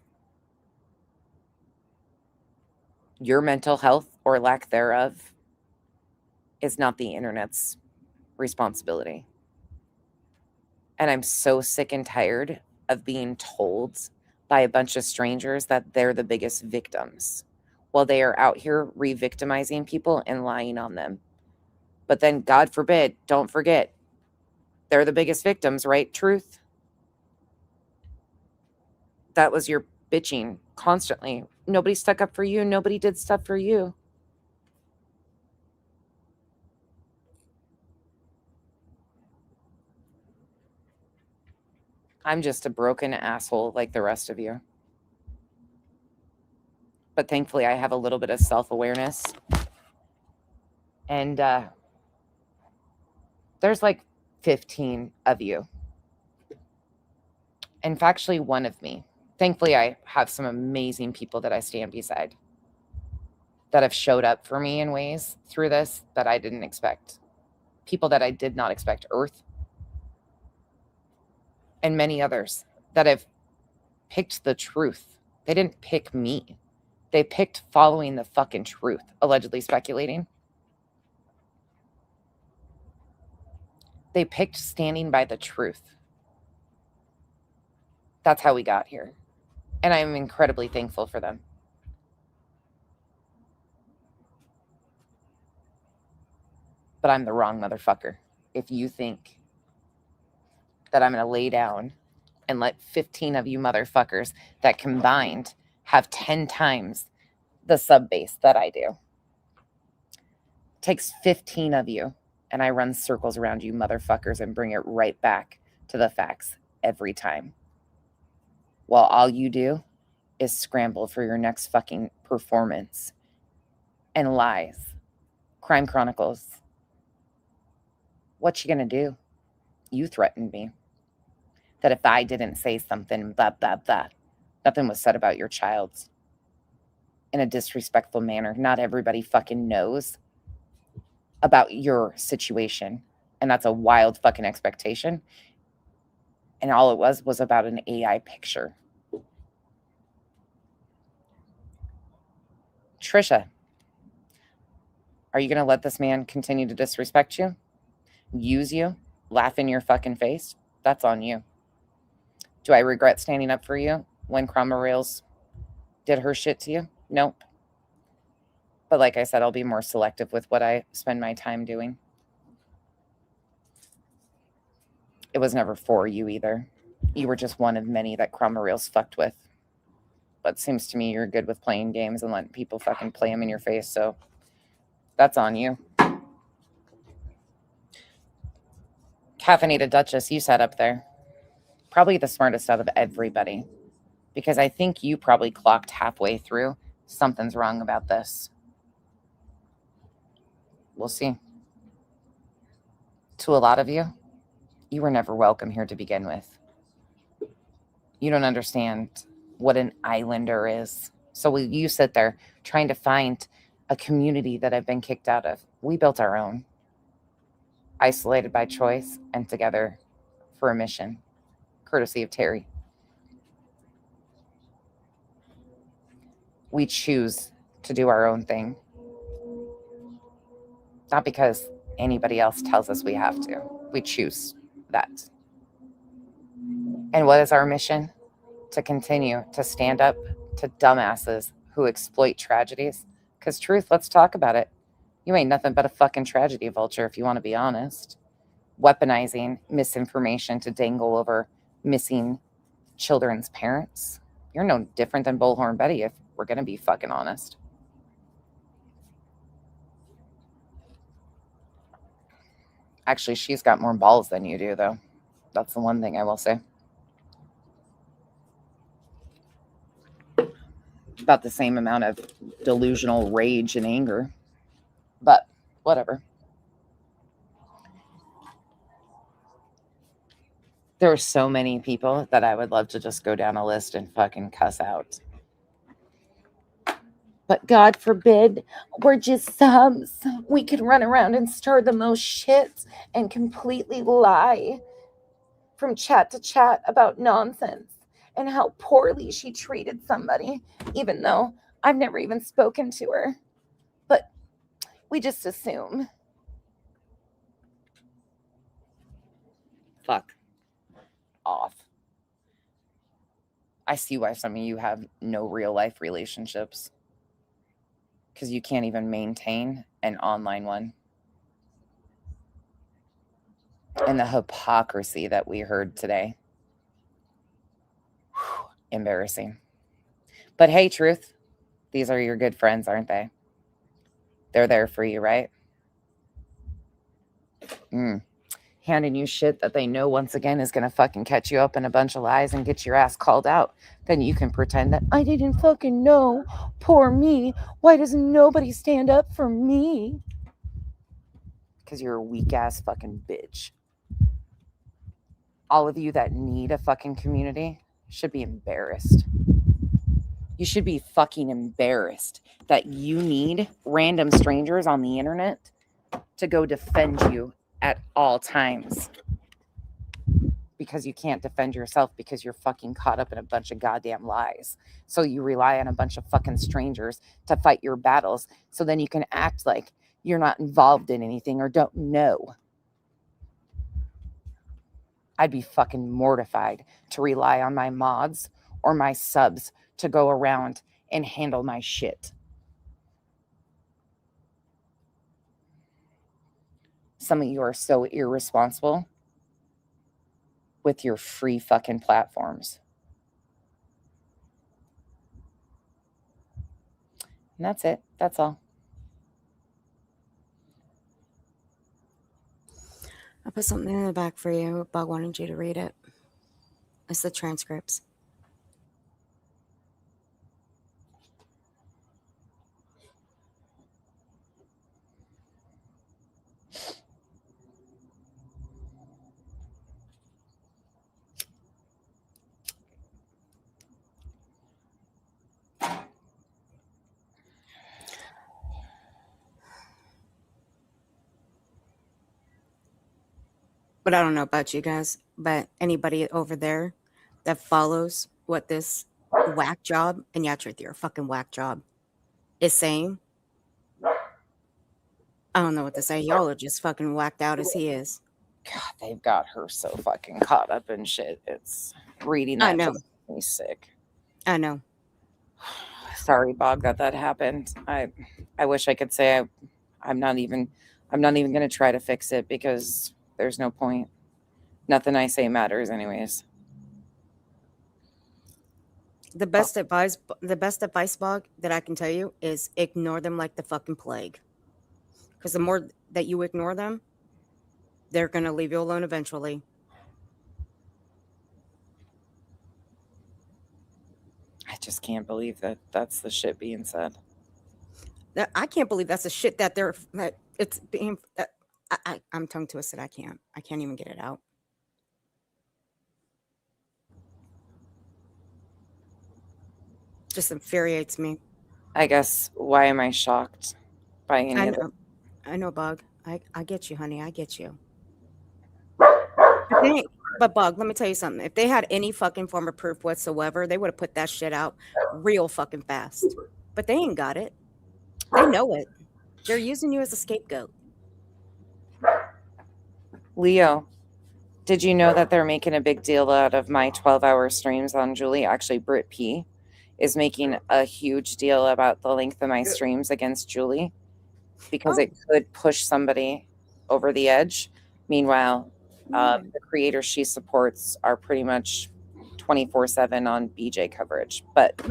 Your mental health or lack thereof is not the internet's responsibility. And I'm so sick and tired of being told by a bunch of strangers that they're the biggest victims while they are out here re-victimizing people and lying on them. But then, God forbid, don't forget, they're the biggest victims, right? Truth. That was your bitching constantly. Nobody stuck up for you. Nobody did stuff for you. I'm just a broken asshole like the rest of you. But thankfully, I have a little bit of self-awareness. And there's like 15 of you. And factually, one of me. Thankfully, I have some amazing people that I stand beside that have showed up for me in ways through this that I didn't expect. People that I did not expect. Earth. And many others that have picked the truth. They didn't pick me. They picked following the fucking truth, allegedly speculating. They picked standing by the truth. That's how we got here. And I'm incredibly thankful for them. But I'm the wrong motherfucker if you think that I'm going to lay down and let 15 of you motherfuckers that combined have 10 times the sub base that I do. It takes 15 of you, and I run circles around you motherfuckers and bring it right back to the facts every time. While all you do is scramble for your next fucking performance and lies. Crime Chronicles. What you gonna do? You threatened me that if I didn't say something, blah, blah, blah, nothing was said about your child in a disrespectful manner. Not everybody fucking knows about your situation. And that's a wild fucking expectation. And all it was about an AI picture. Trisha, are you going to let this man continue to disrespect you, use you, laugh in your fucking face? That's on you. Do I regret standing up for you when Cromwell Rails did her shit to you? Nope. But like I said, I'll be more selective with what I spend my time doing. It was never for you either. You were just one of many that Cromwell Rails fucked with. But it seems to me you're good with playing games and letting people fucking play them in your face, so that's on you. Caffeinated Duchess, you sat up there. Probably the smartest out of everybody. Because I think you probably clocked halfway through. Something's wrong about this. We'll see. To a lot of you, you were never welcome here to begin with. You don't understand what an islander is. So you sit there trying to find a community that I've been kicked out of. We built our own. Isolated by choice and together for a mission. Courtesy of Terry. We choose to do our own thing. Not because anybody else tells us we have to. We choose that. And what is our mission? To continue to stand up to dumbasses who exploit tragedies. Because truth, let's talk about it. You ain't nothing but a fucking tragedy vulture, if you want to be honest. Weaponizing misinformation to dangle over missing children's parents. You're no different than Bullhorn Betty, if we're going to be fucking honest. Actually, she's got more balls than you do, though. That's the one thing I will say. About the same amount of delusional rage and anger. But whatever. There are so many people that I would love to just go down a list and fucking cuss out. But God forbid, we're just subs. We could run around and stir the most shit and completely lie from chat to chat about nonsense and how poorly she treated somebody, even though I've never even spoken to her. But we just assume. Fuck off. I see why some of you have no real life relationships. Because you can't even maintain an online one. And the hypocrisy that we heard today. Whew, embarrassing. But hey, truth, these are your good friends, aren't they? They're there for you, right? Handing you shit that they know once again is going to fucking catch you up in a bunch of lies and get your ass called out. Then you can pretend that I didn't fucking know. Poor me. Why doesn't nobody stand up for me? Because you're a weak ass fucking bitch. All of you that need a fucking community should be embarrassed. You should be fucking embarrassed that you need random strangers on the internet to go defend you at all times. Because you can't defend yourself because you're fucking caught up in a bunch of goddamn lies. So you rely on a bunch of fucking strangers to fight your battles. So then you can act like you're not involved in anything or don't know. I'd be fucking mortified to rely on my mods or my subs to go around and handle my shit. Some of you are so irresponsible with your free fucking platforms. And that's it. That's all. I put something in the back for you, but I wanted you to read it. It's the transcripts. But I don't know about you guys, but anybody over there that follows what this whack job, and yeah, truth, you're a fucking whack job, is saying, I don't know what to say. Y'all are just fucking whacked out as he is. God, they've got her so fucking caught up in shit. It's reading I that know. just makes me sick. I know. Sorry, Bob, that happened. I wish I could say I'm not even going to try to fix it because there's no point. Nothing I say matters anyways. The best advice, Bog, that I can tell you is ignore them like the fucking plague. Because the more that you ignore them, they're going to leave you alone eventually. I just can't believe that that's the shit being said. I can't believe that's the shit that it's being. I'm tongue twisted. I can't even get it out. Just infuriates me. I guess, why am I shocked by any of it? I know, Bug. I get you, honey. I get you. But Bug, let me tell you something. If they had any fucking form of proof whatsoever, they would have put that shit out real fucking fast. But they ain't got it. They know it. They're using you as a scapegoat. Leo, did you know that they're making a big deal out of my 12-hour streams on Julie? Actually, Britt P is making a huge deal about the length of my streams against Julie because it could push somebody over the edge. Meanwhile, the creators she supports are pretty much 24/7 on BJ coverage. But,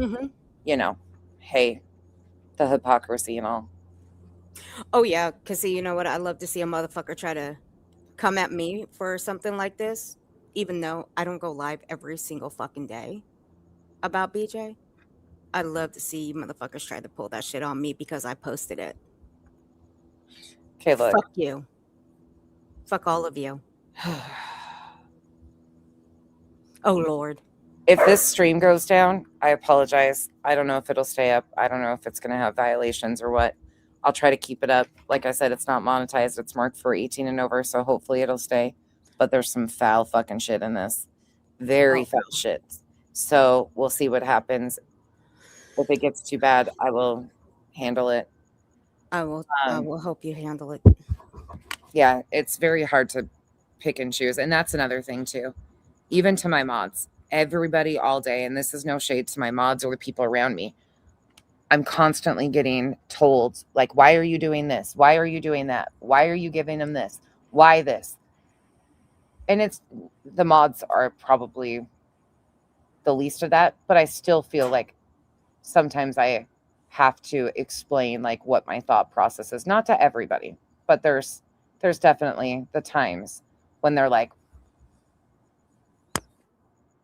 you know, hey, the hypocrisy and all. Oh, yeah. Because, see, you know what? I love to see a motherfucker try to come at me for something like this, even though I don't go live every single fucking day about BJ. I'd love to see motherfuckers try to pull that shit on me because I posted it. Okay, look. Fuck you. Fuck all of you. Oh, Lord. If this stream goes down, I apologize. I don't know if it'll stay up. I don't know if it's going to have violations or what. I'll try to keep it up. Like I said, it's not monetized. It's marked for 18 and over, so hopefully it'll stay. But there's some foul fucking shit in this. Very foul shit. So we'll see what happens. If it gets too bad, I will handle it. I will hope you handle it. Yeah, it's very hard to pick and choose. And that's another thing, too. Even to my mods. Everybody all day, and this is no shade to my mods or the people around me. I'm constantly getting told, like, why are you doing this? Why are you doing that? Why are you giving them this? Why this? And it's the mods are probably the least of that, but I still feel like sometimes I have to explain like what my thought process is. Not to everybody, but there's definitely the times when they're like,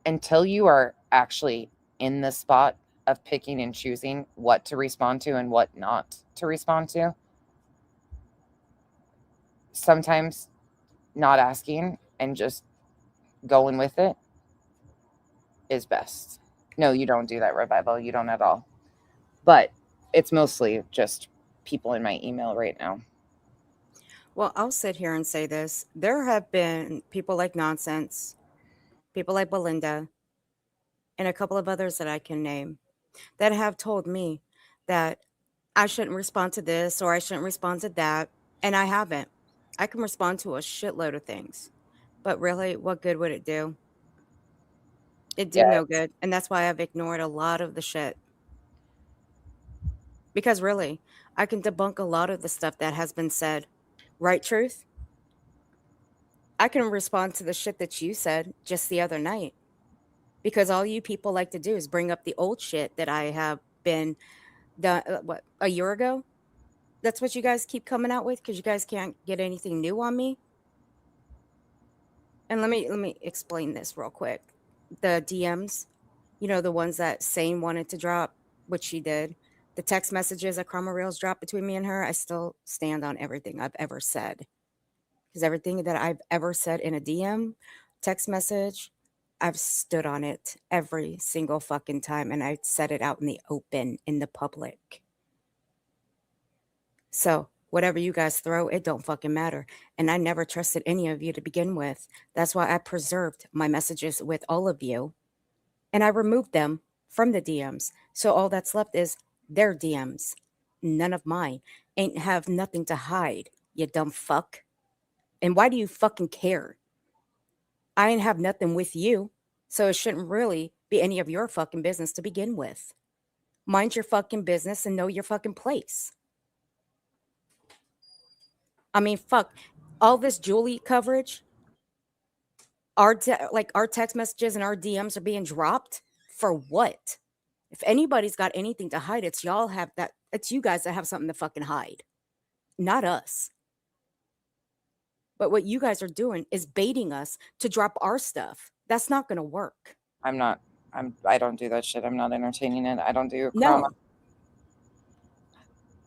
until you are actually in the spot of picking and choosing what to respond to and what not to respond to, sometimes not asking and just going with it is best. No, you don't do that, Revival. You don't at all. But it's mostly just people in my email right now. Well, I'll sit here and say this. There have been people like Nonsense, people like Belinda, and a couple of others that I can name that have told me that I shouldn't respond to this or I shouldn't respond to that. And I haven't. I can respond to a shitload of things. But really, what good would it do? It did no good. And that's why I've ignored a lot of the shit. Because really, I can debunk a lot of the stuff that has been said. Right, Truth? I can respond to the shit that you said just the other night. Because all you people like to do is bring up the old shit that I have been done, a year ago? That's what you guys keep coming out with because you guys can't get anything new on me. And let me explain this real quick. The DMs, you know, the ones that Sane wanted to drop, which she did. The text messages that Karma Reels dropped between me and her, I still stand on everything I've ever said. Because everything that I've ever said in a DM, text message, I've stood on it every single fucking time. And I said it out in the open, in the public. So Whatever you guys throw, it don't fucking matter. And I never trusted any of you to begin with. That's why I preserved my messages with all of you. And I removed them from the DMs. So all that's left is their DMs. None of mine. Ain't have nothing to hide, you dumb fuck. And why do you fucking care? I ain't have nothing with you. So it shouldn't really be any of your fucking business to begin with. Mind your fucking business and know your fucking place. I mean, fuck, all this Julie coverage, our text messages and our DMs are being dropped for what? If anybody's got anything to hide, it's y'all have that. It's you guys that have something to fucking hide, not us. But what you guys are doing is baiting us to drop our stuff. That's not going to work. I don't do that shit. I'm not entertaining it. I don't do No. drama.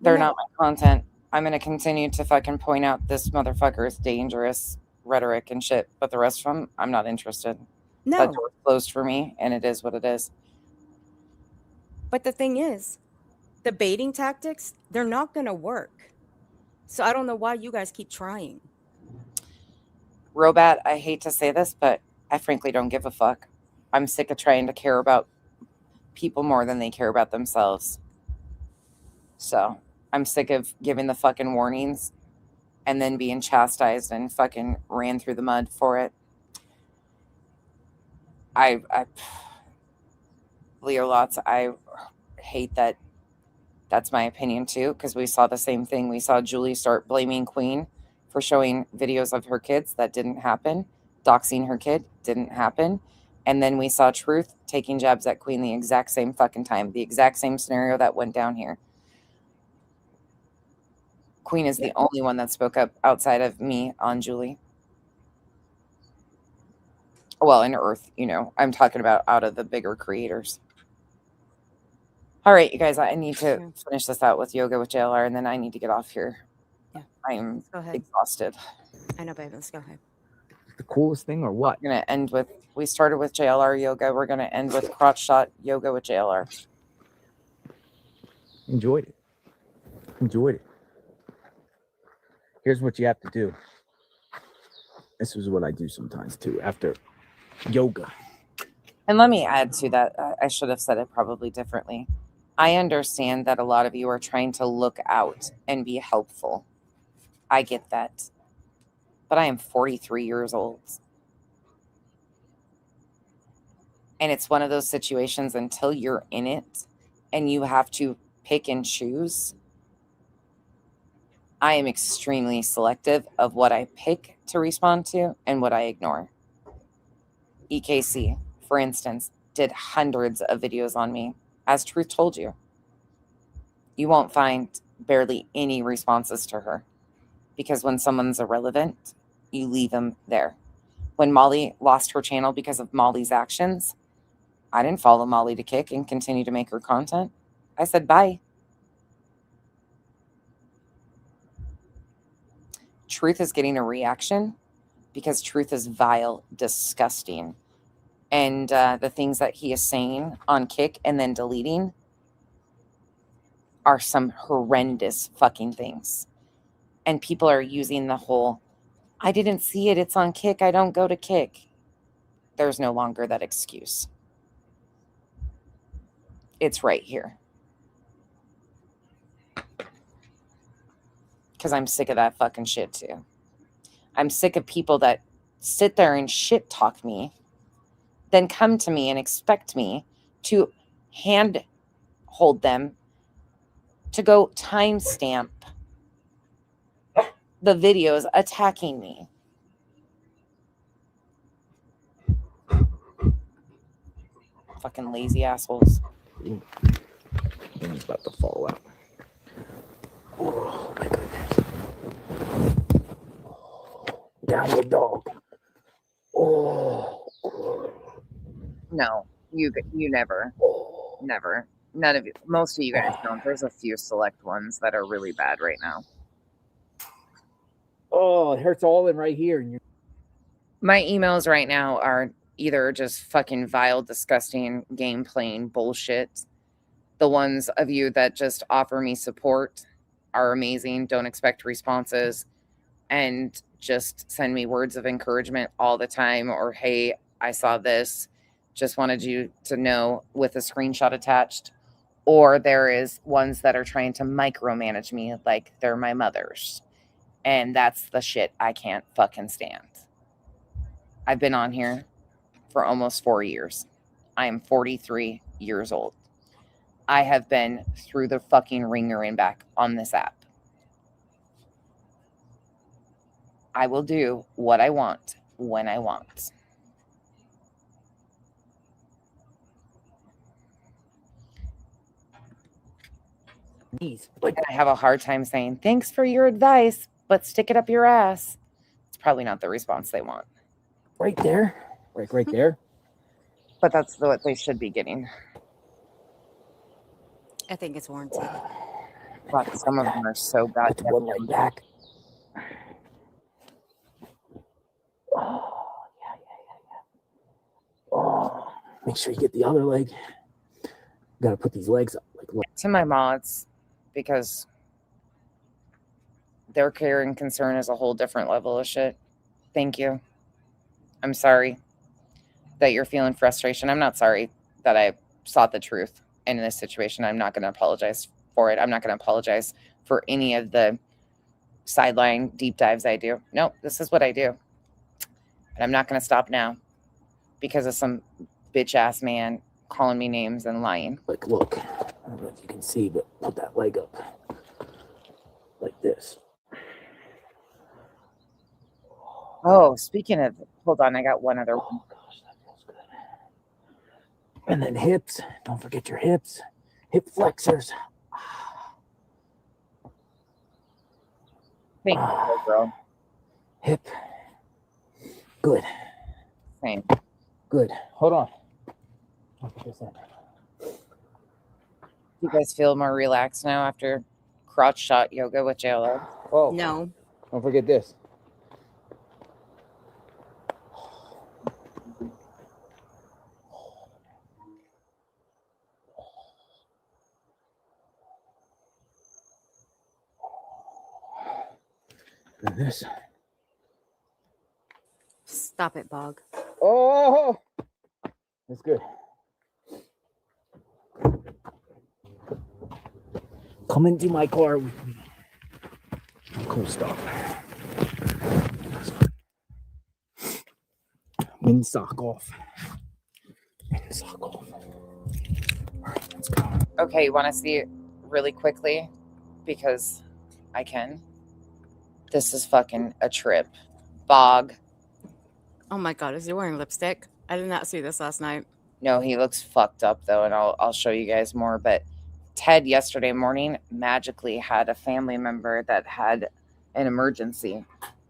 They're not my content. I'm going to continue to fucking point out this motherfucker's dangerous rhetoric and shit. But the rest of them, I'm not interested. No. That door's closed for me, and it is what it is. But the thing is, the baiting tactics, they're not going to work. So I don't know why you guys keep trying. Robat, I hate to say this, but I frankly don't give a fuck. I'm sick of trying to care about people more than they care about themselves. So I'm sick of giving the fucking warnings and then being chastised and fucking ran through the mud for it. Leo Lots, I hate that. That's my opinion too, because we saw the same thing. We saw Julie start blaming Queen for showing videos of her kids. That didn't happen. Doxing her kid didn't happen. And then we saw Truth taking jabs at Queen the exact same fucking time. The exact same scenario that went down here. Queen is the only one that spoke up outside of me on Julie. Well, in Earth, you know, I'm talking about out of the bigger creators. All right, you guys, I need to finish this out with yoga with JLR, and then I need to get off here. Yeah. I'm Go ahead. exhausted. I know, babe. Let's go ahead. The coolest thing or what? We're going to end with, we started with JLR yoga. We're going to end with crotch shot yoga with JLR. Enjoyed it. Enjoyed it. Here's what you have to do. This is what I do sometimes too after yoga. And let me add to that. I should have said it probably differently. I understand that a lot of you are trying to look out and be helpful. I get that. But I am 43 years old. And it's one of those situations until you're in it and you have to pick and choose. I am extremely selective of what I pick to respond to and what I ignore. EKC, for instance, did hundreds of videos on me, as Truth told you. You won't find barely any responses to her because when someone's irrelevant, you leave them there. When Molly lost her channel because of Molly's actions, I didn't follow Molly to kick and continue to make her content. I said bye. Truth is getting a reaction because Truth is vile, disgusting. And the things that he is saying on Kick and then deleting are some horrendous fucking things. And people are using the whole, I didn't see it, it's on Kick, I don't go to Kick. There's no longer that excuse. It's right here. Because I'm sick of that fucking shit too. I'm sick of people that sit there and shit talk me, then come to me and expect me to hand hold them to go timestamp the videos attacking me. Fucking lazy assholes. It's about to fall out. Oh my goodness. Downward dog. Oh. No, you never. Never. None of you. Most of you guys don't. There's a few select ones that are really bad right now. Oh, it hurts all in right here. And My emails right now are either just fucking vile, disgusting, game playing bullshit. The ones of you that just offer me support are amazing, don't expect responses, and just send me words of encouragement all the time, or hey, I saw this, just wanted you to know, with a screenshot attached. Or there is ones that are trying to micromanage me like they're my mother's. And that's the shit I can't fucking stand. I've been on here for almost 4 years. I am 43 years old. I have been through the fucking ringer and back on this app. I will do what I want when I want. But I have a hard time saying, thanks for your advice, but stick it up your ass. It's probably not the response they want. Right there. Right there. But that's what they should be getting. I think it's warranted. But some of them are so goddamn one leg back. Oh, make sure you get the other leg. Gotta put these legs up. To my mods, because their care and concern is a whole different level of shit. Thank you. I'm sorry that you're feeling frustration. I'm not sorry that I sought the truth in this situation. I'm not going to apologize for it. I'm not going to apologize for any of the sideline deep dives I do. Nope, this is what I do. And I'm not going to stop now because of some bitch ass man calling me names and lying. Like, look, I don't know if you can see, but put that leg up like this. Oh, speaking of, hold on, I got one other one. Oh gosh, that feels good. And then hips. Don't forget your hips. Hip flexors. Thank you, girl. Hip. Good. Same. Good. Hold on. I'll put this in. You guys feel more relaxed now after crotch shot yoga with JLO? Oh no. Don't forget this. And this. Stop it, Bog. Oh, that's good. Come into my car with me. Cool stuff. Windsock off. Windsock off. All right, let's go. Okay, you want to see it really quickly? Because I can. This is fucking a trip. Bog. Oh my God, is he wearing lipstick? I did not see this last night. No, he looks fucked up though, and I'll show you guys more. But Ted yesterday morning magically had a family member that had an emergency.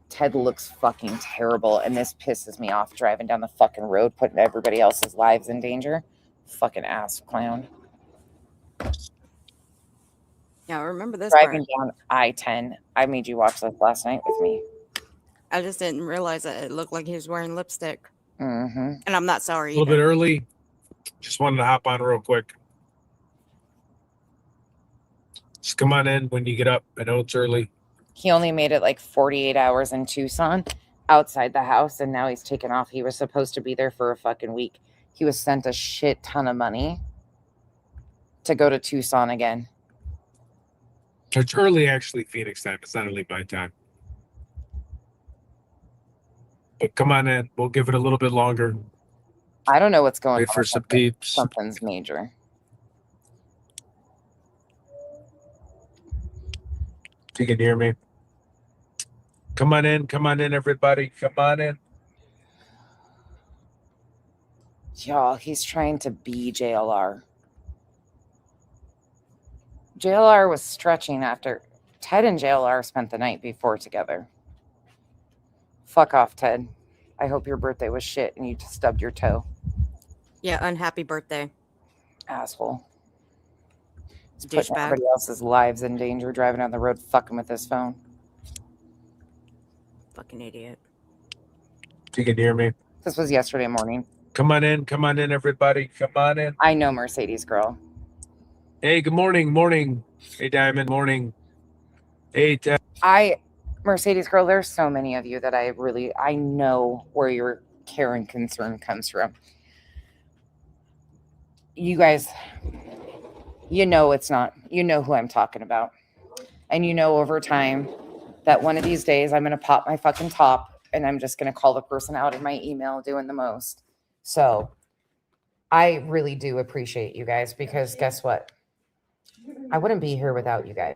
Ted looks fucking terrible, and this pisses me off driving down the fucking road, putting everybody else's lives in danger. Fucking ass clown. Yeah, I remember this Driving part. down I-10. I made you watch this last night with me. I just didn't realize that it looked like he was wearing lipstick. Mm-hmm. And I'm not sorry A little either. bit early. Just wanted to hop on real quick. Just come on in when you get up. I know it's early. He only made it like 48 hours in Tucson outside the house, and now he's taken off. He was supposed to be there for a fucking week. He was sent a shit ton of money to go to Tucson again. It's early, actually, Phoenix time. It's not early my time. But come on in. We'll give it a little bit longer. I don't know what's going Wait on. for some peeps. Something's major. If you can hear me. Come on in, everybody. Come on in. Y'all, he's trying to be JLR. JLR was stretching after Ted and JLR spent the night before together. Fuck off, Ted. I hope your birthday was shit and you stubbed your toe. Yeah, unhappy birthday. Asshole. He's putting Douchebag. everybody else's lives in danger driving down the road fucking with his phone. Fucking idiot. If you can hear me. This was yesterday morning. Come on in, everybody. Come on in. I know Mercedes girl. Hey, good morning. Morning. Hey, Diamond. Morning. Hey, Ted. Mercedes girl, there's so many of you that I know where your care and concern comes from. You guys, you know who I'm talking about. And you know over time that one of these days I'm going to pop my fucking top and I'm just going to call the person out in my email doing the most. So I really do appreciate you guys because guess what? I wouldn't be here without you guys.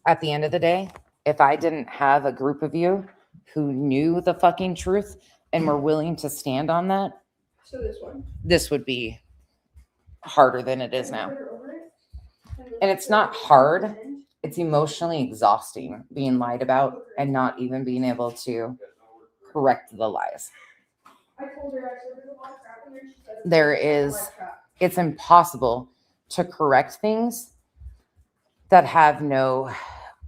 At the end of the day, if I didn't have a group of you who knew the fucking truth and were willing to stand on that, this would be harder than it is now. And it's not hard. It's emotionally exhausting being lied about and not even being able to correct the lies. It's impossible to correct things that have no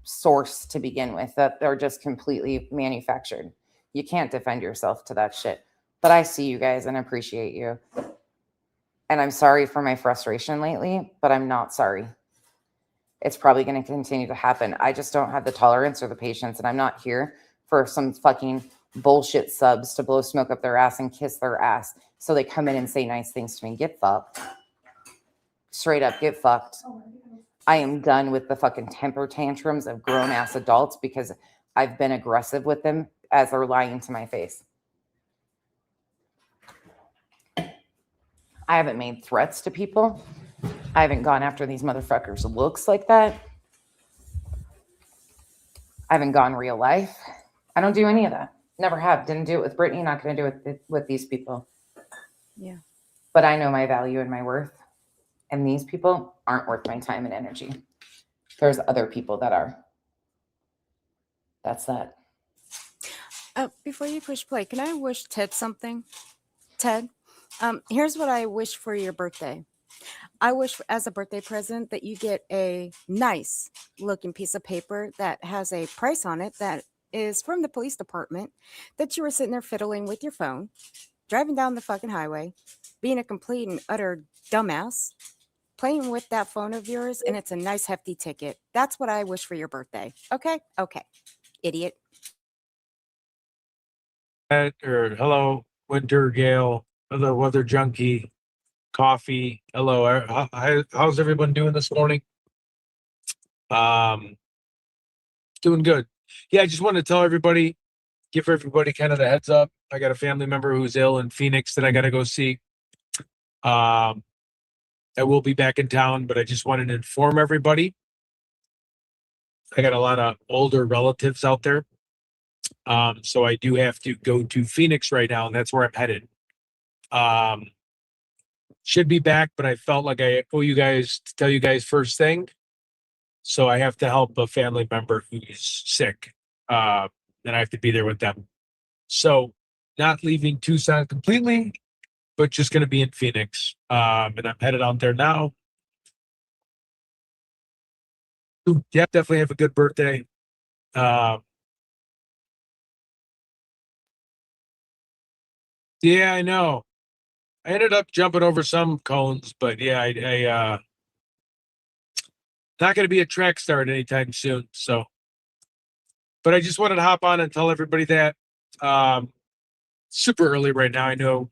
source to begin with, that they're just completely manufactured. You can't defend yourself to that shit. But I see you guys and appreciate you. And I'm sorry for my frustration lately, but I'm not sorry. It's probably going to continue to happen. I just don't have the tolerance or the patience, and I'm not here for some fucking bullshit subs to blow smoke up their ass and kiss their ass so they come in and say nice things to me. Get fucked. Straight up, get fucked. I am done with the fucking temper tantrums of grown-ass adults because I've been aggressive with them as they're lying to my face. I haven't made threats to people. I haven't gone after these motherfuckers' looks like that. I haven't gone real life. I don't do any of that. Never have. Didn't do it with Brittany. Not going to do it with these people. Yeah. But I know my value and my worth. And these people aren't worth my time and energy. There's other people that are. That's that. Before you push play, can I wish Ted something? Ted, here's what I wish for your birthday. I wish as a birthday present that you get a nice looking piece of paper that has a price on it that is from the police department, that you were sitting there fiddling with your phone, driving down the fucking highway, being a complete and utter dumbass, playing with that phone of yours, and it's a nice hefty ticket. That's what I wish for your birthday. Okay? Okay. Idiot. Or hello, Winter Gale. Hello, Weather Junkie. Coffee. Hello. How's everyone doing this morning? Doing good. Yeah, I just wanted to tell everybody, give everybody kind of the heads up. I got a family member who's ill in Phoenix that I got to go see. I will be back in town, but I just wanted to inform everybody. I got a lot of older relatives out there. So I do have to go to Phoenix right now, and that's where I'm headed. Should be back, but I felt like I owe you guys to tell you guys first thing. So I have to help a family member who's sick. And I have to be there with them. So not leaving Tucson completely, but just going to be in Phoenix. And I'm headed out there now. Yeah, definitely have a good birthday. Yeah, I know. I ended up jumping over some cones, but yeah, I not going to be a track star anytime soon. So, but I just wanted to hop on and tell everybody that super early right now. I know,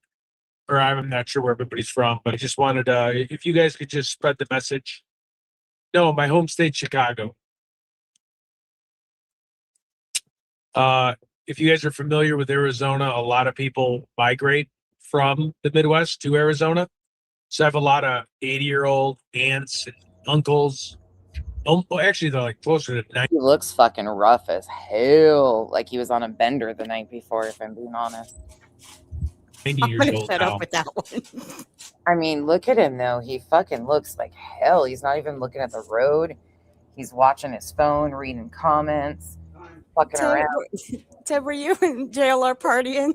or I'm not sure where everybody's from, but I just wanted if you guys could just spread the message. No, my home state, Chicago. If you guys are familiar with Arizona, a lot of people migrate from the Midwest to Arizona. So I have a lot of 80-year-old aunts and uncles. Oh, actually, they're like closer to 90. He looks fucking rough as hell. Like he was on a bender the night before, if I'm being honest. 90 years old Shut now. up with that one. I mean, look at him though. He fucking looks like hell. He's not even looking at the road. He's watching his phone, reading comments, fucking around. Ted, were you in JLR partying?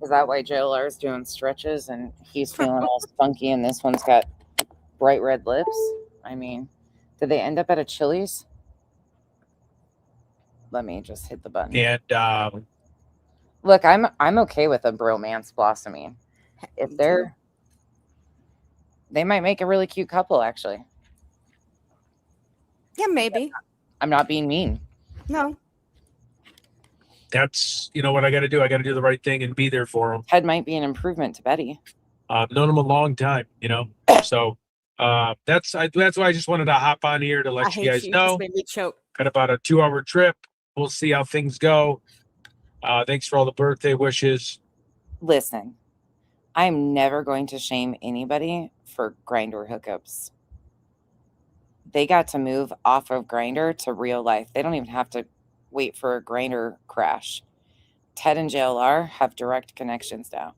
Is that why JLR is doing stretches and he's feeling all spunky and this one's got bright red lips? I mean, did they end up at a Chili's? Let me just hit the button. And look, I'm okay with a bromance blossoming. If they're They might make a really cute couple, actually. Yeah, maybe. I'm not being mean. No. That's what I got to do. I got to do the right thing and be there for them. Ted might be an improvement to Betty. I've known him a long time, So that's why I just wanted to hop on here to I let you hate guys you. know. Just made me choke. Got about a 2-hour trip. We'll see how things go. Thanks for all the birthday wishes. Listen, I'm never going to shame anybody for Grindr hookups. They got to move off of Grindr to real life. They don't even have to wait for a Grindr crash. Ted and JLR have direct connections now.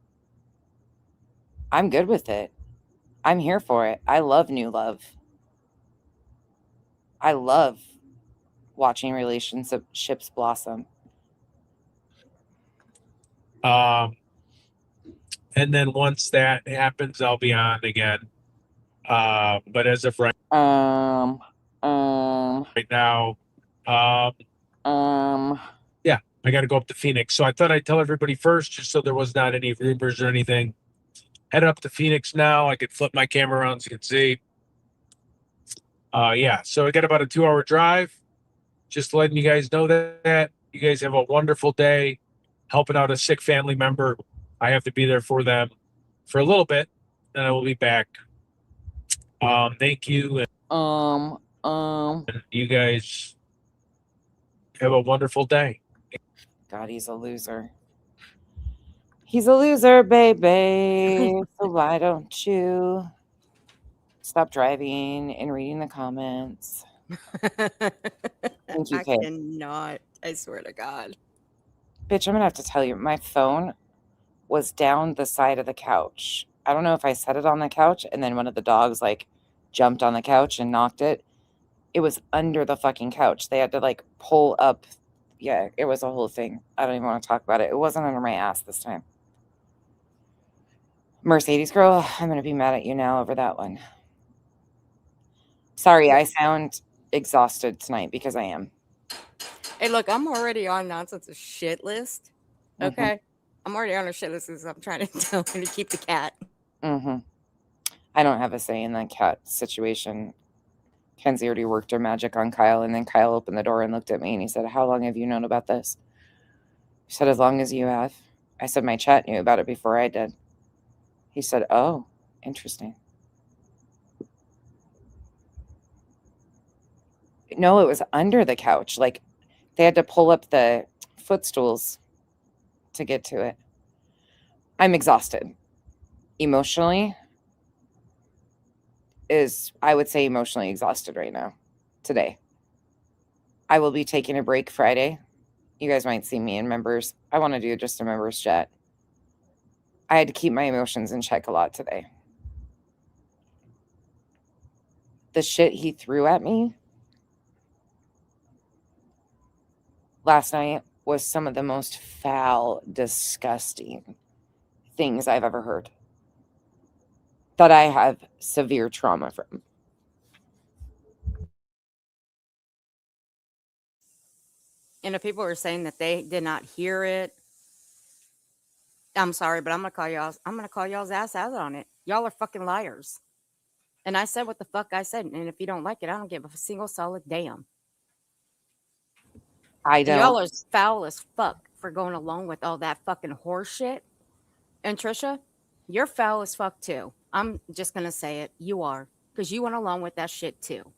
I'm good with it. I'm here for it. I love new love. I love watching relationships blossom. And then once that happens, I'll be on again. But as of right now, yeah, I got to go up to Phoenix. So I thought I'd tell everybody first, just so there was not any rumors or anything. Head up to Phoenix now. I could flip my camera around so you can see. Yeah, so I got about a 2-hour drive. Just letting you guys know that. You guys have a wonderful day helping out a sick family member. I have to be there for them for a little bit, and I will be back. Thank you. And you guys have a wonderful day. God, he's a loser. He's a loser, baby. So why don't you stop driving and reading the comments? Thank you, I Kate. cannot. I swear to God. Bitch, I'm going to have to tell you, my phone was down the side of the couch. I don't know if I set it on the couch and then one of the dogs jumped on the couch and knocked it. It was under the fucking couch. They had to pull up. Yeah, it was a whole thing. I don't even want to talk about it. It wasn't under my ass this time. Mercedes girl, I'm going to be mad at you now over that one. Sorry, I sound exhausted tonight because I am. Hey, look, I'm already on Nonsense's shit list. Okay. Mhm. I'm already on her shit list because I'm trying to tell her to keep the cat. Mm-hmm. I don't have a say in that cat situation. Kenzie already worked her magic on Kyle, and then Kyle opened the door and looked at me and he said, "How long have you known about this?" I said, "As long as you have." I said, "My chat knew about it before I did." He said, "Oh, interesting." No, it was under the couch. They had to pull up the footstools to get to it. I'm exhausted. Emotionally I would say emotionally exhausted right now, today. I will be taking a break Friday. You guys might see me in members. I want to do just a members chat. I had to keep my emotions in check a lot today. The shit he threw at me last night was some of the most foul, disgusting things I've ever heard that I have severe trauma from. And if people are saying that they did not hear it, I'm sorry, but I'm gonna call y'all's ass out on it. Y'all are fucking liars. And I said what the fuck I said. And if you don't like it, I don't give a single solid damn. I And don't. y'all are foul as fuck for going along with all that fucking horse shit. And Trisha, you're foul as fuck too. I'm just gonna say it. You are. Because you went along with that shit too.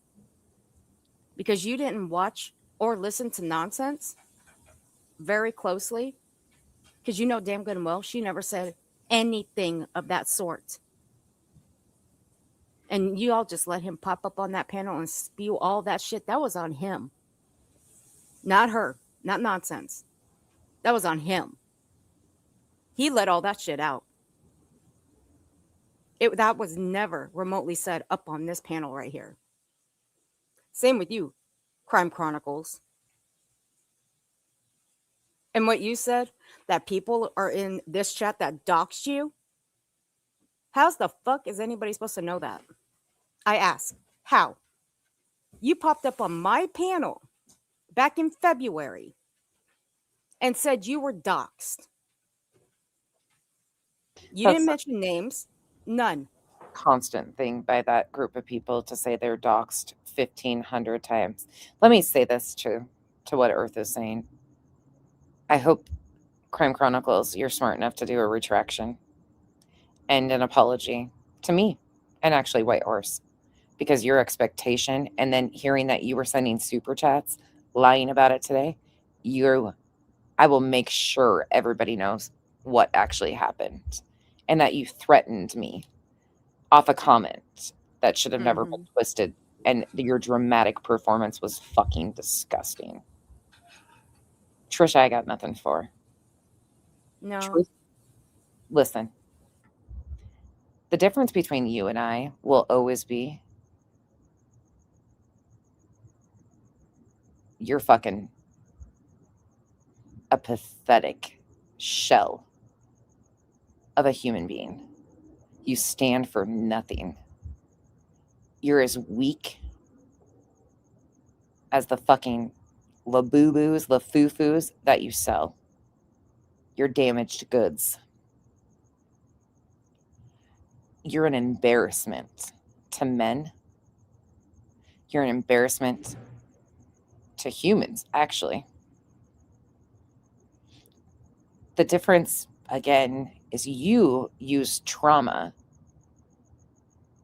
Because you didn't watch or listen to Nonsense very closely. Because you know damn good and well she never said anything of that sort. And you all just let him pop up on that panel and spew all that shit. That was on him. Not her. Not Nonsense. That was on him. He let all that shit out. That was never remotely said up on this panel right here. Same with you, Crime Chronicles. And what you said, that people are in this chat that doxed you. How's the fuck is anybody supposed to know that? I ask, how? You popped up on my panel back in February and said you were doxed. You didn't mention names. None. constant thing by that group of people to say they're doxxed 1,500 times. Let me say this to what Earth is saying. I hope Crime Chronicles, you're smart enough to do a retraction and an apology to me and actually White Horse, because your expectation and then hearing that you were sending super chats, lying about it today, I will make sure everybody knows what actually happened and that you threatened me off a comment that should have never been twisted, and your dramatic performance was fucking disgusting. Trisha, I got nothing for. No. Listen, the difference between you and I will always be you're fucking a pathetic shell of a human being. You stand for nothing. You're as weak as the fucking la-boo-boos, la-foo-foos that you sell. You're damaged goods. You're an embarrassment to men. You're an embarrassment to humans, actually. The difference, again, is you use trauma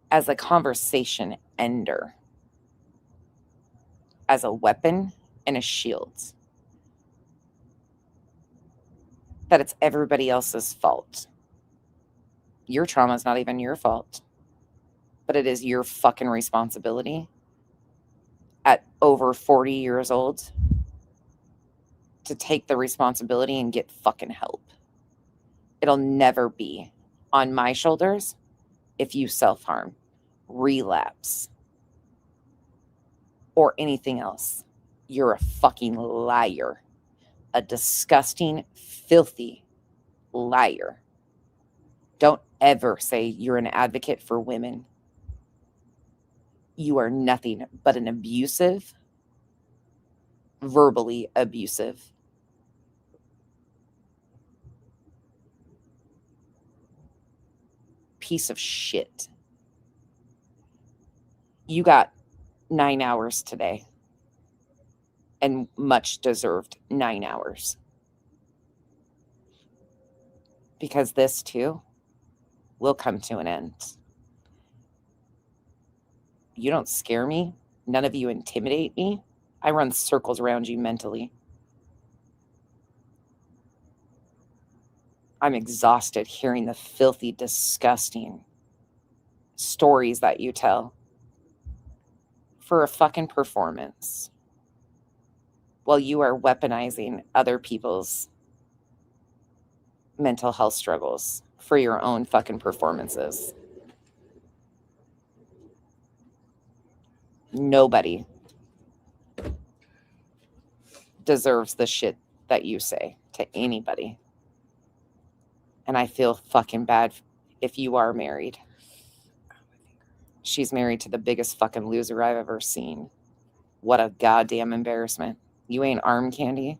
as a conversation ender, as a weapon and a shield. That it's everybody else's fault. Your trauma is not even your fault, but it is your fucking responsibility at over 40 years old to take the responsibility and get fucking help. It'll never be on my shoulders if you self-harm, relapse, or anything else. You're a fucking liar. A disgusting, filthy liar. Don't ever say you're an advocate for women. You are nothing but an abusive, verbally abusive piece of shit. You got 9 hours today, and much deserved 9 hours. Because this too will come to an end. You don't scare me. None of you intimidate me. I run circles around you mentally. I'm exhausted hearing the filthy, disgusting stories that you tell for a fucking performance while you are weaponizing other people's mental health struggles for your own fucking performances. Nobody deserves the shit that you say to anybody. And I feel fucking bad if you are married. She's married to the biggest fucking loser I've ever seen. What a goddamn embarrassment. You ain't arm candy.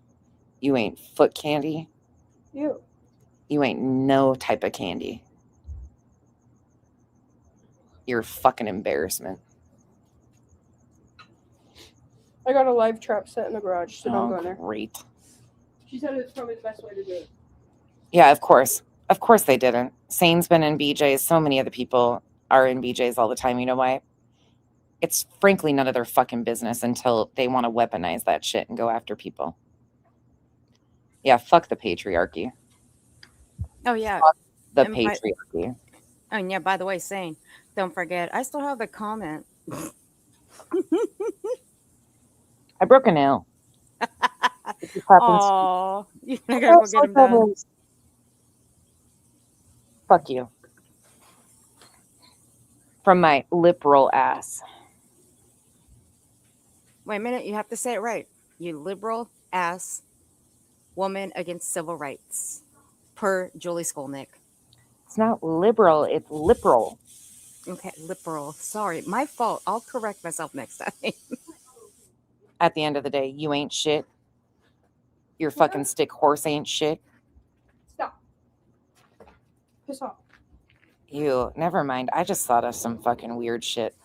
You ain't foot candy. You ain't no type of candy. You're a fucking embarrassment. I got a live trap set in the garage, so don't go in there. Great. She said it's probably the best way to do it. Yeah, of course. Of course they didn't. Sane's been in BJ's. So many other people are in BJ's all the time. You know why? It's frankly none of their fucking business until they want to weaponize that shit and go after people. Yeah, fuck the patriarchy. Oh, yeah. Fuck the And patriarchy. Oh, and yeah, by the way, Sane, don't forget, I still have the comment. I broke a nail. Oh, you're not gonna go get him done. Fuck you. From my lip roll ass. Wait a minute, you have to say it right. You liberal ass woman against civil rights, per Julie Skolnick. It's not liberal, it's liberal. Okay, liberal. Sorry, my fault. I'll correct myself next time. At the end of the day, you ain't shit. Your fucking stick horse ain't shit. Stop. Piss off. You, never mind. I just thought of some fucking weird shit.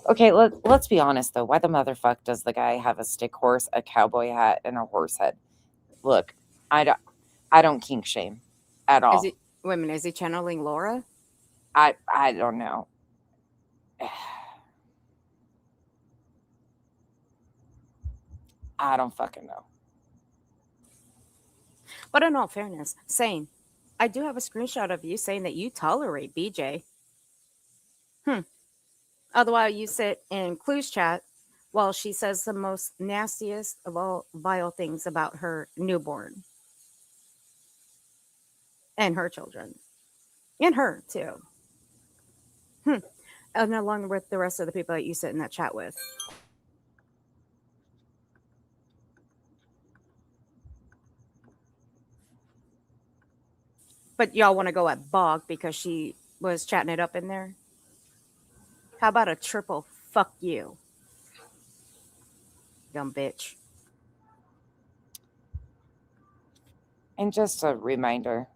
Okay, let's be honest though. Why the motherfuck does the guy have a stick horse, a cowboy hat, and a horse head? Look, I don't kink shame at all. Is he women? Is he channeling Laura? I don't know. I don't fucking know. But in all fairness, same. I do have a screenshot of you saying that you tolerate BJ. Otherwise, you sit in Clue's chat while she says the most nastiest of all vile things about her newborn and her children, and her too. And along with the rest of the people that you sit in that chat with. But y'all want to go at Bog because she was chatting it up in there? How about a triple fuck you? Dumb bitch. And just a reminder.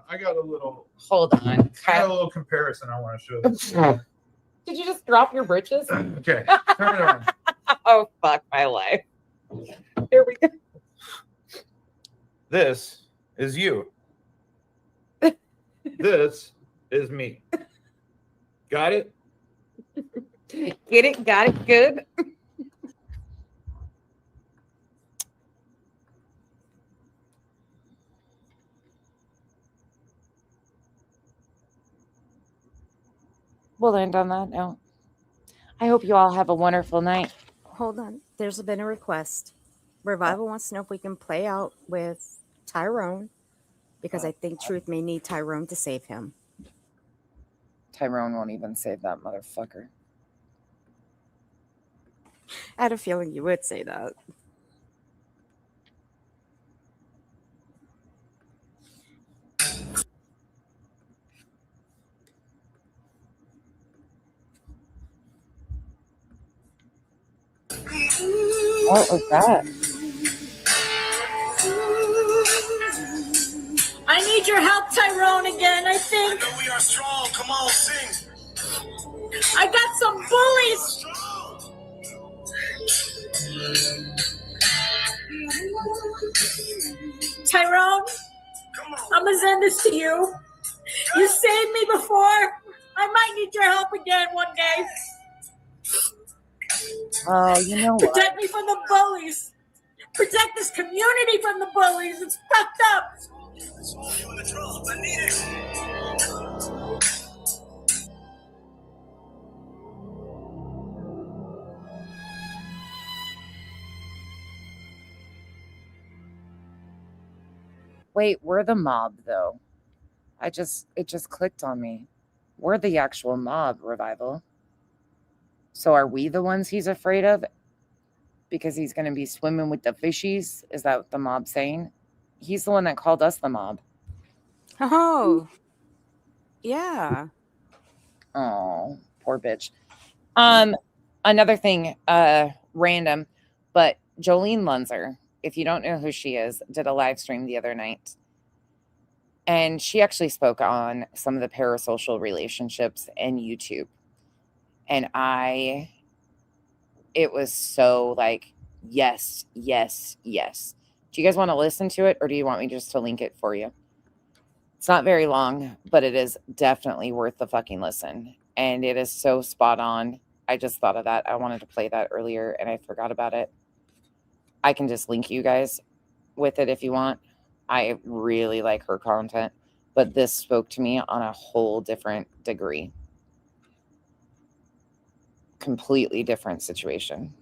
I got a little. Hold on. I got a little comparison I want to show this. Did you just drop your britches? Okay, turn it on. Oh, fuck my life. Here we go. This is you. This is me. Got it? Get it? Got it? Good. We'll end on that note. I hope you all have a wonderful night. Hold on. There's been a request. Revival wants to know if we can play out with Tyrone because I think Truth may need Tyrone to save him. Tyrone won't even save that motherfucker. I had a feeling you would say that. What was that? I need your help, Tyrone, again, I think. I know we are strong. Come on, sing. I got some bullies. Tyrone, I'm gonna send this to you. You saved me before. I might need your help again one day. Oh, you know what? Protect me from the bullies. Protect this community from the bullies. It's fucked up. I need it. Wait, we're the mob though. It just clicked on me. We're the actual mob, Revival. So are we the ones he's afraid of? Because he's going to be swimming with the fishies? Is that what the mob's saying? He's the one that called us the mob. Oh. Yeah. Oh, poor bitch. Another thing, random, but Jolene Lunzer, if you don't know who she is, did a live stream the other night. And she actually spoke on some of the parasocial relationships in YouTube. And it was so like, yes, yes, yes. Do you guys want to listen to it or do you want me just to link it for you? It's not very long, but it is definitely worth the fucking listen. And it is so spot on. I just thought of that. I wanted to play that earlier and I forgot about it. I can just link you guys with it if you want. I really like her content, but this spoke to me on a whole different degree. Completely different situation.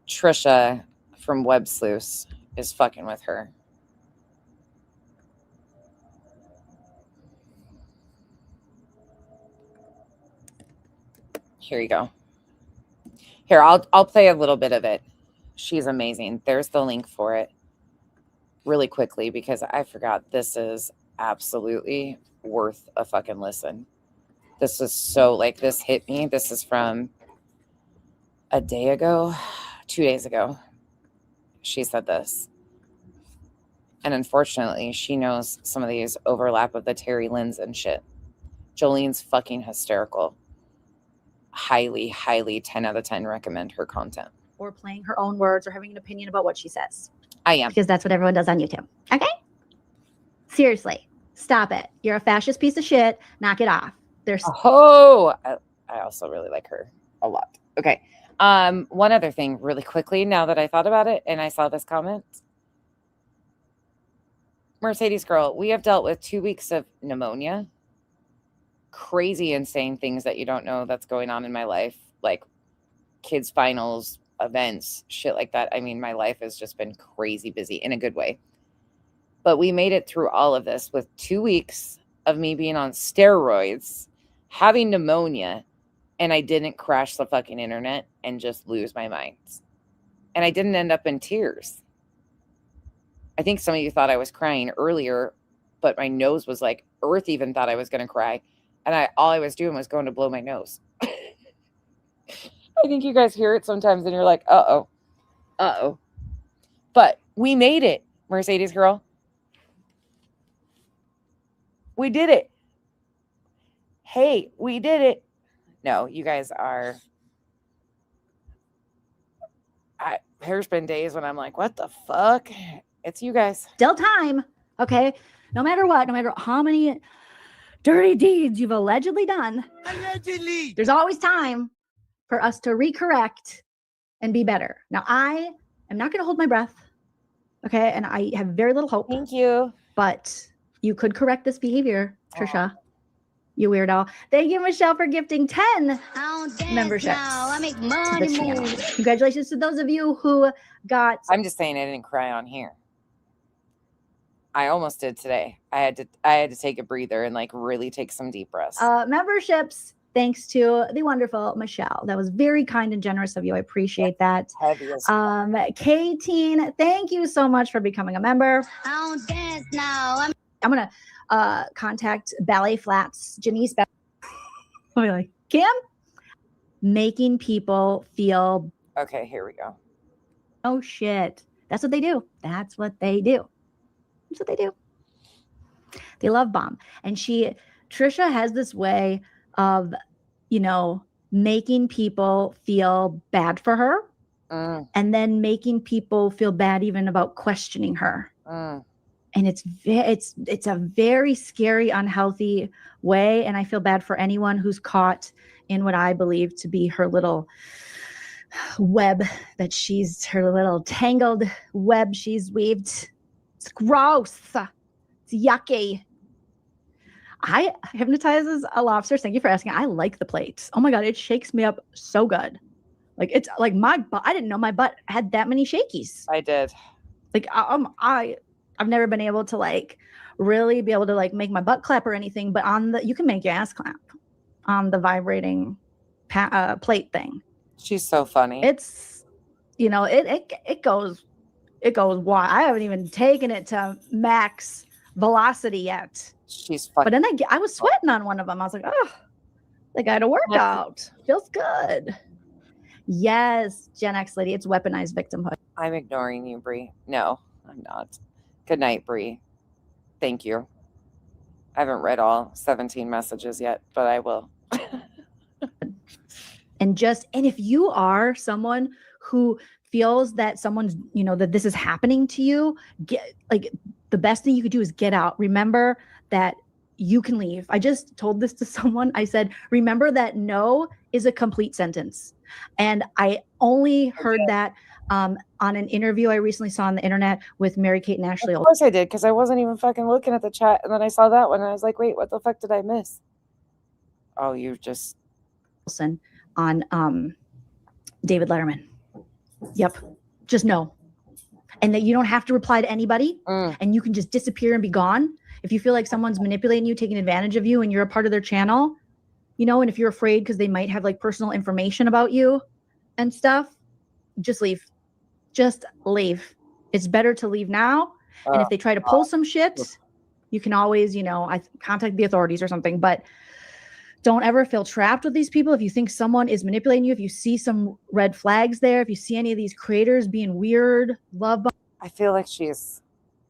Trisha from Web Sleuths is fucking with her. Here you go. Here, I'll play a little bit of it. She's amazing. There's the link for it really quickly because I forgot this is absolutely worth a fucking listen. This is so like this hit me. This is from a day ago, 2 days ago, she said this. And unfortunately, she knows some of these overlap of the Terry Lynn's and shit. Jolene's fucking hysterical. Highly, highly 10 out of 10 recommend her content. Or playing her own words or having an opinion about what she says. I am. Because that's what everyone does on YouTube. Okay? Seriously. Stop it. You're a fascist piece of shit. Knock it off. There's I also really like her a lot. Okay. One other thing really quickly, now that I thought about it and I saw this comment. Mercedes girl, we have dealt with 2 weeks of pneumonia. Crazy, insane things that you don't know that's going on in my life. Like kids' finals, events, shit like that. I mean, my life has just been crazy busy in a good way. But we made it through all of this with 2 weeks of me being on steroids, having pneumonia, and I didn't crash the fucking internet and just lose my mind. And I didn't end up in tears. I think some of you thought I was crying earlier, but my nose was like, Earth even thought I was going to cry. And all I was doing was going to blow my nose. I think you guys hear it sometimes and you're like, uh-oh. Uh-oh. But we made it, Mercedes girl. We did it. Hey, we did it. No, you guys are. There's been days when I'm like, what the fuck? It's you guys. still time. Okay? No matter what, no matter how many dirty deeds you've allegedly done, there's always time for us to recorrect and be better. Now, I am not going to hold my breath. Okay? And I have very little hope. Thank you. But you could correct this behavior, Trisha. You weirdo. Thank you, Michelle, for gifting 10 memberships I make to the money channel. move. Congratulations to those of you who got. I'm just saying I didn't cry on here. I almost did today. I had to take a breather and like really take some deep breaths. Memberships thanks to the wonderful Michelle. That was very kind and generous of you. I appreciate that. K-Teen, thank you so much for becoming a member. I don't dance now. I'm gonna contact Ballet Flats, Janice. I'll be like, Kim, making people feel. Okay, here we go. Oh shit. That's what they do. That's what they do. That's what they do. They love bomb. And Trisha has this way of, making people feel bad for her and then making people feel bad even about questioning her. And it's a very scary, unhealthy way. And I feel bad for anyone who's caught in what I believe to be her little web her little tangled web she's weaved. It's gross. It's yucky. I hypnotizes a lobster. Thank you for asking. I like the plates. Oh my God, it shakes me up so good. Like it's like my butt. I didn't know my butt had that many shakies. I did. Like I've never been able to like really be able to like make my butt clap or anything, but you can make your ass clap on the vibrating plate thing. She's so funny. It's, it goes wild. I haven't even taken it to max velocity yet. She's funny. But then I was sweating on one of them. I was like, oh, like I had a workout. Feels good. Yes, Gen X lady, it's weaponized victimhood. I'm ignoring you, Bree. No, I'm not. Good night, Bree. Thank you. I haven't read all 17 messages yet, but I will. And if you are someone who feels that someone's, that this is happening to you, the best thing you could do is get out. Remember that you can leave. I just told this to someone. I said, remember that no is a complete sentence. And I only heard that on an interview I recently saw on the internet with Mary Kate and Ashley. Of course I did, because I wasn't even fucking looking at the chat. And then I saw that one and I was like, wait, what the fuck did I miss? Oh, you just. On David Letterman. Yep. Just no. And that you don't have to reply to anybody and you can just disappear and be gone. If you feel like someone's manipulating you, taking advantage of you, and you're a part of their channel, and if you're afraid because they might have like personal information about you and stuff, just leave. Just leave. It's better to leave now. And if they try to pull some shit, you can always, contact the authorities or something. But Don't ever feel trapped with these people. If you think someone is manipulating you, if you see some red flags there, if you see any of these creators being weird, love I feel like she's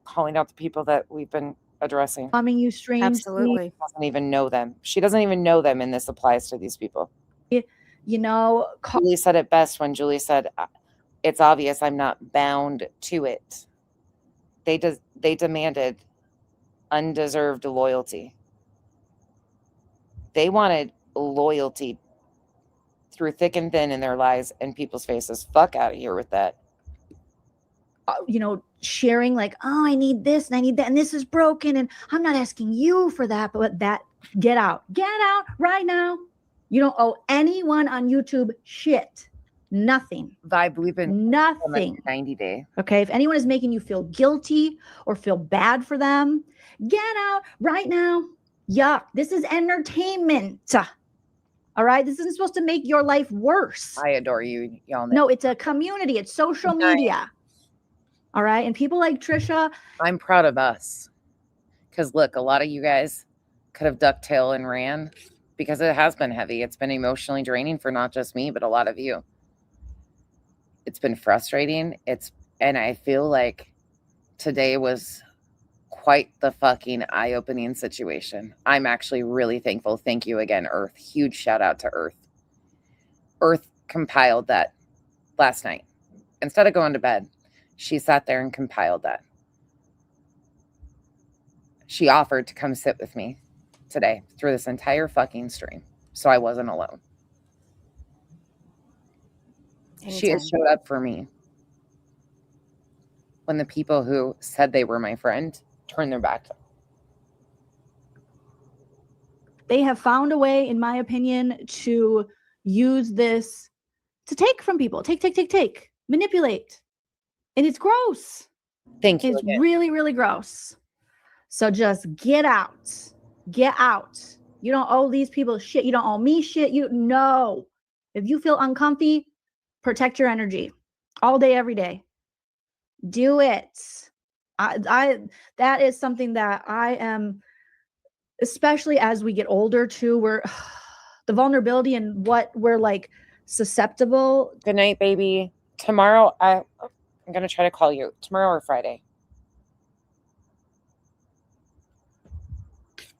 calling out the people that we've been addressing. bombing you strangely. Absolutely. She doesn't even know them. She doesn't even know them, and this applies to these people. You know, Julie said it best when Julie said, "It's obvious I'm not bound to it." They demanded undeserved loyalty. They wanted loyalty through thick and thin in their lives and people's faces. Fuck out of here with that. You know, sharing like, oh, I need this and I need that, and this is broken, and I'm not asking you for that, but that, get out right now. You don't owe anyone on YouTube shit. Nothing. Vibe, we've been nothing. 90 day. Okay. If anyone is making you feel guilty or feel bad for them, get out right now. Yuck. This is entertainment. All right. This isn't supposed to make your life worse. I adore you. Y'all know. No, it's a community. It's social media. All right. And people like Trisha. I'm proud of us. Because look, a lot of you guys could have ducked tail and ran because it has been heavy. It's been emotionally draining for not just me, but a lot of you. It's been frustrating. And I feel like today was quite the fucking eye-opening situation. I'm actually really thankful. Thank you again, Earth. Huge shout out to Earth. Earth compiled that last night. Instead of going to bed, she sat there and compiled that. She offered to come sit with me today through this entire fucking stream, so I wasn't alone. She has showed up for me when the people who said they were my friend turned their back. They have found a way, in my opinion, to use this to take from people. Take. Manipulate. And it's gross. Thank you. It's really, really gross. So just get out. Get out. You don't owe these people shit. You don't owe me shit. No. If you feel uncomfy, protect your energy all day, every day. Do it. That is something that I am, especially as we get older too, where the vulnerability and what we're like susceptible. Good night, baby. Tomorrow, I'm going to try to call you tomorrow or Friday.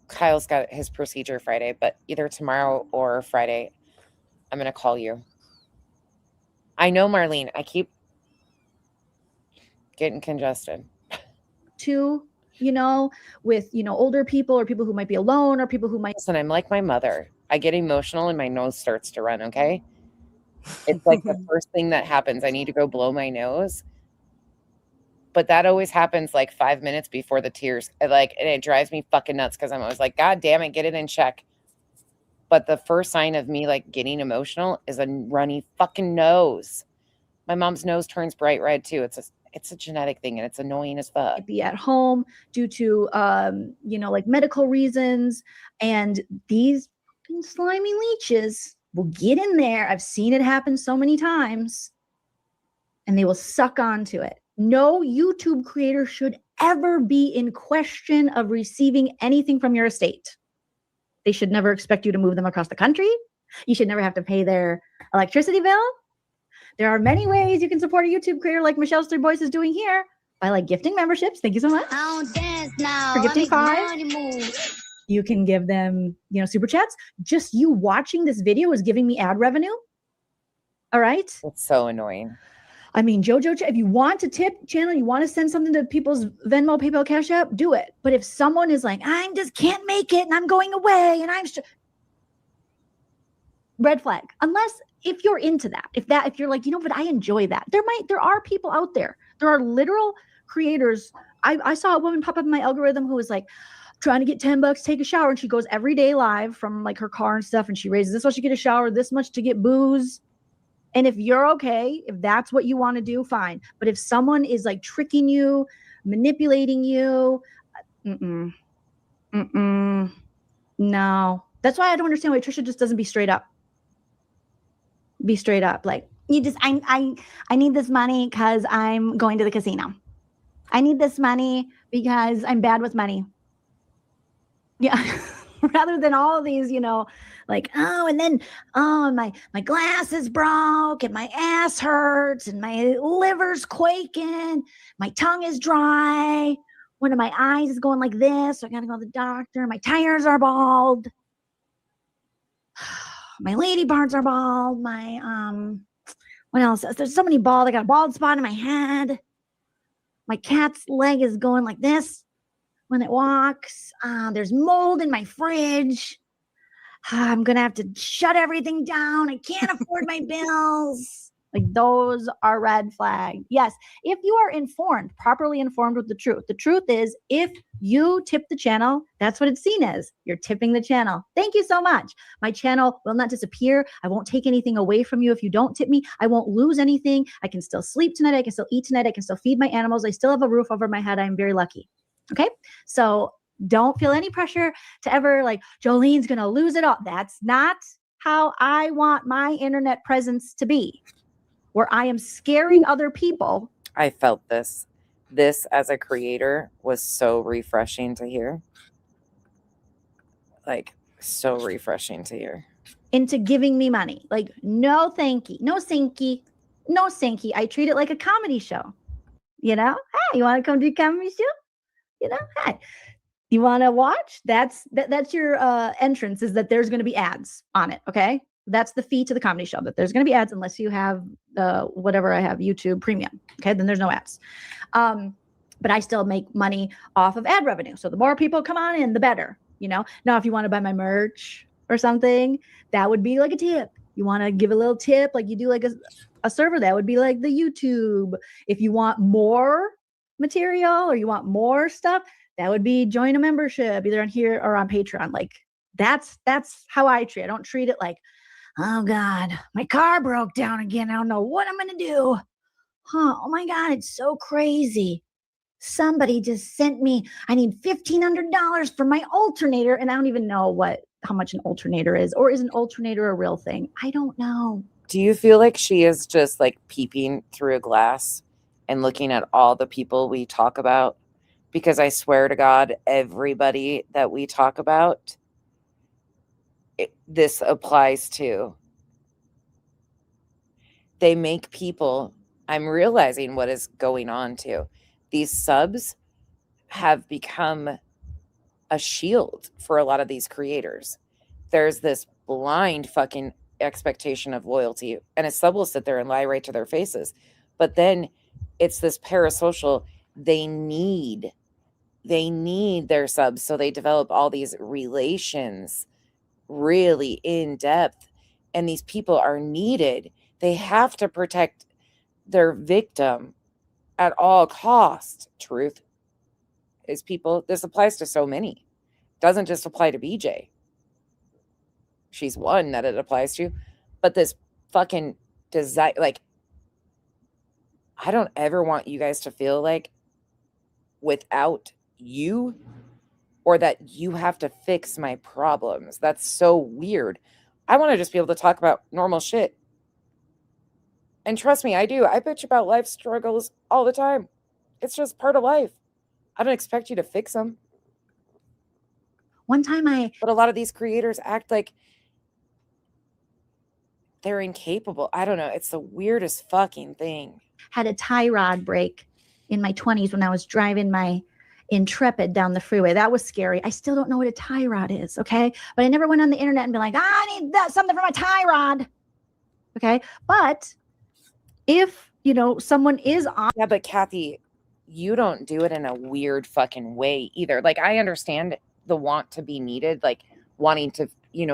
Kyle's got his procedure Friday, but either tomorrow or Friday, I'm going to call you. I know, Marlene. I keep getting congested. With, older people or people who might be alone or people who might. Listen, I'm like my mother. I get emotional and my nose starts to run, okay? It's like the first thing that happens. I need to go blow my nose. But that always happens like 5 minutes before the tears. And it drives me fucking nuts because I'm always like, God damn it, get it in check. But the first sign of me getting emotional is a runny fucking nose. My mom's nose turns bright red too. It's a genetic thing and it's annoying as fuck. Be at home due to medical reasons, and these slimy leeches will get in there. I've seen it happen so many times, and they will suck onto it. No YouTube creator should ever be in question of receiving anything from your estate. They should never expect you to move them across the country. You should never have to pay their electricity bill. There are many ways you can support a YouTube creator like Michelle's Three Boys is doing here by gifting memberships. Thank you so much. For gifting $5. You can give them, super chats. Just you watching this video is giving me ad revenue. All right. It's so annoying. I mean, JoJo, if you want to tip channel, you want to send something to people's Venmo, PayPal, Cash App, do it. But if someone is like, I just can't make it and I'm going away and red flag. Unless if you're into that, if you're like, but I enjoy that. There are people out there. There are literal creators. I saw a woman pop up in my algorithm who was like trying to get $10, take a shower. And she goes every day live from her car and stuff. And she raises this much to get a shower, this much to get booze. And if you're okay, if that's what you want to do, fine. But if someone is tricking you, manipulating you, no. That's why I don't understand why Trisha just doesn't be straight up. Be straight up. I need this money because I'm going to the casino. I need this money because I'm bad with money. Yeah. Rather than all of these, Like, oh, and then my glasses broke and my ass hurts and my liver's quaking, my tongue is dry, one of my eyes is going like this, so I gotta go to the doctor, my tires are bald, my lady parts are bald, my what else? There's so many bald. I got a bald spot in my head. My cat's leg is going like this when it walks. There's mold in my fridge. I'm going to have to shut everything down. I can't afford my bills. Like, those are red flags. Yes, if you are informed, properly informed with the truth. The truth is, if you tip the channel, that's what it's seen as. You're tipping the channel. Thank you so much. My channel will not disappear. I won't take anything away from you if you don't tip me. I won't lose anything. I can still sleep tonight. I can still eat tonight. I can still feed my animals. I still have a roof over my head. I'm very lucky. Okay? So don't feel any pressure to ever like, Jolene's going to lose it all. That's not how I want my internet presence to be, where I am scaring other people. I felt this. This as a creator was so refreshing to hear. Like, so refreshing to hear. Into giving me money. Like, no thank you. No thanky. No thanky. I treat it like a comedy show. You know? Hey, you want to come do a comedy show? You know? Hey. You want to watch? That's your entrance, is that there's going to be ads on it. Okay. That's the fee to the comedy show, that there's going to be ads unless you have whatever I have, YouTube Premium. Okay. Then there's no ads. But I still make money off of ad revenue. So the more people come on in, the better, you know? Now, if you want to buy my merch or something, that would be like a tip. You want to give a little tip, like you do like a server, that would be like the YouTube. If you want more material or you want more stuff, that would be join a membership either on here or on Patreon. Like, that's how I treat it. I don't treat it like, oh God, my car broke down again. I don't know what I'm going to do. Oh my God, it's so crazy. Somebody just sent me, I need $1,500 for my alternator. And I don't even know how much an alternator is, or is an alternator a real thing? I don't know. Do you feel like she is just like peeping through a glass and looking at all the people we talk about? Because I swear to God, everybody that we talk about, this applies to. They make people, I'm realizing what is going on too. These subs have become a shield for a lot of these creators. There's this blind fucking expectation of loyalty, and a sub will sit there and lie right to their faces. But then it's this parasocial, they need their subs, so they develop all these relations really in depth, and these people are needed. They have to protect their victim at all costs. Truth is, people, this applies to so many. Doesn't just apply to BJ. She's one that it applies to, but this fucking desire, like, I don't ever want you guys to feel like without you, or that you have to fix my problems. That's so weird. I want to just be able to talk about normal shit. And trust me, I do. I bitch about life struggles all the time. It's just part of life. I don't expect you to fix them. One time But a lot of these creators act like they're incapable. I don't know. It's the weirdest fucking thing. Had a tie rod break in my 20s when I was driving my Intrepid down the freeway. That was scary. I still don't know what a tie rod is, okay? But I never went on the internet and be like, I need something for my tie rod, okay? But if, someone is on... Yeah, but Kathy, you don't do it in a weird fucking way either. Like, I understand the want to be needed, like wanting to,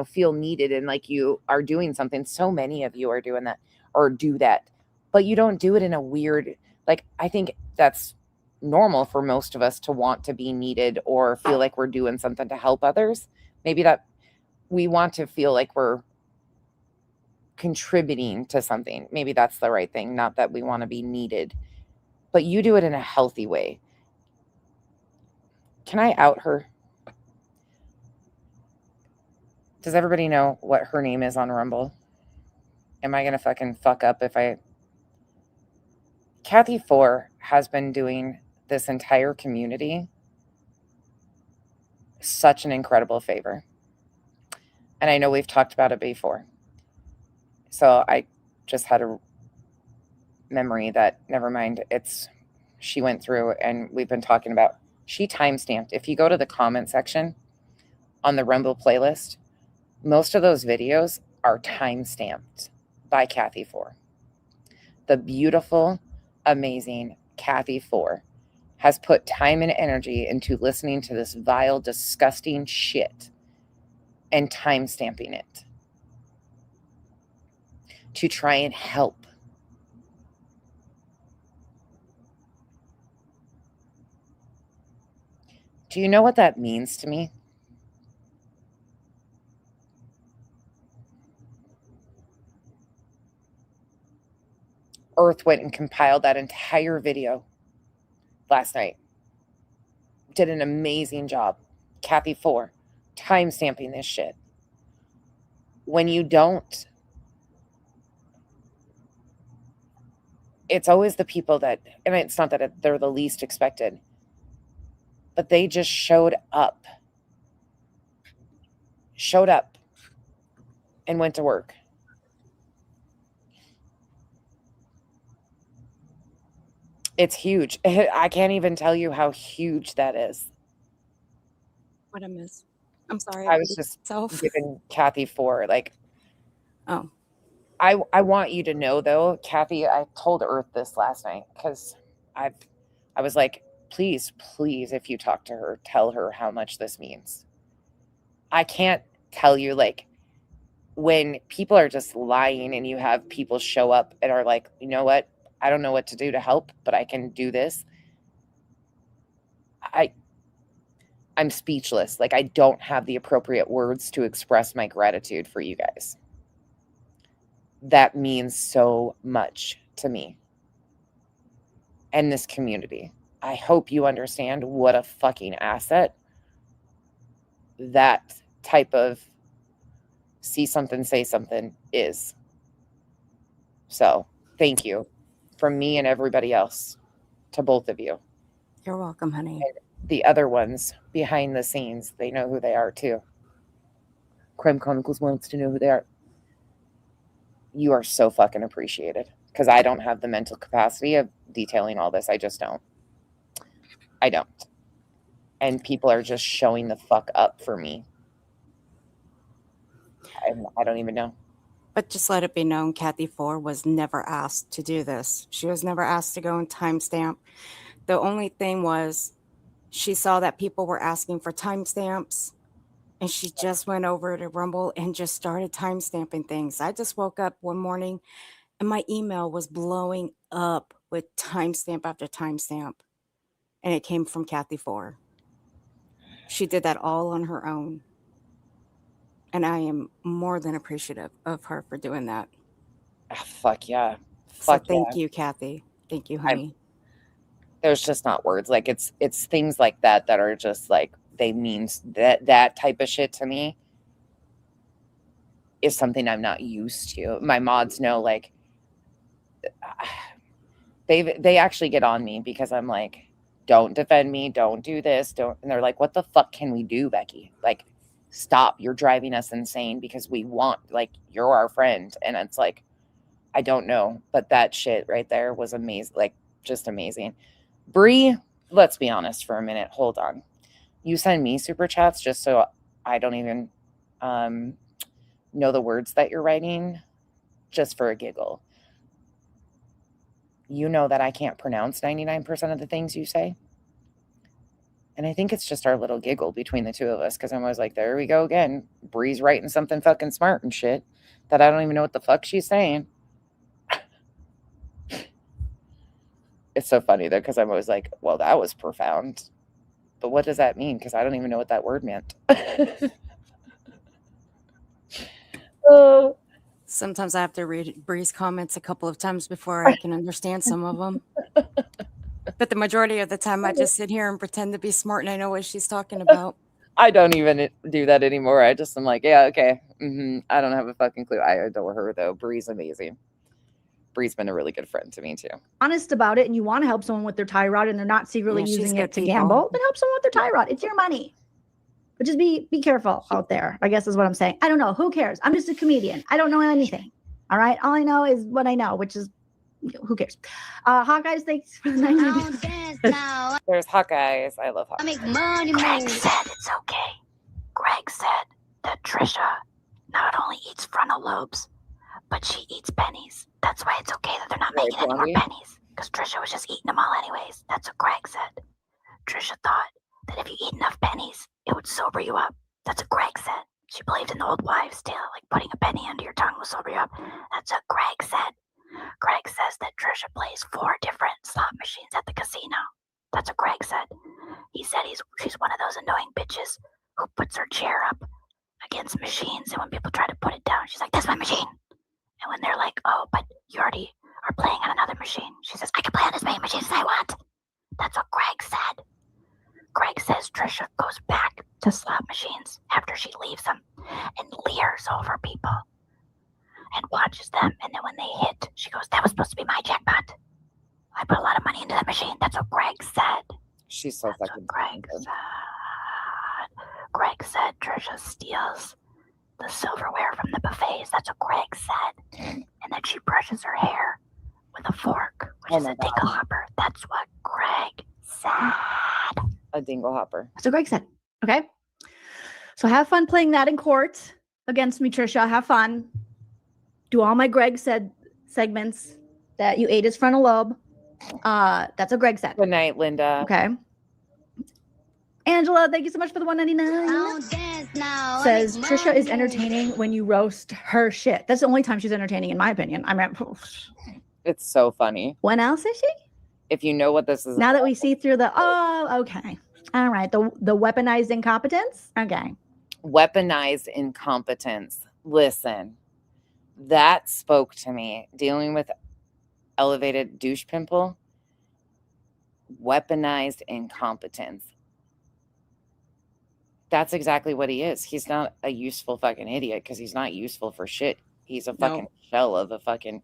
feel needed, and like you are doing something. So many of you are doing that or do that, but you don't do it in a weird, like, I think that's normal for most of us to want to be needed or feel like we're doing something to help others. Maybe that we want to feel like we're contributing to something. Maybe that's the right thing. Not that we want to be needed, but you do it in a healthy way. Can I out her? Does everybody know what her name is on Rumble? Am I going to fucking fuck up if I... Kathy 4 has been doing this entire community such an incredible favor. And I know we've talked about it before. So I just had a memory that, never mind, she went through and we've been talking about, she timestamped. If you go to the comment section on the Rumble playlist, most of those videos are timestamped by Kathy 4. The beautiful, amazing Kathy 4 has put time and energy into listening to this vile, disgusting shit and timestamping it to try and help. Do you know what that means to me? Earth went and compiled that entire video last night. Did an amazing job. Kathy 4, timestamping this shit. When you don't, it's always the people that, and it's not that they're the least expected, but they just showed up and went to work. It's huge. I can't even tell you how huge that is. What I miss? I'm sorry. I was just giving Kathy 4, like, oh, I want you to know though, Kathy, I told Earth this last night because I was like, please, if you talk to her, tell her how much this means. I can't tell you, like, when people are just lying and you have people show up and are like, you know what? I don't know what to do to help, but I can do this. I'm speechless. Like, I don't have the appropriate words to express my gratitude for you guys. That means so much to me and this community. I hope you understand what a fucking asset that type of see something, say something is. So thank you from me and everybody else to both of you. You're welcome, honey. And the other ones behind the scenes, they know who they are too. Crime Chronicles wants to know who they are. You are so fucking appreciated because I don't have the mental capacity of detailing all this. I just don't. I don't. And people are just showing the fuck up for me. I don't even know. But just let it be known, Kathy 4 was never asked to do this. She was never asked to go and timestamp. The only thing was she saw that people were asking for timestamps, and she just went over to Rumble and just started timestamping things. I just woke up one morning and my email was blowing up with timestamp after timestamp, and it came from Kathy 4. She did that all on her own. And I am more than appreciative of her for doing that. Fuck yeah. So thank you, Kathy. Thank you, honey. There's just not words. Like, it's things like that that are just like, they mean that type of shit to me is something I'm not used to. My mods know, like, they actually get on me because I'm like, don't defend me, don't do this, don't. And they're like, what the fuck can we do, Becky? Like, stop, you're driving us insane because we want, like, you're our friend. And it's like, I don't know, but that shit right there was amazing, like, just amazing. Bree, let's be honest for a minute. Hold on. You send me super chats just so I don't even know the words that you're writing, just for a giggle. You know that I can't pronounce 99% of the things you say. And I think it's just our little giggle between the two of us, because I'm always like, there we go again. Bree's writing something fucking smart and shit that I don't even know what the fuck she's saying. It's so funny though, because I'm always like, well, that was profound. But what does that mean? Because I don't even know what that word meant. Sometimes I have to read Bree's comments a couple of times before I can understand some of them. But the majority of the time, I just sit here and pretend to be smart and I know what she's talking about. I don't even do that anymore. I just am like, yeah, okay. I don't have a fucking clue. I adore her though. Bree's amazing. Bree's been a really good friend to me too. Honest about it, and you want to help someone with their tie rod and they're not secretly Yeah, she's using good it to people. gamble, then help someone with their tie rod. It's your money. But just be careful out there, I guess is what I'm saying. I don't know. Who cares? I'm just a comedian. I don't know anything. All right. All I know is what I know, which is who cares? Hawkeyes, thanks for the 90. There's Hawkeyes. I love Hawkeyes. Greg said it's okay. Greg said that Trisha not only eats frontal lobes, but she eats pennies. That's why it's okay that they're not making any more pennies. Because Trisha was just eating them all anyways. That's what Greg said. Trisha thought that if you eat enough pennies, it would sober you up. That's what Greg said. She believed in the old wives' tale, like putting a penny under your tongue will sober you up. That's what Greg said. Greg says that Trisha plays 4 different slot machines at the casino. That's what Greg said. He said she's one of those annoying bitches who puts her chair up against machines, and when people try to put it down, she's like, "That's my machine." And when they're like, "Oh, but you already are playing on another machine," she says, "I can play on as many machines as I want." That's what Greg said. Greg says Trisha goes back to slot machines after she leaves them and leers over people and watches them. And then when they hit, she goes, "That was supposed to be my jackpot. I put a lot of money into that machine." That's what Greg said. She's so fucking Greg said. Greg said Trisha steals the silverware from the buffets. That's what Greg said. And that she brushes her hair with a fork, which is a dingle hopper. That's what Greg said. A dingle hopper. That's what Greg said. Okay. So have fun playing that in court against me, Trisha. Have fun. Do all my Greg said segments that you ate his frontal lobe. That's what Greg said. Good night, Linda. Okay. Angela, thank you so much for the $1.99. Says Trisha is entertaining when you roast her shit. That's the only time she's entertaining, in my opinion. I mean, It's so funny. when else is she? If you know what this is. Now that we see through the okay. All right. The weaponized incompetence. Okay. Weaponized incompetence. Listen, that spoke to me. Dealing with elevated douche pimple. Weaponized incompetence. That's exactly what he is. He's not a useful fucking idiot because he's not useful for shit. He's a fucking shell of a fucking.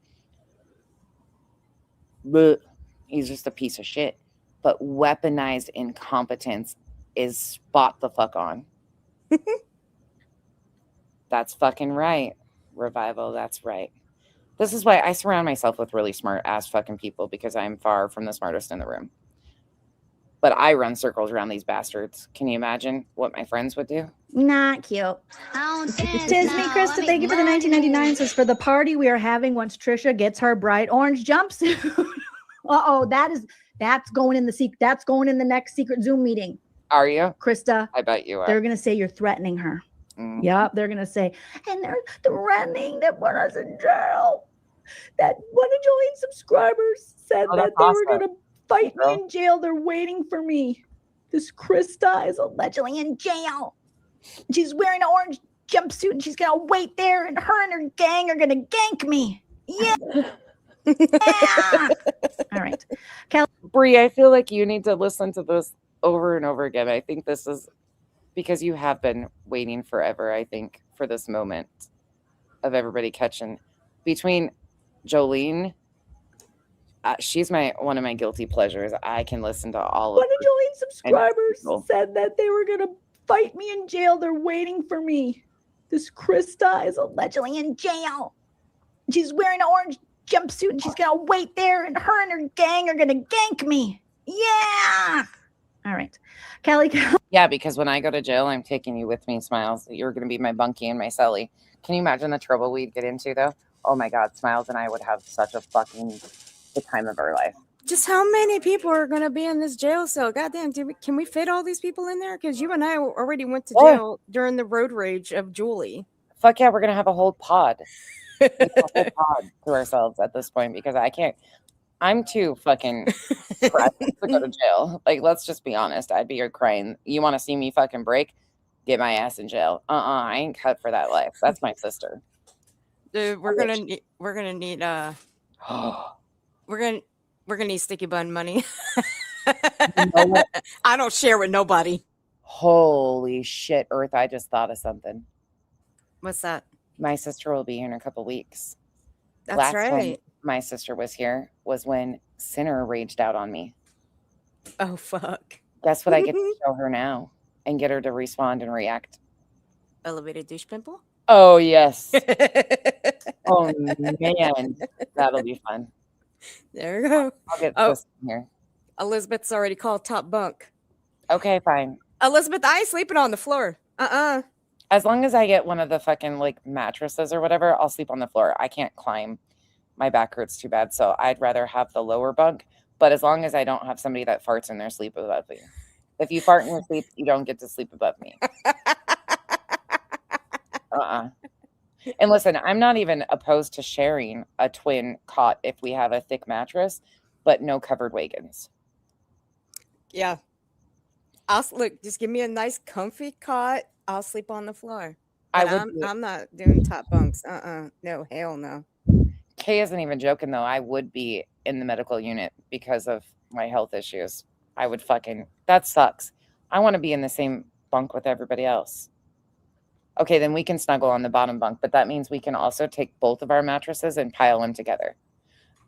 Bleh. He's just a piece of shit. But weaponized incompetence is spot the fuck on. That's fucking right. Revival, that's right. This is why I surround myself with really smart ass fucking people, because I'm far from the smartest in the room. But I run circles around these bastards. Can you imagine what my friends would do? Not cute. Disney Krista, thank you for the 1999. Says for the party we are having once Trisha gets her bright orange jumpsuit. That's going in the next secret Zoom meeting. Are you? Krista. I bet you are. They're gonna say you're threatening her. Mm. Yep, they're gonna say, and they're threatening to put us in jail. That 1 million subscribers said that they were gonna fight me in jail. They're waiting for me. This Krista is allegedly in jail. She's wearing an orange jumpsuit and she's gonna wait there, and her and her gang are gonna gank me. Yeah. Yeah. All right. Bree, I feel like you need to listen to this over and over again. I think this is because you have been waiting forever, I think, for this moment of everybody catching. Between Jolene, she's one of my guilty pleasures. I can listen to all of 1 million subscribers said that they were gonna fight me in jail. They're waiting for me. This Krista is allegedly in jail. She's wearing an orange jumpsuit and she's gonna wait there, and her and her gang are gonna gank me. Yeah. All right. Callie. Yeah, because when I go to jail, I'm taking you with me, Smiles. You're going to be my bunkie and my celly. Can you imagine the trouble we'd get into, though? Oh, my God. Smiles and I would have such a fucking the time of our life. Just how many people are going to be in this jail cell? Goddamn, can we fit all these people in there? Because you and I already went to jail during the road rage of Julie. Fuck yeah, we're going to have a whole pod. A whole pod to ourselves at this point, because I can't. I'm too fucking pressed to go to jail. Like, let's just be honest. I'd be crying. You want to see me fucking break? Get my ass in jail. I ain't cut for that life. That's my sister. Dude, we're gonna need we're gonna need sticky bun money. I don't share with nobody. Holy shit, Earth! I just thought of something. What's that? My sister will be here in a couple weeks. That's Last right. time my sister was here was when Sinner raged out on me. Oh fuck! Guess what I get to show her now? and get her to respond and react. Elevated douche pimple? Oh, yes. Oh, man. That'll be fun. There you go. I'll get Oh, this in here. Elizabeth's already called top bunk. Okay, fine. Elizabeth, I ain't sleeping on the floor. As long as I get one of the fucking like mattresses or whatever, I'll sleep on the floor. I can't climb. My back hurts too bad. So I'd rather have the lower bunk. But as long as I don't have somebody that farts in their sleep above me. If you fart in your sleep, you don't get to sleep above me. And listen, I'm not even opposed to sharing a twin cot if we have a thick mattress, but no covered wagons. Yeah. Look, just give me a nice comfy cot. I'll sleep on the floor. But I'm not doing top bunks. No, hell no. Kay isn't even joking though. I would be in the medical unit because of my health issues. I would that sucks. I want to be in the same bunk with everybody else. Okay, then we can snuggle on the bottom bunk, but that means we can also take both of our mattresses and pile them together.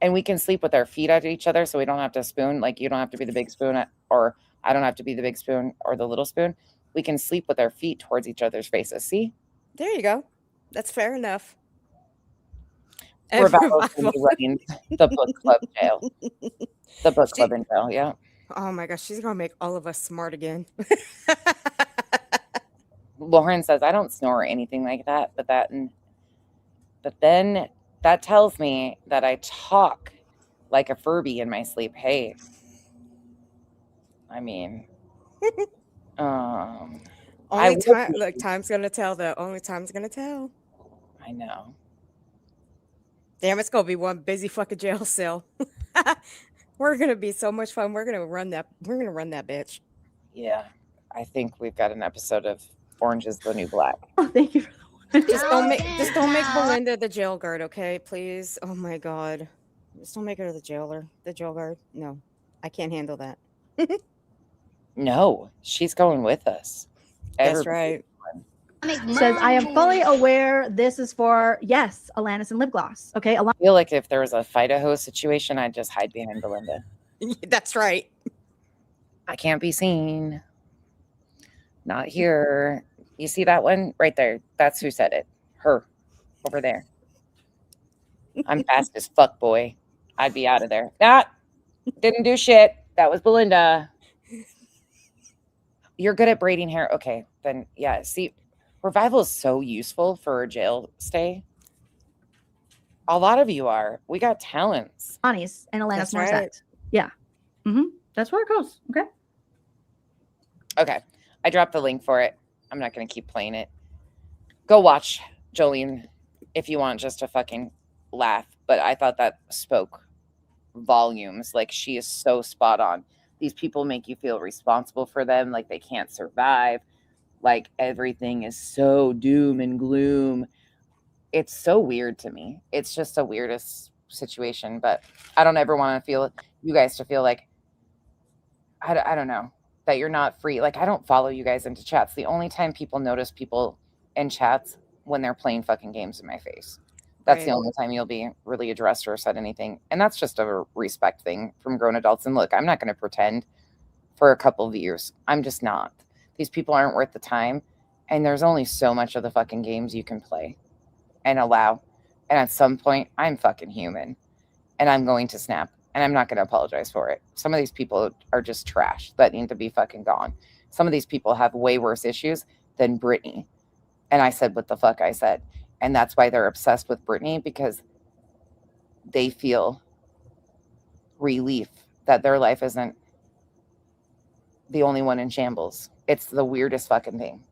And we can sleep with our feet at each other so we don't have to spoon. Like you don't have to be the big spoon or I don't have to be the big spoon or the little spoon. We can sleep with our feet towards each other's faces. See? There you go. That's fair enough. Revival's going to be running the book club jail. The book club in jail, yeah. Oh my gosh, she's going to make all of us smart again. Lauren says, I don't snore or anything like that, but then that tells me that I talk like a Furby in my sleep. Hey, I mean, Look, time's gonna tell though. Only time's gonna tell. I know. Damn, it's gonna be one busy fucking jail cell. We're gonna be so much fun. We're gonna run that bitch. Yeah, I think we've got an episode of Orange is the New Black. Oh, thank you. Just don't make Belinda the jail guard, okay? Please. Oh my god. Just don't make her the jail guard. No, I can't handle that. No, she's going with us. That's right. Says, I am fully aware this is for, yes, Alanis and lip gloss. Okay. I feel like if there was a Idaho situation, I'd just hide behind Belinda. That's right. I can't be seen. Not here. You see that one right there? That's who said it. Her. Over there. I'm fast as fuck, boy. I'd be out of there. Didn't do shit. That was Belinda. You're good at braiding hair. Okay, then yeah. See, Revival is so useful for a jail stay. A lot of you are. We got talents. Bonnie's and Alanis That's Morissette. right. Yeah. That's where it goes. Okay. Okay. I dropped the link for it. I'm not going to keep playing it. Go watch Jolene if you want just to fucking laugh. But I thought that spoke volumes. Like, she is so spot on. These people make you feel responsible for them. Like, they can't survive. Like, everything is so doom and gloom. It's so weird to me. It's just the weirdest situation. But I don't ever want to feel you guys to feel like, I don't know, that you're not free. Like, I don't follow you guys into chats. The only time people notice people in chats when they're playing fucking games in my face. That's Right. the only time you'll be really addressed or said anything. And that's just a respect thing from grown adults. And look, I'm not going to pretend for a couple of years. I'm just not. These people aren't worth the time. And there's only so much of the fucking games you can play and allow. And at some point, I'm fucking human. And I'm going to snap. And I'm not going to apologize for it. Some of these people are just trash that need to be fucking gone. Some of these people have way worse issues than Britney. And I said what the fuck I said. And that's why they're obsessed with Britney, because they feel relief that their life isn't the only one in shambles. It's the weirdest fucking thing.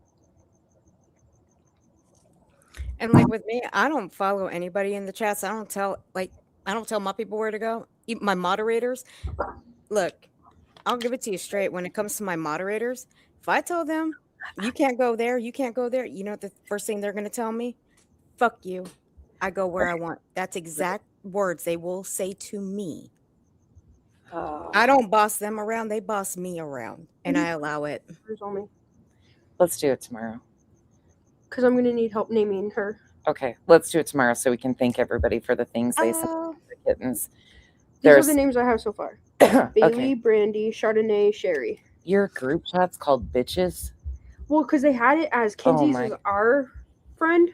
And like with me, I don't follow anybody in the chats. I don't tell my people where to go. Even my moderators. Look, I'll give it to you straight. When it comes to my moderators, if I tell them you can't go there, you can't go there, you know what the first thing they're gonna tell me? Fuck you. I go where I want. That's exact words they will say to me. I don't boss them around, they boss me around. And I allow it. Let's do it tomorrow. Because I'm going to need help naming her. Okay, let's do it tomorrow so we can thank everybody for the things they sent to the kittens. These are the names I have so far. Bailey, Okay. Brandy, Chardonnay, Sherry. Your group chat's called Bitches. Well, because they had it as Kenzie's my- is our friend,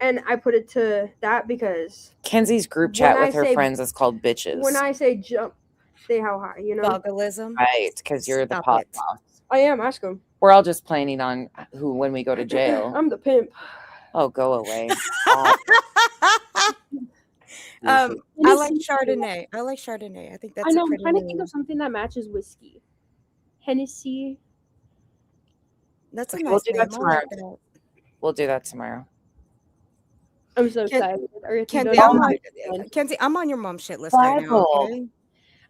and I put it to that because Kenzie's group chat when with I her say- friends is called bitches. when I say jump, say how high, you know. Boggalism. Right, because you're the Stop pot it. boss. I am. Ask him. We're all just planning on who when we go to jail. I'm the pimp. Oh, go away. I like Chardonnay. I like Chardonnay. I think that's I know. a I'm pretty trying to think name. of something that matches whiskey. Hennessy. That's a Okay, nice we'll do name. that I tomorrow. like that. We'll do that tomorrow. I'm so excited. Kenzie, I'm on your mom shit list right now. Bible. Okay?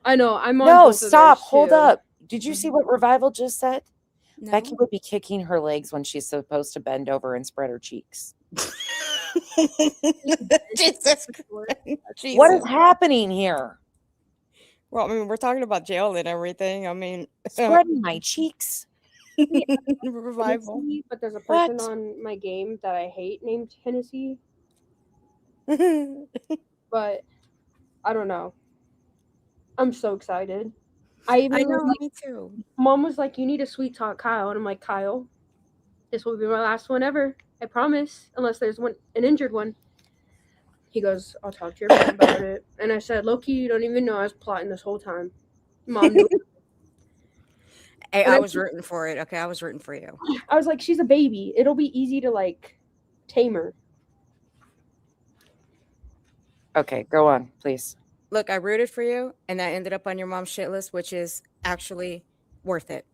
I know. I'm on. No, both of stop. theirs, Hold too. up. Did you see what Revival just said? No. Becky would be kicking her legs when she's supposed to bend over and spread her cheeks. Jesus Christ. What is happening here? Well, I mean, we're talking about jail and everything. I mean, Spreading my cheeks. Revival. Hennessy, but there's a What? person on my game that I hate named Hennessy. But I don't know. I'm so excited. I even I was know, like, me too. Mom was like, "You need to sweet talk Kyle," and I'm like, "Kyle, this will be my last one ever. I promise, unless there's an injured one." He goes, "I'll talk to your mom about it." And I said, "Loki, you don't even know I was plotting this whole time. Mom knew." Hey, And I I was rooting for it. Okay, I was rooting for you. I was like, "She's a baby. It'll be easy to like tame her." Okay, go on, please. Look, I rooted for you, and that ended up on your mom's shit list, which is actually worth it.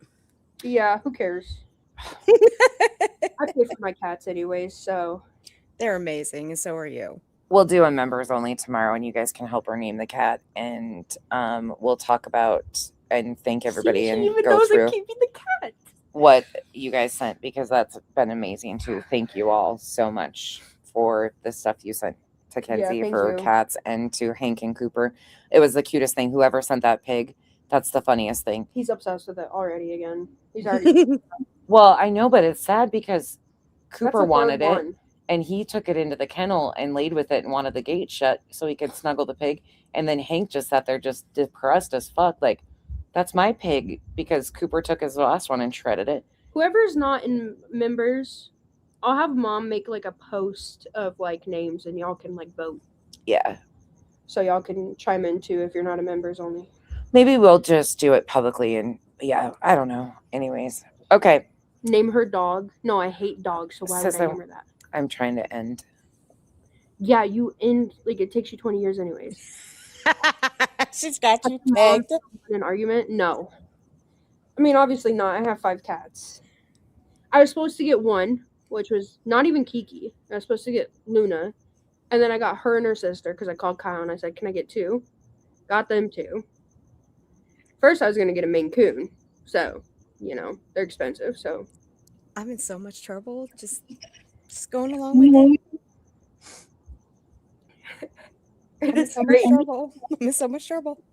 Yeah, who cares? I pay for my cats anyways, so They're amazing, and so are you. We'll do a members only tomorrow, and you guys can help her name the cat, and we'll talk about and thank everybody she and even go knows through I'm keeping the cat. what you guys sent because that's been amazing too. Thank you all so much for the stuff you sent to Kenzie thank for you. cats and to Hank and Cooper. It was the cutest thing. Whoever sent that pig, that's the funniest thing. He's obsessed with it already again. He's already Well, I know, but it's sad because That's Cooper the third wanted it one. and he took it into the kennel and laid with it and wanted the gate shut so he could snuggle the pig. And then Hank just sat there just depressed as fuck. Like, that's my pig because Cooper took his last one and shredded it. Whoever's not in members, I'll have Mom make like a post of like names and y'all can like vote. Yeah. So y'all can chime in too if you're not a members only. Maybe we'll just do it publicly and yeah, I don't know. Anyways. Okay. Name her dog. No, I hate dogs, so why would I name her that? I'm trying to end. Yeah, you end like it takes you 20 years anyways. She's got you Mom tagged. in an argument? No. I mean, obviously not. I have 5 cats. I was supposed to get one, which was not even Kiki. I was supposed to get Luna. And then I got her and her sister because I called Kyle and I said, "Can I get 2?" Got them 2. First, I was going to get a Maine Coon. So, you know, they're expensive. So, I'm in so much trouble. Just going along with it. I'm in so much trouble. I'm in so much trouble.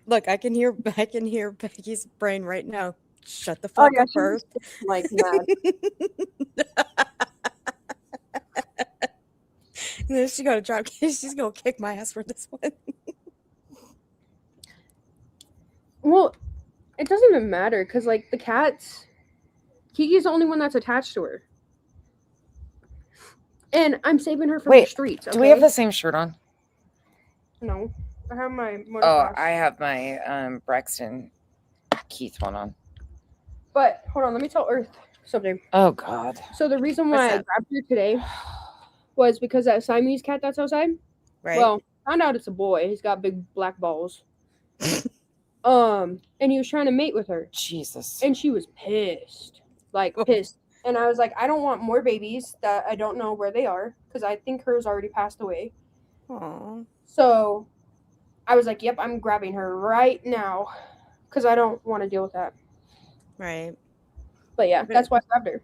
Look, I can hear Becky's brain right now. Shut the fuck up, Earth. Like mad. And then she's gonna drop. She's gonna kick my ass for this one. Well, it doesn't even matter because, like, the cats, Kiki's the only one that's attached to her. And I'm saving her from the streets. Do we have okay? the same shirt on? No. I have my Oh, motocross. I have my Braxton Keith one on. But hold on, let me tell Earth something. Oh God. So the reason why I grabbed her today was because that Siamese cat that's outside. Right. Well, found out it's a boy. He's got big black balls. And he was trying to mate with her. Jesus. And she was pissed. Like pissed. And I was like, I don't want more babies that I don't know where they are because I think hers already passed away. Aww. So I was like, yep, I'm grabbing her right now because I don't want to deal with that. Right. But yeah, that's why I grabbed her.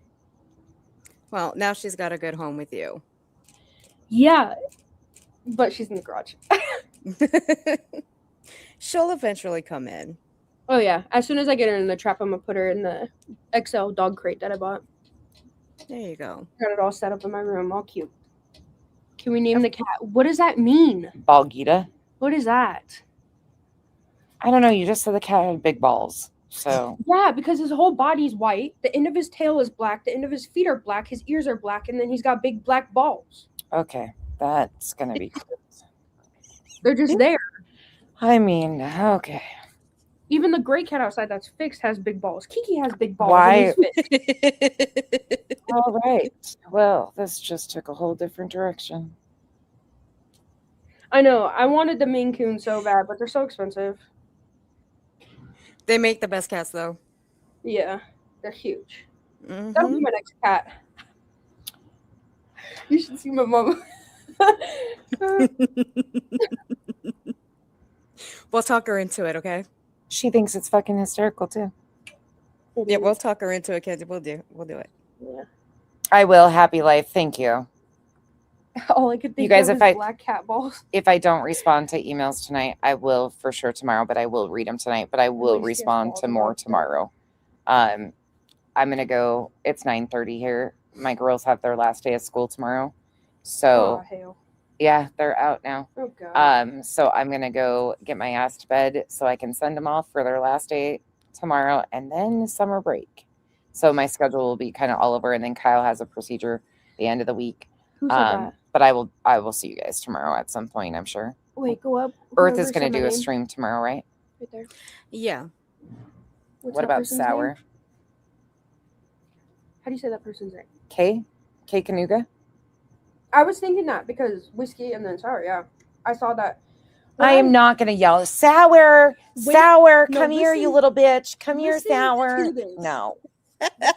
Well, now she's got a good home with you. Yeah, but she's in the garage. She'll eventually come in. Oh yeah, as soon as I get her in the trap, I'm gonna put her in the XL dog crate that I bought. There you go. Got it all set up in my room, all cute. Can we name the cat? What does that mean? Balgita. What is that? I don't know. You just said the cat had big balls. So Yeah, because his whole body's white. The end of his tail is black. The end of his feet are black. His ears are black. And then he's got big black balls. okay, that's gonna be cool. They're just there. I mean, okay. Even the gray cat outside that's fixed has big balls. Kiki has big balls. Why? And he's fixed. All right. Well, this just took a whole different direction. I know. I wanted the Maine Coon so bad, but they're so expensive. They make the best cats, though. Yeah, they're huge. That'll be my next cat. You should see my mom. We'll talk her into it, okay? She thinks it's fucking hysterical too. Yeah, we'll talk her into it, kids. We'll do it. Yeah. I will. Happy life. Thank you. All I could think You guys, of if is black cat balls. If I don't respond to emails tonight, I will for sure tomorrow, but I will read them tonight, but I will least respond to more tomorrow. I'm going to go. It's 9:30 here. My girls have their last day of school tomorrow. So Oh, hell. yeah, they're out now. Oh, God. So I'm going to go get my ass to bed so I can send them off for their last day tomorrow and then summer break. So my schedule will be kind of all over. And then Kyle has a procedure the end of the week. Who said that? But I will see you guys tomorrow at some point, I'm sure. Wait, go up. Earth Whoever is going said to my do a name. stream tomorrow, right? Right there. Yeah. What's What that about person's Sour? name? How do you say that person's name? K Kanuga? I was thinking that because whiskey and then sour. Yeah, I saw that. I am not going to yell, Sour, Wait, Sour, no, come here, you listen- little bitch. Come here, listen Sour. to this. No.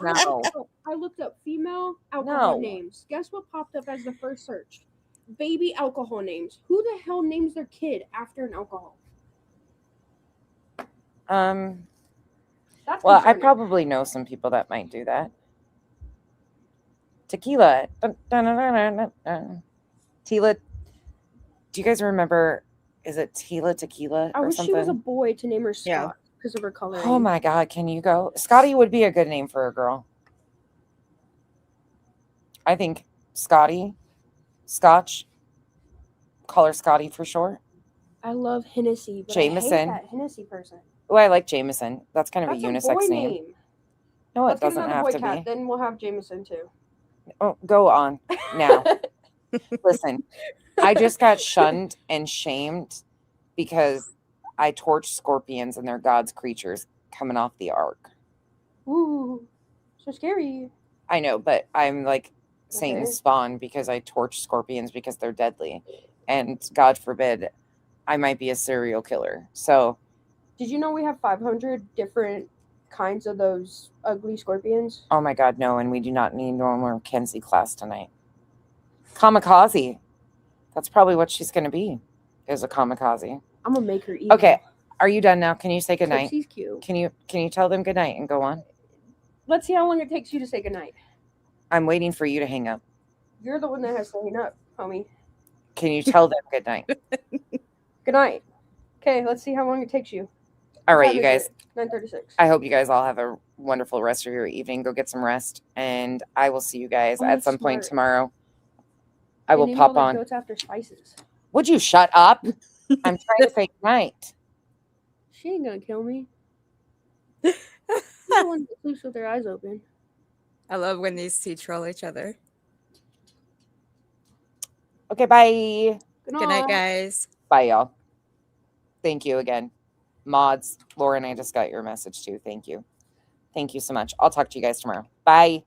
No. I looked up female alcohol No. names. Guess what popped up as the first search? Baby alcohol names. Who the hell names their kid after an alcohol? That's Well, I concerning. probably know some people that might do that. Tequila. Dun, dun, dun, dun, dun, dun. Tila. Do you guys remember? Is it Tequila I or wish something? she was a boy to name her Scott Yeah. because of her coloring. Oh my God, can you go? Scotty would be a good name for a girl. I think Scotty, Scotch, call her Scotty for short. I love Hennessy, but I hate Jameson. that Hennessy person. Oh, I like Jameson. That's kind of That's a a unisex boy name. name. No, Let's it get doesn't another have boy to cat. be. Then we'll have Jameson too. Oh, go on now. Listen, I just got shunned and shamed because I torched scorpions and they're God's creatures coming off the ark. Ooh, so scary. I know, but I'm like Satan's Okay. spawn because I torch scorpions because they're deadly. And God forbid, I might be a serial killer. So, Did you know we have 500 different kinds of those ugly scorpions? oh my God, no. And we do not need normal Kenzie class tonight. Kamikaze. That's probably what she's going to be, is a kamikaze. I'm gonna make her eat. Okay. Are you done now? Can you say goodnight? Tipsy's cute. Can you tell them goodnight and go on? Let's see how long it takes you to say goodnight. I'm waiting for you to hang up. You're the one that has to hang up, homie. Can you tell them goodnight? Good night. Okay, let's see how long it takes you. All right, Time you is guys. it? 9:36. I hope you guys all have a wonderful rest of your evening. Go get some rest, and I will see you guys Oh, at some point smart. tomorrow. I They will named all pop their on. goats after spices. Would you shut up? I'm trying to say goodnight. She ain't gonna kill me. She's the one that sleeps with her eyes open. I love when these two troll each other. Okay, bye. Good night, guys. Bye, y'all. Thank you again. Mods, Lauren, I just got your message too. Thank you. Thank you so much. I'll talk to you guys tomorrow. Bye.